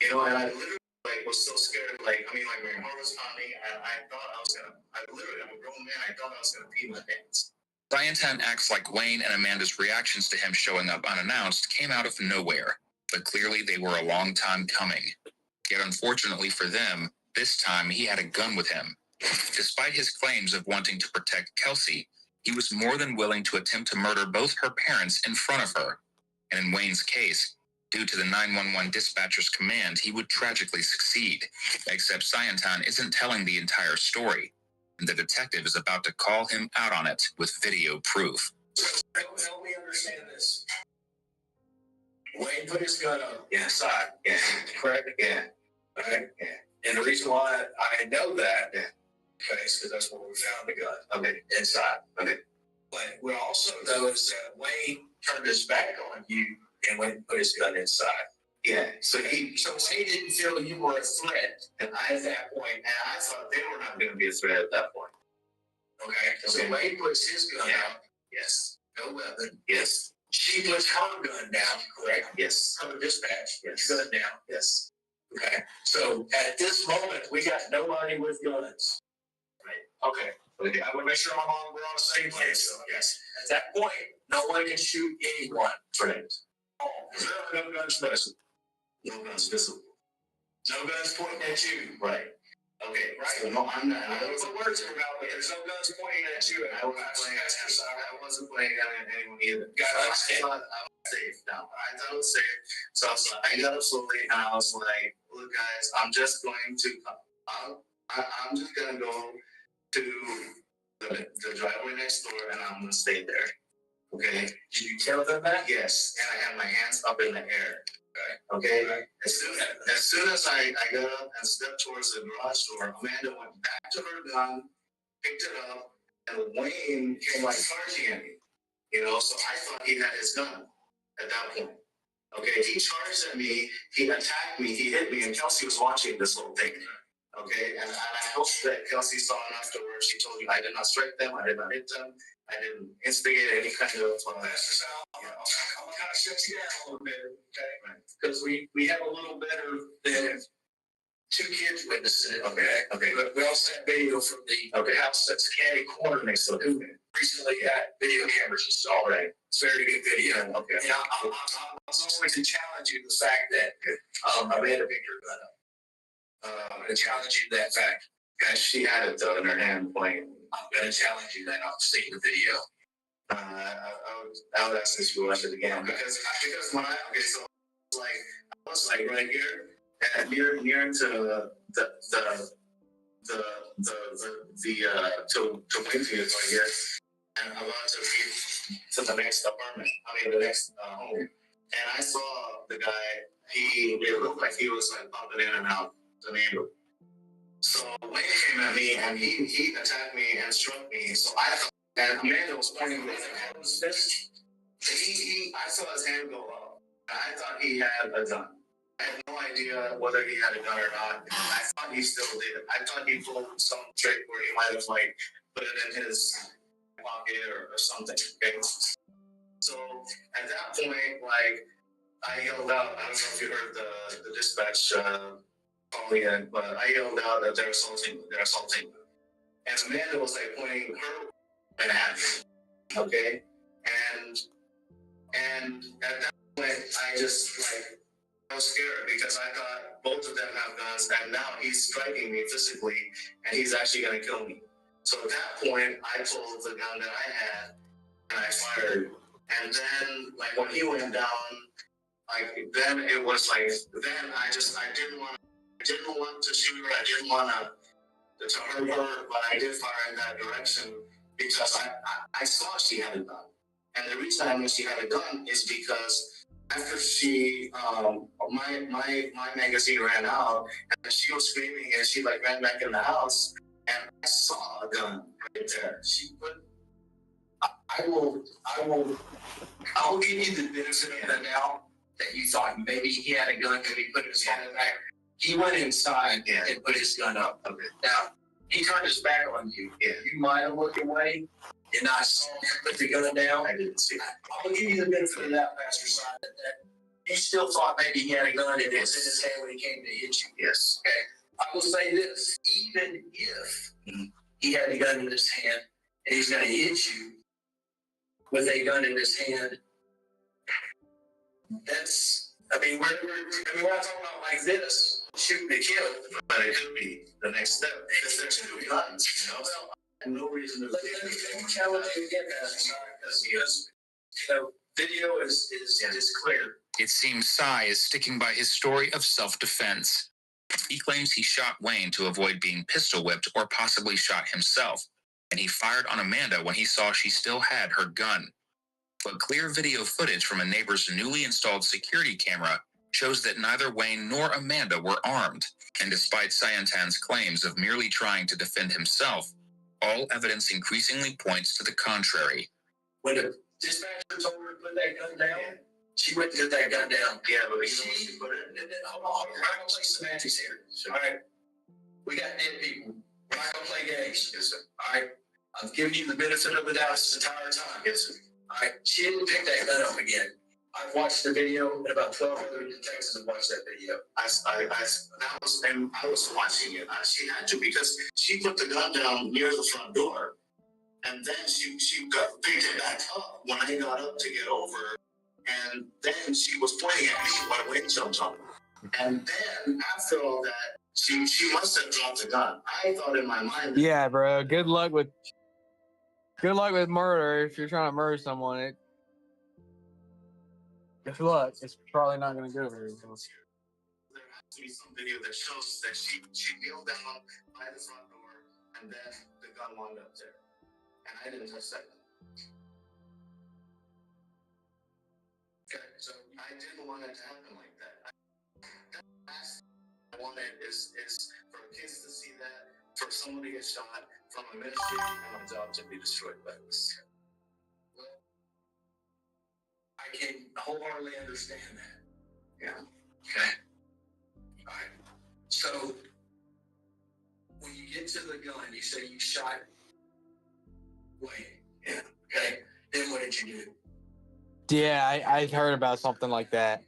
You know, and I literally was so scared, my heart was pounding, and I'm a grown man, I thought I was gonna pee my pants. Zion acts like Wayne and Amanda's reactions to him showing up unannounced came out of nowhere, but clearly they were a long time coming. Yet unfortunately for them, this time he had a gun with him. Despite his claims of wanting to protect Kelsey, he was more than willing to attempt to murder both her parents in front of her. And in Wayne's case, due to the 911 dispatcher's command, he would tragically succeed. Except Scienton isn't telling the entire story, and the detective is about to call him out on it with video proof. Help me understand this. Wayne put his gun up inside. Yeah. Correct? Yeah. Okay. Yeah. And the reason why I know that, okay, is because that's where we found the gun. Okay, inside. Okay. But we also know is that Wayne turned his back on you and went and put his gun inside. Yeah. So Wayne didn't feel you were a threat. And I, at that point, and I thought they were not going to be a threat at that point. Okay. So Wayne puts his gun out. Yes. No weapon. Yes. She puts her gun down, correct? Yes. Her dispatch. Yes. Gun down. Yes. Okay. So at this moment, we got nobody with guns. Right. Okay. I want to make sure we're on the same page. So, yes. At that point, no one can shoot anyone. Right. Oh, there are no guns present. No guns visible. No guns pointing at you. Right. Okay. Right. So no, I'm not. I don't know what words are about, but there's no guns pointing at you. I wasn't playing at anyone either. I was safe. Now I thought it was safe. So I got up slowly, and I was like, "Look, guys, I'm just going to go to the driveway next door, and I'm going to stay there." Okay. Did you tell them that? Yes. And I had my hands up in the air. Okay. Right. As soon as I got up and stepped towards the garage door, Amanda went back to her gun, picked it up, and Wayne came like charging at me. You know, so I thought he had his gun at that point. Okay, he charged at me, he attacked me, he hit me, and Kelsey was watching this whole thing. Okay, and I hope that Kelsey saw enough to where she told you I did not strike them, I did not hit them, I didn't instigate any kind of. I'm gonna kind of shut you down a little bit, okay? Because we have a little better than two kids witnessing it. Okay. But we also have video from the house that's Candy Corner next to the recently got video cameras installed. Right. It's very good video. Okay. And I'm going to challenge you the fact that Amanda picked her gun up. And challenge you to that fact. And she had it though in her hand pointing. I'm gonna challenge you then. I'll see the video. I would ask if you watch it again because when I so I was like right here and near to to Winfield right here, and I'm about to leave to the next apartment. I mean the next home, and I saw the guy. It looked like he was like bumping in and out the neighborhood. So Wayne came at me and he attacked me and struck me. So I thought, and Amanda was pointing with his fist. I saw his hand go up. And I thought he had a gun. I had no idea whether he had a gun or not. I thought he still did. I thought he pulled some trick where he might have like put it in his pocket or something. Okay. So at that point, like I yelled out. I don't know if you heard the dispatch calling in, but I yelled out that they're assaulting. And Amanda was like pointing her at me. Okay. And at that point, I just like I was scared because I thought both of them have guns, and now he's striking me physically, and he's actually gonna kill me. So at that point, I pulled the gun that I had, and I fired. And then, like when he went down, like then it was like then I didn't want to shoot her. I didn't want to hurt her, but I did fire in that direction because I saw she had a gun. And the reason I knew she had a gun is because after she, my magazine ran out, and she was screaming, and she like ran back in the house, and I saw a gun right there. I will give you the benefit of the doubt that you thought maybe he had a gun because he put his hand back. He went inside and put his gun up. Okay. Now he turned his back on you. Yeah. You might have looked away. And I saw him put the gun down. I didn't see that. I'll give you the benefit of that, Pastor Simon, that you still thought maybe he had a gun and it was in his hand when he came to hit you. Yes. Okay. I will say this, even if he had a gun in his hand and he's going to hit you with a gun in his hand, that's, we're not talking about like this, shooting to kill, but it could be the next step. Because there's two guns, you know? Well, no reason to let me challenge you again, because video is clear. It seems Sy is sticking by his story of self-defense. He claims he shot Wayne to avoid being pistol whipped or possibly shot himself, and he fired on Amanda when he saw she still had her gun. But clear video footage from a neighbor's newly installed security camera shows that neither Wayne nor Amanda were armed, and despite Sayantan's claims of merely trying to defend himself, all evidence increasingly points to the contrary. When the dispatcher told her to put that gun down, she went to get that gun down. Yeah, but she put it. Hold on, we're not gonna play semantics here. All right, we got dead people. We're not gonna play games. Yes, sir. All right, I've given you the benefit of the doubt this entire time. Yes, sir. All right, she didn't pick that gun up again. I've watched the video, and about 12 other detectives have watched that video. I was watching it. She had to because she put the gun down near the front door, and then she picked it back up when I got up to get over, and then she was pointing at me when Wayne jumped on her. And then after all that, she must have dropped the gun. I thought in my mind. Yeah, bro. Good luck with murder. If you're trying to murder someone, good luck. It's probably not going to go very well. There has to be some video that shows that she kneeled down by the front door, and then the gun wound up there. And I didn't touch that gun. Okay, so I didn't want it to happen like that. The last thing I wanted is for kids to see that, for someone to get shot, from a ministry and a job to be destroyed by this. Well, I can wholeheartedly understand that. Yeah. Okay. All right. So when you get to the gun, you say you shot Wayne. Yeah. Okay. Then what did you do? Yeah, I heard about something like that.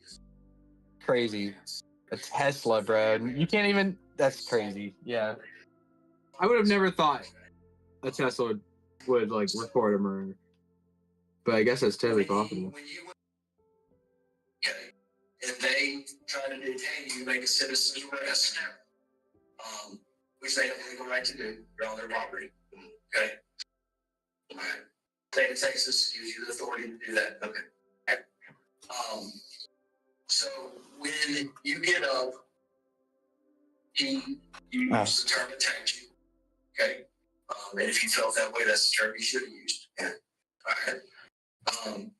Crazy. A Tesla, bro. You can't even. That's crazy. Yeah. I would have never thought a Tesla would like record a murder. But I guess that's totally possible. And they try to detain you, make a citizen's arrest. which they have legal right to do. They're on their property. Okay. All right. State of Texas gives you the authority to do that. Okay. So when you get up, you use the term attacked you. Okay. And if you felt that way, that's the term you should have used. Yeah. All right.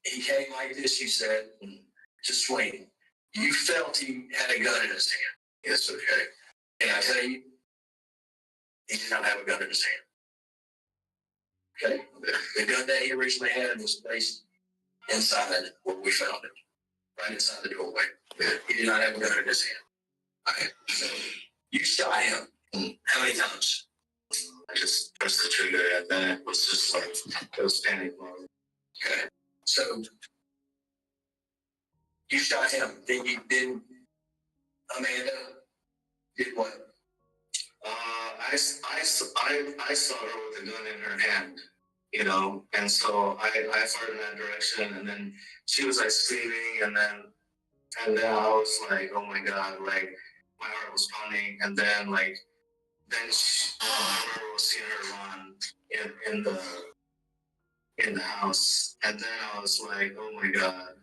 He came like this, you said, to swing. You felt he had a gun in his hand. Yes, okay. And I tell you, he did not have a gun in his hand. Okay? The gun that he originally had was placed inside where we found it. Right inside the doorway. He did not have a gun in his hand. Okay. So you shot him. How many times? I just pressed the trigger and then it was just like it was panic mode. Okay. So you shot him. Then Amanda did what? I saw her with a gun in her hand, you know, and so I fired in that direction, and then she was like screaming, and then I was like, oh my god, like my heart was pounding, and then I remember seeing her run in the house, and then I was like, oh my god,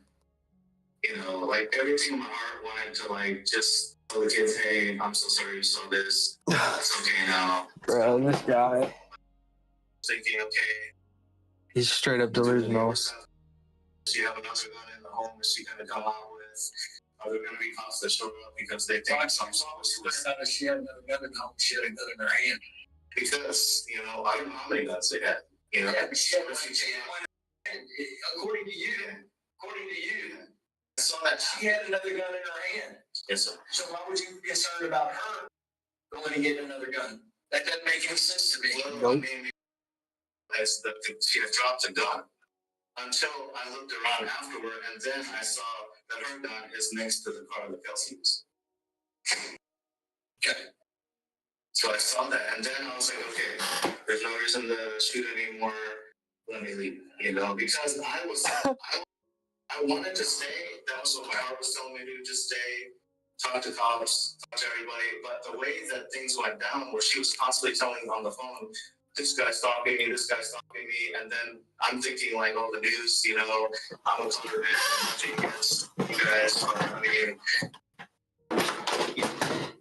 you know, like everything in my heart wanted to like just tell the kids, hey, I'm so sorry you saw this. It's okay now. Bro, this guy. Thinking, okay. He's straight up delusional. Do you have another gun in the home that she gonna come out with? Are there gonna be cops that show up because they think she had another gun in the home? She had a gun in her hand. Because, you know, I don't know how many guns they had. You know, yeah, but she had according to you, I saw that she had another gun in her hand. Yes, sir. So why would you be concerned about her going and getting another gun? That doesn't make any sense to me. Well, nope. I mean, she had dropped a gun until I looked around afterward, and then I saw that her gun is next to the car that Kelsey was. Okay. So I saw that, and then I was like, okay, there's no reason to shoot anymore. Let me leave, you know, because I wanted to stay. That was what my heart was telling me to do, just stay, talk to cops, talk to everybody. But the way that things went down, where she was constantly telling on the phone, this guy's stalking me, and then I'm thinking like all the news, you know, I'm a clever man, genius, you guys, I mean,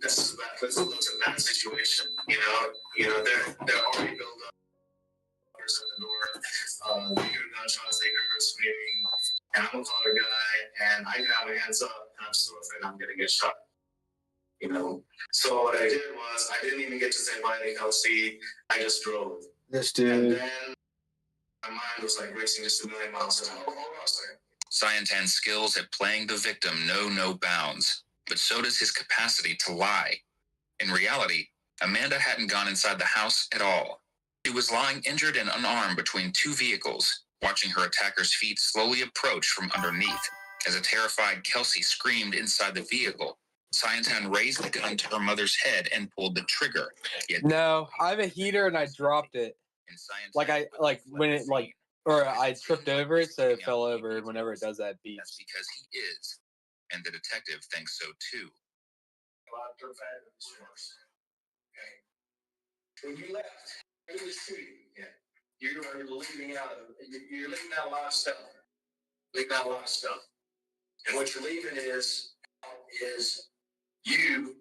that's a bad situation, you know, they're already built up at the door, they hear gunshots, they hear her screaming, and I'm a color guy, and I have my hands up, and I'm still afraid I'm gonna get shot. You know, so what I did was I didn't even get to say bye to Kelsey. I just drove. This dude. And then my mind was like racing just a million miles an hour. Cyantan's skills at playing the victim know no bounds, but so does his capacity to lie. In reality, Amanda hadn't gone inside the house at all. She was lying injured and unarmed between two vehicles, watching her attacker's feet slowly approach from underneath. As a terrified Kelsey screamed inside the vehicle, Cyantan raised the gun to her mother's head and pulled the trigger. Yet No, I have a heater and I dropped it. I tripped over it, so it fell over whenever it does that beat. That's because he is, and the detective thinks so too. Okay. When you left, it was shooting. Yeah. You're leaving out a lot of stuff. And what you're leaving is you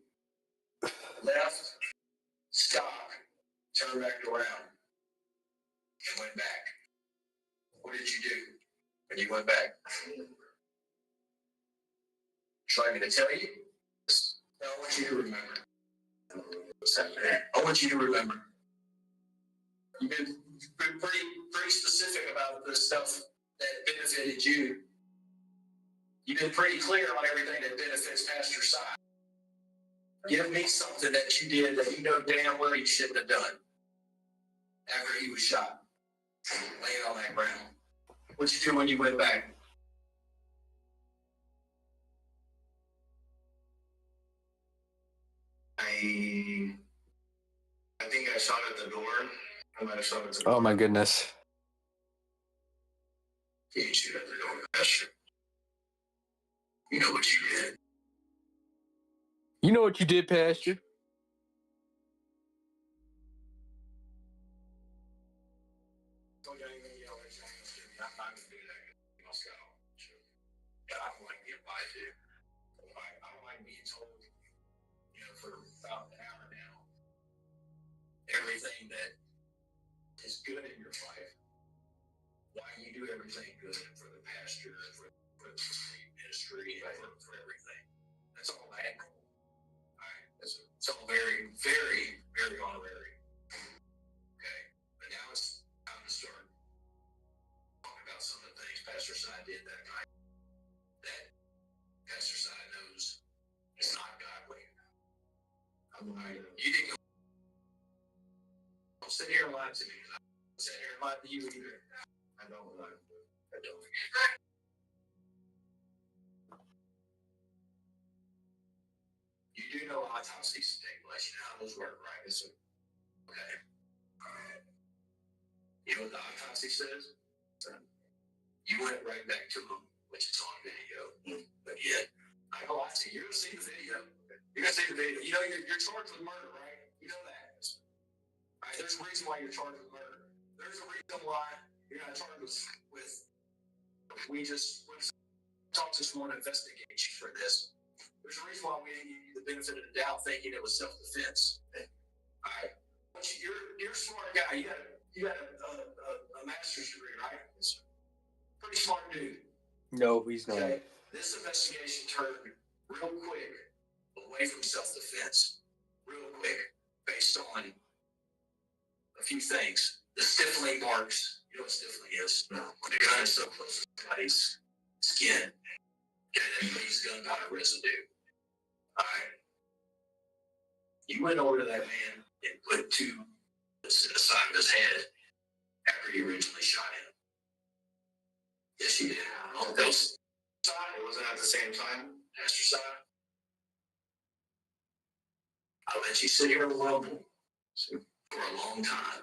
left, stopped, turned back around, and went back. What did you do when you went back? Try me to tell you? No, I want you to remember. I want you to remember. You've been pretty specific about the stuff that benefited you. You've been pretty clear on everything that benefits Pastor Si. Give me something that you did that you know damn well you shouldn't have done after he was shot, laying on that ground. What'd you do when you went back? I think I shot at the door. I might have shot at the door. Oh my goodness. You didn't shoot at the door, Pastor. You know what you did. You know what you did, Pastor? about an hour now. Everything that is good in your life, why you do everything good for the pasture, for the ministry, for everything. That's all that. All right. It's all very, very, very honorary. Okay. But now it's time to start talking about some of the things Pastor Sai did that night that Pastor Sai knows is not godly. You didn't go. Don't sit here and lie to me. I don't sit here and lie to you either. I don't lie. I don't. You do know autopsies take place. You know how those work, right? Okay. All right. You know what the autopsy says? You went right back to them, which is on video. But yet, I go, I see, you're going to see the video. You're going to see the video. You know, you're charged with murder, right? You know that. All right, there's a reason why you're charged with murder. There's a reason why you're not charged with we talked this morning, investigate you for this. There's a reason why we didn't give you the benefit of the doubt thinking it was self-defense. All right. You're a smart guy. You got a master's degree, right? Pretty smart dude. No, he's not. Okay. This investigation turned real quick away from self-defense. Real quick. Based on a few things. The stiffling marks. You know what stiffling is? No. When the gun is so close to somebody's skin. Okay, that means gun powder residue. Alright. You went over to that man and put two bullets in the side of his head after you originally shot him. Yes, you did. Oh, it wasn't at the same time, Pastor Sai. I'll let you sit here alone for a long time.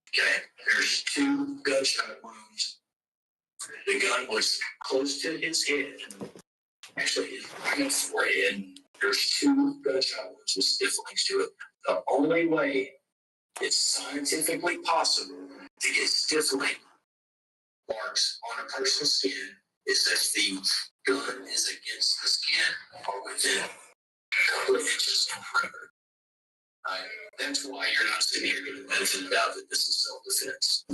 Okay, there's two gunshot wounds. The gun was close to his head. Actually, his right forehead. There's two gunshot wounds with stifflings to it. The only way it's scientifically possible to get stiffling marks on a person's skin is if the gun is against the skin or within a couple of inches of the perimeter. That's why you're not sitting here giving the benefit of the doubt that this is self-defense.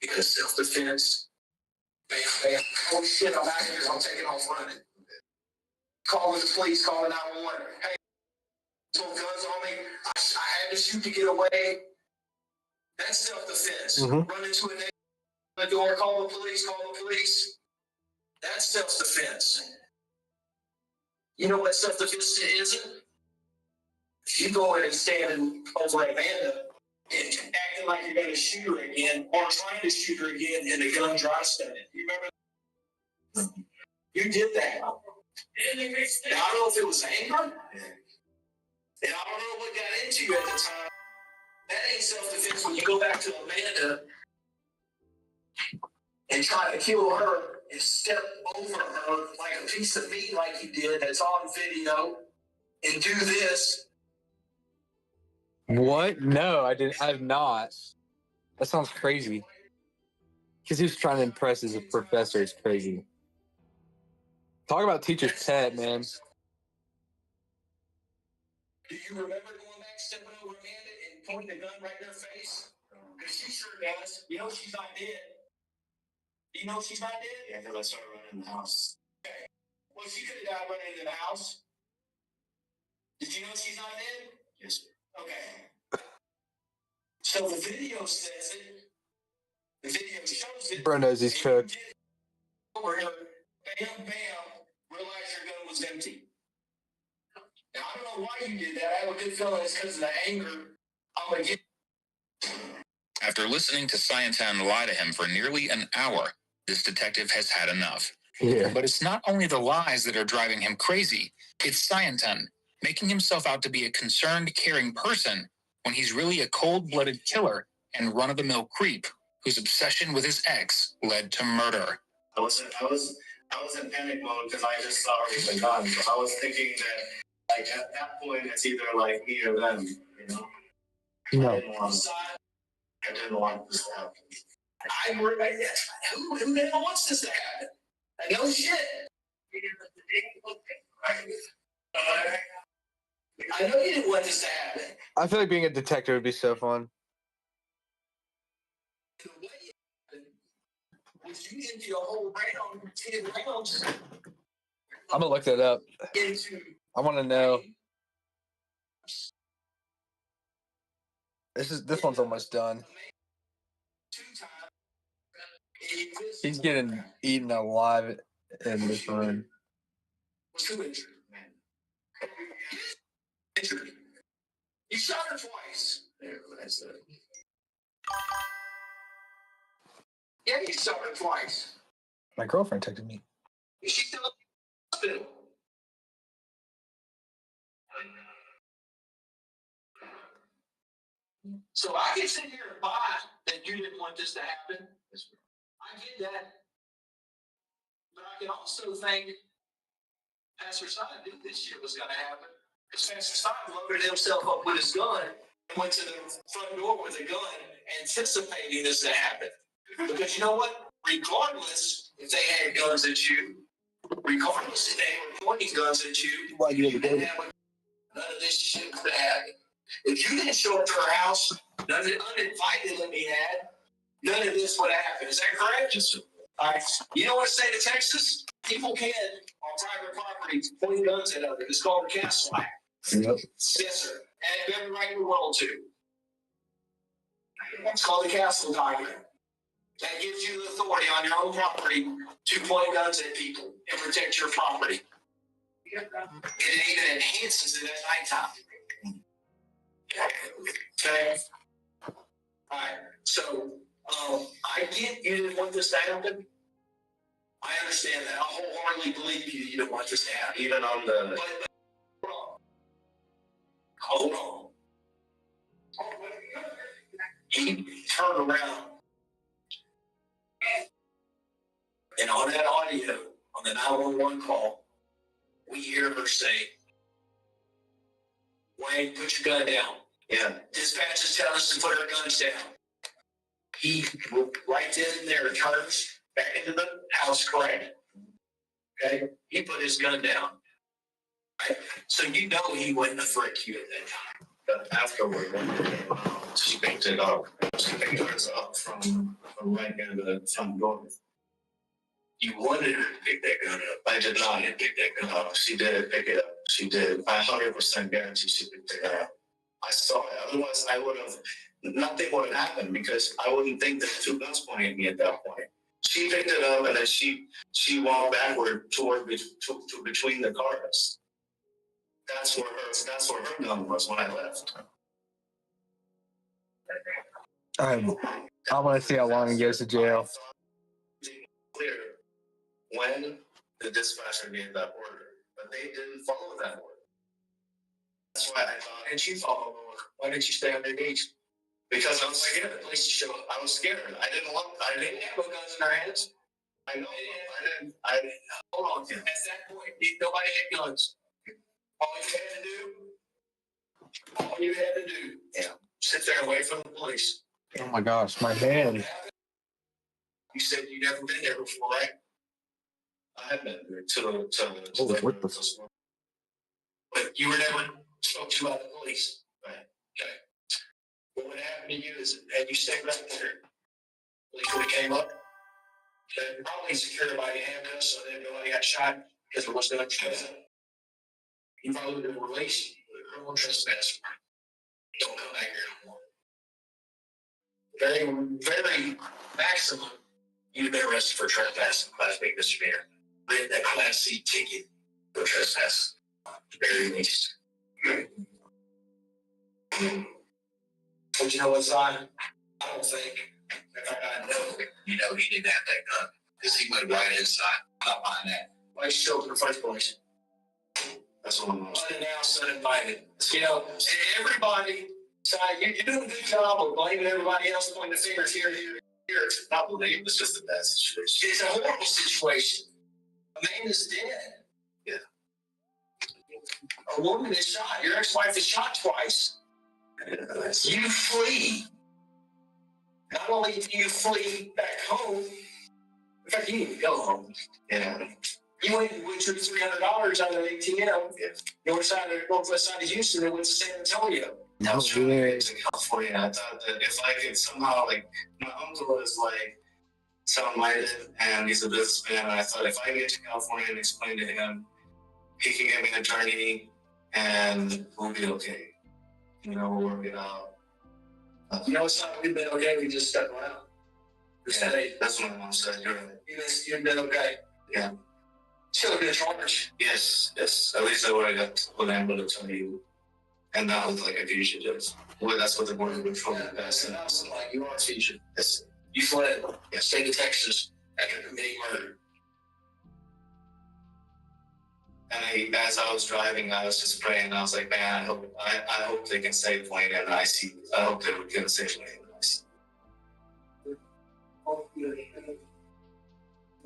Because self-defense, bam, bam, oh shit, I'm out here, I'm taking off running. Calling the police, calling 911. Hey, took guns on me, I had to shoot to get away. That's self-defense. Run into a neighbor, the door, call the police. That's self-defense. You know what self-defense isn't? If you go in and stand over Amanda and acting like you're going to shoot her again or trying to shoot her again and the gun dry studded. You remember? You did that. And I don't know if it was anger. And I don't know what got into you at the time. That ain't self-defense when you go back to Amanda and try to kill her and step over her like a piece of meat like you did that's on video and do this. What? No, I didn't. I have not. That sounds crazy. Because he was trying to impress his professor. It's crazy. Talk about teacher's pet, man. Do you remember going back, stepping over Amanda and pointing the gun right in her face? Because she sure does. You know she's not dead. Do you know she's not dead? Yeah, because I saw her running in the house. Okay. Well, she could have died running in the house. Did you know she's not dead? Yes, sir. Okay. So the video says it. The video shows it. Bro knows he's cooked. Over here, bam, bam, realize your gun was empty. Now, I don't know why you did that. I have a good feeling it's because of the anger. I'm going to get. After listening to Scientan lie to him for nearly an hour, this detective has had enough. Yeah. But it's not only the lies that are driving him crazy. It's Scientan making himself out to be a concerned, caring person when he's really a cold-blooded killer and run-of-the-mill creep whose obsession with his ex led to murder. I was in panic mode because I just saw her with the gun. So I was thinking that, like, at that point, it's either like me or them, you know? No. I didn't want this to happen. Who the hell wants this to happen? No shit. I know you didn't want this to happen. I feel like being a detective would be so fun. The way it happened was you emptied a whole round, 10 rounds I'm gonna look that up. into. I want to know. This one's almost done. He's getting eaten alive in this room. Was who injured? Injured. You shot her twice. That's it. Yeah, you shot her twice. My girlfriend texted me. Is she still in the hospital? So I can sit here and buy that you didn't want this to happen. I get that. But I can also think Pastor Simon knew this shit was going to happen. Because Pastor Simon loaded himself up with his gun and went to the front door with a gun, anticipating this to happen. Because you know what? Regardless if they had guns at you, regardless if they were pointing guns at you, Why you none of this shit would have happened. If you didn't show up to her house, none of it uninvited that we had, none of this would have happened. Is that correct? All right. You know what state of Texas? People can, on private property, point guns at others. It's called the Castle Act. Yep. Yes, sir. And every right in the world to. It's called the Castle Doctrine. That gives you the authority on your own property to point guns at people and protect your property. It even enhances it at nighttime. Okay. All right. So I get you didn't want this to happen. I understand that. I wholeheartedly believe you didn't want this to happen. Even on the. But hold on. He turned around. And on that audio, on the 911 call, we hear her say, Wayne, put your gun down. Yeah. Dispatch is telling us to put our guns down. He right then and there turns back into the house, correct? Okay? He put his gun down. Right? So you know he wouldn't have fricked you at that time. But afterward, she picked it up. She picked it up from right near the front door. You wanted her to pick that gun up. I did not. She didn't pick that gun up. She did pick it up. She did. I 100% guarantee she picked it up. I saw it. Otherwise, I would have, nothing would have happened because I wouldn't think that two guns pointing at me at that point. She picked it up and then she walked backward toward between the cars. That's where her gun was when I left. I want to see how long he goes to jail. Clear when the dispatcher gave that order, but they didn't follow that order. That's why I thought, And you follow the order. Why didn't you stay on their knees? because I was Like, scared. the police show up. I was scared. I didn't They didn't have no guns in their hands. I know. I didn't. Hold on. At that point, nobody had guns. All you had to do, sit there away from the police. Oh my gosh, my man. You said you'd never been there before, right? I had been there to Oh, what the But you were never spoke to by the police. Right. Okay. What would happen to you is, had you stayed right there, police would have came up, okay, probably secured by handcuffs so that nobody got shot because there was no chance. You probably would have been released with a criminal trespass. Don't come back here no more. Very, very maximum, you've been arrested for trespassing, Class B misdemeanor. Get that Class C ticket for trespass, very least. But you know what, Si? I don't think, if I know, you know, he didn't have that gun, because he went right inside. I'm not buying that. Why did you show up in the first place? That's what I'm Unannounced, uninvited. You know, and everybody, Si, you're doing a good job of blaming everybody else, pointing the fingers here, here, here. not believe it's just a bad situation. It's a horrible situation. A man is dead. Yeah. A woman is shot. Your ex-wife is shot twice. You flee. Not only do you flee back home, in fact, you need to go home. Yeah. You went and withdrew $300 out of the ATM. Northwest side of Houston, and went to San Antonio. I was trying to get to California. I thought that if I could somehow, like, my uncle is like sound-minded and he's a businessman, and I thought if I get to California and explain to him, he can get me an attorney and we'll be okay. You know, we'll work it out. You know, it's not we've been okay, we just stuck around. Yeah, that's what my mom said. You're right. You've been okay. Yeah. Still have been charged. Yes. At least I would have got what I'm able to tell you. And not with like a fugitive. Well, that's what the border patrol passed. And I was like, you are a fugitive. Yes. You fled the state of Texas after committing murder. And as I was driving, I was just praying. I was like, man, I hope they can save Wayne and I see. I hope they can save Wayne and I see.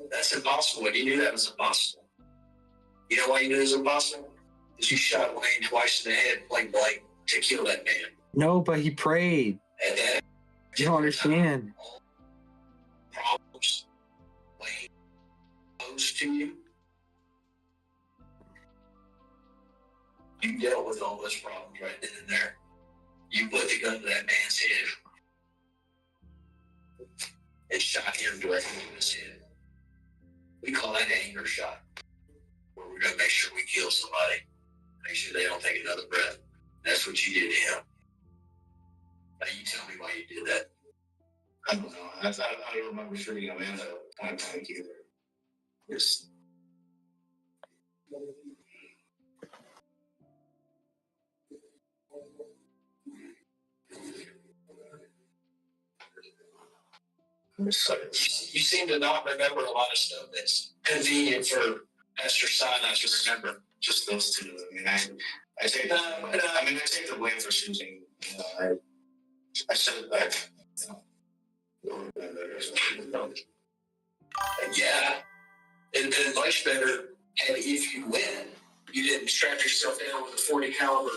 That's impossible. When you knew that was impossible. You know why you knew it was impossible? Because you shot Wayne twice in the head, blank, to kill that man. No, but he prayed. And that You don't understand. problems Wayne posed to you. You dealt with all those problems right then and there. You put the gun to that man's head and shot him directly in his head. We call that an anger shot, where we're going to make sure we kill somebody, make sure they don't take another breath. That's what you did to him. Now you tell me why you did that. I don't know. I don't remember shooting Amanda one time either. Just. You seem to not remember a lot of stuff that's convenient for Pastor Sinai to remember. Just those two. I mean, I take. I take the blame for choosing. You know, I should have. Yeah, it'd have been much better had if you win, you didn't strap yourself down with a 40 caliber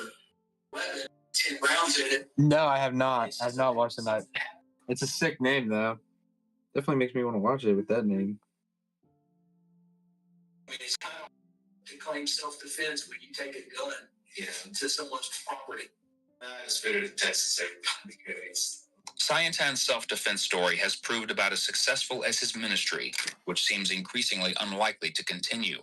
weapon, 10 rounds in it. No, I have not. I have not watched the night. It's a sick name though. Definitely makes me want to watch it with that name. I mean, it's kind of to claim self-defense when you take a gun to someone's property. I just figured it Texas because Scientan's self-defense story has proved about as successful as his ministry, which seems increasingly unlikely to continue.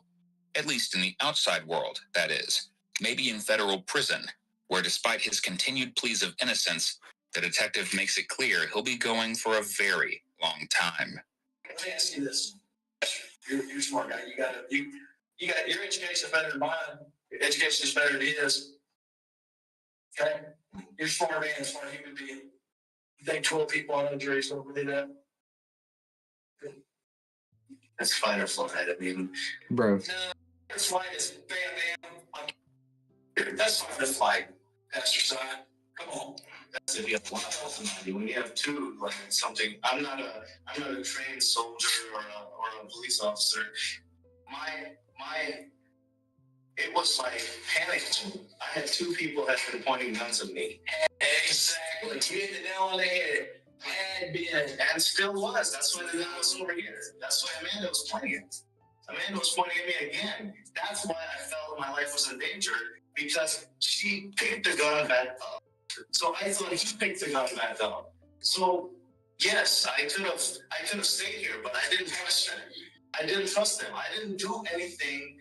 At least in the outside world, that is. Maybe in federal prison, where despite his continued pleas of innocence, the detective makes it clear he'll be going for a very long time. Let me ask you this. You're a smart guy. You got your education better than mine. Your education is better than his. Okay? You're a smart man, a smart human being. You think 12 people on a jury is going to believe that? that's fight or flight. I mean, bro. No, it's flight is bam. That's fight or flight, Pastor Simon. Come on. That's if you have one personality. When you have two, like something, I'm not a trained soldier or a police officer. It was like panic. I had two people that had been pointing guns at me. Exactly. You hit the nail on the head. Had been. And still was. That's why the gun was over here. That's why Amanda was pointing it. Amanda was pointing at me again. That's why I felt my life was in danger, because she picked the gun back up. So I thought he picked the gun back up. So yes, I could have stayed here, but I didn't trust them. I didn't trust them. I didn't do anything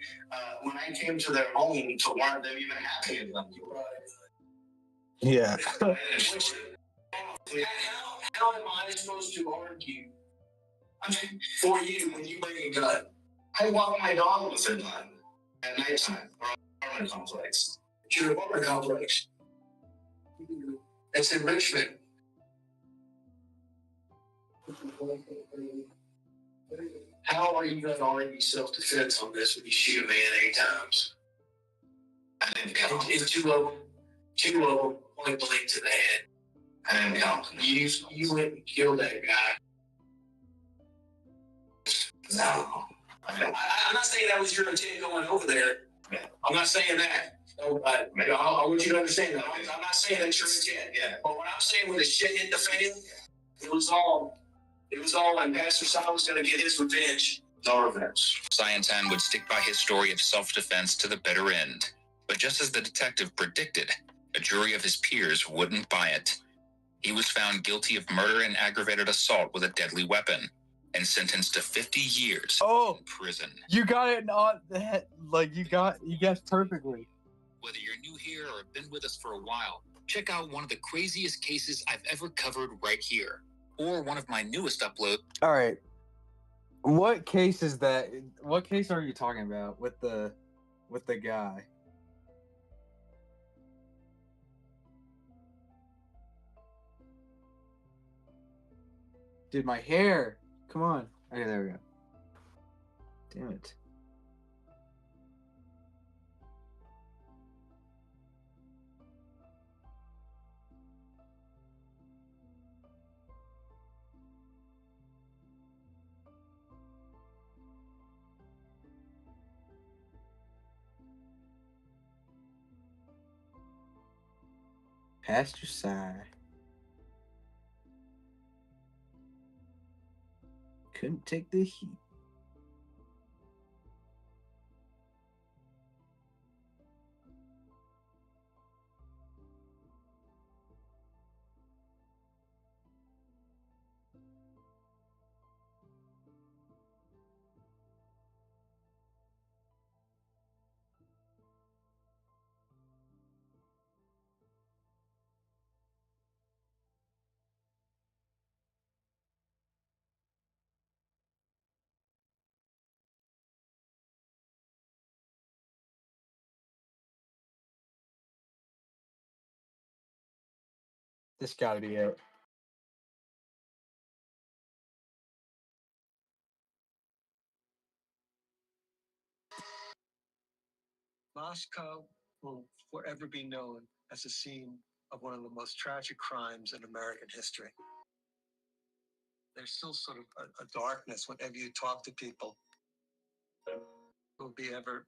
when I came to their home to warrant them even having a gun. Yeah. How am I supposed to argue for you when you bring a gun? I walk my dog with a gun at nighttime or apartment complex. It's your apartment complex. It's in Richmond. How are you going to argue self-defense on this when you shoot a man 8 times? I didn't count. It's two of them, point blank to the head. I didn't count. You went and killed that guy. No. I'm not saying that was your intent going over there. I'm not saying that. No, I want you to understand that. I'm not saying that's your intent. Yeah. But what I'm saying, when the shit hit the fan, it was all when Pastor Simon was going to get his revenge No revenge. Cyantan would stick by his story of self-defense to the bitter end. But just as the detective predicted, a jury of his peers wouldn't buy it. He was found guilty of murder and aggravated assault with a deadly weapon and sentenced to 50 years in prison. You got it on the head. Like, you guessed perfectly. Whether you're new here or have been with us for a while, check out one of the craziest cases I've ever covered right here, or one of my newest uploads. All right. What case is that? What case are you talking about with the guy? Dude, my hair. Come on. Okay, there we go. Damn it. Pastor side. Couldn't take the heat. This gotta be it. Moscow will forever be known as the scene of one of the most tragic crimes in American history. There's still sort of a darkness whenever you talk to people who will be ever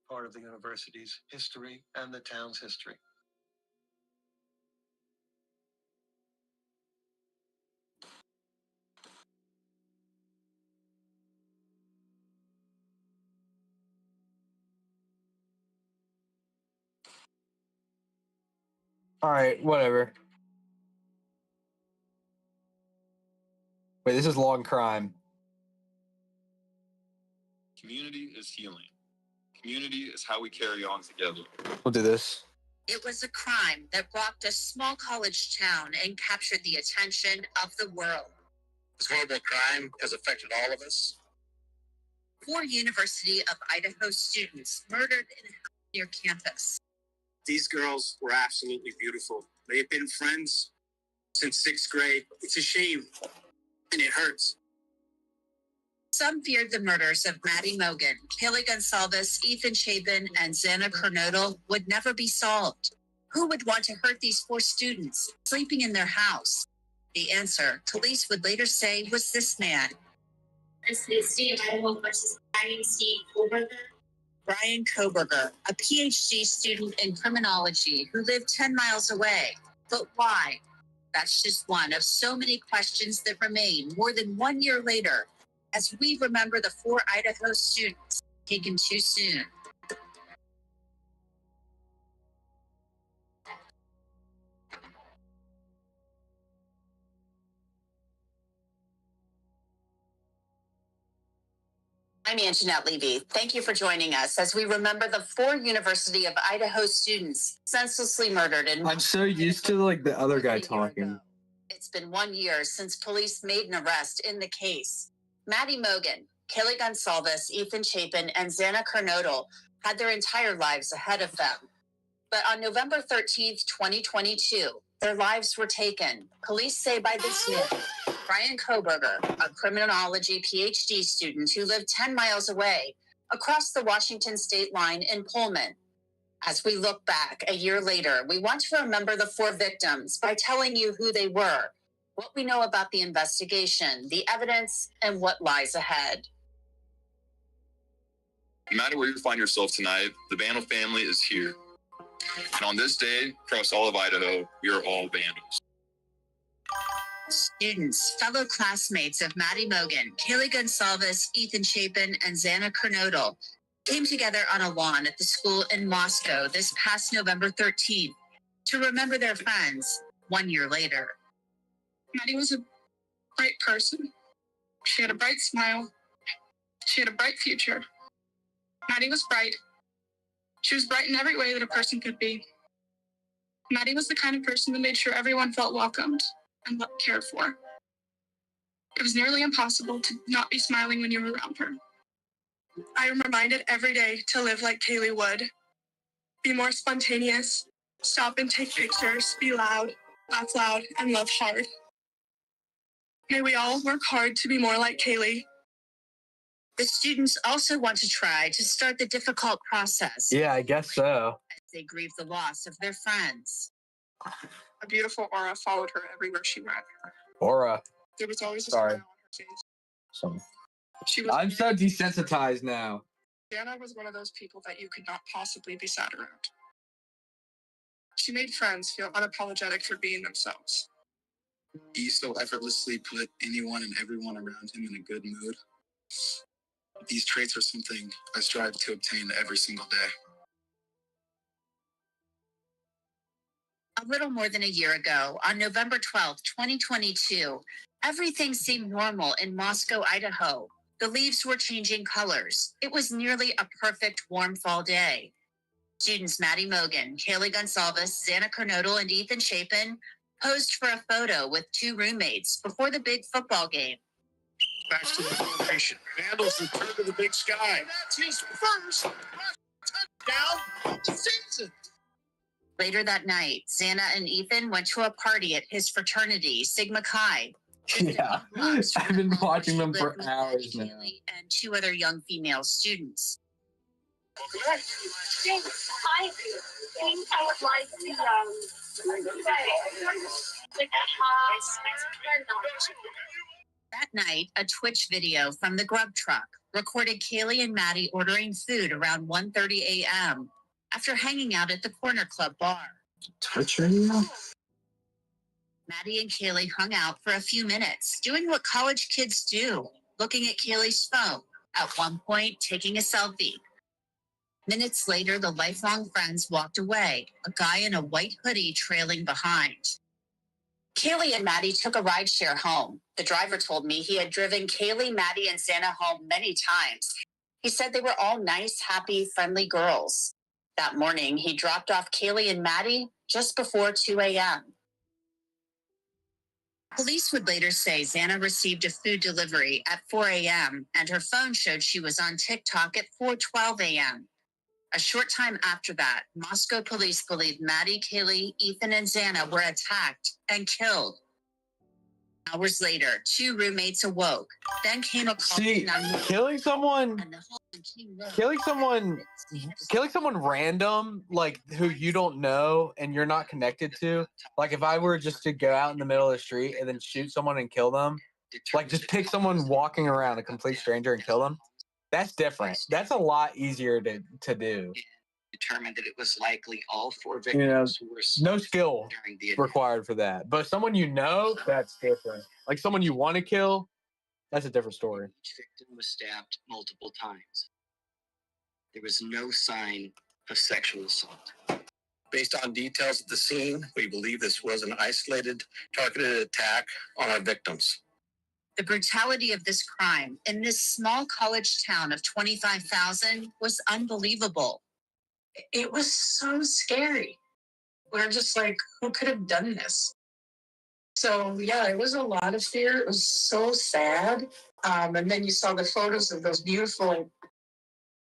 part of the university's history and the town's history. All right, whatever. Wait, this is Long Crime. Community is healing. Community is how we carry on together. We'll do this. It was a crime that rocked a small college town and captured the attention of the world. This horrible crime has affected all of us. 4 University of Idaho students murdered in a house near campus. These girls were absolutely beautiful. They have been friends since 6th grade. It's a shame, and it hurts. Some feared the murders of Maddie Mogen, Kaylee Gonsalves, Ethan Chapin, and Xana Kernodle would never be solved. Who would want to hurt these 4 students sleeping in their house? The answer, police would later say, was this man. This is Steve Idaho versus Brian Steve Koberger. Brian Koberger, a PhD student in criminology who lived 10 miles away. But why? That's just one of so many questions that remain more than 1 year later, as we remember the 4 Idaho students taken too soon. I'm Anjanette Levy. Thank you for joining us as we remember the 4 University of Idaho students senselessly murdered in... I'm so used to like the other guy talking. It's been 1 year since police made an arrest in the case. Maddie Mogen, Kaylee Gonsalves, Ethan Chapin, and Xana Kernodle had their entire lives ahead of them. But on November 13th, 2022, their lives were taken. Police say by this noon, Brian Koberger, a criminology PhD student who lived 10 miles away, across the Washington state line in Pullman. As we look back a year later, we want to remember the 4 victims by telling you who they were, what we know about the investigation, the evidence, and what lies ahead. No matter where you find yourself tonight, the Vandal family is here. And on this day, across all of Idaho, we are all Vandals. Students, fellow classmates of Maddie Mogen, Kaylee Gonsalves, Ethan Chapin, and Xana Kernodle came together on a lawn at the school in Moscow this past November 13th to remember their friends 1 year later. Maddie was a bright person. She had a bright smile. She had a bright future. Maddie was bright. She was bright in every way that a person could be. Maddie was the kind of person that made sure everyone felt welcomed and cared for. It was nearly impossible to not be smiling when you were around her. I am reminded every day to live like Kaylee would. Be more spontaneous, stop and take pictures, be loud, laugh loud, and love hard. May we all work hard to be more like Kaylee. The students also want to try to start the difficult process. Yeah, I guess so. As they grieve the loss of their friends. A beautiful aura followed her everywhere she went. Aura. There was always a Sorry. smile on her face. Some. She was. I'm so desensitized now. Xana was one of those people that you could not possibly be sad around. She made friends feel unapologetic for being themselves. He so effortlessly put anyone and everyone around him in a good mood. These traits are something I strive to obtain every single day. A little more than a year ago, on November 12th, 2022, everything seemed normal in Moscow, Idaho. The leaves were changing colors. It was nearly a perfect warm fall day. Students Maddie Mogen, Kaylee Gonsalves, Xana Kernodle, and Ethan Chapin posed for a photo with two roommates before the big football game. Back to the formation. Vandals return to the big sky. That's his first touchdown of the season. Later that night, Xana and Ethan went to a party at his fraternity, Sigma Chi. Yeah, I've been watching them for hours now. And two other young female students. I think I would like to That night, a Twitch video from the Grub Truck recorded Kaylee and Maddie ordering food around 1:30 a.m. after hanging out at the Corner Club bar. Twitch radio? Maddie and Kaylee hung out for a few minutes, doing what college kids do, looking at Kaylee's phone, at one point taking a selfie. Minutes later, the lifelong friends walked away, a guy in a white hoodie trailing behind. Kaylee and Maddie took a rideshare home. The driver told me he had driven Kaylee, Maddie, and Xana home many times. He said they were all nice, happy, friendly girls. That morning, he dropped off Kaylee and Maddie just before 2 a.m. Police would later say Xana received a food delivery at 4 a.m. and her phone showed she was on TikTok at 4:12 a.m. A short time after that, Moscow police believe Maddie, Kaylee, Ethan, and Xana were attacked and killed. Hours later, two roommates awoke. Then came a call. See, killing someone random, like who you don't know and you're not connected to. Like if I were just to go out in the middle of the street and then shoot someone and kill them, like just pick someone walking around, a complete stranger, and kill them. That's different. That's a lot easier to do. Determined that it was likely all four victims who were No skill during the required for that. But someone you know, that's different. Like someone you want to kill, that's a different story. Each victim was stabbed multiple times. There was no sign of sexual assault. Based on details of the scene, we believe this was an isolated, targeted attack on our victims. The brutality of this crime in this small college town of 25,000 was unbelievable. It was so scary. We're just like, who could have done this? So yeah, it was a lot of fear. It was so sad. And then you saw the photos of those beautiful,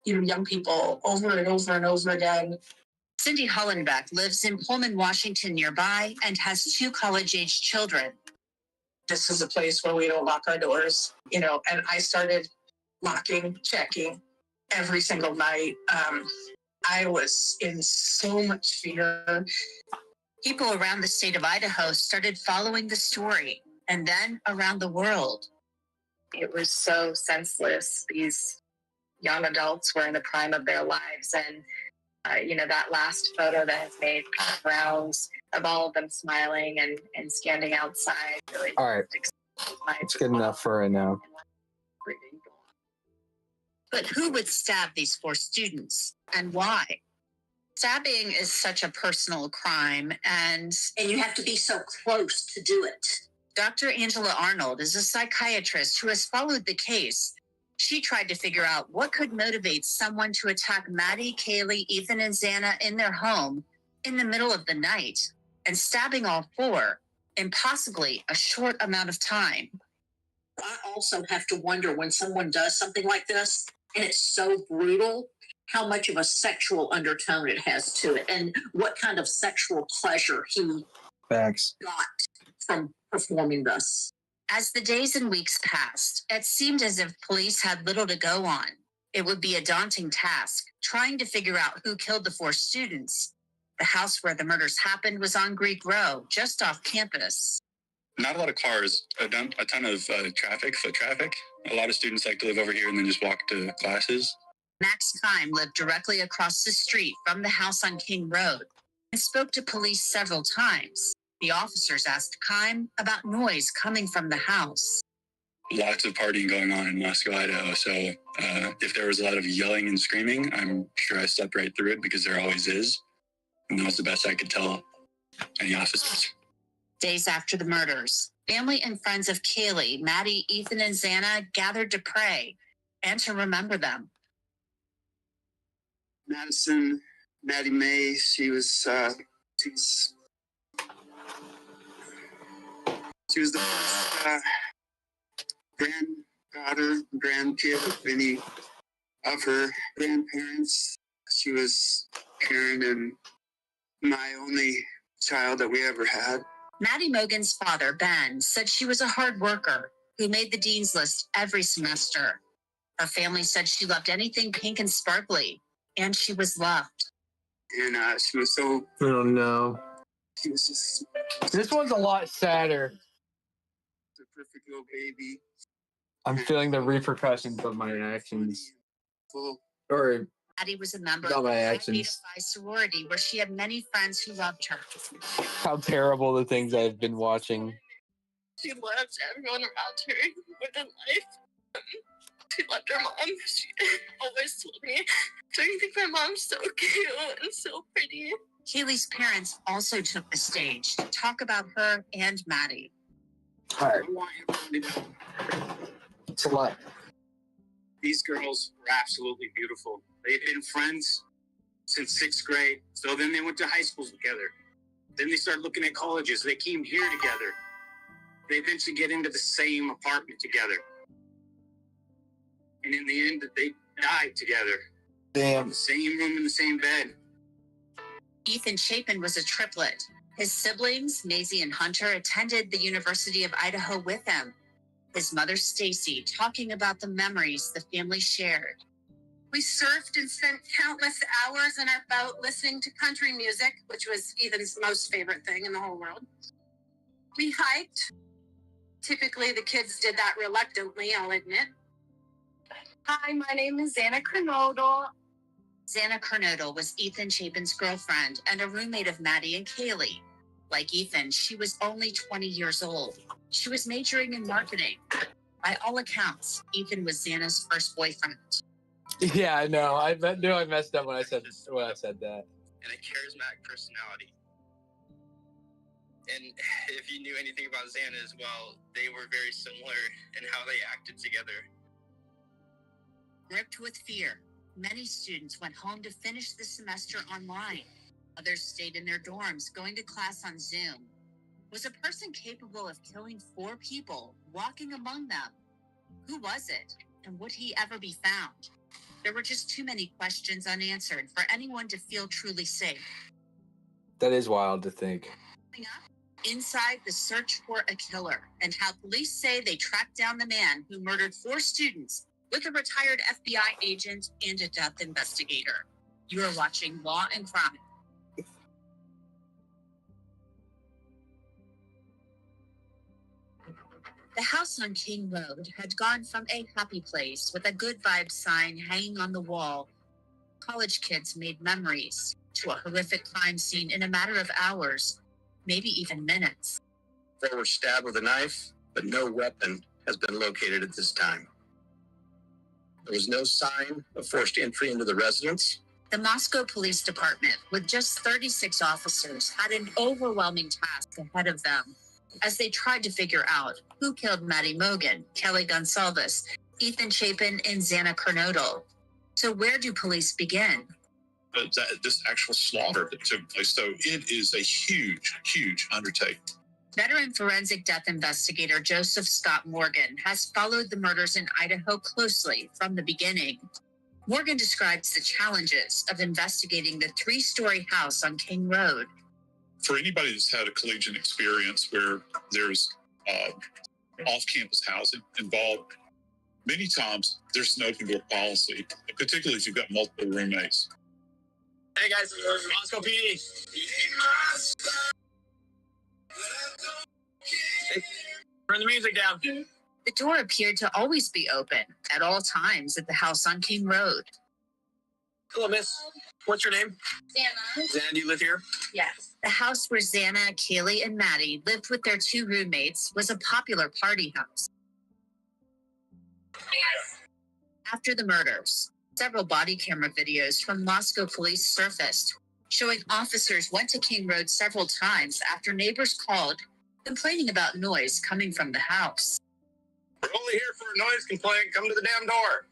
young people over and over and over again. Cindy Hollenbeck lives in Pullman, Washington nearby and has two college-age children. This is a place where we don't lock our doors, and I started locking, checking every single night. I was in so much fear. People around the state of Idaho started following the story, and then around the world. It was so senseless. These young adults were in the prime of their lives, and that last photo that has made rounds of all of them smiling and standing outside. Really All right. It's good enough for right now. But who would stab these 4 students and why? Stabbing is such a personal crime, and you have to be so close to do it. Dr. Angela Arnold is a psychiatrist who has followed the case. She tried to figure out what could motivate someone to attack Maddie, Kaylee, Ethan, and Xana in their home in the middle of the night and stabbing all 4 in possibly a short amount of time. I also have to wonder when someone does something like this and it's so brutal, how much of a sexual undertone it has to it and what kind of sexual pleasure he Facts. got from performing this. As the days and weeks passed, it seemed as if police had little to go on. It would be a daunting task, trying to figure out who killed the 4 students. The house where the murders happened was on Greek Row, just off campus. Not a lot of cars, a ton of foot traffic. A lot of students like to live over here and then just walk to classes. Max Kime lived directly across the street from the house on King Road and spoke to police several times. The officers asked Kime about noise coming from the house. Lots of partying going on in Moscow, Idaho. So if there was a lot of yelling and screaming, I'm sure I slept right through it because there always is. And that was the best I could tell any officers. Days after the murders, family and friends of Kaylee, Maddie, Ethan, and Xana gathered to pray and to remember them. Madison, Maddie Mae, she was the first granddaughter, grandkid of any of her grandparents. She was Karen and my only child that we ever had. Maddie Mogen's father, Ben, said she was a hard worker who made the dean's list every semester. Her family said she loved anything pink and sparkly, and she was loved. And she was so... I don't know. She was just... This one's a lot sadder. The perfect little baby. I'm feeling the repercussions of my actions. Full. Or Maddie was a member not of the my Phi actions. Beta Phi sorority where she had many friends who loved her. How terrible the things I've been watching. She loved everyone around her within life. She loved her mom. She always told me, "Don't you think my mom's so cute and so pretty?" Kaylee's parents also took the stage to talk about her and Maddie. All right. I want everybody to know. It's a lot. These girls were absolutely beautiful. They had been friends since 6th grade. So then they went to high school together. Then they started looking at colleges. They came here together. They eventually get into the same apartment together. And in the end, they died together. Damn. The same room in the same bed. Ethan Chapin was a triplet. His siblings, Maisie and Hunter, attended the University of Idaho with him. His mother, Stacy, talking about the memories the family shared. We surfed and spent countless hours in our boat listening to country music, which was Ethan's most favorite thing in the whole world. We hiked. Typically, the kids did that reluctantly, I'll admit. Hi, my name is Xana Kernodle. Xana Kernodle was Ethan Chapin's girlfriend and a roommate of Maddie and Kaylee. Like Ethan, she was only 20 years old. She was majoring in marketing. By all accounts, Ethan was Xana's first boyfriend. Yeah, I know. I knew I messed up when I said that. And a charismatic personality. And if you knew anything about Xana as well, they were very similar in how they acted together. Gripped with fear, many students went home to finish the semester online. Others stayed in their dorms, going to class on Zoom. Was a person capable of killing 4 people, walking among them? Who was it, and would he ever be found? There were just too many questions unanswered for anyone to feel truly safe. That is wild to think. Inside the search for a killer, and how police say they tracked down the man who murdered 4 students with a retired FBI agent and a death investigator. You are watching Law and Crime. The house on King Road had gone from a happy place with a good vibe sign hanging on the wall College kids made memories to a horrific crime scene in a matter of hours, maybe even minutes. They were stabbed with a knife, but no weapon has been located at this time. There was no sign of forced entry into the residence. The Moscow Police Department, with just 36 officers, had an overwhelming task ahead of them as they tried to figure out who killed Maddie Mogen, Kelly Gonsalves, Ethan Chapin, and Xana Kernodle. So where do police begin? This actual slaughter that took place, so it is a huge, huge undertaking. Veteran forensic death investigator Joseph Scott Morgan has followed the murders in Idaho closely from the beginning. Morgan describes the challenges of investigating the 3-story house on King Road. For anybody that's had a collegiate experience where there's off-campus housing involved, many times there's an open door policy, particularly if you've got multiple roommates. Hey guys, Moscow PD. Hey, turn the music down. The door appeared to always be open at all times at the house on King Road. Hello, miss. What's your name? Xana. Xana, do you live here? Yes. The house where Xana, Kaylee, and Maddie lived with their 2 roommates was a popular party house. After the murders, several body camera videos from Moscow police surfaced, showing officers went to King Road several times after neighbors called, complaining about noise coming from the house. We're only here for a noise complaint. Come to the damn door.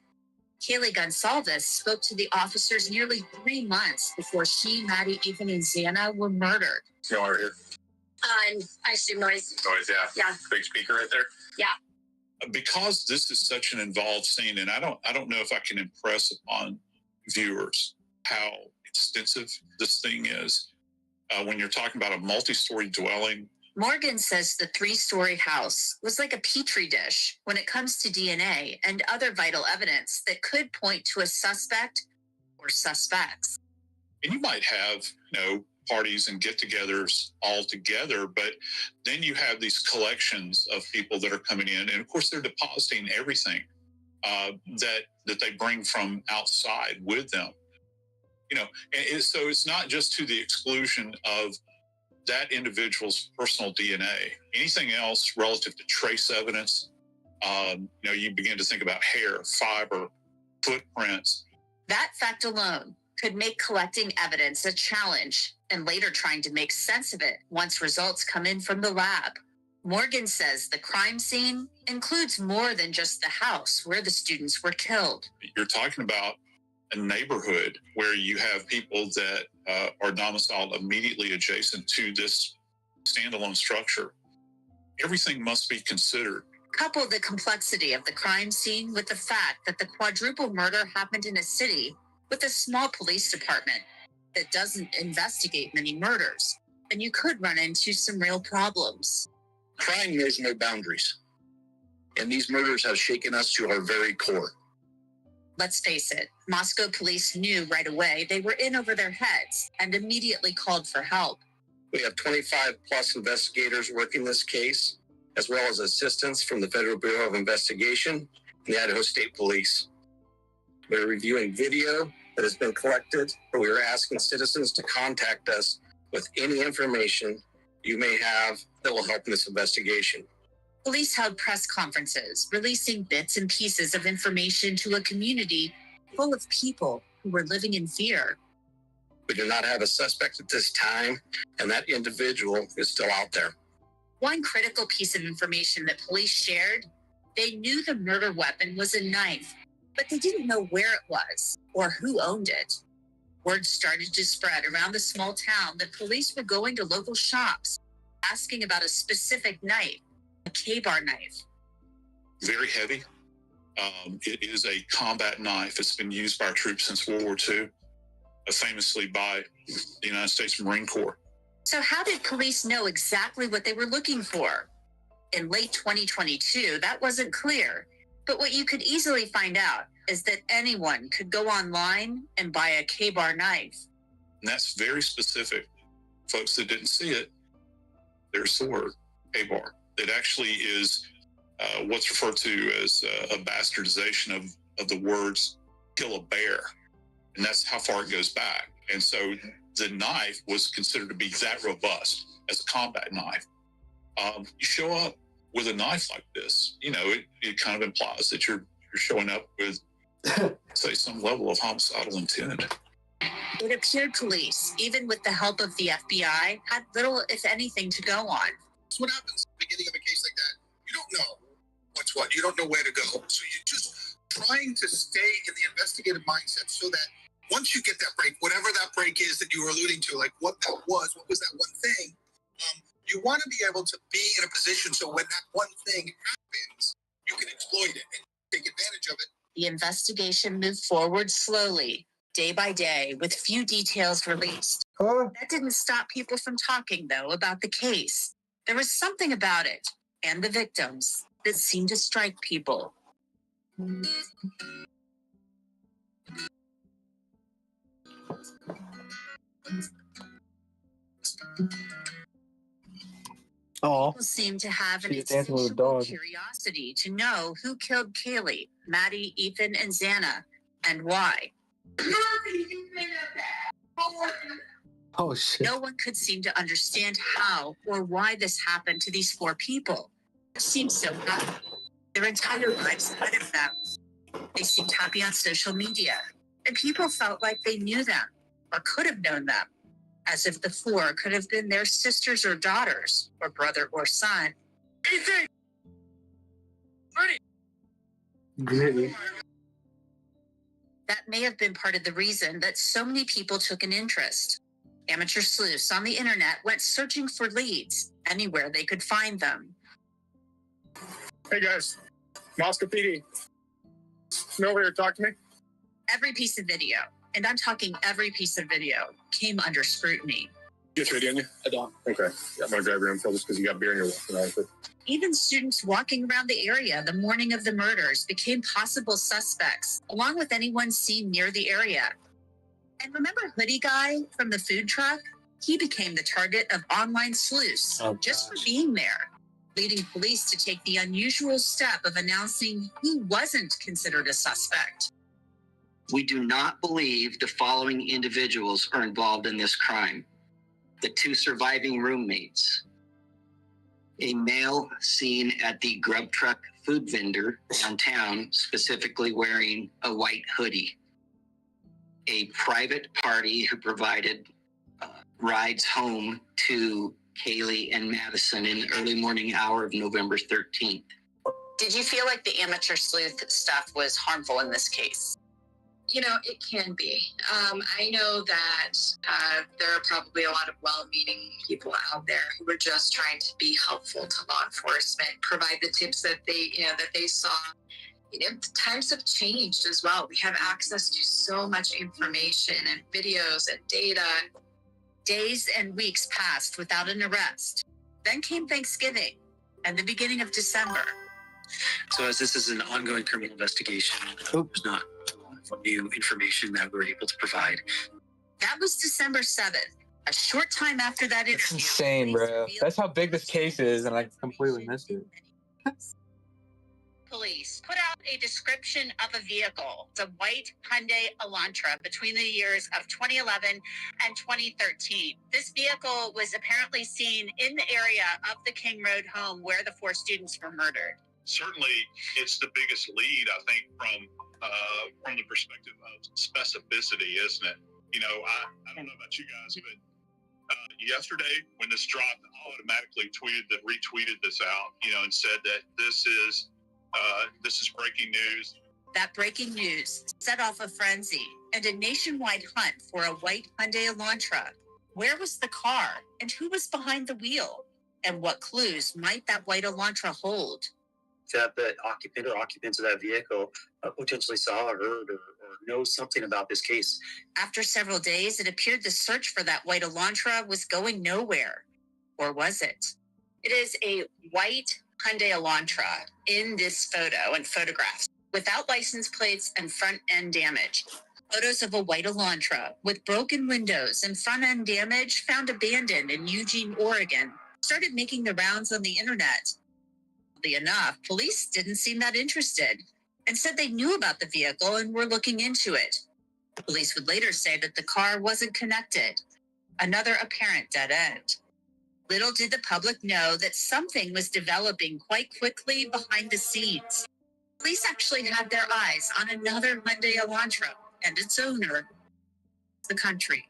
Kaylee Gonsalves spoke to the officers nearly 3 months before she, Maddie, Ethan, and Xana were murdered. You are here. I assume noise. Noise, yeah. Yeah. Big speaker right there. Yeah. Because this is such an involved scene, and I don't know if I can impress upon viewers how extensive this thing is. When you're talking about a multi-story dwelling, Morgan says the 3-story house was like a petri dish when it comes to DNA and other vital evidence that could point to a suspect or suspects. and you might have, parties and get-togethers all together, but then you have these collections of people that are coming in, and of course they're depositing everything that they bring from outside with them. So it's not just to the exclusion of that individual's personal DNA. Anything else relative to trace evidence, you begin to think about hair, fiber, footprints. That fact alone could make collecting evidence a challenge and later trying to make sense of it once results come in from the lab. Morgan says the crime scene includes more than just the house where the students were killed. You're talking about a neighborhood where you have people that are domiciled immediately adjacent to this standalone structure. Everything must be considered. Couple the complexity of the crime scene with the fact that the quadruple murder happened in a city with a small police department that doesn't investigate many murders, and you could run into some real problems. Crime knows no boundaries, and these murders have shaken us to our very core. Let's face it, Moscow police knew right away they were in over their heads and immediately called for help. We have 25 plus investigators working this case, as well as assistance from the Federal Bureau of Investigation and the Idaho State Police. We're reviewing video that has been collected, but we are asking citizens to contact us with any information you may have that will help in this investigation. Police held press conferences, releasing bits and pieces of information to a community full of people who were living in fear. We do not have a suspect at this time, and that individual is still out there. One critical piece of information that police shared, they knew the murder weapon was a knife, but they didn't know where it was or who owned it. Word started to spread around the small town that police were going to local shops, asking about a specific knife, a K-bar knife. Very heavy. It is a combat knife. It's been used by our troops since World War II, famously by the United States Marine Corps. So how did police know exactly what they were looking for? In late 2022, that wasn't clear. But what you could easily find out is that anyone could go online and buy a K-bar knife. And that's very specific. Folks that didn't see it, their sword, K-bar. It actually is what's referred to as a bastardization of the words kill a bear. And that's how far it goes back. And so the knife was considered to be that robust as a combat knife. You show up with a knife like this, it kind of implies that you're showing up with, say, some level of homicidal intent. It appeared police, even with the help of the FBI, had little, if anything, to go on. That's what happens at the beginning of a case like that. You don't know what's what. You don't know where to go. So you're just trying to stay in the investigative mindset so that once you get that break, whatever that break is that you were alluding to, like what was that one thing, you want to be able to be in a position so when that one thing happens, you can exploit it and take advantage of it. The investigation moved forward slowly, day by day, with few details released. That didn't stop people from talking, though, about the case. There was something about it, and the victims, that seemed to strike people. People seem to have an insatiable curiosity to know who killed Kaylee, Maddie, Ethan, and Xana, and why. Oh, shit. No one could seem to understand how or why this happened to these 4 people. It seemed so happy. Their entire lives ahead of them. They seemed happy on social media, and people felt like they knew them or could have known them, as if the 4 could have been their sisters or daughters, or brother or son. Ethan! Really? That may have been part of the reason that so many people took an interest. Amateur sleuths on the internet went searching for leads anywhere they could find them. Hey guys, Moscow PD. Come over here, talk to me. Every piece of video, and I'm talking every piece of video, came under scrutiny. You have radio on you? I don't. Okay. I'm going to grab your info just because you got beer in your walk. Even students walking around the area the morning of the murders became possible suspects, along with anyone seen near the area. And remember Hoodie Guy from the food truck? He became the target of online sleuths just for being there, leading police to take the unusual step of announcing who wasn't considered a suspect. We do not believe the following individuals are involved in this crime. The 2 surviving roommates, a male seen at the grub truck food vendor downtown, specifically wearing a white hoodie, a private party who provided rides home to Kaylee and Madison in the early morning hour of November 13th. Did you feel like the amateur sleuth stuff was harmful in this case? It can be. I know that there are probably a lot of well-meaning people out there who are just trying to be helpful to law enforcement, provide the tips that they saw. Times have changed as well. We have access to so much information and videos and data. Days and weeks passed without an arrest. Then came Thanksgiving and the beginning of December. So as this is an ongoing criminal investigation, there's not new information that we're able to provide. That was December 7th, a short time after that interview. It's insane, bro. That's how big this case is, and I completely missed it. Police put out a description of a vehicle. It's a white Hyundai Elantra between the years of 2011 and 2013. This vehicle was apparently seen in the area of the King Road home where the 4 students were murdered. Certainly, it's the biggest lead, I think, from the perspective of specificity, isn't it? I don't know about you guys, but yesterday when this dropped, I automatically retweeted this out, and said that this is breaking news. That breaking news set off a frenzy and a nationwide hunt for a white Hyundai Elantra. Where was the car, and who was behind the wheel? And what clues might that white Elantra hold? That the occupant or occupants of that vehicle potentially saw or heard or know something about this case. After several days, it appeared the search for that white Elantra was going nowhere. Or was it? It is a white Hyundai Elantra in this photo and photographs, without license plates and front end damage. Photos of a white Elantra with broken windows and front end damage found abandoned in Eugene, Oregon, started making the rounds on the internet. Oddly enough, police didn't seem that interested and said they knew about the vehicle and were looking into it. Police would later say that the car wasn't connected. Another apparent dead end. Little did the public know that something was developing quite quickly behind the scenes. Police actually had their eyes on another Hyundai Elantra and its owner, the country.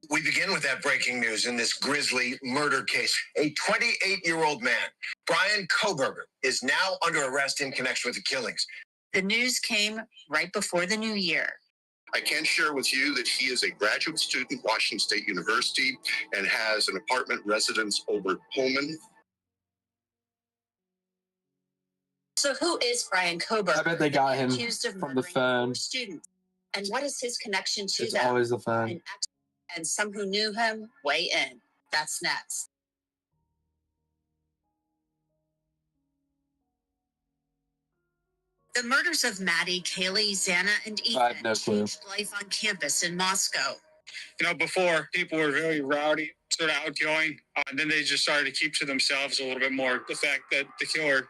We begin with that breaking news in this grisly murder case. A 28-year-old man, Brian Kohberger, is now under arrest in connection with the killings. The news came right before the new year. I can share with you that he is a graduate student at Washington State University and has an apartment residence over Pullman. So who is Brian Kohberger? I bet they got him accused of from the murdering phone. 4 students. And what is his connection to It's them? always the phone. And some who knew him weigh in. That's next. The murders of Maddie, Kaylee, Xana, and I have Ethan no clue. changed life on campus in Moscow. You know, before people were very rowdy, sort of outgoing, and then they just started to keep to themselves a little bit more. The fact that the killer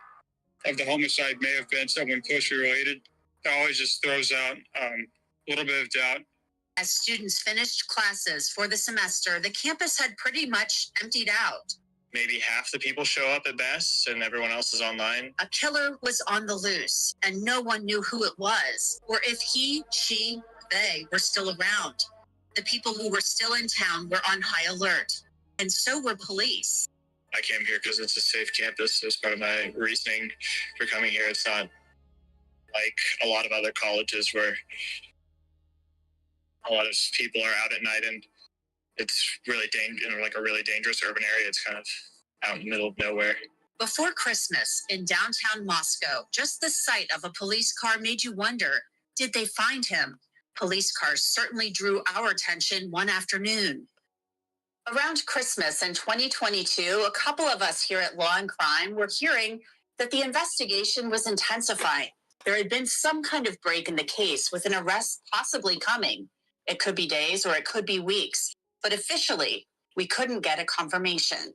of the homicide may have been someone closely related, it always just throws out a little bit of doubt. As students finished classes for the semester, the campus had pretty much emptied out. Maybe half the people show up at best and everyone else is online. A killer was on the loose, and no one knew who it was, or if he, she, they were still around. The people who were still in town were on high alert, and so were police. I came here because it's a safe campus. It's part of my reasoning for coming here. It's not like a lot of other colleges where a lot of people are out at night and it's really like a really dangerous urban area. It's kind of out in the middle of nowhere. Before Christmas in downtown Moscow, just the sight of a police car made you wonder, did they find him? Police cars certainly drew our attention one afternoon. Around Christmas in 2022, a couple of us here at Law and Crime were hearing that the investigation was intensifying. There had been some kind of break in the case with an arrest possibly coming. It could be days or it could be weeks, but officially, we couldn't get a confirmation.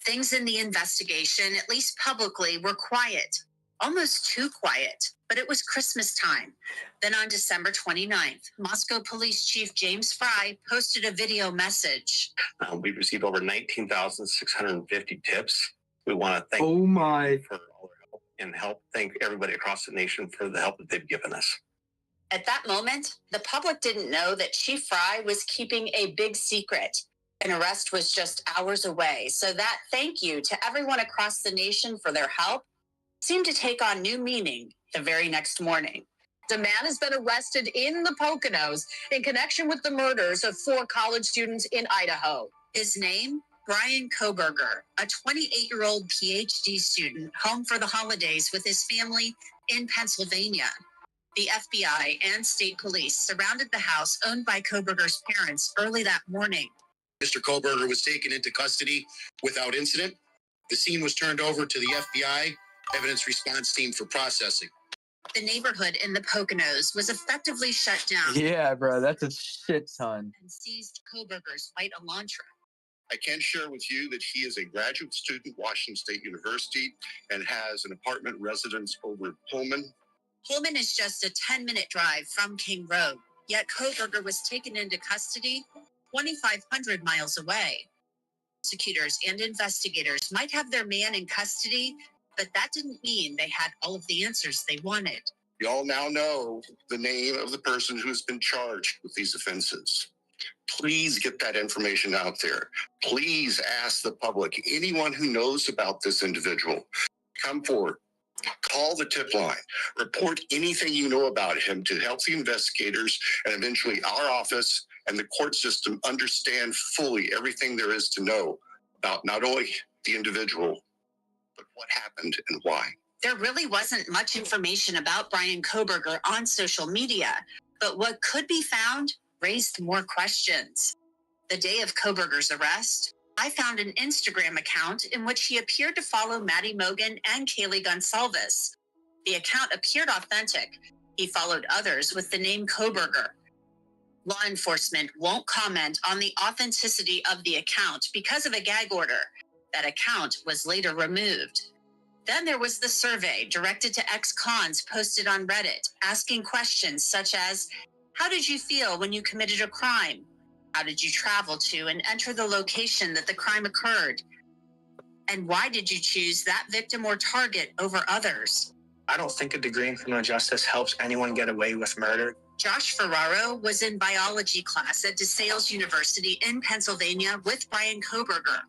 Things in the investigation, at least publicly, were quiet, almost too quiet, but it was Christmas time. Then on December 29th, Moscow Police Chief James Fry posted a video message. We've received over 19,650 tips. We want to thank Oh my. for all their help and thank everybody across the nation for the help that they've given us. At that moment, the public didn't know that Chief Fry was keeping a big secret. An arrest was just hours away, so that thank you to everyone across the nation for their help seemed to take on new meaning the very next morning. A man has been arrested in the Poconos in connection with the murders of 4 college students in Idaho. His name, Brian Kohberger, a 28-year-old PhD student home for the holidays with his family in Pennsylvania. The FBI and state police surrounded the house owned by Kohberger's parents early that morning. Mr. Kohberger was taken into custody without incident. The scene was turned over to the FBI evidence response team for processing. The neighborhood in the Poconos was effectively shut down. Yeah, bro, that's a shit ton. And seized Kohberger's white Elantra. I can share with you that he is a graduate student at Washington State University and has an apartment residence over Pullman. Pullman is just a 10-minute drive from King Road, yet Kohberger was taken into custody 2,500 miles away. Prosecutors and investigators might have their man in custody, but that didn't mean they had all of the answers they wanted. We all now know the name of the person who's been charged with these offenses. Please get that information out there. Please ask the public, anyone who knows about this individual, come forward. Call the tip line. Report anything you know about him to help the investigators and eventually our office and the court system understand fully everything there is to know about not only the individual, but what happened and why. There really wasn't much information about Brian Kohberger on social media, but what could be found raised more questions. The day of Kohberger's arrest, I found an Instagram account in which he appeared to follow Maddie Mogen and Kaylee Gonsalves. The account appeared authentic. He followed others with the name Kohberger. Law enforcement won't comment on the authenticity of the account because of a gag order. That account was later removed. Then there was the survey directed to ex-cons posted on Reddit, asking questions such as, How did you feel when you committed a crime? How did you travel to and enter the location that the crime occurred? And why did you choose that victim or target over others? I don't think a degree in criminal justice helps anyone get away with murder. Josh Ferraro was in biology class at DeSales University in Pennsylvania with Bryan Kohberger.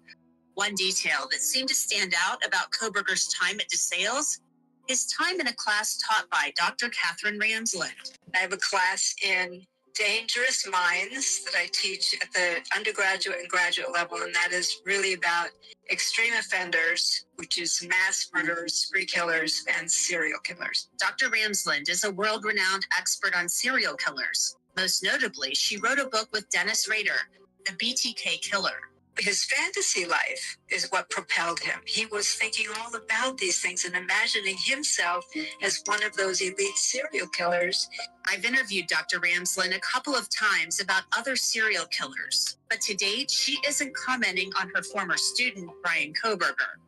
One detail that seemed to stand out about Kohberger's time at DeSales, his time in a class taught by Dr. Catherine Ramsland. I have a class in dangerous minds that I teach at the undergraduate and graduate level, and that is really about extreme offenders, which is mass murderers, spree killers, and serial killers. Dr. Ramsland is a world-renowned expert on serial killers. Most notably, she wrote a book with Dennis Rader, The BTK Killer. His fantasy life is what propelled him. He was thinking all about these things and imagining himself as one of those elite serial killers. I've interviewed Dr. Ramsland a couple of times about other serial killers, but to date, she isn't commenting on her former student, Bryan Kohberger.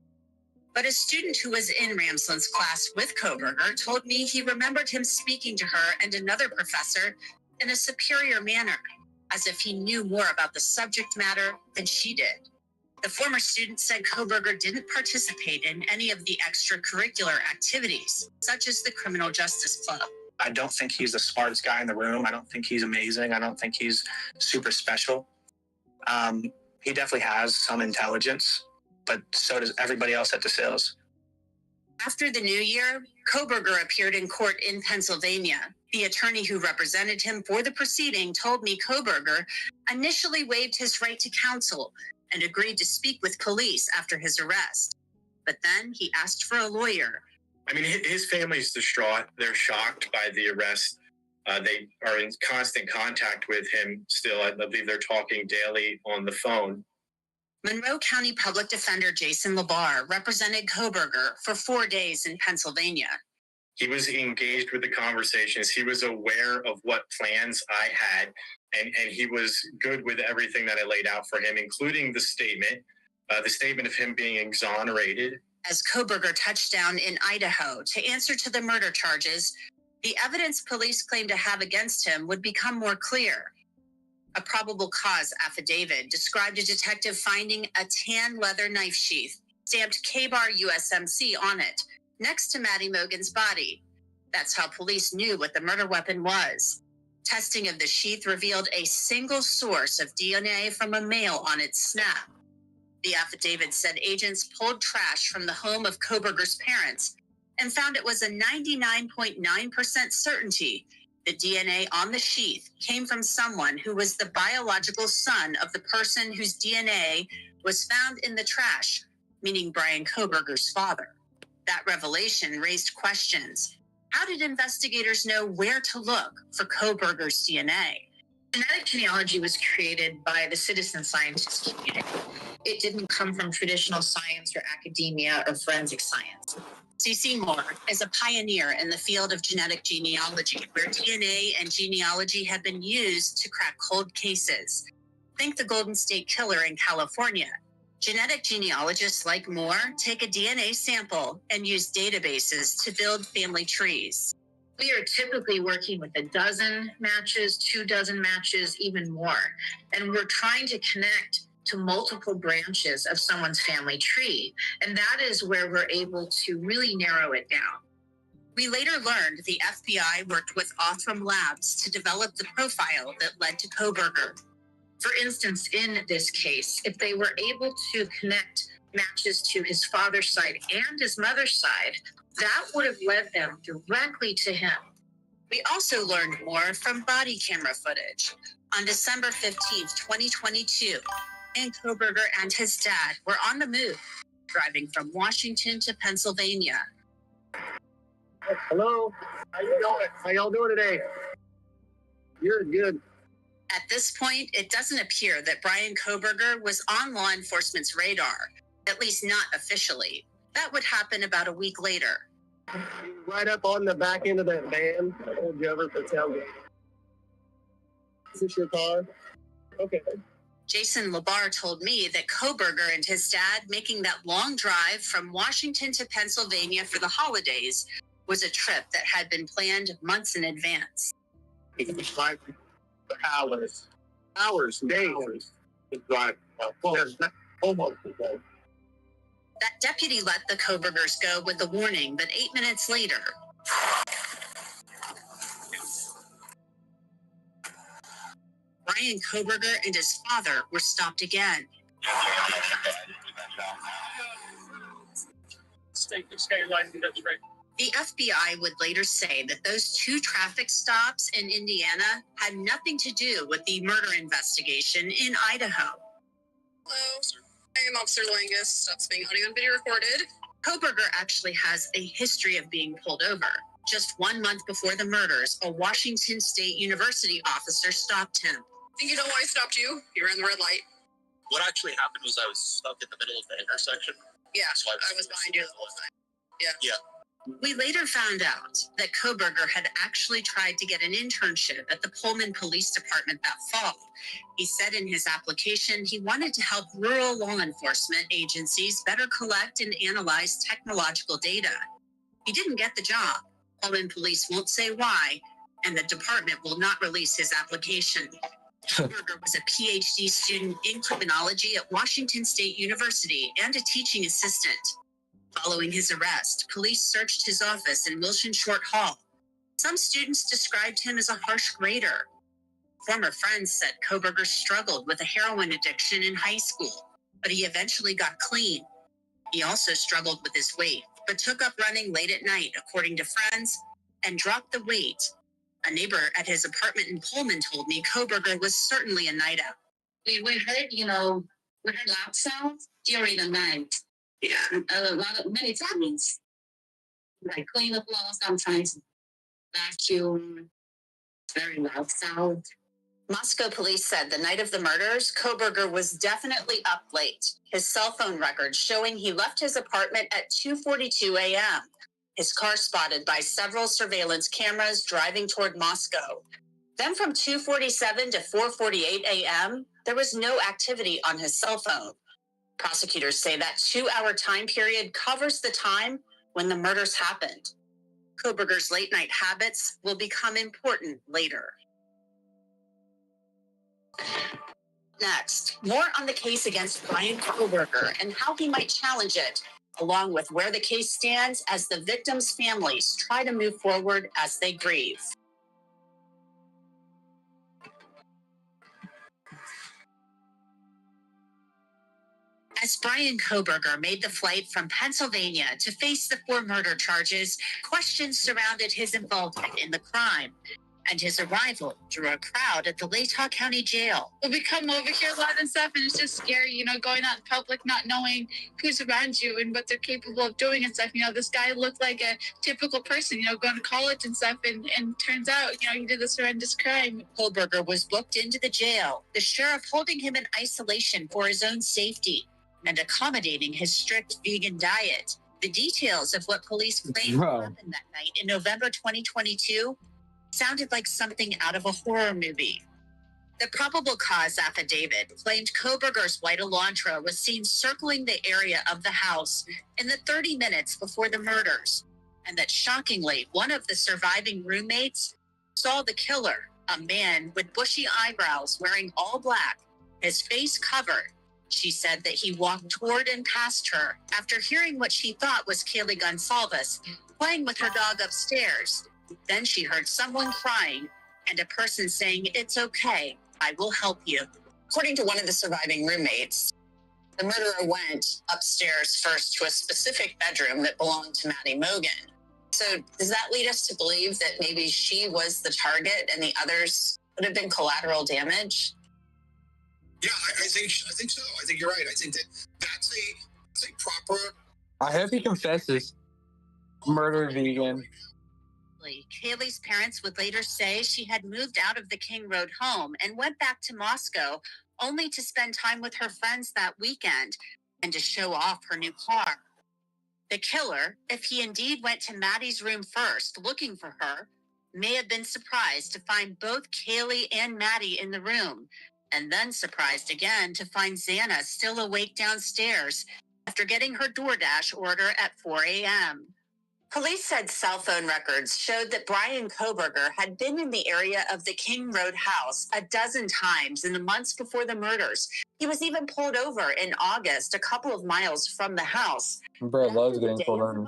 But a student who was in Ramsland's class with Kohberger told me he remembered him speaking to her and another professor in a superior manner, as if he knew more about the subject matter than she did. The former student said Kohberger didn't participate in any of the extracurricular activities, such as the Criminal Justice Club. I don't think he's the smartest guy in the room. I don't think he's amazing. I don't think he's super special. He definitely has some intelligence, but so does everybody else at DeSales. After the new year, Kohberger appeared in court in Pennsylvania. The attorney who represented him for the proceeding told me Kohberger initially waived his right to counsel and agreed to speak with police after his arrest. But then he asked for a lawyer. I mean, his family's distraught. They're shocked by the arrest. They are in constant contact with him still. I believe they're talking daily on the phone. Monroe County Public Defender Jason Labar represented Kohberger for 4 days in Pennsylvania. He was engaged with the conversations. He was aware of what plans I had, and he was good with everything that I laid out for him, including the statement of him being exonerated. As Kohberger touched down in Idaho to answer to the murder charges, the evidence police claimed to have against him would become more clear. A probable cause affidavit described a detective finding a tan leather knife sheath stamped K-Bar USMC on it, next to Maddie Mogen's body. That's how police knew what the murder weapon was. Testing of the sheath revealed a single source of DNA from a male on its snap. The affidavit said agents pulled trash from the home of Kohberger's parents and found it was a 99.9% certainty the DNA on the sheath came from someone who was the biological son of the person whose DNA was found in the trash, meaning Bryan Kohberger's father. That revelation raised questions. How did investigators know where to look for Kohberger's DNA? Genetic genealogy was created by the citizen scientist community. It didn't come from traditional science or academia or forensic science. CeCe Moore is a pioneer in the field of genetic genealogy, where DNA and genealogy have been used to crack cold cases. Think the Golden State Killer in California. Genetic genealogists like Moore take a DNA sample and use databases to build family trees. We are typically working with a dozen matches, 24 matches, even more. And we're trying to connect to multiple branches of someone's family tree. And that is where we're able to really narrow it down. We later learned the FBI worked with Othram Labs to develop the profile that led to Kohberger. For instance, in this case, if they were able to connect matches to his father's side and his mother's side, that would have led them directly to him. We also learned more from body camera footage. On December 15th, 2022, Bryan Kohberger and his dad were on the move, driving from Washington to Pennsylvania. Hello, how you doing? How y'all doing today? You're good. At this point, it doesn't appear that Bryan Kohberger was on law enforcement's radar, at least not officially. That would happen about a week later. Right up on the back end of that van. I pulled you over for tailgate. Is this your car? Okay. Jason Labar told me that Kohberger and his dad making that long drive from Washington to Pennsylvania for the holidays was a trip that had been planned months in advance. It was like hours, days to drive. Almost a day. That deputy let the Kobergers go with a warning, but 8 minutes later, Brian Koberger and his father were stopped again. The FBI would later say that those 2 traffic stops in Indiana had nothing to do with the murder investigation in Idaho. Hello, I am Officer Langus. That's being audio and video recorded. Koberger actually has a history of being pulled over. Just 1 month before the murders, a Washington State University officer stopped him. Think you know why I stopped you? You ran the red light. What actually happened was I was stuck in the middle of the intersection. Yeah, so I was behind you the whole time. Yeah. We later found out that Koberger had actually tried to get an internship at the Pullman Police Department that fall. He said in his application he wanted to help rural law enforcement agencies better collect and analyze technological data. He didn't get the job. Pullman Police won't say why, and the department will not release his application. Koberger was a PhD student in criminology at Washington State University and a teaching assistant. Following his arrest, police searched his office in Wilson Short Hall. Some students described him as a harsh grader. Former friends said Koberger struggled with a heroin addiction in high school, but he eventually got clean. He also struggled with his weight, but took up running late at night, according to friends, and dropped the weight. A neighbor at his apartment in Pullman told me Koberger was certainly a night out. We heard, we heard loud sounds during the night. Yeah. Many times. Like clean the floor, sometimes vacuum, very loud sound. Moscow police said the night of the murders, Koberger was definitely up late. His cell phone records showing he left his apartment at 2:42 a.m. His car spotted by several surveillance cameras driving toward Moscow. Then from 2:47 to 4:48 a.m., there was no activity on his cell phone. Prosecutors say that 2-hour time period covers the time when the murders happened. Koberger's late-night habits will become important later. Next, more on the case against Brian Koberger and how he might challenge it, along with where the case stands as the victims' families try to move forward as they grieve. As Brian Koberger made the flight from Pennsylvania to face the 4 murder charges, questions surrounded his involvement in the crime. And his arrival drew a crowd at the Latah County Jail. We come over here a lot and stuff, and it's just scary, going out in public, not knowing who's around you and what they're capable of doing and stuff. This guy looked like a typical person, going to college and stuff, and turns out, he did this horrendous crime. Koberger was booked into the jail, the sheriff holding him in isolation for his own safety and accommodating his strict vegan diet. The details of what police claimed happened that night in November 2022 sounded like something out of a horror movie. The probable cause affidavit claimed Koberger's white Elantra was seen circling the area of the house in the 30 minutes before the murders, and that shockingly, one of the surviving roommates saw the killer, a man with bushy eyebrows wearing all black, his face covered. She said that he walked toward and past her after hearing what she thought was Kaylee Gonsalves playing with her dog upstairs. Then she heard someone crying and a person saying, "It's okay, I will help you." According to one of the surviving roommates, the murderer went upstairs first to a specific bedroom that belonged to Maddie Mogen. So does that lead us to believe that maybe she was the target and the others would have been collateral damage? Yeah, I think so. I think you're right. I think that's a proper. I hope he confesses. Murder vegan. Kaylee's parents would later say she had moved out of the King Road home and went back to Moscow only to spend time with her friends that weekend and to show off her new car. The killer, if he indeed went to Maddie's room first looking for her, may have been surprised to find both Kaylee and Maddie in the room, and then surprised again to find Xana still awake downstairs after getting her DoorDash order at 4 a.m. Police said cell phone records showed that Brian Koberger had been in the area of the King Road house a dozen times in the months before the murders. He was even pulled over in August, a couple of miles from the house. Bro loves getting pulled over.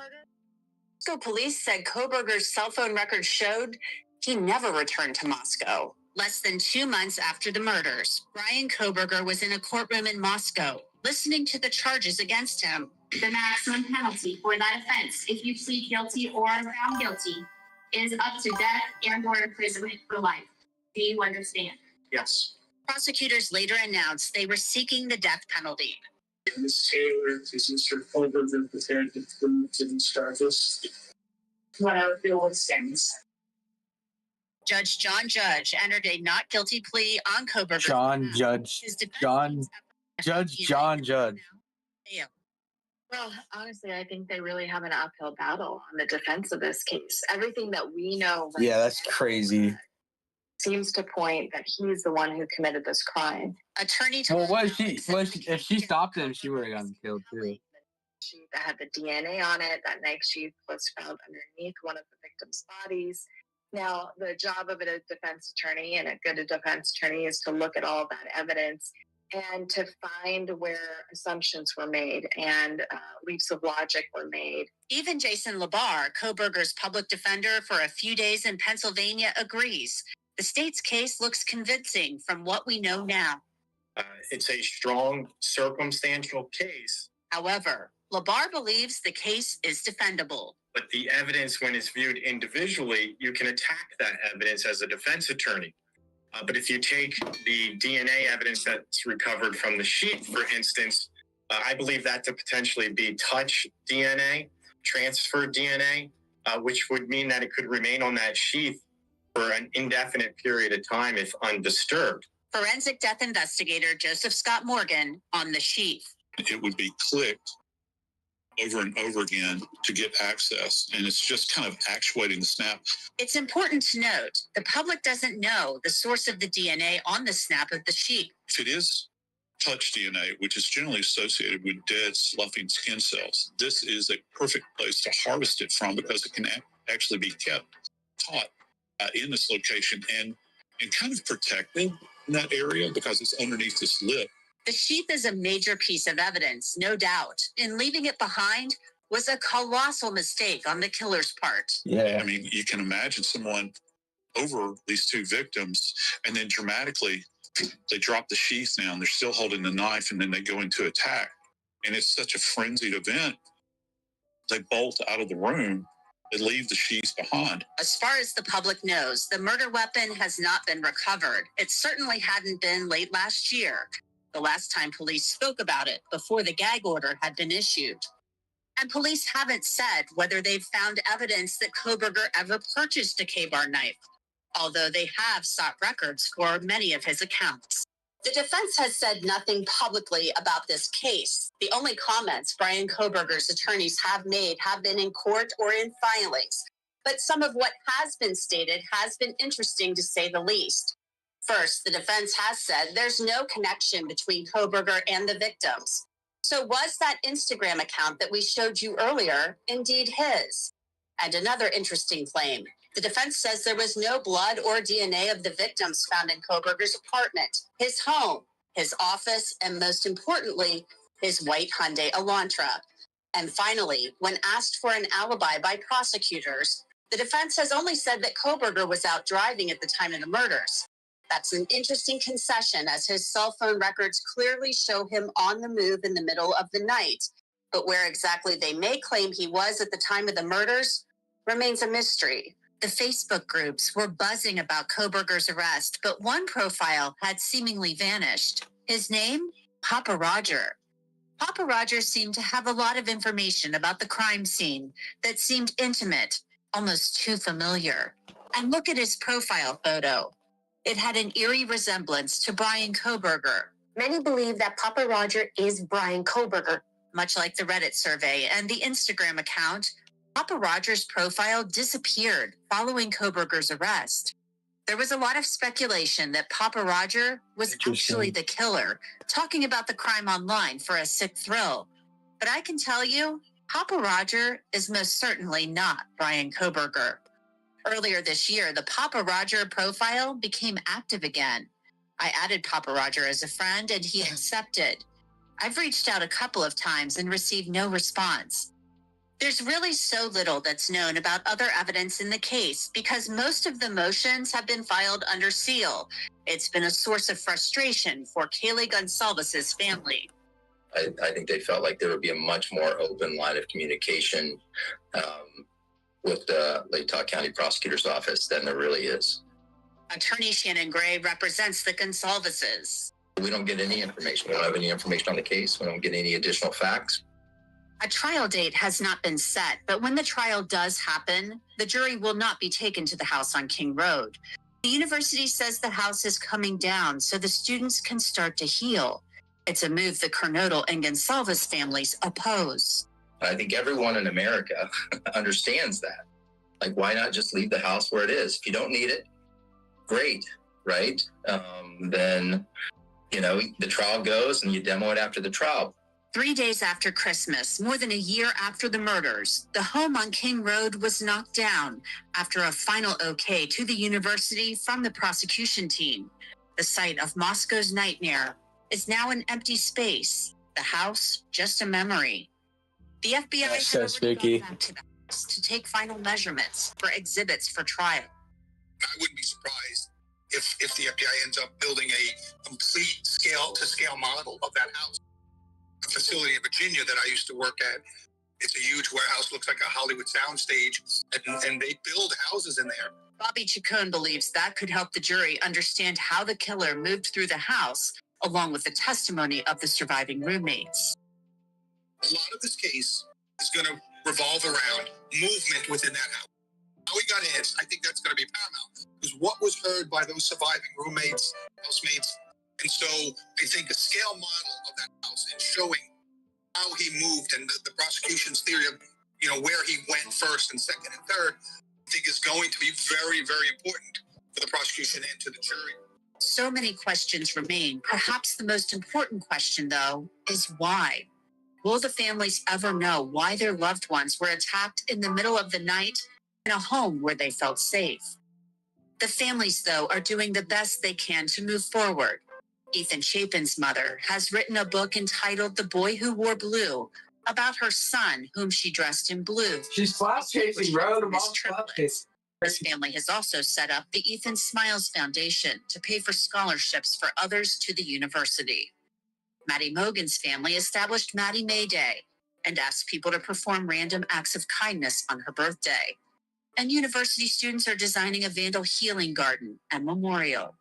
Moscow police said Koberger's cell phone records showed he never returned to Moscow. Less than 2 months after the murders, Brian Koberger was in a courtroom in Moscow, listening to the charges against him. The maximum penalty for that offense, if you plead guilty or are found guilty, is up to death and or imprisonment for life. Do you understand? Yes. Prosecutors later announced they were seeking the death penalty. Ms. Taylor, is Mr. Koberger prepared to prove to these charges? Whatever feels stands. Judge John Judge entered a not guilty plea on Koberger. Judge. Well, honestly, I think they really have an uphill battle on the defense of this case. Everything that we know Yeah, that's crazy. seems to point that he's the one who committed this crime. Attorney Well, if she stopped him, she would have gotten killed too. Sheet that had the DNA on it. That knife sheath was found underneath one of the victim's bodies. Now, the job of a defense attorney and a good defense attorney is to look at all that evidence and to find where assumptions were made and leaps of logic were made. Even Jason Labar, Koberger's public defender for a few days in Pennsylvania, agrees. The state's case looks convincing from what we know now. It's a strong circumstantial case. However, Labar believes the case is defendable. But the evidence, when it's viewed individually, you can attack that evidence as a defense attorney. But if you take the DNA evidence that's recovered from the sheet, for instance, I believe that to potentially be touch DNA, transferred DNA, which would mean that it could remain on that sheath for an indefinite period of time if undisturbed. Forensic death investigator Joseph Scott Morgan on the sheath. It would be clicked over and over again to get access, and it's just kind of actuating the snap. It's important to note the public doesn't know the source of the DNA on the snap of the sheet. If it is touch DNA, which is generally associated with dead, sloughing skin cells, this is a perfect place to harvest it from because it can actually be kept caught in this location and kind of protected in that area because it's underneath this lip. The sheath is a major piece of evidence, no doubt, and leaving it behind was a colossal mistake on the killer's part. Yeah. I mean, you can imagine someone over these two victims and then dramatically they drop the sheath down, they're still holding the knife, and then they go into attack. And it's such a frenzied event. They bolt out of the room, they leave the sheath behind. As far as the public knows, the murder weapon has not been recovered. It certainly hadn't been late last year, the last time police spoke about it before the gag order had been issued. And police haven't said whether they've found evidence that Koberger ever purchased a K-bar knife, although they have sought records for many of his accounts. The defense has said nothing publicly about this case. The only comments Brian Koberger's attorneys have made have been in court or in filings. But some of what has been stated has been interesting to say the least. First, the defense has said there's no connection between Koberger and the victims. So was that Instagram account that we showed you earlier indeed his? And another interesting claim. The defense says there was no blood or DNA of the victims found in Koberger's apartment, his home, his office, and most importantly, his white Hyundai Elantra. And finally, when asked for an alibi by prosecutors, the defense has only said that Koberger was out driving at the time of the murders. That's an interesting concession, as his cell phone records clearly show him on the move in the middle of the night. But where exactly they may claim he was at the time of the murders remains a mystery. The Facebook groups were buzzing about Koberger's arrest, but one profile had seemingly vanished. His name? Papa Roger. Papa Roger seemed to have a lot of information about the crime scene that seemed intimate, almost too familiar. And look at his profile photo. It had an eerie resemblance to Brian Koberger. Many believe that Papa Roger is Brian Koberger. Much like the Reddit survey and the Instagram account, Papa Roger's profile disappeared following Koberger's arrest. There was a lot of speculation that Papa Roger was actually the killer, talking about the crime online for a sick thrill. But I can tell you, Papa Roger is most certainly not Brian Koberger. Earlier this year, the Papa Roger profile became active again. I added Papa Roger as a friend and he accepted. I've reached out a couple of times and received no response. There's really so little that's known about other evidence in the case because most of the motions have been filed under seal. It's been a source of frustration for Kaylee Gonsalves's family. I think they felt like there would be a much more open line of communication with the Lake Tahoe County Prosecutor's Office than there really is. Attorney Shannon Gray represents the Gonsalveses. We don't get any information. We don't have any information on the case. We don't get any additional facts. A trial date has not been set, but when the trial does happen, the jury will not be taken to the house on King Road. The university says the house is coming down so the students can start to heal. It's a move the Kernodle and Gonsalves families oppose. I think everyone in America understands that. Like, why not just leave the house where it is? If you don't need it, great, right? Then, the trial goes and you demo it after the trial. 3 days after Christmas, more than a year after the murders, the home on King Road was knocked down after a final okay to the university from the prosecution team. The site of Moscow's nightmare is now an empty space. The house, just a memory. The FBI has so spooky. gone back to the house to take final measurements for exhibits for trial. I wouldn't be surprised if the FBI ends up building a complete scale-to-scale model of that house. A facility in Virginia that I used to work at, it's a huge warehouse, looks like a Hollywood soundstage, and they build houses in there. Bobby Chacon believes that could help the jury understand how the killer moved through the house, along with the testimony of the surviving roommates. A lot of this case is going to revolve around movement within that house. How he got in, I think that's going to be paramount. Because what was heard by those surviving roommates, housemates, and so I think a scale model of that house and showing how he moved and the prosecution's theory of, where he went first and second and third, I think is going to be very, very important for the prosecution and to the jury. So many questions remain. Perhaps the most important question, though, is why? Will the families ever know why their loved ones were attacked in the middle of the night in a home where they felt safe? The families, though, are doing the best they can to move forward. Ethan Chapin's mother has written a book entitled The Boy Who Wore Blue about her son, whom she dressed in blue. She's class chasing, bro. This family has also set up the Ethan Smiles Foundation to pay for scholarships for others to the university. Maddie Mogan's family established Maddie May Day and asked people to perform random acts of kindness on her birthday. And university students are designing a vandal healing garden and memorial.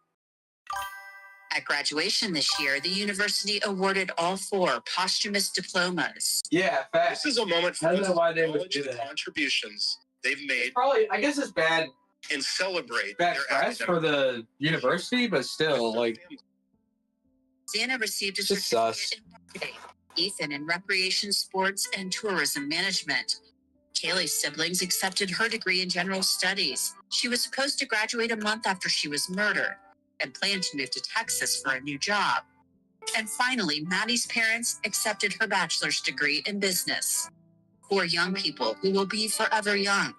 At graduation this year, the university awarded all 4 posthumous diplomas. Yeah, facts. This is a moment for I don't know why they would acknowledge do the that. contributions they've made Probably, I guess it's bad and celebrate press their for academic. the university, but still, like, Xana received a just sus. certificate in marketing, Ethan in recreation, sports, and tourism management. Kaylee's siblings accepted her degree in general studies. She was supposed to graduate a month after she was murdered and planned to move to Texas for a new job. And finally, Maddie's parents accepted her bachelor's degree in business. 4 young people who will be forever young,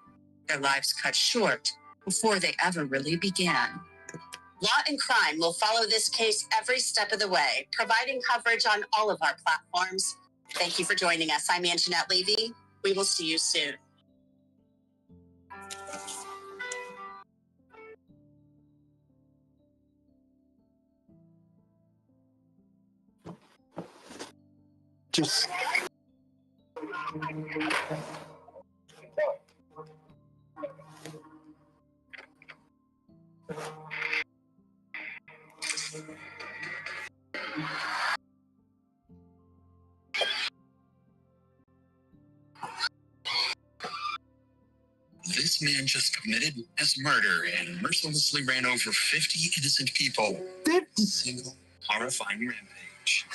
their lives cut short before they ever really began. Law and Crime will follow this case every step of the way, providing coverage on all of our platforms. Thank you for joining us. I'm Anjanette Levy. We will see you soon. Just This man just committed mass murder and mercilessly ran over 50 innocent people. 50 single horrifying rampage.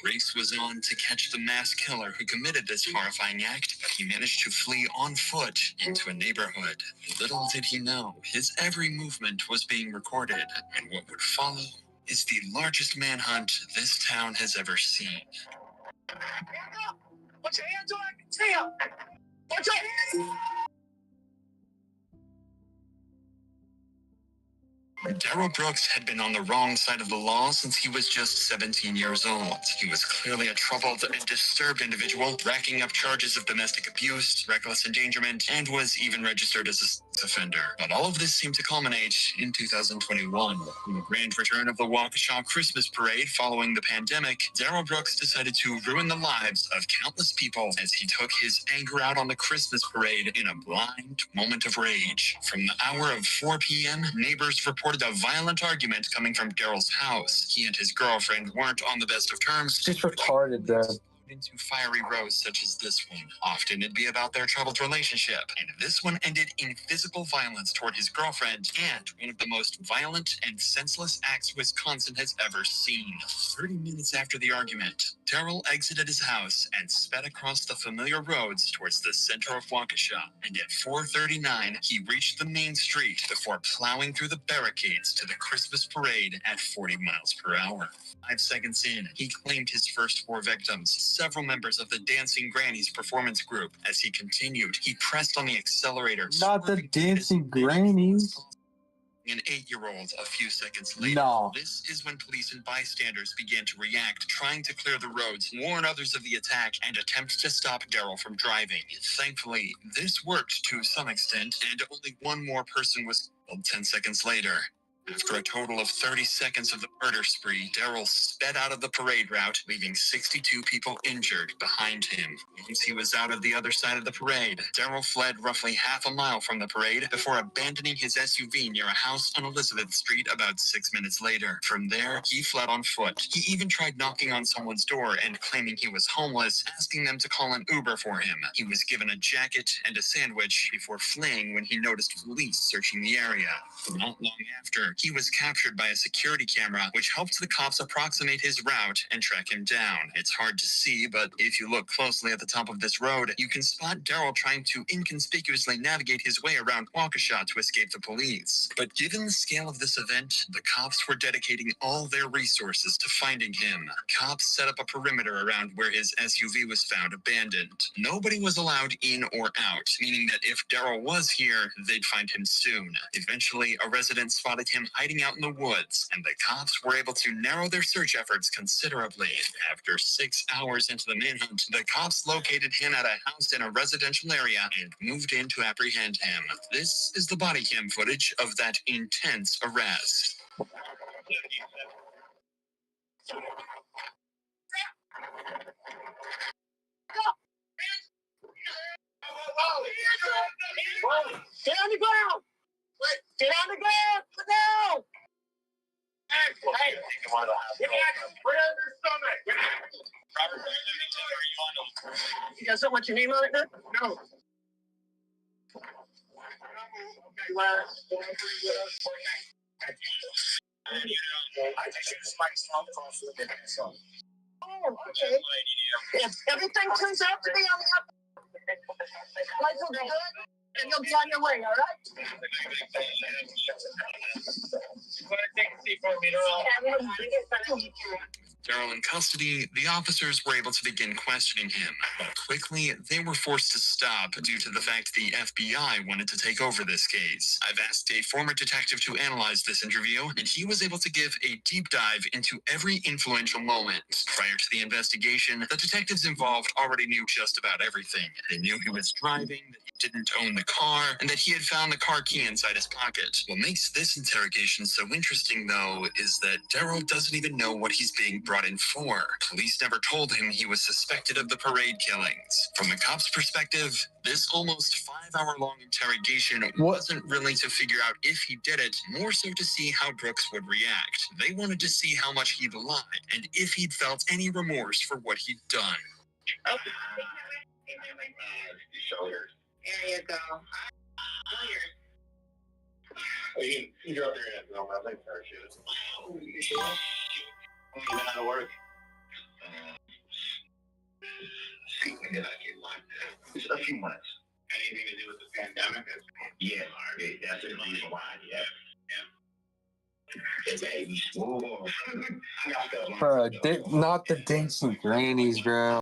race was on to catch the mass killer who committed this horrifying act, but he managed to flee on foot into a neighborhood. Little did he know, his every movement was being recorded, and what would follow is the largest manhunt this town has ever seen. Put your hands on, I can see him. Put your hands. Darrell Brooks had been on the wrong side of the law since he was just 17 years old. He was clearly a troubled and disturbed individual, racking up charges of domestic abuse, reckless endangerment, and was even registered as a sex offender. But all of this seemed to culminate in 2021. In the grand return of the Waukesha Christmas Parade following the pandemic, Darrell Brooks decided to ruin the lives of countless people as he took his anger out on the Christmas parade in a blind moment of rage. From the hour of 4 p.m., neighbors reported a violent argument coming from Darrell's house. He and his girlfriend weren't on the best of terms. She's retarded, bro. Into fiery rows such as this one. Often it'd be about their troubled relationship, and this one ended in physical violence toward his girlfriend and one of the most violent and senseless acts Wisconsin has ever seen. 30 minutes after the argument, Darrell exited his house and sped across the familiar roads towards the center of Waukesha, and at 4:39, he reached the main street before plowing through the barricades to the Christmas parade at 40 miles per hour. 5 seconds in, he claimed his first 4 victims, several members of the Dancing Grannies performance group. As he continued, he pressed on the accelerator. Not the Dancing Grannies. An 8-year-old a few seconds later. No. This is when police and bystanders began to react, trying to clear the roads, warn others of the attack, and attempt to stop Darrell from driving. Thankfully, this worked to some extent, and only one more person was killed 10 seconds later. After a total of 30 seconds of the murder spree, Darrell sped out of the parade route, leaving 62 people injured behind him. Once he was out of the other side of the parade, Darrell fled roughly half a mile from the parade before abandoning his SUV near a house on Elizabeth Street about 6 minutes later. From there, he fled on foot. He even tried knocking on someone's door and claiming he was homeless, asking them to call an Uber for him. He was given a jacket and a sandwich before fleeing when he noticed police searching the area. Not long after, he was captured by a security camera, which helped the cops approximate his route and track him down. It's hard to see, but if you look closely at the top of this road, you can spot Darrell trying to inconspicuously navigate his way around Waukesha to escape the police. But given the scale of this event, the cops were dedicating all their resources to finding him. Cops set up a perimeter around where his SUV was found abandoned. Nobody was allowed in or out, meaning that if Darrell was here, they'd find him soon. Eventually, a resident spotted him hiding out in the woods, and the cops were able to narrow their search efforts considerably. After 6 hours into the manhunt, the cops located him at a house in a residential area and moved in to apprehend him. This is the body cam footage of that intense arrest. Get on the ground! Get on the ground! Put down! Hey, get on your stomach! You got something with your name on it, man? No. Okay, well, oh, okay. If everything turns out to be on the up, life will be good, and you'll be on your way, all right? Darrell in custody, the officers were able to begin questioning him. But quickly, they were forced to stop due to the fact the FBI wanted to take over this case. I've asked a former detective to analyze this interview, and he was able to give a deep dive into every influential moment. Prior to the investigation, the detectives involved already knew just about everything. They knew he was driving, that he didn't own the car, and that he had found the car key inside his pocket. What makes this interrogation so interesting, though, is that Darrell doesn't even know what he's being brought in for. Police never told him he was suspected of the parade killings. From the cops' perspective, this almost 5-hour-long interrogation wasn't really to figure out if he did it, more so to see how Brooks would react. They wanted to see how much he'd lied, and if he'd felt any remorse for what he'd done. Shoulders. There you go. You drop your hand on my leg parachute. You know how to work. when did I get locked up? Just a few months. Anything to do with the pandemic? Yeah, that's the reason why. Yeah. Move on. Bro, not the dinks and grannies, bro.